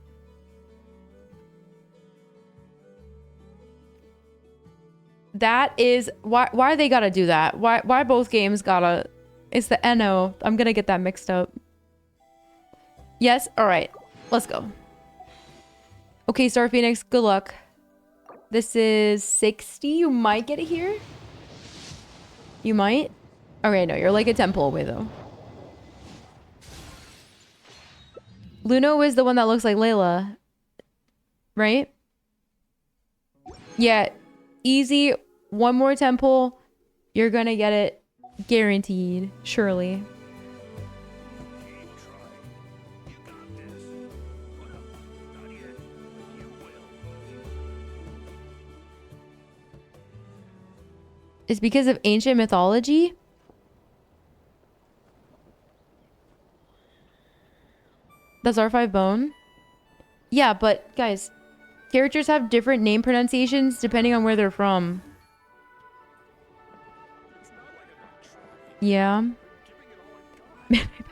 Speaker 1: That is... Why they gotta do that? Why both games gotta... It's the NO. I'm gonna get that mixed up. Yes? Alright. Let's go. Okay, Star Phoenix. Good luck. This is 60. You might get it here. You might? Okay, no. You're like a temple away, though. Luno is the one that looks like Layla. Right? Yeah. Easy. One more temple. You're gonna get it. Guaranteed. Surely. It's because of ancient mythology? That's R5 bone? Yeah, but guys, characters have different name pronunciations depending on where they're from. Yeah.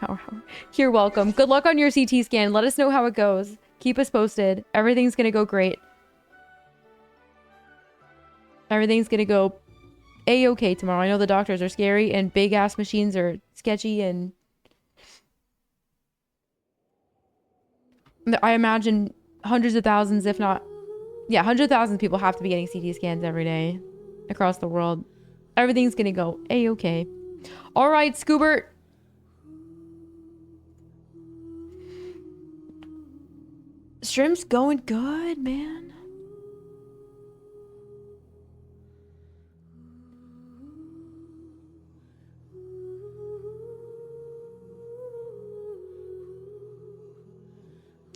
Speaker 1: Power hour. You're welcome. Good luck on your CT scan. Let us know how it goes. Keep us posted. Everything's gonna go great. Everything's gonna go A-okay tomorrow. I know the doctors are scary and big ass machines are sketchy and I imagine hundreds of thousands, if not, yeah, 100,000 people have to be getting CT scans every day across the world. Everything's gonna go A-okay. All right, Scoobert. Stream's going good, man.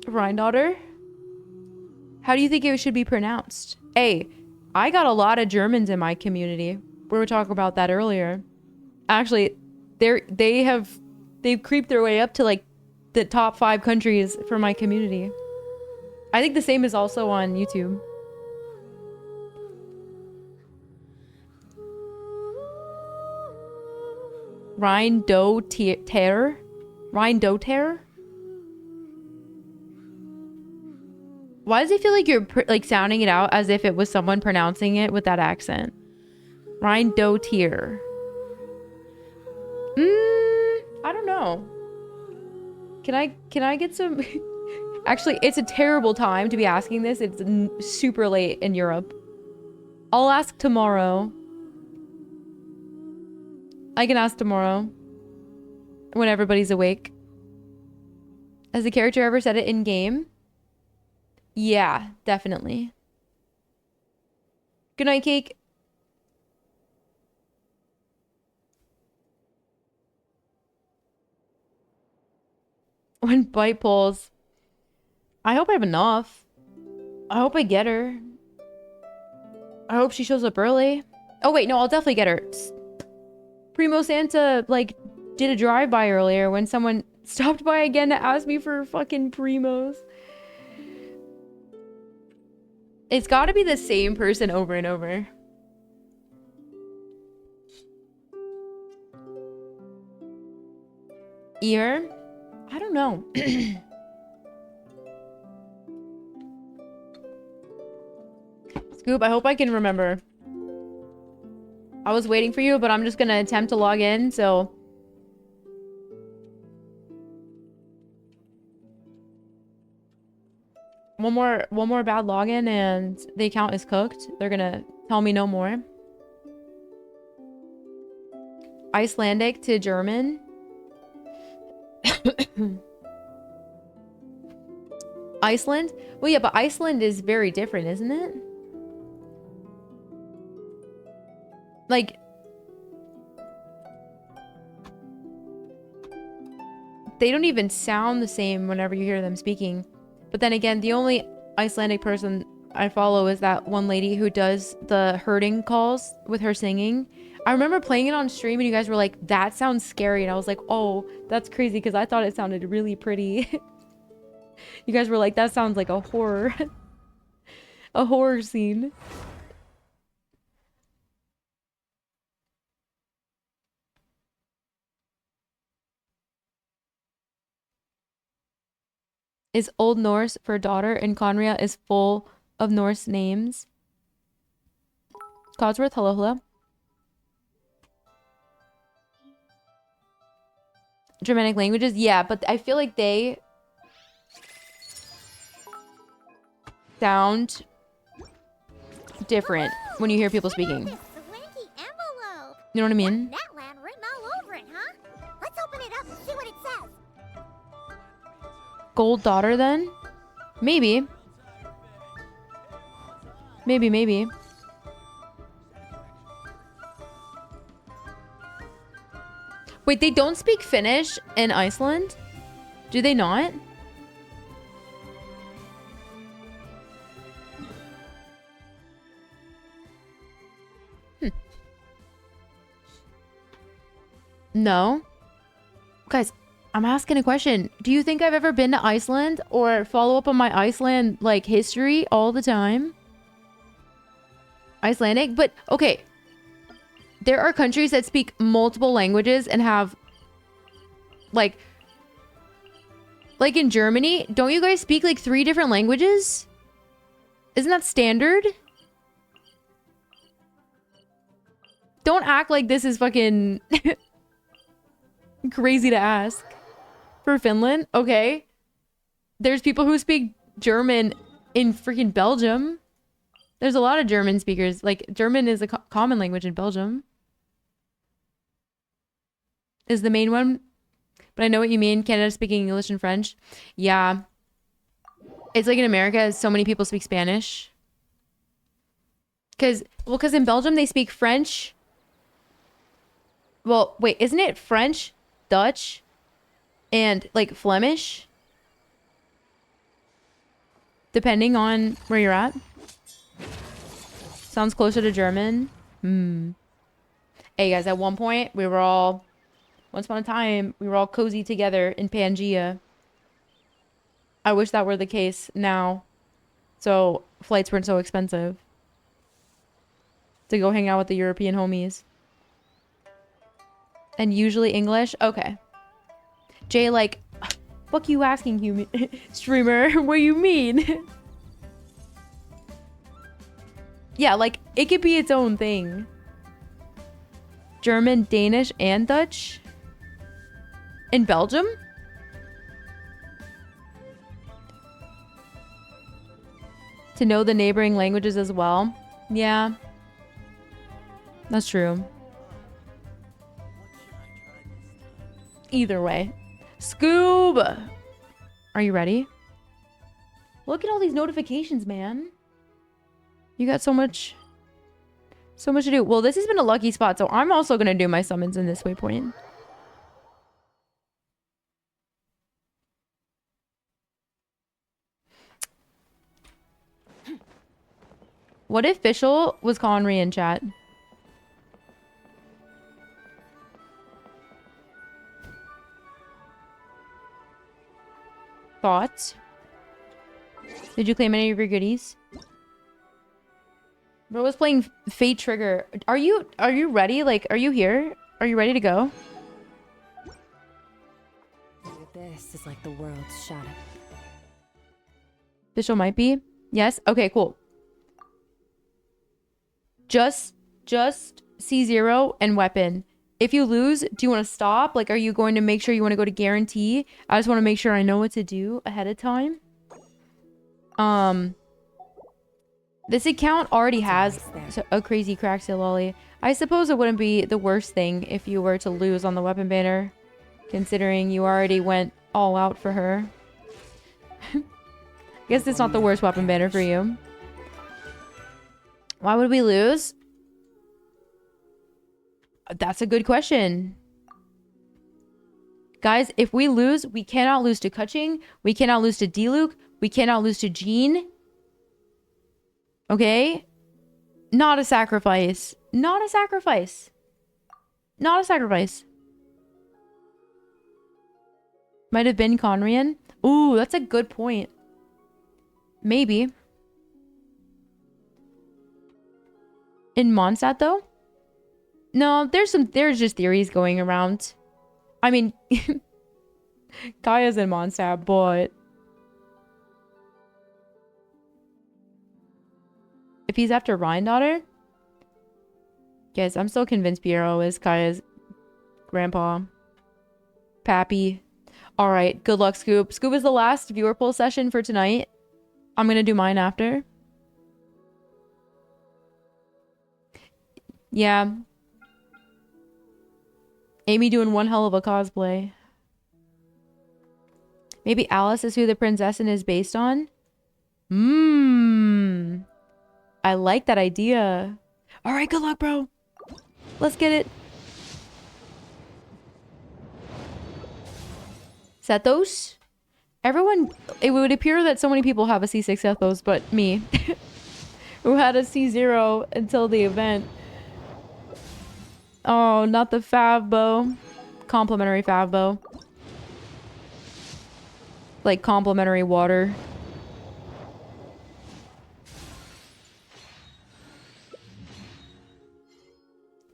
Speaker 1: Rheindotter? How do you think it should be pronounced? Hey, I got a lot of Germans in my community. We were talking about that earlier. Actually, they've creeped their way up to like the top 5 countries for my community. I think the same is also on YouTube. Rhine-do-terre? Rhine-do-terre? Why does it feel like you're like sounding it out as if it was someone pronouncing it with that accent? Rhine-do-terre. I don't know. Can I get some... Actually, it's a terrible time to be asking this. It's super late in Europe. I'll ask tomorrow. I can ask tomorrow. When everybody's awake. Has the character ever said it in game? Yeah, definitely. Good night, Cake. When Byte pulls. I hope I have enough. I hope I get her. I hope she shows up early. Oh wait, no, I'll definitely get her. Primo Santa, like, did a drive-by earlier when someone stopped by again to ask me for fucking Primos. It's gotta be the same person over and over. Ear? I don't know. Scoop, I hope I can remember. I was waiting for you, but I'm just gonna attempt to log in, so... One more bad login and the account is cooked. They're gonna tell me no more. Icelandic to German. Iceland? Well, yeah, but Iceland is very different, isn't it? Like... They don't even sound the same whenever you hear them speaking. But then again, the only Icelandic person I follow is that one lady who does the herding calls with her singing. I remember playing it on stream and you guys were like, that sounds scary. And I was like, oh, that's crazy because I thought it sounded really pretty. You guys were like, that sounds like a horror. A horror scene. Is Old Norse for daughter and Conria is full of Norse names. Codsworth, hello, hello. Germanic languages, yeah, but I feel like they sound different when you hear people speaking. You know what I mean?
Speaker 11: That land written all over it, huh? Let's open it up and see what it says.
Speaker 1: Gold daughter then? Maybe. Maybe. Wait, they don't speak Finnish in Iceland? Do they not? No? Guys, I'm asking a question. Do you think I've ever been to Iceland or follow up on my Iceland, like, history all the time? Icelandic? But, okay. There are countries that speak multiple languages and have, like in Germany, don't you guys speak, like, 3 different languages? Isn't that standard? Don't act like this is fucking crazy to ask. For Finland? Okay. There's people who speak German in freaking Belgium. There's a lot of German speakers. Like, German is a common language in Belgium. Is the main one. But I know what you mean. Canada speaking English and French. Yeah. It's like in America, so many people speak Spanish. Because in Belgium, they speak French. Well, wait, isn't it French, Dutch, and, like, Flemish? Depending on where you're at. Sounds closer to German. Hey, guys, at one point, we were all Once upon a time, we were all cozy together in Pangea. I wish that were the case now. So flights weren't so expensive. To go hang out with the European homies. And usually English? Okay. Jay, like, fuck you asking, human streamer. What do you mean? Yeah, like, it could be its own thing. German, Danish, and Dutch? In Belgium? To know the neighboring languages as well? Yeah. That's true. Either way. Scoob! Are you ready? Look at all these notifications, man. You got so much to do. Well, this has been a lucky spot, so I'm also going to do my summons in this waypoint. What if Fischl was Conry in chat? Thoughts? Did you claim any of your goodies? Bro was playing Fate Trigger. Are you ready? Like, are you here? Are you ready to go?
Speaker 2: This is like the world's shadow.
Speaker 1: Fischl might be. Yes? Okay, cool. Just C0 and weapon. If you lose, do you want to stop? Like, are you going to make sure you want to go to guarantee? I just want to make sure I know what to do ahead of time. This account already has a crazy crack sale lolly. I suppose it wouldn't be the worst thing if you were to lose on the weapon banner, considering you already went all out for her. I guess it's not the worst weapon banner for you. Why would we lose? That's a good question. Guys, if we lose, we cannot lose to Kutching. We cannot lose to D-Luke. We cannot lose to Jean. Okay? Not a sacrifice. Not a sacrifice. Not a sacrifice. Might have been Conrian. Ooh, that's a good point. Maybe. In Mondstadt, though? No, there's just theories going around. I mean, Kaya's in Mondstadt, but if he's after Rhine-Daughter? Guys, I'm still convinced Piero is Kaya's grandpa. Pappy. Alright, good luck, Scoop. Scoop is the last viewer poll session for tonight. I'm gonna do mine after. Yeah. Amy doing one hell of a cosplay. Maybe Alice is who the princessin is based on? I like that idea. Alright, good luck, bro. Let's get it. Sethos? Everyone... It would appear that so many people have a C6 Sethos, but me. Who had a C0 until the event. Oh, not the Favbo. Complimentary Favbo. Like complimentary water.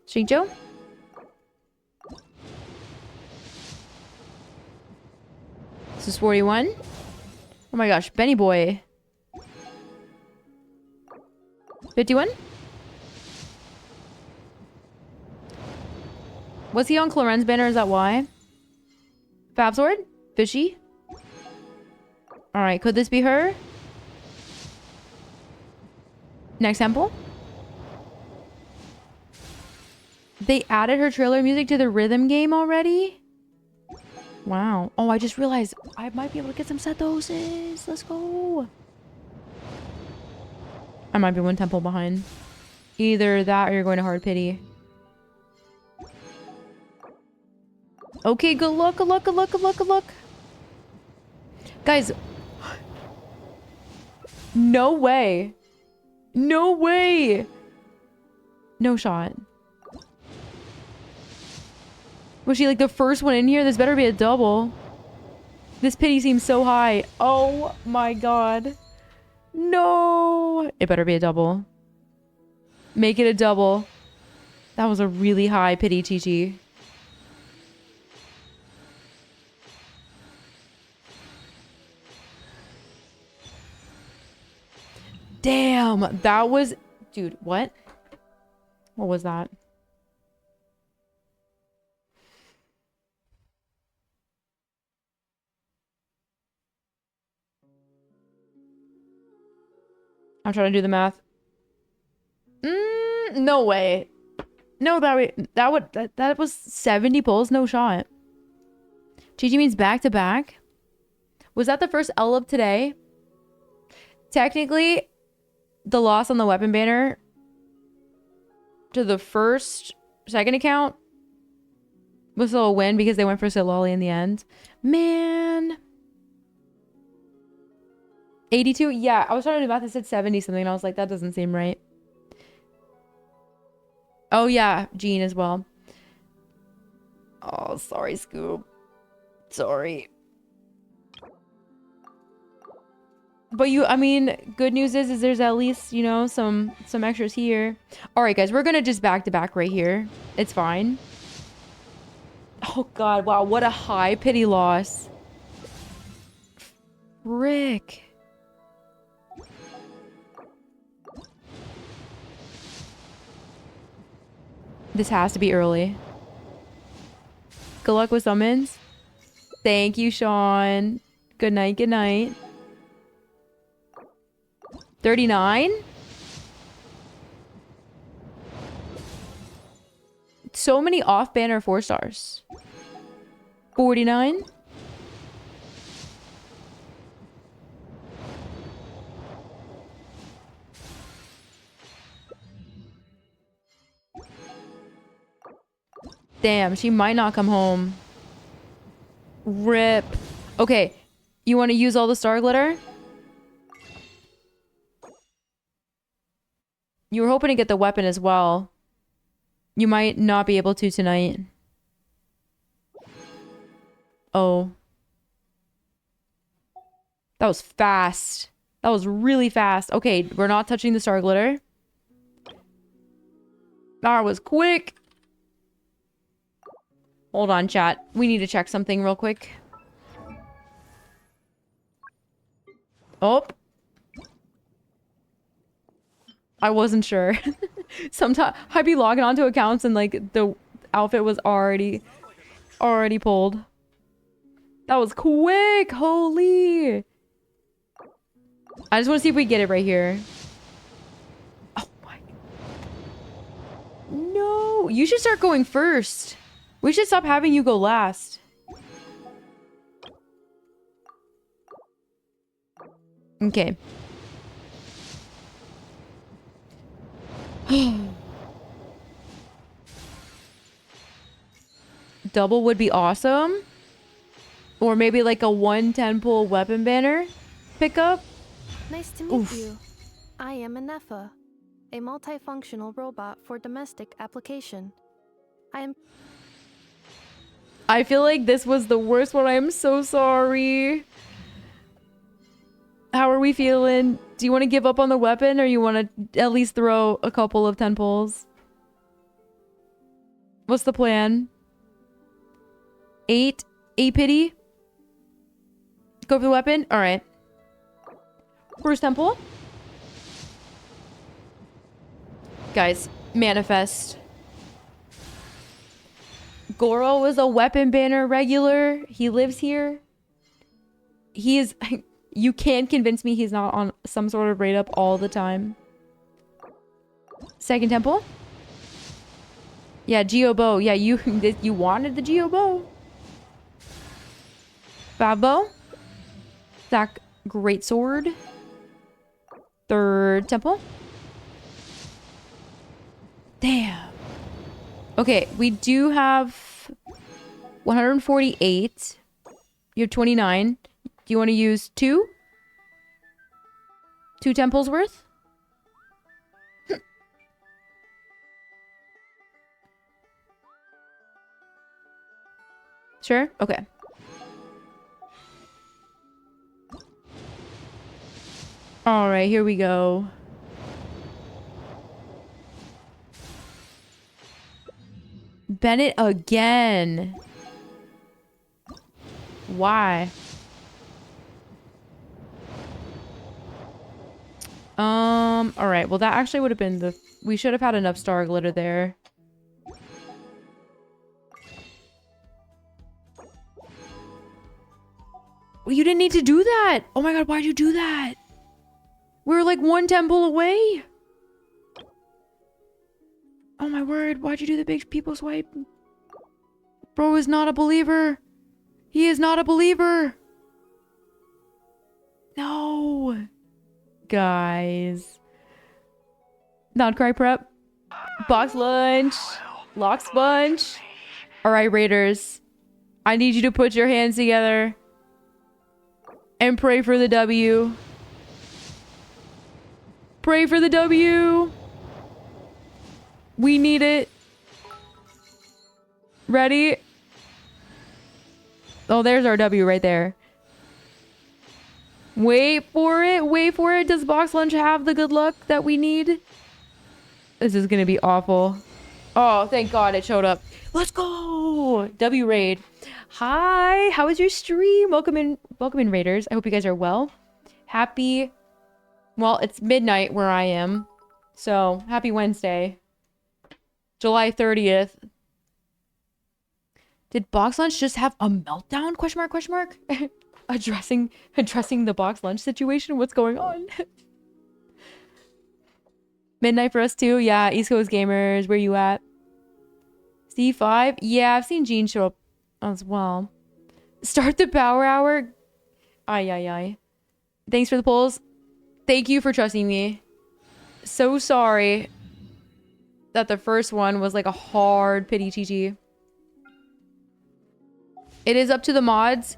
Speaker 1: Shinjo? This is 41. Oh my gosh, Benny boy. 51? Was he on Cloren's banner? Is that why? Fab Sword? Fishy? Alright, could this be her? Next temple? They added her trailer music to the rhythm game already? Wow. Oh, I just realized I might be able to get some Sethoses. Let's go. I might be one temple behind. Either that or you're going to Hard Pity. Okay, good luck, good luck, good luck, good luck, good luck. Guys. No way. No way. No shot. Was she like the first one in here? This better be a double. This pity seems so high. Oh my god. No. It better be a double. Make it a double. That was a really high pity, Chi-Chi. Damn. That was... Dude, what? What was that? I'm trying to do the math. No way. No, that was 70 pulls, no shot. Chi-Chi means back to back. Was that the first L of today? Technically, the loss on the weapon banner to the second account was still a win because they went for Silali in the end. Man. 82? Yeah, I was trying to do math. It said 70 something, and I was like, that doesn't seem right. Oh, yeah, Jean as well. Oh, sorry, Scoob. Sorry. But I mean, good news is there's at least, you know, some extras here. All right, guys, we're gonna just back to back right here. It's fine. Oh, God, wow, what a high pity loss. Frick. This has to be early. Good luck with summons. Thank you, Sean. Good night, good night. 39? So many off-banner 4 stars. 49? Damn, she might not come home. Rip. Okay, you want to use all the star glitter? You were hoping to get the weapon as well. You might not be able to tonight. Oh. That was fast. That was really fast. Okay, we're not touching the star glitter. That was quick. Hold on, chat. We need to check something real quick. Oh. I wasn't sure. Sometimes I'd be logging onto accounts and like the outfit was already pulled. That was quick. Holy. I just want to see if we get it right here. Oh my. No. You should start going first. We should stop having you go last. Okay. Double would be awesome. Or maybe like a 110 pull weapon banner pickup.
Speaker 12: Nice to meet you. I am Anefa, a multifunctional robot for domestic application.
Speaker 1: I feel like this was the worst one. I am so sorry. How are we feeling? Do you want to give up on the weapon or you want to at least throw a couple of 10 pulls? What's the plan? 8 pity? Go for the weapon? Alright. First temple. Guys, manifest. Goro is a weapon banner regular. He lives here. He is... You can't convince me he's not on some sort of raid up all the time. Second temple. Yeah, Geobo. Yeah, you wanted the Geobo. Fabo. Zach, great sword. Third temple. Damn. Okay, we do have 148. You have 29. Do you want to use 2? 2 temples worth? Sure? Okay. All right, here we go. Bennett again. Why? All right. Well, that actually would have been the... We should have had enough star glitter there. Well, you didn't need to do that. Oh my god, why'd you do that? We were like one temple away. Oh my word, why'd you do the big people swipe? Bro is not a believer. He is not a believer. No. Guys. Not cry prep. Box lunch. Lock sponge. Alright, Raiders. I need you to put your hands together. And pray for the W. Pray for the W. We need it. Ready? Oh, there's our W right there. Wait for it. Wait for it. Does Box Lunch have the good luck that we need? This is going to be awful. Oh, thank God it showed up. Let's go. W raid. Hi. How was your stream? Welcome in, Raiders. I hope you guys are well. Happy... Well, it's midnight where I am. So, happy Wednesday. July 30th. Did Box Lunch just have a meltdown? Question mark, question mark? addressing the Box Lunch situation? What's going on? Midnight for us too? Yeah, East Coast Gamers. Where you at? C5? Yeah, I've seen Gene show up as well. Start the power hour? Ay. Thanks for the polls. Thank you for trusting me. So sorry that the first one was like a hard pity GG. It is up to the mods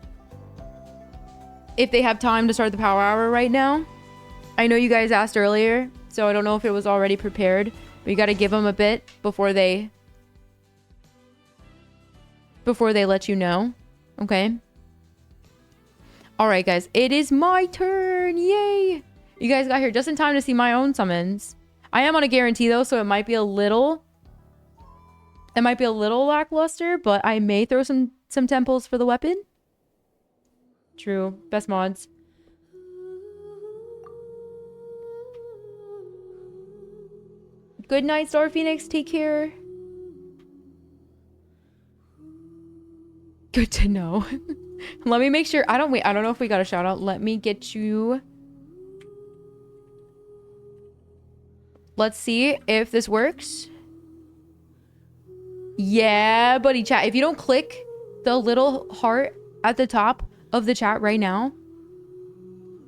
Speaker 1: if they have time to start the power hour right now. I know you guys asked earlier, so I don't know if it was already prepared, but you got to give them a bit before they let you know. Okay. All right, guys, it is my turn. Yay. You guys got here just in time to see my own summons. I am on a guarantee though, so it might be a little lackluster, but I may throw some temples for the weapon. True. Best mods. Good night, Star Phoenix. Take care. Good to know. Let me make sure. I don't know if we got a shout out. Let me get you. Let's see if this works. Yeah, buddy chat. If you don't click the little heart at the top of the chat right now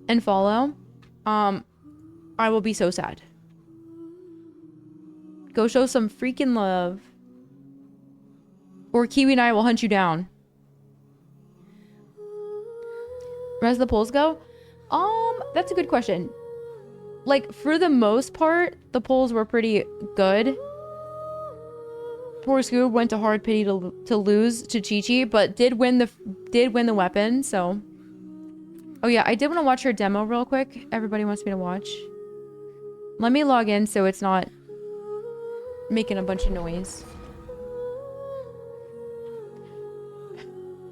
Speaker 1: and follow, I will be so sad. Go show some freaking love. Or Kiwi and I will hunt you down. Where does the polls go? That's a good question. Like, for the most part, the polls were pretty good. Poor Scoob went to hard pity to lose to Chi-Chi, but did win the weapon, so. Oh yeah, I did want to watch her demo real quick. Everybody wants me to watch. Let me log in so it's not making a bunch of noise.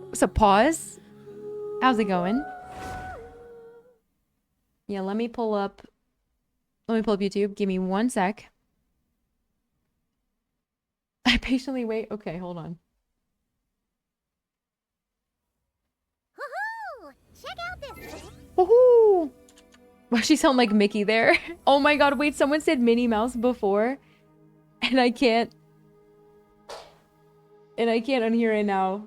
Speaker 1: What's up, pause? How's it going? Yeah, let me pull up YouTube. Give me 1 sec. I patiently wait. Okay, hold on.
Speaker 11: Woohoo! Check out this.
Speaker 1: Woohoo! Why she sound like Mickey there? Oh my god, wait, someone said Minnie Mouse before. And I can't unhear it now.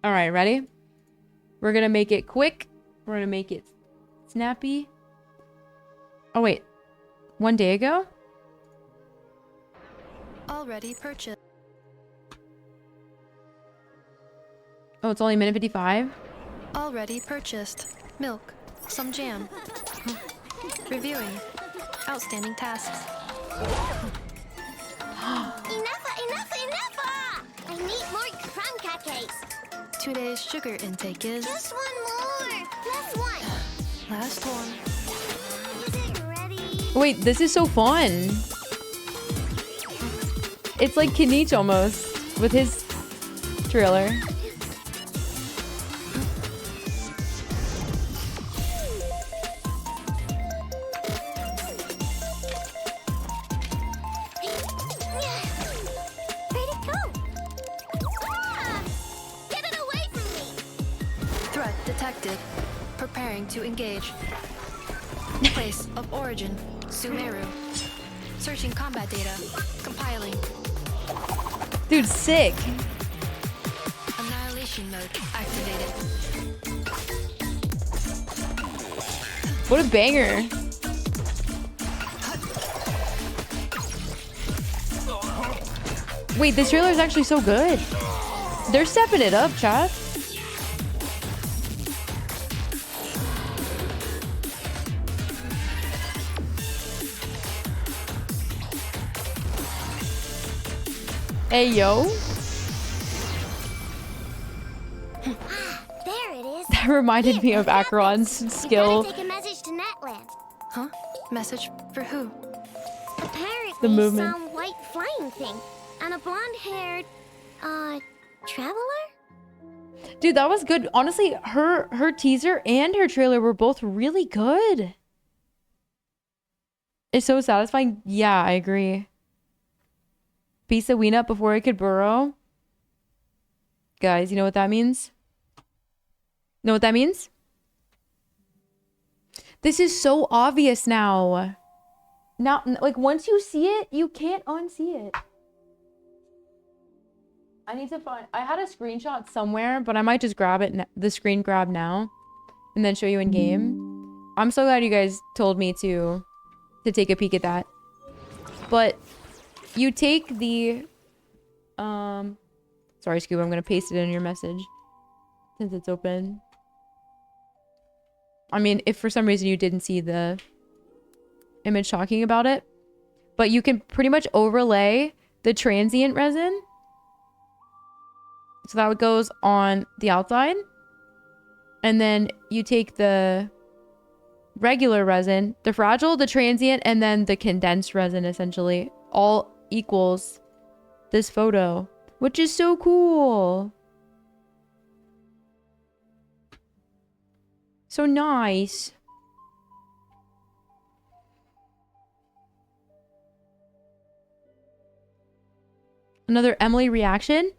Speaker 1: Alright, ready? We're gonna make it quick. We're gonna make it snappy. Oh wait. 1 day ago?
Speaker 12: Already purchased.
Speaker 1: Oh, it's only a minute 55?
Speaker 12: Already purchased. Milk. Some jam. Reviewing. Outstanding tasks.
Speaker 11: Enough! I need more crumb
Speaker 12: today's sugar intake is...
Speaker 11: Just one more! Last one!
Speaker 12: Last one.
Speaker 11: Is it ready?
Speaker 1: Wait, this is so fun. It's like Kinich almost with his trailer.
Speaker 11: Where'd it go? Ah! Get it away from me!
Speaker 12: Threat detected. Preparing to engage. Place of origin, Sumeru. Searching combat data. Compiling.
Speaker 1: Dude, sick.
Speaker 12: Annihilation mode activated.
Speaker 1: What a banger. Wait, this trailer is actually so good. They're stepping it up, chat. Hey, yo.
Speaker 11: There it is.
Speaker 1: That reminded me of Acheron's
Speaker 11: You
Speaker 1: skill.
Speaker 11: gotta take a message to Netland.
Speaker 12: Huh? Message for who?
Speaker 11: Apparently,
Speaker 1: The movement.
Speaker 11: some white flying thing. And a blonde-haired, traveler?
Speaker 1: Dude, that was good. Honestly, her teaser and her trailer were both really good. It's so satisfying. Yeah, I agree. Piece of ween up before I could burrow. Guys, you know what that means? Know what that means? This is so obvious now. Now, like, once you see it, you can't unsee it. I need to find... I had a screenshot somewhere, but I might just grab it, the screen grab now, and then show you in game. I'm so glad you guys told me to take a peek at that. But you take the... Sorry, Scoob, I'm gonna paste it in your message since it's open. I mean, if for some reason you didn't see the image talking about it, but you can pretty much overlay the transient resin. So that goes on the outside. And then you take the regular resin, the fragile, the transient, and then the condensed resin, essentially. All equals this photo, which is so cool. So nice. Another Emily reaction?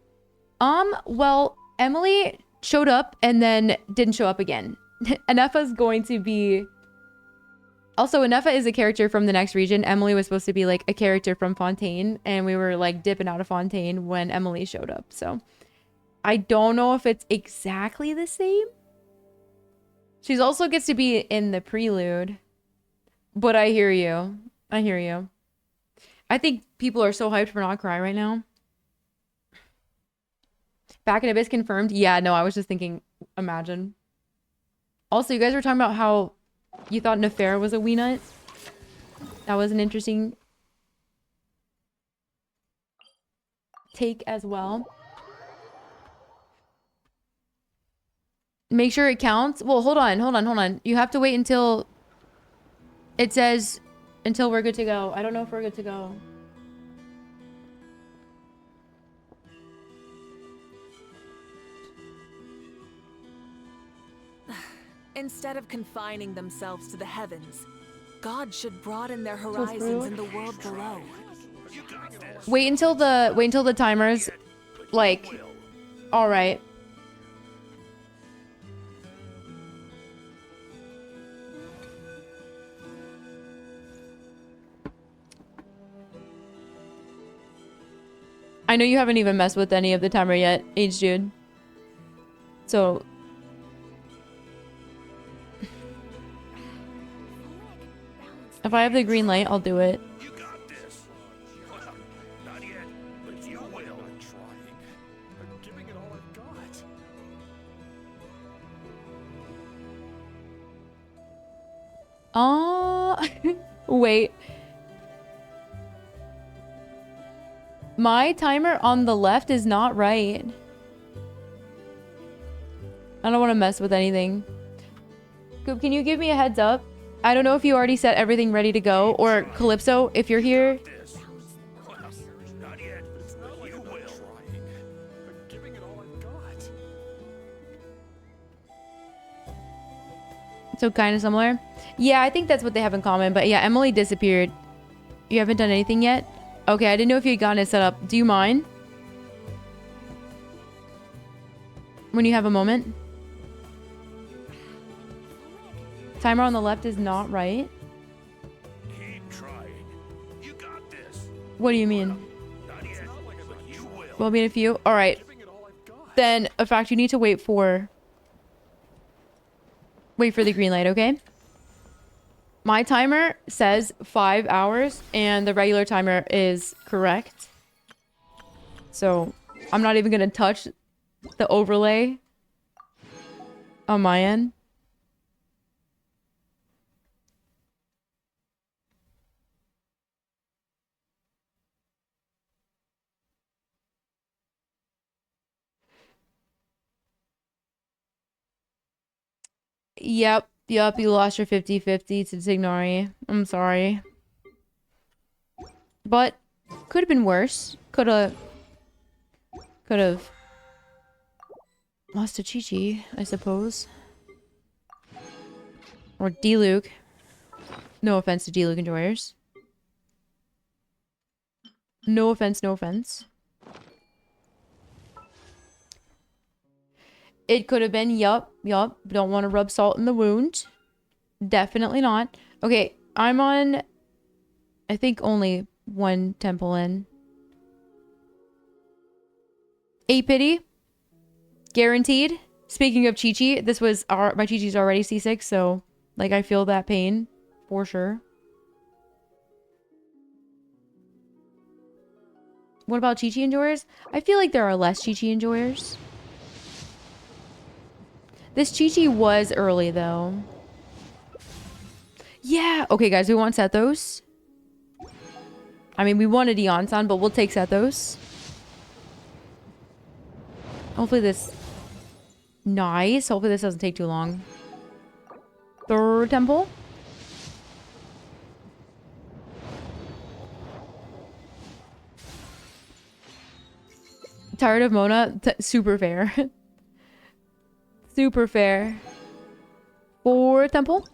Speaker 1: Well, Emily showed up and then didn't show up again. Anefa's going to be... Also, Anefa is a character from the next region. Emily was supposed to be like a character from Fontaine, and we were like dipping out of Fontaine when Emily showed up. So I don't know if it's exactly the same. She's also gets to be in the prelude. But I hear you. I hear you. I think people are so hyped for Not Cry right now. Back in Abyss confirmed. Yeah, no, I was just thinking, imagine. Also, you guys were talking about how you thought Nefair was a wee nut. That was an interesting take as well. Make sure it counts. Well, hold on. You have to wait until it says, until we're good to go. I don't know if we're good to go.
Speaker 8: Instead of confining themselves to the heavens, God should broaden their horizons in the world below.
Speaker 1: Wait until the timer's like, all right. I know you haven't even messed with any of the timer yet, H-Dude. So... if I have the green light, I'll do it.
Speaker 4: You got this. Well, not yet, but you will. I'm trying. I'm giving it all I've got.
Speaker 1: Wait. My timer on the left is not right. I don't want to mess with anything. Coop, can you give me a heads up? I don't know if you already set everything ready to go, or Calypso, if you're here.
Speaker 4: Not yet, but you will. I'm giving it all I've got.
Speaker 1: So kind of similar. Yeah, I think that's what they have in common. But yeah, Emily disappeared. You haven't done anything yet? Okay, I didn't know if you had gotten it set up. Do you mind? When you have a moment? Timer on the left is not right.
Speaker 4: Keep trying. You got this.
Speaker 1: What do you mean?
Speaker 4: Not yet, but you will.
Speaker 1: Well, be in a few. All right. Then, in fact, you need to wait for the green light, okay? My timer says 5 hours, and the regular timer is correct. So, I'm not even going to touch the overlay on my end. Yep, you lost your 50-50 to Tignari. I'm sorry. But could have been worse. Could have lost to Chi-Chi, I suppose. Or D-Luke. No offense to D-Luke enjoyers. No offense, no offense. It could have been, yup. Don't want to rub salt in the wound. Definitely not. Okay, I'm on, I think, only one temple in. 8 pity. Guaranteed. Speaking of Chi-Chi, this was my Chi-Chi's already C6, so, like, I feel that pain. For sure. What about Chi-Chi enjoyers? I feel like there are less Chi-Chi enjoyers. This Chi-Chi was early, though. Yeah. Okay, guys, we want Sethos. I mean, we wanted Eon-san, but we'll take Sethos. Hopefully this... Nice. Hopefully this doesn't take too long. 3rd temple. Tired of Mona? Super fair. Super fair. 4th temple.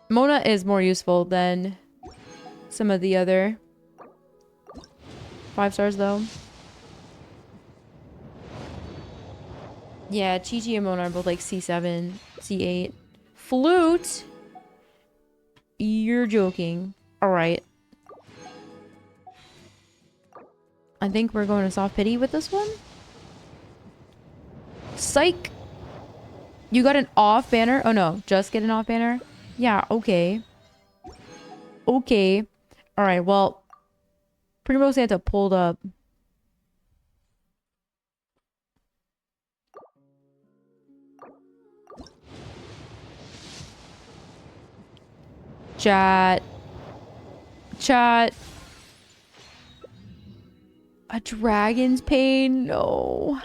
Speaker 1: Mona is more useful than some of the other 5 stars, though. Yeah, Chi-Chi and Mona are both like C7, C8. Flute? You're joking. Alright. I think we're going to soft pity with this one. Psych! You got an off banner? Oh no, just get an off banner? Yeah, okay. Okay. Alright, well. Primo Santa pulled up. Chat. A dragon's pain? No.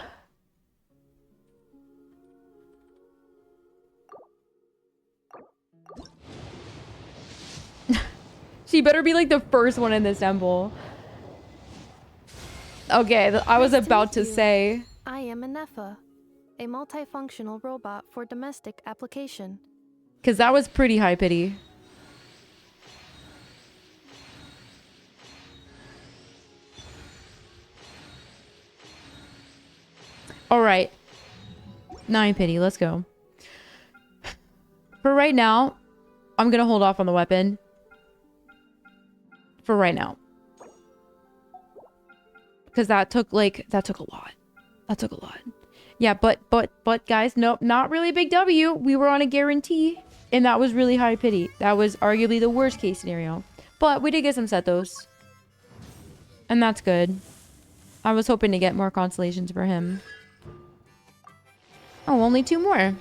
Speaker 1: She better be like the first one in this temple. Okay, I was about to say.
Speaker 12: I am a Nepha, a multifunctional robot for domestic application.
Speaker 1: Because that was pretty high pity. Alright. 9 pity, let's go. For right now, I'm gonna hold off on the weapon. For right now. Because that took a lot. That took a lot. Yeah, but guys, nope, not really a big W. We were on a guarantee. And that was really high pity. That was arguably the worst case scenario. But we did get some Sethos. And that's good. I was hoping to get more constellations for him. Oh, only 2 more.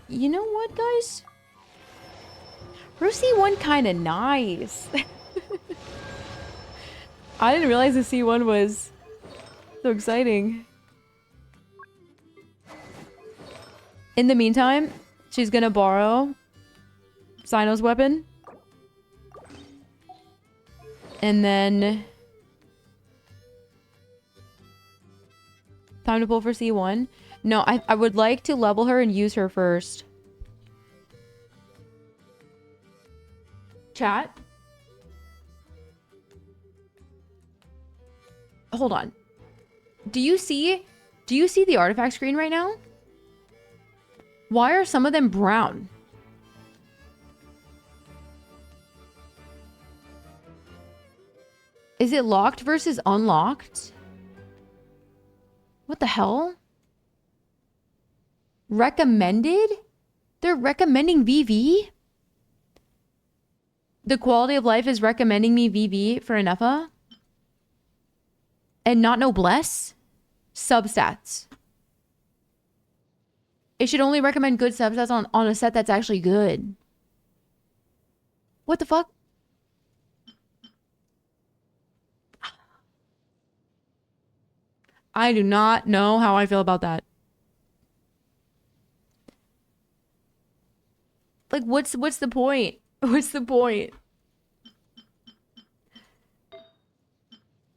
Speaker 1: You know what, guys? Rosie 1 kind of nice. I didn't realize the C1 was so exciting. In the meantime, she's gonna borrow Sino's weapon. And then... time to pull for C1. No, I would like to level her and use her first. Chat? Hold on. Do you see the artifact screen right now? Why are some of them brown? Is it locked versus unlocked? What the hell? Recommended? They're recommending VV? The quality of life is recommending me VV for Anefa? And not noblesse? Substats. It should only recommend good substats on a set that's actually good. What the fuck? I do not know how I feel about that. Like, what's the point? What's the point?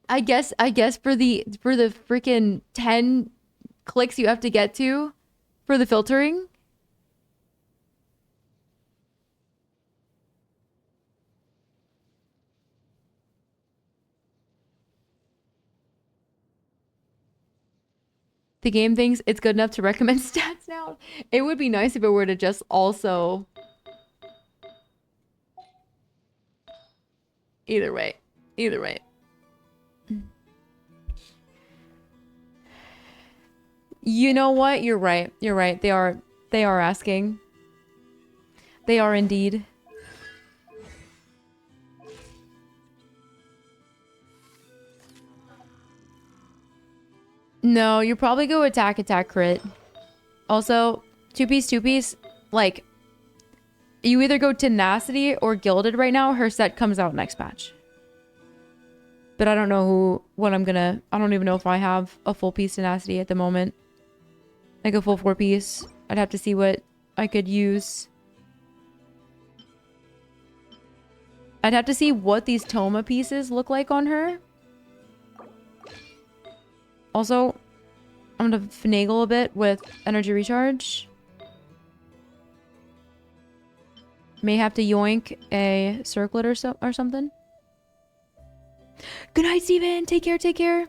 Speaker 1: I guess for the freaking 10 clicks you have to get to for the filtering. The game thinks it's good enough to recommend stats now. It would be nice if it were to just also... Either way. Either way. You know what? You're right. You're right. They are asking. They are indeed. No, you probably go attack, crit. Also, two piece, like, you either go tenacity or gilded right now. Her set comes out next patch. But I don't know I don't even know if I have a full piece tenacity at the moment. Like a full 4 piece. I'd have to see what I could use. I'd have to see what these Toma pieces look like on her. Also, I'm gonna finagle a bit with energy recharge. May have to yoink a circlet or something. Good night, Steven. Take care, take care.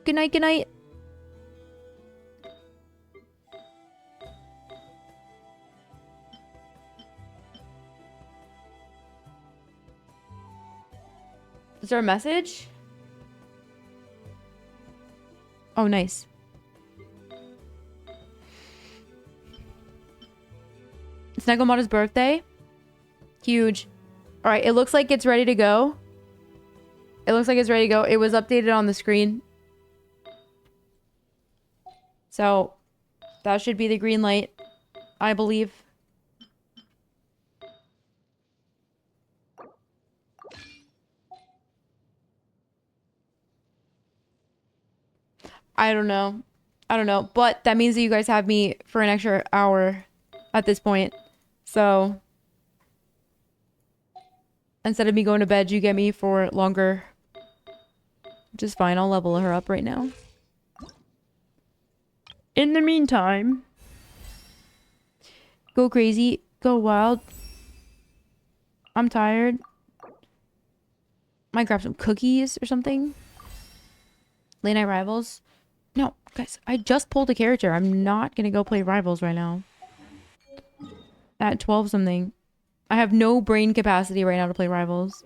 Speaker 1: Good night, good night. Is there a message? Oh, nice. It's Negomota's birthday. Huge. All right, it looks like it's ready to go. It looks like it's ready to go. It was updated on the screen. So, that should be the green light, I believe. I don't know. I don't know. But that means that you guys have me for an extra hour at this point. So, instead of me going to bed, you get me for longer. Which is fine. I'll level her up right now. In the meantime, go crazy, go wild. I'm tired. Might grab some cookies or something. Late night rivals. No, guys, I just pulled a character. I'm not gonna go play rivals right now. At 12 something. I have no brain capacity right now to play rivals.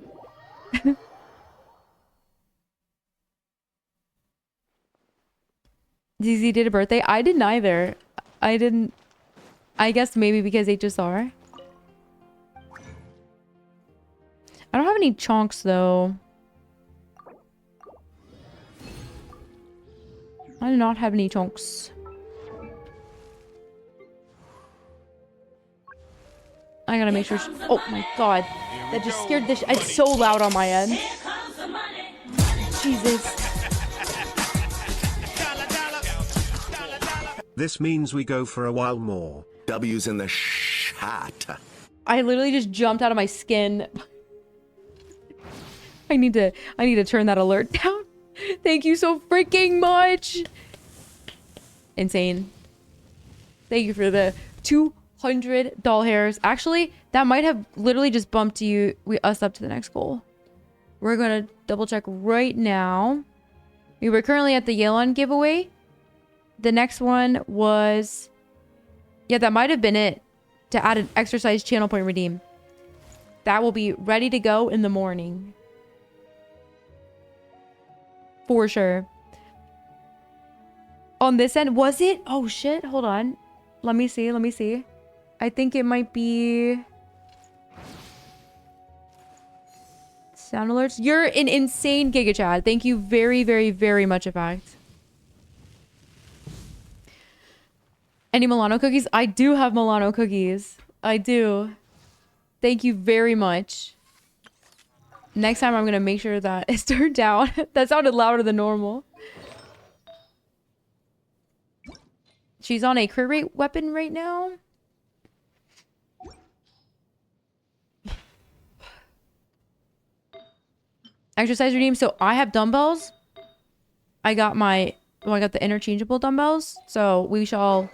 Speaker 1: ZZ did a birthday? I didn't either. I didn't... I guess maybe because HSR. have any chonks, though. I do not have any chonks. I gotta make sure. Oh my god. That just scared the it's so loud on my end. Jesus.
Speaker 10: This means we go for a while more.
Speaker 4: W's in the shot.
Speaker 1: I literally just jumped out of my skin. I need to turn that alert down. Thank you so freaking much. Insane. Thank you for the $200 hairs. Actually, that might have literally just bumped us up to the next goal. We're gonna double check right now. We were currently at the Yelan giveaway. The next one was, yeah, that might have been it. To add an exercise channel point redeem. That will be ready to go in the morning. For sure. On this end, was it? Oh shit, hold on. Let me see. I think it might be... Sound alerts. You're an insane Giga Chad. Thank you very, very, very much, in fact. Any Milano cookies? I do have Milano cookies. I do. Thank you very much. Next time I'm going to make sure that it's turned down. That sounded louder than normal. She's on a crit rate weapon right now. Exercise redeem. So I have dumbbells. I got the interchangeable dumbbells. So we shall,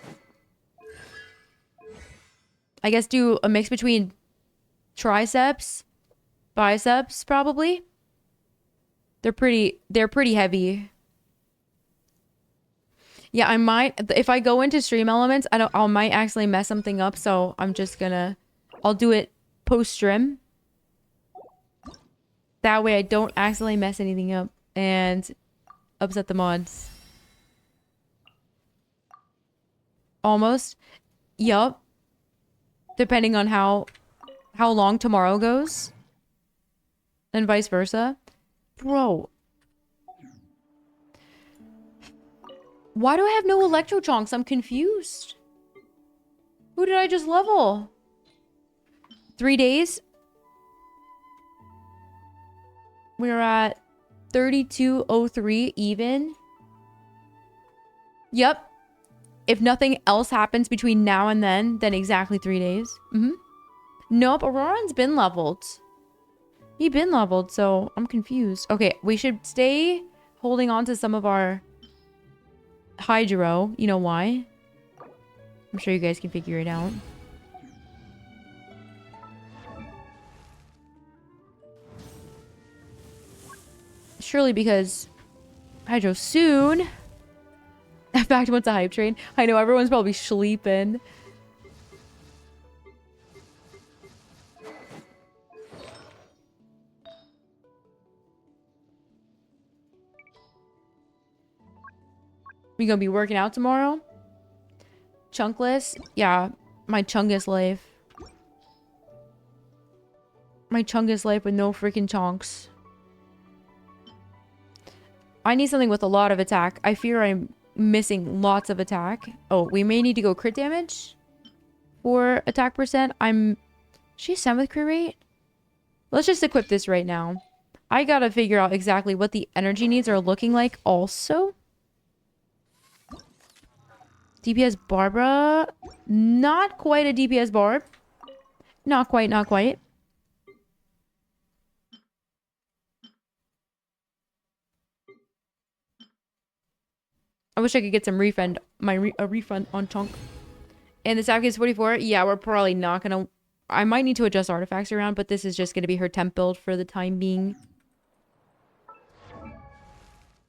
Speaker 1: I guess, do a mix between triceps, biceps, probably. They're pretty heavy. Yeah, I might, if I go into stream elements, I might actually mess something up. So I'm just gonna, I'll do it post stream. That way I don't accidentally mess anything up and upset the mods. Almost. Yup. Depending on how long tomorrow goes. And vice versa. Bro. Why do I have no electro chonks? I'm confused. Who did I just level? 3 days? We're at 3203 even. Yep. If nothing else happens between now and then exactly 3 days. Nope, Auroran's been leveled. He been leveled, so I'm confused. Okay, we should stay holding on to some of our hydro. You know why? I'm sure you guys can figure it out. Surely because hydro soon. Back to what's a hype train. I know everyone's probably sleeping. We gonna be working out tomorrow? Chunkless? Yeah, my chungus life. My chungus life with no freaking chonks. I need something with a lot of attack. I fear I'm missing lots of attack. Oh, we may need to go crit damage for attack percent. She's 7th crit rate? Let's just equip this right now. I gotta figure out exactly what the energy needs are looking like also. DPS Barbara. Not quite a DPS Barb. Not quite, not quite. I wish I could get some refund. A refund on chunk. And the Savcase 44. Yeah, we're probably not gonna. I might need to adjust artifacts around, but this is just gonna be her temp build for the time being.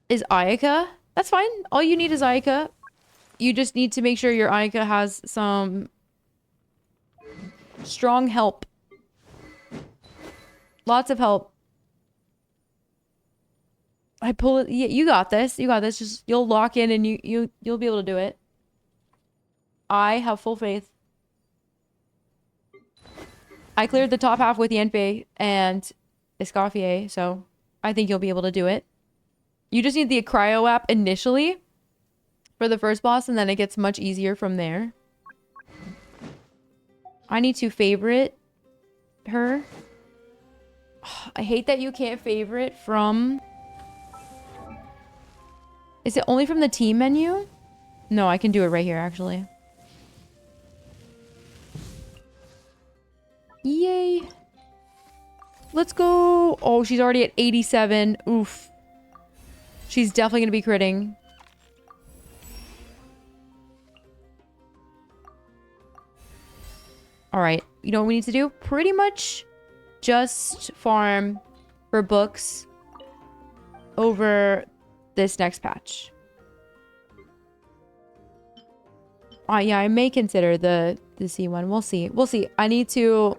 Speaker 1: Is Ayaka? That's fine. All you need is Ayaka. You just need to make sure your Ayaka has some strong help. Lots of help. I pull it. Yeah, you got this. You got this. Just you'll lock in and you'll be able to do it. I have full faith. I cleared the top half with Yanfei and Escoffier, so I think you'll be able to do it. You just need the cryo app initially for the first boss, and then it gets much easier from there. I need to favorite her. I hate that you can't favorite from... Is it only from the team menu? No, I can do it right here, actually. Yay. Let's go. Oh, she's already at 87. Oof. She's definitely going to be critting. Alright. You know what we need to do? Pretty much just farm for books over this next patch. Yeah, I may consider the C one. We'll see. We'll see. I need to...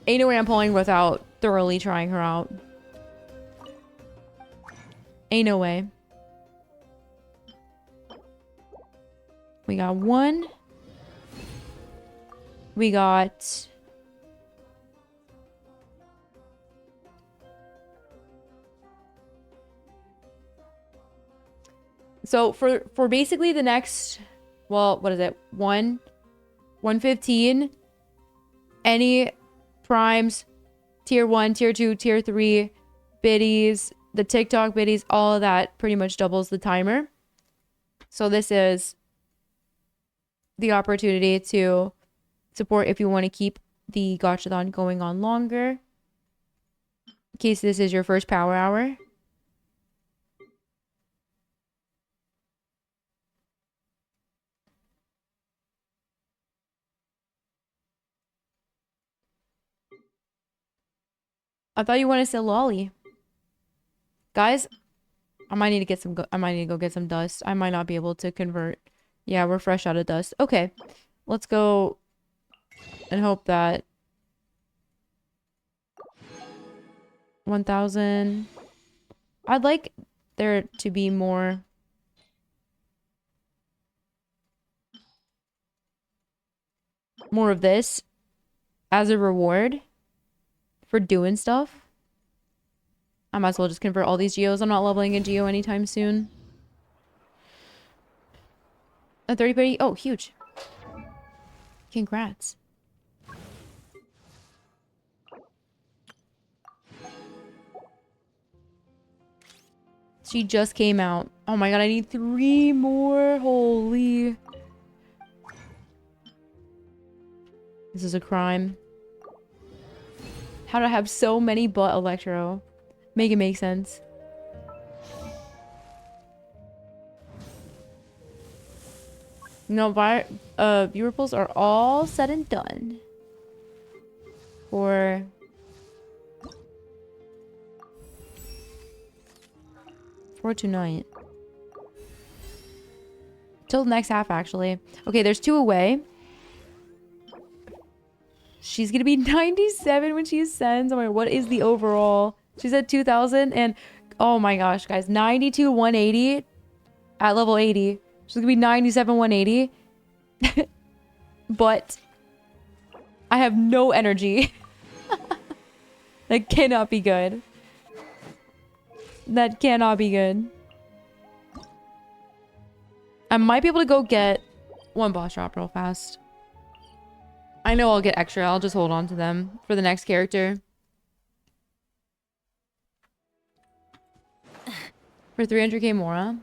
Speaker 1: Ain't no way I'm pulling without thoroughly trying her out. Ain't no way. We got one. We got... So for basically the next... Well, what is it? 115. Any primes, tier 1, tier 2, tier 3, biddies, the TikTok biddies, all of that pretty much doubles the timer. So this is the opportunity to support if you want to keep the Gachathon going on longer. In case this is your first power hour. I thought you wanted to say lolly. Guys, I might need to get some I might need to go get some dust. I might not be able to convert. Yeah, we're fresh out of dust. Okay. Let's go and hope that 1,000. I'd like there to be more of this as a reward for doing stuff. I might as well just convert all these geos. I'm not leveling a geo anytime soon. A 30 buddy. Oh, huge. Congrats. She just came out. Oh my god, I need 3 more. Holy. This is a crime. How to have so many but Electro. Make it make sense. No, viewer polls are all said and done. For tonight. Till the next half, actually. Okay, there's 2 away. She's gonna be 97 when she ascends. Oh my, what is the overall? She's at 2,000 and oh my gosh, guys, 92 180 at level 80. She's gonna be 97 180. But I have no energy. That cannot be good. That cannot be good. I might be able to go get one boss drop real fast. I know I'll get extra. I'll just hold on to them for the next character. For 300k Mora.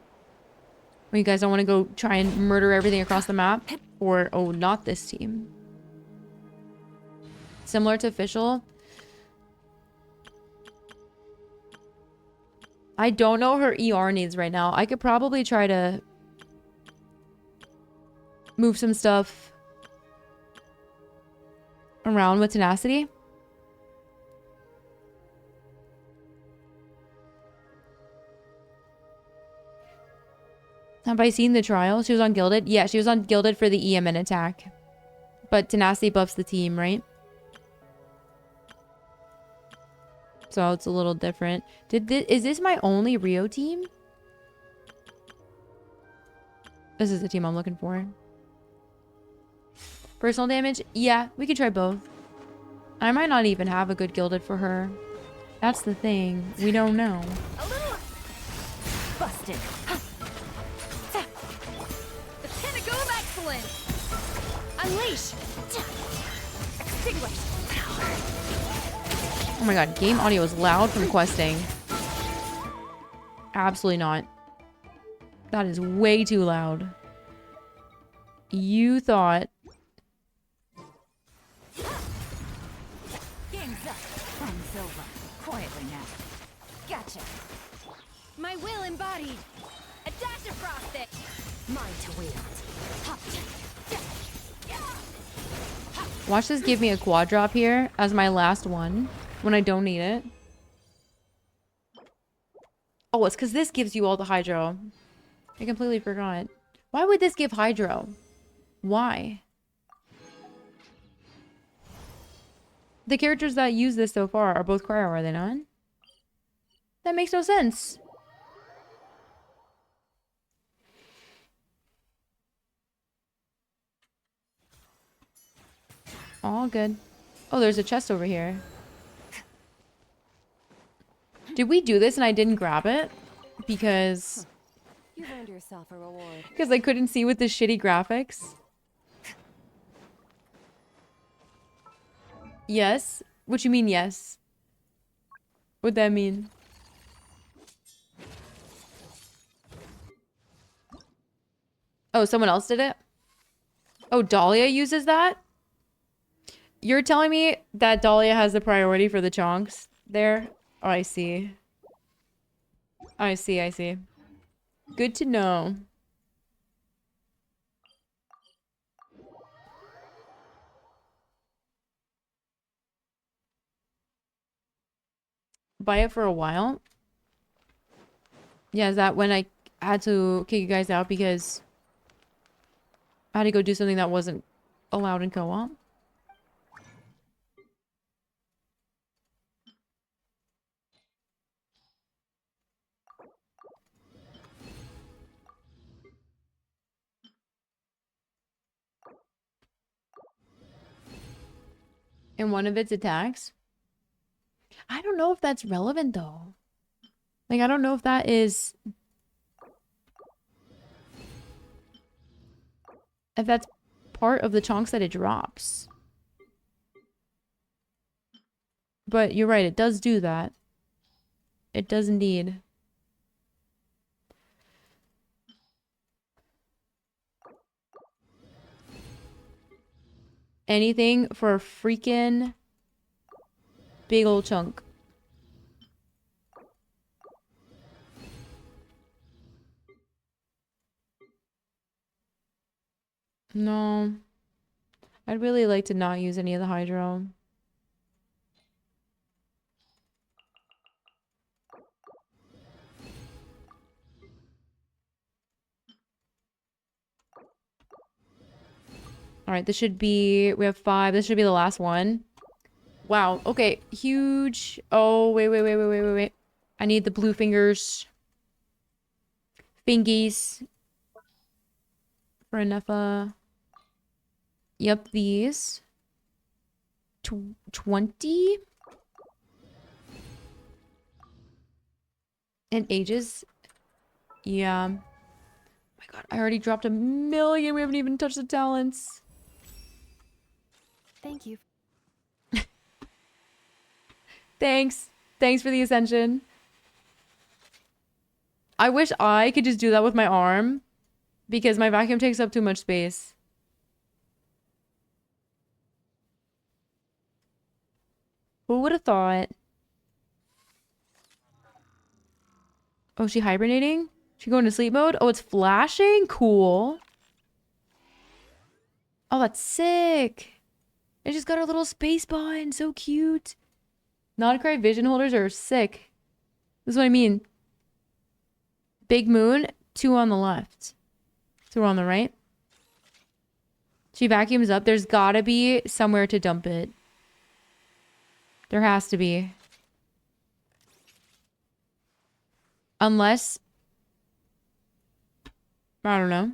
Speaker 1: Well, you guys don't want to go try and murder everything across the map? Or, oh, not this team. Similar to Official. I don't know her ER needs right now. I could probably try to move some stuff around with Tenacity. Have I seen the trial? She was on Gilded? Yeah, she was on Gilded for the EMN attack. But Tenacity buffs the team, right? So it's a little different. Is this my only Rio team? This is the team I'm looking for. Personal damage? Yeah, we can try both. I might not even have a good Gilded for her. That's the thing. We don't know.
Speaker 5: Busted. The pinnacle of excellence. Unleash. Extinguish.
Speaker 1: Oh my god, game audio is loud from questing. Absolutely not. That is way too loud. You thought...
Speaker 5: Game's up. Fun's over. Quietly now. Gotcha. My will embodied. A dash of frosting. Mine to wield.
Speaker 1: Watch this give me a quad drop here as my last one when I don't need it. Oh, it's because this gives you all the hydro. I completely forgot. Why would this give hydro? Why? The characters that use this so far are both cryo, are they not? That makes no sense. All good. Oh, there's a chest over here. Did we do this and I didn't grab it? Because...
Speaker 2: You've earned yourself a reward.
Speaker 1: Because I couldn't see with the shitty graphics. Yes? What you mean, yes? What'd that mean? Oh, someone else did it? Oh, Dahlia uses that? You're telling me that Dahlia has the priority for the chonks there? Oh, I see. I see, I see. Good to know. Buy it for a while? Yeah, is that when I had to kick you guys out because I had to go do something that wasn't allowed in co-op? In one of its attacks? I don't know if that's relevant though. Like, I don't know if that is... If that's part of the chonks that it drops. But you're right, it does do that. It does indeed. Anything for a freaking big old chunk. No. I'd really like to not use any of the hydro. Alright, this should be... We have 5. This should be the last one. Wow. Okay. Huge. Oh, wait. I need the blue fingers. Fingies. For enough, Yep, these. 20? And ages. Yeah. Oh my god, I already dropped 1,000,000. We haven't even touched the talents.
Speaker 12: Thank you.
Speaker 1: Thanks. Thanks for the ascension. I wish I could just do that with my arm. Because my vacuum takes up too much space. Who would have thought? Oh, is she hibernating? She going to sleep mode? Oh, it's flashing? Cool. Oh, that's sick. It just got her little space button. So cute. Non-cry vision holders are sick. This is what I mean. Big moon, 2 on the left. 2 on the right. She vacuums up. There's gotta be somewhere to dump it. There has to be. Unless... I don't know.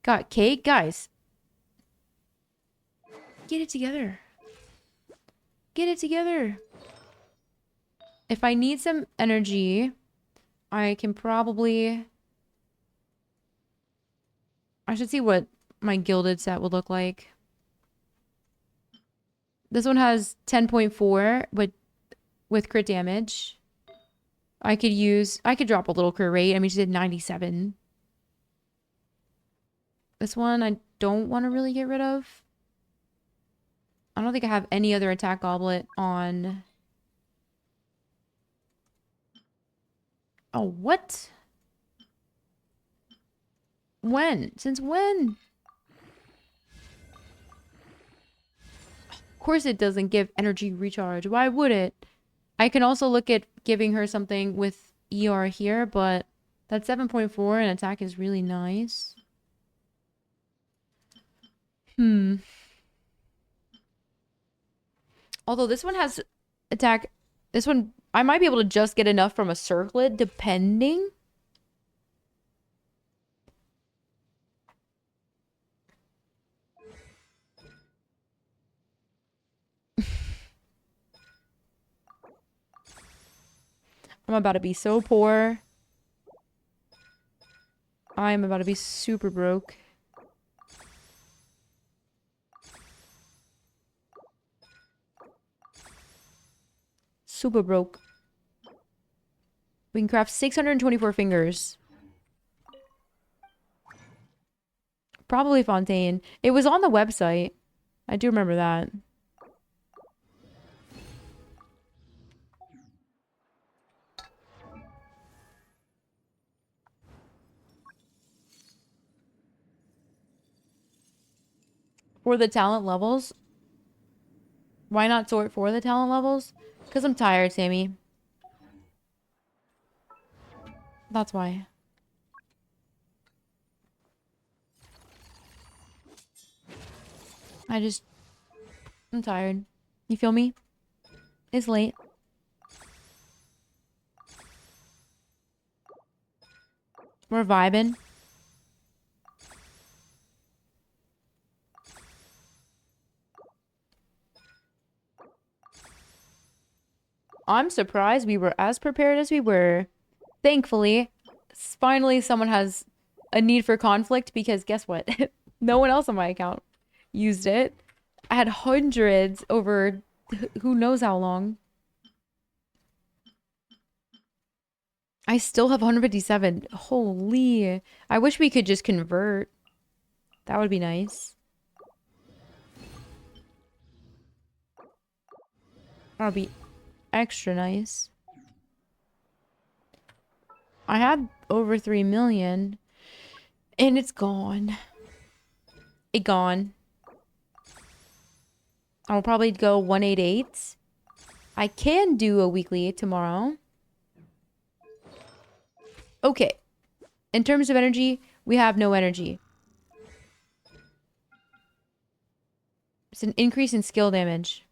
Speaker 1: Got cake? Guys. Get it together. Get it together. If I need some energy, I can probably... I should see what my gilded set would look like. This one has 10.4 with crit damage. I could drop a little crit rate. I mean, she did 97. This one I don't want to really get rid of. I don't think I have any other attack goblet on. Oh, what? When? Since when? Of course it doesn't give energy recharge. Why would it? I can also look at giving her something with ER here, but that 7.4 and attack is really nice. Although this one has attack. This one, I might be able to just get enough from a circlet, depending. I'm about to be so poor. I'm about to be super broke. Super broke. We can craft 624 fingers. Probably Fontaine. It was on the website. I do remember that. For the talent levels? Why not sort for the talent levels? Because I'm tired, Sammy. That's why. I'm tired. You feel me? It's late. We're vibing. I'm surprised we were as prepared as we were. Thankfully, finally someone has a need for conflict because guess what? No one else on my account used it. I had hundreds over who knows how long. I still have 157. Holy. I wish we could just convert. That would be nice. That would be extra nice. I had over 3 million. And it's gone. It gone. I'll probably go 188. I can do a weekly tomorrow. Okay. In terms of energy, we have no energy. It's an increase in skill damage.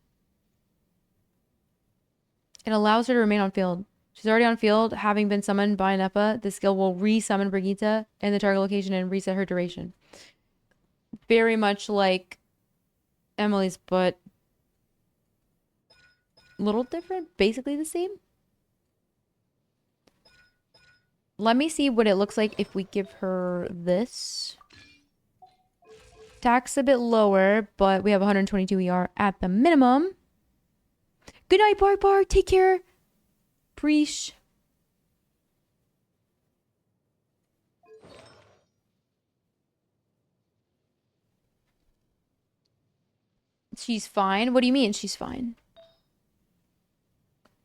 Speaker 1: It allows her to remain on field. She's already on field, having been summoned by Nepa. The skill will re-summon Brigitte in the target location and reset her duration. Very much like Emily's, but a little different. Basically the same. Let me see what it looks like if we give her this. Tax a bit lower, but we have 122 ER at the minimum. Good night, Bark Bark. Take care. Preesh. She's fine? What do you mean she's fine?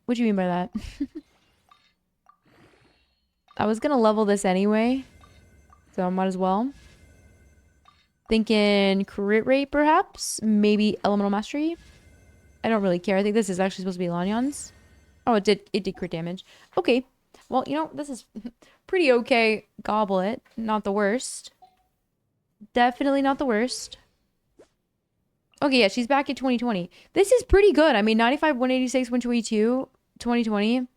Speaker 1: What do you mean by that? I was gonna level this anyway, so I might as well. Thinking crit rate, perhaps? Maybe elemental mastery? I don't really care. I think this is actually supposed to be Lanyon's. Oh, it did crit damage. Okay. Well, you know, this is pretty okay goblet. Not the worst. Definitely not the worst. Okay, yeah, she's back at 2020. This is pretty good. I mean, 95, 186, 122, 2020.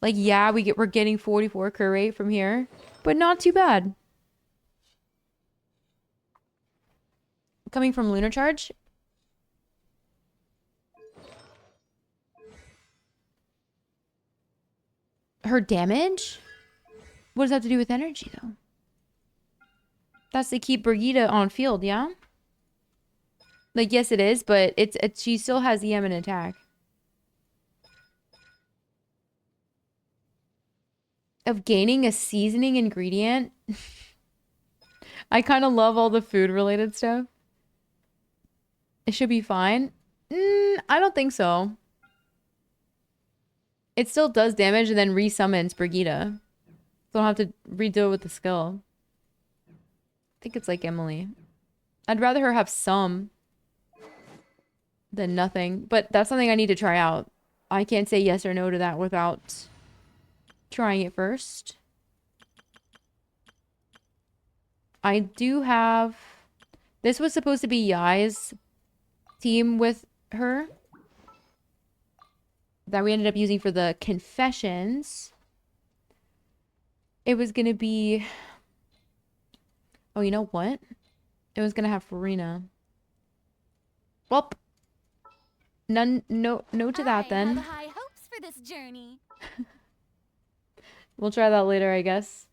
Speaker 1: Like, yeah, we're getting 44 crit rate from here, but not too bad. Coming from Lunar Charge. Her damage? What does that have to do with energy, though? That's to keep Brigitte on field, yeah? Like, yes, it is, but she still has EM and attack. Of gaining a seasoning ingredient? I kind of love all the food-related stuff. It should be fine. I don't think so. It still does damage and then resummons Brigitte. So I'll have to redo it with the skill. I think it's like Emily. I'd rather her have some than nothing. But that's something I need to try out. I can't say yes or no to that without trying it first. I do have... This was supposed to be Yai's team with her. That we ended up using for the confessions. It was going to be... Oh, you know what? It was going to have Farina. Well, no to that then.
Speaker 7: I have high hopes for this journey.
Speaker 1: We'll try that later, I guess.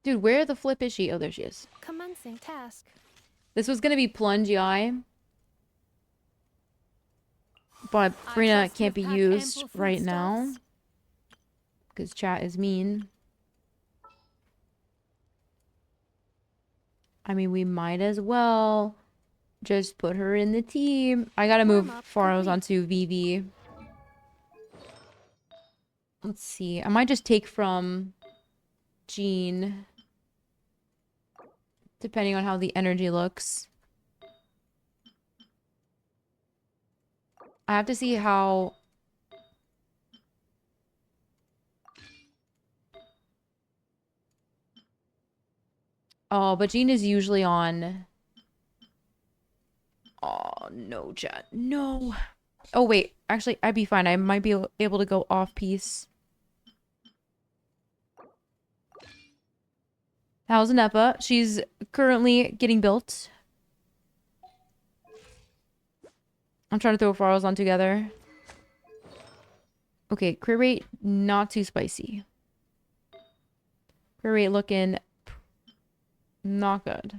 Speaker 1: Dude, where the flip is she? Oh, there she is.
Speaker 12: Commencing task.
Speaker 1: This was gonna be Plunge Eye. But Farina can't be used right now. Because chat is mean. I mean, we might as well just put her in the team. I gotta move Faros onto VV. Let's see. I might just take from Jean. Depending on how the energy looks. I have to see how... Oh, but Jean is usually on... Oh, no, chat. No. Oh, wait. Actually, I'd be fine. I might be able to go off-piece. How's Nepa? She's currently getting built. I'm trying to throw Faros on together. Okay, crit rate, not too spicy. Crit rate looking not good.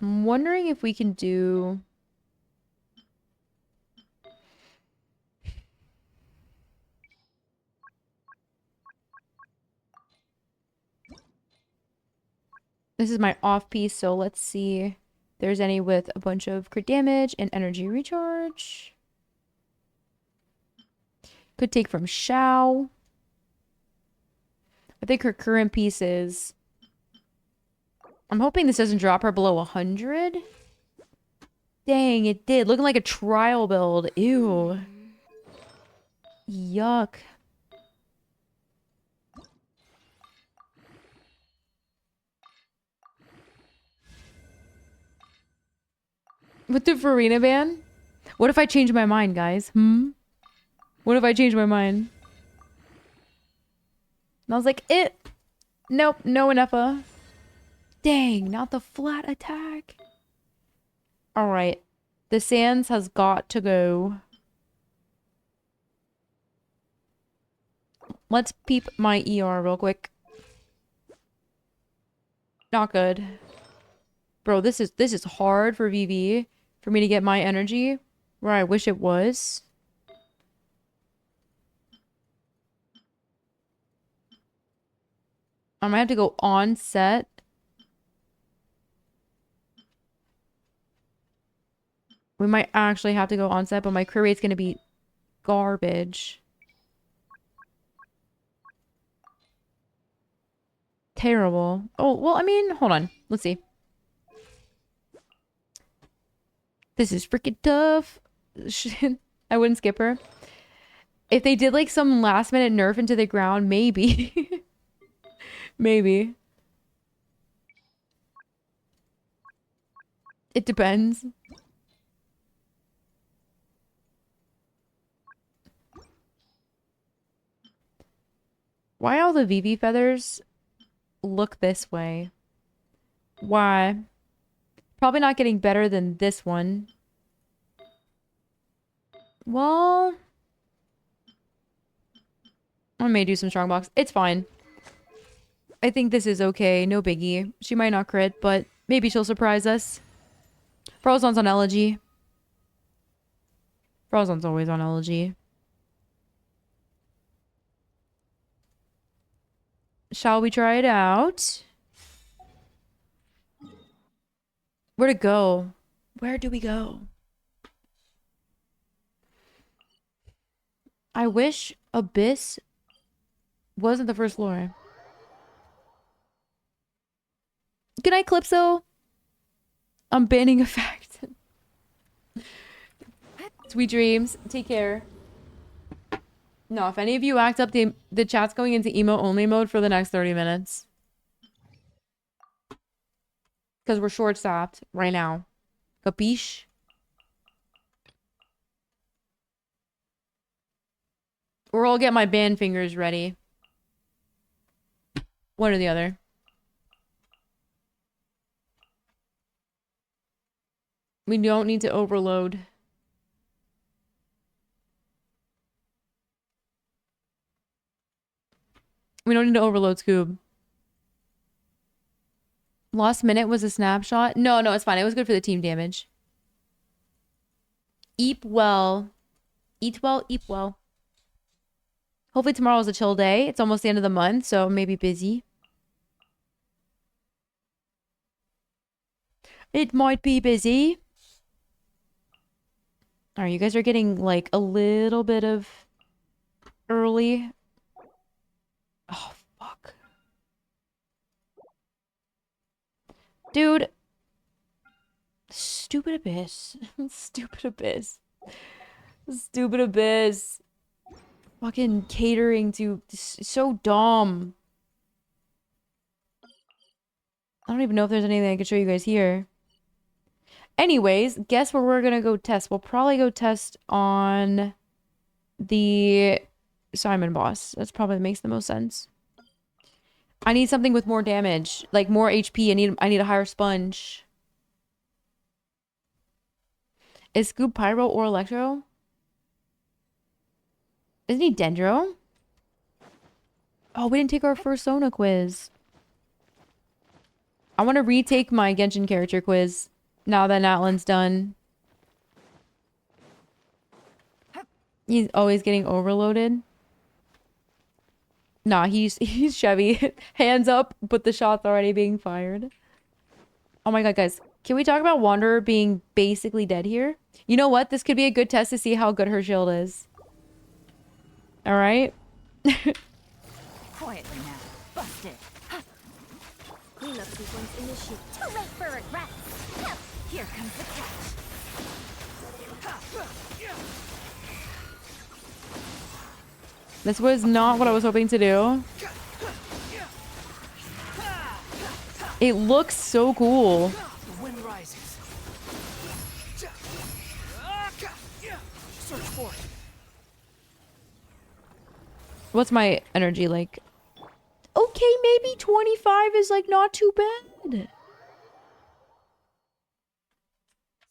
Speaker 1: I'm wondering if we can do... This is my off piece, so let's see if there's any with a bunch of crit damage and energy recharge. Could take from Xiao. I think her current piece is... I'm hoping this doesn't drop her below 100. Dang, it did. Looking like a trial build. Ew. Yuck. With the Farina ban? What if I change my mind, guys? What if I change my mind? And I was like, nope, no Nepa. Dang, not the flat attack. Alright. The Sands has got to go. Let's peep my ER real quick. Not good. Bro, this is hard for VV. For me to get my energy where I wish it was. I might have to go on set. We might actually have to go on set, but my crit rate's gonna be garbage. Terrible. Oh, well, I mean, hold on. Let's see. This is freaking tough. I wouldn't skip her. If they did like some last minute nerf into the ground, maybe. Maybe. It depends. Why all the VV feathers look this way? Why? Probably not getting better than this one. Well, I may do some strongbox. It's fine. I think this is okay. No biggie. She might not crit, but maybe she'll surprise us. Frozon's on Elegy. Frozon's always on Elegy. Shall we try it out? Where to go? Where do we go? I wish Abyss wasn't the first floor. Good night, Calypso. I'm banning effect. Sweet dreams. Take care. No, if any of you act up, the chat's going into emo only mode for the next 30 minutes. Because we're short-staffed right now. Capiche? Or I'll get my band fingers ready. One or the other. We don't need to overload. We don't need to overload Scoob. Lost minute was a snapshot? No, it's fine. It was good for the team damage. Eat well. Eat well, eat well. Hopefully tomorrow's a chill day. It's almost the end of the month, so maybe busy. It might be busy. Alright, you guys are getting like a little bit of early. Oh, fuck. Dude. Stupid Abyss. Stupid Abyss. Stupid Abyss. Fucking catering to... So dumb. I don't even know if there's anything I can show you guys here. Anyways, guess where we're gonna go test? We'll probably go test on the Simon boss. That's probably makes the most sense. I need something with more damage, like more HP. I need a higher sponge. Is Scoob Pyro or Electro? Isn't he Dendro? Oh, we didn't take our first Sona quiz. I want to retake my Genshin character quiz now that Natlan's done. He's always getting overloaded. Nah, he's Chevy. Hands up, but the shot's already being fired. Oh my god, guys. Can we talk about Wanderer being basically dead here? You know what? This could be a good test to see how good her shield is. Alright?
Speaker 11: Quietly now. Bust it.
Speaker 12: Cleanup sequence initiated.
Speaker 11: Too late for regrets. Here comes the catch.
Speaker 1: This was not what I was hoping to do. It looks so cool.
Speaker 3: The wind rises. Search for it.
Speaker 1: What's my energy like? Okay, maybe 25 is like not too bad.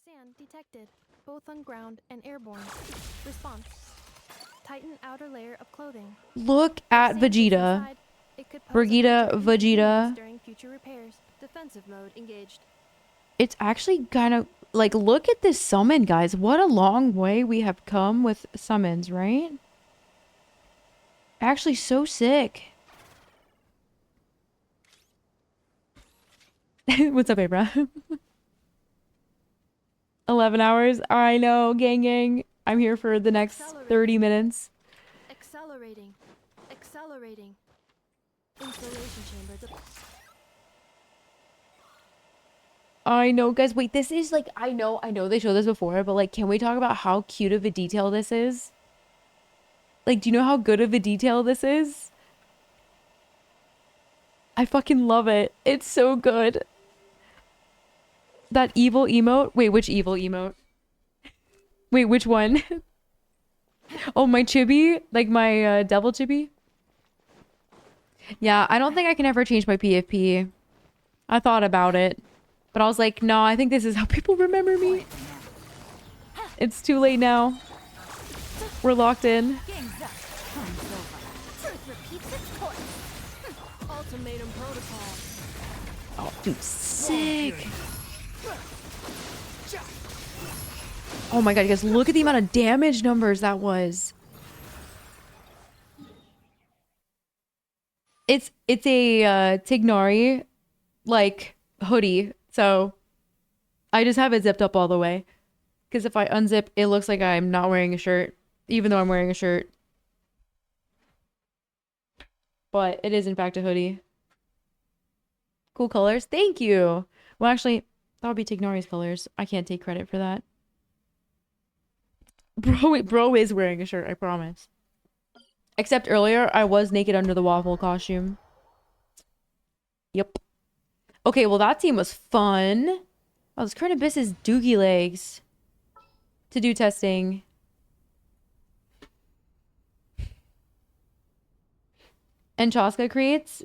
Speaker 12: Sand detected, both on ground and airborne. Response. Tighten outer layer of clothing.
Speaker 1: Look at Vegeta. Vegeta.
Speaker 12: During future repairs. Defensive mode engaged.
Speaker 1: It's actually kind of like, look at this summon, guys. What a long way we have come with summons, right? Actually so sick. What's up, Abra? 11 hours. I know, gang. I'm here for the next 30 minutes.
Speaker 12: Accelerating. Accelerating. Installation chamber.
Speaker 1: I know, guys. Wait, this is like, I know they showed this before, but like, can we talk about how cute of a detail this is? Like, do you know how good of a detail this is? I fucking love it. It's so good. That evil emote. Wait, which evil emote? Wait, which one? Oh, my chibi? Like my devil chibi? Yeah, I don't think I can ever change my PFP. I thought about it, but I was like, no, I think this is how people remember me. It's too late now. We're locked in.
Speaker 2: Ultimatum protocol.
Speaker 1: Oh, dude, sick. Oh my god, you guys, look at the amount of damage numbers that was. It's a Tignari like hoodie, so I just have it zipped up all the way. Because if I unzip, it looks like I'm not wearing a shirt, even though I'm wearing a shirt. But it is in fact a hoodie. Cool colors. Thank you. Well, actually, that would be Tignari's colors. I can't take credit for that. Bro is wearing a shirt, I promise. Except earlier, I was naked under the waffle costume. Yep. Okay, well, that team was fun. Oh, this current abyss is doogie legs to do testing. And Choska creates.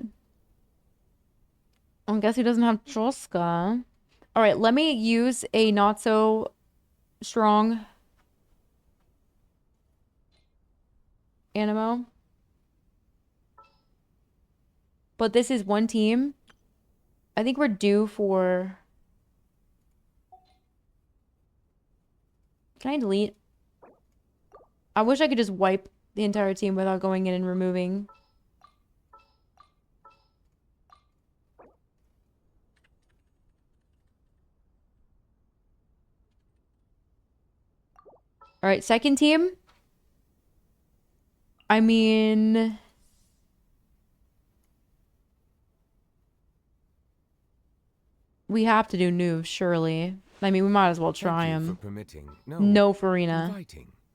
Speaker 1: I guess he doesn't have Choska. All right, let me use a not so strong Animo. But this is one team. I think we're due for... Can I delete? I wish I could just wipe the entire team without going in and removing. All right, second team. I mean... We have to do Nuve, surely. I mean, we might as well try him. No Farina.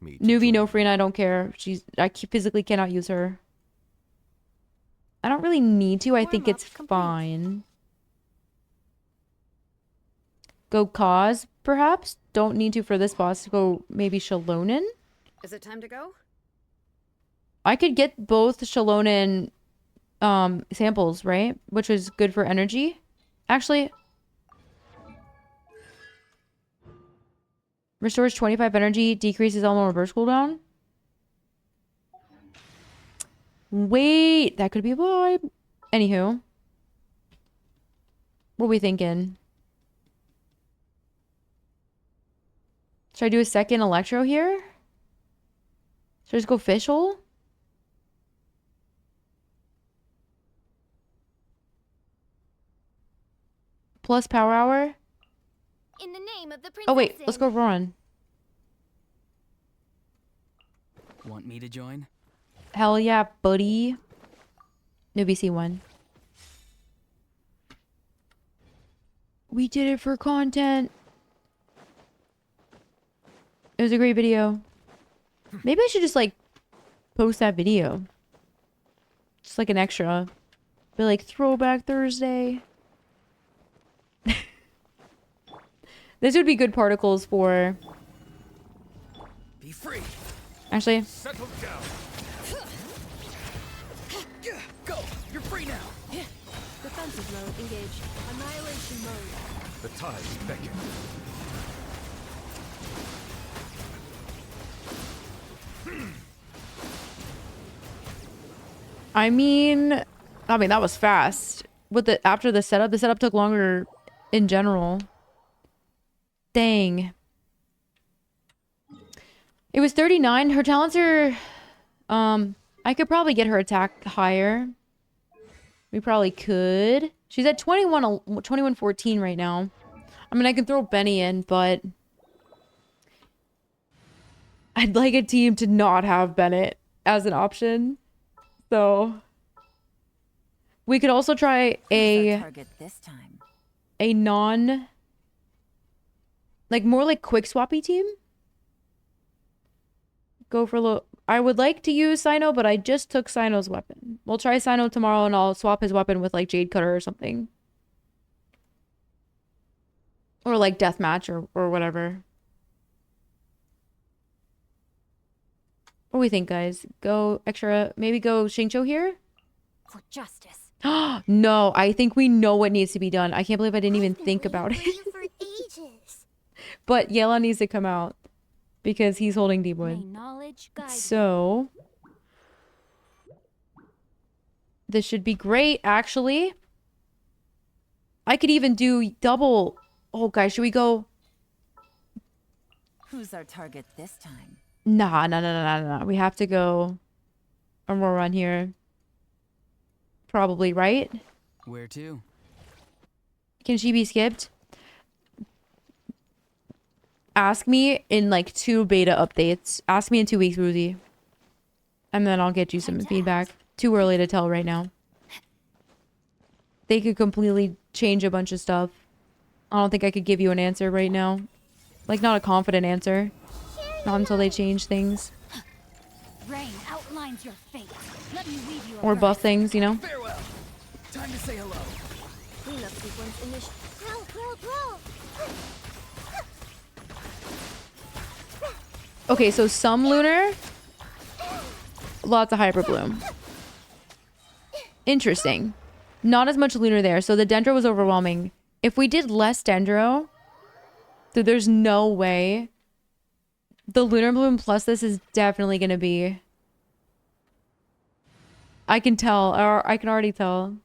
Speaker 1: Nuvi, no Farina, I don't care. I physically cannot use her. I don't really need to. I think it's fine. Go Cause, perhaps? Don't need to for this boss. Go maybe Shalonen?
Speaker 2: Is it time to go?
Speaker 1: I could get both Shalonen samples, right? Which is good for energy. Actually... Restores 25 energy, decreases all reverse cooldown. Wait, that could be a vibe. Anywho. What are we thinking? Should I do a second Electro here? Should I just go Fishhole? Plus Power Hour?
Speaker 11: In the name of the
Speaker 1: Oh wait, let's go Roran.
Speaker 3: Want me to join?
Speaker 1: Hell yeah, buddy. No BC1. We did it for content. It was a great video. Maybe I should just like post that video. Just like an extra. Be like Throwback Thursday. This would be good particles for...
Speaker 4: Be free.
Speaker 1: Actually.
Speaker 4: Settle down. Go. You're free now.
Speaker 2: Defensive mode engaged. Annihilation mode.
Speaker 4: The tides beckon.
Speaker 1: I mean, that was fast. After the setup took longer in general. Dang. It was 39. Her talents are... I could probably get her attack higher. We probably could. She's at 2114 right now. I mean, I can throw Benny in, but... I'd like a team to not have Bennett as an option. So... We could also try a...
Speaker 13: target this time?
Speaker 1: A non... Like, more like quick swappy team? Go for a little... I would like to use Sino, but I just took Sino's weapon. We'll try Sino tomorrow and I'll swap his weapon with, like, Jade Cutter or something. Or, like, Deathmatch or whatever. What do we think, guys? Go extra... Maybe go Xingqiu here?
Speaker 5: for justice.
Speaker 1: No, I think we know what needs to be done. I can't believe I didn't even think about it.
Speaker 11: For ages.
Speaker 1: But Yela needs to come out because he's holding Deepwood. So this should be great, actually. I could even do double. Oh, guys, should we go?
Speaker 13: Who's our target this time?
Speaker 1: Nah. We have to go Aurora on here. Probably, right?
Speaker 14: Where to?
Speaker 1: Can she be skipped? Ask me in like 2 beta updates. Ask me in 2 weeks, Ruzy. And then I'll get you some feedback. Too early to tell right now. They could completely change a bunch of stuff. I don't think I could give you an answer right now. Like, not a confident answer. Not until they change things.
Speaker 5: Rain outlines your fate. Let me read you a
Speaker 1: Or buff things, you know?
Speaker 3: Farewell. Time to say hello.
Speaker 11: Cleanup sequence initial. Grow.
Speaker 1: Okay, so some lunar. Lots of hyper bloom. Interesting. Not as much lunar there. So the dendro was overwhelming. If we did less dendro, so there's no way. The lunar bloom plus this is definitely going to be. I can tell, or I can already tell.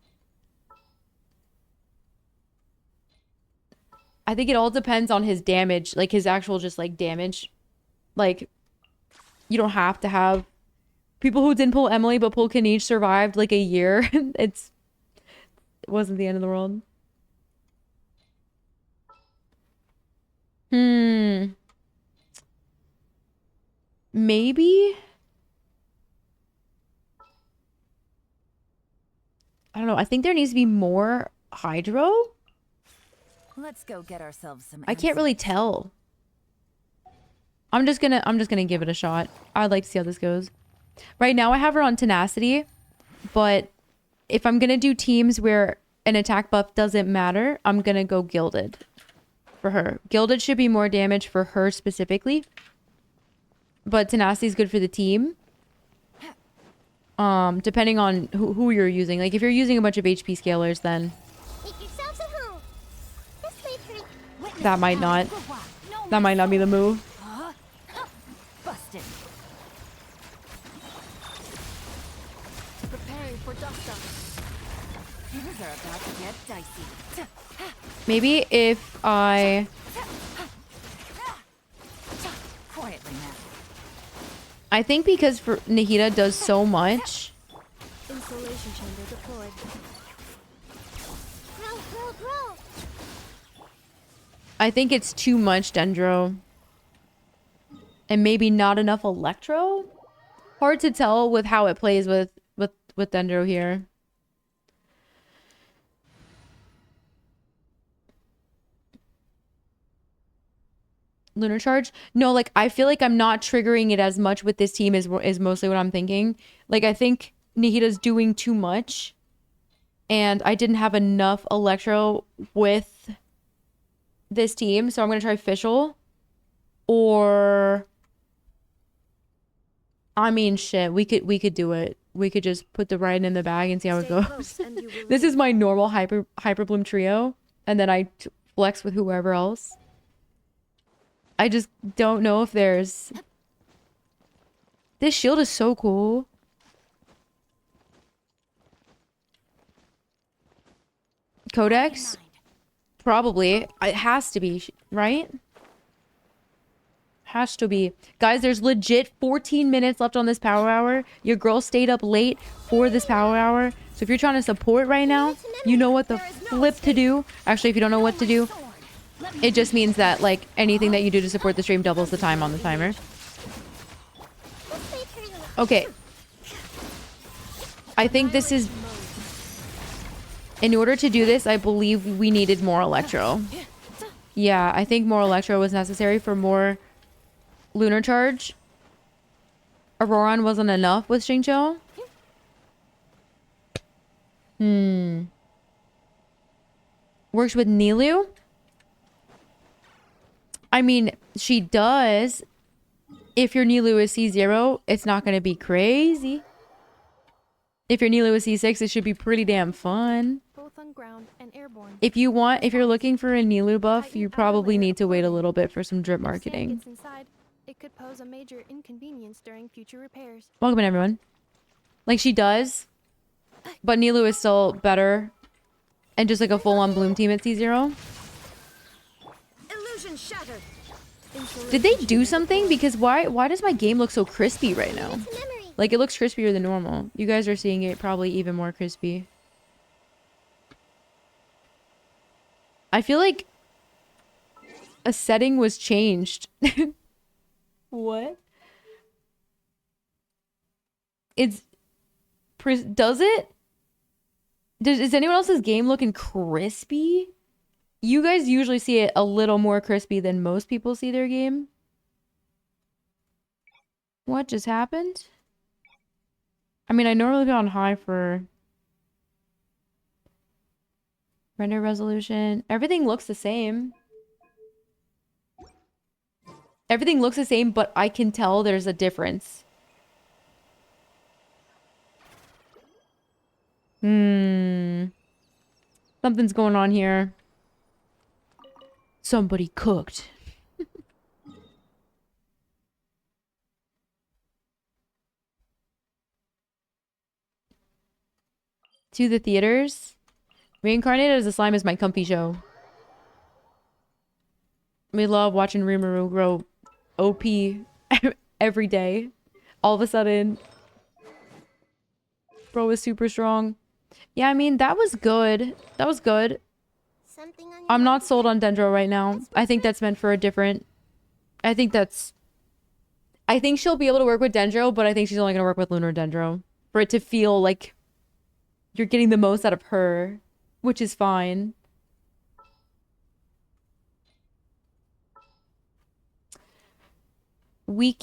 Speaker 1: I think it all depends on his damage, like his actual just like damage. Like, you don't have to have people who didn't pull Emily but pulled Kanish survived like a year. It wasn't the end of the world. Maybe. I don't know. I think there needs to be more hydro.
Speaker 13: Let's go get ourselves some.
Speaker 1: I can't really tell. I'm just gonna give it a shot. I'd like to see how this goes. Right now I have her on tenacity, but if I'm gonna do teams where an attack buff doesn't matter, I'm gonna go gilded for her. Gilded should be more damage for her specifically, but tenacity is good for the team. Depending on who you're using. Like if you're using a bunch of HP scalers, then that might not be the move.
Speaker 5: Busted.
Speaker 2: Preparing for dust up.
Speaker 5: Things are about to get dicey.
Speaker 1: Maybe if I...
Speaker 5: Quietly now.
Speaker 1: I think because for Nahida does so much.
Speaker 12: Insulation chamber deployed.
Speaker 11: Grow.
Speaker 1: I think it's too much Dendro. And maybe not enough Electro? Hard to tell with how it plays with Dendro here. Lunar Charge? No, like, I feel like I'm not triggering it as much with this team is mostly what I'm thinking. Like, I think Nahida's doing too much. And I didn't have enough Electro with this team. So I'm going to try Fischl. Or... I mean, shit, we could do it. We could just put the Ryan in the bag and see how it goes. This is my normal Hyper Bloom trio. And then I flex with whoever else. I just don't know if there's... This shield is so cool. Codex? Probably. It has to be, right? Has to be. Guys, there's legit 14 minutes left on this power hour. Your girl stayed up late for this power hour. So if you're trying to support right now, you know what the flip to do. Actually, if you don't know what to do, it just means that, like, anything that you do to support the stream doubles the time on the timer. Okay. I think this is... In order to do this, I believe we needed more Electro. Yeah, I think more Electro was necessary for more Lunar Charge. Auroran wasn't enough with Xingqiu. Works with Nilou? I mean, she does. If your Nilou is C0, it's not going to be crazy. If you're Nilo with C6, it should be pretty damn fun.
Speaker 12: Both on ground and airborne.
Speaker 1: If you're looking for a Nilo buff, you probably need to wait a little bit for some drip marketing.
Speaker 12: Gets inside, it could pose a major inconvenience during future repairs.
Speaker 1: Welcome in, everyone. Like, she does, but Nilo is still better. And just like a full-on Bloom team at C0.
Speaker 2: Illusion shattered.
Speaker 1: Did they do something? Because why does my game look so crispy right now? Like, it looks crispier than normal. You guys are seeing it probably even more crispy. I feel like a setting was changed. What? Does it? Is anyone else's game looking crispy? You guys usually see it a little more crispy than most people see their game. What just happened? I mean, I normally be on high for render resolution. Everything looks the same. Everything looks the same, but I can tell there's a difference. Something's going on here. Somebody cooked. To the theaters. Reincarnated as a Slime is my comfy show. We love watching Rimuru grow OP every day. All of a sudden, bro is super strong. Yeah, I mean, that was good. That was good. I'm not sold on Dendro right now. I think that's meant for a different... I think she'll be able to work with Dendro, but I think she's only going to work with Lunar Dendro. For it to feel like you're getting the most out of her, which is fine. We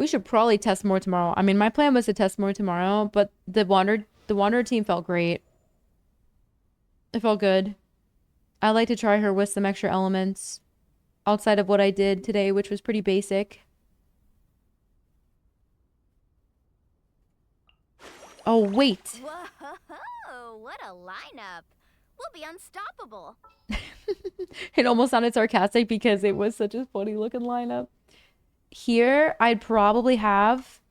Speaker 1: should probably test more tomorrow. I mean, my plan was to test more tomorrow, but the Wanderer team felt great. It felt good. I like to try her with some extra elements outside of what I did today, which was pretty basic. Oh, wait.
Speaker 7: Whoa, what a lineup. We'll be unstoppable.
Speaker 1: It almost sounded sarcastic because it was such a funny looking lineup. Here, I'd probably have...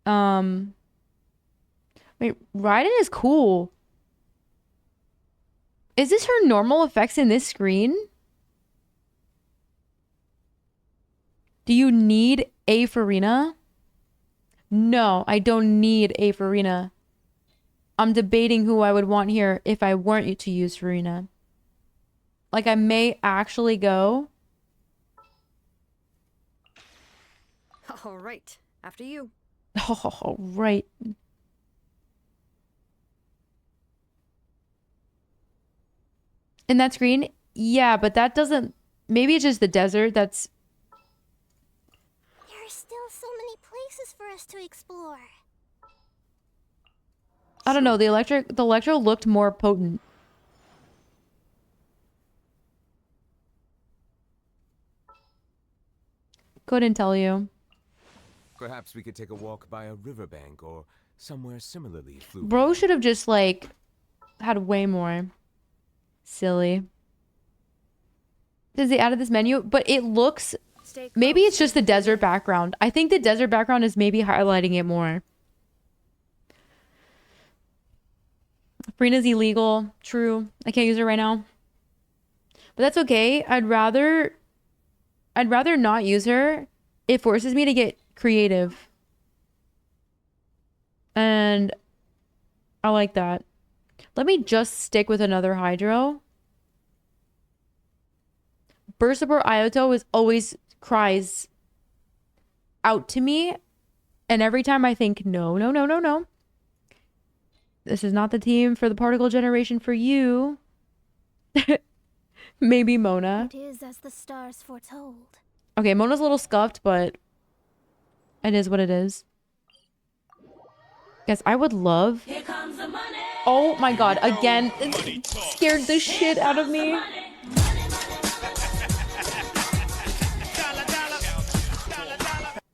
Speaker 1: Wait, Raiden is cool. Is this her normal effects in this screen? Do you need a Farina? No, I don't need a Farina. I'm debating who I would want here if I weren't to use Farina. Like, I may actually go...
Speaker 2: All right, after you.
Speaker 1: Oh, right. In that screen? Yeah, but that doesn't... Maybe it's just the desert that's...
Speaker 11: There are still so many places for us to explore.
Speaker 1: I don't know, the Electro looked more potent. Couldn't tell you.
Speaker 14: Perhaps we could take a walk by a riverbank or somewhere similarly fluid.
Speaker 1: Bro should have just, like, had way more. Silly. Because they added this menu, but it looks... Maybe it's just the desert background. I think the desert background is maybe highlighting it more. Farina's illegal. True. I can't use her right now. But that's okay. I'd rather not use her. It forces me to get creative. And I like that. Let me just stick with another Hydro. Burstapore Ioto is always cries out to me. And every time I think, no. This is not the team for the particle generation for you. Maybe Mona.
Speaker 11: It is as the stars foretold.
Speaker 1: Okay, Mona's a little scuffed, but it is what it is. Guys, I would love... Here comes the money. Oh my god, again, it scared the shit out of me.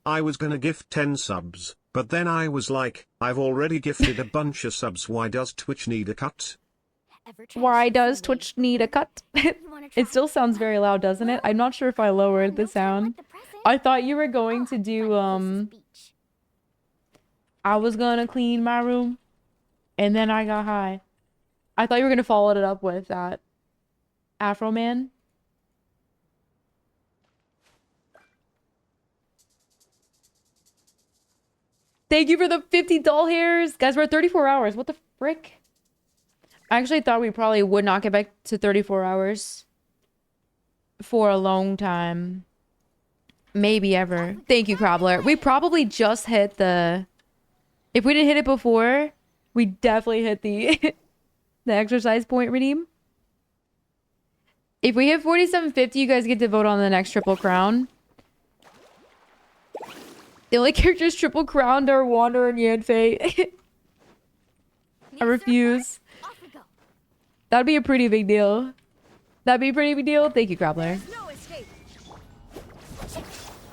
Speaker 10: I was gonna gift 10 subs, but then I was like, I've already gifted a bunch of subs, why does Twitch need a cut?
Speaker 1: Why does Twitch need a cut? It still sounds very loud, doesn't it? I'm not sure if I lowered the sound. I thought you were going to do, I was gonna clean my room, and then I got high. I thought you were gonna follow it up with that. Afro Man. Thank you for the 50 doll hairs. Guys, we're at 34 hours. What the frick? I actually thought we probably would not get back to 34 hours for a long time. Maybe ever. Thank you, Cobbler. We probably just hit the... If we didn't hit it before, we definitely hit the the exercise point redeem. If we hit 4750, you guys get to vote on the next Triple Crown. The only characters Triple Crowned are Wander and Yanfei. I refuse. That'd be a pretty big deal. That'd be a pretty big deal. Thank you, Grappler.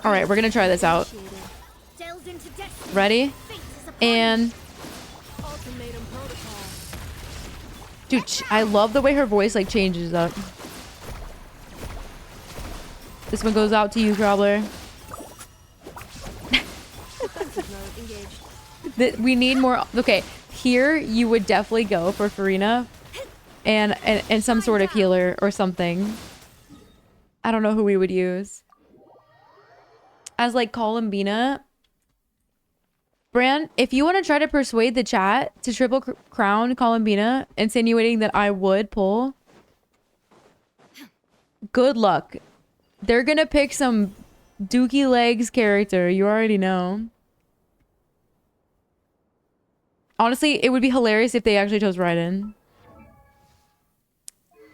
Speaker 1: Alright, we're gonna try this out. Ready? And... Dude, I love the way her voice, like, changes up. This one goes out to you, Grappler. We need more... Okay, here you would definitely go for Farina and some sort of healer or something. I don't know who we would use. As like Columbina. Bran, if you want to try to persuade the chat to Triple Crown Columbina, insinuating that I would pull, good luck. They're gonna pick some Dookie Legs character. You already know. Honestly, it would be hilarious if they actually chose Raiden.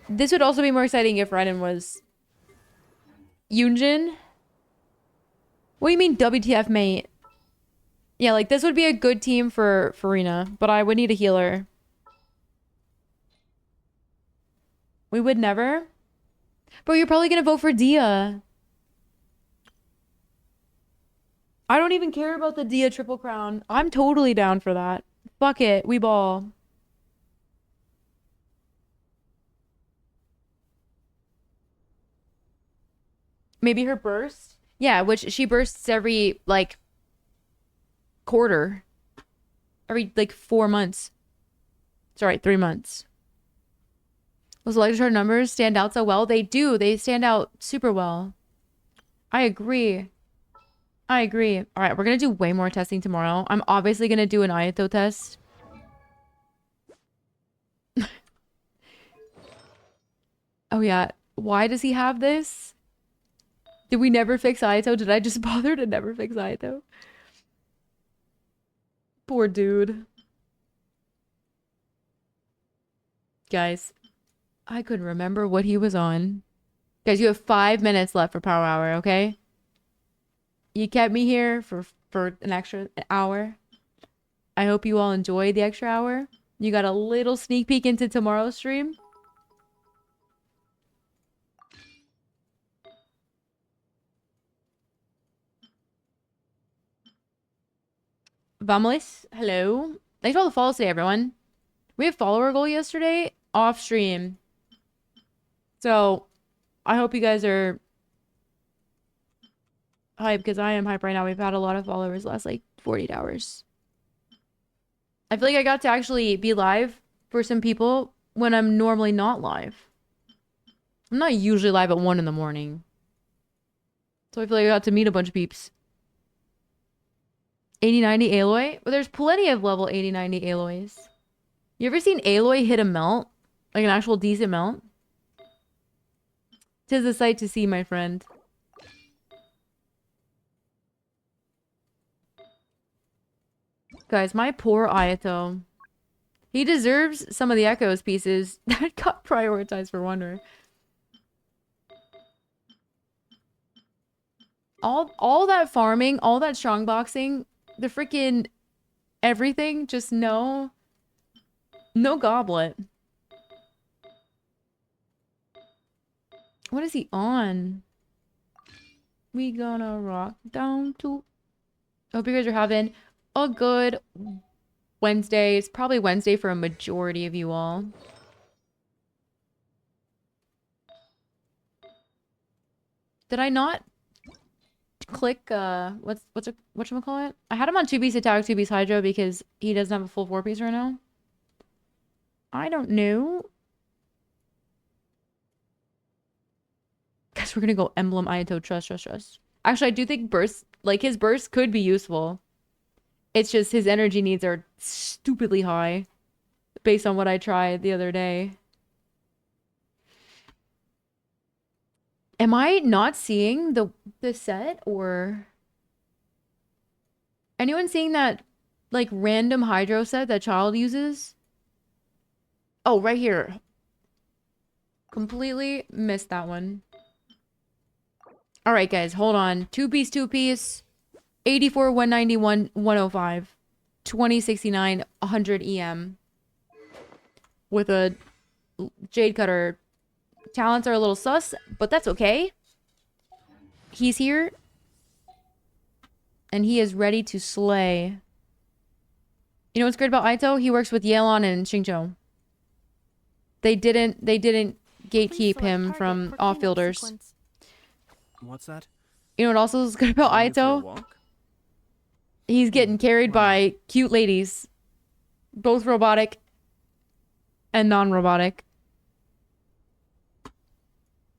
Speaker 1: This would also be more exciting if Raiden was Yunjin. What do you mean WTF, mate? Yeah, like this would be a good team for Farina, but I would need a healer. We would never. Bro, you're probably gonna vote for Dia. I don't even care about the Dia Triple Crown. I'm totally down for that. Fuck it, we ball. Maybe her burst? Yeah, which she bursts every, like, quarter. Every, like, 4 months. Sorry, 3 months. Those Electrocharge numbers stand out so well? They do. They stand out super well. I agree. I agree. All right, we're going to do way more testing tomorrow. I'm obviously going to do an Ayato test. Oh, yeah. Why does he have this? Did we never fix Ayato? Did I just bother to never fix Ayato? Poor dude. Guys, I couldn't remember what he was on. Guys, you have 5 minutes left for Power Hour, okay? You kept me here for an extra hour. I hope you all enjoyed the extra hour. You got a little sneak peek into tomorrow's stream. Vamos. Hello. Thanks for all the follows today, everyone. We have follower goal yesterday off stream. So, I hope you guys are hype, because I am hype right now. We've had a lot of followers last like 48 hours. I feel like I got to actually be live for some people when I'm normally not live. I'm not usually live at 1 in the morning. So I feel like I got to meet a bunch of peeps. 80-90 Aloy? Well, there's plenty of level 80-90 Aloys. You ever seen Aloy hit a melt? Like an actual decent melt? 'Tis a sight to see, my friend. Guys, my poor Ayato. He deserves some of the Echoes pieces that got prioritized for Wonder. All that farming, all that strong boxing, the freaking everything, just no goblet. What is he on? We gonna rock down to Hope you guys are having a good Wednesday. It's probably Wednesday for a majority of you all. Did I not click whatchamacallit? I had him on 2-piece attack, 2-piece hydro because he doesn't have a full 4-piece right now. I don't know. Guess we're gonna go Emblem Ayato trust. Actually, I do think burst, like his burst could be useful. It's just his energy needs are stupidly high based on what I tried the other day. Am I not seeing the set, or anyone seeing that like random hydro set that Child uses? Oh, right here. Completely missed that one. All right, guys, hold on. 2-piece, 84, 191, 105, 2069, 100 EM with a Jade Cutter. Talents are a little sus, but that's okay. He's here. And he is ready to slay. You know what's great about Aito? He works with Yelan and Xingqiu. They didn't gatekeep him from off-fielders.
Speaker 15: What's that?
Speaker 1: You know what also is good about Aito? He's getting carried by cute ladies. Both robotic and non-robotic.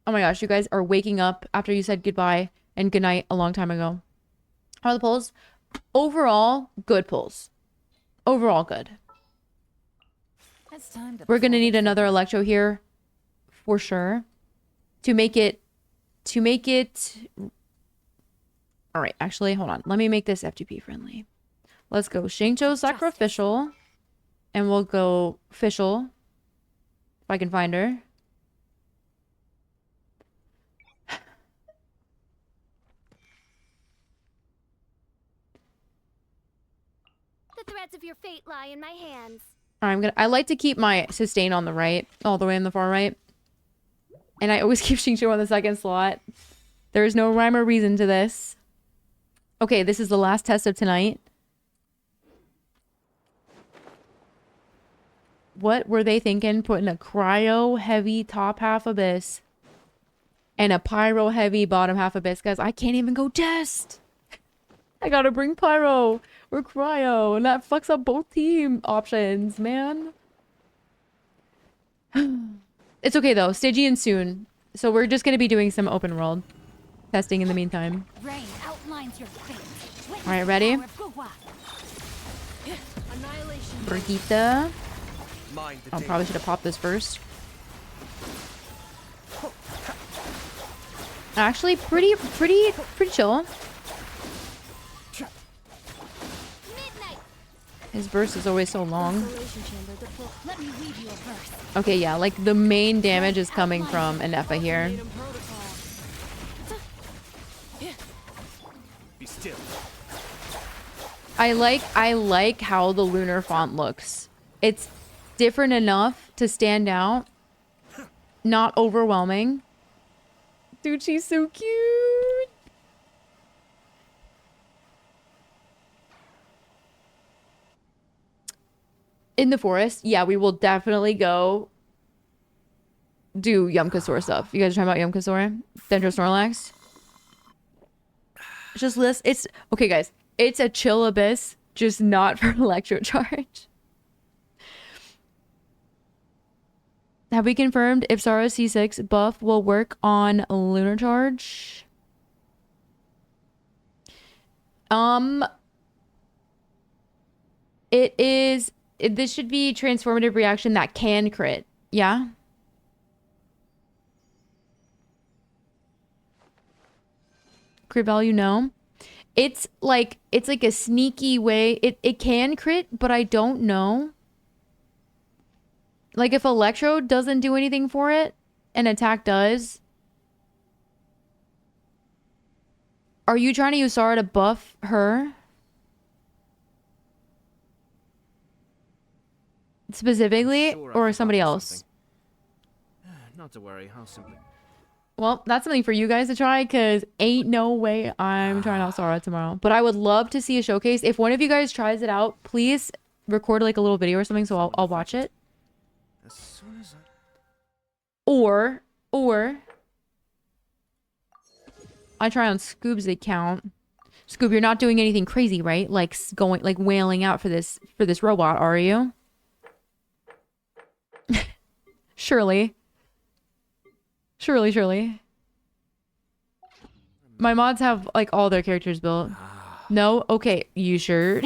Speaker 1: Oh my gosh, you guys are waking up after you said goodbye and goodnight a long time ago. How are the pulls? Overall, good pulls. Overall, good. We're gonna need another Electro here for sure to make it all right, actually, hold on. Let me make this FTP friendly. Let's go Xingqiu Sacrificial, and we'll go Official if I can find her.
Speaker 11: The threads of your fate lie in my hands.
Speaker 1: I like to keep my sustain on the right, all the way on the far right. And I always keep Xingqiu on the second slot. There is no rhyme or reason to this. Okay, this is the last test of tonight. What were they thinking? Putting a cryo heavy top half abyss and a pyro heavy bottom half abyss. Guys, I can't even go test. I gotta bring pyro or cryo, and that fucks up both team options, man. It's okay though, Stygian soon. So we're just gonna be doing some open world testing in the meantime.
Speaker 5: Rain outlines your fate.
Speaker 1: All right, ready? Brigitte. I probably should have popped this first. Actually, pretty chill. His burst is always so long. Okay, yeah, like the main damage is coming from Anefa here.
Speaker 15: Be still.
Speaker 1: I like how the lunar font looks. It's different enough to stand out. Not overwhelming. Dude, she's so cute. In the forest, yeah, we will definitely go do Yumkasaur stuff. You guys are talking about Yumkasaur? Dendro Snorlax? Just list. It's okay, guys. It's a chill abyss, just not for electro charge. Have we confirmed if Zara's C6 buff will work on lunar charge? This should be transformative reaction that can crit. Yeah. Crit value, no. It's like a sneaky way. It can crit, but I don't know. Like if Electro doesn't do anything for it, and attack does. Are you trying to use Zara to buff her? Specifically, or somebody else?
Speaker 15: Not to worry, I'll simply...
Speaker 1: Well, that's something for you guys to try, because ain't no way I'm trying out Sora tomorrow. But I would love to see a showcase. If one of you guys tries it out, please record like a little video or something so I'll watch it.
Speaker 15: As soon as I...
Speaker 1: Or I try on Scoob's account. Scoob, you're not doing anything crazy, right? Like going like wailing out for this robot, are you? Surely. Surely. My mods have like all their characters built. No? Okay, you sure?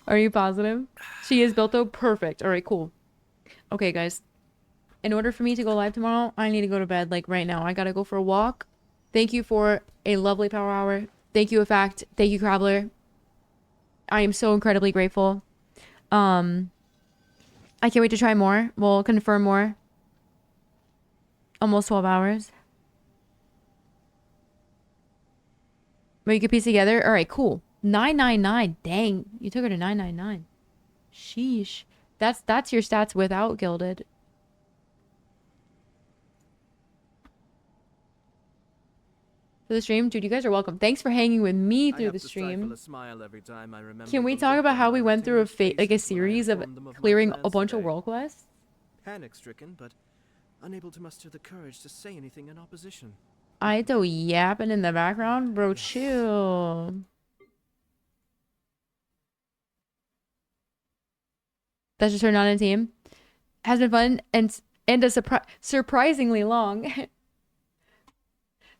Speaker 1: Are you positive? She is built though? Perfect. Alright, cool. Okay, guys. In order for me to go live tomorrow, I need to go to bed like right now. I gotta go for a walk. Thank you for a lovely power hour. Thank you, Effect. Thank you, Crabbler. I am so incredibly grateful. I can't wait to try more. We'll confirm more. Almost 12 hours. But you could piece together? Alright, cool. 999. Dang. You took her to 999. Sheesh. That's your stats without Gilded. For the stream? Dude, you guys are welcome. Thanks for hanging with me through the stream. Can we talk about how we went through a series of clearing a bunch of world quests?
Speaker 15: Panic-stricken, but unable to muster the courage to say anything in opposition.
Speaker 1: Aito yapping in the background? Bro, chill. That's just her not a team. Has been fun and a surprisingly long.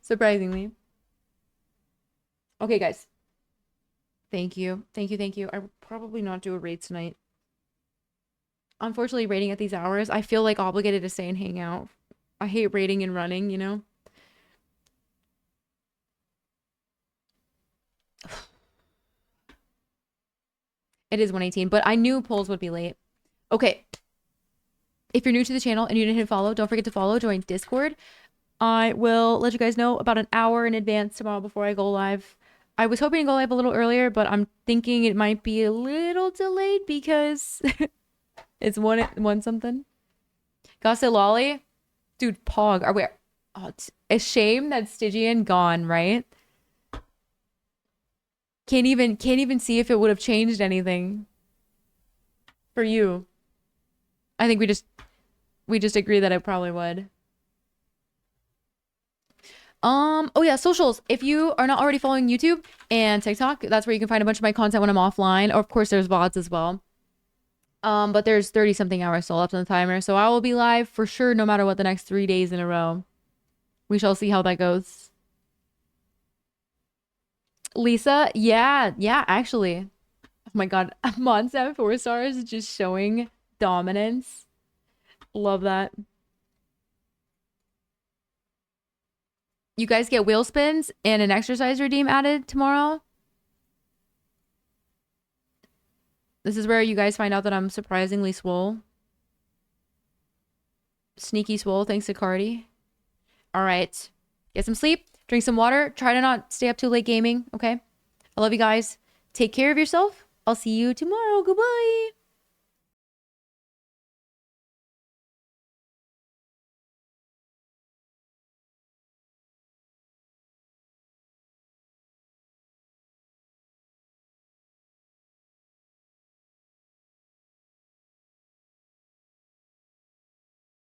Speaker 1: Surprisingly. Okay, guys. Thank you. I will probably not do a raid tonight. Unfortunately, raiding at these hours, I feel like obligated to stay and hang out. I hate raiding and running, you know? It is 1:18, but I knew polls would be late. Okay. If you're new to the channel and you didn't hit follow, don't forget to follow, join Discord. I will let you guys know about an hour in advance tomorrow before I go live. I was hoping to go live a little earlier, but I'm thinking it might be a little delayed because it's one something. Gossip Lolly? Dude, Pog. Are we... Oh, it's a shame that Stygian gone, right? Can't even see if it would have changed anything. For you. I think we just agree that it probably would. Oh yeah, socials. If you are not already following YouTube and TikTok, that's where you can find a bunch of my content when I'm offline. Or of course there's VODs as well. But there's 30 something hours still left on the timer. So I will be live for sure no matter what the next 3 days in a row. We shall see how that goes. Lisa, yeah, actually. Oh my god, Monsam 4 stars just showing dominance. Love that. You guys get wheel spins and an exercise redeem added tomorrow. This is where you guys find out that I'm surprisingly swole. Sneaky swole, thanks to Cardi. Alright. Get some sleep, drink some water, try to not stay up too late gaming, okay? I love you guys. Take care of yourself. I'll see you tomorrow. Goodbye.